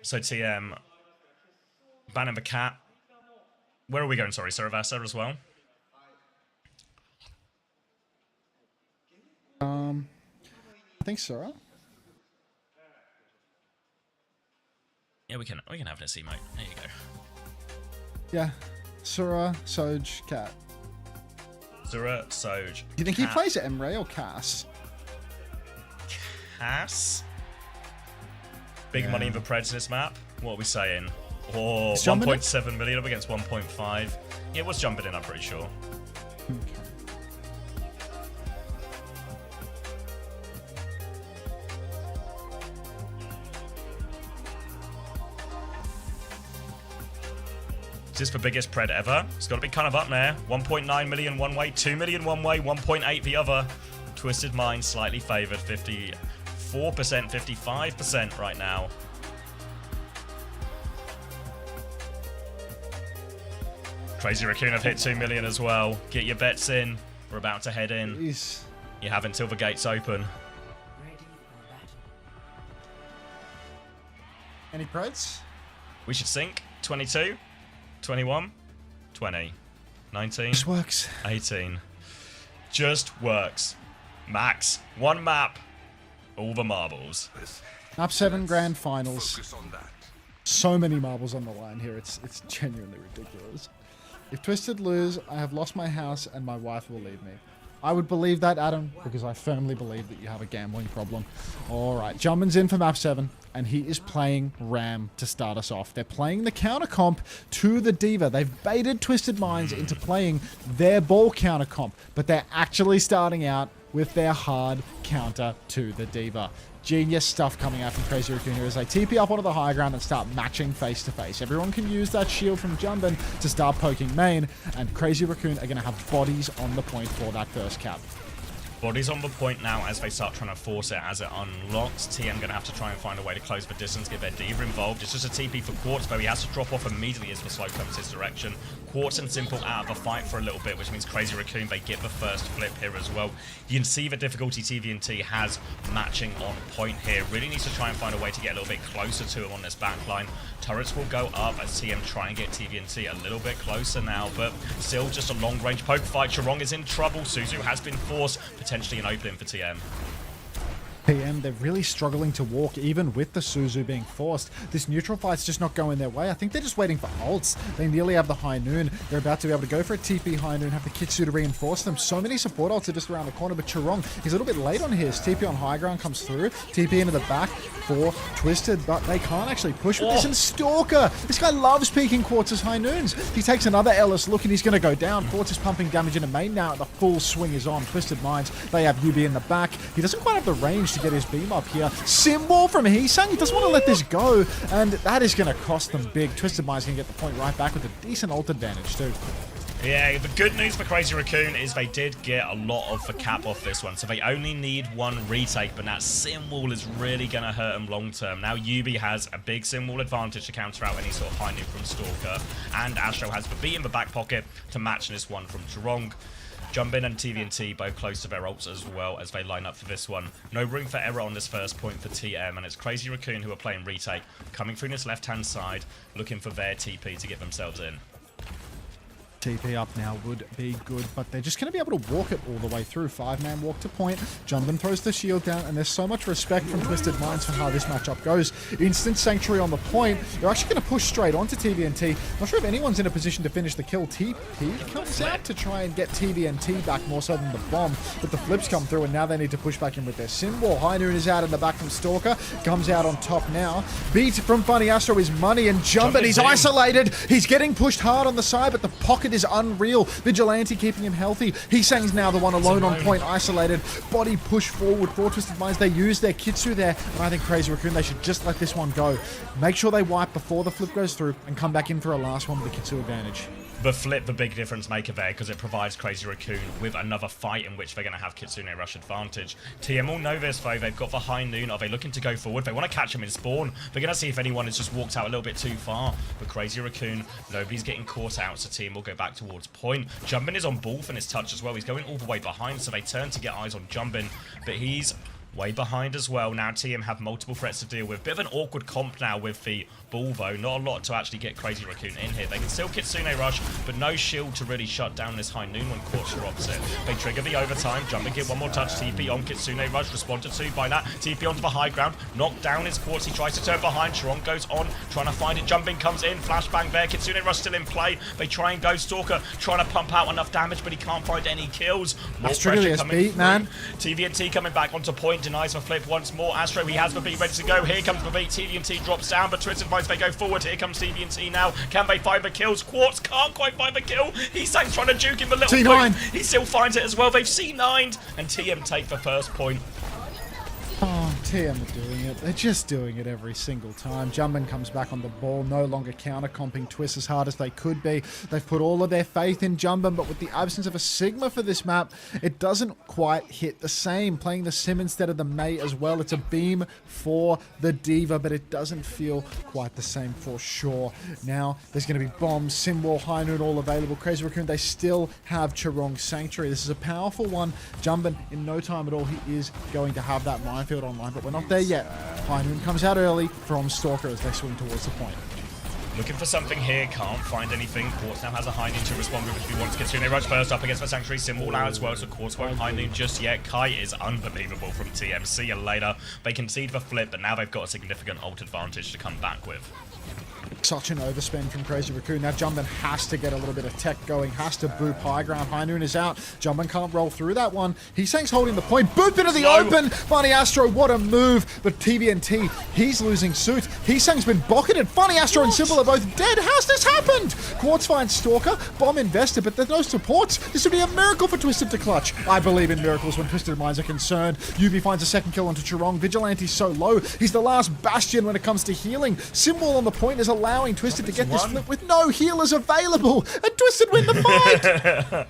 So TM, banning the Cat. Where are we going? Sorry, Saravasa as well? I think so. Yeah, we can have this emote. There you go. Yeah. Sura, Soj, Cat. Sura, Soj. Do you think Cat. he plays Emre or Cass? Cass? Big money in the Preds in this map. What are we saying? Oh, 1.7 million up against 1.5. Yeah, it was jumping in, I'm pretty sure. Okay. Is this the biggest Pred ever? It's got to be kind of up there. 1.9 million one way, 2 million one way, 1.8 the other. Twisted Mind slightly favoured, 54%, 55% right now. Crazy Raccoon have hit 2 million as well. Get your bets in. We're about to head in. Jeez. You have until the gates open. Any Preds? We should sync. 22, 21, 20, 19. Just works. 18. Just works. Max. One map. All the marbles. Map 7 grand finals. So many marbles on the line here. It's genuinely ridiculous. If Twisted lose, I have lost my house and my wife will leave me. I would believe that, Adam, because I firmly believe that you have a gambling problem. All right, Jumpman's in for map 7, and he is playing Ram to start us off. They're playing the counter comp to the D.Va. They've baited Twisted Minds into playing their ball counter comp, but they're actually starting out with their hard counter to the D.Va. Genius stuff coming out from Crazy Raccoon here as they TP up onto the high ground and start matching face to face. Everyone can use that shield from Jumpman to start poking main, and Crazy Raccoon are going to have bodies on the point for that first cap. Bodies on the point now as they start trying to force it as it unlocks. TM going to have to try and find a way to close the distance, get their D.Va involved. It's just a TP for Quartz, but he has to drop off immediately as the slow comes his direction. Quartz and Simple out of the fight for a little bit, which means Crazy Raccoon, they get the first flip here as well. You can see the difficulty TVNT has matching on point here. Really needs to try and find a way to get a little bit closer to him on this back line. Turrets will go up as TM try and get TVNT a little bit closer now, but still just a long-range poke fight. Chirong is in trouble. Suzu has been forced, potentially an opening for TM. TM, they're really struggling to walk, even with the Suzu being forced. This neutral fight's just not going their way. I think they're just waiting for ults. They nearly have the High Noon. They're about to be able to go for a TP High Noon, have the Kitsu to reinforce them. So many support ults are just around the corner, but Chirong, he's a little bit late on his. TP on high ground comes through. TP into the back for Twisted, but they can't actually push with this. And Stalker, this guy loves peeking Quartz's High Noons. He takes another Ellis look and he's going to go down. Quartz is pumping damage into main now. The full swing is on. Twisted Minds, they have UB in the back. He doesn't quite have the range to get his beam up here. Symbol from Heesang. He doesn't want to let this go, and that is going to cost them big. Twisted Mind's going to get the point right back with a decent ult advantage too. Yeah, the good news for Crazy Raccoon is they did get a lot of the cap off this one, so they only need one retake, but that sim wall is really going to hurt them long term. Now Yubi has a big sim wall advantage to counter out any sort of high noon from Stalker, and Astro has the beat in the back pocket to match this one from Chirong. Jumpin and TVNT both close to their ults as well as they line up for this one. No room for error on this first point for TM, and it's Crazy Raccoon who are playing retake, coming through this left-hand side, looking for their TP to get themselves in. TP up now would be good, but they're just going to be able to walk it all the way through. 5-man walk to point. Jumpin throws the shield down, and there's so much respect from Twisted Minds for how this matchup goes. Instant Sanctuary on the point. They're actually going to push straight onto TVNT. Not sure if anyone's in a position to finish the kill. TP comes out to try and get TVNT back more so than the bomb, but the flips come through, and now they need to push back in with their symbol. High Noon is out in the back from Stalker. Comes out on top now. Beat from Funny Astro is money, and Jumpin, he's isolated. He's getting pushed hard on the side, but the pocket speed is unreal. Vigilante keeping him healthy. Hisang's now the one alone on point, isolated. Body push forward for Twisted Minds. They use their Kitsu there, and I think Crazy Raccoon, they should just let this one go. Make sure they wipe before the flip goes through and come back in for a last one with the Kitsu advantage. The flip, the big difference maker there, because it provides Crazy Raccoon with another fight in which they're going to have Kitsune rush advantage. TM all know this though. They've got the high noon. Are they looking to go forward? They want to catch him in spawn. They're going to see if anyone has just walked out a little bit too far. But Crazy Raccoon, nobody's getting caught out, so TM will go back towards point. Jumbin is on ball for his touch as well. He's going all the way behind, so they turn to get eyes on Jumbin, but he's way behind as well. Now TM have multiple threats to deal with. Bit of an awkward comp now with the ball though. Not a lot to actually get Crazy Raccoon in here. They can still Kitsune rush, but no shield to really shut down this high noon when Quartz drops it. They trigger the overtime. Jumping get one more touch. TP on Kitsune rush. Responded to by that. TP onto the high ground. Knocked down is Quartz. He tries to turn behind. Chiron goes on. Trying to find it. Jumping comes in. Flashbang there. Kitsune rush still in play. They try and go Stalker. Trying to pump out enough damage, but he can't find any kills. More pressure coming through. Man. TVNT coming back onto point. Denies the flip once more. Astro, he has the beat ready to go. Here comes the beat. TVNT drops down, but Twisted Minds, they go forward. Here comes TVNT now. Can they find the kills? Quartz can't quite find the kill. Hisang's trying to juke him a little bit. He still finds it as well. They've C9'd, and TM take the first point. Oh, TM are doing it. They're just doing it every single time. Jumbin comes back on the ball, no longer counter-comping Twist as hard as they could be. They've put all of their faith in Jumbin, but with the absence of a Sigma for this map, it doesn't quite hit the same. Playing the Sim instead of the Mei as well. It's a beam for the Diva, but it doesn't feel quite the same for sure. Now, there's going to be bombs, Sim Wall, High Noon all available. Crazy Raccoon, they still have Chirong Sanctuary. This is a powerful one. Jumbin, in no time at all, he is going to have that minefield online, but we're not there yet. High Noon comes out early from Stalker as they swing towards the point. Looking for something here, can't find anything. Quartz now has a High Noon to respond with if he wants to Kitsune rush first up against the Sanctuary. Symbol out as well, so Quartz won't High Noon just yet. Kai is unbelievable from TM. See you later. They concede the flip, but now they've got a significant ult advantage to come back with. Such an overspend from Crazy Raccoon. Now Jumbin has to get a little bit of tech going, has to boop high ground. High Noon is out. Jumbin can't roll through that one. Hisang's holding the point. Boop into the open. Funny Astro, what a move. But TVNT, he's losing suit. Hisang's been bocketed. Funny Astro and Symbol are both dead. How's this happened? Quartz finds Stalker. Bomb invested, but there's no supports. This would be a miracle for Twisted to clutch. I believe in miracles when Twisted Minds are concerned. Yubi finds a second kill onto Chirong. Vigilante's so low. He's the last bastion when it comes to healing. Symbol on the point is allowing Twisted to get this flip with no healers available, and Twisted win the fight!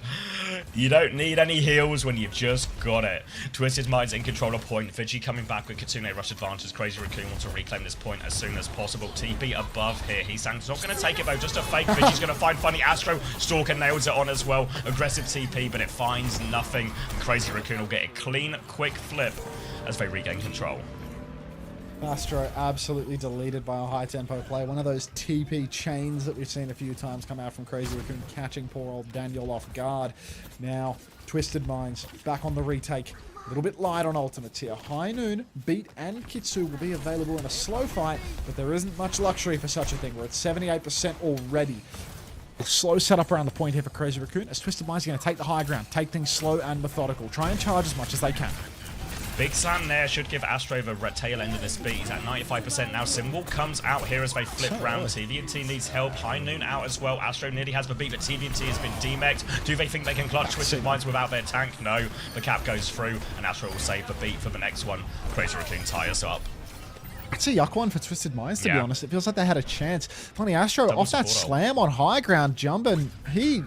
You don't need any heals when you've just got it. Twisted Minds in control of point. Vigi coming back with Kitsune rush advantage. Crazy Raccoon wants to reclaim this point as soon as possible. TP above here. Hisang's not going to take it though, just a fake. Vigi's going to find Funny Astro. Stalker nails it on as well. Aggressive TP, but it finds nothing. And Crazy Raccoon will get a clean, quick flip as they regain control. Astro absolutely deleted by a high-tempo play. One of those TP chains that we've seen a few times come out from Crazy Raccoon, catching poor old Daniel off guard. Now, Twisted Minds back on the retake. A little bit light on ultimates here. High Noon, Beat, and Kitsu will be available in a slow fight, but there isn't much luxury for such a thing. We're at 78% already. A slow setup around the point here for Crazy Raccoon, as Twisted Minds are going to take the high ground, take things slow and methodical. Try and charge as much as they can. Big slam there should give Astro the tail end of this beat. He's at 95% now. Symbol comes out here as they flip round. TVNT needs help. High Noon out as well. Astro nearly has the beat, but TVNT has been demexed. Do they think they can clutch Twisted Minds without their tank? No. The cap goes through, and Astro will save the beat for the next one. Crazy Raccoon ties up. It's a yuck one for Twisted Minds, to be honest. It feels like they had a chance. Funny Astro off that slam on high ground, Jumbin, he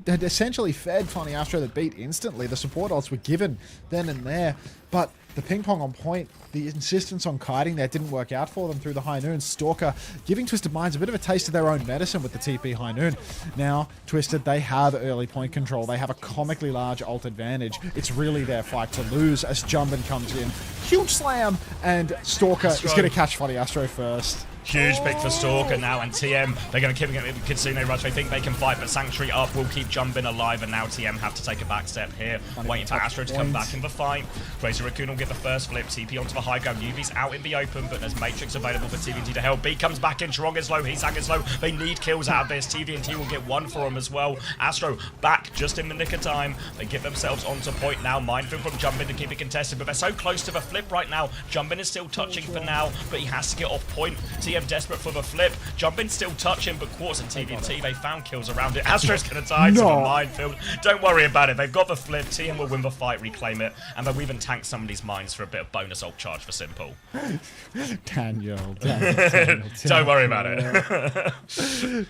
had essentially fed Funny Astro the beat instantly. The support ults were given then and there, but the ping pong on point, the insistence on kiting there didn't work out for them through the High Noon. Stalker giving Twisted Minds a bit of a taste of their own medicine with the TP High Noon. Now, Twisted, they have early point control. They have a comically large ult advantage. It's really their fight to lose as Jumbin comes in. Huge slam, and Stalker is going to catch Funny Astro first. Huge pick for Stalker now, and TM, they're going to keep it with Kitsune rush. They think they can fight, but Sanctuary up will keep Jumbin alive, and now TM have to take a back step here, waiting for Astro to come back in the fight. Crazy Raccoon will get the first flip. TP onto the high ground. Yubi's out in the open, but there's Matrix available for TVNT to help. B comes back in. Chirong is low. Hisang is low. They need kills out of this. TVNT will get one for him as well. Astro back just in the nick of time. They get themselves onto point now. Minefield from Jumbin to keep it contested, but they're so close to the flip right now. Jumbin is still touching for now, but he has to get off point. TM TM desperate for the flip. Jumpin still touching, but Quartz and TVNT, they found kills around it. Astro's going to die to the minefield. Don't worry about it. They've got the flip. TM will win the fight, reclaim it, and they'll even tank some of these mines for a bit of bonus ult charge for Simple. Daniel. Don't worry about it.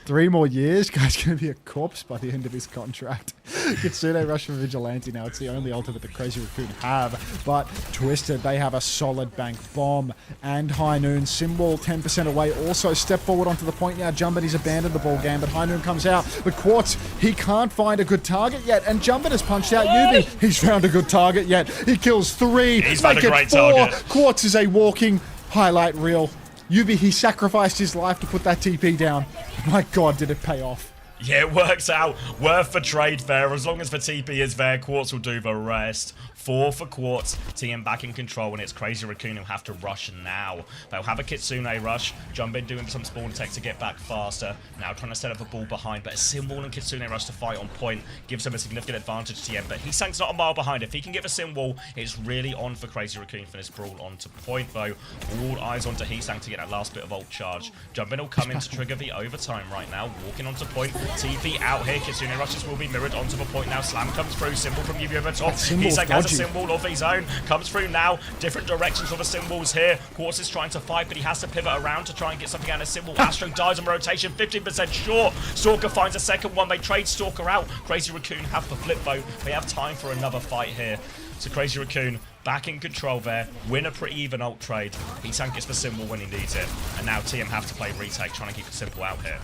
3 more years? Guy's going to be a corpse by the end of his contract. Kitsune Rush for Vigilante now. It's the only ultimate that Crazy Raccoon have. But Twisted, they have a solid bank. Bomb and High Noon. Symbol 10% away. Also step forward onto the point now. Jumbin, he's abandoned the ball game, but High Noon comes out. But Quartz, he can't find a good target yet. And Jumbin has punched out Yubi. He's found a good target yet. He kills 3. He's found a great 4. target. Quartz is a walking highlight reel. Yubi, he sacrificed his life to put that TP down. My God, did it pay off. Yeah, it works out. Worth the trade there. As long as the TP is there, Quartz will do the rest. 4 for Quartz. TM back in control, and it's Crazy Raccoon who have to rush now. They'll have a Kitsune rush. Jumbin doing some spawn tech to get back faster. Now trying to set up a ball behind, but a Symbol and Kitsune rush to fight on point gives them a significant advantage, TM. But Heesang's not a mile behind. If he can get the Symbol, it's really on for Crazy Raccoon for this brawl onto point, though. All eyes onto Heesang to get that last bit of ult charge. Jumbin will come in to trigger the overtime right now. Walking onto point. TP out here. Kitsune rushes will be mirrored onto the point now. Slam comes through. Symbol from Yubi over top. Heesang has a Symbol of his own. Comes through now. Different directions for the Symbols here. Quartz is trying to fight, but he has to pivot around to try and get something out of Symbol. Astro dies on rotation. 15% short. Stalker finds a second one. They trade Stalker out. Crazy Raccoon have the flip though. They have time for another fight here. So Crazy Raccoon back in control there. Win a pretty even ult trade. Heesang gets the Symbol when he needs it. And now TM have to play retake, trying to keep it simple out here.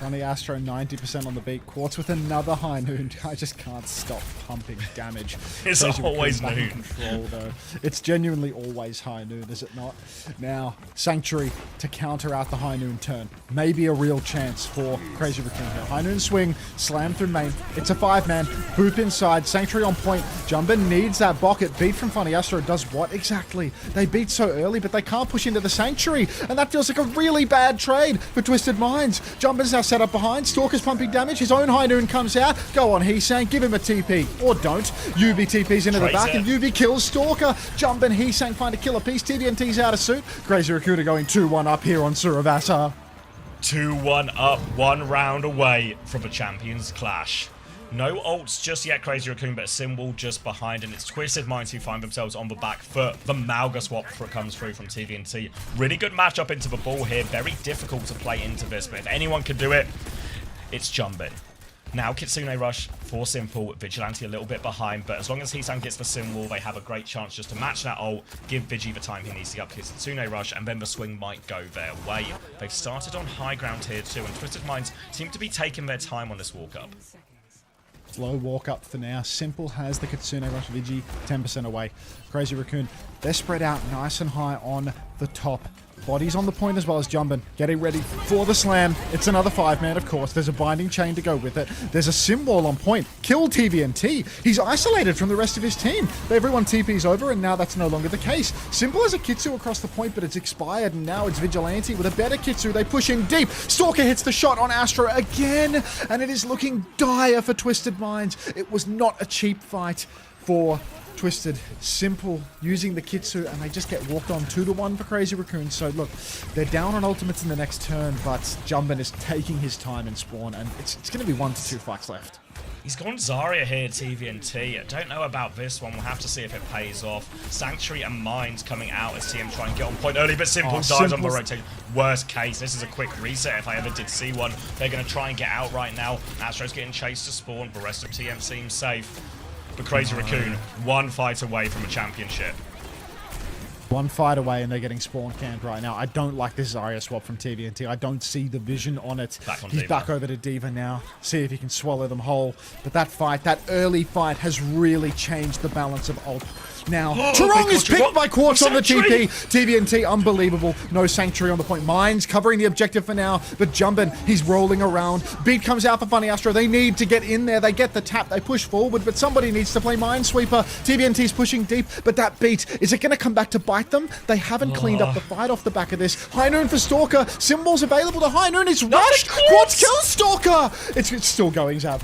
Funny Astro 90% on the beat. Quartz with another High Noon. I just can't stop pumping damage. It's always Noon. Control, though. It's genuinely always High Noon, is it not? Now, Sanctuary to counter out the High Noon turn. Maybe a real chance for Crazy Raccoon here. High Noon swing, slam through main. It's a 5-man. Boop inside. Sanctuary on point. Jumbin needs that bucket. Beat from Funny Astro does what exactly? They beat so early, but they can't push into the Sanctuary. And that feels like a really bad trade for Twisted Minds. Jumbin's now set up behind. Stalker's pumping damage. His own High Noon comes out. Go on, Heesang. Give him a TP. Or don't. Yubi TP's into the back, and Yubi kills Stalker. Jumbin, Heesang find a killer piece. TVNT's out of suit. Crazy Raccoon are going 2-1 up here on Suravasa. 2-1 up, 1 round away from a Champions Clash. No ults just yet, Crazy Raccoon, but a Symbol just behind, and it's Twisted Minds who find themselves on the back foot. The Malga swap comes through from TVNT. Really good matchup into the ball here. Very difficult to play into this, but if anyone can do it, it's Jumbin. Now Kitsune rush for Simple, Vigilante a little bit behind, but as long as Heesang gets the Symbol, they have a great chance just to match that ult, give Vigi the time he needs to get up Kitsune rush, and then the swing might go their way. They've started on high ground here too, and Twisted Minds seem to be taking their time on this walk-up. Slow walk up for now. Simple has the Kitsune rush. Vigi 10% away. Crazy Raccoon, they're spread out nice and high on the top. Bodies on the point as well as Jumbin. Getting ready for the slam. It's another 5-man, of course. There's a binding chain to go with it. There's a Symbol on point. Kill TVNT. He's isolated from the rest of his team. Everyone TP's over, and now that's no longer the case. Simple has a Kitsu across the point, but it's expired, and now it's Vigilante with a better Kitsu. They push in deep. Stalker hits the shot on Astro again, and it is looking dire for Twisted Minds. It was not a cheap fight for Twisted. Simple using the Kitsu, and they just get walked on 2-1 for Crazy Raccoon. So look, they're down on ultimates in the next turn, but Jumbin is taking his time in spawn, and it's going to be 1 to 2 fights left. He's gone Zarya here, TVNT. I don't know about this one. We'll have to see if it pays off. Sanctuary and Mines coming out as TM try and get on point early, but Simple dies on the rotation. Worst case. This is a quick reset if I ever did see one. They're going to try and get out right now. Astro's getting chased to spawn. The rest of TM seems safe. But Crazy Raccoon, 1 fight away from a championship. 1 fight away, and they're getting spawn camped right now. I don't like this Zarya swap from TVNT. I don't see the vision on it. He's back over to D.Va now. See if he can swallow them whole. But that fight, that early fight, has really changed the balance of ult. Now, Tarong is picked by Quartz on the TP. TVNT, unbelievable. No Sanctuary on the point. Mines covering the objective for now, but Jumbin, he's rolling around. Beat comes out for Funny Astro. They need to get in there. They get the tap. They push forward, but somebody needs to play Minesweeper. TVNT's pushing deep, but that beat, is it going to come back to bite them? They haven't cleaned up the fight off the back of this. High Noon for Stalker. Symbols available to High Noon. It's rushed. Quartz kills Stalker. It's still going, Zab.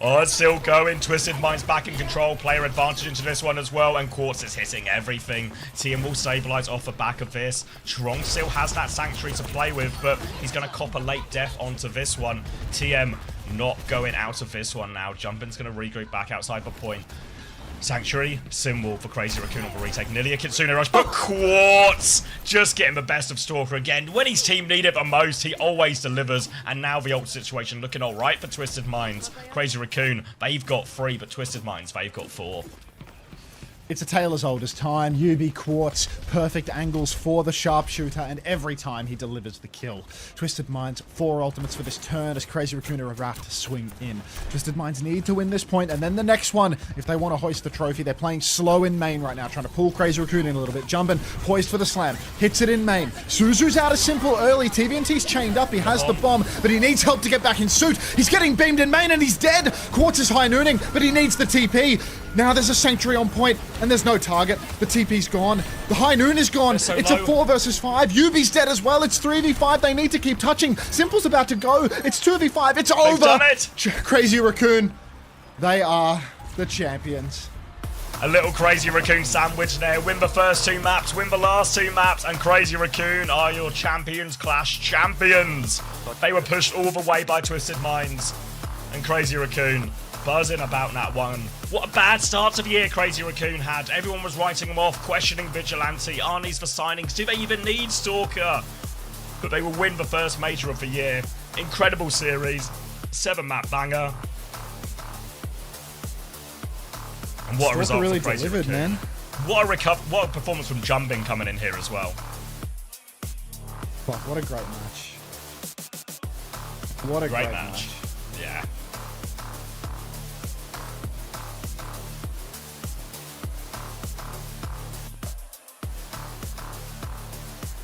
Oh, it's still going. Twisted Mind's back in control. Player advantage into this one as well. And Quartz is hitting everything. TM will stabilize off the back of this. Trong still has that Sanctuary to play with, but he's going to cop a late death onto this one. TM not going out of this one now. Jumpin's going to regroup back outside the point. Sanctuary, Symbol for Crazy Raccoon on the retake. Nearly a Kitsune Rush, but Quartz just getting the best of Stalker again. When his team need it the most, he always delivers. And now the ult situation looking all right for Twisted Minds. Crazy Raccoon, they've got 3, but Twisted Minds, they've got 4. It's a tale as old as time. UB Quartz, perfect angles for the sharpshooter, and every time he delivers the kill. Twisted Minds, 4 ultimates for this turn as Crazy Raccoon are about to swing in. Twisted Minds need to win this point, and then the next one, if they want to hoist the trophy. They're playing slow in main right now, trying to pull Crazy Raccoon in a little bit. Jumpin, poised for the slam, hits it in main. Suzu's out of Simple early. TVNT's chained up, he has the bomb, but he needs help to get back in suit. He's getting beamed in main, and he's dead. Quartz is high nooning, but he needs the TP. Now there's a Sanctuary on point, and there's no target. The TP's gone. The High Noon is gone. So it's low. a 4 versus 5. Yubi's dead as well. It's 3v5. They need to keep touching. Simple's about to go. It's 2v5. It's over. They've done it. Crazy Raccoon. They are the champions. A little Crazy Raccoon sandwich there. Win the first 2 maps, win the last 2 maps, and Crazy Raccoon are your Champions Clash champions. They were pushed all the way by Twisted Minds, and Crazy Raccoon buzzing about that one. What a bad start to the year Crazy Raccoon had. Everyone was writing them off, questioning Vigilante. Are these for signings? Do they even need Stalker? But they will win the first major of the year. Incredible series. 7-map banger. And what a result really for Crazy delivered, Raccoon. man. What a performance from Jumping coming in here as well. Fuck, what a great match. What a great match. Yeah.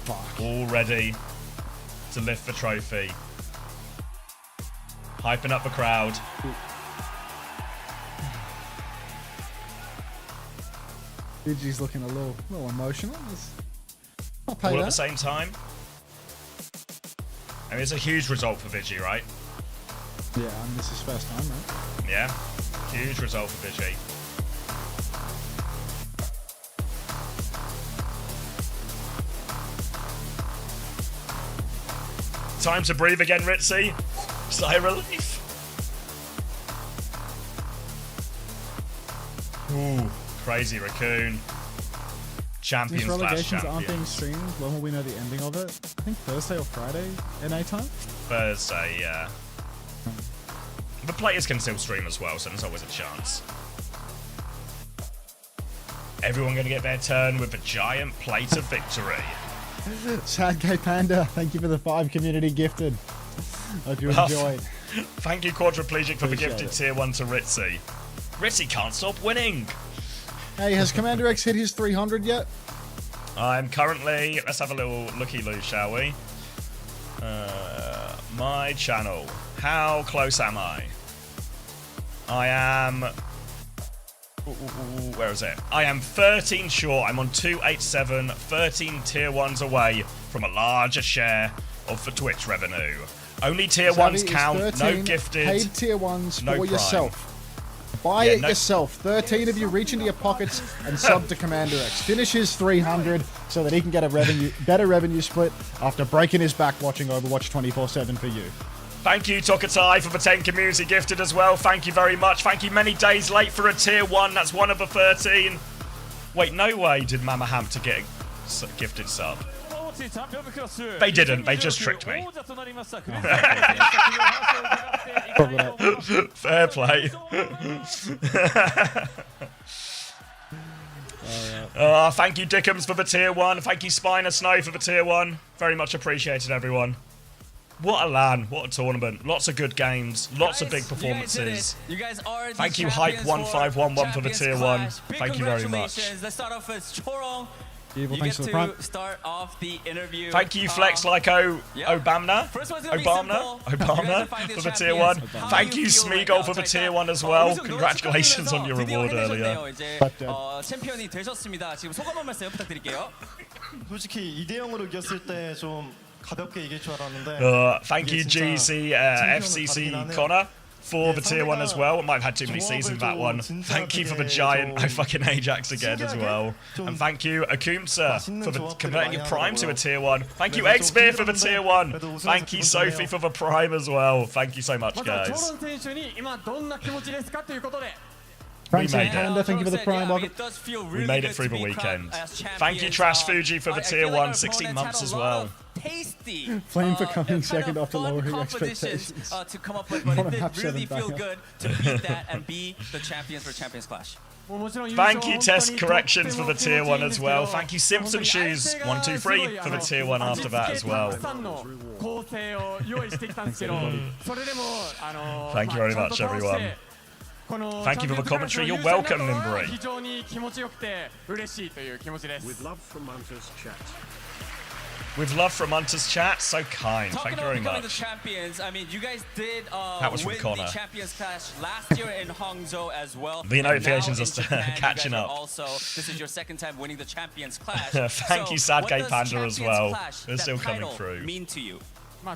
Fuck. All ready to lift the trophy. Hyping up the crowd. Vigi's looking a little emotional. I'll pay All that. at the same time. I mean, it's a huge result for Vigi, right? Yeah, I mean, this is first time, right? Yeah. Huge result for Vigi. Time to breathe again, Ritzy. Sigh of relief. Ooh, Crazy Raccoon. Champions These slash relegations aren't being champions. streamed. When will we know the ending of it? I think Thursday or Friday NA time? Thursday, yeah. The players can still stream as well, so there's always a chance. Everyone going to get their turn with a giant plate of victory. Sad Gay Panda, thank you for the 5 community gifted. Hope you enjoyed. Thank you, Quadriplegic, for the Appreciate gifted it. tier 1 to Ritzy. Ritzy can't stop winning. Hey, has Commander X hit his 300 yet? I'm currently... Let's have a little looky-loo, shall we? My channel. How close am I? I am... Where is it? I am 13 short. I'm on 287, 13 tier 1s away from a larger share of the Twitch revenue. Only tier 1s count, no gifted. Paid tier 1s no for prime. yourself. Buy Yeah, it no- yourself. 13 of you reach into your pockets and sub to Commander X. Finish his 300 so that he can get a better revenue split after breaking his back watching Overwatch 24/7 for you. Thank you, Tokatai, for the 10 community gifted as well. Thank you very much. Thank you. Many days late for a tier 1. That's one of the 13. Wait, no way did Mama Hampton get a gifted sub. They didn't. They just tricked me. Fair play. Thank you, Dickums, for the tier 1. Thank you, Spiner Snow, for the tier 1. Very much appreciated, everyone. What a LAN. What a tournament. Lots of good games. Lots of big performances. You guys are the Thank you, champions Hype1511, for the Champions tier 1. Clash. Big Thank you very much. congratulations. Let's start off with Chorong. Evil, You thanks get for the prime. to start off the interview. Thank you, Flex like Obama. First one's gonna be simple. You guys are Obama fighting the for the tier champions. 1. How Thank do you, feel right Smeagol, now? for the 자, tier 1 as 일단, well. 우승 Congratulations on your reward 해내셨네요. earlier. 이제 챔피언이 되셨습니다. 지금 소감 한 말씀 부탁드릴게요. 솔직히 2대0으로 이겼을 때 좀 가볍게 이길 줄 알았는데 Thank you, GC, FCC Connor. for the tier 1 as well. I might have had too many C's in that one. Thank you for the giant fucking Ajax again as well. And thank you, Akumsa, for converting your Prime to a tier 1. Thank you, Xbeer, for the tier 1. Thank you, Sophie, for the Prime as well. Thank you so much, guys. Thanks, Panda. Thank you for the Prime. We made it through the weekend. Thank you, Trash Fuji, for the tier 1. 16 months as well. Flame for coming second after lowering expectations. To come up with, but it did really feel good to beat that and be the champions for Champions Clash. Thank you, Test Corrections, for the tier 1 as well. Thank you, Simpson Shoes 123 for the tier 1 after that as well. Thank you very much, everyone. Thank you for the commentary. You're welcome, Nimbri. With love from Hunter's chat. With love from Hunter's chat, so kind. Thank you very much. The champions, I mean, you guys did win the Champions Clash last year in Hangzhou as well. The notifications are catching up. Also, this is your second time winning the Champions Clash. Thank you, Sadgate Panda, as well. They're still coming through. Mean to you?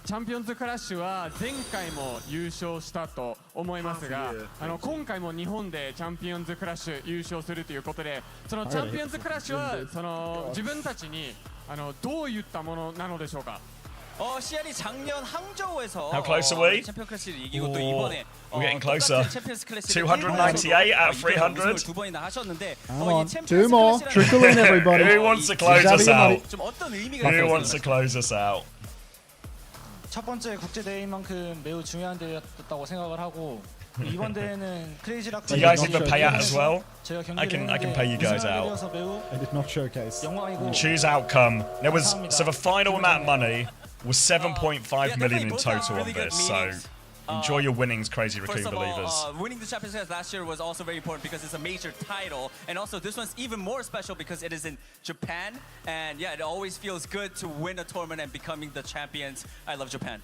チャンピオンズクラッシュは前回も優勝したと思いますが、今回も日本でチャンピオンズクラッシュ優勝するということで、そのチャンピオンズクラッシュは自分たちにどういったものなのでしょうか。 시안이 작년 항저우에서 How close are we? 챔피언 클래스를 이기고 또 이번에 We're getting closer. 298 out of 300. 두 번이나 하셨는데 Come on, 2 more. Trickle in, everybody. Who wants to close us out? Who wants to close us out? 첫 번째 국제 대회인 만큼 매우 중요한 대회였다고 생각을 하고 이번 대회는 크레이지 락스. Do you guys even pay out as well? I can pay you guys out. I did not showcase. Choose outcome. There was so the final amount of money was 7.5 million in total on this. So enjoy your winnings, Crazy Raccoon believers. Winning the Champions League last year was also very important because it's a major title, and also this one's even more special because it is in Japan, and yeah, it always feels good to win a tournament and becoming the champions. I love Japan.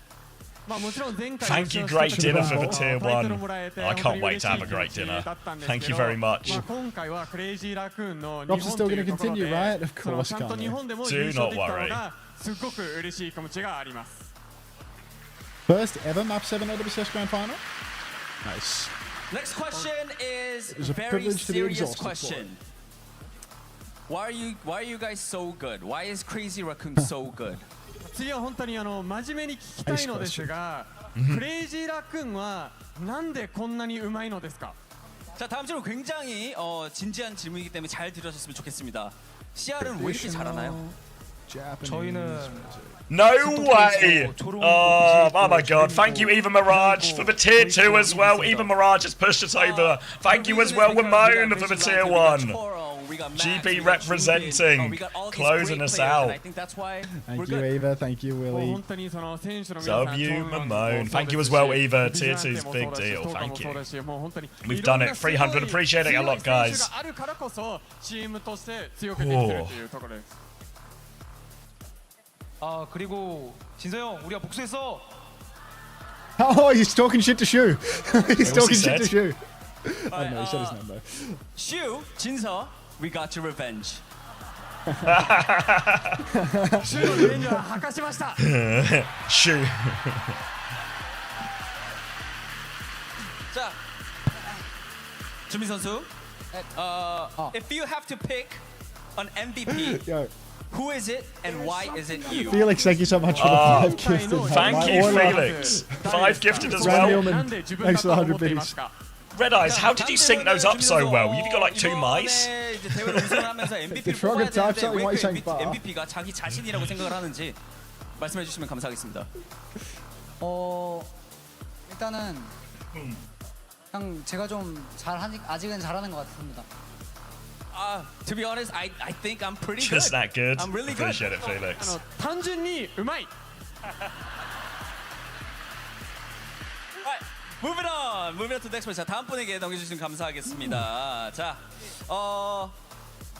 Thank you, Great Dinner, for the tier 1. I can't wait to have a great dinner. Thank you very much. Drops are still going to continue, right? Of course, can't they? Do not worry. First ever Map 7 OWCS Grand Final? Nice. Next question is a very privilege to be serious exhausted question. Why are you guys so good? Why is Crazy Raccoon so good? 次は本当に真面目に聞きたいのですが、クレイジーラクーンはなんでこんなにうまいのですか? 자, 다음 질문 굉장히 진지한 질문이기 때문에 잘 들으셨으면 좋겠습니다. CR은 왜 이렇게 잘하나요? 저희는 No way! Oh my god. Thank you, Eva Mirage, for the tier 2 as well. Eva Mirage has pushed us over. Thank you as well, Ramon, for the tier 1. GB representing, closing us out. Thank you, Eva. Thank you, Willie. W Mamone. Thank you as well, Eva. Tier 2's big deal. Thank you. We've done it. 300. Appreciate it a lot, guys. 그리고 진서 형, 우리가 복수했어. Oh, he's talking shit to Shu. He's talking shit to said? Shu. I don't know, he said his name though. Shu, 진서, we got your revenge. Shu. 자, 준비 선수. If you have to pick an MVP, Yo. who is it and why is it you? Felix, thank you so much for the 5 gifted. Thank you, Felix. 5 gifted as well. Thanks for the 100 biddies. Red Eyes, how did you sync those up so well? You've got like 2 mice? MVP를 뽑아야 되는데 왜 MVP가 자기 자신이라고 생각을 하는지 말씀해 주시면 감사하겠습니다. 일단은 그냥 제가 좀 아직은 잘하는 것 같습니다. To be honest, I think I'm pretty good. Just that good. I'm really good. Appreciate it, Felix. 単純にうまい. Moving on to the next question. 다음 분에게 넘겨주시면 감사하겠습니다. 자,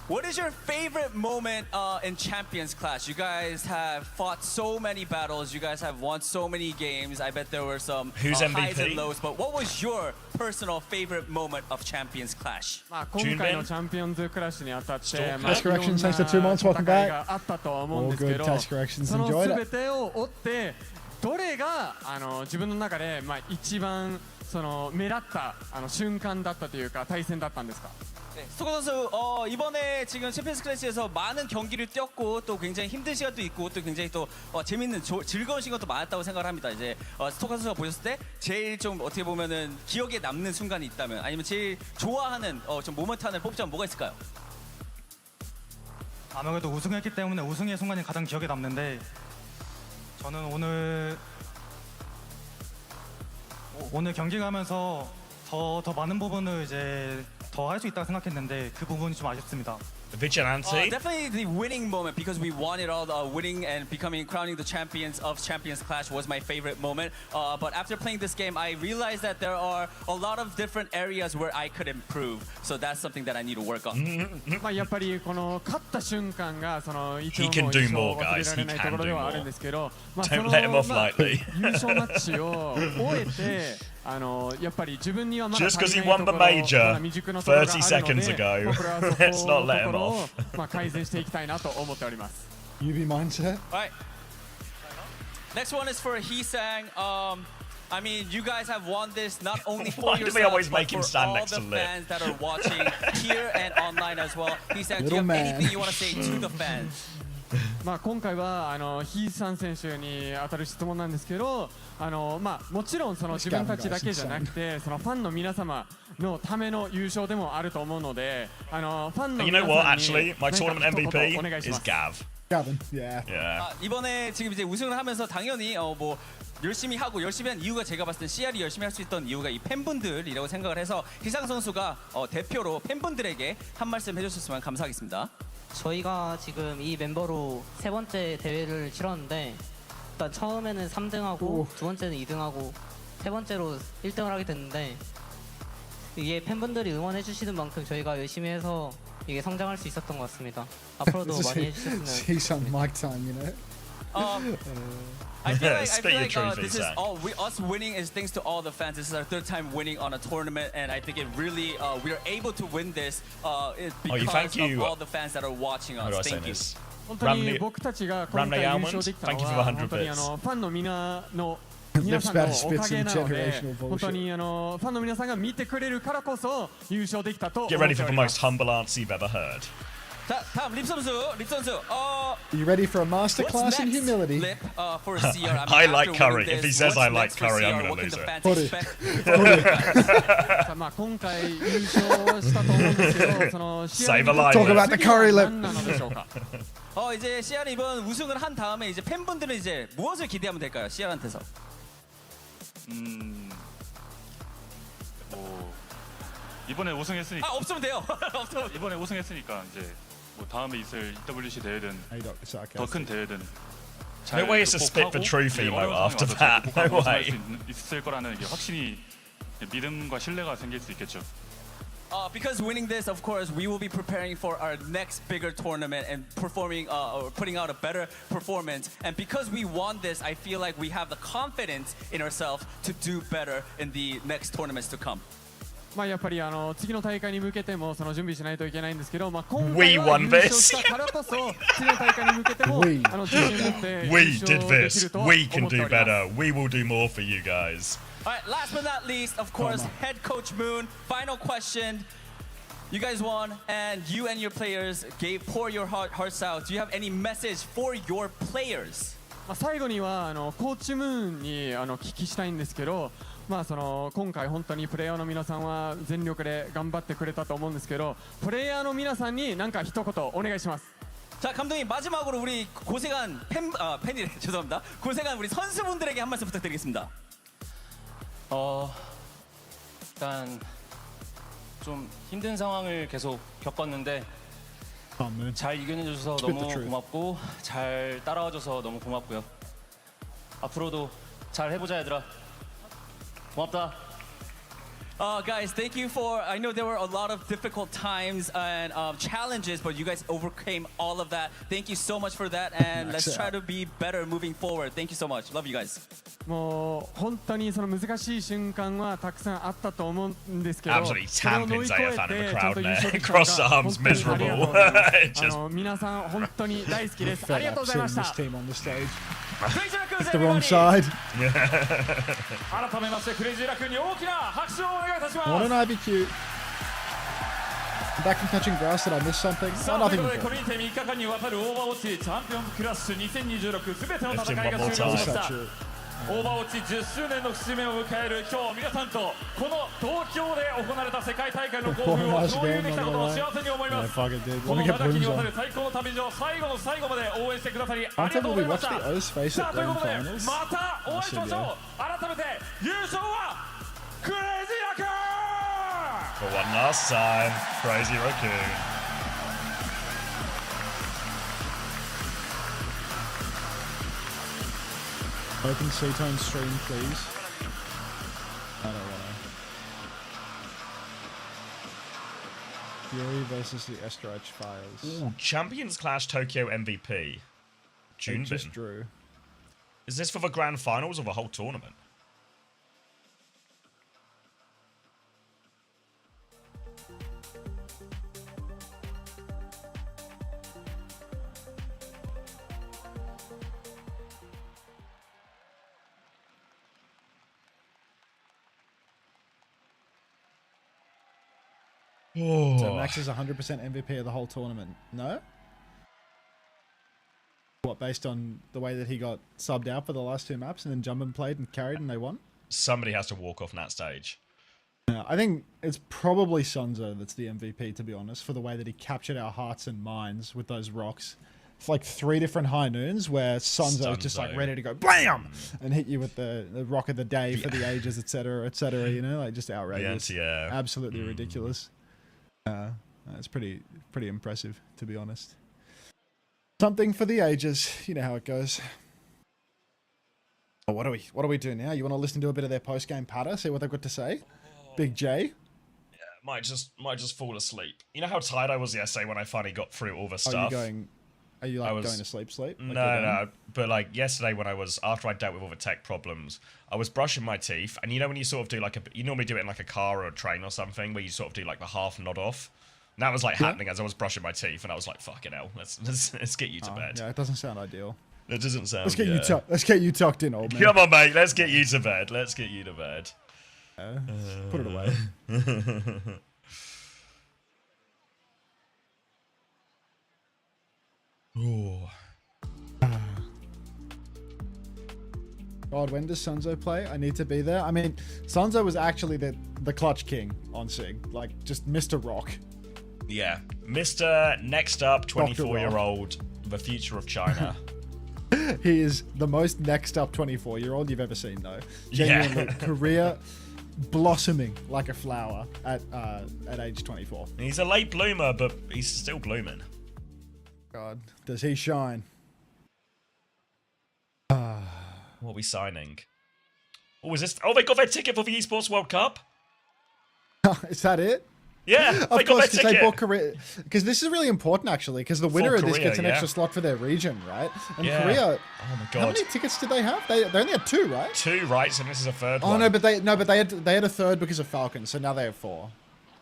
what is your favorite moment in Champions Clash? You guys have fought so many battles. You guys have won so many games. I bet there were some Who's highs and MVP? lows. But what was your personal favorite moment of Champions Clash? 今回のチャンピオンズクラッシュにあたって、Test corrections, thanks for 2 months. Welcome 戦い back. があったと思うんです All け good ど、 test corrections. その Enjoyed 全 it. てを追ってどれが自分の中で一番その目立った瞬間だったというか対戦だったんですか？ 스토커 선수 이번에 지금 챔피언스 클래스에서 많은 경기를 뛰었고 또 굉장히 힘든 시간도 있고 또 굉장히 또 재밌는 즐거운 시간도 많았다고 생각을 합니다. 이제 스토커 선수가 보셨을 때 제일 좀 어떻게 보면은 기억에 남는 순간이 있다면 아니면 제일 좋아하는 좀 모먼트 하나를 뽑자면 뭐가 있을까요? 아무래도 우승했기 때문에 우승의 순간이 가장 기억에 남는데 저는 오늘 경기 가면서 더 많은 부분을 이제 더 할 수 있다고 생각했는데 그 부분이 좀 아쉽습니다. Vigilante. Definitely the winning moment because we won it all. Winning and crowning the champions of Champions Clash was my favorite moment. But after playing this game, I realized that there are a lot of different areas where I could improve. So that's something that I need to work on. まあやっぱりこの勝った瞬間がその一応 He can do more, 忘れ guys. られないところではあるんですけど、まあそ Don't の let him off まあ lightly. 優勝マッチを終えて。やっぱり自分にはまだ Just 足 because り he ない won と the ころ major まだ未熟なところがあるの 30 seconds で ago. 僕らはそこ Let's not の let と him ころを off. まあ改善していきたいなと思っております。 UV mindset. Alright. Next one is for Heesang. I mean, you guys have won this not only for Why do we yourselves, always but make him for stand all next the to Lip? fans that are watching here and online as well. Heesang, do you Little have man. anything you want to say to the fans? まあ今回はヒーサン選手に当たる質問なんですけど、まあもちろんその自分たちだけじゃなくて、そのファンの皆様のための優勝でもあると思うので、ファンの You 皆 know what? さんに Actually, my 何 tournament か一言 MVP お願いし is ます。 Gav. Gavin, yeah. Yeah. 이번에 지금 이제 우승을 하면서 당연히 뭐 열심히 하고 열심히 한 이유가 제가 봤을 때 CR이 열심히 할 수 있던 이유가 이 팬분들이라고 생각을 해서 희상 선수가 대표로 팬분들에게 한 말씀 해주셨으면 감사하겠습니다. 저희가 지금 이 멤버로 세 번째 대회를 치렀는데 일단 처음에는 3등하고 두 번째는 2등하고 세 번째로 1등을 하게 됐는데 이게 팬분들이 응원해 주시는 만큼 저희가 열심히 해서 이게 성장할 수 있었던 것 같습니다. 앞으로도 많이 해주셨으면 He's on mic time, you know. I feel like, Spit your truth, this is Heesang. us winning is thanks to all the fans. This is our third time winning on a tournament, and I think it really we are able to win this because thank you. of all the fans that are watching How do I us. say Thank you. this? 本当に僕たちが今回優勝できたの Ramley Almond, thank you for は the 本当に 100 bits. ファンの皆さんのおかげなので、本当にファンの皆さんが見てくれるからこそ優勝できたと思って Get お ready り for the ます。 most humble answer you've ever heard. 자, 다음 립 선수. Are you ready for a masterclass in humility? Lip for CR. I like Curry. If he says I like Curry, I'm going to lose it. Put it. まあ今回優勝したと思うんですけど、その試合 Save に a life. Talk about the Curry lip. 何なのでしょうか。 이제 CR이 이번 우승을 한 다음에 이제 팬분들은 이제 무엇을 기대하면 될까요? CR한테서. 뭐 이번에 우승했으니까. 없으면 돼요. 없으면. 이번에 우승했으니까 이제 뭐 다음에 있을 EWC 대회든 더 큰 대회든 No way it's a spit for truth emo after that. No way. 있을 거라는 게 확신이 믿음과 신뢰가 생길 수 있겠죠. Because winning this, of course, we will be preparing for our next bigger tournament and performing or putting out a better performance. And because we won this, I feel like we have the confidence in ourselves to do better in the next tournaments to come. まあやっぱり次の大会に向けてもその準備しないといけないんですけど、まあ今 We 回は優 won 勝 this. したからこそ次の大会に向けても We. 自信を持って優 We 勝 did でき this. るとは We 思 can ってお do ります。 better. We will do more for you guys. All right, last but not least, of course, head coach Moon. Final question. You guys won, and you and your players pour your hearts out. Do you have any message for your players? まあ最後にはコーチムーンに聞きしたいんですけど、まあ今回本当にプレイヤーの皆さんは全力で頑張ってくれたと思うんですけど、プレイヤーの皆さんに何か一言お願いします。 자, 감독님 마지막으로 우리 고생한 팬이래 죄송합니다. 고생한 우리 선수분들에게 한 말씀 부탁드리겠습니다. 일단 좀 힘든 상황을 계속 겪었는데 잘 이겨내줘서 너무 고맙고 잘 따라와줘서 너무 고맙고요. 앞으로도 잘 해보자 얘들아. 고맙다. Guys, thank you for. I know there were a lot of difficult times and challenges, but you guys overcame all of that. Thank you so much for that, and let's try to be better moving forward. Thank you so much. Love you guys. もう本当にその難しい瞬間はたくさんあったと思うんですけど、 Absolutely それを乗り tamping 越え Zaya fan in て the ちゃん crowd と優勝 there. できたの Crossed が arms, 本当にありがとう miserable. ございます。 Just 皆さん本当に大好きです。ありがとうございました。Team on the stage. Great job, It's the wrong side. What an IBQ. I'm back from touching grass. Did I miss something? Oh, nothing. これにて3日間にわたるオーバーウォッチチャンピオンクラッシュ2026すべての戦いが終了しました。オーバーウォッチ10周年の節目を迎える今日、皆さんとこの東京で行われた世界大会の興奮を共有できたことを幸せに思います。この長きにわたる最高の旅路を最後の最後まで応援してくださりありがとうございました。さあ、ということでまたお会いしましょう。改めて優勝はクレイジーラクーン For one last time, Crazy Raccoon. Open C-Tone stream, please. I don't wanna. Fury versus the Estrich Files. Ooh, Champions Clash Tokyo MVP. Junebin. Just drew. Is this for the grand finals or the whole tournament? So Max is 100% MVP of the whole tournament. No? What, based on the way that he got subbed out for the last 2 maps and then Jumpin played and carried and they won? Somebody has to walk off that stage. Yeah, I think it's probably Sunzo that's the MVP, to be honest, for the way that he captured our hearts and minds with those rocks. It's like 3 different high noons where Sunzo's just like ready to go BAM! And hit you with the rock of the day for the ages, etc., you know, like just outrageous. Yeah. Absolutely ridiculous. It's pretty impressive, to be honest. Something for the ages. You know how it goes. Oh, what do we do now? You want to listen to a bit of their post-game patter? See what they've got to say? Big J? Yeah, might just fall asleep. You know how tired I was yesterday when I finally got through all the stuff? Are you like going to sleep? Like no. But like yesterday when after I dealt with all the tech problems, I was brushing my teeth. And you know when you sort of do you normally do it in like a car or a train or something, where you sort of do like the half nod off? And that was like happening as I was brushing my teeth, and I was like, fucking hell, let's get you to bed. Yeah, it doesn't sound ideal. It doesn't sound Let's get you tucked in, old man. Come on, mate, let's get you to bed. Let's get you to bed. Put it away. Oh. God, when does Sunzo play? I need to be there. I mean, Sunzo was actually the clutch king on SIG. Like, just Mr. Rock. Yeah. Mr. Next Up 24-year-old, the future of China. He is the most next up 24-year-old you've ever seen, though. Genuinely, career blossoming like a flower at age 24. He's a late bloomer, but he's still blooming. God, does he shine? What are we signing? Oh, is this? Oh, they got their ticket for the Esports World Cup. Is that it? Yeah, of course, because they bought Korea. Because this is really important, actually, because the winner of this gets an extra slot for their region, right? And Korea. Oh my God! How many tickets did they have? They only had 2, right? 2, right? So this is a third one. Oh no, but they had a third because of Falcon, so now they have 4.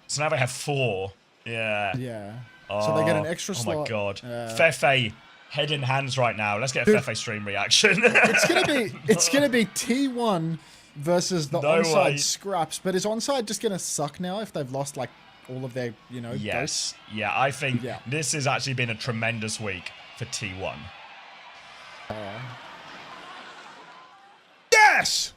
So now they have 4. Yeah. Yeah. So they get an extra slot. Oh my God! Fefe, head in hands right now. Let's get a Fefe stream reaction. It's gonna be T1 versus the onside scraps, but is onside just gonna suck now if they've lost like all of their, Yes. ghosts? Yeah, I think this has actually been a tremendous week for T1. Yes!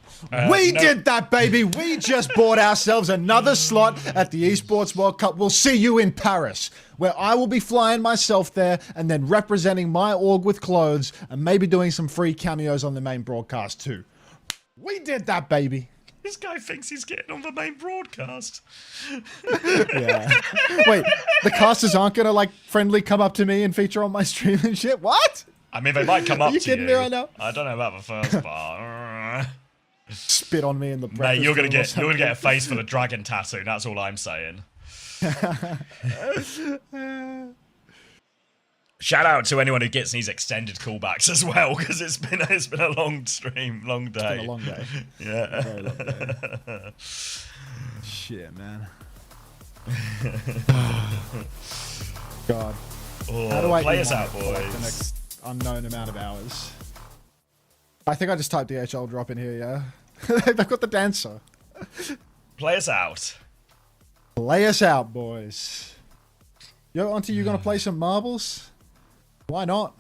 We did that, baby! We just bought ourselves another slot at the Esports World Cup. We'll see you in Paris, where I will be flying myself there and then representing my org with clothes and maybe doing some free cameos on the main broadcast too. We did that, baby! This guy thinks he's getting on the main broadcast. Yeah. Wait, the casters aren't gonna like friendly come up to me and feature on my stream and shit? What? I mean, they might come up to you. Are you kidding me right now? I don't know about the first part. Spit on me in the breakfast. Mate, you're gonna get a face for the dragon tattoo. That's all I'm saying. Shout out to anyone who gets these extended callbacks as well, because it's been a long stream, long day. It's been a long day. Yeah. Very long day. Shit, man. God. Oh, how do I play us out, boys. For like the next unknown amount of hours? I think I just typed DHL drop in here, yeah. They've got the dancer. Play us out. Play us out, boys. Yo, Auntie, you gonna play some marbles? Why not?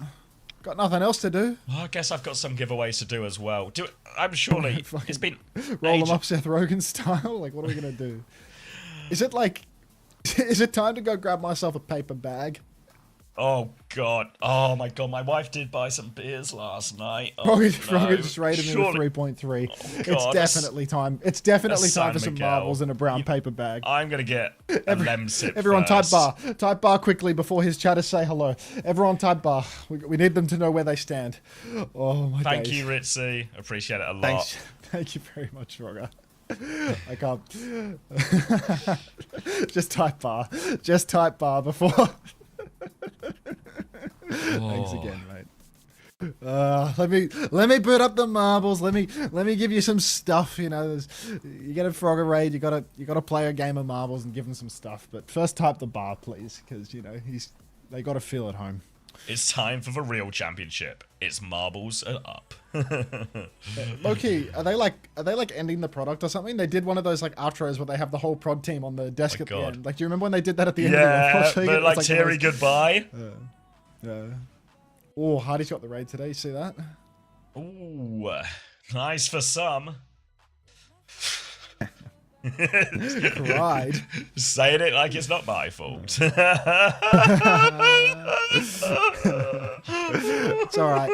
Got nothing else to do. Well, I guess I've got some giveaways to do as well. I'm surely it's been roll them up Seth Rogen style. Like, what are we gonna do? Is it like? Is it time to go grab myself a paper bag? Oh god! Oh my god! My wife did buy some beers last night. Oh, Rogan just rated me with 3.3. It's definitely time. It's definitely time for some marbles in a brown paper bag. I'm gonna get a lem sip. Everyone, first. type bar quickly before his chatters say hello. Everyone, type bar. We need them to know where they stand. Oh my. Thank you, Ritzy. Appreciate it a lot. Thanks. Thank you very much, Roger. I can't. Just type bar. Just type bar before. Thanks again, mate. Let me boot up the marbles. Let me give you some stuff. You know, you get a Frogger raid. You gotta play a game of marbles and give them some stuff. But first, type the bar, please, because you know they gotta feel at home. It's time for the real championship. It's marbles are up. Low-key, are they like ending the product or something? They did one of those like outros where they have the whole prod team on the desk at the end. Like, do you remember when they did that at the end? Yeah, of the but like Terry goodbye. Yeah. Oh, Hardy's got the raid today. See that? Ooh, nice for some. Cried. Saying it like it's not my fault. It's all right.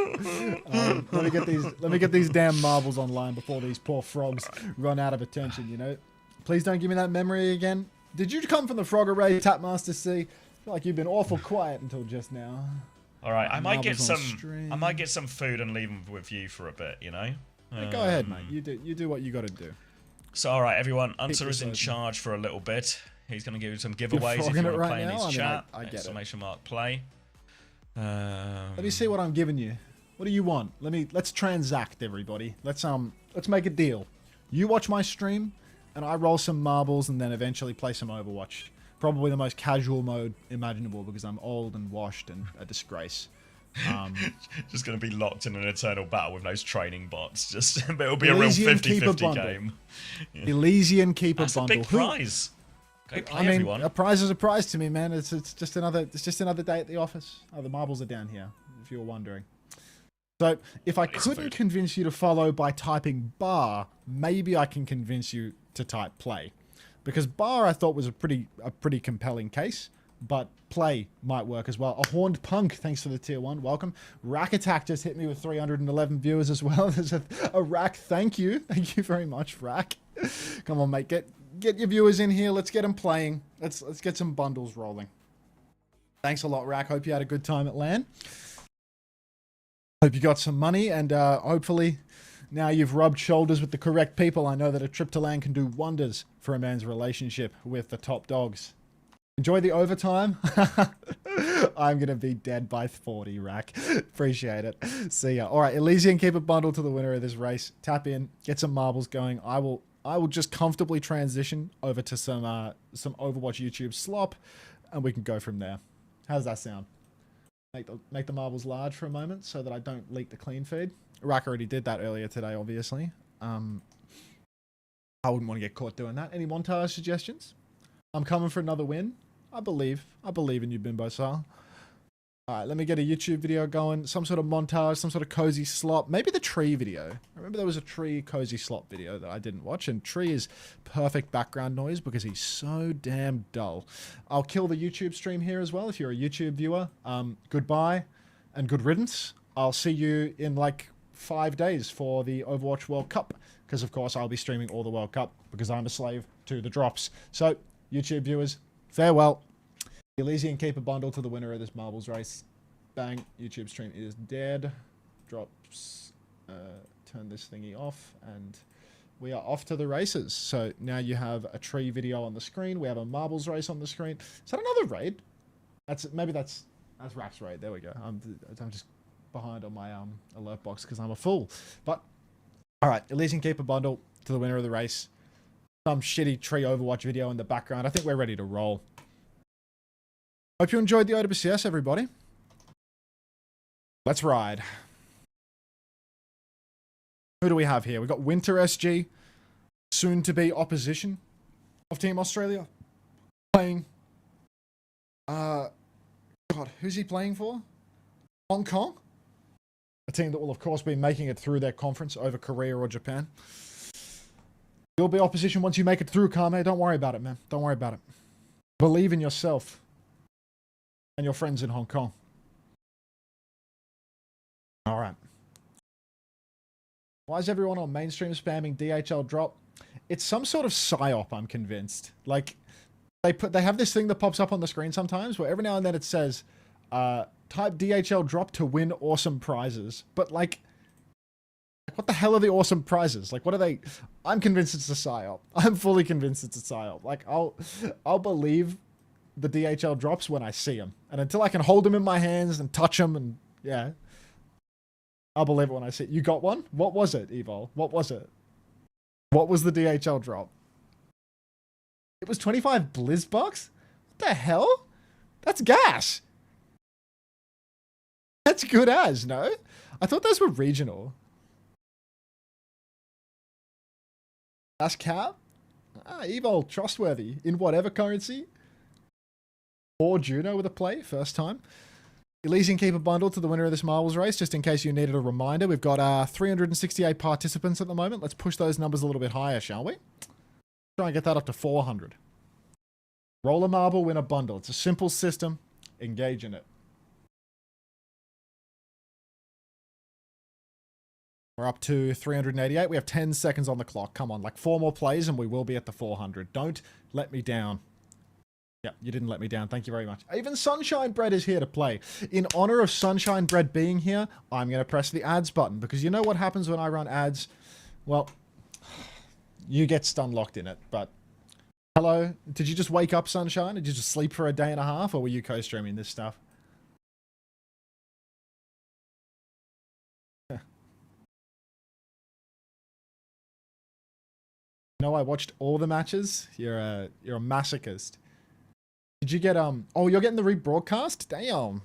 Let me get these damn marbles online before these poor frogs run out of attention. You know, please don't give me that memory again. Did you come from the Frogger raid, Tapmaster C? I feel like you've been awful quiet until just now. All right, I might get some food and leave them with you for a bit. You know. Yeah, go ahead, mate. You do what you got to do. So, all right, everyone. Unser is in charge for a little bit. He's going to give you some giveaways if you want to play in his chat. I get exclamation mark play. Let me see what I'm giving you. What do you want? Let's transact, everybody. Let's make a deal. You watch my stream, and I roll some marbles, and then eventually play some Overwatch. Probably the most casual mode imaginable because I'm old and washed and a disgrace. Just going to be locked in an eternal battle with those training bots. Just it'll be a real 50-50 game. Yeah. Elysian Keeper That's bundle. A big prize. Go play, everyone. A prize is a prize to me, man. It's just another day at the office. Oh, the marbles are down here, if you were wondering. So if I couldn't convince you to follow by typing bar, maybe I can convince you to type play, because bar I thought was a pretty compelling case. But play might work as well. A Horned Punk, thanks for the tier 1. Welcome. Rack Attack just hit me with 311 viewers as well. There's a Rack. Thank you. Thank you very much, Rack. Come on, mate. Get your viewers in here. Let's get them playing. Let's get some bundles rolling. Thanks a lot, Rack. Hope you had a good time at LAN. Hope you got some money, and hopefully now you've rubbed shoulders with the correct people. I know that a trip to LAN can do wonders for a man's relationship with the top dogs. Enjoy the overtime. I'm going to be dead by 40, Rack. Appreciate it. See ya. All right, Elysian Keeper bundle to the winner of this race. Tap in, get some marbles going. I will just comfortably transition over to some Overwatch YouTube slop, and we can go from there. How does that sound? Make the marbles large for a moment so that I don't leak the clean feed. Rack already did that earlier today, obviously. I wouldn't want to get caught doing that. Any montage suggestions? I'm coming for another win. I believe in you, Bimbo Sal. Alright, let me get a YouTube video going. Some sort of montage, some sort of cozy slop. Maybe the tree video. I remember there was a tree cozy slop video that I didn't watch, and tree is perfect background noise because he's so damn dull. I'll kill the YouTube stream here as well if you're a YouTube viewer. Goodbye and good riddance. I'll see you in like 5 days for the Overwatch World Cup, because of course I'll be streaming all the World Cup because I'm a slave to the drops. So, YouTube viewers, farewell. Elysian Keeper bundle to the winner of this marbles race. Bang. YouTube stream is dead. Drops. Turn this thingy off, and we are off to the races. So now you have a tree video on the screen. We have a marbles race on the screen. Is that another raid? Maybe that's Rack's raid. There we go. I'm just behind on my alert box because I'm a fool. But all right, Elysian Keeper bundle to the winner of the race. Some shitty tree Overwatch video in the background. I think we're ready to roll. Hope you enjoyed the OWCS, everybody. Let's ride. Who do we have here? We've got Winter SG, soon to be opposition of Team Australia, playing. God, who's he playing for? Hong Kong? A team that will, of course, be making it through their conference over Korea or Japan. You'll be opposition once you make it through, Kame. Don't worry about it, man. Don't worry about it. Believe in yourself and your friends in Hong Kong. All right. Why is everyone on mainstream spamming DHL drop? It's some sort of psyop, I'm convinced. Like, they have this thing that pops up on the screen sometimes where every now and then it says, type DHL drop to win awesome prizes. But like, what the hell are the awesome prizes? Like, what are they? I'm convinced it's a psyop. I'm fully convinced it's a psyop. Like, I'll believe the DHL drops when I see them. And until I can hold them in my hands and touch them and, yeah. I'll believe it when I see it. You got one? What was it, Evol? What was it? What was the DHL drop? It was 25 Blizz bucks? What the hell? That's gas. That's good as, no? I thought those were regional. That's cap? Evol, trustworthy. In whatever currency. Or Juno with a play, first time. Elysian Keeper bundle to the winner of this marbles race, just in case you needed a reminder. We've got 368 participants at the moment. Let's push those numbers a little bit higher, shall we? Try and get that up to 400. Roll a marble, win a bundle. It's a simple system. Engage in it. We're up to 388. We have 10 seconds on the clock. Come on, like 4 more plays and we will be at the 400. Don't let me down. Yeah, you didn't let me down. Thank you very much. Even Sunshine Bread is here to play. In honor of Sunshine Bread being here, I'm going to press the ads button because you know what happens when I run ads? Well, you get stun locked in it, but hello? Did you just wake up, Sunshine? Did you just sleep for a day and a half or were you co-streaming this stuff? No, I watched all the matches. You're a masochist. Did you get oh, you're getting the rebroadcast? Damn.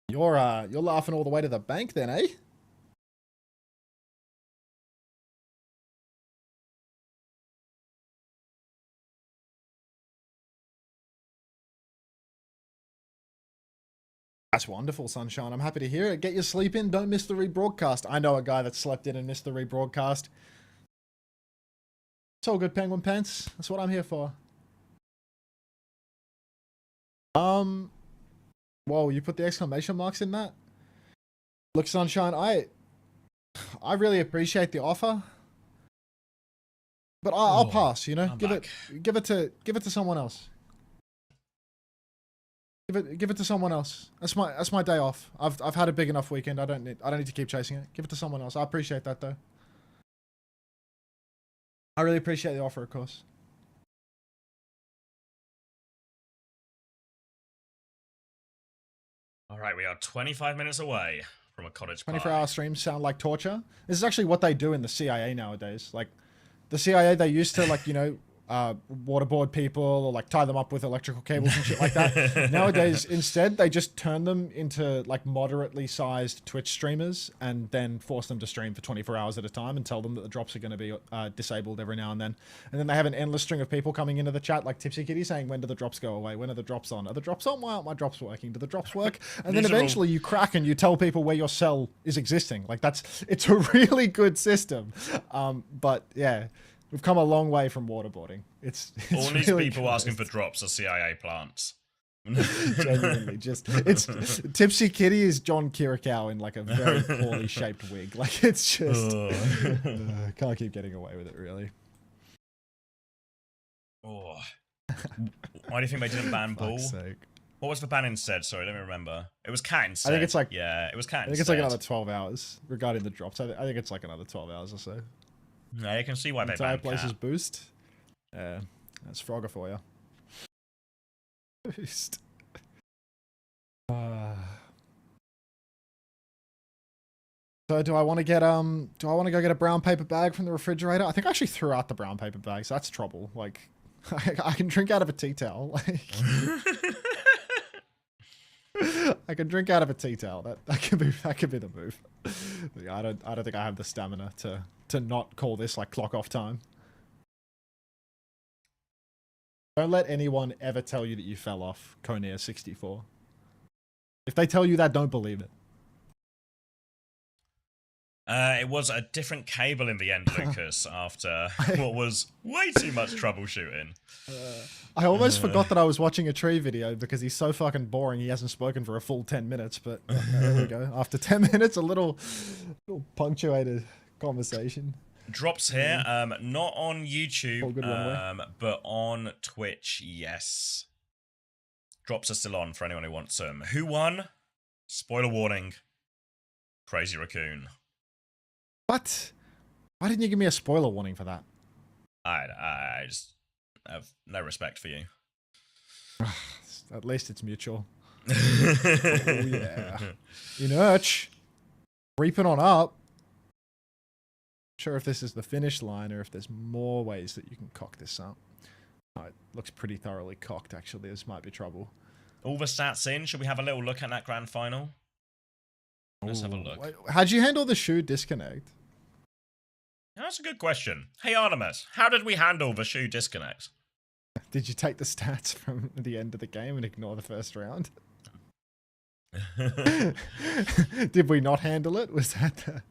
You're laughing all the way to the bank then, eh? That's wonderful, Sunshine. I'm happy to hear it. Get your sleep in. Don't miss the rebroadcast. I know a guy that slept in and missed the rebroadcast. It's all good, Penguin Pants. That's what I'm here for. Whoa, you put the exclamation marks in that? Look, Sunshine, I really appreciate the offer. But I'll pass, you know? Give it to someone else. Give it to someone else. That's my day off. I've had a big enough weekend. I don't need to keep chasing it. Give it to someone else. I appreciate that though. I really appreciate the offer, of course. All right, we are 25 minutes away from a cottage party. 24-hour streams sound like torture. This is actually what they do in the CIA nowadays. Like, the CIA, they used to, like, you know, waterboard people or like tie them up with electrical cables and shit like that. Nowadays, instead, they just turn them into like moderately sized Twitch streamers and then force them to stream for 24 hours at a time and tell them that the drops are going to be disabled every now and then. And then they have an endless string of people coming into the chat like Tipsy Kitty saying, when do the drops go away? When are the drops on? Are the drops on? Why aren't my drops working? Do the drops work? And then eventually you crack and you tell people where your cell is existing. Like it's a really good system. But yeah. We've come a long way from waterboarding. It's all these really people good. asking for drops are CIA plants. Genuinely, it's Tipsy Kitty is John Kirikow in like a very poorly shaped wig. Like it's just can't keep getting away with it, really. Oh, why do you think they didn't ban Bull? What was the ban instead? Sorry, let me remember. It was cat instead. I think it's like it was cat. I think it's like another 12 hours regarding the drops. I think it's like another 12 hours or so. Yeah, you can see why they entire banned places cat. boost. Yeah, that's Frogger for you. Boost. So do I want to get go get a brown paper bag from the refrigerator? I think I actually threw out the brown paper bag, so that's trouble. Like, I can drink out of a tea towel. Like, I can drink out of a tea towel. That could be the move. I don't think I have the stamina to not call this like clock off time. Don't let anyone ever tell you that you fell off Konya 64. If they tell you that, don't believe it. It was a different cable in the end, Lucas, after what was way too much troubleshooting. I almost forgot that I was watching a tree video because he's so fucking boring. He hasn't spoken for a full 10 minutes, but there we go. After 10 minutes, a little punctuated conversation. Drops here, not on YouTube, but on Twitch, yes. Drops are still on for anyone who wants them. Who won? Spoiler warning. Crazy Raccoon. What? Why didn't you give me a spoiler warning for that? I just have no respect for you. At least it's mutual. Oh, yeah. Inerch. Reaping on up. Sure if this is the finish line or if there's more ways that you can cock this up. Oh, it looks pretty thoroughly cocked, actually. This might be trouble. All the stats in. Should we have a little look at that grand final? Let's have a look. Wait, how'd you handle the shoe disconnect? That's a good question. Hey, Artemis, how did we handle the shoe disconnect? Did you take the stats from the end of the game and ignore the first round? Did we not handle it? Was that the...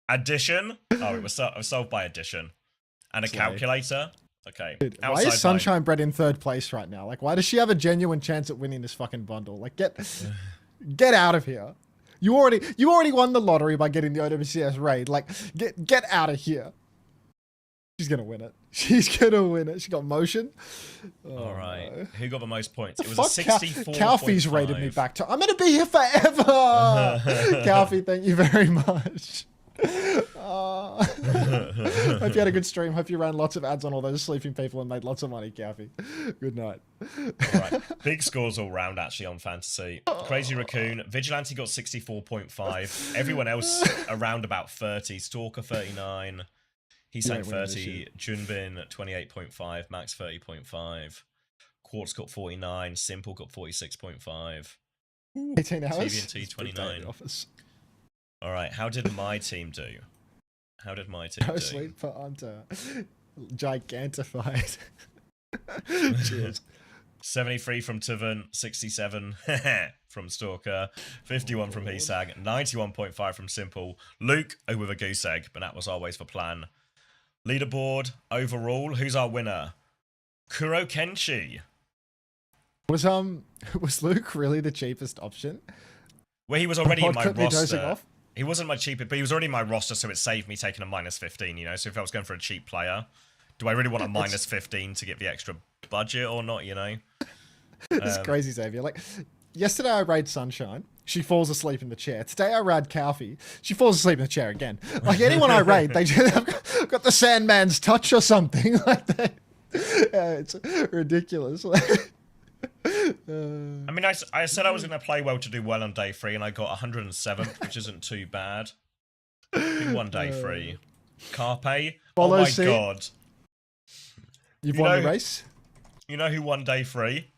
Addition? Oh, it was solved by addition. And a calculator? Okay. Dude, why is Sunshine Bread in third place right now? Like, why does she have a genuine chance at winning this fucking bundle? Like, get out of here. You already won the lottery by getting the OWCS raid. Like, get out of here. She's gonna win it. She's gonna win it. She got motion. Oh, all right. No. Who got the most points? It was a 64. Kalfi's rated me back to. I'm gonna be here forever. Kalfi, thank you very much. Hope you had a good stream. Hope you ran lots of ads on all those sleeping people and made lots of money, Kalfi. Good night. All right. Big scores all round, actually, on Fantasy. Crazy Raccoon. Vigilante got 64.5. Everyone else around about 30. Stalker 39. Heesang 30. Junbin 28.5. Max 30.5. Quartz got 49. Simple got 46.5. 18 hours? TVNT 29. All right, how did my team do? How did my team do? Sweet for Hunter. Gigantified. Cheers. 73 from Tivan, 67 from Stalker, 51 from Heesang, 91.5 from Simple. Luke with a goose egg, but that was always the plan. Leaderboard, overall, who's our winner? Kuro Kenshi. Was Luke really the cheapest option? Well, he was already in my roster. He wasn't my cheapest, but he was already in my roster, so it saved me taking a -15, you know? So if I was going for a cheap player, do I really want a -15 to get the extra budget or not, you know? It's crazy, Xavier. Like, yesterday I raid Sunshine. She falls asleep in the chair. Today I raid Kalfi. She falls asleep in the chair again. Like, anyone I raid, they just have got the Sandman's touch or something like that. It's ridiculous. I mean, I said I was going to play well to do well on day 3, and I got 107th, which isn't too bad. Who won day 3? Carpe? Oh my god. You've won the race? You know who won day 3?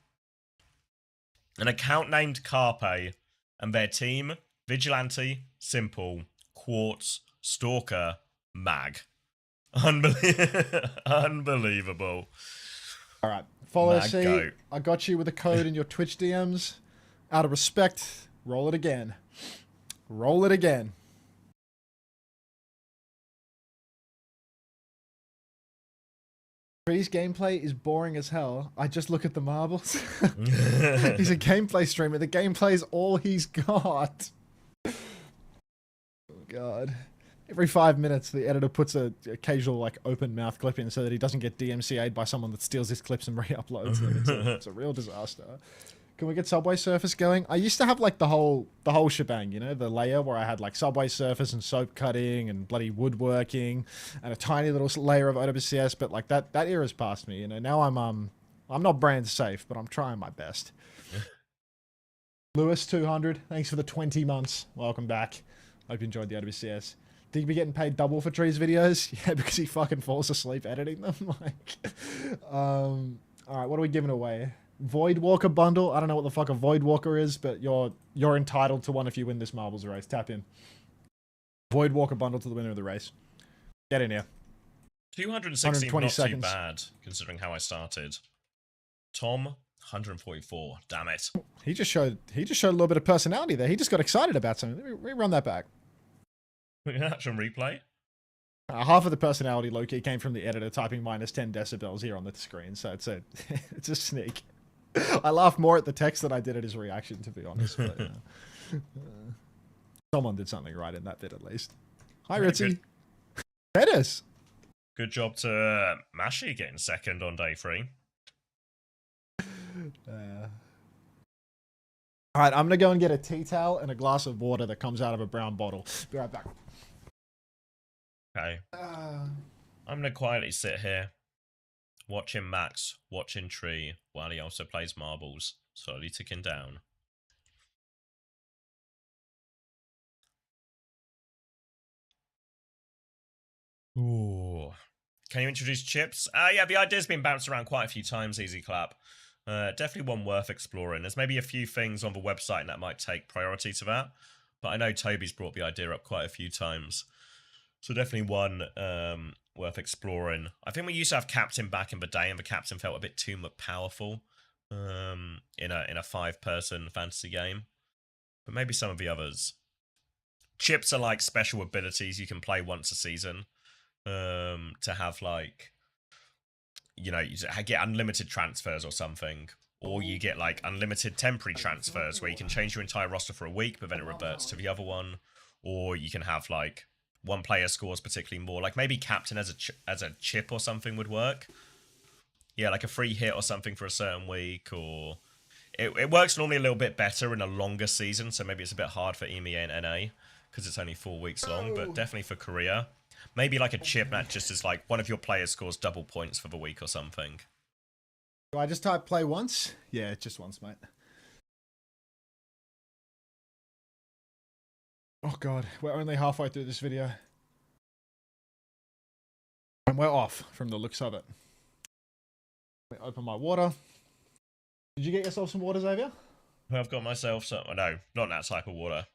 An account named Carpe, and their team, Vigilante, Simple, Quartz, Stalker, Mag. Unbelievable. All right. Follow C. I got you with a code in your Twitch DMs. Out of respect, roll it again. Roll it again. Tree's gameplay is boring as hell. I just look at the marbles. He's a gameplay streamer. The gameplay is all he's got. Oh, God. Every 5 minutes, the editor puts a casual, like, open mouth clip in so that he doesn't get DMCA'd by someone that steals his clips and re-uploads them. It's a real disaster. Can we get Subway Surface going? I used to have, like, the whole shebang, you know? The layer where I had, like, Subway Surface and soap cutting and bloody woodworking and a tiny little layer of OWCS, but, like, that era's past me, you know? Now I'm not brand safe, but I'm trying my best. Lewis 200, thanks for the 20 months. Welcome back. Hope you enjoyed the OWCS. Did you be getting paid double for Tree's videos? Yeah, because he fucking falls asleep editing them. Like, all right, what are we giving away? Void Walker bundle. I don't know what the fuck a Void Walker is, but you're entitled to one if you win this marbles race. Tap in. Void Walker bundle to the winner of the race. Get in here. 216, not too bad, considering how I started. Tom, 144. Damn it. He just showed a little bit of personality there. He just got excited about something. Let me run that back. We can actually replay. Half of the personality low-key came from the editor typing minus 10 decibels here on the screen, so it's a it's a sneak. I laughed more at the text than I did at his reaction, to be honest. But, someone did something right in that bit, at least. Hi, Ritzy. Pettis. Good job to Mashi getting second on day 3. All right, I'm going to go and get a tea towel and a glass of water that comes out of a brown bottle. Be right back. Okay. I'm going to quietly sit here, watching Max, watching Tree, while he also plays marbles, slowly ticking down. Ooh. Can you introduce chips? Yeah, the idea's been bounced around quite a few times, Easy Clap. Definitely one worth exploring. There's maybe a few things on the website that might take priority to that, but I know Toby's brought the idea up quite a few times. So definitely one worth exploring. I think we used to have Captain back in the day, and the Captain felt a bit too powerful in a 5-person fantasy game. But maybe some of the others. Chips are like special abilities you can play once a season. To have like, you know, you get unlimited transfers or something, or you get like unlimited temporary transfers where you can change your entire roster for a week, but then it reverts to the other one, or you can have like one player scores particularly more, like maybe Captain as a chip or something would work. Yeah, like a free hit or something for a certain week, or it works normally a little bit better in a longer season, so maybe it's a bit hard for EMEA and NA because it's only 4 weeks long, but definitely for Korea. Maybe like a chip that just is like one of your players scores double points for the week or something. Do I just type play once? Yeah, just once, mate. Oh god, we're only halfway through this video. And we're off from the looks of it. Let me open my water. Did you get yourself some water, Xavier? I've got myself some... No, not that type of water.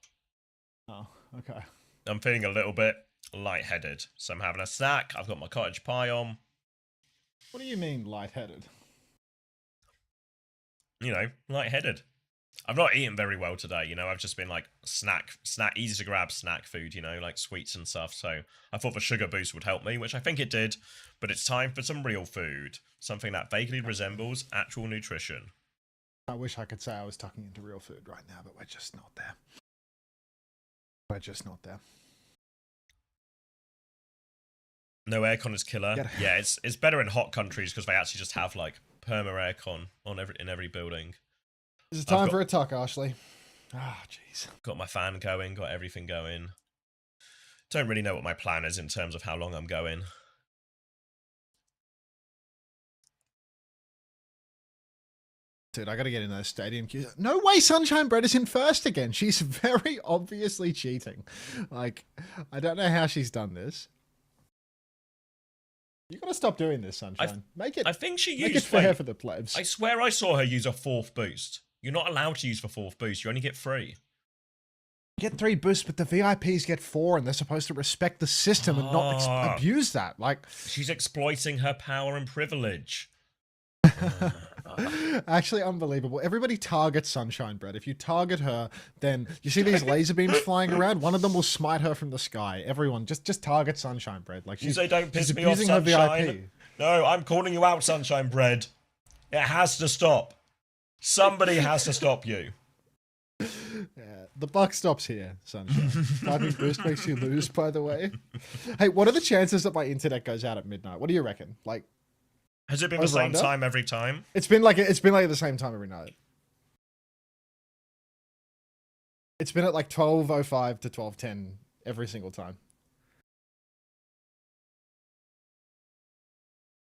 Oh, okay. I'm feeling a little bit lightheaded, so I'm having a snack. I've got my cottage pie on. What do you mean lightheaded? You know, lightheaded. I've not eaten very well today, you know. I've just been like snack, easy to grab snack food, you know, like sweets and stuff. So I thought the sugar boost would help me, which I think it did. But it's time for some real food, something that vaguely resembles actual nutrition. I wish I could say I was tucking into real food right now, but we're just not there. We're just not there. No aircon is killer. Yeah, it's better in hot countries because they actually just have like perma aircon in every building. Is it time for a tuck, Ashley? Ah, jeez. Got my fan going, got everything going. Don't really know what my plan is in terms of how long I'm going. Dude, I gotta get in those stadium queues. No way Sunshine Bread is in first again. She's very obviously cheating. Like, I don't know how she's done this. You gotta stop doing this, Sunshine. I think she used... Make it fair for the plebs. I swear I saw her use a 4th boost. You're not allowed to use the 4th boost. You only get 3. You get 3 boosts, but the VIPs get 4, and they're supposed to respect the system and not abuse that. Like, she's exploiting her power and privilege. Actually, unbelievable. Everybody targets Sunshine Bread. If you target her, then you see these laser beams flying around. One of them will smite her from the sky. Everyone, just target Sunshine Bread. Like, you say, don't piss me off, Sunshine. No, I'm calling you out, Sunshine Bread. It has to stop. Somebody has to stop you. Yeah, the buck stops here, Sunshine. Typing boost makes you lose, by the way. Hey, what are the chances that my internet goes out at midnight? What do you reckon? Like, has it been the same time every time? It's been like the same time every night. It's been at like 12:05 to 12:10 every single time.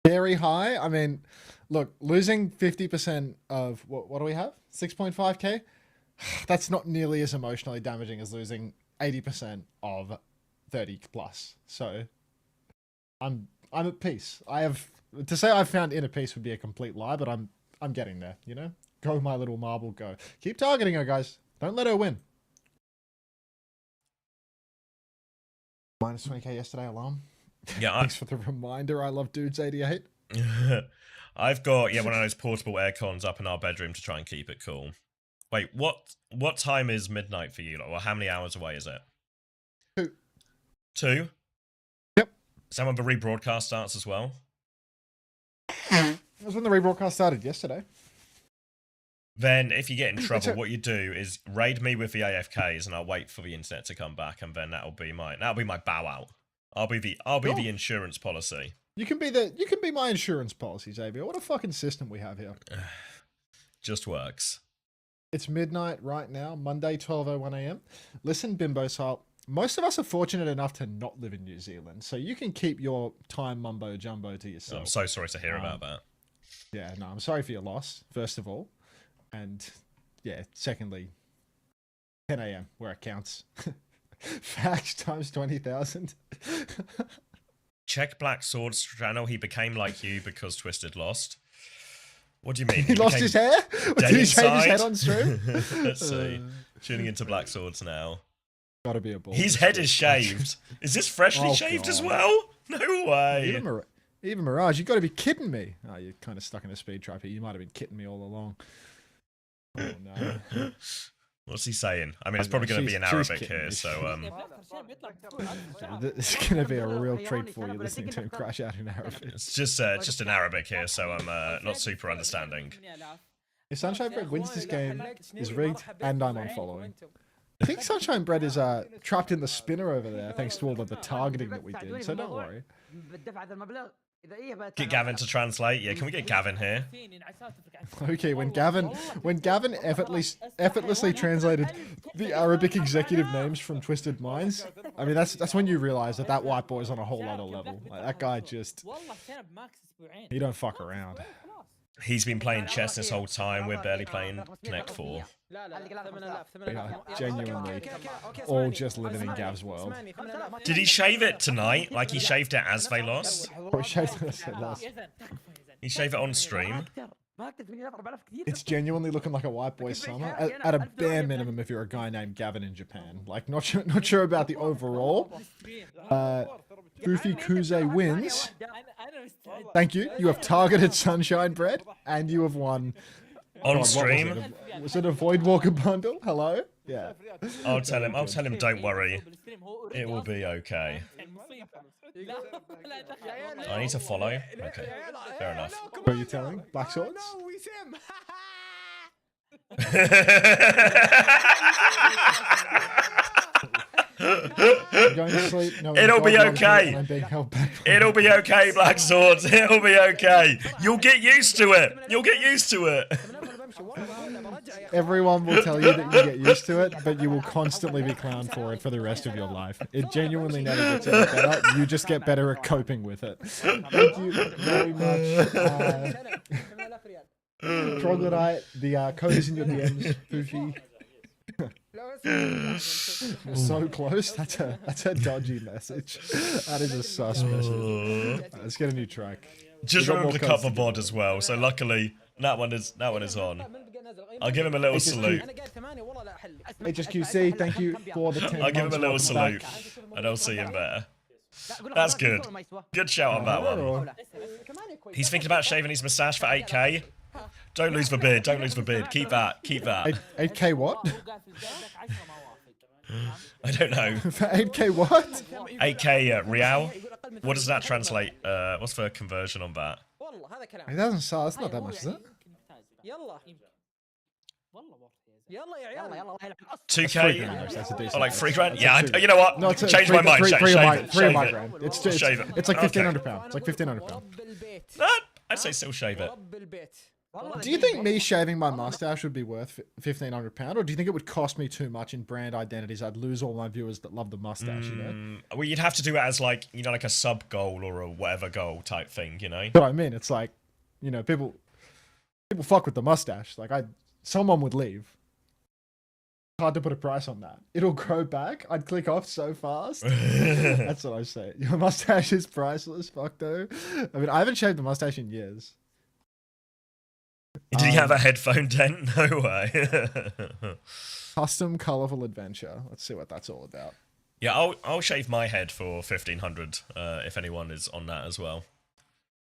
Very high. I mean, look, losing 50% of what do we have? 6.5k. That's not nearly as emotionally damaging as losing 80% of 30 plus. So I'm at peace. To say I've found inner peace would be a complete lie, but I'm I'm getting there, you know? Go, my little marble, go. Keep targeting her, guys. Don't let her win. Minus 20k yesterday, alarm. Yeah. Thanks for the reminder. I love Dudes 88. I've got one of those portable air cons up in our bedroom to try and keep it cool. Wait, what time is midnight for you? Like, well, how many hours away is it? 2. 2? Yep. Is that when the rebroadcast starts as well? That was when the rebroadcast started yesterday. Then, if you get in trouble, what you do is raid me with the AFKs, and I'll wait for the internet to come back, and then that'll be my bow out. I'll be the insurance policy. You can be my insurance policy, Xavier. What a fucking system we have here. Just works. It's midnight right now, Monday, 12:01 a.m. Listen, Bimbo style. Most of us are fortunate enough to not live in New Zealand, so you can keep your time mumbo jumbo to yourself. I'm so sorry to hear about that. Yeah, no, I'm sorry for your loss, first of all. And yeah, secondly, 10 a.m. where it counts. Facts times 20,000. Check Black Sword's channel. He became like you because Twisted lost. What do you mean? He lost his hair? Did he shave his head on stream? Let's see. Tuning into Black Swords now. Gotta be a bull. His head is shaved. Is this freshly shaved as well? No way. Even Mirage, you gotta be kidding me. Oh, you're kind of stuck in a speed trap here. You might have been kidding me all along. Oh no. What's he saying? I mean, it's probably going to be in Arabic here, so It's going to be a real treat for you listening to him crash out in Arabic. It's just in Arabic here, so I'm not super understanding. If Sunshine Bread wins this game, is rigged, and I'm unfollowing. I think Sunshine Bread is trapped in the spinner over there, thanks to all of the targeting that we did, so don't worry. Get Gavin to translate. Yeah, can we get Gavin here? Okay, when Gavin effortlessly translated the Arabic executive names from Twisted Minds, I mean that's when you realize that white boy's on a whole other level. Like, that guy just, he don't fuck around. He's been playing chess this whole time. We're barely playing Connect 4. We are genuinely all just living in Gav's world. Did he shave it tonight? Like he shaved it as they lost? He shaved it as they lost. He shaved it on stream? It's genuinely looking like a white boy summer. At a bare minimum, if you're a guy named Gavin in Japan. Like, not sure about the overall. Goofy Kuze wins. Thank you. You have targeted Sunshine Bread, and you have won. On stream? Was it a Voidwalker bundle? Hello? Yeah. I'll tell him, don't worry. It will be okay. I need to follow? Okay. Fair enough. What are you telling? Black Swords? Going to sleep. It'll be okay. It'll be okay, Black Swords. It'll be okay. You'll get used to it. You'll get used to it. Everyone will tell you that you get used to it, but you will constantly be clowned for it for the rest of your life. It genuinely never gets any better. You just get better at coping with it. Thank you very much. Troglodyte, the code is in your DMs, Foofy. We're so close. That's a dodgy message. That is a sus message. Let's get a new track. Just remember to cut the VOD as well. So luckily that one is on. I'll give him a little salute. HSQC, thank you for the 10 I'll give him a little salute, and I'll see him better. That's good. Good shout on that one. He's thinking about shaving his moustache for 8k. Don't lose the beard. Don't lose the beard. Keep that. Keep that. 8k what? I don't know. For 8k what? 8k real. What does that translate? What's the conversion on that? It doesn't sound. It's not that much, is it? 2k? Oh, like $3,000? Yeah, you know what? No, change my mind. Three shave my it. grand. It's like £1,500. It's like £1,500. I'd say still shave it. Do you think me shaving my mustache would be worth £1,500, or do you think it would cost me too much in brand identities? I'd lose all my viewers that love the mustache, you know? Well, you'd have to do it as like, you know, like a sub goal or a whatever goal type thing, you know? But I mean, it's like, you know, people fuck with the mustache. Like, someone would leave. Hard to put a price on that. It'll grow back. I'd click off so fast. That's what I say. Your mustache is priceless. Fuck though. I mean, I haven't shaved the mustache in years. Did he have a headphone dent? No way. Custom colorful adventure. Let's see what that's all about. Yeah, I'll shave my head for 1500 if anyone is on that as well.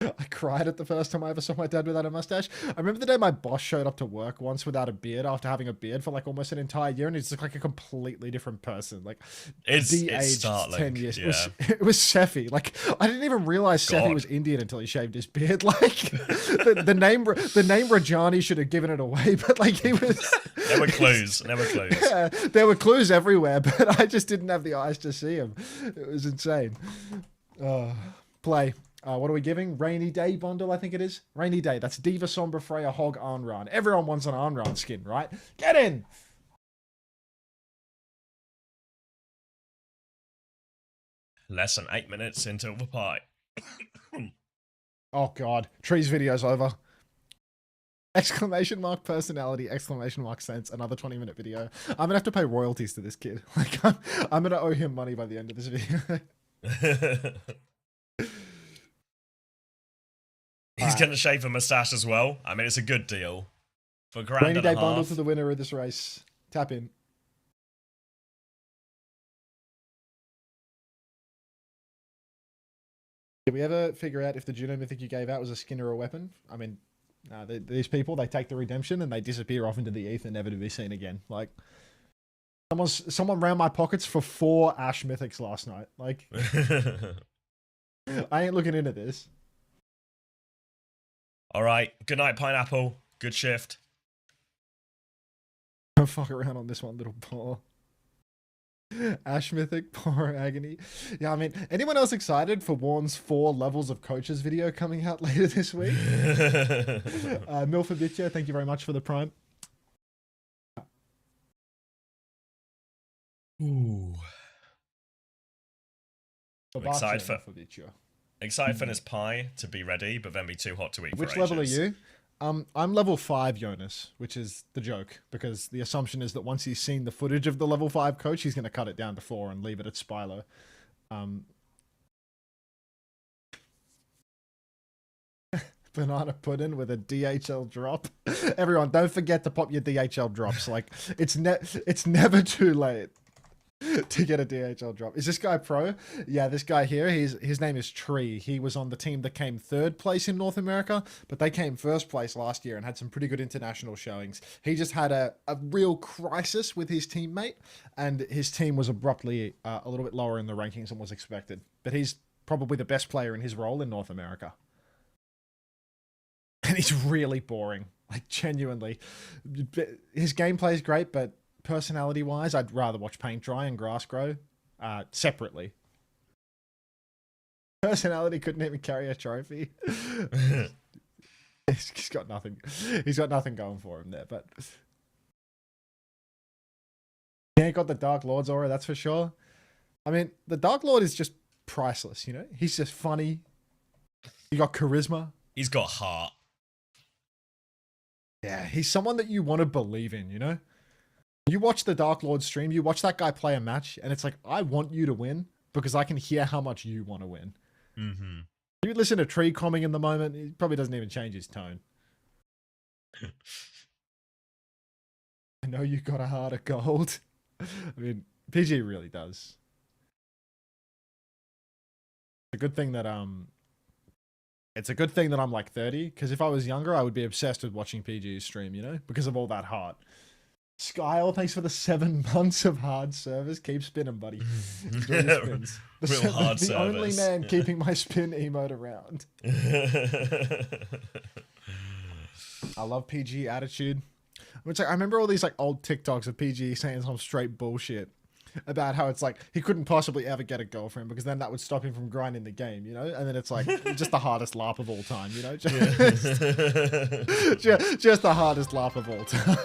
I cried at the first time I ever saw my dad without a mustache. I remember the day my boss showed up to work once without a beard after having a beard for like almost an entire year, and he's just like a completely different person. Like it's de-aged startling. 10 years. Yeah. It was Seffi. Like I didn't even realize Seffi was Indian until he shaved his beard. Like the name Rajani should have given it away, but like he was. There were clues. Yeah, there were clues everywhere, but I just didn't have the eyes to see him. It was insane. Play. What are we giving? Rainy Day bundle, I think it is. Rainy Day. That's Diva, Sombra, Freya, Hog, Arnran. Everyone wants an Arnran skin, right? Get in! Less than 8 minutes into the pie. Oh, God. Tree's video's over. Exclamation mark personality, exclamation mark sense, another 20-minute video. I'm going to have to pay royalties to this kid. Like, I'm going to owe him money by the end of this video. He's going to shave a mustache as well. I mean, it's a good deal. For $1.5 Rainy Day bundle to the winner of this race. Tap in. Did we ever figure out if the Juno Mythic you gave out was a skin or a weapon? I mean, these people, they take the redemption and they disappear off into the ether, never to be seen again. Like, someone ran my pockets for 4 Ash Mythics last night. Like, I ain't looking into this. All right. Good night, Pineapple. Good shift. Don't fuck around on this one, little paw. Ash Mythic, poor agony. Yeah, I mean, anyone else excited for Warren's 4 levels of coaches video coming out later this week? Milfabitya, thank you very much for the prime. Ooh. Excited for this pie to be ready, but then be too hot to eat. Which for level ages. are you? I'm level 5, Jonas, which is the joke, because the assumption is that once he's seen the footage of the level 5 coach, he's going to cut it down to 4 and leave it at Spilo. Banana pudding with a DHL drop. Everyone, don't forget to pop your DHL drops. Like, it's never too late to get a DHL drop. Is this guy pro? Yeah, this guy here, his name is Tree. He was on the team that came 3rd place in North America, but they came 1st place last year and had some pretty good international showings. He just had a real crisis with his teammate, and his team was abruptly a little bit lower in the rankings than was expected. But he's probably the best player in his role in North America. And he's really boring. Like, genuinely. His gameplay is great, but personality-wise, I'd rather watch paint dry and grass grow separately. Personality couldn't even carry a trophy. He's got nothing. He's got nothing going for him there, but he ain't got the Dark Lord's aura, that's for sure. I mean, the Dark Lord is just priceless, you know? He's just funny. He got charisma. He's got heart. Yeah, he's someone that you want to believe in, you know? You watch the Dark Lord stream, you watch that guy play a match, and it's like, I want you to win because I can hear how much you want to win. Mm-hmm. You listen to Tree coming in the moment, he probably doesn't even change his tone. I know you got a heart of gold. I mean, PG really does. It's a good thing that I'm like 30, because if I was younger, I would be obsessed with watching PG's stream, you know, because of all that heart. Skyle, thanks for the 7 months of hard service. Keep spinning, buddy. Enjoy the spins. Real hard the service. only man keeping my spin emote around. I love PG attitude. Which I remember all these like old TikToks of PG saying some straight bullshit about how it's like he couldn't possibly ever get a girlfriend because then that would stop him from grinding the game, you know? And then it's like just the hardest laugh of all time, you know? Just the hardest laugh of all time.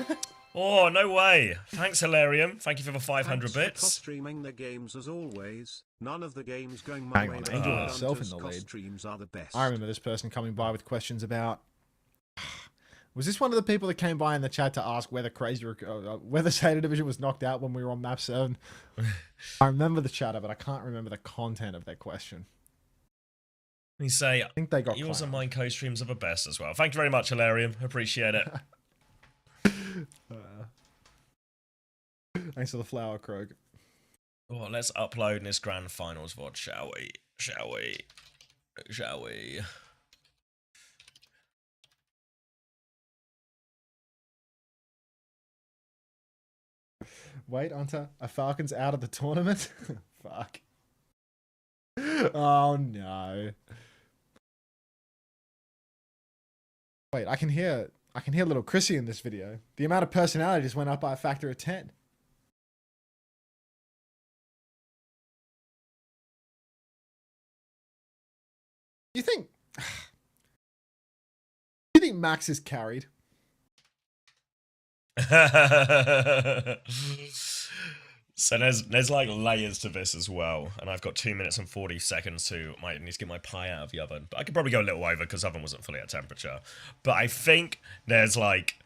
Oh, no way. Thanks, Hilarium. Thank you for the 500 Thanks bits. for streaming the games as always. None of the games going my Hang way. on, but Angel Hunter's herself in the lead. streams are the best. I remember this person coming by with questions about... Was this one of the people that came by in the chat to ask whether whether Seder Division was knocked out when we were on map 7? I remember the chatter, but I can't remember the content of their question. Let me say, I think they got yours and clowned. mine co-streams are the best as well. Thank you very much, Hilarium. Appreciate it. Thanks for the flower, Krog. Oh, let's upload this grand finals VOD, shall we? Shall we? Shall we? Wait, Anta, a Falcon's out of the tournament? Fuck. Oh no. Wait, I can hear little Chrissy in this video. The amount of personality just went up by a factor of 10. You think Max is carried? So there's like layers to this as well, and I've got 2 minutes and 40 seconds to need to get my pie out of the oven. But I could probably go a little over because the oven wasn't fully at temperature. But I think there's like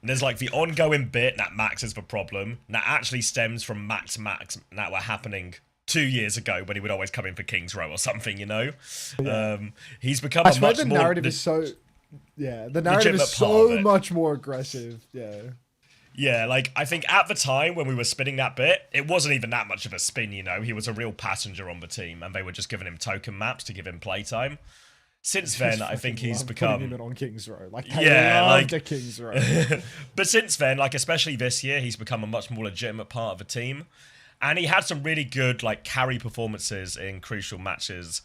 the ongoing bit that Max is the problem that actually stems from Max that were happening 2 years ago when he would always come in for King's Row or something, you know. Yeah. He's become I a swear much the more narrative is so the narrative is so much more aggressive. Yeah, like, I think at the time when we were spinning that bit, it wasn't even that much of a spin, you know? He was a real passenger on the team, and they were just giving him token maps to give him playtime. Since then, I think he's become... Putting him on King's Row. Like, a King's Row. But since then, like, especially this year, he's become a much more legitimate part of the team. And he had some really good, like, carry performances in crucial matches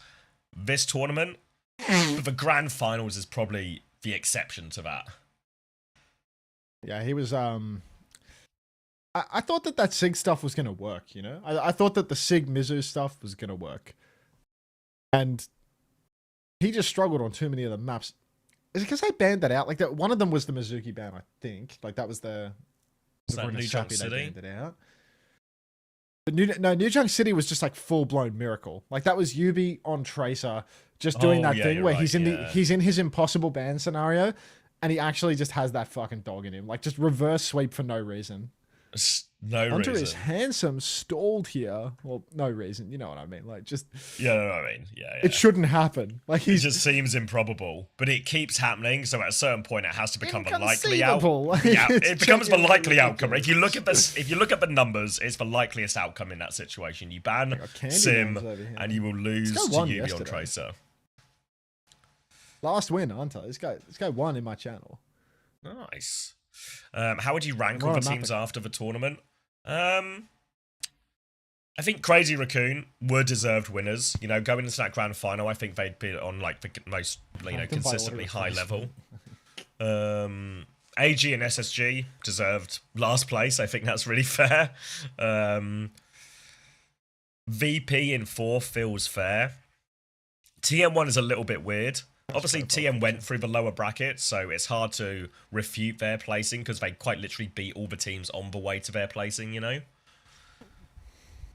this tournament. But the grand finals is probably the exception to that. Yeah, he was, I thought that SIG stuff was going to work, you know? I thought that the SIG Mizu stuff was going to work. And he just struggled on too many of the maps. Is it because they banned that out? Like, that one of them was the Mizuki ban, I think. Like, that was the... Is that New Junk City? They banned it out. New Junk City was just like full-blown miracle. Like, that was Yubi on Tracer just doing that thing where he's in his impossible ban scenario, and he actually just has that fucking dog in him. Like, just reverse sweep for no reason. Hunter is handsome, stalled here. Well, no reason. You know what I mean? Like, just... Yeah, no, I mean, yeah. It shouldn't happen. Like, it just seems improbable, but it keeps happening. So at a certain point, it has to become the likely outcome. Yeah, it becomes the likely outcome. If you look at this, if you look at the numbers, it's the likeliest outcome in that situation. You ban Sim, and you will lose to Yubi on Tracer. Last win, aren't I? This guy won in my channel. Nice. How would you rank all the teams after the tournament? I think Crazy Raccoon were deserved winners. You know, going into that grand final, I think they'd be on like the most, you know, consistently high level. AG and SSG deserved last place. I think that's really fair. VP in 4th feels fair. TM1 is a little bit weird. Obviously, TM went through the lower bracket, so it's hard to refute their placing because they quite literally beat all the teams on the way to their placing, you know?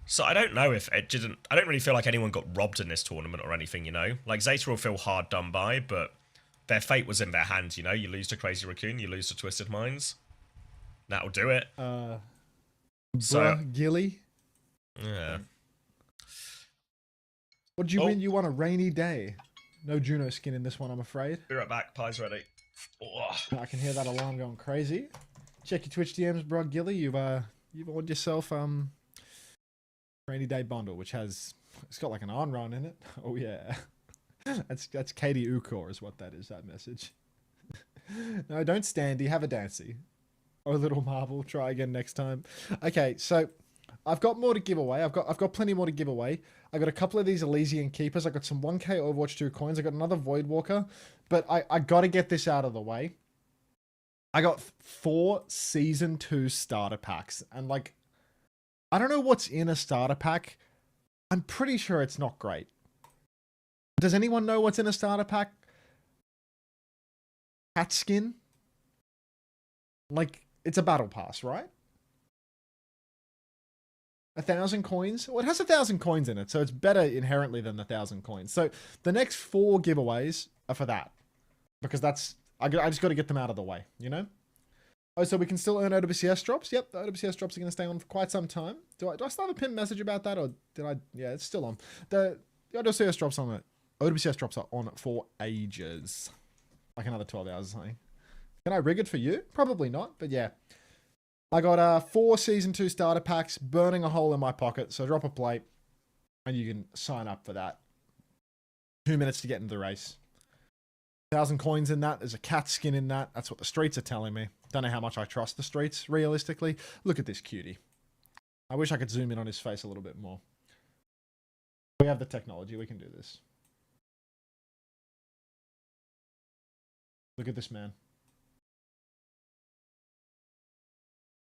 So I don't know if it didn't... I don't really feel like anyone got robbed in this tournament or anything, you know? Like, Zeta will feel hard done by, but their fate was in their hands, you know? You lose to Crazy Raccoon, you lose to Twisted Minds. That'll do it. Gilly? Yeah. What do you win? You won a rainy day. No Juno skin in this one, I'm afraid. Be right back. Pie's ready. Oh. I can hear that alarm going crazy. Check your Twitch DMs, bro. Gilly. You've ordered yourself rainy day bundle, which it's got like an on run in it. Oh yeah, that's Katie Ukor is what that is. That message. No, don't standy. Have a dancy. Oh, little marble. Try again next time. Okay, so I've got more to give away. I've got plenty more to give away. I got a couple of these Elysian Keepers. I got some 1K Overwatch 2 coins. I got another Void Walker. But I got to get this out of the way. I got 4 Season 2 starter packs. And like, I don't know what's in a starter pack. I'm pretty sure it's not great. Does anyone know what's in a starter pack? Cat skin? Like, it's a battle pass, right? 1,000 coins? Well, it has 1,000 coins in it, so it's better inherently than 1,000 coins. So the next 4 giveaways are for that. Because I just got to get them out of the way, you know? Oh, so we can still earn OWCS drops? Yep, the OWCS drops are going to stay on for quite some time. Do I still have a pinned message about that, or did I... Yeah, it's still on. The OWCS drops on it. OWCS drops are on for ages. Like another 12 hours or something. Can I rig it for you? Probably not, but yeah. I got 4 Season 2 starter packs burning a hole in my pocket, so drop a plate and you can sign up for that. 2 minutes to get into the race. 1,000 coins in that. There's a cat skin in that. That's what the streets are telling me. Don't know how much I trust the streets, realistically. Look at this cutie. I wish I could zoom in on his face a little bit more. We have the technology. We can do this. Look at this man.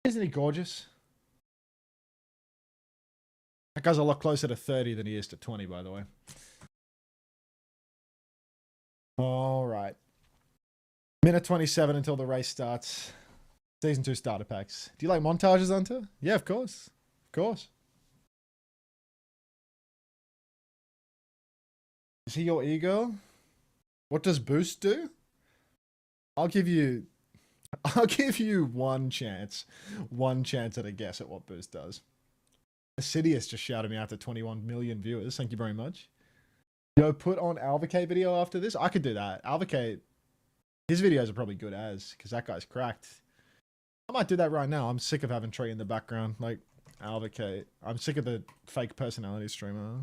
Isn't he gorgeous? That guy's a lot closer to 30 than he is to 20, by the way. All right. Minute 27 until the race starts. Season 2 starter packs. Do you like montages, Hunter? Yeah, of course. Of course. Is he your ego? What does Boost do? I'll give you one chance at a guess at what Boost does. Sidious just shouted me out to 21 million viewers. Thank you very much. Yo, put on OWCS video after this. I could do that. OWCS, his videos are probably good as, because that guy's cracked. I might do that right now. I'm sick of having Tree in the background. Like, OWCS. I'm sick of the fake personality streamer.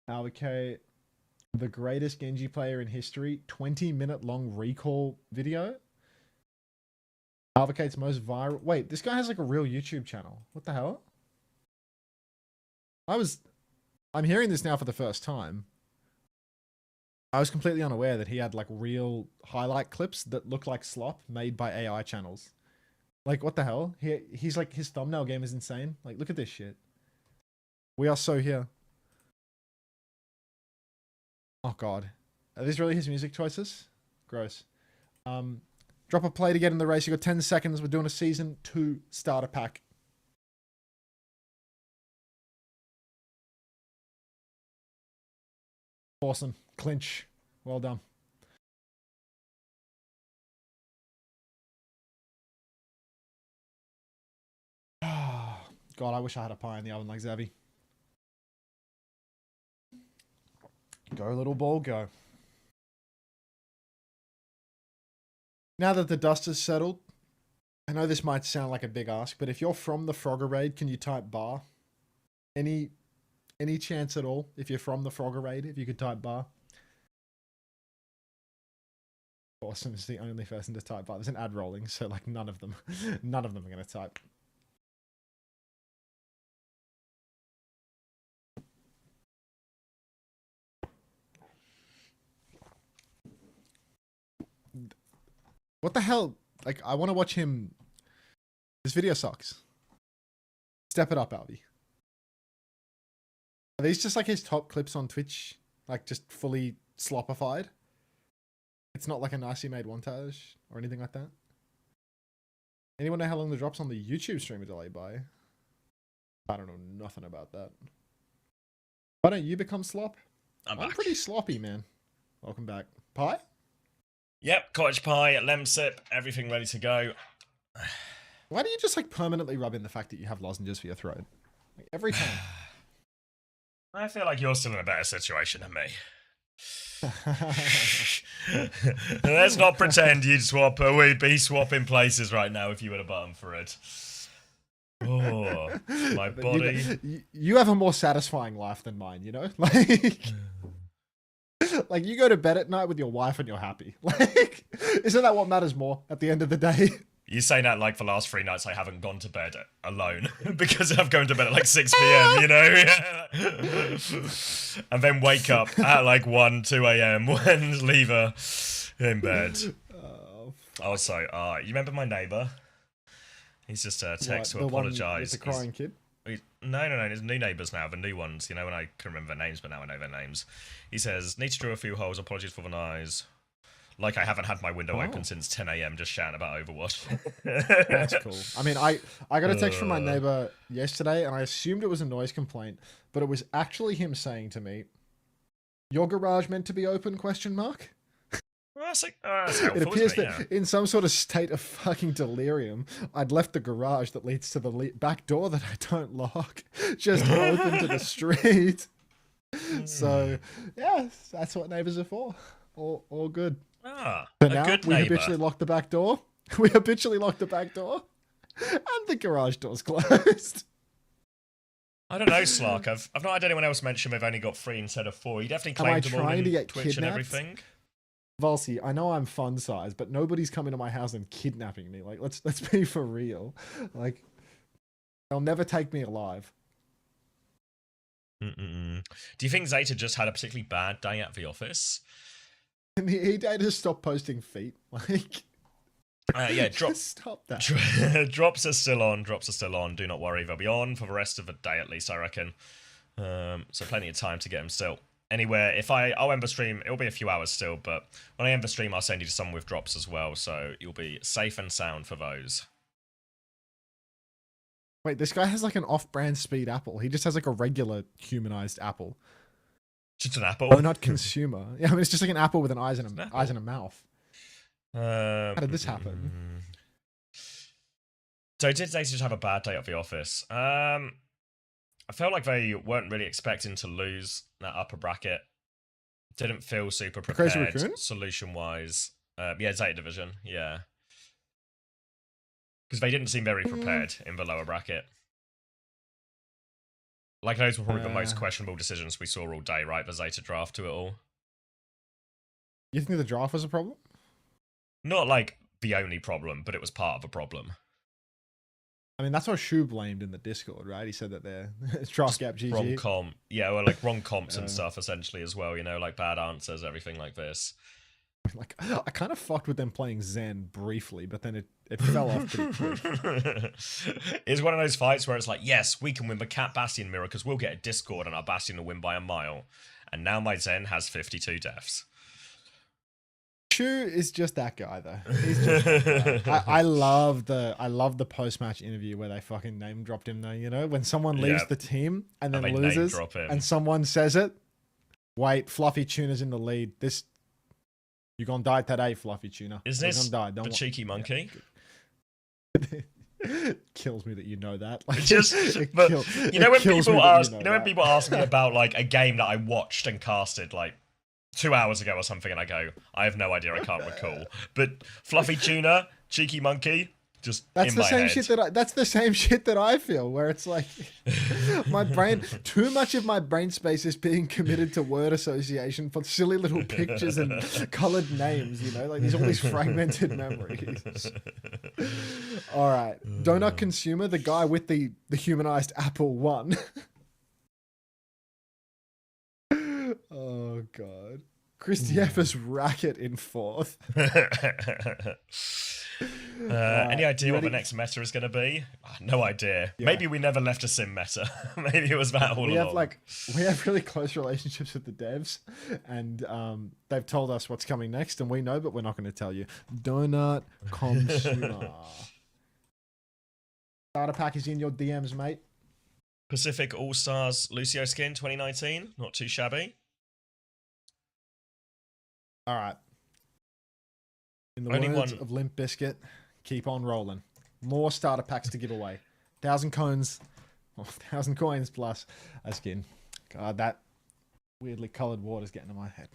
OWCS, the greatest Genji player in history. 20-minute long recall video. OWCS's most viral. Wait, this guy has like a real YouTube channel. What the hell? I'm hearing this now for the first time. I was completely unaware that he had like real highlight clips that look like slop made by AI channels. Like, what the hell? He's like, his thumbnail game is insane. Like, look at this shit. We are so here. Oh god. Are these really his music choices? Gross. Drop a play to get in the race. You got 10 seconds. We're doing a Season 2 starter pack. Awesome. Clinch. Well done. God, I wish I had a pie in the oven like Zavi. Go, little ball, go. Now that the dust has settled, I know this might sound like a big ask, but if you're from the Frogger raid, can you type bar? Any chance at all? If you're from the Frogger raid, if you could type bar. Awesome is the only person to type bar. There's an ad rolling, so like none of them are going to type. What the hell? Like, I want to watch him. This video sucks. Step it up, Alvi. Are these just like his top clips on Twitch? Like, just fully slopified? It's not like a nicely made montage or anything like that? Anyone know how long the drops on the YouTube stream are delayed by? I don't know nothing about that. Why don't you become slop? I'm pretty sloppy, man. Welcome back. Pie? Yep, cottage pie, lemsip, everything ready to go. Why do you just like permanently rub in the fact that you have lozenges for your throat? Like, every time. I feel like you're still in a better situation than me. Let's not pretend you'd swap, we'd be swapping places right now if you had a button for it. Oh, my body. You have a more satisfying life than mine, you know? Like, you go to bed at night with your wife and you're happy. Like, isn't that what matters more at the end of the day? You say that like the last 3 nights I haven't gone to bed alone because I'm going to bed at like 6 p.m, you know? And then wake up at like 1, 2 a.m. and leave her in bed. Oh, so, you remember my neighbour? He's just text to apologise. The crying kid? No, there's new neighbours now, the new ones, you know, and I couldn't remember their names, but now I know their names. He says, need to drill a few holes, apologies for the noise. Like I haven't had my window open since 10 a.m. just shouting about Overwatch. That's cool. I mean, I got a text from my neighbour yesterday, and I assumed it was a noise complaint, but it was actually him saying to me, your garage meant to be open, question mark? Well, that's helpful, it appears isn't it? that in some sort of state of fucking delirium, I'd left the garage that leads to the back door that I don't lock just open to the street. So, yeah, that's what neighbors are for. All good. Ah, so a now good we neighbor. habitually lock the back door. We habitually lock the back door. And the garage door's closed. I don't know, Slark. I've not had anyone else mention they've only got 3 instead of 4. You definitely claimed them all trying to in get Twitch kidnapped? and everything. Volsy, I know I'm fun size, but nobody's coming to my house and kidnapping me. Like, let's be for real. Like, they'll never take me alive. Do you think Zeta just had a particularly bad day at the office? And the E-Data stopped posting feet. Like, yeah, stop that. Drops are still on. Drops are still on. Do not worry. They'll be on for the rest of the day at least, I reckon. So plenty of time to get them still. Anywhere, I'll end the stream, it'll be a few hours still, but when I end the stream, I'll send you to someone with drops as well, so you'll be safe and sound for those. Wait, this guy has like an off-brand speed apple. He just has like a regular humanized apple. Just an apple? Oh, not consumer. Yeah, I mean, it's just like an apple with eyes and a mouth. How did this happen? So did they just have a bad day at the office? I felt like they weren't really expecting to lose that upper bracket. Didn't feel super prepared solution-wise. Yeah, Zeta Division, yeah. Because they didn't seem very prepared in the lower bracket. Like, those were probably the most questionable decisions we saw all day, right? The Zeta draft to it all. You think the draft was a problem? Not like the only problem, but it was part of a problem. I mean, that's what Shu blamed in the Discord, right? He said that they're draft gap GG. Wrong comp. Yeah, well, like wrong comps and stuff, essentially, as well, you know, like bad answers, everything like this. Like, I kind of fucked with them playing Zen briefly, but then it fell off pretty quick. It's one of those fights where it's like, yes, we can win the Cat Bastion mirror because we'll get a Discord and our Bastion will win by a mile. And now my Zen has 52 deaths. Shu is just that guy, though. He's just that guy. I love the post-match interview where they fucking name dropped him, though. You know, when someone leaves the team and then loses, and someone says it. Wait, Fluffy Tuna's in the lead. You're gonna die today, Fluffy Tuna. Is this the cheeky monkey? Kills me that you know that. Like, you know when people ask me about like a game that I watched and casted like 2 hours ago or something, and I go, I have no idea, I can't recall. But Fluffy Tuna, cheeky monkey, just that's in the my same head. shit that's the same shit that I feel, where it's like my brain, too much of my brain space is being committed to word association for silly little pictures and colored names, you know, like all these fragmented memories. All right, Donut Consumer, the guy with the humanized apple won. Oh god, Christiefa's racket in 4th. Any idea what the next meta is going to be? No idea. Yeah. Maybe we never left a sim meta. Maybe it was that all along. We have really close relationships with the devs, and they've told us what's coming next, and we know, but we're not going to tell you. Donut Consumer. Starter pack is in your DMs, mate. Pacific All-Stars Lucio skin 2019. Not too shabby. All right. In the words of Limp Bizkit, keep on rolling. More starter packs to give away. 1,000 coins, 1,000 coins plus a skin. God, that weirdly colored water's getting to my head.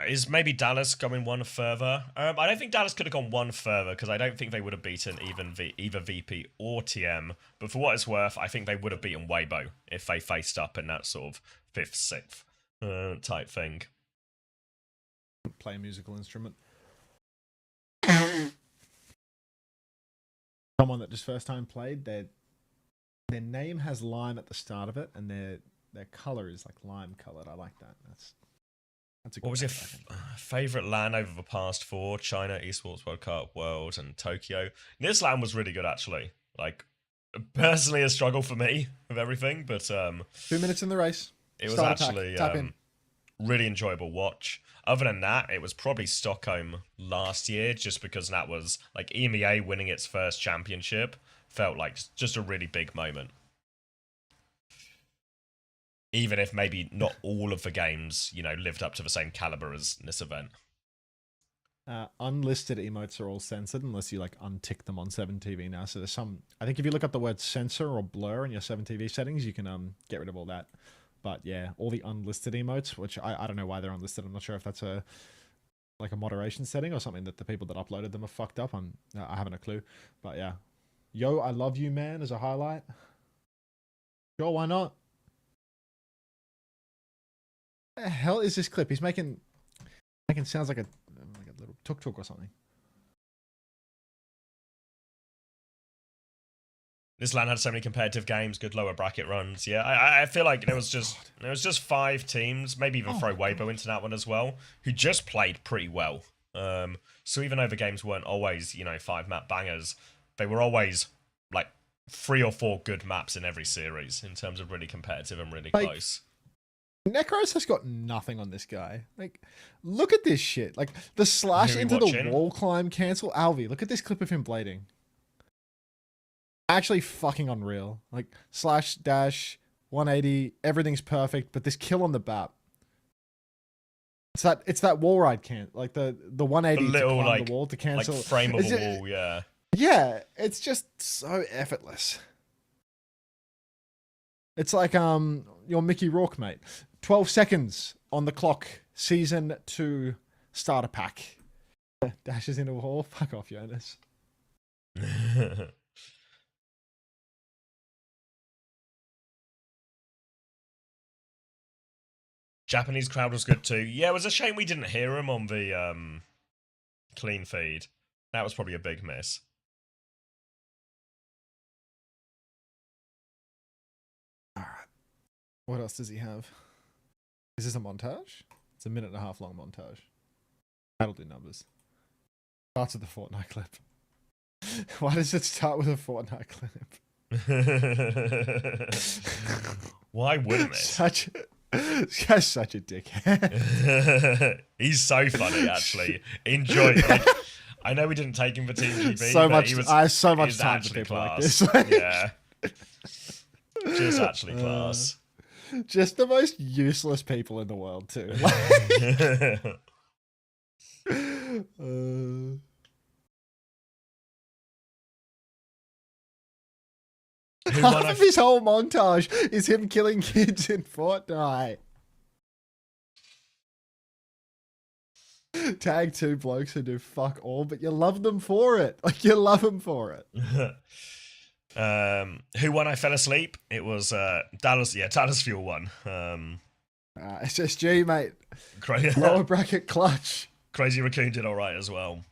Is maybe Dallas going one further? I don't think Dallas could have gone one further because I don't think they would have beaten either VP or TM. But for what it's worth, I think they would have beaten Weibo if they faced up in that sort of 5th, 6th type thing. Play a musical instrument. Someone that just first time played, their name has lime at the start of it, and their color is like lime colored. I like that. That's a good what was your favorite LAN over the past 4? China, Esports World Cup, World, and Tokyo. This LAN was really good, actually. Like, personally, a struggle for me with everything, but 2 minutes in the race. It was actually really enjoyable watch. Other than that, it was probably Stockholm last year, just because that was like EMEA winning its first championship. Felt like just a really big moment. Even if maybe not all of the games, you know, lived up to the same caliber as this event. unlisted emotes are all censored unless you like untick them on 7TV now. So there's some, I think if you look up the word censor or blur in your 7TV settings, you can get rid of all that. But yeah, all the unlisted emotes, which I don't know why they're unlisted. I'm not sure if that's a moderation setting or something that the people that uploaded them are fucked up. I haven't a clue. But yeah, yo, I love you, man, as a highlight. Sure, why not? What the hell is this clip? He's making sounds like a little tuk-tuk or something. This LAN had so many competitive games, good lower bracket runs. Yeah, I feel like there was just 5 teams, maybe even throw Weibo into that one as well, who just played pretty well. So even though the games weren't always, 5 map bangers, they were always like 3 or 4 good maps in every series in terms of really competitive and really close. Necros has got nothing on this guy. Like, look at this shit. Like, the slash into the wall climb cancel. Alvi, look at this clip of him blading. Actually fucking unreal. Like, slash, dash, 180, everything's perfect, but this kill on the BAP. It's that wall ride like the 180 the little, to climb the wall to cancel. Like frame of a wall, yeah. Yeah, it's just so effortless. It's like your Mickey Rourke, mate. 12 seconds on the clock. Season 2 starter pack. Dashes into a wall. Fuck off, Jonas. Japanese crowd was good too. Yeah, it was a shame we didn't hear him on the clean feed. That was probably a big miss. All right. What else does he have? Is this a montage? It's a 1.5 long montage. That'll do numbers. Starts with the Fortnite clip. Why does it start with a Fortnite clip? Why wouldn't it? This guy's such a dickhead. He's so funny, actually. Enjoy. Like, I know we didn't take him for Team GB. I have so much time for people class. like this. Yeah. Just actually class. Just the most useless people in the world, too. Half of his whole montage is him killing kids in Fortnite. Tag 2 blokes who do fuck all, but you love them for it. Like, you love them for it. Who won? I fell asleep. It was Dallas. Yeah, Dallas Fuel won. SSG, mate. Lower bracket clutch. Crazy Raccoon did all right as well.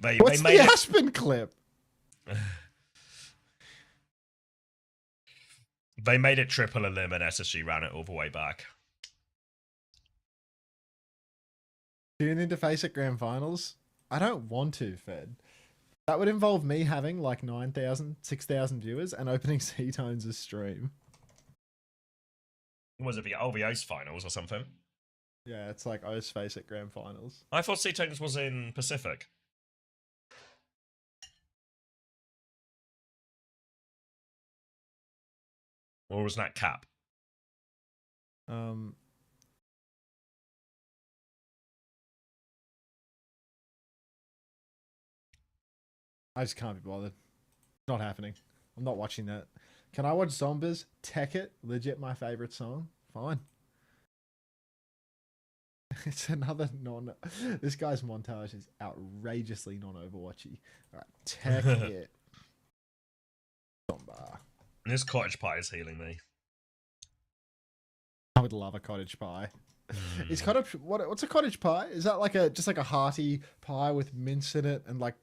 What's the Aspen clip? They made it triple elim and SSG ran it all the way back. Tune into face at grand finals? I don't want to, Fed. That would involve me having like 9,000, 6,000 viewers and opening C-Tones' stream. Was it the OWCS finals or something? Yeah, it's like O's face at grand finals. I thought C-Tones was in Pacific. Or was that Cap? I just can't be bothered. Not happening. I'm not watching that. Can I watch Zombies? Tech It? Legit my favorite song? Fine. It's another non... This guy's montage is outrageously non-Overwatchy. Alright, Tech It. Zomba. This cottage pie is healing me. I would love a cottage pie. Is cottage what's a cottage pie? Is that like just like a hearty pie with mince in it and like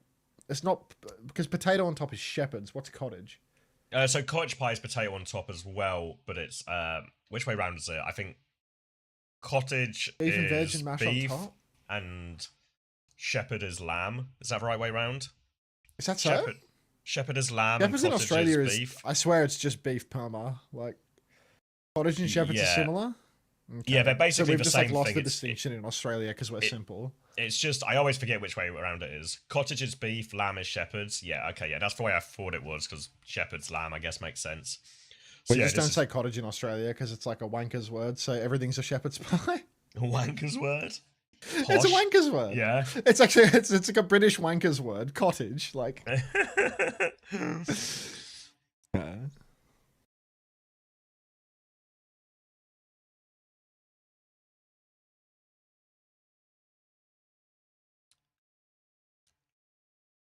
it's not because potato on top is shepherd's. What's cottage? So cottage pie is potato on top as well, but it's which way round is it? I think cottage beef and veg is and mash beef on top? and shepherd is lamb. Is that the right way round? Is that so? Shepherd is lamb. Shepherd's and in Australia is beef. I swear it's just beef parma. Like cottage and shepherd's are similar. Okay. Yeah, they're basically so we've the just same like lost thing. the distinction in Australia because we're simple. It's just I always forget which way around it is. Cottage is beef, lamb is shepherd's. Yeah, okay, yeah, that's the way I thought it was because shepherd's lamb, I guess, makes sense. So, We just don't say cottage in Australia because it's like a wanker's word. So everything's a shepherd's pie. A wanker's word? It's a wanker's word. Yeah. It's actually it's like a British wanker's word. Cottage, like.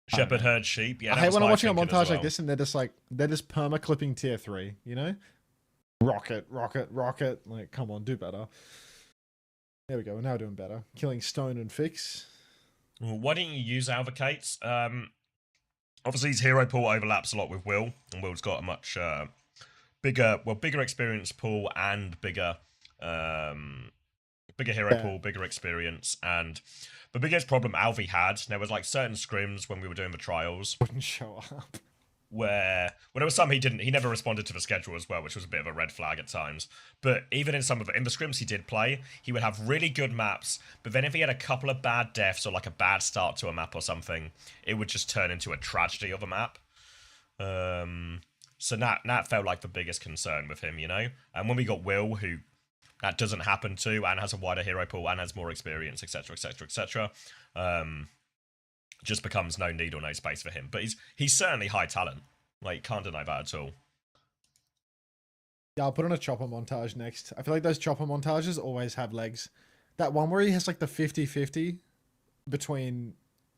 Shepherd herd sheep. Yeah, I hate when I'm watching a montage like this and they're just perma clipping tier 3. You know, rocket, rocket, rocket. Like, come on, do better. There we go. We're now doing better. Killing Stone and Fix. Well, why don't you use Advocates? Obviously, his hero pool overlaps a lot with Will, and Will's got a much bigger experience pool and bigger hero pool, bigger experience, and the biggest problem Alfie had, there was like certain scrims when we were doing the trials wouldn't show up. Where there was some he never responded to the schedule as well, which was a bit of a red flag at times. But even in the scrims he did play, he would have really good maps, but then if he had a couple of bad deaths or like a bad start to a map or something, it would just turn into a tragedy of a map. So that felt like the biggest concern with him, you know? And when we got Will, who that doesn't happen to, and has a wider hero pool, and has more experience, etc., etc., etc., just becomes no need or no space for him. But he's certainly high talent. Like, can't deny that at all. Yeah, I'll put on a chopper montage next. I feel like those chopper montages always have legs. That one where he has like the 50-50 between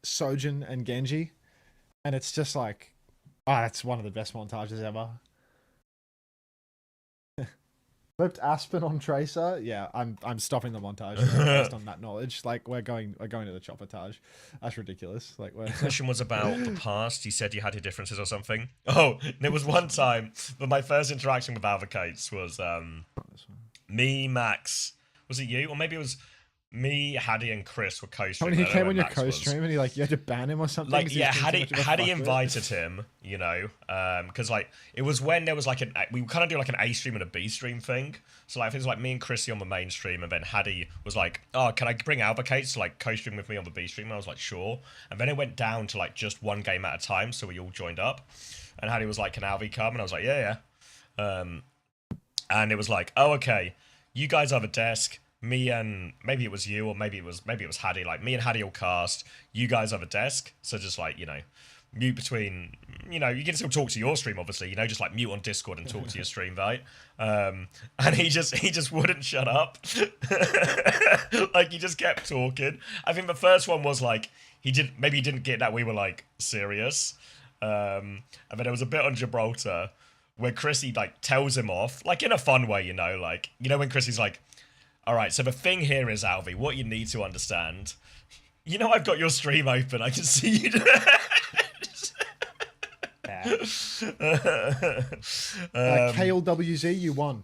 Sojin and Genji, and it's just like, it's one of the best montages ever. Flipped Aspen on Tracer. Yeah, I'm stopping the montage based on that knowledge. Like, we're going to the choppertage. That's ridiculous. Like, the question was about the past. You said you had your differences or something. Oh, there was one time, but my first interaction with Advocates was me, Max. Was it you, or maybe it was me, Haddy, and Chris were co-streaming. When he came on your co-stream and you had to ban him or something. Like, yeah, Haddy invited him, you know, because like it was when there was like we kind of do like an A stream and a B stream thing. So like it was like me and Chrissy on the main stream, and then Haddy was like, "Oh, can I bring Advocates to like co-stream with me on the B stream?" And I was like, "Sure." And then it went down to like just one game at a time, so we all joined up. And Haddy was like, "Can Alvi come?" And I was like, "Yeah, yeah." And it was like, "Oh, okay, you guys have a desk." Me and maybe it was you, or maybe it was Haddy. Like, me and Haddy will cast. You guys have a desk, so just like, you know, mute between. You know, you can still talk to your stream, obviously. You know, just like mute on Discord and talk to your stream, right? And he just wouldn't shut up. Like, he just kept talking. I think the first one was like he didn't get that we were like serious. And then there was a bit on Gibraltar where Chrissy like tells him off, like in a fun way, you know, like, you know, when Chrissy's like, "All right, so the thing here is, Alvi, what you need to understand, you know, I've got your stream open. I can see you." KLWZ, you won.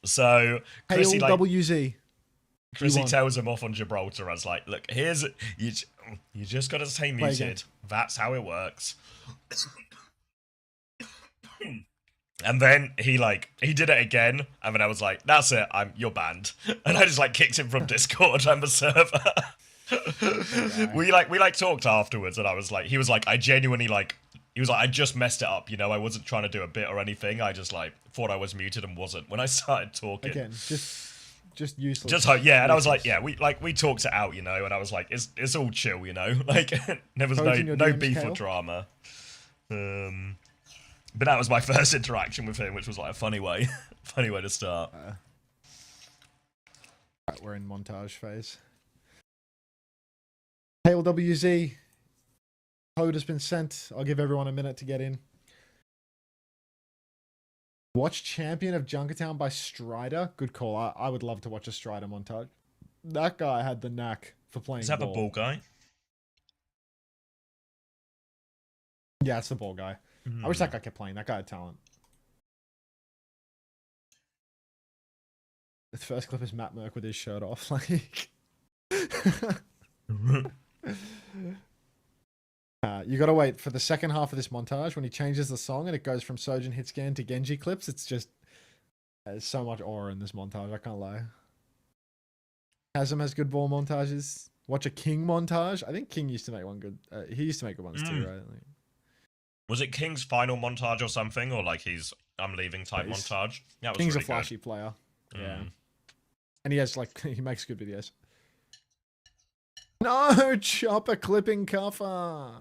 So Chrissy, KLWZ. Chrissy tells him off on Gibraltar. I was like, "Look, here's you just got to stay muted. That's how it works." And then he did it again, and then I was like, "That's it, you're banned." And I just like kicked him from Discord and the server. We talked afterwards, and he was like, I just messed it up, you know, I wasn't trying to do a bit or anything. I just like thought I was muted and wasn't when I started talking. Again, just useless. Just like, yeah, and I was like, yeah, we talked it out, you know, and I was like, it's all chill, you know, like there was no beef or drama. But that was my first interaction with him, which was like a funny way to start. Right, we're in montage phase. KLWZ, code has been sent. I'll give everyone a minute to get in. Watch Champion of Junkertown by Strider. Good call. I would love to watch a Strider montage. That guy had the knack for playing. Is that the ball guy? Yeah, it's the ball guy. I wish that guy kept playing. That guy had talent. The first clip is Matt Merck with his shirt off. Like, you gotta wait for the second half of this montage when he changes the song and it goes from Sojin hit scan to Genji clips. It's just there's so much aura in this montage. I can't lie. Chasm has good ball montages. Watch a King montage. I think King used to make one good. He used to make good ones too, right? Like, was it King's final montage or something, or like I'm leaving type montage? That was King's really a flashy good. player. Yeah, and he has like he makes good videos. No, chopper clipping cover.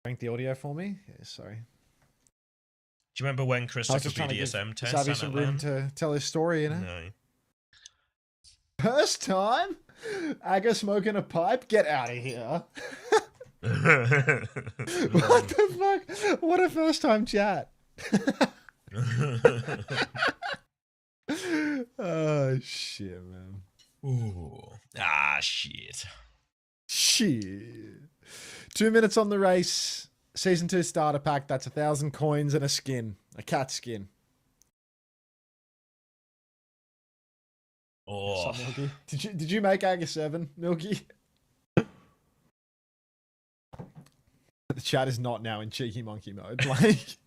Crank the audio for me. Yeah, sorry. Do you remember when Chris I was took a just trying to give BDSM test? Savvy some room to tell his story, you know? No. First time? Aga smoking a pipe? Get out of here. What the fuck? What a first time chat. Oh, shit, man. Ooh. Ah, shit. Shit. 2 minutes on the race. Season 2 starter pack. That's 1,000 coins and a skin. A cat skin. Oh. What's up, Milky? Did you make Aga 7, Milky? The chat is not now in cheeky monkey mode. Like,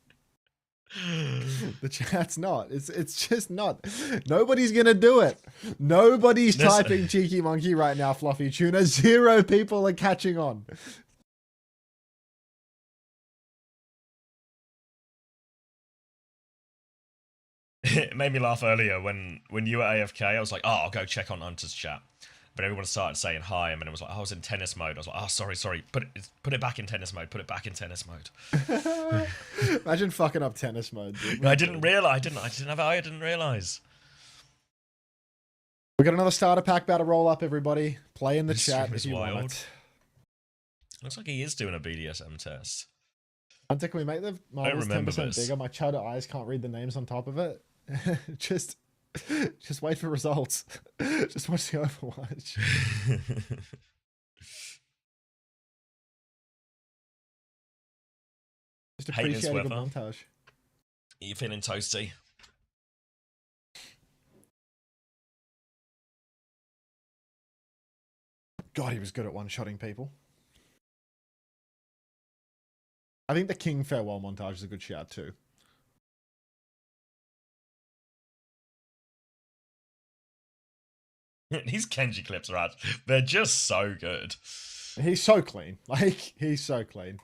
the chat's not. It's just not. Nobody's gonna do it. Nobody's typing cheeky monkey right now, Fluffy Tuna. 0 people are catching on. It made me laugh earlier when you were AFK. I was like, oh, I'll go check on Hunter's chat. But everyone started saying hi, and then it was like, oh, I was in tennis mode. I was like, oh, sorry. Put it back in tennis mode. Put it back in tennis mode. Imagine fucking up tennis mode, dude. I didn't realize. I didn't realize. We got another starter pack about to roll up, everybody. Play in the This chat stream if is you wild. want it. Looks like he is doing a BDSM test. Hunter, can we make the models remember 10% this. bigger? My chudder eyes can't read the names on top of it. Just wait for results. Just watch the Overwatch. Just Hate this appreciate a good weather. montage. Are you feeling toasty? God, he was good at one-shotting people. I think the King farewell montage is a good shout too. These Kenji clips are they're just so good. He's so clean. Like, he's so clean.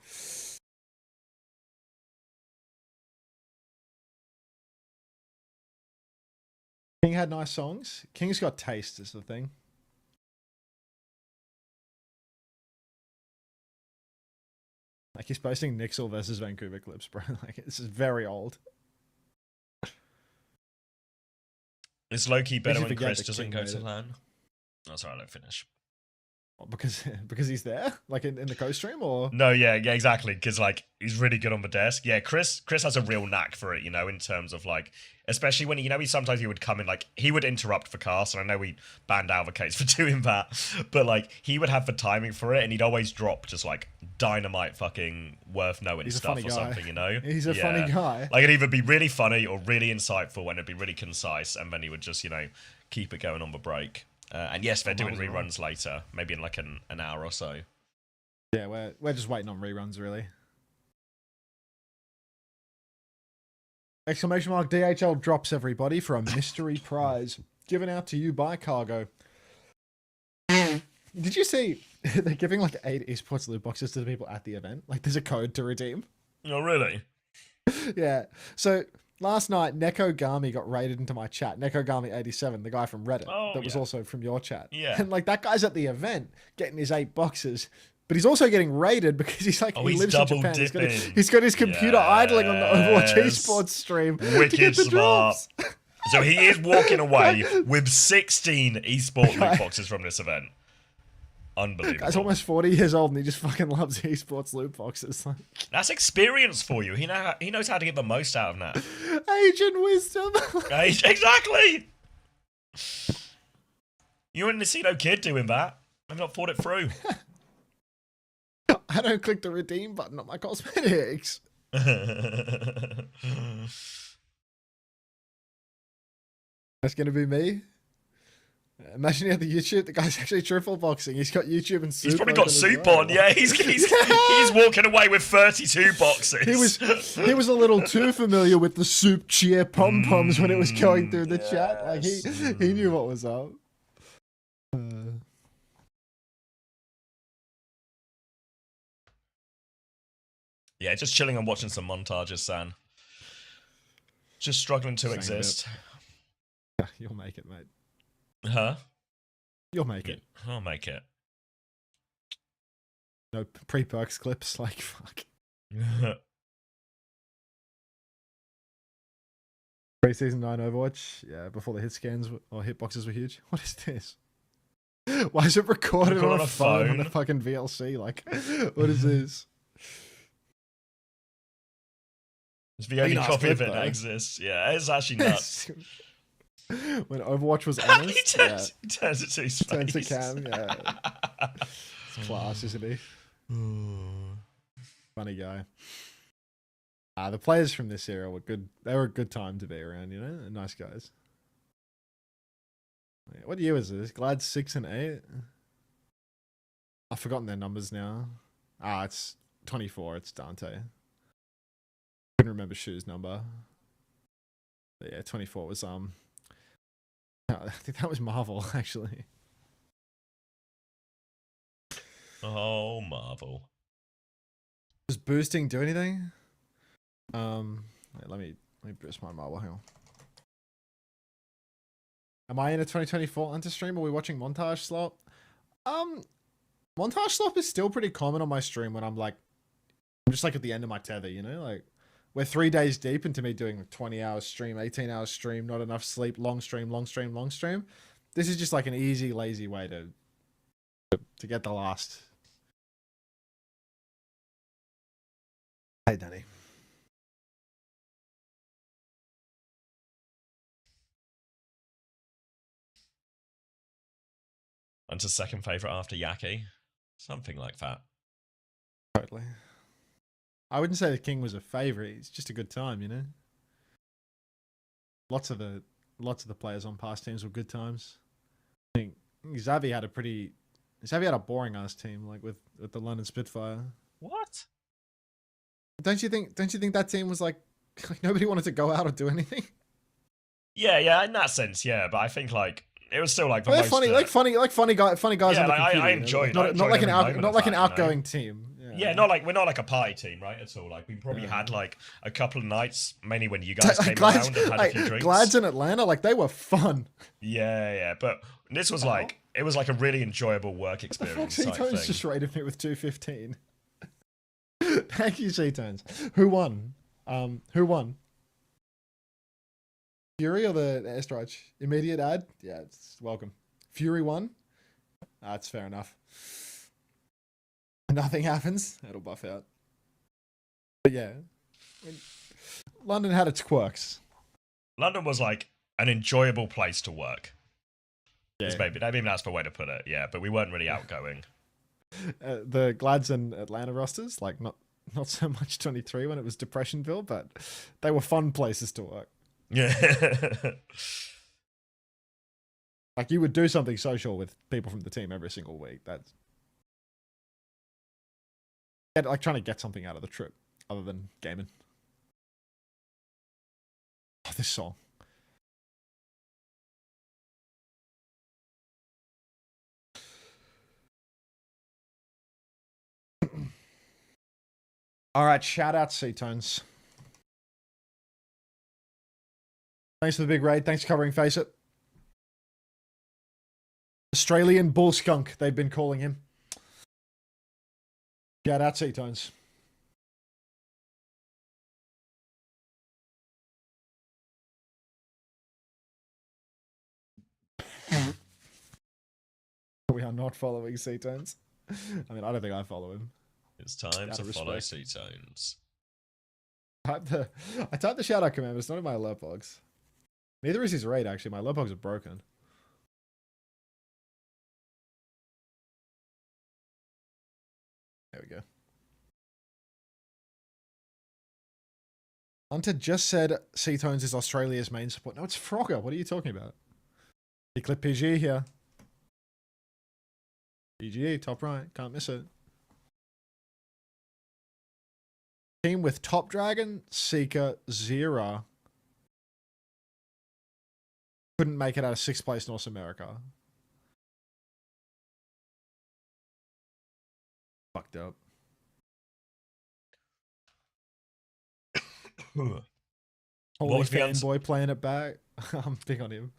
King had nice songs. King's got taste is the thing. Like, he's posting Nixel versus Vancouver clips, bro. Like, this is very old. It's low-key better you when forget Chris that doesn't King go made to it. LAN. Oh, sorry, I don't finish. Because he's there? Like, in the co-stream, or? No, yeah, exactly. Because like he's really good on the desk. Yeah, Chris has a real knack for it, you know, in terms of like, especially when sometimes he would come in, like he would interrupt for cast, and I know we banned advocates for doing that, but like he would have the timing for it, and he'd always drop just like dynamite fucking worth knowing He's a stuff funny or guy. something, you know? He's a funny guy. Like it'd either be really funny or really insightful, and it'd be really concise, and then he would just keep it going on the break. And yes, they're doing reruns later, maybe in like an hour or so. Yeah, we're just waiting on reruns, really. Exclamation mark DHL drops, everybody, for a mystery prize given out to you by Cargo. Did you see they're giving like 8 esports loot boxes to the people at the event? Like, there's a code to redeem. Oh, really? Yeah. So last night, Nekogami got raided into my chat. Nekogami87, the guy from Reddit, that was also from your chat. Yeah. And like that guy's at the event getting his 8 boxes, but he's also getting raided because he's like, he lives in Japan. He's got his computer idling on the Overwatch esports stream. Wicked to get the smart. drops. So he is walking away with 16 esport loot boxes from this event. Unbelievable. Guy's almost 40 years old and he just fucking loves esports loot boxes. Like, That's experience for you. He knows how to get the most out of that. age and wisdom. Exactly. You wouldn't see no kid doing that. I've not thought it through. I don't click the redeem button on my cosmetics. That's gonna be me. Imagine he had the YouTube. The guy's actually triple boxing. He's got YouTube and soup. He's probably got soup on. Yeah, he's walking away with 32 boxes. He was a little too familiar with the soup cheer pom poms when it was going through the chat. Like he knew what was up. Yeah, just chilling and watching some montages, San. Just struggling to Same exist. You'll make it, mate. Huh? You'll make it. I'll make it. No pre-perks clips, like fuck. Pre-season 9 Overwatch, yeah, before the hit scans or hitboxes were huge. What is this? Why is it recorded on a phone on the fucking VLC? Like, what is this? It's the only copy of it that exists. Yeah, it's actually nuts. When Overwatch was honest, he turns it to his face. Turns to cam, yeah. It's class, isn't he? Funny guy. The players from this era were good. They were a good time to be around, you know? Nice guys. What year was this? Glad 6 and 8? I've forgotten their numbers now. It's 24. It's Dante. Couldn't remember Shu's number. But yeah, 24 was I think that was Marvel, actually. Oh, Marvel. Does boosting do anything? Wait, let me boost my Marvel. Hang on. Am I in a 2024 Hunter stream? Are we watching Montage Slop? Montage Slop is still pretty common on my stream when I'm just like at the end of my tether, you know? Like, we're 3 days deep into me doing 20 hours stream, 18 hours stream, not enough sleep, long stream, long stream, long stream. This is just like an easy, lazy way to get the last. Hey, Danny. And his second favourite after Yaki. Something like that. Totally. I wouldn't say the King was a favourite. It's just a good time, you know? Lots of the players on past teams were good times. I think Xavi had a boring ass team, like with the London Spitfire. What? Don't you think that team was like nobody wanted to go out or do anything? Yeah, in that sense, yeah. But I think like it was still like the they're most, funny, funny guys. Yeah, On the like, computer, I enjoyed. Not like an outgoing you know? team. Yeah, we're not like a party team, right? At all. Like we probably had like a couple of nights, mainly when you guys came around and had a few drinks. Glads in Atlanta, like they were fun. Yeah. But this was it was like a really enjoyable work experience. The C-Tones just rated me with 215. Thank you, C-Tones. Who won? Fury or the Airstrike? Immediate ad? Yeah, it's welcome. Fury won? That's fair enough. Nothing happens. That'll buff out. But yeah. London had its quirks. London was like an enjoyable place to work. Yeah. Maybe that's the way to put it. Yeah, but we weren't really outgoing. The Glads and Atlanta rosters, like not so much 23 when it was Depressionville, but they were fun places to work. Yeah. Like you would do something social with people from the team every single week. That's like trying to get something out of the trip other than gaming. Oh, this song. All right, shout out C-Tones. Thanks for the big raid. Thanks for covering Face It. Australian bull skunk, they've been calling him. Shout out C-Tones. We are not following C-Tones. I mean, I don't think I follow him. It's time to follow C-Tones. I typed the shout out command, but it's not in my alert box. Neither is his raid, actually. My alert box are broken. There we go. Hunter just said C-Tones is Australia's main support. No, it's Frogger. What are you talking about? Eclip PG here. PG, top right. Can't miss it. Team with Top Dragon, Seeker, Zera. Couldn't make it out of 6th place North America. Fucked up. Holy fanboy playing it back. I'm big on him.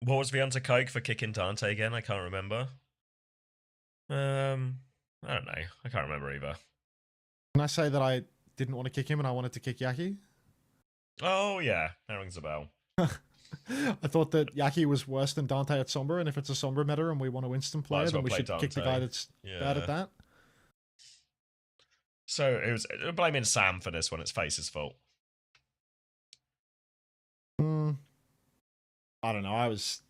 What was the under coke for kicking Dante again? I can't remember. I don't know. I can't remember either. Can I say that I didn't want to kick him and I wanted to kick Yaki? Oh yeah, that rings a bell. I thought that Yaki was worse than Dante at Sombra, and if it's a Sombra meta and we want to instant play, then we should kick the guy that's bad at that. So it was blaming Sam for this one. It's Face's fault. I don't know. I was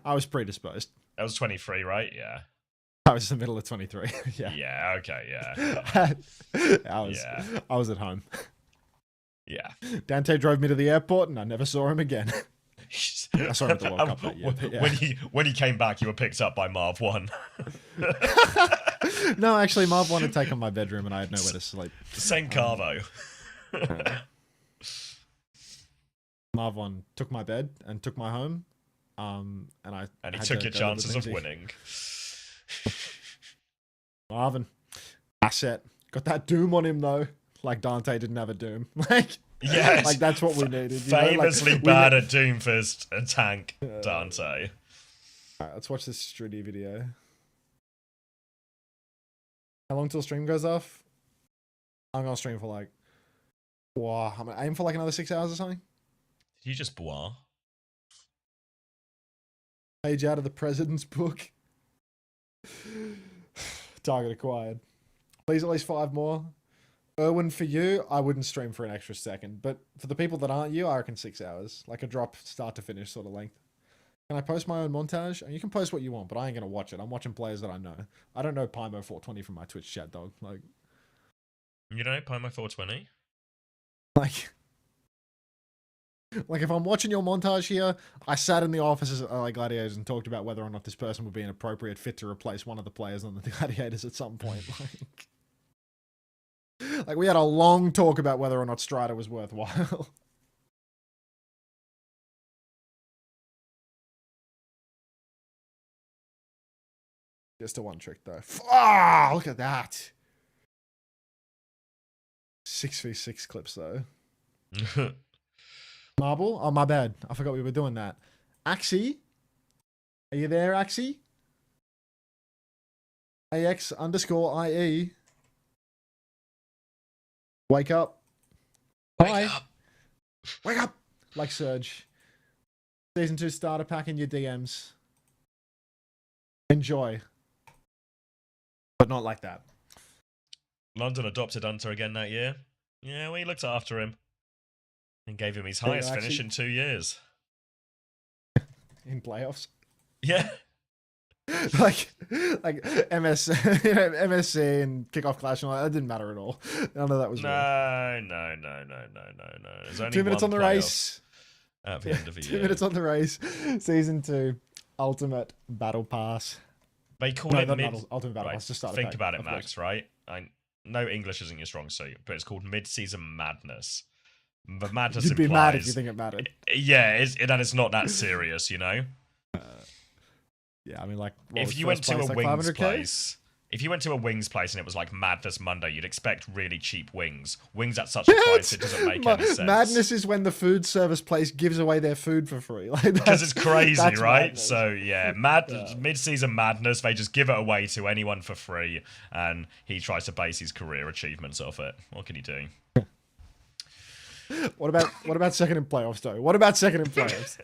I was predisposed. That was 23, right? Yeah. I was in the middle of 23. Yeah. Yeah. Okay. Yeah. I was at home. Yeah. Dante drove me to the airport, and I never saw him again. I saw him at the World Cup that year. But yeah. When he came back, you were picked up by Marv 1. No, actually, Marv 1 had taken my bedroom, and I had nowhere to sleep. Same car though. Marv 1 took my bed and took my home, and he took your chances of winning. Marvin, asset, got that Doom on him though. Like Dante didn't have a Doom. Like yes, like that's what we needed. Famously bad at Doomfist and tank Dante. Alright, let's watch this Strudy video. How long till stream goes off? I'm gonna stream for like, wow, I'm gonna aim for like another 6 hours or something. Did you just bois? Page out of the president's book. Target acquired. Please at least 5 more. Erwin, for you, I wouldn't stream for an extra second. But for the people that aren't you, I reckon 6 hours. Like a drop start to finish sort of length. Can I post my own montage? You can post what you want, but I ain't going to watch it. I'm watching players that I know. I don't know Pymo420 from my Twitch chat, dog. Like, you know Pymo420? Like if I'm watching your montage here, I sat in the offices at like Gladiators and talked about whether or not this person would be an appropriate fit to replace one of the players on the Gladiators at some point. Like we had a long talk about whether or not Strider was worthwhile. Just a one trick though. Ah, look at that. 6v6 clips though. Marble? Oh, my bad. I forgot we were doing that. Axie? Are you there, Axie? AX_IE. Wake up. Wake up. Wake up. Like Surge. Season 2 starter pack in your DMs. Enjoy. But not like that. London adopted Hunter again that year. Yeah, we looked after him. And gave him his highest finish in 2 years. In playoffs? Yeah. like MSC and Kickoff Clash and all that didn't matter at all. None of that was No. There's only 2 minutes on the race. At the end of the 2 year. minutes on the race. Season 2. Ultimate Battle Pass. They call it Ultimate Battle Pass. Just start think about it, Max, right? I know English isn't your strong suit, but it's called Mid-Season Madness. The madness You'd be implies, mad if you think it mattered. Yeah, it's not that serious, you know? Yeah, I mean, like, if you went to a wings place, if you went to a wings place and it was like Madness Monday, you'd expect really cheap wings. Wings at such a price, it doesn't make any sense. Madness is when the food service place gives away their food for free. Because it's crazy, right? Madness. So yeah, mid-season madness, they just give it away to anyone for free, and he tries to base his career achievements off it. What can he do? What about second in playoffs though? What about second in playoffs?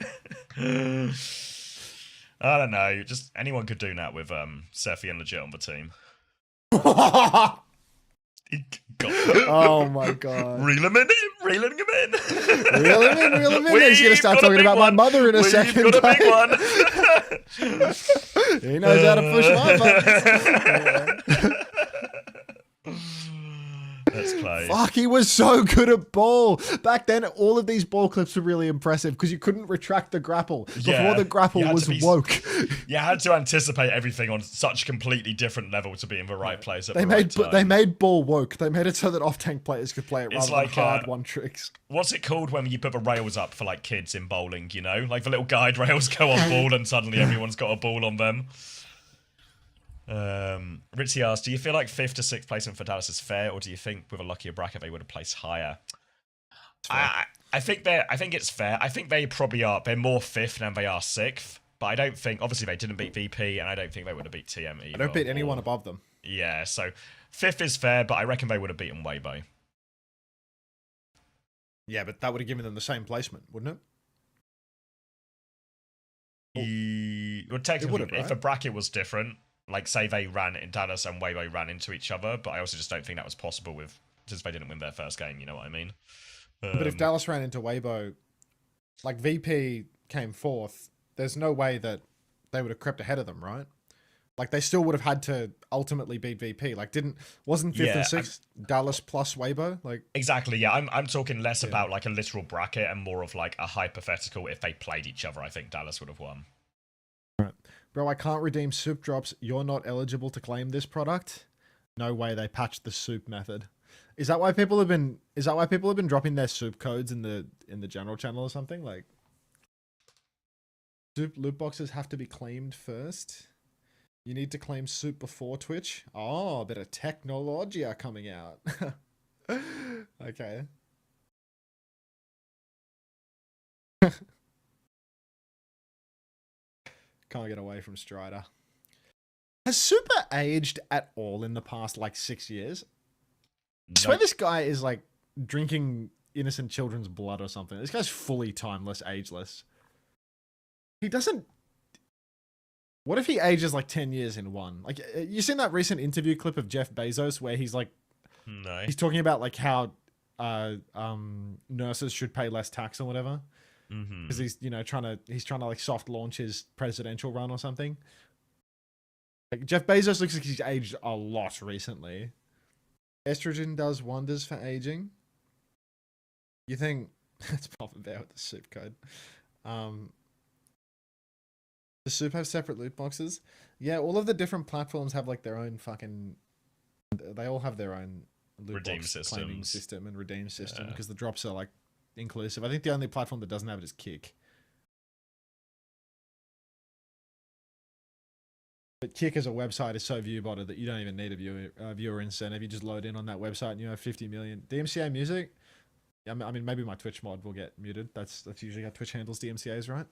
I don't know. Just anyone could do that with Sephi and Legit on the team. Oh my god! Reeling him in. Reel him in. He's gonna start talking about my mother in a second. Got a big one. He knows how to push my buttons. Let's play. Fuck, he was so good at ball. Back then, all of these ball clips were really impressive because you couldn't retract the grapple before the grapple was woke. You had to anticipate everything on such completely different level to be in the right place at the right time. They made ball woke. They made it so that off-tank players could play it rather than hard one tricks. What's it called when you put the rails up for like kids in bowling, you know? Like the little guide rails go on ball and suddenly everyone's got a ball on them. Ritzy asked, do you feel like 5th to 6th placement for Dallas is fair, or do you think with a luckier bracket they would have placed higher? I think it's fair. I think they probably are. They're more 5th than they are 6th. But I don't think, obviously, they didn't beat VP, and I don't think they would have beat TM either. I don't beat anyone above them. Yeah, so 5th is fair, but I reckon they would have beaten Weibo. Yeah, but that would have given them the same placement, wouldn't it? Well, technically, right? if a bracket was different, like say they ran in Dallas and Weibo ran into each other, but I also just don't think that was possible since they didn't win their first game. You know what I mean? But if Dallas ran into Weibo, like VP came 4th, there's no way that they would have crept ahead of them, right? Like they still would have had to ultimately beat VP. Like wasn't 5th and 6th Dallas plus Weibo? Like exactly, yeah. I'm talking less about like a literal bracket and more of like a hypothetical. If they played each other, I think Dallas would have won. Right, bro. I can't redeem soup drops. You're not eligible to claim this product. No way. They patched the soup method. Is that why people have been? Is that why people have been dropping their soup codes in the general channel or something? Like, soup loot boxes have to be claimed first. You need to claim soup before Twitch. Oh, a bit of technologia coming out. Okay. Can't get away from Strider. Has Super aged at all in the past like 6 years? I swear this guy is like drinking innocent children's blood or something. This guy's fully timeless, ageless. He doesn't... What if he ages like 10 years in one? Like, you seen that recent interview clip of Jeff Bezos where he's like... No. He's talking about like how nurses should pay less tax or whatever. Because he's, you know, trying to like soft launch his presidential run or something. Like, Jeff Bezos looks like he's aged a lot recently. Estrogen does wonders for aging. You think... Let's pop it there with the soup code. Does Soup have separate loot boxes? Yeah, all of the different platforms have like their own fucking... They all have their own loot box claiming system and redeem system because the drops are like inclusive. I think the only platform that doesn't have it is Kick. But Kick as a website is so view-botted that you don't even need a viewer incentive. You just load in on that website and you have 50 million. DMCA music? I mean, maybe my Twitch mod will get muted. That's usually how Twitch handles DMCAs, right?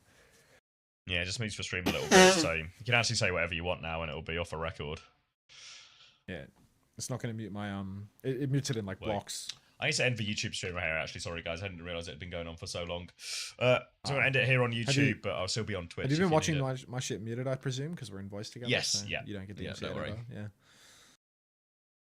Yeah, it just moves for stream a little bit, so you can actually say whatever you want now and it'll be off a record. Yeah, it's not going to mute my... It mutes it in like blocks. I need to end the YouTube stream right here, actually. Sorry, guys. I didn't realise it had been going on for so long. So I'm going to end it here on YouTube, but I'll still be on Twitch. Have you been watching my shit muted, I presume? Because we're in voice together? Yes, so yeah. You don't get DMCA. Don't worry. Yeah.